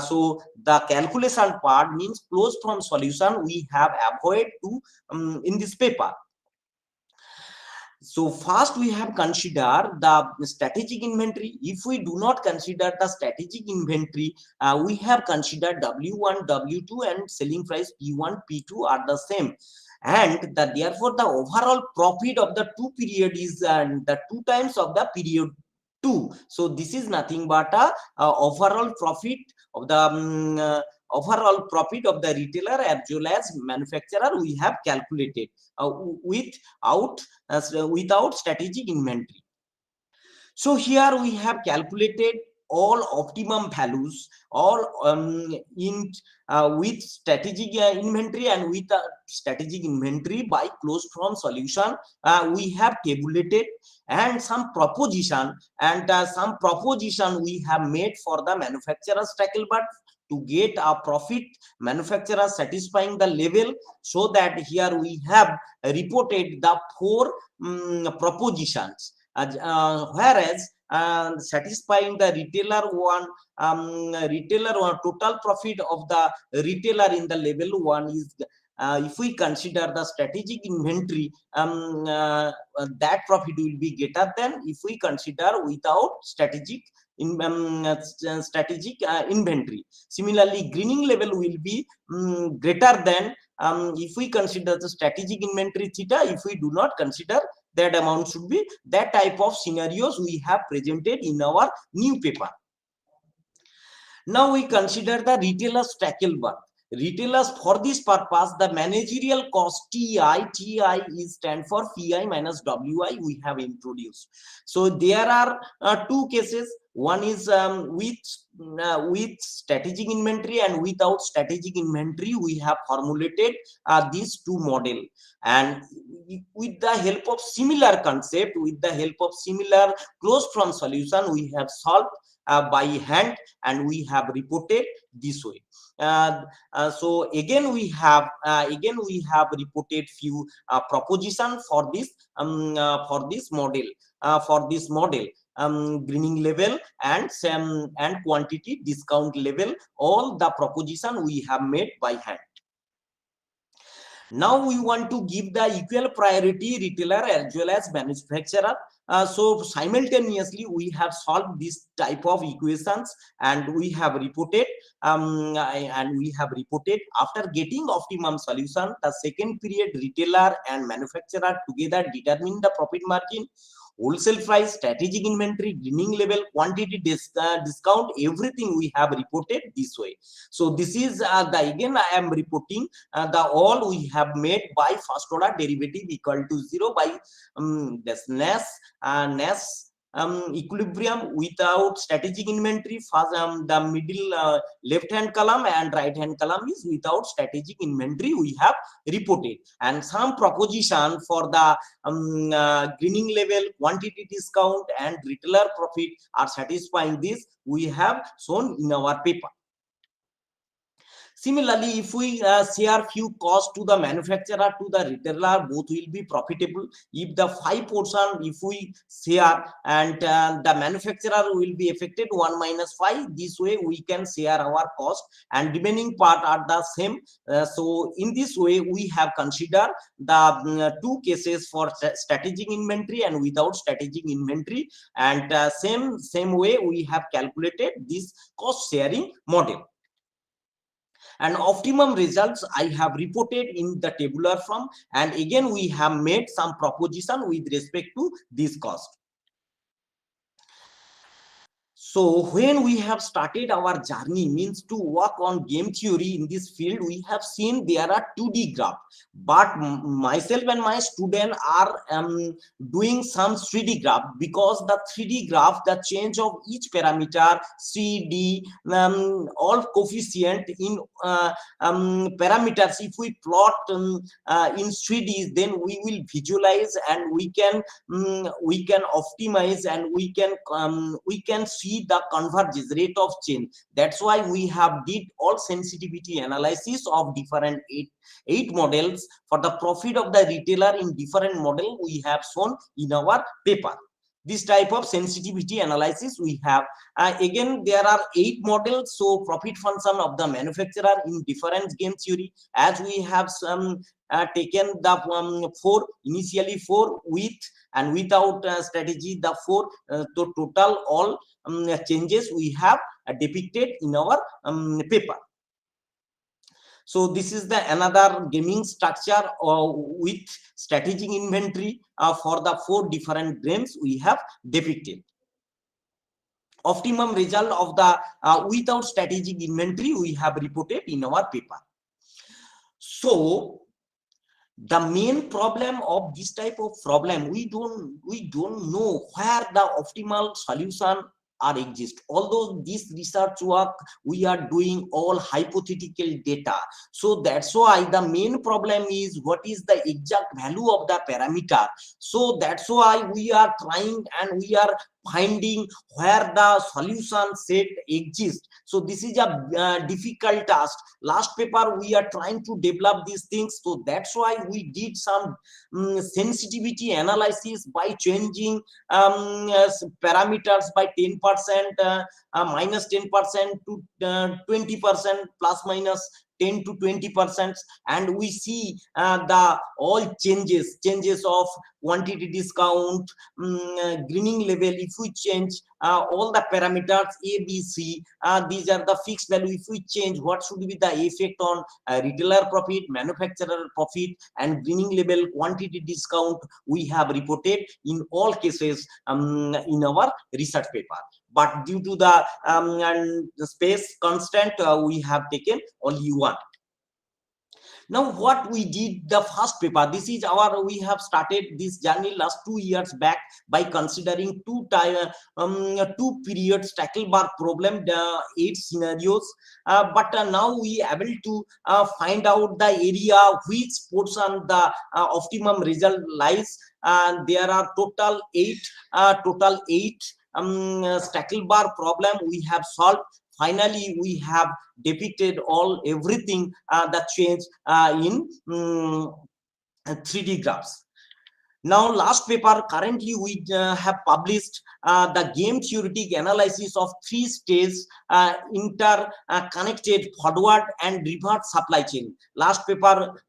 So the calculation part means closed form solution we have avoided to in this paper. So first we have considered the strategic inventory. If we do not consider the strategic inventory, we have considered W1, W2 and selling price P1, P2 are the same. And therefore the overall profit of the two period is the 2 times of the period 2. So this is nothing but a overall profit of the overall profit of the retailer as well as manufacturer we have calculated without strategic inventory. So here we have calculated all optimum values, all with strategic inventory and with strategic inventory by closed form solution. We have tabulated, and some proposition we have made for the manufacturer Stackelberg to get a profit manufacturer satisfying the level. So that here we have reported the 4 propositions, whereas satisfying the retailer one total profit of the retailer in the level 1 is if we consider the strategic inventory, that profit will be greater than if we consider without strategic inventory. Similarly, greening level will be greater than if we consider the strategic inventory theta. If we do not consider, that amount should be. That type of scenarios we have presented in our new paper. Now we consider the retailer Stackelberg. Retailers, for this purpose, the managerial cost TI is stand for PI minus WI we have introduced. So there are 2 cases. One is with strategic inventory, and without strategic inventory we have formulated these 2 model. And with the help of similar concept, with the help of similar closed form solution, we have solved by hand, and we have reported this way. So again we have reported few proposition for this model, greening level and quantity discount level. All the proposition we have made by hand. Now we want to give the equal priority retailer as well as manufacturer. So simultaneously we have solved this type of equations, and we have reported after getting optimum solution, the second period retailer and manufacturer together determine the profit margin, wholesale price, strategic inventory, greening level, quantity discount, everything we have reported this way. So this is again I am reporting the all we have made by first order derivative equal to 0 by this Nash equilibrium without strategic inventory. First, the middle left hand column and right hand column is without strategic inventory we have reported, and some proposition for the greening level, quantity discount and retailer profit are satisfying this we have shown in our paper. Similarly, if we share few costs to the manufacturer, to the retailer, both will be profitable. If the 5% if we share and the manufacturer will be affected 1 minus 5, this way we can share our cost and remaining part are the same. So in this way we have considered the two cases for strategic inventory and without strategic inventory, and same way we have calculated this cost sharing model. And optimum results I have reported in the tabular form, and again we have made some proposition with respect to this cost. So when we have started our journey, means to work on game theory in this field, we have seen there are 2D graph, but myself and my student are doing some 3D graph, because the 3D graph, the change of each parameter, C, D, all coefficient in parameters, if we plot in 3D, then we will visualize and we can optimize and we can see the convergence rate of change. That's why we have did all sensitivity analysis of different eight models for the profit of the retailer in different model we have shown in our paper. This type of sensitivity analysis we have. Again, there are 8 models. So profit function of the manufacturer in different game theory, as we have taken the 4, initially 4 with and without strategy, the 4 to total all changes we have depicted in our paper. So this is the another gaming structure with strategic inventory for the 4 different games we have depicted. Optimum result of the without strategic inventory we have reported in our paper. So the main problem of this type of problem, we don't know where the optimal solution are exist. Although this research work we are doing all hypothetical data, so that's why the main problem is what is the exact value of the parameter. So that's why we are trying and we are finding where the solution set exists. So this is a difficult task. Last paper we are trying to develop these things, so that's why we did some sensitivity analysis by changing parameters by 10%, minus 10% to 20%, plus minus 10 to 20%, and we see the all changes of quantity discount, greening level. If we change all the parameters A, B, C, these are the fixed value. If we change, what should be the effect on retailer profit, manufacturer profit, and greening level, quantity discount, we have reported in all cases in our research paper. But due to the space constant, we have taken only one. Now what we did the first paper, this is our, we have started this journey last 2 years back by considering two period Stackelberg problem, the 8 scenarios, but now we able to find out the area which portion the optimum result lies, and there are total 8 Stackelberg problem we have solved. Finally, we have depicted everything that change in 3D graphs. Now, last paper, currently we have published the game theoretic analysis of 3-stage interconnected forward and reverse supply chain. Last paper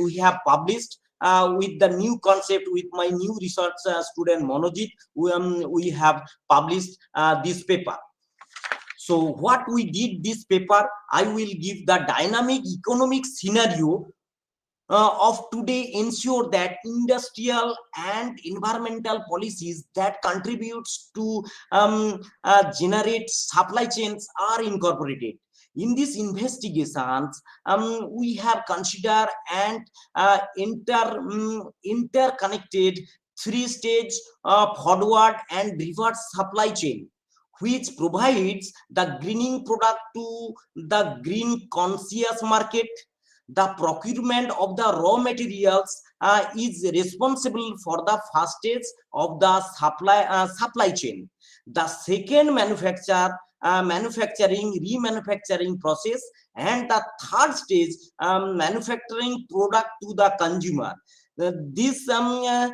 we have published with the new concept with my new research student Monojit. We have published this paper. So what we did this paper, I will give the dynamic economic scenario of today ensure that industrial and environmental policies that contributes to generate supply chains are incorporated. In these investigations, we have considered and interconnected 3-stage forward and reverse supply chain, which provides the greening product to the green conscious market. The procurement of the raw materials is responsible for the first stage of the supply chain. The second manufacturing, remanufacturing process, and the third stage manufacturing product to the consumer. There is a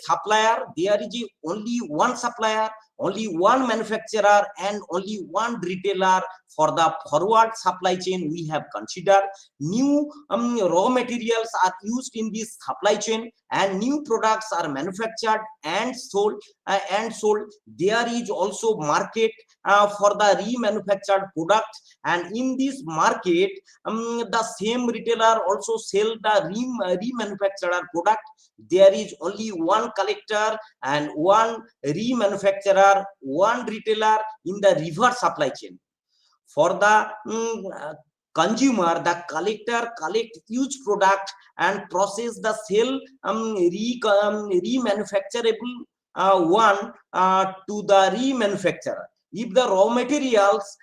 supplier, there is only one supplier, only one manufacturer, and only one retailer. For the forward supply chain, we have considered new raw materials are used in this supply chain, and new products are manufactured and sold. There is also market for the remanufactured product, and in this market, the same retailer also sell the remanufactured product. There is only one collector and one remanufacturer, one retailer in the reverse supply chain. For the consumer, the collector collect huge product and process the sale remanufacturable one to the remanufacturer. If the raw materials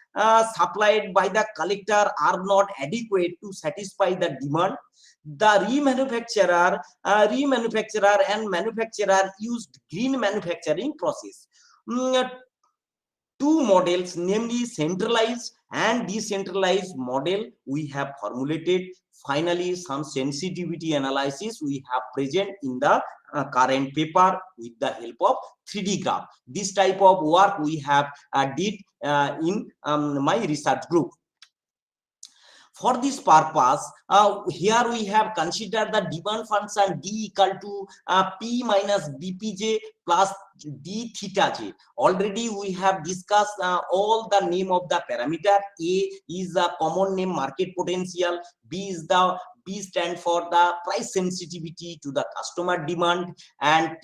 supplied by the collector are not adequate to satisfy the demand, the remanufacturer and manufacturer used green manufacturing process. Two models, namely centralized and decentralized model, we have formulated. Finally, some sensitivity analysis we have present in the current paper with the help of 3D graph. This type of work we have did in my research group. For this purpose, here we have considered the demand function D equal to P minus BPJ plus D theta J. Already we have discussed all the name of the parameter. A is the common name market potential. B stand for the price sensitivity to the customer demand, and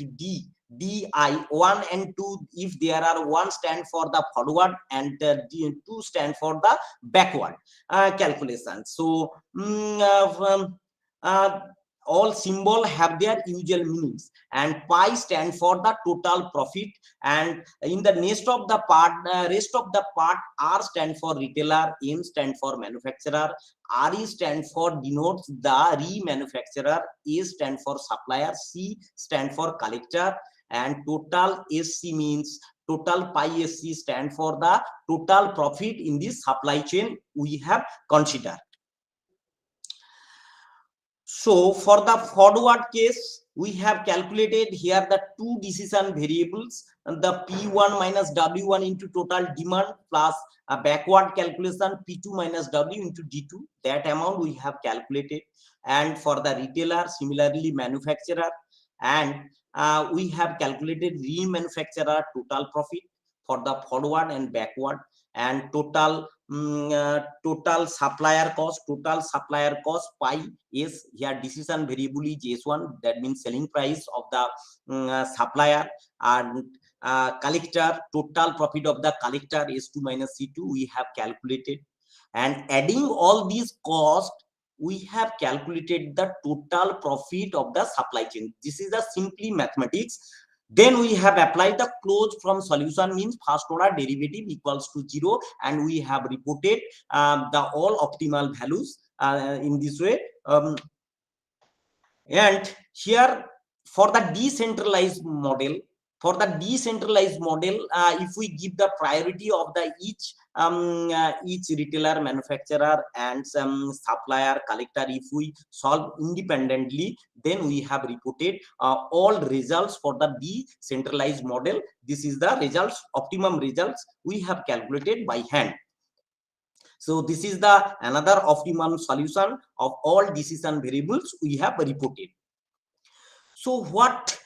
DI 1 and 2, if there are 1 stand for the forward and 2 stand for the backward calculation. So all symbol have their usual meanings, and pi stand for the total profit, and in the rest of the part R stand for retailer, M stand for manufacturer, RE stand for denotes the remanufacturer, A stand for supplier, C stand for collector, and total SC means total pi SC stand for the total profit in this supply chain we have considered. So for the forward case, we have calculated here the two decision variables, the P1 minus W1 into total demand plus a backward calculation P2 minus W into D2. That amount we have calculated. And for the retailer, similarly manufacturer, and we have calculated remanufacturer total profit for the forward and backward, and total supplier cost pi is here decision variable is S1, that means selling price of the supplier, and collector total profit of the collector S2 minus C2 we have calculated, and adding all these costs we have calculated the total profit of the supply chain. This is the simply mathematics. Then we have applied the closed form solution, means first order derivative equals to 0, and we have reported the all optimal values in this way. And here for the decentralized model, For the decentralized model, if we give the priority of the each retailer, manufacturer, and some supplier, collector, if we solve independently, then we have reported all results for the decentralized model. This is the results, optimum results we have calculated by hand. So this is the another optimum solution of all decision variables we have reported. So what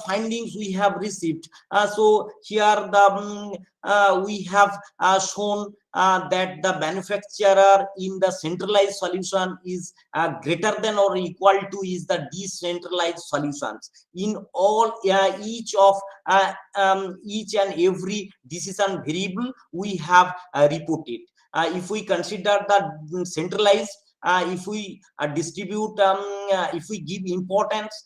findings we have received? So here we have shown that the manufacturer in the centralized solution is greater than or equal to is the decentralized solutions in all each and every decision variable we have reported. If we consider the centralized, if we distribute, if we give importance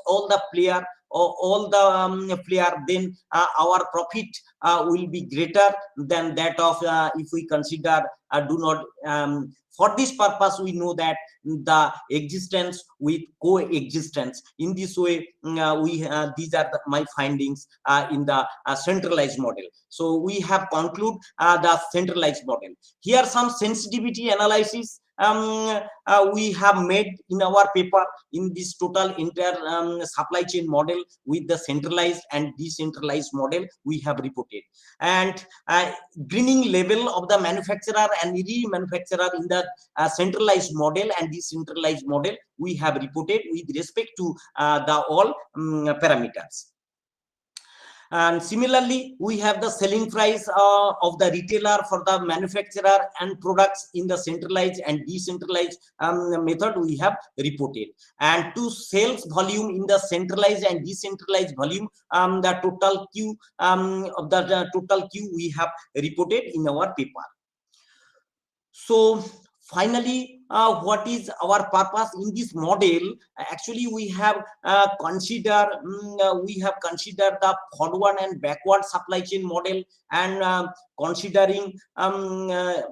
all the player or all the player, then our profit will be greater than that of if we consider do not. For this purpose, we know that the existence with coexistence. In this way, these are my findings in the centralized model. So we have concluded the centralized model. Here some sensitivity analysis we have made in our paper in this total entire supply chain model with the centralized and decentralized model we have reported. And greening level of the manufacturer and re-manufacturer in the centralized model and decentralized model we have reported with respect to the all parameters. And similarly, we have the selling price of the retailer for the manufacturer and products in the centralized and decentralized method we have reported. And to sales volume in the centralized and decentralized volume, the total Q of the total Q we have reported in our paper. So finally, what is our purpose in this model? Actually, we have considered the forward and backward supply chain model, and considering the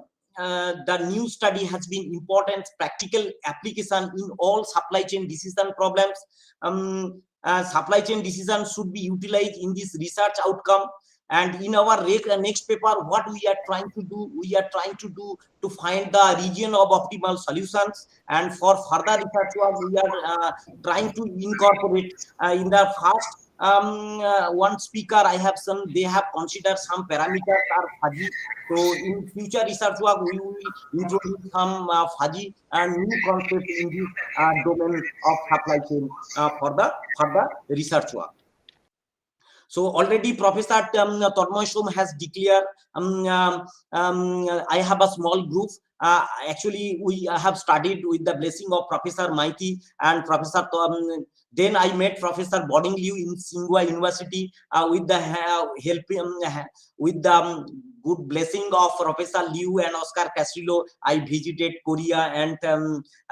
new study has been important practical application in all supply chain decision problems. Supply chain decisions should be utilized in this research outcome. And in our next paper, what we are trying to do, to find the region of optimal solutions. And for further research work, we are trying to incorporate in the first one speaker I have some, they have considered some parameters are fuzzy. So in future research work, we will introduce some fuzzy and new concept in this domain of supply chain for the further research work. So already Professor Tormoy Shom has declared, I have a small group. Actually, we have studied with the blessing of Professor Maiti and Professor. Then I met Professor Boding Liu in Tsinghua University with the help with the good blessing of Professor Liu and Oscar Castillo. I visited Korea and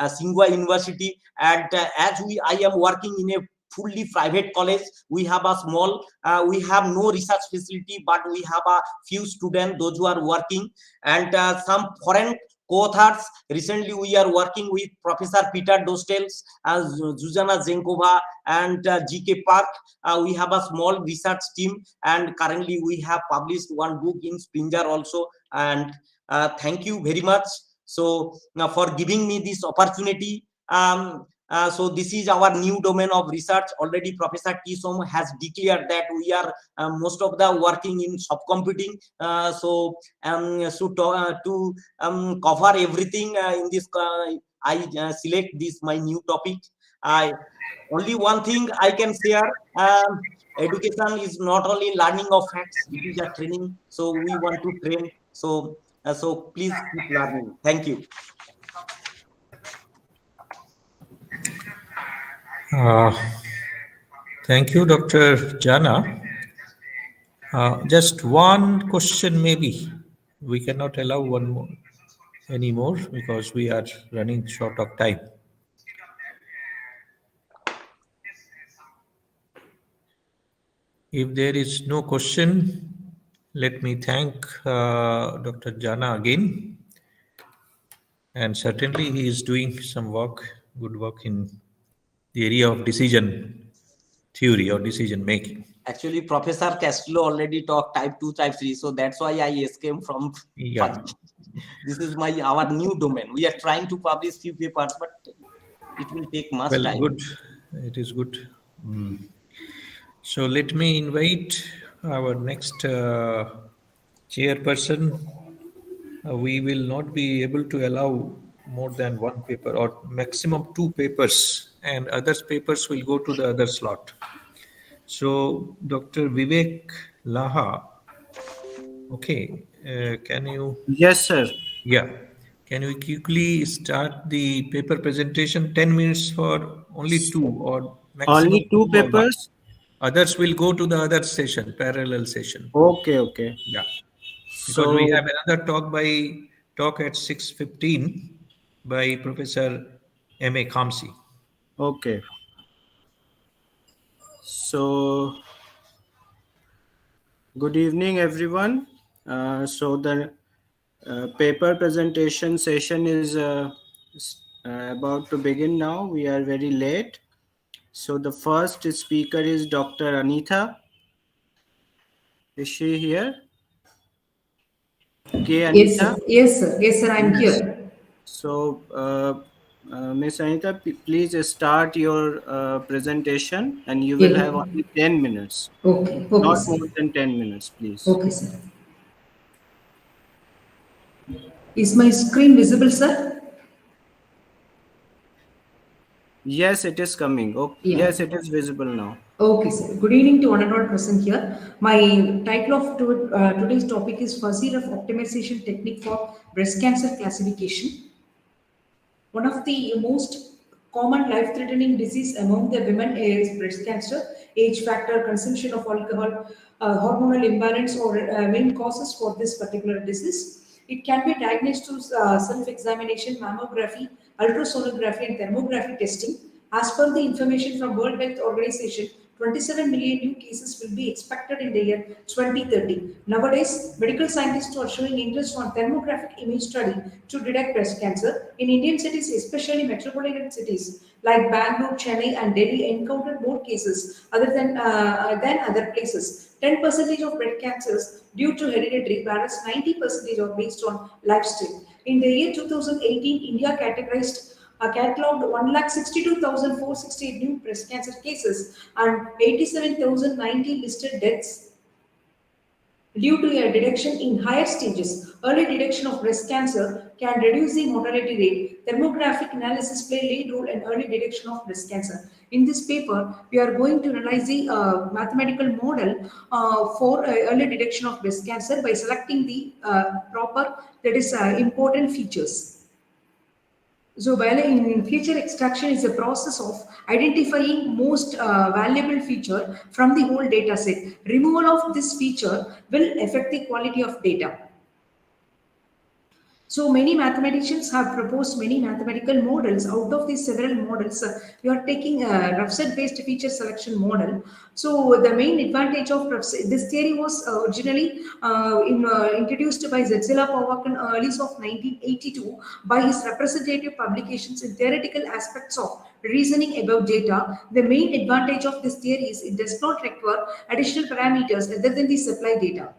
Tsinghua University. And as I am working in a fully private college, we have a small, we have no research facility, but we have a few students, those who are working, and some foreign co-authors. Recently, we are working with Professor Peter Dostels, Zuzana Zenkova, and G.K. Park. We have a small research team, and currently we have published one book in Springer also. And thank you very much. So for giving me this opportunity. So this is our new domain of research. Already Professor T. Som has declared that we are most of the working in subcomputing. So to cover everything in this, I select this my new topic. Only one thing I can share. Education is not only learning of facts; it is a training. So we want to train. So please keep learning. Thank you. Thank you, Dr. Jana. Just one question, maybe. We cannot allow one more anymore because we are running short of time. If there is no question, let me thank Dr. Jana again. And certainly he is doing some work, good work in the area of decision theory or decision making. Actually, Professor Castillo already talked type 2, type 3, so that's why I escaped from fuzzy. This is our new domain. We are trying to publish few papers, but it will take much time. Good. It is good. So let me invite our next chairperson. We will not be able to allow more than one paper or maximum 2 papers, and others papers will go to the other slot. So Dr. Vivek Laha, okay, can you? Yes, sir. Yeah. Can we quickly start the paper presentation? 10 minutes for only 2 or maximum only 2 papers? Others will go to the other session, parallel session. Okay. Yeah. Because we have another talk at 6:15 by Professor M.A. Khamsi. Okay. So, good evening, everyone. So the paper presentation session is about to begin now. We are very late. So the first speaker is Dr. Anita. Is she here? Okay, Anita? Yes, sir. I'm here. So, Ms. Anita, please start your presentation, and you will have only 10 minutes. Okay. Not Sir. more than 10 minutes, please. Okay, sir. Is my screen visible, sir? Yes, it is coming. Okay. Yeah. Yes, it is visible now. Okay, sir. Good evening to one and all present here. My title of today's topic is Fuzzy Rough Optimization Technique for Breast Cancer Classification. One of the most common life-threatening disease among the women is breast cancer. Age factor, consumption of alcohol, hormonal imbalance or main causes for this particular disease. It can be diagnosed through self-examination, mammography, ultrasonography and thermography testing. As per the information from World Health Organization, 27 million new cases will be expected in the year 2030. Nowadays, medical scientists are showing interest on thermographic image study to detect breast cancer. In Indian cities, especially metropolitan cities like Bangalore, Chennai and Delhi encountered more cases than other places. 10% of breast cancers due to hereditary, whereas 90% are based on lifestyle. In the year 2018, India catalogued 1,62,468 new breast cancer cases and 87,090 listed deaths due to a detection in higher stages. Early detection of breast cancer can reduce the mortality rate. Thermographic analysis play a lead role in early detection of breast cancer. In this paper, we are going to analyze the mathematical model for early detection of breast cancer by selecting the important features. So, feature extraction is a process of identifying most valuable feature from the whole data set. Removal of this feature will affect the quality of data. So many mathematicians have proposed many mathematical models. Out of these several models, we are taking a rough set based feature selection model. So the main advantage of this theory was originally introduced by Zedzela Powak in early of 1982 by his representative publications in theoretical aspects of reasoning about data. The main advantage of this theory is it does not require additional parameters other than the supply data.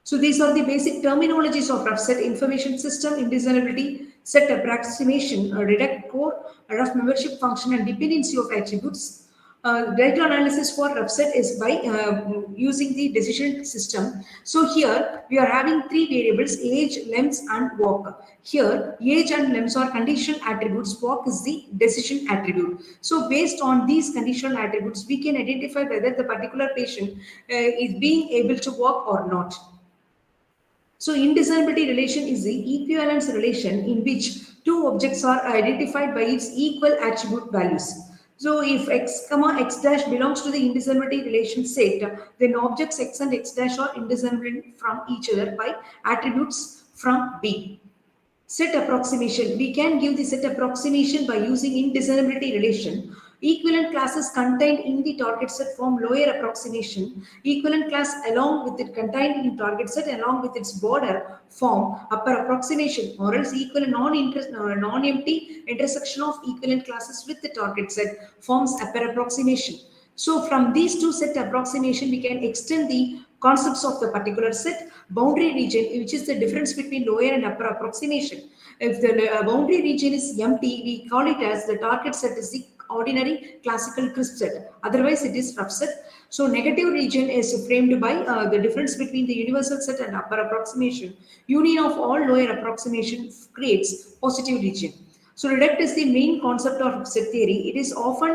So these are the basic terminologies of rough set: information system, indiscernibility, set approximation, reduct core, rough membership function, and dependency of attributes. Data analysis for rough set is by using the decision system. So here we are having three variables: age, length, and walk. Here age and length are conditional attributes, walk is the decision attribute. So based on these conditional attributes, we can identify whether the particular patient is being able to walk or not. So indiscernibility relation is the equivalence relation in which two objects are identified by its equal attribute values. So if x comma x dash belongs to the indiscernibility relation set, then objects x and x dash are indiscernible from each other by attributes from B. Set approximation. We can give the set approximation by using indiscernibility relation. Equivalent classes contained in the target set form lower approximation. Equivalent class along with it contained in target set along with its border form upper approximation, or else equal non-empty intersection of equivalent classes with the target set forms upper approximation. So from these two set approximation, we can extend the concepts of the particular set. Boundary region, which is the difference between lower and upper approximation. If the boundary region is empty, we call it as the target set is the ordinary classical crisp set. Otherwise, it is rough set. So negative region is framed by the difference between the universal set and upper approximation. Union of all lower approximation creates positive region. So reduct is the main concept of set theory. It is often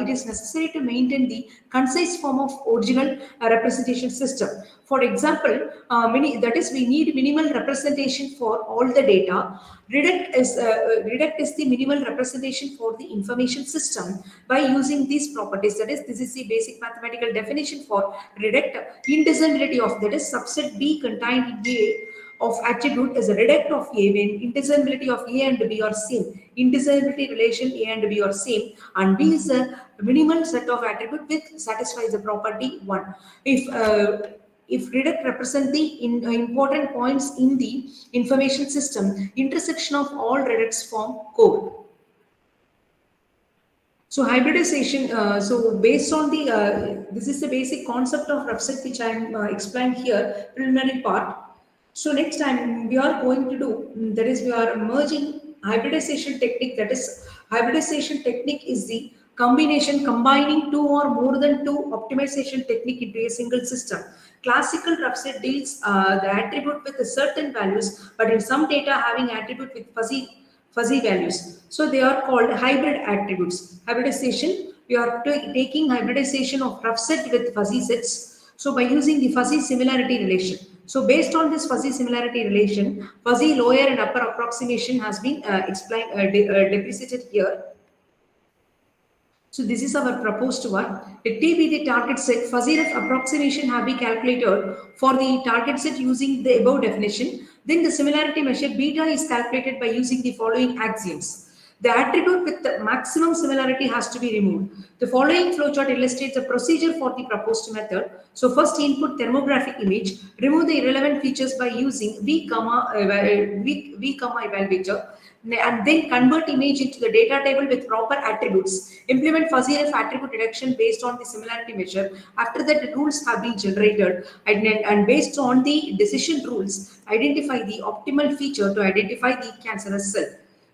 it is necessary to maintain the concise form of original representation system. For example, we need minimal representation for all the data. Reduct is the minimal representation for the information system by using these properties. That is, this is the basic mathematical definition for reduct. Indissimilarity of, that is, subset B contained in A of attribute is a reduct of A when indissimilarity of A and B are same. Indissimilarity relation A and B are same, and B is a minimal set of attribute which satisfies the property 1. If reduct represent the important points in the information system, intersection of all reducts form core. So hybridization, so based on the, this is the basic concept of rough set which I am explained here, preliminary part. So next time we are going to do, that is, we are merging hybridization technique. That is, hybridization technique is the combination combining two or more than two optimization technique into a single system. Classical rough set deals the attribute with a certain values, but in some data having attribute with fuzzy values. So they are called hybrid attributes. Hybridization, we are taking hybridization of rough set with fuzzy sets. So by using the fuzzy similarity relation. So based on this fuzzy similarity relation, fuzzy lower and upper approximation has been explained, depreciated here. So this is our proposed one. Let T be the target set. Fuzzy rough approximation have been calculated for the target set using the above definition. Then the similarity measure beta is calculated by using the following axioms. The attribute with the maximum similarity has to be removed. The following flowchart illustrates the procedure for the proposed method. So first input thermographic image, remove the irrelevant features by using V comma evaluator, and then convert image into the data table with proper attributes. Implement fuzzy rough attribute reduction based on the similarity measure. After that, the rules have been generated, and based on the decision rules, identify the optimal feature to identify the cancerous cell.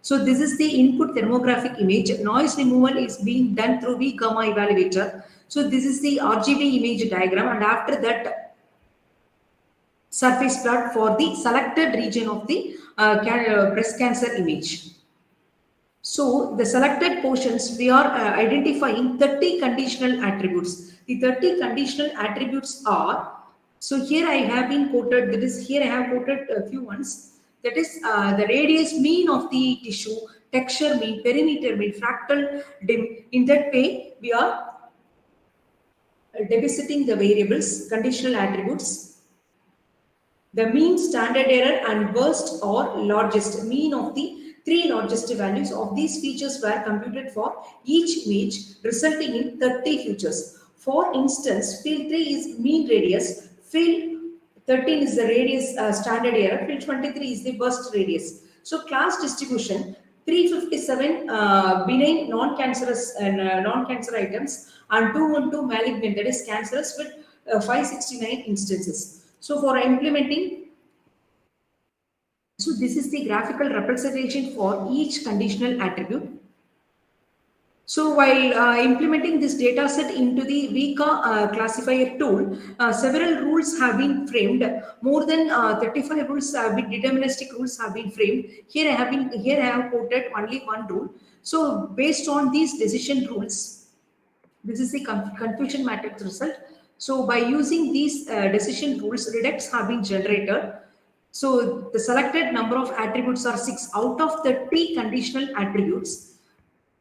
So this is the input thermographic image. Noise removal is being done through V comma evaluator. So this is the RGB image diagram, and after that, surface plot for the selected region of the breast cancer image. So the selected portions, we are identifying 30 conditional attributes. The 30 conditional attributes are, so here I have been quoted, that is, here I have quoted a few ones. That is the radius mean of the tissue, texture mean, perimeter mean, fractal dim. In that way, we are depositing the variables, conditional attributes. The mean, standard error, and worst or largest mean of the 3 largest values of these features were computed for each image, resulting in 30 features. For instance, field 3 is mean radius, field 13 is the radius standard error, field 23 is the worst radius. So class distribution, 357 benign non-cancerous and non-cancer items, and 212 malignant, that is cancerous, with 569 instances. So for implementing, so this is the graphical representation for each conditional attribute. So while implementing this data set into the VCA classifier tool, several rules have been framed. More than 35 rules have been, deterministic rules have been framed. Here I have quoted only one rule. So based on these decision rules, this is the confusion matrix result. So by using these decision rules, reducts have been generated. So the selected number of attributes are 6 out of 30 conditional attributes.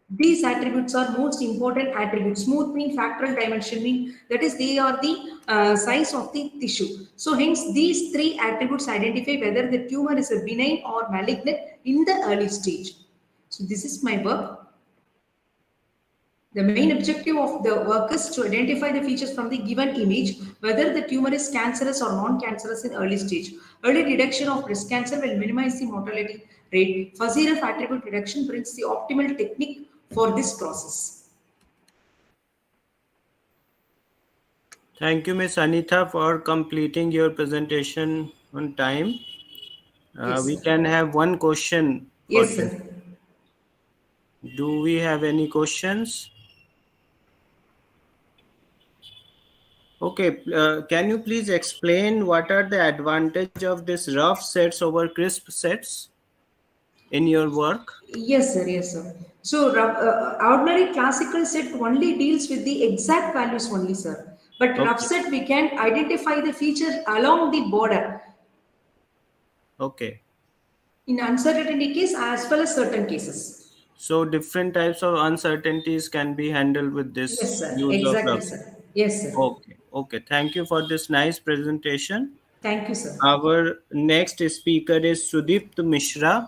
These attributes are most important attributes. Smooth mean, factoral dimension mean, that is, they are the size of the tissue. So hence these 3 attributes identify whether the tumor is a benign or malignant in the early stage. So this is my work. The main objective of the work is to identify the features from the given image, whether the tumor is cancerous or non-cancerous in early stage. Early detection of breast cancer will minimize the mortality rate. Fuzzy rough attribute reduction brings the optimal technique for this process. Thank you, Ms. Anita, for completing your presentation on time. Yes, We sir. can have one question for Yes, this. sir. Do we have any questions? Okay, can you please explain what are the advantage of this rough sets over crisp sets in your work? Yes, sir. Yes, sir. So, ordinary classical set only deals with the exact values only, sir. But rough Okay. set, we can identify the feature along the border Okay. in uncertainty case as well as certain cases. So different types of uncertainties can be handled with this Yes, sir. use of Exactly, rough. sir. Yes, sir. Okay. Okay. Thank you for this nice presentation. Thank you, sir. Our next speaker is Sudipta Mishra.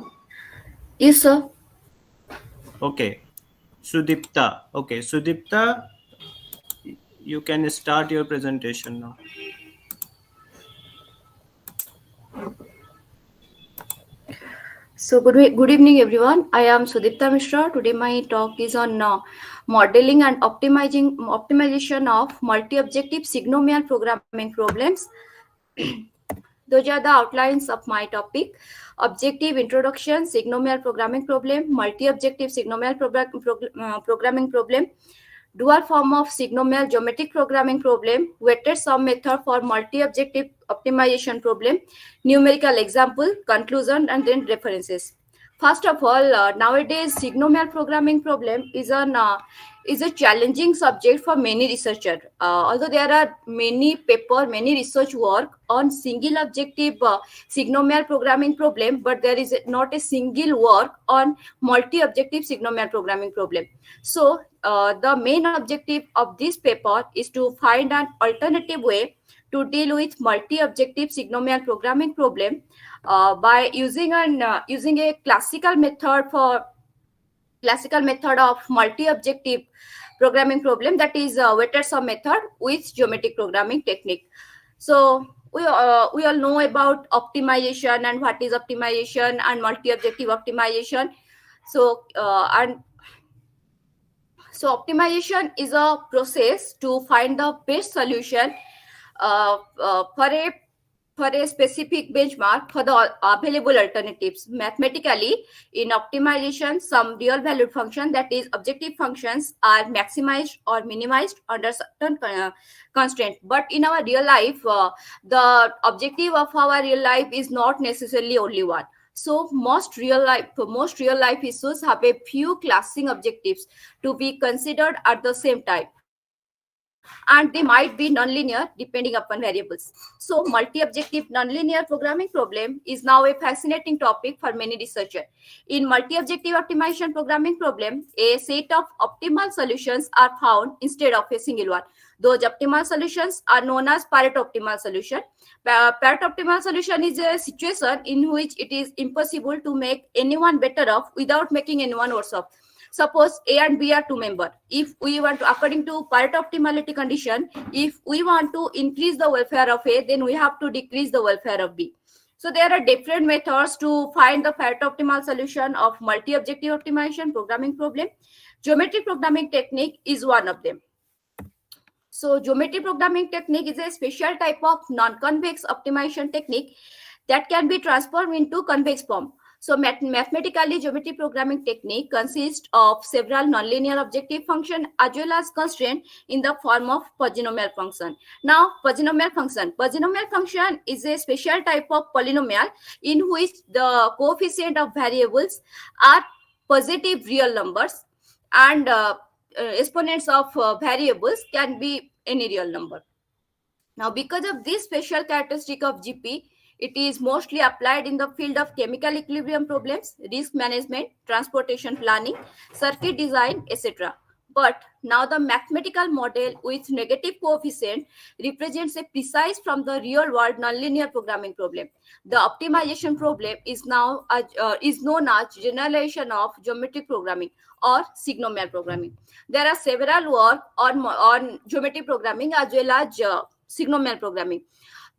Yes, sir. Okay. Sudipta. Okay. Sudipta, you can start your presentation now. So good evening, everyone. I am Sudipta Mishra. Today my talk is on modeling and optimization of multi-objective signomial programming problems. Those are the outlines of my topic. Objective introduction, signomial programming problem, multi-objective signomial programming problem, dual form of signomial geometric programming problem, weighted sum method for multi-objective optimization problem, numerical example, conclusion, and then references. First of all, nowadays signomial programming problem is a challenging subject for many researchers. Although there are many many research work on single objective signomial programming problem, but there is not a single work on multi-objective signomial programming problem. So the main objective of this paper is to find an alternative way to deal with multi-objective signomial programming problem by using a classical method of multi-objective programming problem, that is weighted sum method with geometric programming technique. So we all know about optimization and what is optimization and multi-objective optimization. So optimization is a process to find the best solution for a specific benchmark for the available alternatives. Mathematically, in optimization, some real valued function, that is objective functions, are maximized or minimized under certain constraint. But in our real life, the objective of our real life is not necessarily only one. So most real life issues have a few classing objectives to be considered at the same time, and they might be nonlinear depending upon variables. So multi-objective nonlinear programming problem is now a fascinating topic for many researchers. In multi-objective optimization programming problem, a set of optimal solutions are found instead of a single one. Those optimal solutions are known as Pareto optimal solution. Pareto optimal solution is a situation in which it is impossible to make anyone better off without making anyone worse off. Suppose A and B are two members. If we want to, according to Pareto optimality condition, if we want to increase the welfare of A, then we have to decrease the welfare of B. So there are different methods to find the Pareto optimal solution of multi-objective optimization programming problem. Geometric programming technique is one of them. So geometric programming technique is a special type of non-convex optimization technique that can be transformed into convex form. So mathematically, geometry programming technique consists of several nonlinear objective function as well as constraint in the form of polynomial function. Now, polynomial function is a special type of polynomial in which the coefficient of variables are positive real numbers, and exponents of variables can be any real number. Now, because of this special characteristic of GP, it is mostly applied in the field of chemical equilibrium problems, risk management, transportation planning, circuit design, etc. But now the mathematical model with negative coefficient represents a precise from the real world nonlinear programming problem. The optimization problem is now is known as generalization of geometric programming or signomial programming. There are several work on geometric programming as well as signomial programming.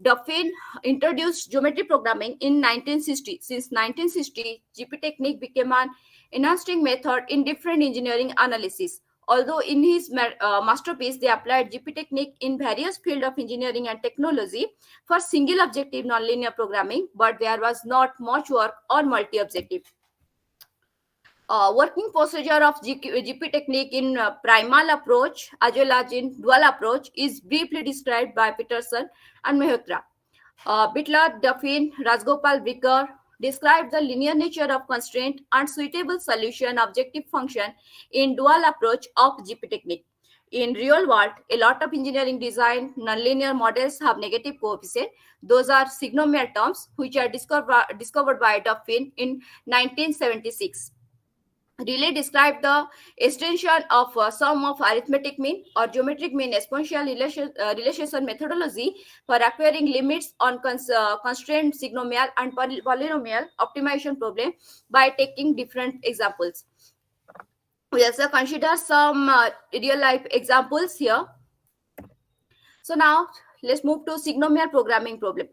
Dauphin introduced geometry programming in 1960. Since 1960, GP technique became an enhancing method in different engineering analysis. Although in his masterpiece, they applied GP technique in various fields of engineering and technology for single objective nonlinear programming, but there was not much work on multi-objective. Working procedure of GP technique in primal approach as well as in dual approach is briefly described by Peterson and Mehrotra. Bitler, Duffin, Rajgopal, Bricker described the linear nature of constraint and suitable solution objective function in dual approach of GP technique. In real world, a lot of engineering design nonlinear models have negative coefficient. Those are signomial terms, which are discovered by Duffin in 1976. Relay described the extension of sum of arithmetic mean or geometric mean exponential relation methodology for acquiring limits on constrained signomial and polynomial optimization problem by taking different examples. We also consider some real life examples here. So now let's move to signomial programming problem.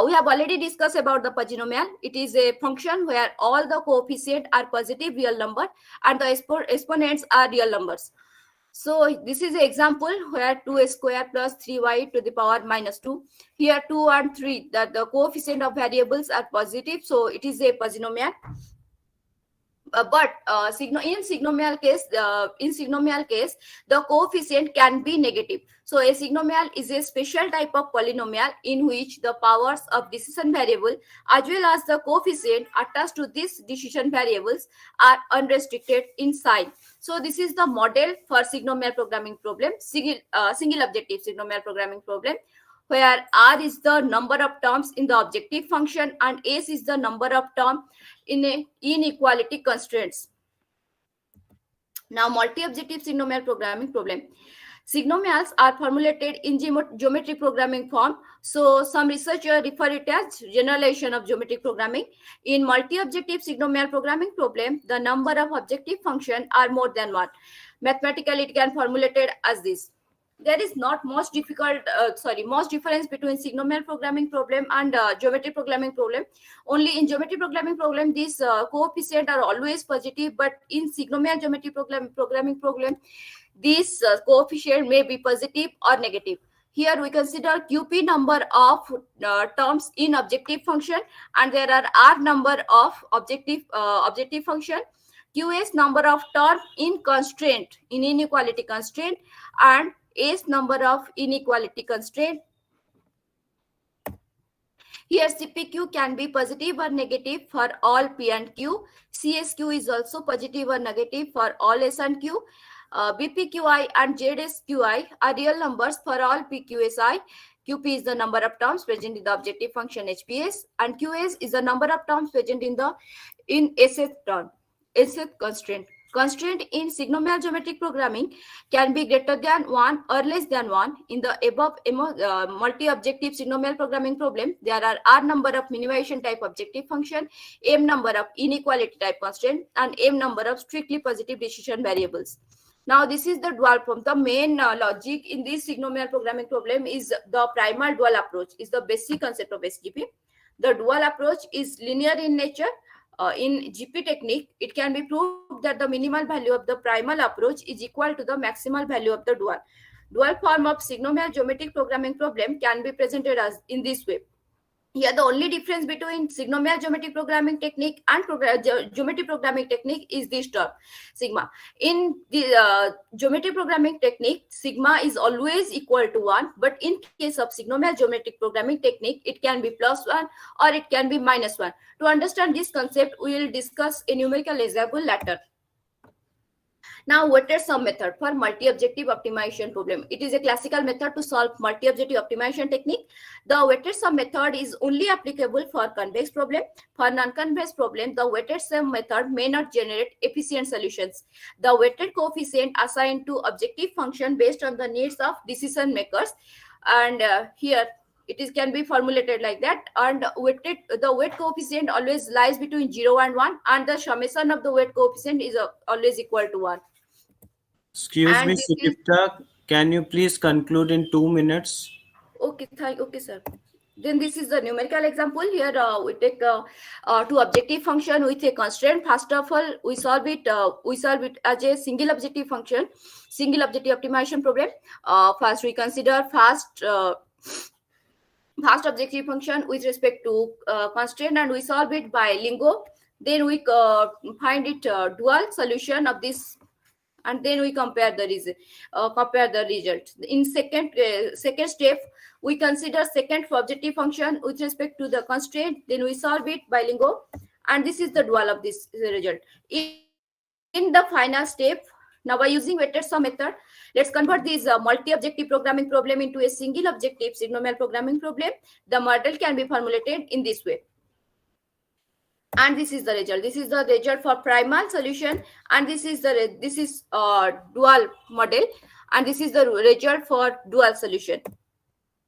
We have already discussed about the polynomial. It is a function where all the coefficients are positive real number and the exponents are real numbers. So this is an example where 2 square plus 3y to the power minus 2. Here 2 and 3, that the coefficient of variables are positive, so it is a polynomial. But in signomial case, the coefficient can be negative. So a signomial is a special type of polynomial in which the powers of decision variable as well as the coefficient attached to these decision variables are unrestricted in sign. So this is the model for signomial programming problem, single objective signomial programming problem, where R is the number of terms in the objective function and S is the number of terms in a inequality constraints. Now, multi-objective signomial programming problem. Signomials are formulated in geometric programming form. So some researchers refer it as generalization of geometric programming. In multi-objective signomial programming problem, the number of objective functions are more than one. Mathematically, it can be formulated as this. There is not much difference between signomial programming problem and geometric programming problem. Only in geometric programming problem, these coefficients are always positive, but in signomial geometric programming problem, these coefficient may be positive or negative. Here we consider QP number of terms in objective function, and there are R number of objective function, QS number of terms in constraint, in inequality constraint, and S number of inequality constraint. Here CPQ can be positive or negative for all P and Q. CSQ is also positive or negative for all S and Q. BPQI and ZSQI are real numbers for all PQSI. QP is the number of terms present in the objective function HPS, and QS is the number of terms present in SS term, SS constraint. Constraint in signomial geometric programming can be greater than 1 or less than 1. In the above multi-objective signomial programming problem, there are R number of minimization type objective function, M number of inequality type constraint, and M number of strictly positive decision variables. Now, this is the dual form. The main logic in this signomial programming problem is the primal dual approach, is the basic concept of SGP. The dual approach is linear in nature. In GP technique, it can be proved that the minimal value of the primal approach is equal to the maximal value of the dual. Dual form of signomial geometric programming problem can be presented as in this way. Here, the only difference between signomial geometric programming technique and geometric programming technique is this term, sigma. In the geometric programming technique, sigma is always equal to 1, but in case of signomial geometric programming technique, it can be +1 or it can be -1. To understand this concept, we will discuss a numerical example later. Now, weighted sum method for multi-objective optimization problem. It is a classical method to solve multi-objective optimization technique. The weighted sum method is only applicable for convex problem. For non-convex problem, the weighted sum method may not generate efficient solutions. The weighted coefficient assigned to objective function based on the needs of decision makers. And here, it can be formulated like that, and the weight coefficient always lies between 0 and 1, and the summation of the weight coefficient is always equal to 1. Excuse me, Sudipta, can you please conclude in 2 minutes? Okay, okay, sir. Then this is the numerical example. Here we take two objective function with a constraint. First of all, we solve it as a single objective function, single objective optimization problem. First, we consider fast objective function with respect to constraint, and we solve it by lingo. Then we find it dual solution of this, and then we compare the result. In second step, we consider second objective function with respect to the constraint. Then we solve it by lingo, and this is the dual of this result. In the final step, now by using weighted sum method, let's convert this multi-objective programming problem into a single objective sigmoidal programming problem. The model can be formulated in this way. And this is the result. This is the result for primal solution, and this is dual model, and this is the result for dual solution.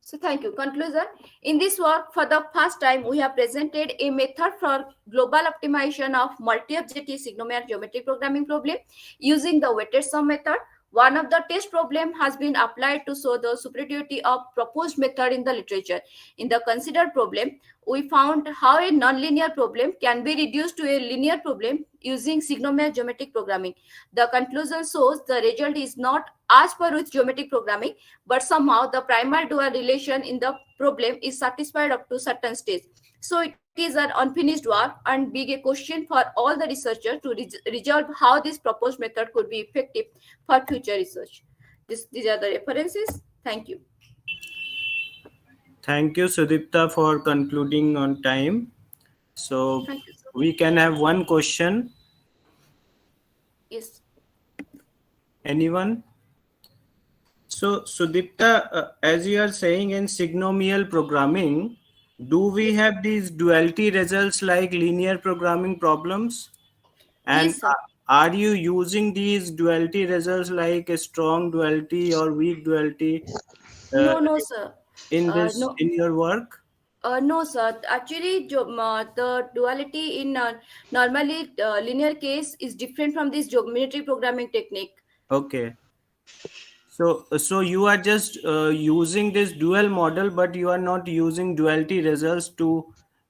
So thank you. Conclusion. In this work, for the first time, we have presented a method for global optimization of multi-objective sigmoidal geometric programming problem using the weighted sum method. One of the test problem has been applied to show the superiority of proposed method in the literature. In the considered problem, we found how a nonlinear problem can be reduced to a linear problem using sigmoidal geometric programming. The conclusion shows the result is not as per with geometric programming, but somehow the primal dual relation in the problem is satisfied up to certain stage. So it is an unfinished work and being a question for all the researchers to resolve how this proposed method could be effective for future research. These are the references. Thank you. Thank you, Sudipta, for concluding on time. So we can have one question. Yes. Anyone? So Sudipta, as you are saying in sigmoidal programming, do we have these duality results like linear programming problems? And Yes, sir. Are you using these duality results like a strong duality or weak duality? No, sir. In this, No. in your work? No, sir. Actually, the duality in normally linear case is different from this geometric programming technique. Okay. So you are just using this dual model, but you are not using duality results to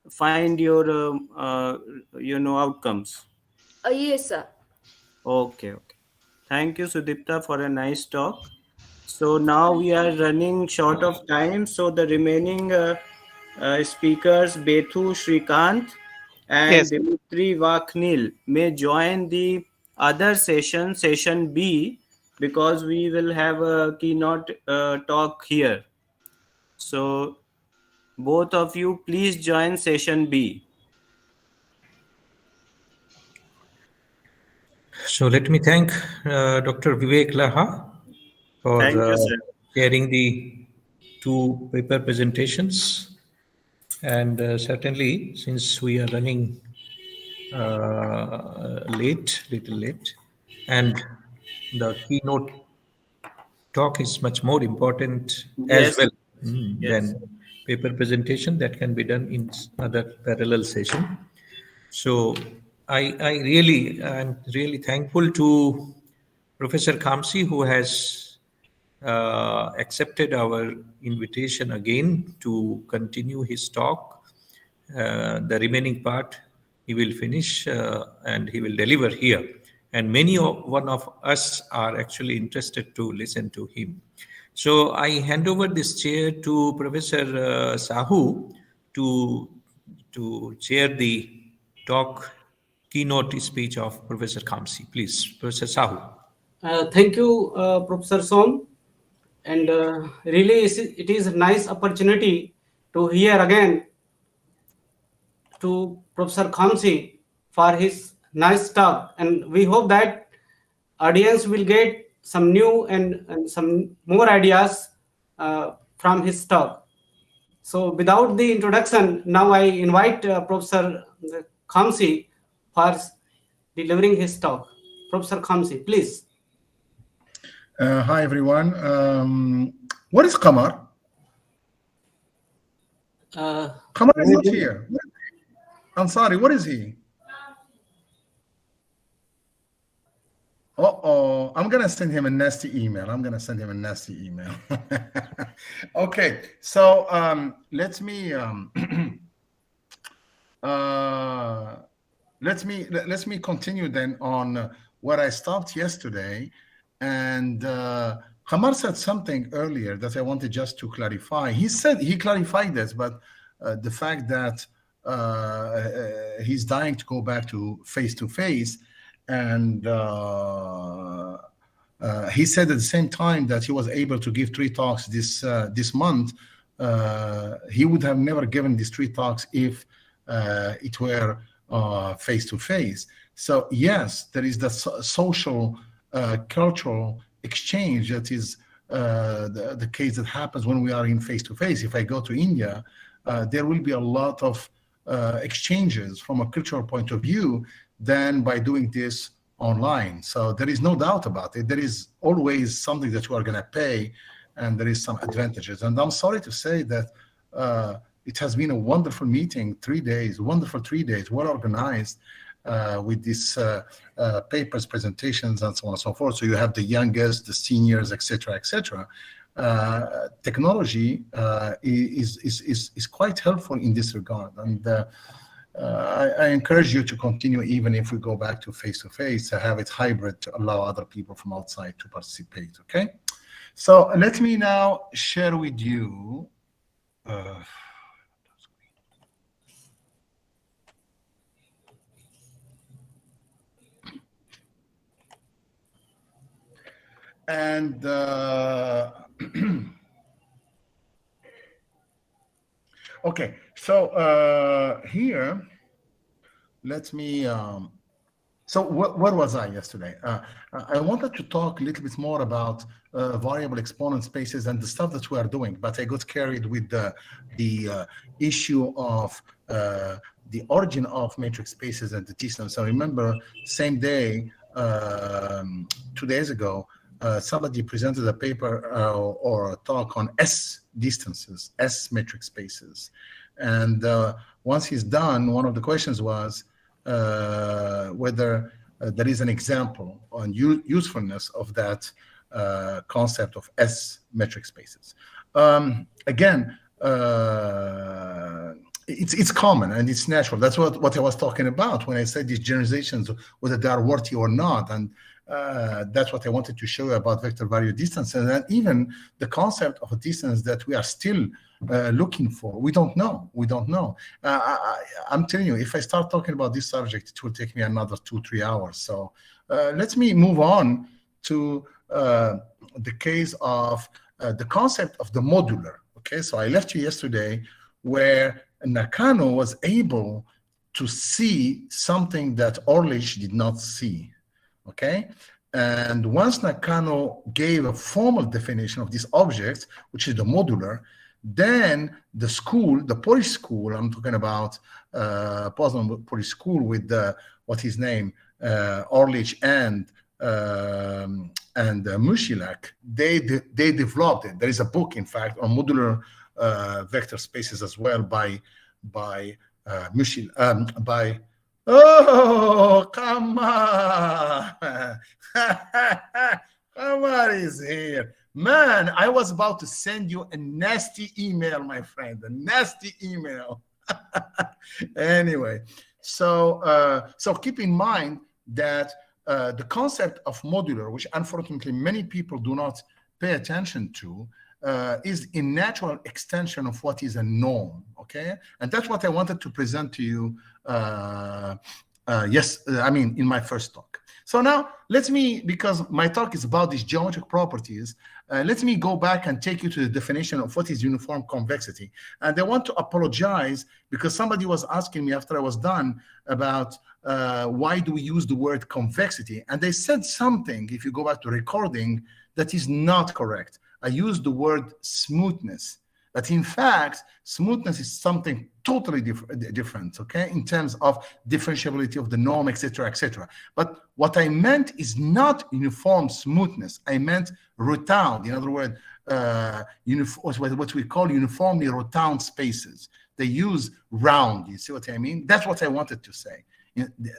find your outcomes. Yes, sir. Okay. Thank you, Sudipta, for a nice talk. So now we are running short of time. So the remaining speakers, Bethu, Shrikant, and Yes. Dimitri Vaknil may join the other session B, because we will have a keynote talk here. So both of you, please join session B. So let me thank Dr. Vivek Laha for Thank you, sir. sharing the two paper presentations. And certainly, since we are running little late, and the keynote talk is much more important as well than paper presentation that can be done in other parallel session. So I'm really thankful to Professor Khamsi, who has accepted our invitation again to continue his talk. The remaining part he will finish and he will deliver here. And one of us are actually interested to listen to him. So I hand over this chair to Professor Sahu to chair the talk keynote speech of Professor Khamsi. Please, Professor Sahu. Thank you, Professor Som. And really, it is a nice opportunity to hear again to Professor Khamsi for his nice talk. And we hope that audience will get some new and some more ideas from his talk. So without the introduction, now I invite Professor Khamsi for delivering his talk. Professor Khamsi, please. Hi, everyone. What is Kamar? Kamar is not here. Ansari, what is he? Oh, I'm going to send him a nasty email. Okay, so let me continue then on where I stopped yesterday. And Hamar said something earlier that I wanted just to clarify. He clarified this, but the fact that he's dying to go back to face-to-face, and he said at the same time that he was able to give 3 talks this month. He would have never given these 3 talks if it were face-to-face. So yes, there is the social cultural exchange that is the case that happens when we are in face-to-face. If I go to India, there will be a lot of exchanges from a cultural point of view than by doing this online. So there is no doubt about it. There is always something that you are going to pay, and there is some advantages. And I'm sorry to say that it has been a wonderful meeting, 3 days, wonderful 3 days, well organized, with these papers, presentations, and so on and so forth. So you have the youngest, the seniors, etc., etc. Technology is quite helpful in this regard, and I encourage you to continue, even if we go back to face-to-face, to have it hybrid to allow other people from outside to participate. Okay, so let me now share with you. And okay, so here, let me, so where was I yesterday? I wanted to talk a little bit more about variable exponent spaces and the stuff that we are doing, but I got carried with the issue of the origin of matrix spaces and the T-SNAP. So remember, same day, 2 days ago, somebody presented a paper or a talk on S distances, S metric spaces. And once he's done, one of the questions was whether there is an example on usefulness of that concept of S metric spaces. Again, it's common and it's natural. That's what I was talking about when I said these generalizations, whether they are worthy or not. And that's what I wanted to show you about vector value distance, and even the concept of a distance that we are still looking for. We don't know. I'm telling you, if I start talking about this subject, it will take me another 2-3 hours. So let me move on to the case of the concept of the modular. Okay, so I left you yesterday where Nakano was able to see something that Orlich did not see. Okay, and once Nakano gave a formal definition of this object, which is the modular, then the school, the Polish school, I'm talking about Poznan Polish school with what's his name, Orlich and Mushilak, they developed it. There is a book, in fact, on modular vector spaces as well by Mushilak, by oh, come on. Come on, is here. Man, I was about to send you a nasty email, my friend, a nasty email. Anyway, so keep in mind that the concept of modular, which unfortunately many people do not pay attention to, is a natural extension of what is a norm, okay? And that's what I wanted to present to you, in my first talk. So now, because my talk is about these geometric properties, let me go back and take you to the definition of what is uniform convexity. And I want to apologize because somebody was asking me after I was done about why do we use the word convexity? And they said something, if you go back to recording, that is not correct. I used the word smoothness, but in fact, smoothness is something totally different, okay, in terms of differentiability of the norm, etc., etc. But what I meant is not uniform smoothness. I meant rotound. In other words, what we call uniformly rotound spaces. They use round. You see what I mean? That's what I wanted to say.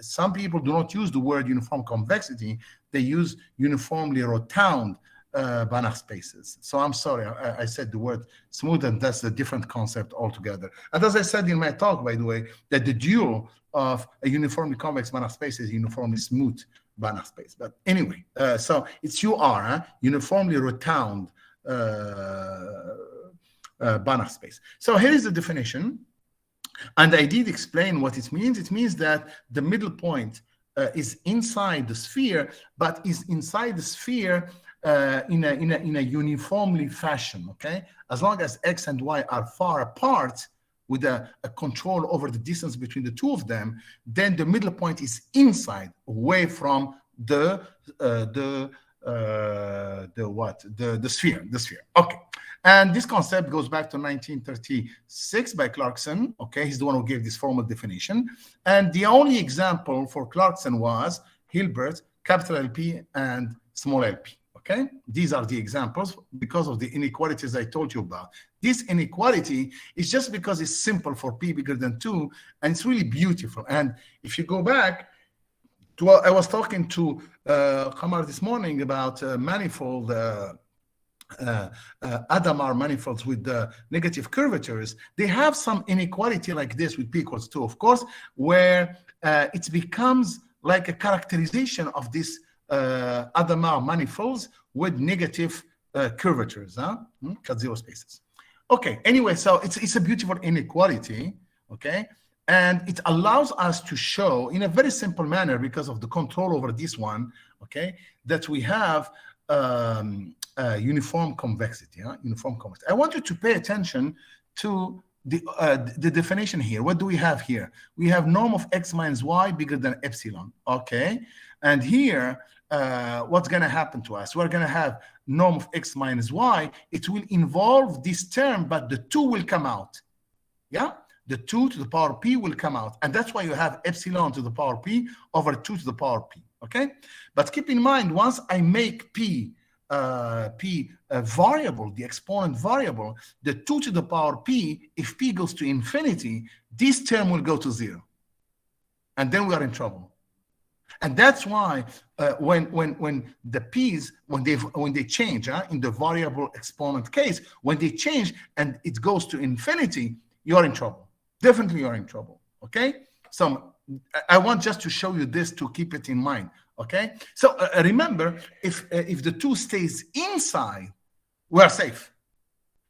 Some people do not use the word uniform convexity. They use uniformly rotund Banach spaces. So I'm sorry, I said the word smooth, and that's a different concept altogether. And as I said in my talk, by the way, that the dual of a uniformly convex Banach space is uniformly smooth Banach space. But anyway, so it's uniformly rotund Banach space. So here is the definition. And I did explain what it means. It means that the middle point is inside the sphere, but is inside the sphere in a uniformly fashion, okay? As long as X and Y are far apart with a control over the distance between the two of them, then the middle point is inside, away from the sphere. Okay. And this concept goes back to 1936 by Clarkson. Okay, he's the one who gave this formal definition. And the only example for Clarkson was Hilbert, capital LP and small LP. Okay, these are the examples because of the inequalities I told you about. This inequality is just because it's simple for P bigger than 2, and it's really beautiful. And if you go back to, I was talking to Kamar this morning about manifold, Hadamard manifolds with the negative curvatures. They have some inequality like this with P equals 2, of course, where it becomes like a characterization of this Hadamard manifolds with negative curvatures, cut zero spaces. Okay, anyway, so it's a beautiful inequality, okay? And it allows us to show in a very simple manner, because of the control over this one, okay, that we have uniform convexity, uniform convexity. I want you to pay attention to the definition here. What do we have here? We have norm of X minus Y bigger than epsilon, okay? And here, what's going to happen to us? We're going to have norm of X minus Y. It will involve this term, but the 2 will come out, yeah? The 2 to the power P will come out. And that's why you have epsilon to the power P over 2 to the power P, okay? But keep in mind, once I make P a variable, the exponent variable, the 2 to the power P, if P goes to infinity, this term will go to 0. And then we are in trouble. And that's why when the P's, when they change in the variable exponent case, when they change and it goes to infinity, you're in trouble. Definitely you're in trouble, okay? So I want just to show you this to keep it in mind, okay? So remember, if the 2 stays inside, we're safe.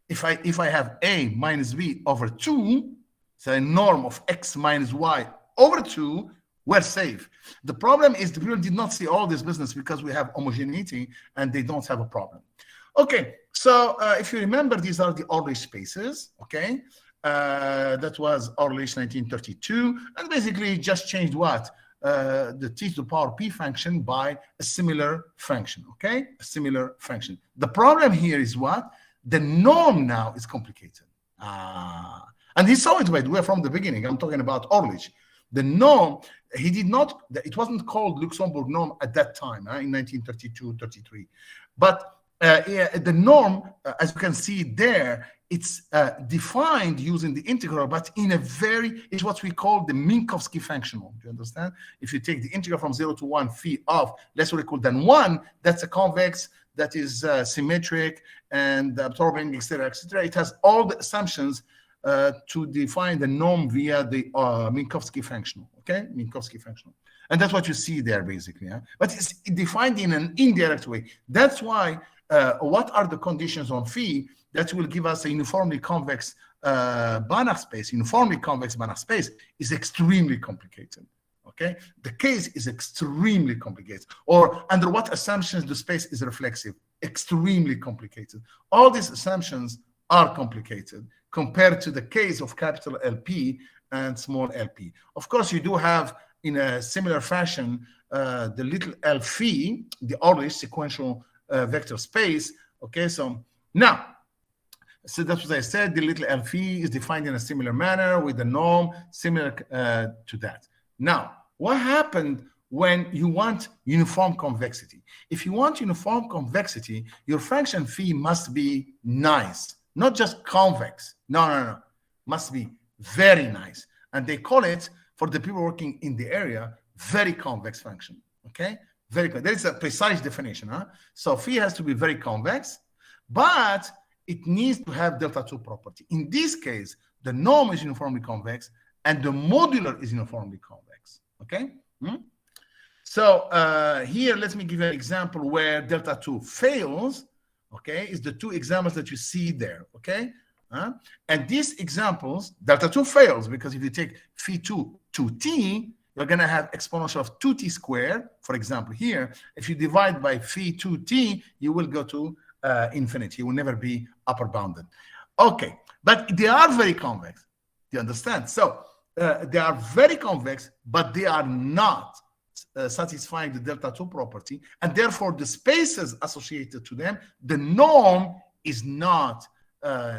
If I have A minus B over 2, so a norm of X minus Y over 2, we're safe. The problem is the people did not see all this business because we have homogeneity and they don't have a problem. Okay, so if you remember, these are the Orlish spaces, okay? That was Orlish 1932, and basically just changed what? The T to the power P function by a similar function, okay? A similar function. The problem here is what? The norm now is complicated. And he saw it, by the way, from the beginning. I'm talking about Orlish. The norm, he did not, it wasn't called Luxembourg norm at that time, in 1932-33. But the norm, as you can see there, it's defined using the integral, but in a very, it's what we call the Minkowski functional. Do you understand? If you take the integral from 0 to 1 phi of less or equal than 1, that's a convex, that is symmetric and absorbing, etc., etc. It has all the assumptions to define the norm via the Minkowski functional, okay? Minkowski functional. And that's what you see there, basically. But it's defined in an indirect way. That's why, what are the conditions on phi that will give us a uniformly convex Banach space? Uniformly convex Banach space is extremely complicated, okay? The case is extremely complicated. Or under what assumptions the space is reflexive? Extremely complicated. All these assumptions are complicated compared to the case of capital LP and small LP. Of course, you do have, in a similar fashion, the little l phi, the Orlish sequential vector space. Okay, so now, so that's what I said. The little l phi is defined in a similar manner with the norm similar to that. Now, what happened when you want uniform convexity? If you want uniform convexity, your function phi must be nice, not just convex. No. Must be very nice. And they call it for the people working in the area, very convex function, okay? Very good. There is a precise definition, huh? So phi has to be very convex, but it needs to have delta 2 property. In this case, the norm is uniformly convex and the modular is uniformly convex, okay? So here, let me give you an example where delta 2 fails, okay? Is the two examples that you see there, okay? And these examples, delta 2 fails because if you take phi 2 to t, you're going to have exponential of 2t squared. For example, here, if you divide by phi 2t, you will go to infinity. You will never be upper bounded. Okay, but they are very convex. Do you understand? So they are very convex, but they are not satisfying the delta 2 property, and therefore the spaces associated to them, the norm is not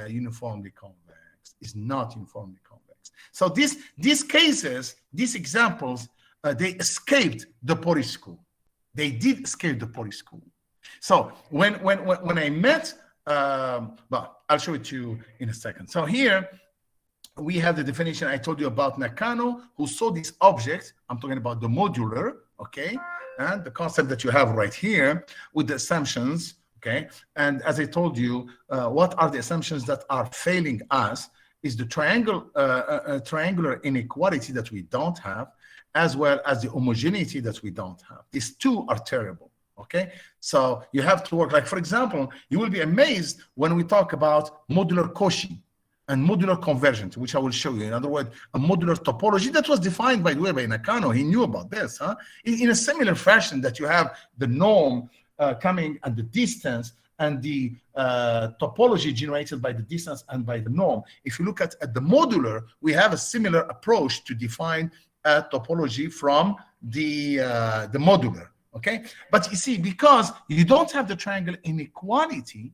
uniformly convex. Is not uniformly convex. So these cases, these examples, they escaped the Polish school. They did escape the Polish school. So when I met, well, I'll show it to you in a second. So here we have the definition I told you about Nakano, who saw this object. I'm talking about the modular, okay, and the concept that you have right here with the assumptions, okay. And as I told you, what are the assumptions that are failing us is the triangular inequality that we don't have, as well as the homogeneity that we don't have. These two are terrible, okay? So you have to work, like, for example, you will be amazed when we talk about modular Cauchy and modular convergent, which I will show you. In other words, a modular topology that was defined, by the way, by Nakano. He knew about this, huh? In a similar fashion that you have the norm coming at the distance and the topology generated by the distance and by the norm. If you look at the modular, we have a similar approach to define a topology from the modular, okay? But you see, because you don't have the triangle inequality,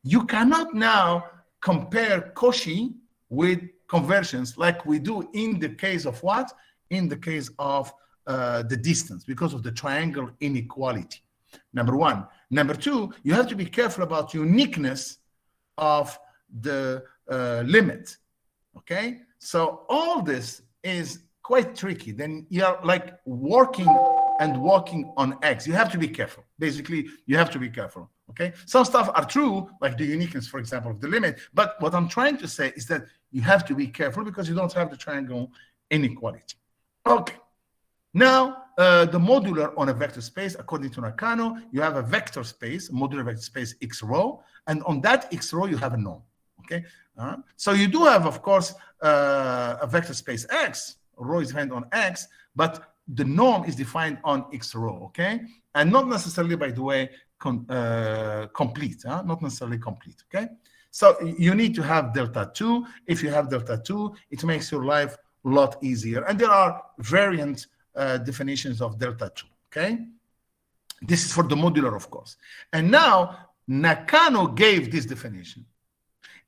you cannot now compare Cauchy with convergence like we do in the case of what? In the case of the distance, because of the triangle inequality. Number one. Number two, you have to be careful about uniqueness of the limit, okay? So all this is quite tricky. Then you're like working on X. You have to be careful. Basically, you have to be careful, okay? Some stuff are true, like the uniqueness, for example, of the limit. But what I'm trying to say is that you have to be careful because you don't have the triangle inequality. Okay. Now, the modular on a vector space, according to Nakano, you have a vector space, modular vector space X row, and on that X row, you have a norm, okay? So you do have, of course, a vector space X, row is defined on X, but the norm is defined on X row, okay? And not necessarily, by the way, complete, not necessarily complete, okay? So you need to have delta 2. If you have delta 2, it makes your life a lot easier. And there are variant definitions of delta 2, okay? This is for the modular, of course. And now, Nakano gave this definition.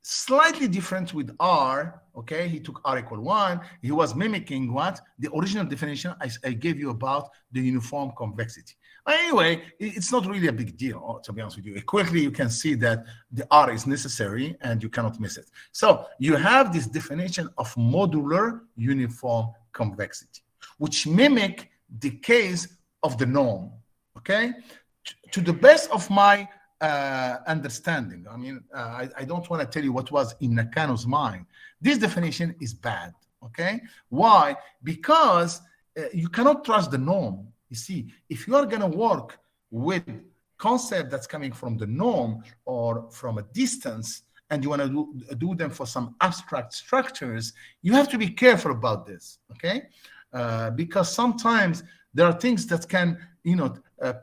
Slightly different with R, okay? He took R equal 1. He was mimicking what? The original definition I gave you about the uniform convexity. Anyway, it's not really a big deal, to be honest with you. Quickly, you can see that the R is necessary and you cannot miss it. So you have this definition of modular uniform convexity, which mimic the case of the norm, okay? To the best of my understanding, I mean, I don't want to tell you what was in Nakano's mind. This definition is bad, okay? Why? Because you cannot trust the norm. You see, if you are going to work with concept that's coming from the norm or from a distance, and you want to do them for some abstract structures, you have to be careful about this, okay? Because sometimes there are things that can,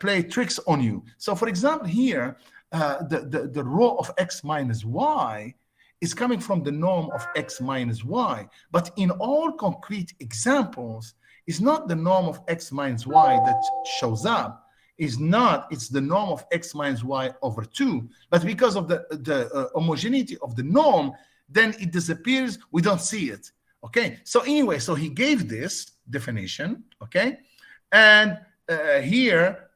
play tricks on you. So, for example, here, the row of x minus y is coming from the norm of x minus y. But in all concrete examples, it's not the norm of x minus y that shows up. It's the norm of x minus y over 2. But because of the homogeneity of the norm, then it disappears. We don't see it. Okay, so anyway, so he gave this definition, okay? And here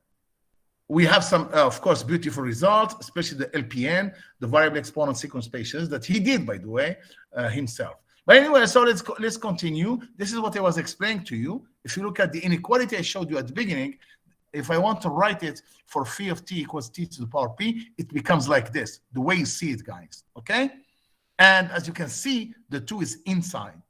we have some, of course, beautiful results, especially the LPN, the variable exponent sequence spaces, that he did, by the way, himself. But anyway, so let's continue. This is what I was explaining to you. If you look at the inequality I showed you at the beginning, if I want to write it for phi of t equals t to the power p, it becomes like this, the way you see it, guys, okay? And as you can see, the 2 is inside.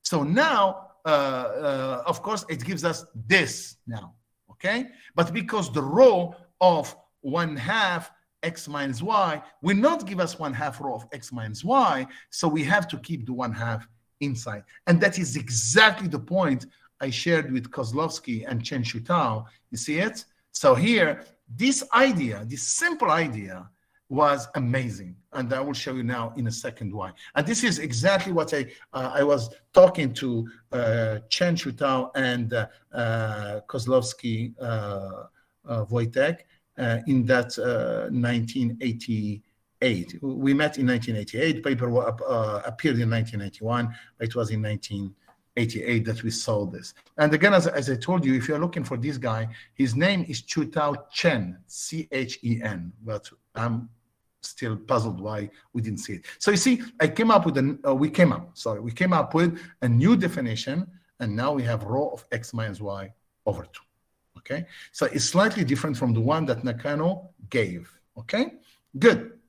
So now, of course, it gives us this now, okay? But because the row of 1/2 x minus y will not give us 1/2 row of x minus y, so we have to keep the 1/2 inside. And that is exactly the point I shared with Kozlovsky and Chen Shutao. You see it? So here, this idea, this simple idea, was amazing, and I will show you now in a second why. And this is exactly what I was talking to Chen Shutao and Kozlovsky Wojtek in that 1988. We met in 1988. Paper appeared in 1991. It was in 1988 that we saw this. And again, as I told you, if you're looking for this guy, his name is Shutao Chen, C-H-E-N. But I'm still puzzled why we didn't see it. So you see, we came up with a new definition, and now we have rho of x minus y over 2. Okay, so it's slightly different from the one that Nakano gave. Okay, good.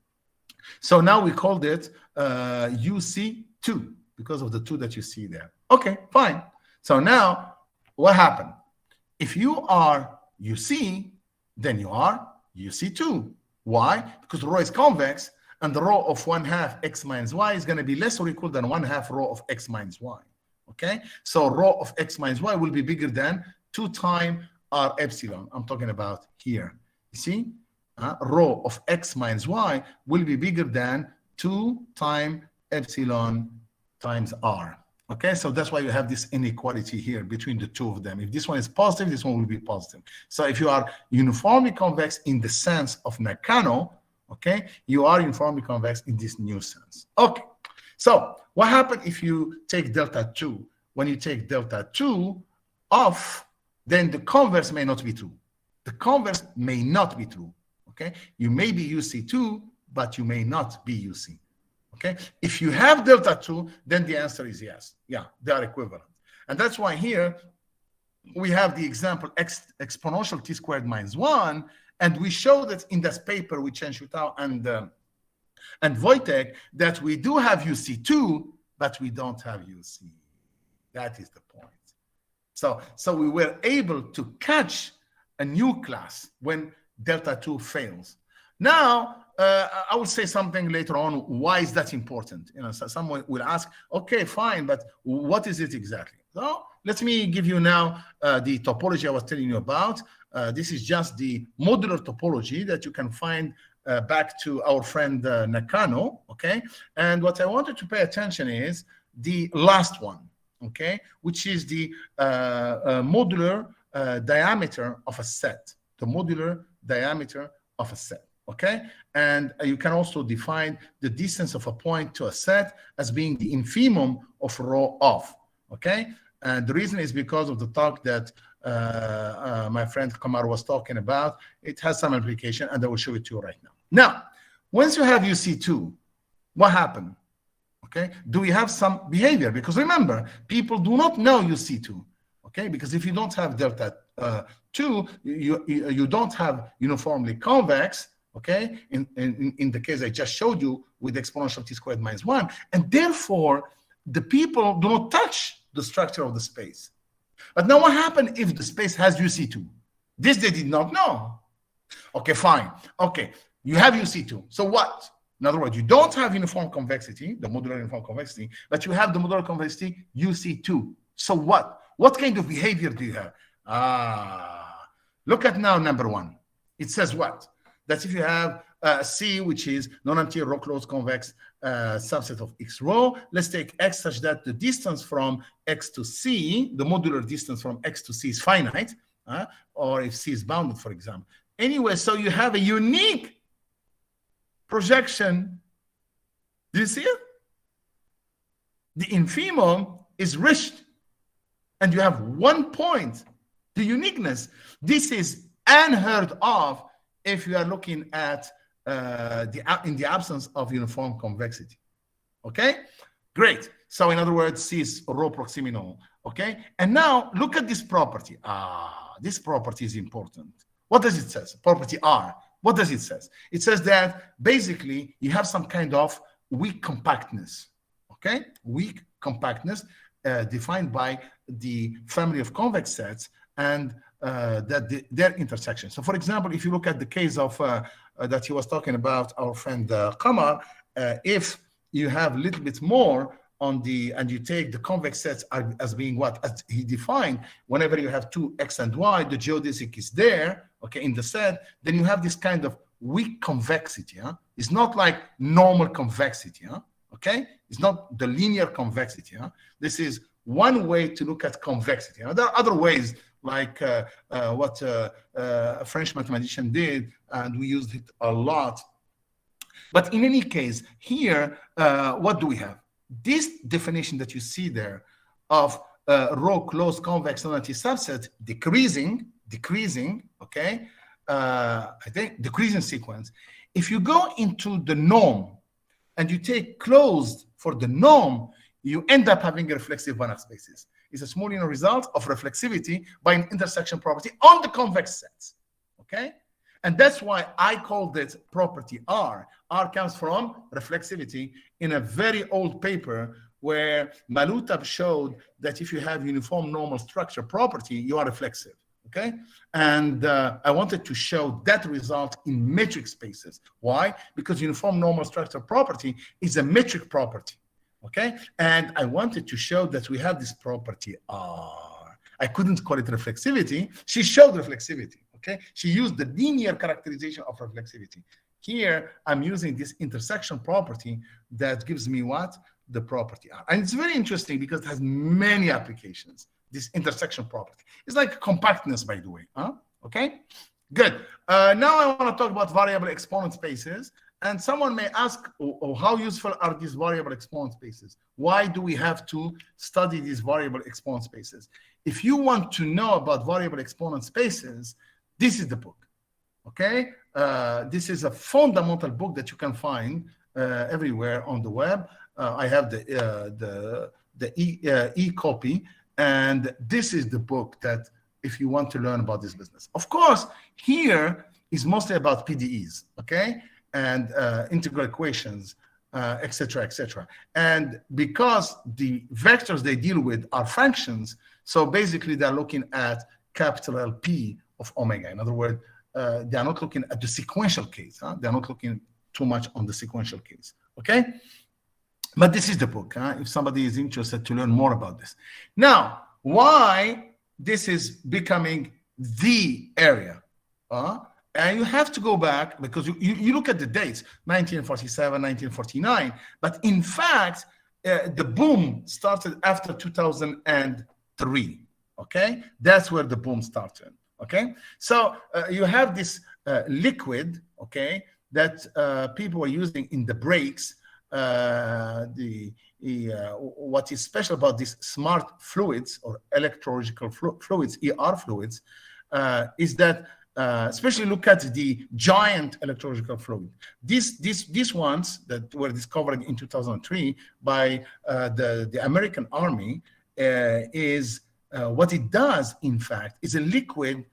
So now we called it UC2 because of the 2 that you see there. Okay, fine. So now what happened? If you are UC, then you are UC2. Why? Because rho is convex, and the rho of 1/2 x minus y is going to be less or equal than 1/2 rho of x minus y. Okay, so rho of x minus y will be bigger than 2 times r epsilon. I'm talking about here. You see, rho of x minus y will be bigger than 2 times epsilon times r. Okay, so that's why you have this inequality here between the 2 of them. If this one is positive, this one will be positive. So if you are uniformly convex in the sense of Nakano, okay, you are uniformly convex in this new sense. Okay, so what happens if you take delta 2? When you take delta 2 off, then the converse may not be true. The converse may not be true, okay? You may be UC2, but you may not be UC. Okay, if you have delta 2, then the answer is yes. Yeah, they are equivalent. And that's why here we have the example exponential t squared minus 1, and we show that in this paper with Chen Shutao and Wojtek that we do have UC2, but we don't have UC. That is the point. So we were able to catch a new class when delta 2 fails. Now, I will say something later on. Why is that important? You know, so someone will ask, okay, fine, but what is it exactly? So let me give you now the topology I was telling you about. This is just the modular topology that you can find back to our friend Nakano, okay? And what I wanted to pay attention is the last one, okay? Which is the modular diameter of a set, the modular diameter of a set. Okay, and you can also define the distance of a point to a set as being the infimum of rho of. Okay, and the reason is because of the talk that my friend Kamar was talking about. It has some implication, and I will show it to you right now. Now, once you have UC2, what happened? Okay, do we have some behavior? Because remember, people do not know UC2. Okay, because if you don't have delta 2, you don't have uniformly convex. Okay, in the case I just showed you with exponential t squared minus 1, and therefore the people do not touch the structure of the space. But now what happened if the space has UC2? This they did not know. Okay, fine. Okay, you have UC2. So what? In other words, you don't have uniform convexity, the modular uniform convexity, but you have the modular convexity UC2. So what? What kind of behavior do you have? Look at now number 1. It says what? That if you have C, which is non-empty row closed convex subset of X row, let's take X such that the distance from X to C, the modular distance from X to C is finite, or if C is bounded, for example. Anyway, so you have a unique projection. Do you see it? The infimum is rich, and you have 1 point. The uniqueness. This is unheard of if you are looking at in the absence of uniform convexity. Okay, great. So in other words, C is rho proximity null. Okay, and now look at this property. This property is important. What does it say? Property R. What does it say? It says that basically you have some kind of weak compactness. Okay, weak compactness defined by the family of convex sets and their intersection. So for example, if you look at the case of that he was talking about, our friend Qamar, if you have a little bit more on the, and you take the convex sets as being what, as he defined, whenever you have two X and Y, the geodesic is there, okay, in the set, then you have this kind of weak convexity. Huh? It's not like normal convexity. Huh? Okay, it's not the linear convexity. Huh? This is one way to look at convexity. There are other ways, like what a French mathematician did, and we used it a lot. But in any case, here, what do we have? This definition that you see there of rho closed convex non-empty subset decreasing, okay, I think decreasing sequence. If you go into the norm and you take closed for the norm, you end up having a reflexive Banach spaces. It's a small linear result of reflexivity by an intersection property on the convex sets, okay? And that's why I called it property R. R comes from reflexivity in a very old paper where Malutab showed that if you have uniform normal structure property, you are reflexive, okay? And I wanted to show that result in metric spaces. Why? Because uniform normal structure property is a metric property, okay? And I wanted to show that we have this property R. I couldn't call it reflexivity. She showed reflexivity. Okay, she used the linear characterization of reflexivity. Here, I'm using this intersection property that gives me what? The property R. And it's very interesting because it has many applications, this intersection property. It's like compactness, by the way. Huh? Okay, good. Now I want to talk about variable exponent spaces. And someone may ask, oh, how useful are these variable exponent spaces? Why do we have to study these variable exponent spaces? If you want to know about variable exponent spaces, this is the book, okay? This is a fundamental book that you can find everywhere on the web. I have the e-copy, and this is the book that if you want to learn about this business. Of course, here is mostly about PDEs, okay? And integral equations, etc., etc. And because the vectors they deal with are functions, so basically they're looking at capital LP of omega. In other words, they are not looking at the sequential case. Huh? They're not looking too much on the sequential case. Okay? But this is the book, if somebody is interested to learn more about this. Now, why this is becoming the area? And you have to go back because you look at the dates, 1947, 1949. But in fact, the boom started after 2003. Okay? That's where the boom started. Okay, so you have this liquid, okay, that people were using in the brakes. What is special about these smart fluids or electrological fluids, ER fluids, is that especially look at the giant electrological fluid. These ones that were discovered in 2003 by the American Army is. What it does, in fact, is a liquid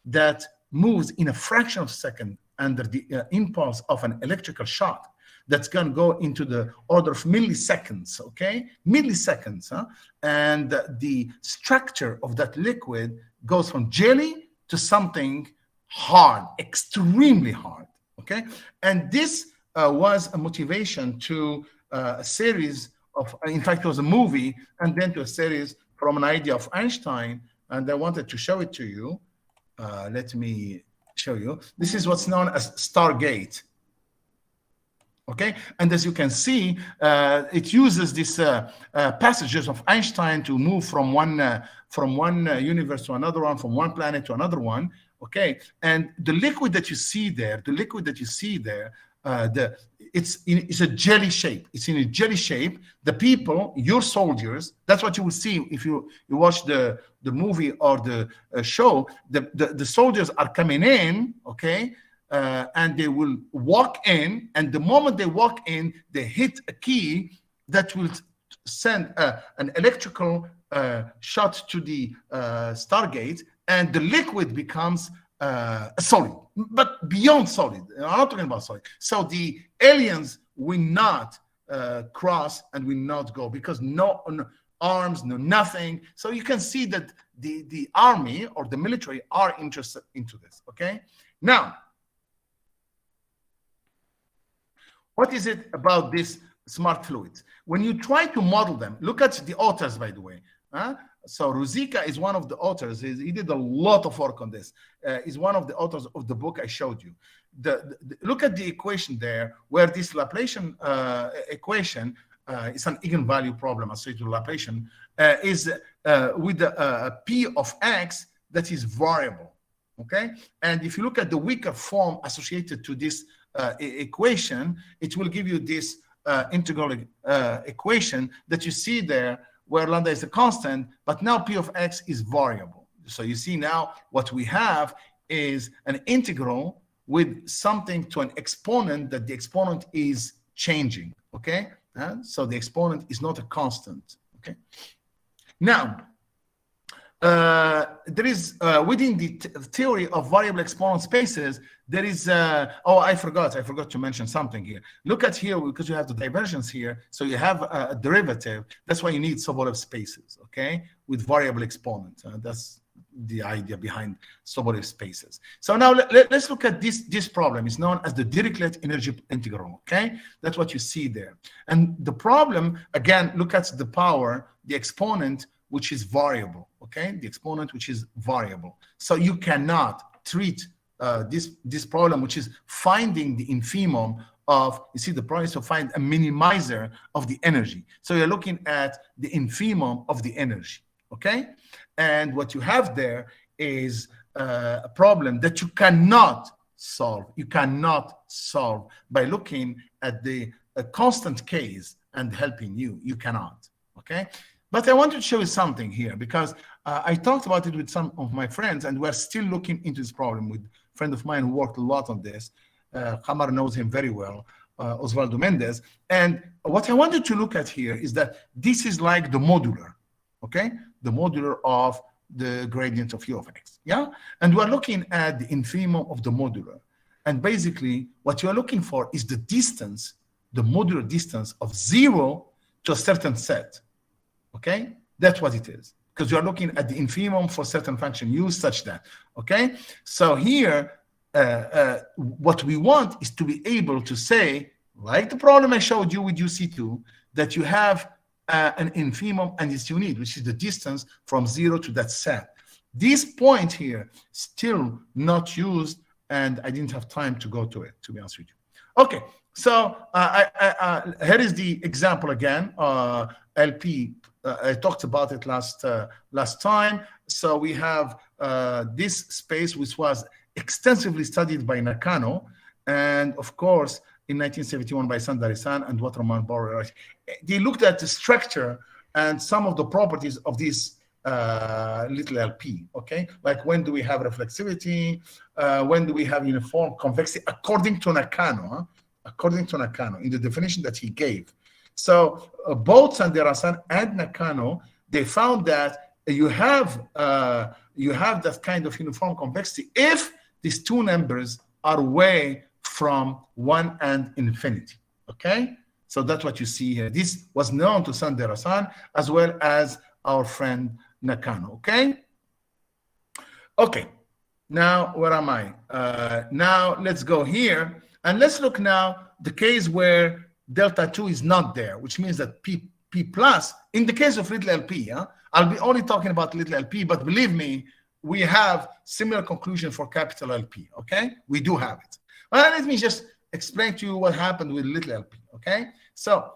that moves in a fraction of a second under the impulse of an electrical shock that's going to go into the order of milliseconds, okay? Milliseconds, huh? And the structure of that liquid goes from jelly to something hard, extremely hard, okay? And this was a motivation to a series of, in fact, it was a movie, and then to a series from an idea of Einstein, and I wanted to show it to you. Let me show you. This is what's known as Stargate. Okay, and as you can see, it uses these passages of Einstein to move from one universe to another one, from one planet to another one. Okay, and the liquid that you see there, it's a jelly shape. It's in a jelly shape. The people, your soldiers, that's what you will see if you watch the movie or the show. The soldiers are coming in, okay, and they will walk in, and the moment they walk in, they hit a key that will send an electrical shot to the Stargate, and the liquid becomes solid, but beyond solid. I'm not talking about solid. So the aliens will not cross and will not go, because no arms, no nothing. So you can see that the army or the military are interested into this. Okay, now what is it about this smart fluids? When you try to model them, look at the authors, by the way. So Ruzicka is one of the authors. He did a lot of work on this. He's one of the authors of the book I showed you. Look at the equation there, where this Laplacian equation is an eigenvalue problem associated with Laplacian, is with P of x that is variable. Okay, and if you look at the weaker form associated to this equation, it will give you this integral equation that you see there, where lambda is a constant, but now P of x is variable. So you see now what we have is an integral with something to an exponent, that the exponent is changing. Okay, so the exponent is not a constant. Okay, now there is within the theory of variable exponent spaces, there is oh, I forgot to mention something here. Look at here, because you have the divergence here, so you have a derivative. That's why you need Sobolev spaces, okay, with variable exponent. That's the idea behind Sobolev spaces. So now let's look at this problem. It's known as the Dirichlet energy integral. Okay, that's what you see there. And the problem, again, look at the power, the exponent, which is variable. Okay, the exponent which is variable. So you cannot treat this problem, which is finding the infimum of, you see, the problem is to find a minimizer of the energy. So you're looking at the infimum of the energy. Okay, and what you have there is a problem that you cannot solve. You cannot solve by looking at the constant case and helping you. You cannot. Okay. But I wanted to show you something here, because I talked about it with some of my friends, and we're still looking into this problem with a friend of mine who worked a lot on this. Kamar knows him very well, Osvaldo Mendez. And what I wanted to look at here is that this is like the modular, okay? The modular of the gradient of u of x, yeah? And we're looking at the infimum of the modular. And basically, what you're looking for is the distance, the modular distance of 0 to a certain set. Okay, that's what it is, because you are looking at the infimum for certain function u such that. Okay, so here what we want is to be able to say, like the problem I showed you with UC2, that you have an infimum and its unit, which is the distance from 0 to that set. This point here still not used, and I didn't have time to go to it, to be honest with you. Okay, so here is the example again. LP, I talked about it last time. So we have this space, which was extensively studied by Nakano, and of course in 1971 by Sandari-san and Waterman Bauer. They looked at the structure and some of the properties of this little LP. Okay, like when do we have reflexivity? When do we have uniform convexity? According to Nakano, according to Nakano, in the definition that he gave. So both Sandera-san and Nakano, they found that you have that kind of uniform convexity if these two numbers are away from 1 and infinity. Okay, so that's what you see here. This was known to Sandera-san as well as our friend Nakano. Okay, now where am I? Now let's go here and let's look now the case where delta 2 is not there, which means that P plus, in the case of little LP, I'll be only talking about little LP, but believe me, we have similar conclusion for capital LP, okay? We do have it. Well, let me just explain to you what happened with little LP, okay? So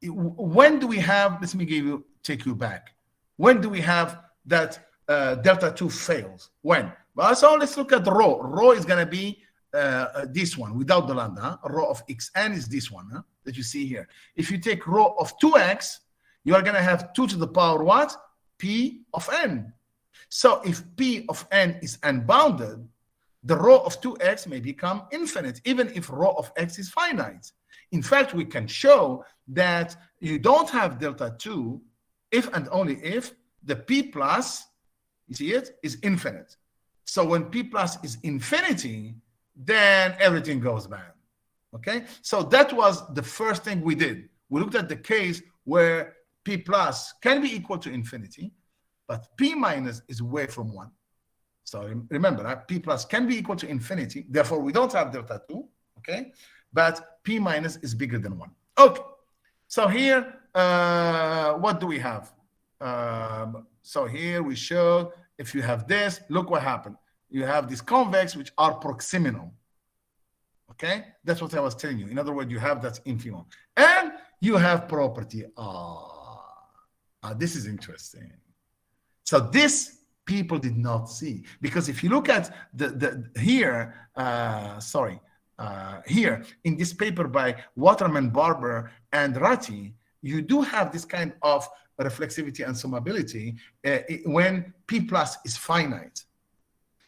when do we have, let me take you back. When do we have that delta 2 fails? When? Well, so let's look at rho. Rho is gonna be this one without the lambda. Rho of xn is this one that you see here. If you take rho of 2x, you are going to have 2 to the power what? P of n. So if P of n is unbounded, the rho of 2x may become infinite, even if rho of x is finite. In fact, we can show that you don't have delta 2 if and only if the P plus, you see it, is infinite. So when P plus is infinity, then everything goes bad. Okay, so that was the first thing we did. We looked at the case where P plus can be equal to infinity, but P minus is away from 1. So remember, P plus can be equal to infinity, therefore we don't have delta 2, okay? But P minus is bigger than 1. Okay, so here, what do we have? So here we show, if you have this, look what happened. You have these convex, which are proximal. Okay, that's what I was telling you. In other words, you have that infimum. And you have property this is interesting. So this people did not see, because if you look at here in this paper by Waterman, Barber, and Ratti, you do have this kind of reflexivity and summability when P plus is finite.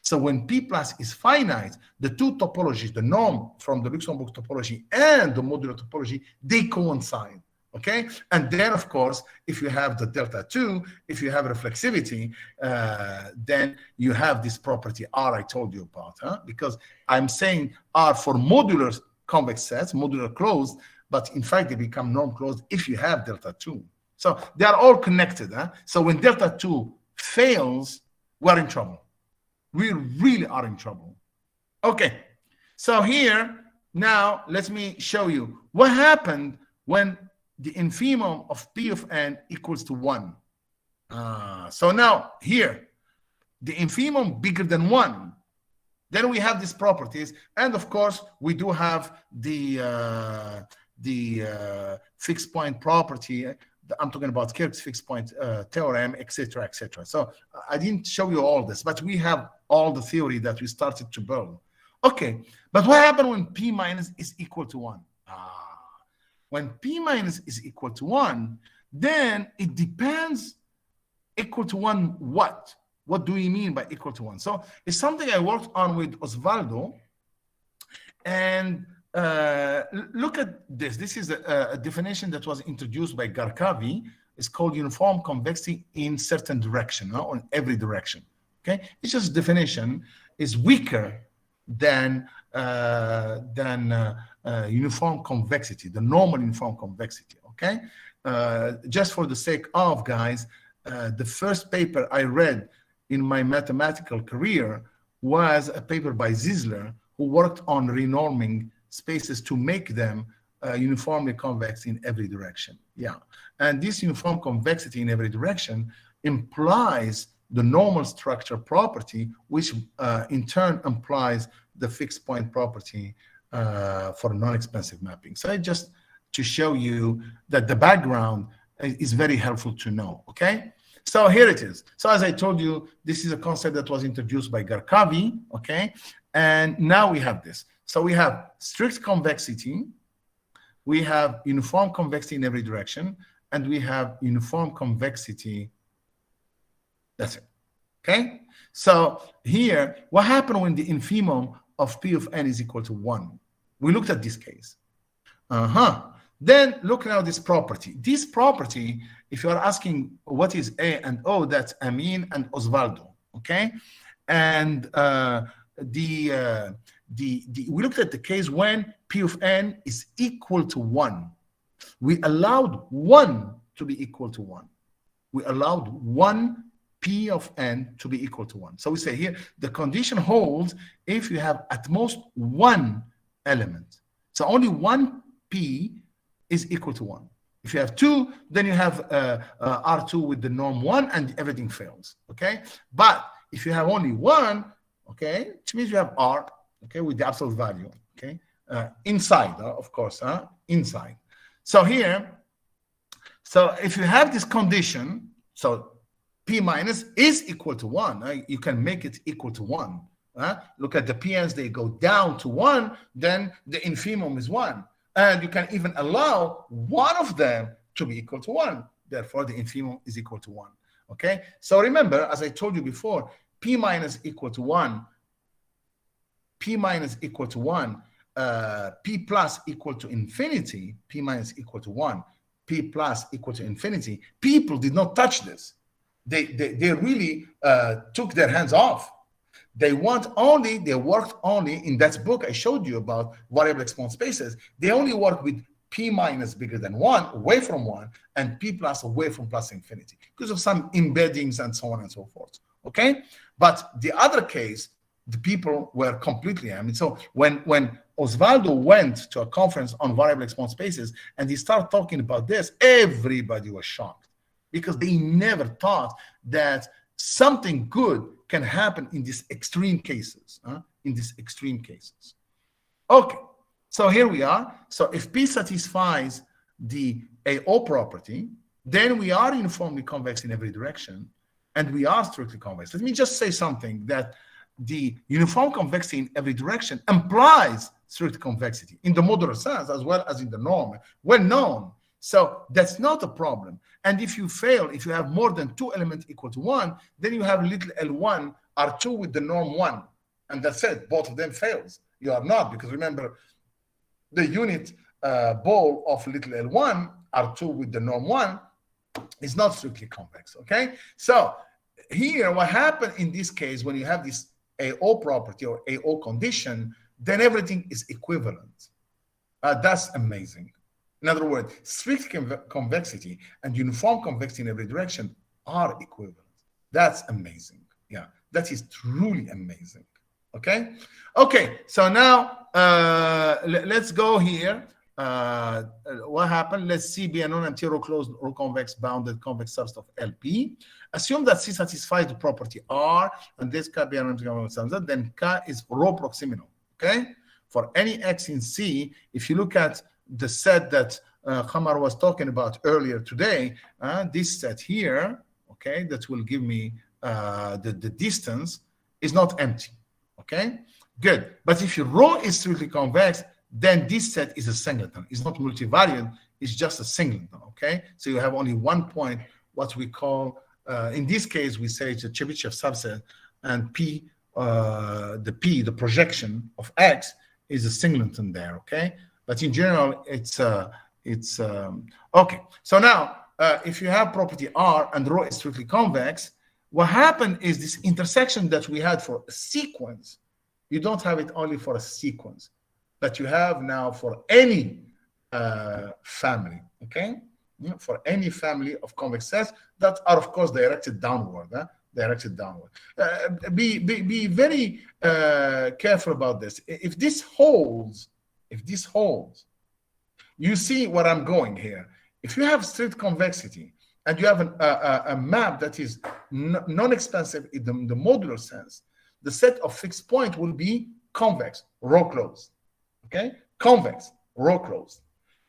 So when P plus is finite, the two topologies, the norm from the Luxembourg topology and the modular topology, they coincide, okay? And then, of course, if you have the delta 2, if you have reflexivity, then you have this property R I told you about, because I'm saying R for modular convex sets, modular closed, but in fact, they become norm closed if you have delta 2. So they are all connected. So when delta 2 fails, we're in trouble. We really are in trouble. Okay, so here, now let me show you what happened when the infimum of P of n equals to 1. So now here, the infimum bigger than 1. Then we have these properties. And of course, we do have the fixed point property. I'm talking about Kirk's fixed point theorem, etc., etc. So I didn't show you all this, but we have all the theory that we started to build. Okay, but what happened when P minus is equal to 1? When P minus is equal to 1, then it depends equal to 1 what? What do we mean by equal to 1? So it's something I worked on with Osvaldo, and look at this. This is a definition that was introduced by Garkavi. It's called uniform convexity in certain direction, or in every direction. Okay, it's just definition is weaker than uniform convexity, the normal uniform convexity. Okay, just for the sake of guys, the first paper I read in my mathematical career was a paper by Zisler, who worked on renorming spaces to make them uniformly convex in every direction. Yeah, and this uniform convexity in every direction implies the normal structure property, which in turn implies the fixed point property for non-expansive mapping. So just to show you that the background is very helpful to know, okay? So here it is. So as I told you, this is a concept that was introduced by Garkavi, okay? And now we have this. So we have strict convexity, we have uniform convexity in every direction, and we have uniform convexity. That's it. Okay? So here, what happened when the infimum of P of n is equal to 1? We looked at this case. Then look now this property. This property, if you are asking what is A and O, that's Amin and Osvaldo. Okay? And we looked at the case when P of n is equal to 1. We allowed 1 to be equal to 1. We allowed 1 P of n to be equal to 1. So we say here, the condition holds if you have at most 1 element. So only 1 P is equal to 1. If you have 2, then you have R2 with the norm 1 and everything fails, okay? But if you have only 1, okay, which means you have R, okay, with the absolute value, okay? Inside, of course, inside. So here, so if you have this condition, so P minus is equal to 1. You can make it equal to 1. Look at the PNs, they go down to 1, then the infimum is 1. And you can even allow one of them to be equal to 1. Therefore, the infimum is equal to 1. Okay? So remember, as I told you before, P minus equal to 1. P minus equal to 1 P plus equal to infinity, P minus equal to 1, P plus equal to infinity, people did not touch this. They really took their hands off. They worked only in that book I showed you about variable exponent spaces. They only work with P minus bigger than 1, away from 1, and P plus away from plus infinity, because of some embeddings and so on and so forth. Okay? But the other case, the people were completely, so when Osvaldo went to a conference on variable exponent spaces and he started talking about this, everybody was shocked, because they never thought that something good can happen in these extreme cases, Okay, so here we are. So if P satisfies the AO property, then we are uniformly convex in every direction, and we are strictly convex. Let me just say something, that the uniform convexity in every direction implies strict convexity in the modular sense as well as in the norm, well known. So that's not a problem. And if you fail, if you have more than 2 elements equal to 1, then you have little L1 R2 with the norm 1. And that's it. Both of them fails. You are not, because remember, the unit ball of little L1 R2 with the norm 1 is not strictly convex. Okay? So here, what happened in this case, when you have this AO property or AO condition, then everything is equivalent. That's amazing. In other words, strict convexity and uniform convexity in every direction are equivalent. That's amazing. Yeah, that is truly amazing. Okay? Okay, so now let's go here. What happened? Let's see, be a non-empty row closed row convex bounded convex subset of LP. Assume that C satisfies the property R, and this can be a non-empty convex subset, then K is row proximal. Okay? For any X in C, if you look at the set that Khamar was talking about earlier today, this set here, okay, that will give me the distance, is not empty. Okay? Good. But if your row is strictly convex, then this set is a singleton. It's not multivariate, it's just a singleton, okay? So you have only one point, what we call, in this case, we say it's a Chebyshev subset, and P, the projection of X is a singleton there, okay? But in general, it's okay. So now, if you have property R and row is strictly convex, what happened is this intersection that we had for a sequence, you don't have it only for a sequence, but you have now for any family, okay? Yeah, for any family of convex sets that are, of course, directed downward, directed downward. Be very careful about this. If this holds, you see where I'm going here. If you have strict convexity and you have a map that is non-expansive in the modular sense, the set of fixed point will be convex, row closed. Okay, convex, row closed.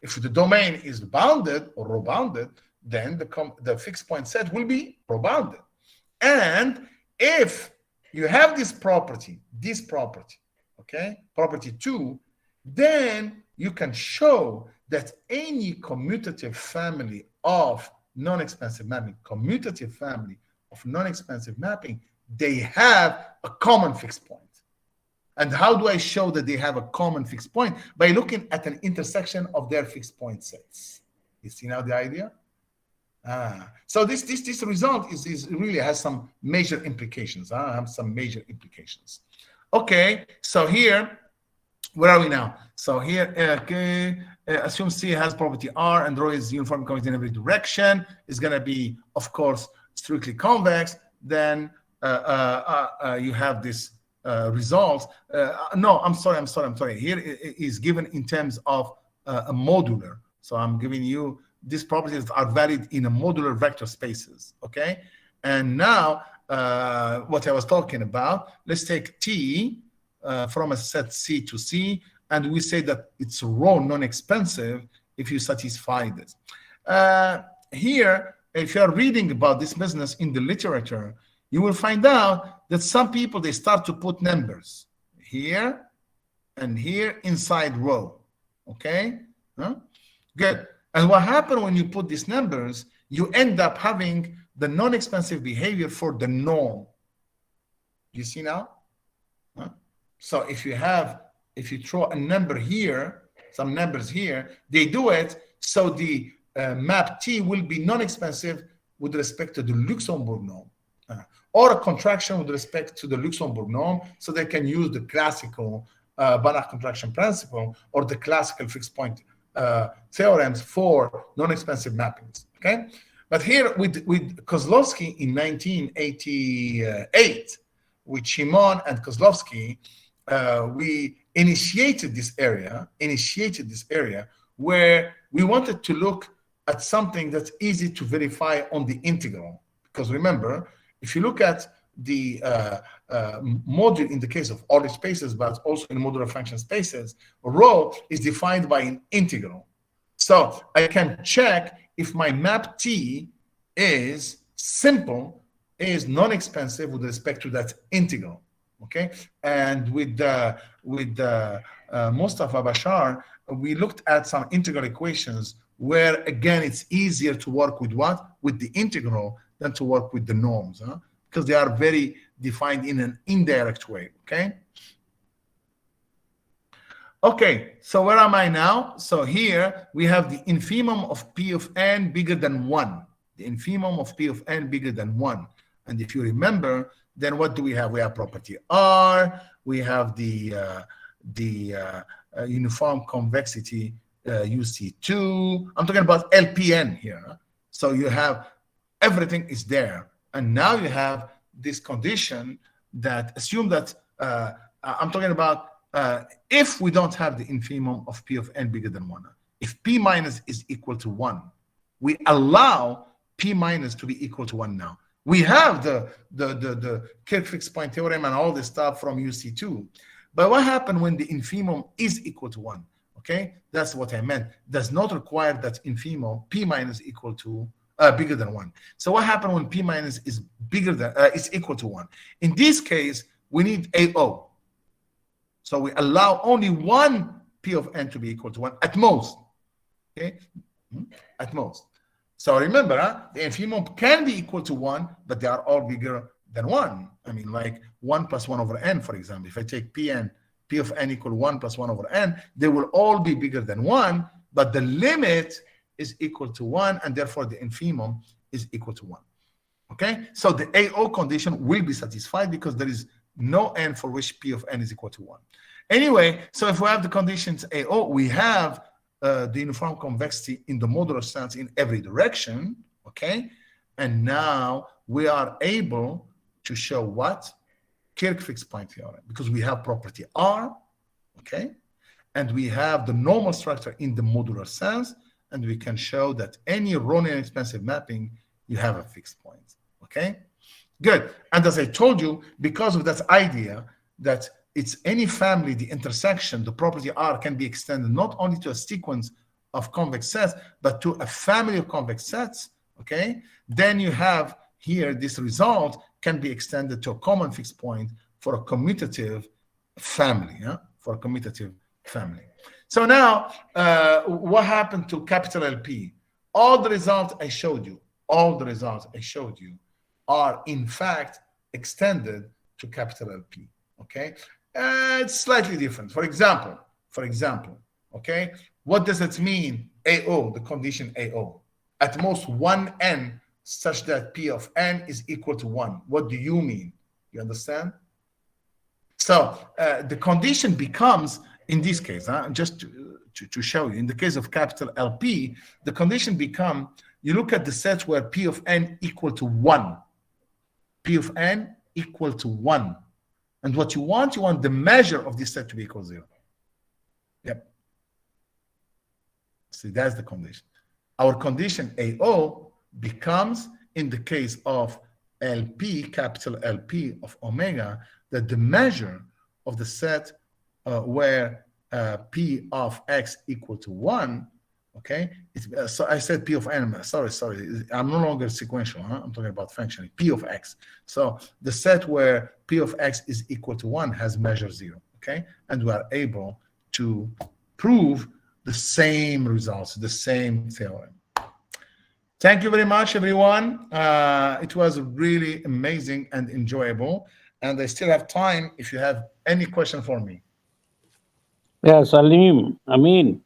If the domain is bounded or row bounded, then the fixed point set will be row bounded. And if you have this property, okay, property 2, then you can show that any commutative family of non-expansive mapping, they have a common fixed point. And how do I show that they have a common fixed point? By looking at an intersection of their fixed point sets. You see now the idea? So this result is really has some major implications. Okay, so here, where are we now? So here, assume C has property R and row is uniform convex in every direction. It's going to be, of course, strictly convex. Then you have this result. No, I'm sorry. Here is given in terms of a modular. So I'm giving you these properties are valid in a modular vector spaces. Okay. And now what I was talking about, let's take T from a set C to C, and we say that it's row non-expansive if you satisfy this. Here, if you're reading about this business in the literature, you will find out that some people, they start to put numbers here and here inside row, okay? Good. And what happens when you put these numbers, you end up having the non-expansive behavior for the norm. You see now? So if you have if you throw a number here, some numbers here, they do it so the map T will be non-expansive with respect to the Luxembourg norm, or a contraction with respect to the Luxembourg norm, so they can use the classical Banach contraction principle or the classical fixed point theorems for non-expansive mappings. Okay, but here with Kozlowski in 1988, with Shimon and Kozlowski, we initiated this area where we wanted to look at something that's easy to verify on the integral. Because remember, if you look at the module in the case of ordered spaces, but also in modular function spaces, rho is defined by an integral. So I can check if my map T is simple, is non-expansive with respect to that integral. Okay, and with Mustafa Bashar, we looked at some integral equations where, again, it's easier to work with what? With the integral than to work with the norms, because they are very defined in an indirect way. Okay. Okay, so where am I now? So here we have the infimum of P of n bigger than 1. The infimum of P of n bigger than 1. And if you remember, then what do we have? We have property R. We have the uniform convexity UC2. I'm talking about LPN here. So you have everything is there. And now you have this condition that assume that I'm talking about if we don't have the infimum of P of n bigger than 1. If P minus is equal to 1, we allow P minus to be equal to 1 now. We have the Kirk fixed point theorem and all this stuff from UC2. But what happened when the infimum is equal to 1? Okay, that's what I meant. Does not require that infimum P minus equal to bigger than 1. So what happened when P minus is bigger than is equal to 1? In this case, we need AO. So we allow only one P of n to be equal to 1 at most. Okay, at most. So remember, the infimum can be equal to 1, but they are all bigger than 1. I mean, like 1 plus 1 over n, for example. If I take P of n equal 1 plus 1 over n, they will all be bigger than 1, but the limit is equal to 1, and therefore the infimum is equal to 1. Okay? So the AO condition will be satisfied because there is no n for which P of n is equal to 1. Anyway, so if we have the conditions AO, we have the uniform convexity in the modular sense in every direction, okay? And now we are able to show what? Kirk fixed point theorem, because we have property R, okay? And we have the normal structure in the modular sense, and we can show that any Rho expansive mapping, you have a fixed point, okay? Good. And as I told you, because of that idea that it's any family, the intersection, the property R can be extended not only to a sequence of convex sets, but to a family of convex sets, okay? Then you have here, this result can be extended to a common fixed point for a commutative family, for a commutative family. So now, what happened to capital LP? All the results I showed you, are in fact extended to capital LP, okay? It's slightly different. For example, okay, what does it mean? AO, the condition AO. At most 1n such that P of n is equal to 1. What do you mean? You understand? So the condition becomes, in this case, just to show you, in the case of capital LP, the condition become, you look at the set where P of n equal to 1. P of n equal to 1. And what you want the measure of this set to be equal to 0. Yep. See, that's the condition. Our condition AO becomes, in the case of LP, capital LP of omega, that the measure of the set where P of x equal to 1, okay? So I said P of n, sorry, I'm no longer sequential, I'm talking about functioning, P of x. So the set where P of x is equal to 1 has measure 0, okay? And we are able to prove the same results, the same theorem. Thank you very much, everyone. It was really amazing and enjoyable. And I still have time if you have any question for me. Yeah, Salim, Amin.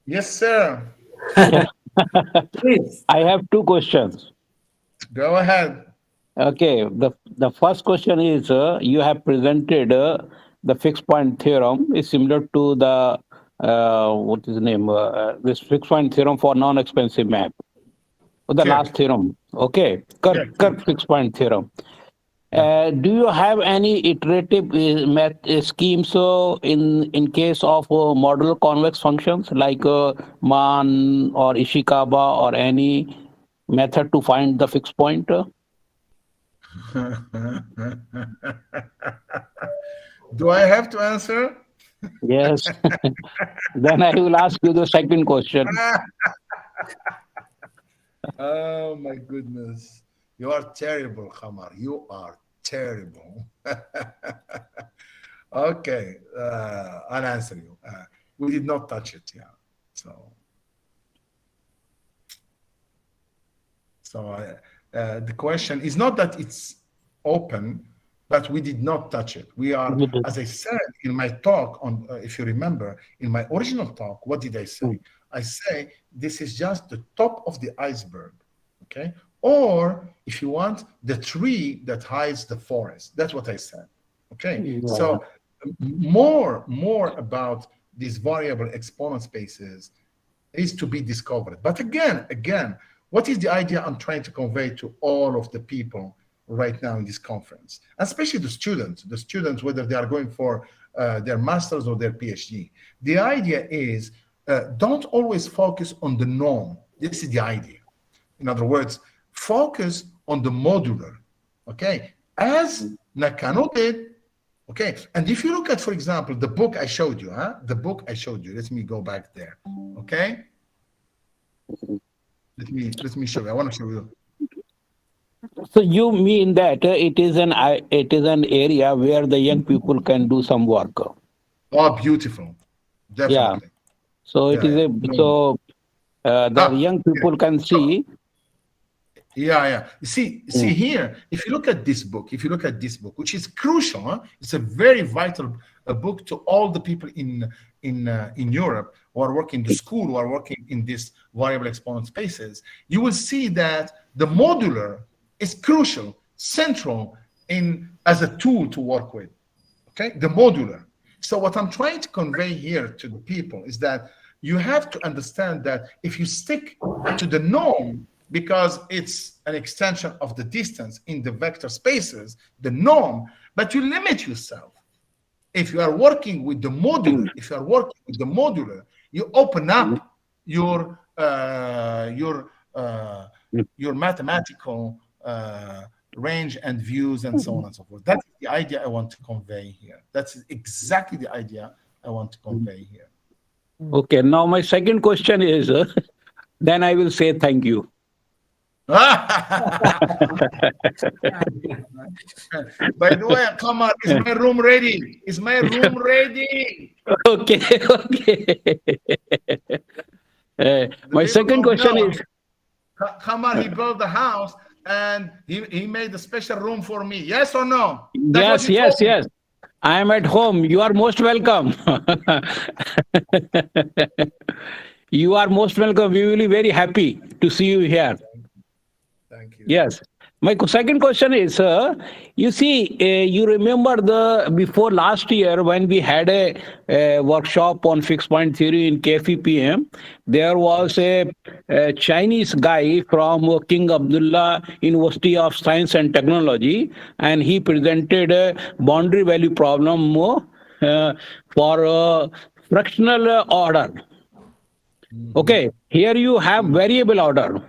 Yes, sir. Please. I have two questions. Go ahead. Okay, the first question is you have presented the fixed point theorem is similar to the what is the name this fixed point theorem for non-expensive map. The last theorem, okay, Kirk fixed point theorem. Do you have any iterative math schemes in case of modular convex functions like Man or Ishikawa or any method to find the fixed point? Do I have to answer? Yes. Then I will ask you the second question. Oh my goodness. You are terrible, Khamar. You are terrible. Okay, I'll answer you. We did not touch it, yeah. So the question is not that it's open, but we did not touch it. We are, as I said in my talk on, if you remember, in my original talk, what did I say? I say this is just the top of the iceberg, okay? Or if you want, the tree that hides the forest. That's what I said, okay? So more about these variable exponent spaces is to be discovered. But again, what is the idea I'm trying to convey to all of the people right now in this conference, especially the students, whether they are going for their master's or their PhD. The idea is don't always focus on the norm. This is the idea. In other words, focus on the modular, okay? As Nakano did, okay? And if you look at, for example, the book I showed you, the book I showed you, let me go back there, okay? Let me show you. I want to show you. So you mean that it is an area where the young people can do some work? Oh, beautiful! Definitely. Yeah. So it is the young people can see. Yeah. See here, if you look at this book, which is crucial, it's a very vital book to all the people in Europe who are working in the school, who are working in these variable exponent spaces. You will see that the modular is crucial, central as a tool to work with. Okay, the modular. So what I'm trying to convey here to the people is that you have to understand that if you stick to the norm, because it's an extension of the distance in the vector spaces, the norm, but you limit yourself. If you are working with the modular, you open up your mathematical range and views and so on and so forth. That's the idea I want to convey here. That's exactly the idea I want to convey here. Okay, now my second question is, then I will say thank you. By the way, come on, is my room ready? Okay. My second question is, Khamar, he built the house and he made a special room for me. Yes or no? Yes. I am at home. You are most welcome. You are most welcome. We will be very happy to see you here. Thank you. Yes. My second question is, you see, you remember before last year when we had a workshop on fixed point theory in KFEPM, there was a Chinese guy from King Abdullah University of Science and Technology, and he presented a boundary value problem for fractional order. Okay, here you have variable order.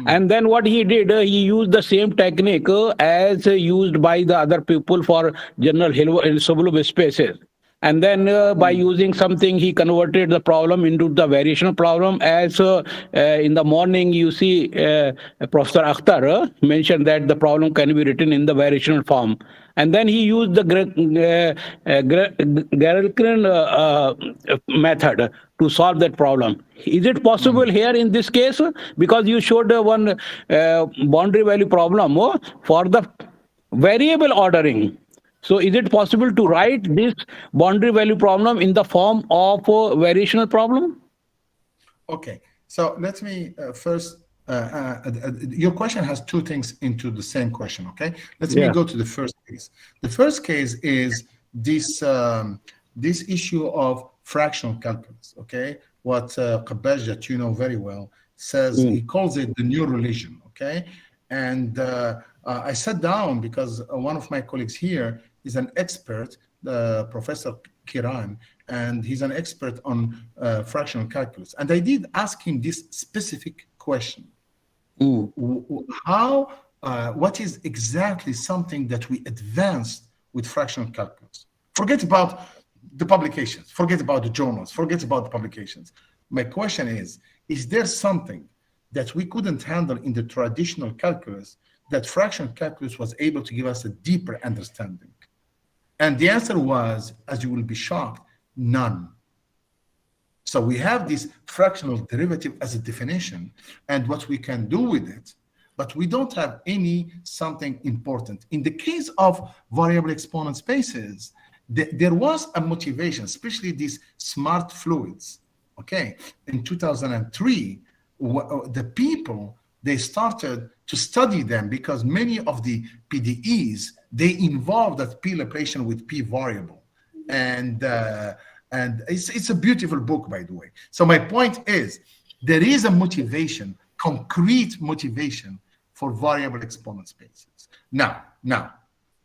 And then what he did, he used the same technique as used by the other people for general Sobolev spaces. And then by using something, he converted the problem into the variational problem. As in the morning, you see Professor Akhtar mentioned that the problem can be written in the variational form. And then he used the Garilkin method to solve that problem. Is it possible here in this case? Because you showed one boundary value problem for the variable ordering. So is it possible to write this boundary value problem in the form of a variational problem? Okay, so let me first, your question has two things into the same question, okay? Let me go to the first case. The first case is this, this issue of fractional calculus, okay? What Qabbaj, that you know very well, says, he calls it the new religion, okay? And I sat down because one of my colleagues here is an expert, Professor Kiran, and he's an expert on fractional calculus. And I did ask him this specific question. What is exactly something that we advanced with fractional calculus? Forget about the publications, forget about the journals, forget about the publications. My question is there something that we couldn't handle in the traditional calculus that fractional calculus was able to give us a deeper understanding? And the answer was, as you will be shocked, none. So we have this fractional derivative as a definition and what we can do with it, but we don't have any something important. In the case of variable exponent spaces, there was a motivation, especially these smart fluids, okay? In 2003, the people, they started to study them because many of the PDEs, they involve that P Laplacian with P variable. And it's a beautiful book, by the way. So my point is, there is a motivation, concrete motivation for variable exponent spaces. Now,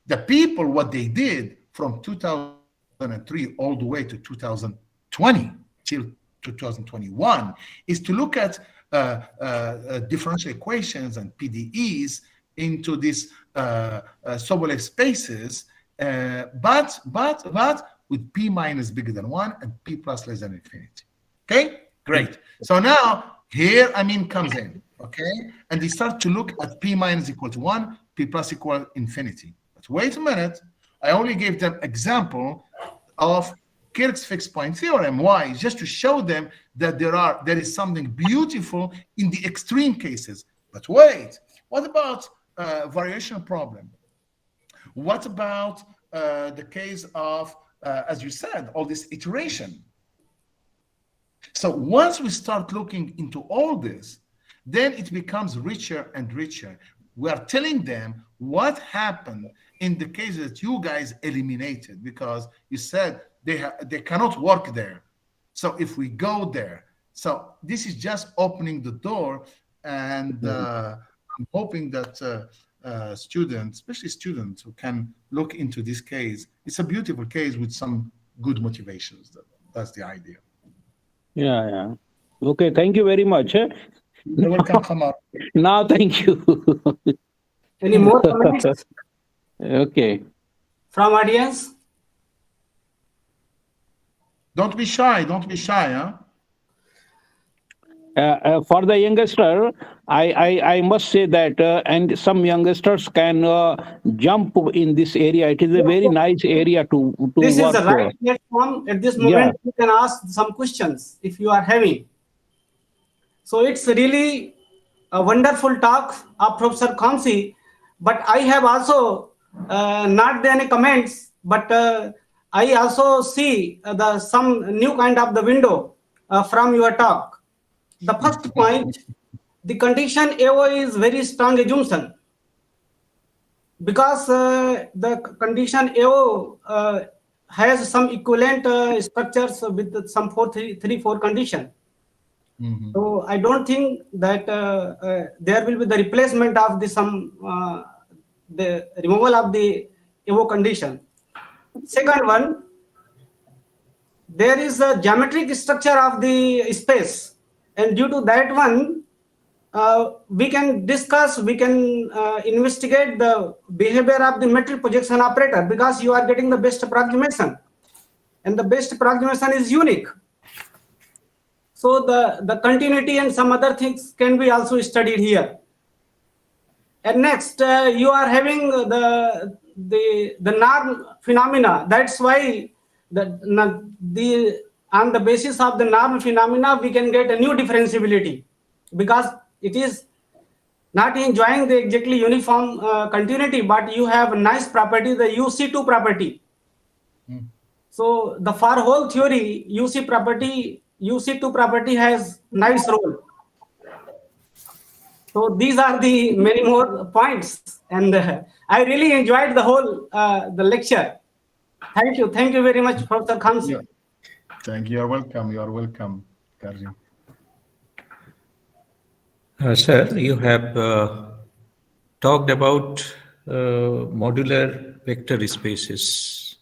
the people, what they did from 2003 all the way to 2020 till 2021 is to look at differential equations and PDEs into these Sobolev spaces, but with P minus bigger than 1 and P plus less than infinity. Okay, great. So now here Amin comes in, okay, and they start to look at P minus equal to 1, P plus equal infinity. But wait a minute, I only gave them example of Kirk's fixed point theorem. Why? Just to show them that there is something beautiful in the extreme cases. But wait, what about variational problem? What about the case of, as you said, all this iteration? So once we start looking into all this, then it becomes richer and richer. We are telling them what happened in the case that you guys eliminated because you said they cannot work there. So if we go there, so this is just opening the door, and I'm hoping that students, especially students who can look into this case, it's a beautiful case with some good motivations. That's the idea. Yeah. Okay, thank you very much. You're welcome, Hamar. Now, thank you. Any more comments Okay. from audience? Don't be shy, huh? For the youngster, I must say that, and some youngsters can jump in this area. It is a very nice area to This work is the right platform. At this moment, you can ask some questions if you are having. So it's really a wonderful talk of Professor Khamsi, but I have also not done any comments, but I also see some new kind of the window from your talk. The first point, the condition AO is very strong assumption because the condition AO has some equivalent structures with some 4 condition. So I don't think that there will be the replacement of the removal of the AO condition. Second one, there is a geometric structure of the space. And due to that one, we can investigate the behavior of the metric projection operator because you are getting the best approximation. And the best approximation is unique. So the continuity and some other things can be also studied here. And next, you are having the norm phenomena. That's why on the basis of the normal phenomena, we can get a new differentiability because it is not enjoying the exactly uniform continuity, but you have a nice property, the UC2 property. So the for whole theory, UC2 property has nice role. So these are the many more points, and I really enjoyed the whole the lecture. Thank you very much, Professor Khansi. Yeah. Thank you. You're welcome. You are welcome, Karji. Sir, you have talked about modular vector spaces,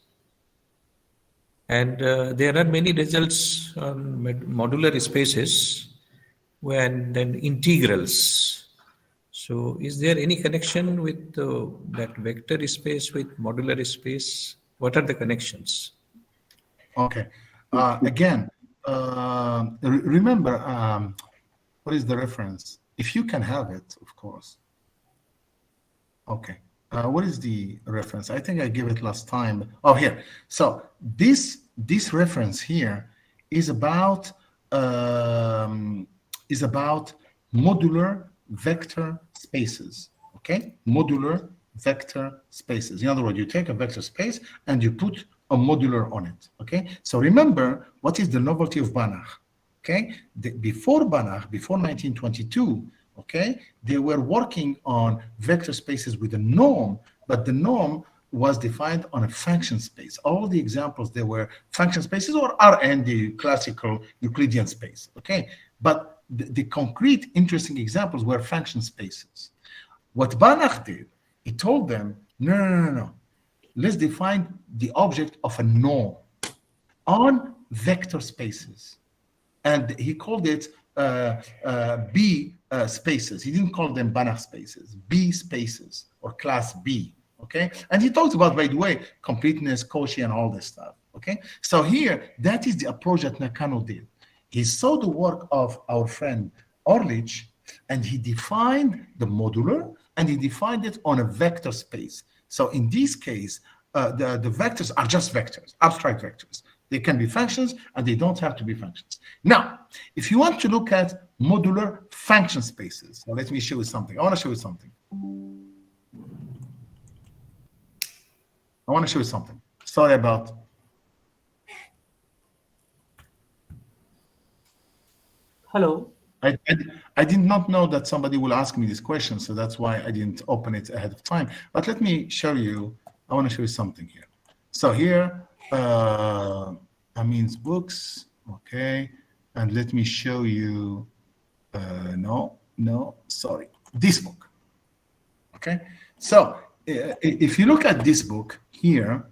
and there are many results on modular spaces and then integrals. So is there any connection with that vector space with modular space? What are the connections? Okay. Again, remember, what is the reference? If you can have it, of course. Okay. What is the reference? I think I gave it last time. Oh, here. So this reference here is about modular vector spaces. Okay, modular vector spaces. In other words, you take a vector space and you put a modular on it. Okay, so remember what is the novelty of Banach. Okay, before Banach, before 1922, okay, they were working on vector spaces with a norm, but the norm was defined on a function space. All the examples, they were function spaces or Rn, the classical Euclidean space. Okay, but the concrete interesting examples were function spaces. What Banach did, he told them, no. Let's define the object of a norm on vector spaces. And he called it B spaces. He didn't call them Banach spaces, B spaces or class B. Okay, and he talks about, by the way, completeness, Cauchy, and all this stuff. Okay, so here, that is the approach that Nakano did. He saw the work of our friend Orlich, and he defined the modular, and he defined it on a vector space. So in this case, the vectors are just vectors, abstract vectors. They can be functions, and they don't have to be functions. Now, if you want to look at modular function spaces, well, let me show you something. I want to show you something. Sorry about. Hello. I did not know that somebody will ask me this question, so that's why I didn't open it ahead of time. But let me show you. I want to show you something here. So here, Amin's books, okay, and let me show you. Sorry, this book. Okay, so if you look at this book here,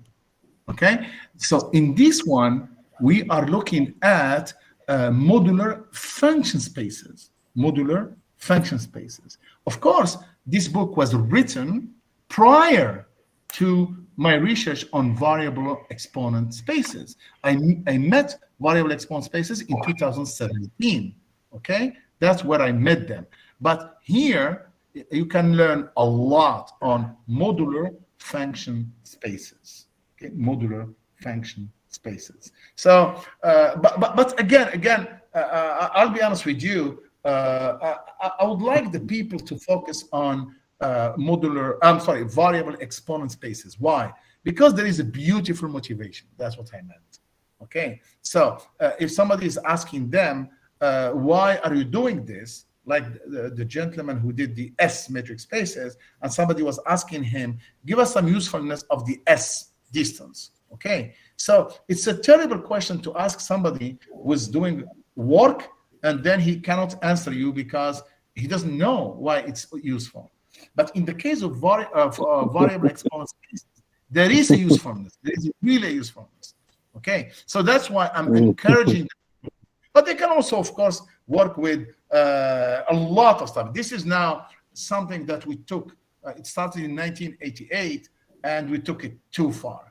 okay, so in this one we are looking at modular function spaces. Modular function spaces. Of course, this book was written prior to my research on variable exponent spaces. I met variable exponent spaces in 2017. Okay, that's where I met them. But here you can learn a lot on modular function spaces. Okay, modular function spaces. So, but again, I'll be honest with you. I would like the people to focus on variable exponent spaces. Why? Because there is a beautiful motivation. That's what I meant. Okay. So if somebody is asking them, why are you doing this? Like the gentleman who did the S metric spaces, and somebody was asking him, give us some usefulness of the S distance. Okay. So it's a terrible question to ask somebody who's doing work and then he cannot answer you because he doesn't know why it's useful. But in the case of variable exponent spaces, there is a usefulness. There is really a usefulness. Okay, so that's why I'm encouraging them. But they can also, of course, work with a lot of stuff. This is now something that we took. It started in 1988, and we took it too far.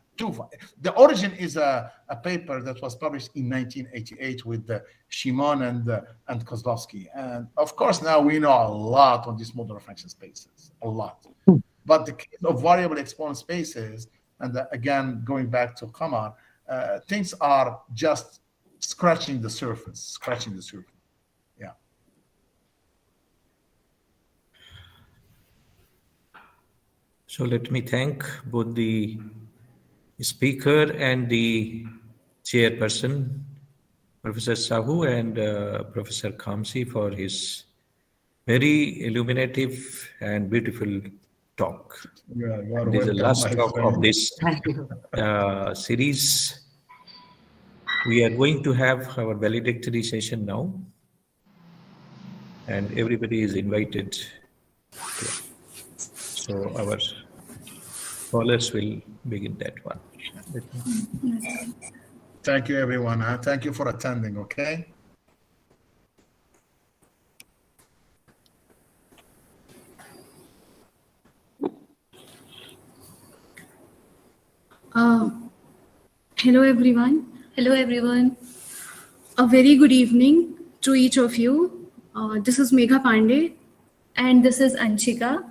The origin is a paper that was published in 1988 with Shimon and Kozlovsky. And of course, now we know a lot on these modular function spaces, a lot. But the case of variable exponent spaces, and again, going back to Qamar, things are just scratching the surface. Yeah. So let me thank both the speaker and the chairperson, Professor Sahu and Professor Khamsi, for his very illuminative and beautiful talk. You are This is the welcome, last my talk friend. of this series. We are going to have our valedictory session now, and everybody is invited. So our scholars will begin that one. Thank you, everyone. Thank you for attending, okay? Hello, everyone. Hello, everyone. A very good evening to each of you. This is Megha Pandey. And this is Anshika.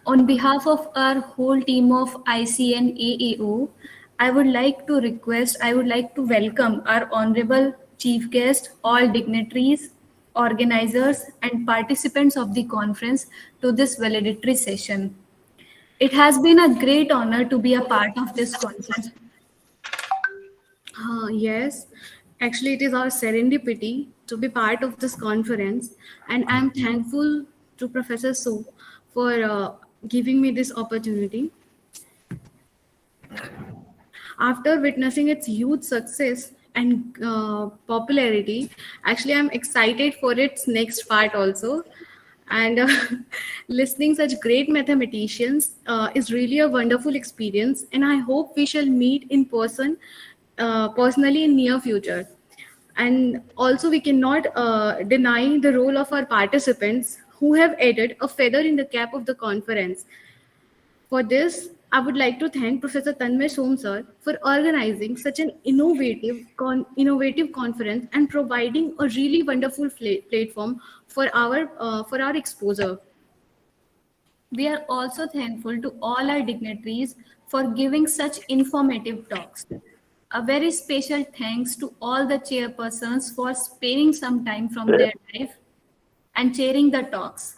On behalf of our whole team of ICNAAO, I would like to welcome our honorable chief guest, all dignitaries, organizers, and participants of the conference to this valedictory session. It has been a great honor to be a part of this conference. Yes, actually, it is our serendipity to be part of this conference, and I'm thankful to Professor So for giving me this opportunity. After witnessing its huge success and popularity, actually, I'm excited for its next part also. And listening such great mathematicians is really a wonderful experience, and I hope we shall meet in person personally in near future. And also we cannot deny the role of our participants who have added a feather in the cap of the conference. For this, I would like to thank Professor Tanmay Som sir for organizing such an innovative conference and providing a really wonderful platform for our exposure. We are also thankful to all our dignitaries for giving such informative talks. A very special thanks to all the chairpersons for sparing some time from their life and chairing the talks.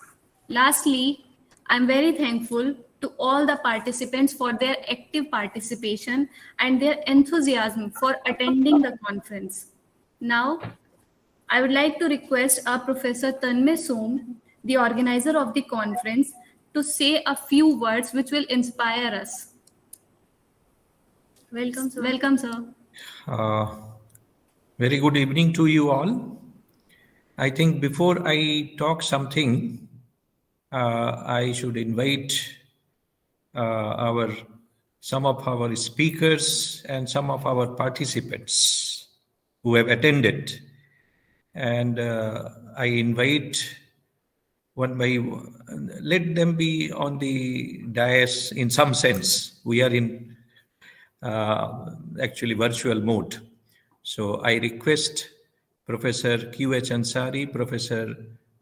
Lastly, I'm very thankful to all the participants for their active participation and their enthusiasm for attending the conference. Now, I would like to request our Professor Tanmay Som, the organizer of the conference, to say a few words which will inspire us. Welcome, sir. Welcome, sir. Very good evening to you all. I think before I talk something, I should invite some of our speakers and some of our participants who have attended. And I invite one by one, let them be on the dais in some sense. We are in actually virtual mode. So I request Professor Q.H. Ansari, Professor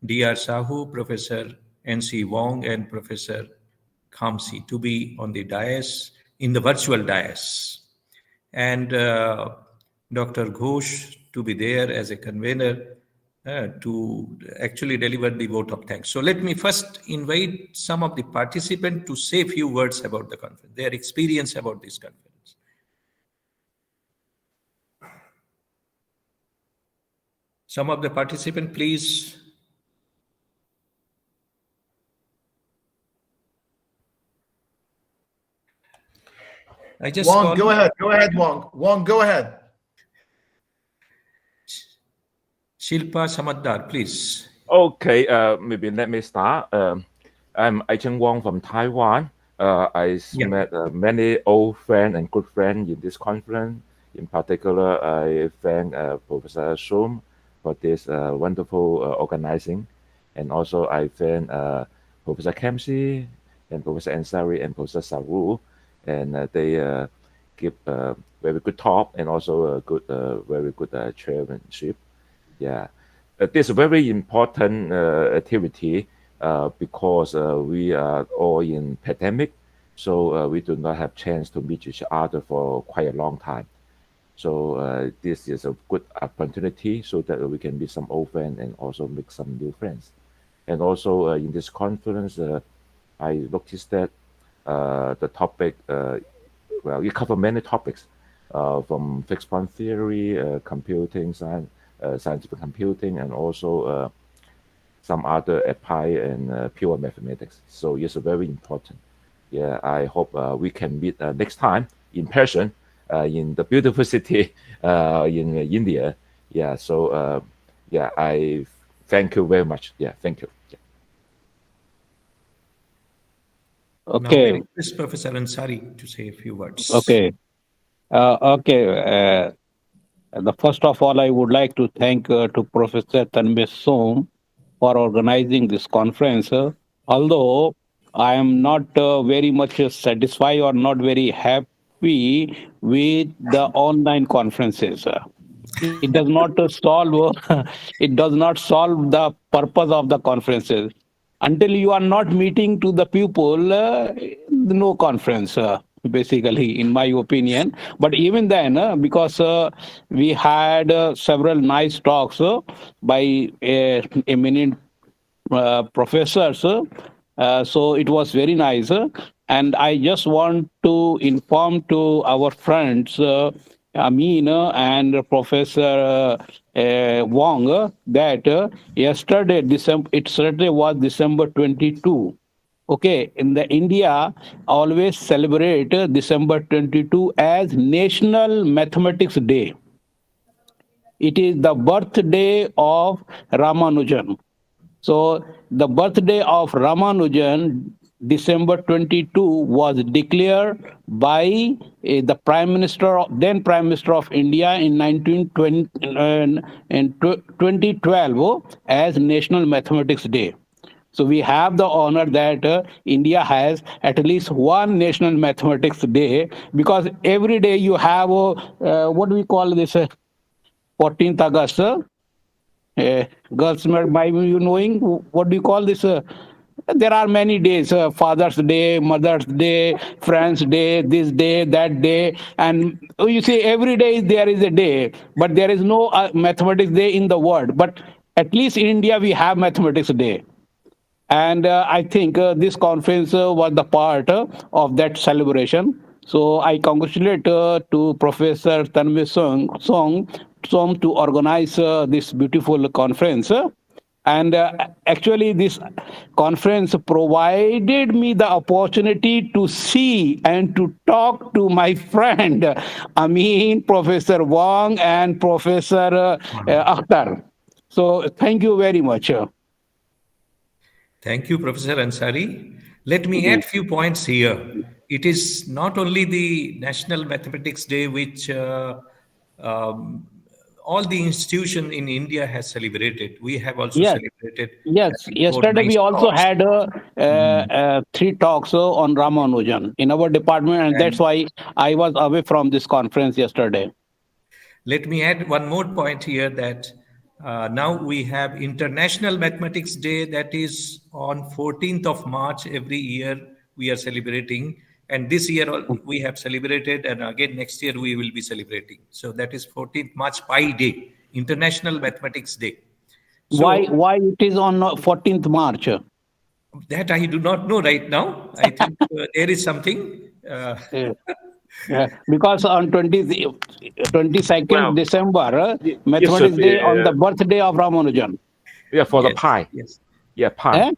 D.R. Sahu, Professor N.C. Wong, and Professor Khamsi to be on the dais, in the virtual dais. And Dr. Ghosh to be there as a convener to actually deliver the vote of thanks. So let me first invite some of the participants to say a few words about the conference, their experience about this conference. Some of the participants, please. I just Wong, go ahead. Go ahead, Wong. Wong, go ahead. Shilpa Samaddar, please. Okay, maybe let me start. I'm Aicheng Wong from Taiwan. I met many old friends and good friends in this conference. In particular, I thank Professor Som for this wonderful organizing. And also I thank Professor Khamsi and Professor Ansari and Professor Saru. And they give very good talk and also a good, very good chairmanship. Yeah, this is a very important activity because we are all in pandemic, so we do not have chance to meet each other for quite a long time. So this is a good opportunity so that we can meet some old friends and also make some new friends. And also in this conference, I noticed that the topic, well, you cover many topics from fixed point theory, computing science, scientific computing, and also some other applied and pure mathematics. So it's very important. Yeah, I hope we can meet next time in person in the beautiful city in India. Yeah, so yeah, I thank you very much. Yeah, thank you. Yeah. Okay. Now I request Professor Ansari to say a few words. Okay. The first of all, I would like to thank to Professor Tanmay Som for organizing this conference. Although I am not very much satisfied or not very happy with the online conferences. It does not solve. It does not solve the purpose of the conferences. Until you are not meeting to the people, no conference. Basically, in my opinion. But even then, because we had several nice talks by eminent professors, so it was very nice. And I just want to inform to our friends, Amin and Professor Wong, that yesterday was December 22. Okay, in the India, always celebrate December 22 as National Mathematics Day. It is the birthday of Ramanujan. So the birthday of Ramanujan, December 22, was declared by the then Prime Minister of India in 2012 as National Mathematics Day. So we have the honor that India has at least one National Mathematics Day, because every day you have, what do we call this, 14th August? Girls might be knowing, what do you call this? There are many days, Father's Day, Mother's Day, Friend's Day, this day, that day. And you see, every day there is a day, but there is no Mathematics Day in the world. But at least in India, we have Mathematics Day. And I think this conference was the part of that celebration. So I congratulate to Professor Tanmay Som to organize this beautiful conference. And actually, this conference provided me the opportunity to see and to talk to my friend, Amin, Professor Wong, and Professor Akhtar. So thank you very much. Thank you, Professor Ansari. Let me add a few points here. It is not only the National Mathematics Day, which all the institution in India has celebrated. We have also celebrated. Yes, yesterday we also had 3 talks on Ramanujan in our department, and that's why I was away from this conference yesterday. Let me add one more point here, that now we have International Mathematics Day, that is on 14th of March every year we are celebrating. And this year we have celebrated, and again next year we will be celebrating. So that is 14th March Pi Day, International Mathematics Day. So, why it is on 14th March? That I do not know right now. I think there is something. Because on 22nd December, Mathematics Day on the birthday of Ramanujan. Yeah, for the pi. Yes. Yeah, pi.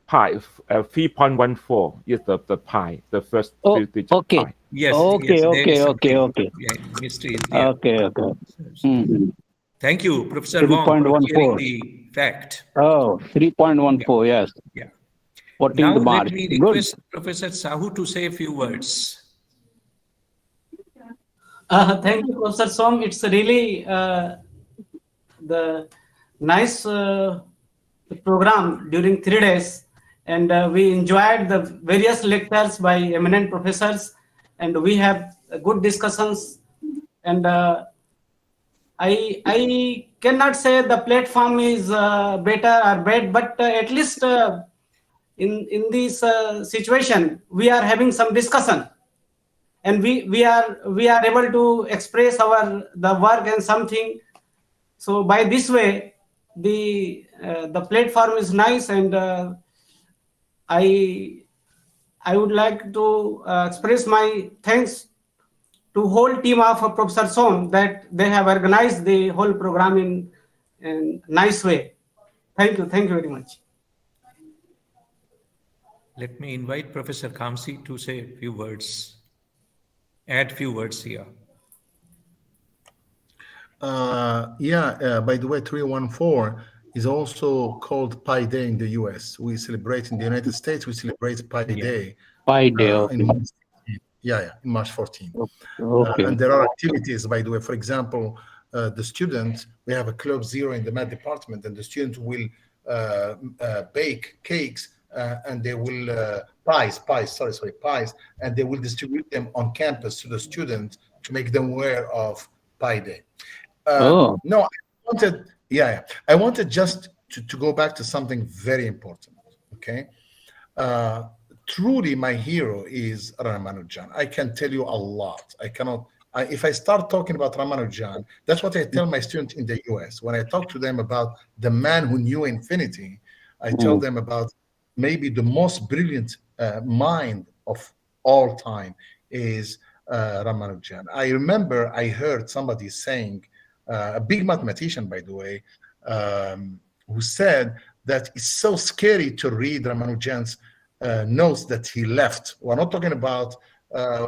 Pi 3.14 is the pi, the first digit pi. Yes. Okay. Yeah, mystery is there. Okay. Thank you, Professor Wong, for sharing the fact. 3.14, yes. Yeah. 14th now March. Let me request Professor Sahu to say a few words. Thank you, Professor Som. It's really the nice program during 3 days, and we enjoyed the various lectures by eminent professors, and we have good discussions. And I cannot say the platform is better or bad, but at least in this situation we are having some discussion, and we are able to express the work and something. So by this way, the platform is nice, and I I would like to express my thanks to whole team of Professor Som that they have organized the whole program in nice way. Thank you very much. Let me invite Professor Kamsi to say a few words, add few words here. By the way, 314 is also called Pi Day in the US. We celebrate in the United States, we celebrate Pi Day. Pi Day, okay. In March 14th. In March 14th. Okay. And there are activities, by the way. For example, the students, we have a Club Zero in the math department, and the students will bake cakes and they will pies, and they will distribute them on campus to the students to make them aware of Pi Day. No, I wanted just to go back to something very important. Okay, truly, my hero is Ramanujan. I can tell you a lot. I cannot. If I start talking about Ramanujan, that's what I tell my students in the US. When I talk to them about the man who knew infinity, I tell them about maybe the most brilliant mind of all time is Ramanujan. I remember I heard somebody saying, a big mathematician, by the way, who said that it's so scary to read Ramanujan's notes that he left. We're not talking about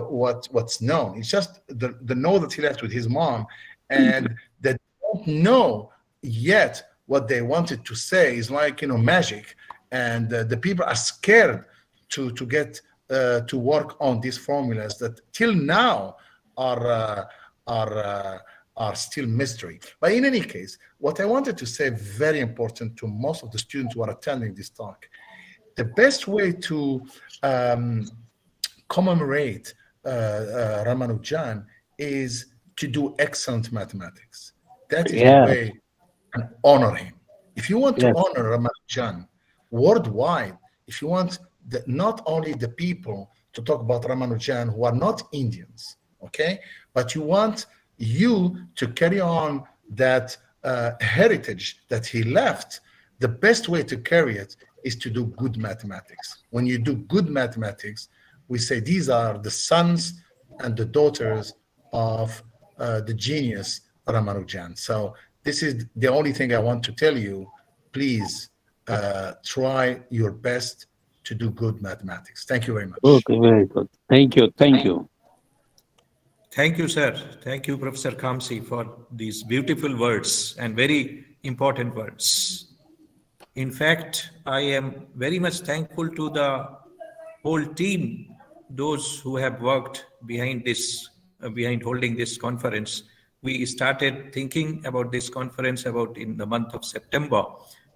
what's known. It's just the note that he left with his mom, and they don't know yet what they wanted to say. Is like, magic, and the people are scared to get to work on these formulas that till now are still mystery. But in any case, what I wanted to say, very important to most of the students who are attending this talk, the best way to commemorate Ramanujan is to do excellent mathematics. That is the way to honor him. If you want to honor Ramanujan worldwide, if you want not only the people to talk about Ramanujan who are not Indians, okay, but you want you to carry on that heritage that he left, the best way to carry it is to do good mathematics. When you do good mathematics, we say these are the sons and the daughters of the genius Ramanujan. So this is the only thing I want to tell you. Please try your best to do good mathematics. Thank you very much. Okay, very good. Thank you. Thank you, sir. Thank you, Professor Kamsi, for these beautiful words and very important words. In fact, I am very much thankful to the whole team, those who have worked behind this, behind holding this conference. We started thinking about this conference in the month of September.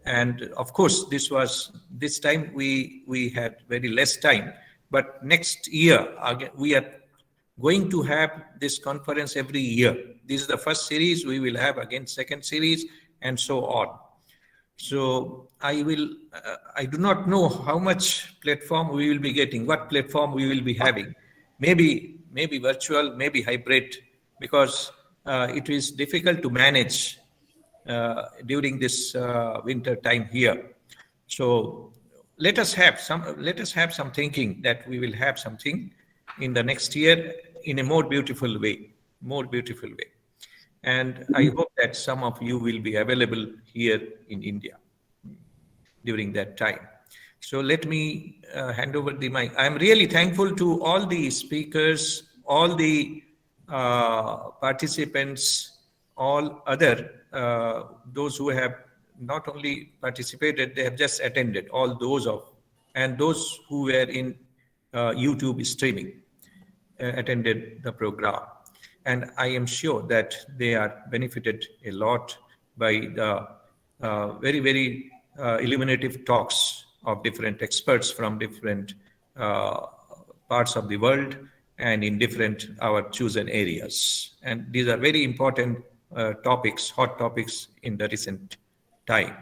And of course, this time we had very less time. But next year, again, we are going to have this conference every year. This is the first series. We will have again second series and so on. So I do not know how much platform we will be getting, what platform we will be having. Maybe virtual, maybe hybrid, because it is difficult to manage during this winter time here. So let us have some thinking that we will have something in the next year in a more beautiful way. And I hope that some of you will be available here in India during that time. So let me hand over the mic. I'm really thankful to all the speakers, all the participants, all other, those who have not only participated, they have just attended, all those and those who were in YouTube streaming, attended the program. And I am sure that they are benefited a lot by the very, very illuminative talks of different experts from different parts of the world and in different our chosen areas. And these are very important topics, hot topics in the recent time.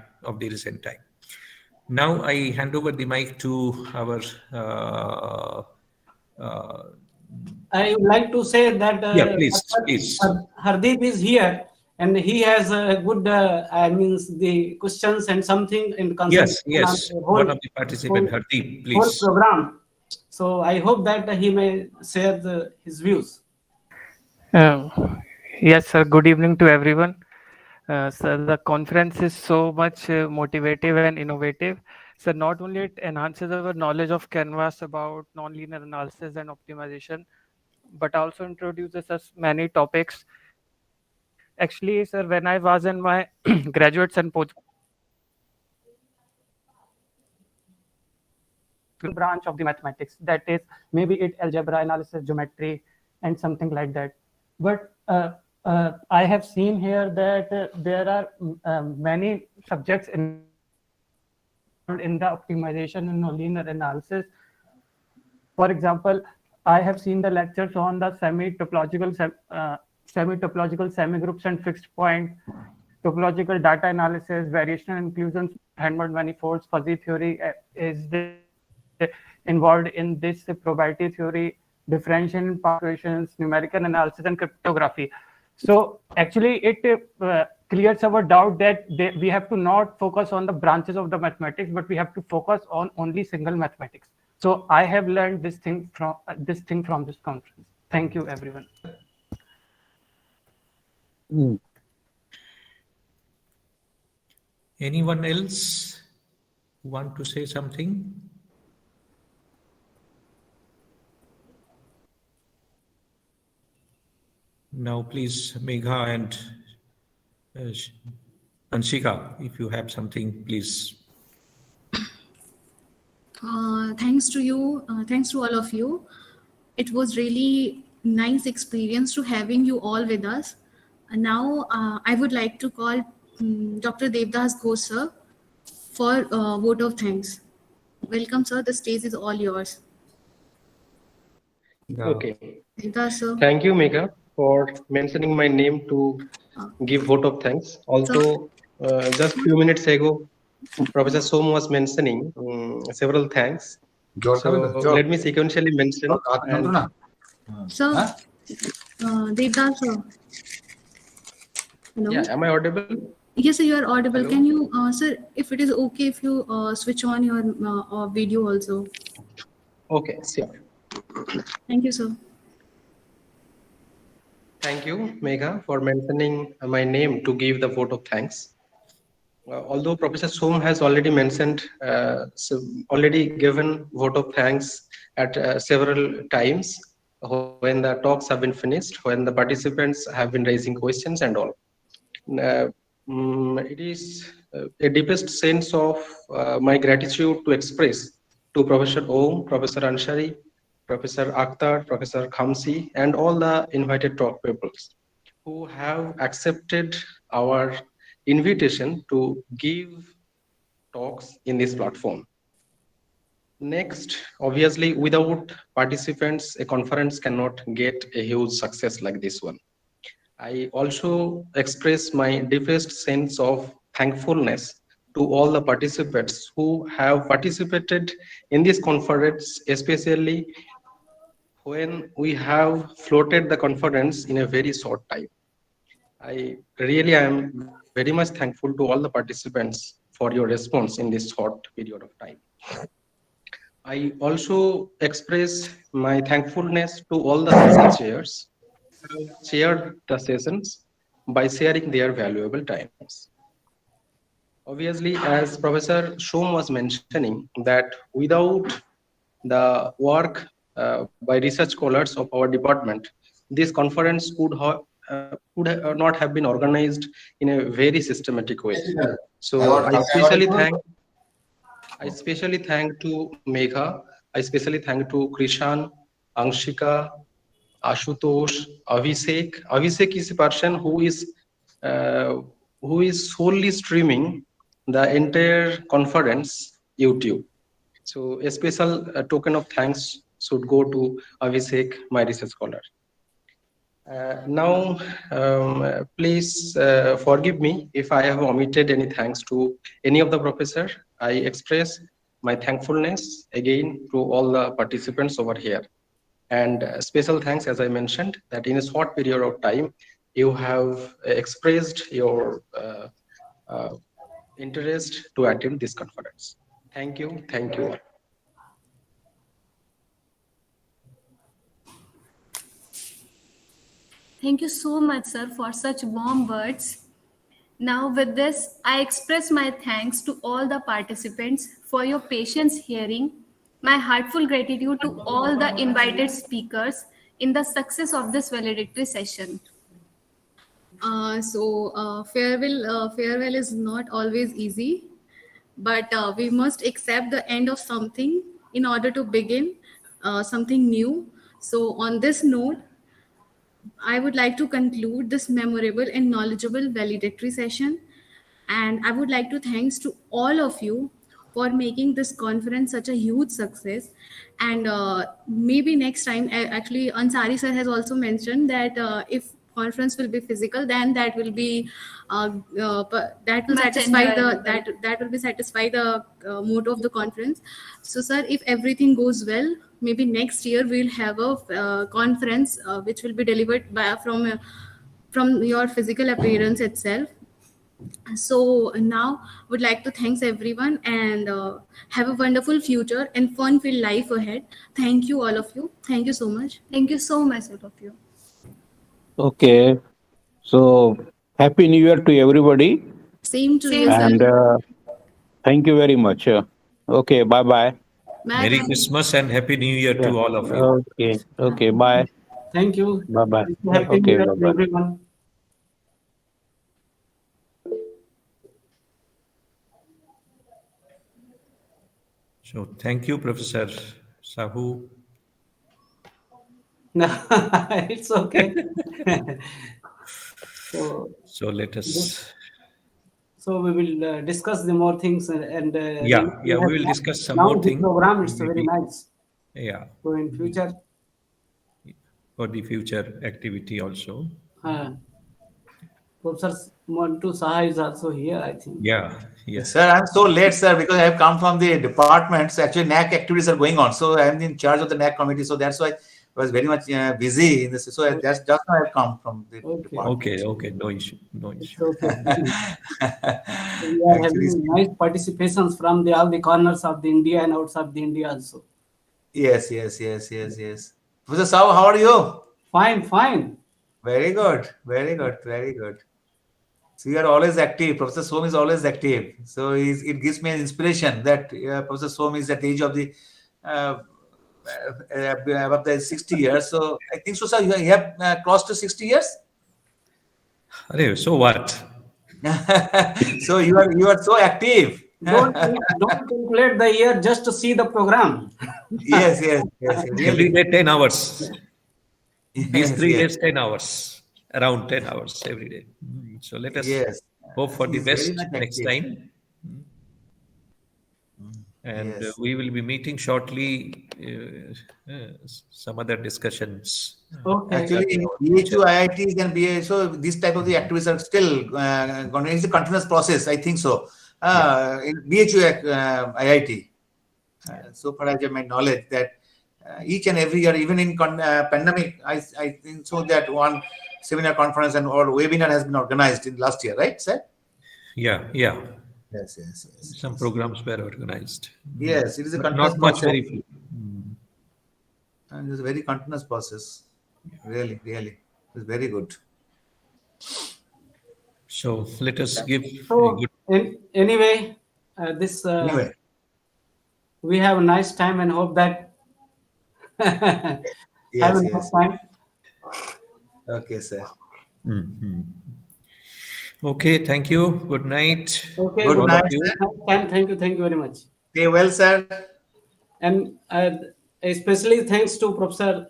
Now I hand over the mic to our I would like to say that please. Hardeep is here and he has a good, the questions and something in concept. Yes. One of the participants, Hardeep, please. Whole program. So I hope that he may share his views. Yes, sir. Good evening to everyone. Sir, the conference is so much motivative and innovative. So not only it enhances our knowledge of Canvas about nonlinear analysis and optimization, but also introduces us many topics. Actually, sir, when I was in my graduates and post branch of the mathematics, that is maybe it algebra analysis, geometry, and something like that. But I have seen here that there are many subjects in the optimization and nonlinear analysis. For example, I have seen the lectures on the semi-topological semigroups and fixed point, topological data analysis, variational inclusions, Hadamard manifolds, fuzzy theory is involved in this probability theory, differential equations, numerical analysis, and cryptography. So actually, it clears our doubt that we have to not focus on the branches of the mathematics, but we have to focus on only single mathematics. So I have learned this thing from this conference. Thank you, everyone. Anyone else who want to say something? Now, please, Megha and Anshika, if you have something, please. Thanks to you. Thanks to all of you. It was really nice experience to having you all with us. And now I would like to call Dr. Devdas Ghosh sir for vote of thanks. Welcome, sir. The stage is all yours. Okay. Devdas, sir. Thank you, Megha, for mentioning my name to give vote of thanks. Also, just few minutes ago, Professor Som was mentioning several thanks. So let me sequentially mention. Sir, Devdas, sir. Hello. Yeah, am I audible? Yes, sir, you are audible. Hello? Can you, sir, if it is okay, if you switch on your video also. Okay, sure. Thank you, sir. Thank you, Megha, for mentioning my name to give the vote of thanks. Although Professor Som has already mentioned, already given vote of thanks at several times when the talks have been finished, when the participants have been raising questions and all. It is a deepest sense of my gratitude to express to Professor Om, Professor Ansari, Professor Akhtar, Professor Khamsi, and all the invited talk peoples who have accepted our invitation to give talks in this platform. Next, obviously, without participants, a conference cannot get a huge success like this one. I also express my deepest sense of thankfulness to all the participants who have participated in this conference, especially when we have floated the conference in a very short time. I really am very much thankful to all the participants for your response in this short period of time. I also express my thankfulness to all the session chairs who chaired the sessions by sharing their valuable times. Obviously, as Professor Shom was mentioning, that without the work by research scholars of our department, this conference could not have been organized in a very systematic way. So I especially thank to Megha, I especially thank to Krishan, Anshika, Ashutosh, Abhishek. Abhishek is a person who is solely streaming the entire conference YouTube. So a special token of thanks should go to Abhishek, my research scholar. Now, please forgive me if I have omitted any thanks to any of the professor. I express my thankfulness again to all the participants over here. And special thanks, as I mentioned, that in a short period of time, you have expressed your interest to attend this conference. Thank you. Thank you all. Thank you so much, sir, for such warm words. Now, with this, I express my thanks to all the participants for your patience hearing, my heartfelt gratitude to all the invited speakers in the success of this valedictory session. Farewell is not always easy, but we must accept the end of something in order to begin something new. So, on this note, I would like to conclude this memorable and knowledgeable valedictory session. And I would like to thanks to all of you for making this conference such a huge success. And maybe next time, actually, Ansari sir has also mentioned that if conference will be physical, then that will be that will satisfy the mode of the conference. So, sir, if everything goes well, maybe next year we'll have a conference which will be delivered from your physical appearance itself. So now would like to thanks everyone and have a wonderful future and fun-filled life ahead. Thank you, all of you. Thank you so much. Thank you so much, all of you. Okay. So Happy New Year to everybody. Same to you, And sir. thank you very much. Okay. Bye-bye. Merry Christmas and Happy New Year to all of you. Okay. Okay. Bye. Thank you. Bye-bye. Happy New Okay. Year to Bye-bye. everyone. So thank you, Professor Sahu. No, it's okay. So let us. So we will discuss the more things and We will discuss some now more the things. program is very nice. Yeah. So in future, For the future activity also. Professor Montu Saha is also here, I think. Yeah. Yes. Sir, I'm so late, sir, because I have come from the department. So actually, NAC activities are going on. So I'm in charge of the NAC committee. So that's why I was very much busy in this. So that's just how I've come from the department. Okay. No issue. No issue. Okay. We are having nice participations from all the corners of the India and outside the India also. Yes. Professor Sao, how are you? Fine. Very good. So you are always active. Professor Som is always active. So it gives me an inspiration that Professor Som is at the age of the about the 60 years. So I think so, sir. You have crossed to 60 years. So what? So you are so active. Don't calculate the year just to see the program. Yes. Really. Every day 10 hours. These 3 days 10 hours. Around 10 hours every day. So let us hope for the best next time. And we will be meeting shortly some other discussions. Okay. Actually, in BHU, IITs and BHU, so this type of the activities are still going. It's a continuous process, I think so. In BHU, IIT, so far as my knowledge, that each and every year, even in pandemic, I think so that one seminar conference and or webinar has been organized in last year, right, sir? Yeah. Yes. Some programs were organized. Yes, it is a But continuous not much, process. very few. And it's a very continuous process. Really. It's very good. So let us give So anyway, we have a nice time and hope that have a nice time. Okay, sir. Okay, thank you. Good night. Okay, Good night, Thank you very much. Stay well, sir. And especially thanks to Professor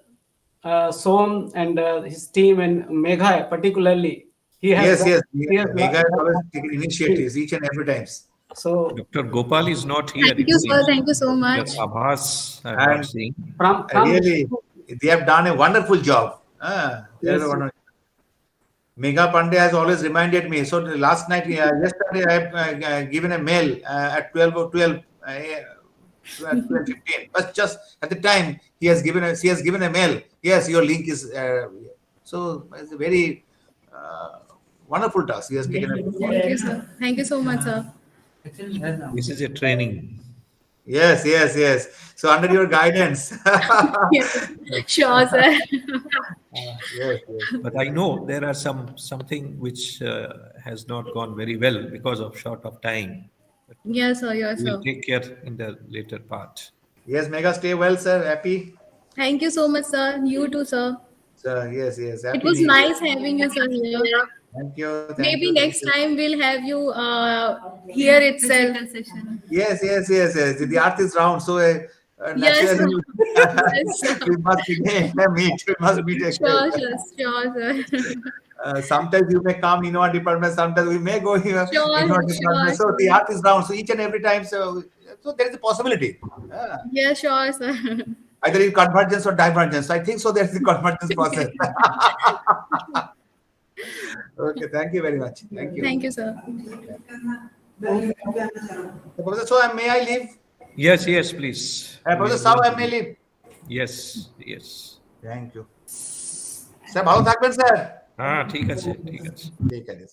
Som and his team and Megha particularly. Yes. Megha has always taken initiatives each and every time. So Dr. Gopal is not here. Thank you, sir. Thank you so much. Abhas, I'm And not seeing. really, they have done a wonderful job. Yes. Megha Pandey has always reminded me. So last night, yesterday, I have given a mail at 12:15. But just at the time, she has given a mail. Yes, your link is. So it's a very wonderful task. He has taken. Thank you, sir. Thank you so much, sir. This is a training. Yes. So under your guidance. Sure, sir. Yes, yes. But I know there are something which has not gone very well because of short of time. Yes, sir. Yes, We'll sir. take care in the later part. Yes, Mega, stay well, sir. Happy. Thank you so much, sir. You too, sir. Sir, yes, yes. It Happy was New Year. nice having you, sir, here. Thank you. Thank Maybe you. next Thank you. time we'll have you here itself. Yes, yes, yes, yes. The earth is round, so Yes, naturally sir. Yes, sir. we must meet. We must meet again. Sure, sure, sir. Sometimes you may come in our department, sometimes we may go here Sure, in our sure, department. So the earth is round. So each and every time, so there is a possibility. Yeah, sure, sir. Either in convergence or divergence. So I think so. There's the convergence process. Okay, thank you very much. Thank you. Thank you, sir. Professor, so may I leave? Yes, yes, please. Professor Sao, I may leave. Yes, yes. Thank you. Sir, ভালো থাকবেন sir. হ্যাঁ, ঠিক আছে, ঠিক আছে। ঠিক আছে।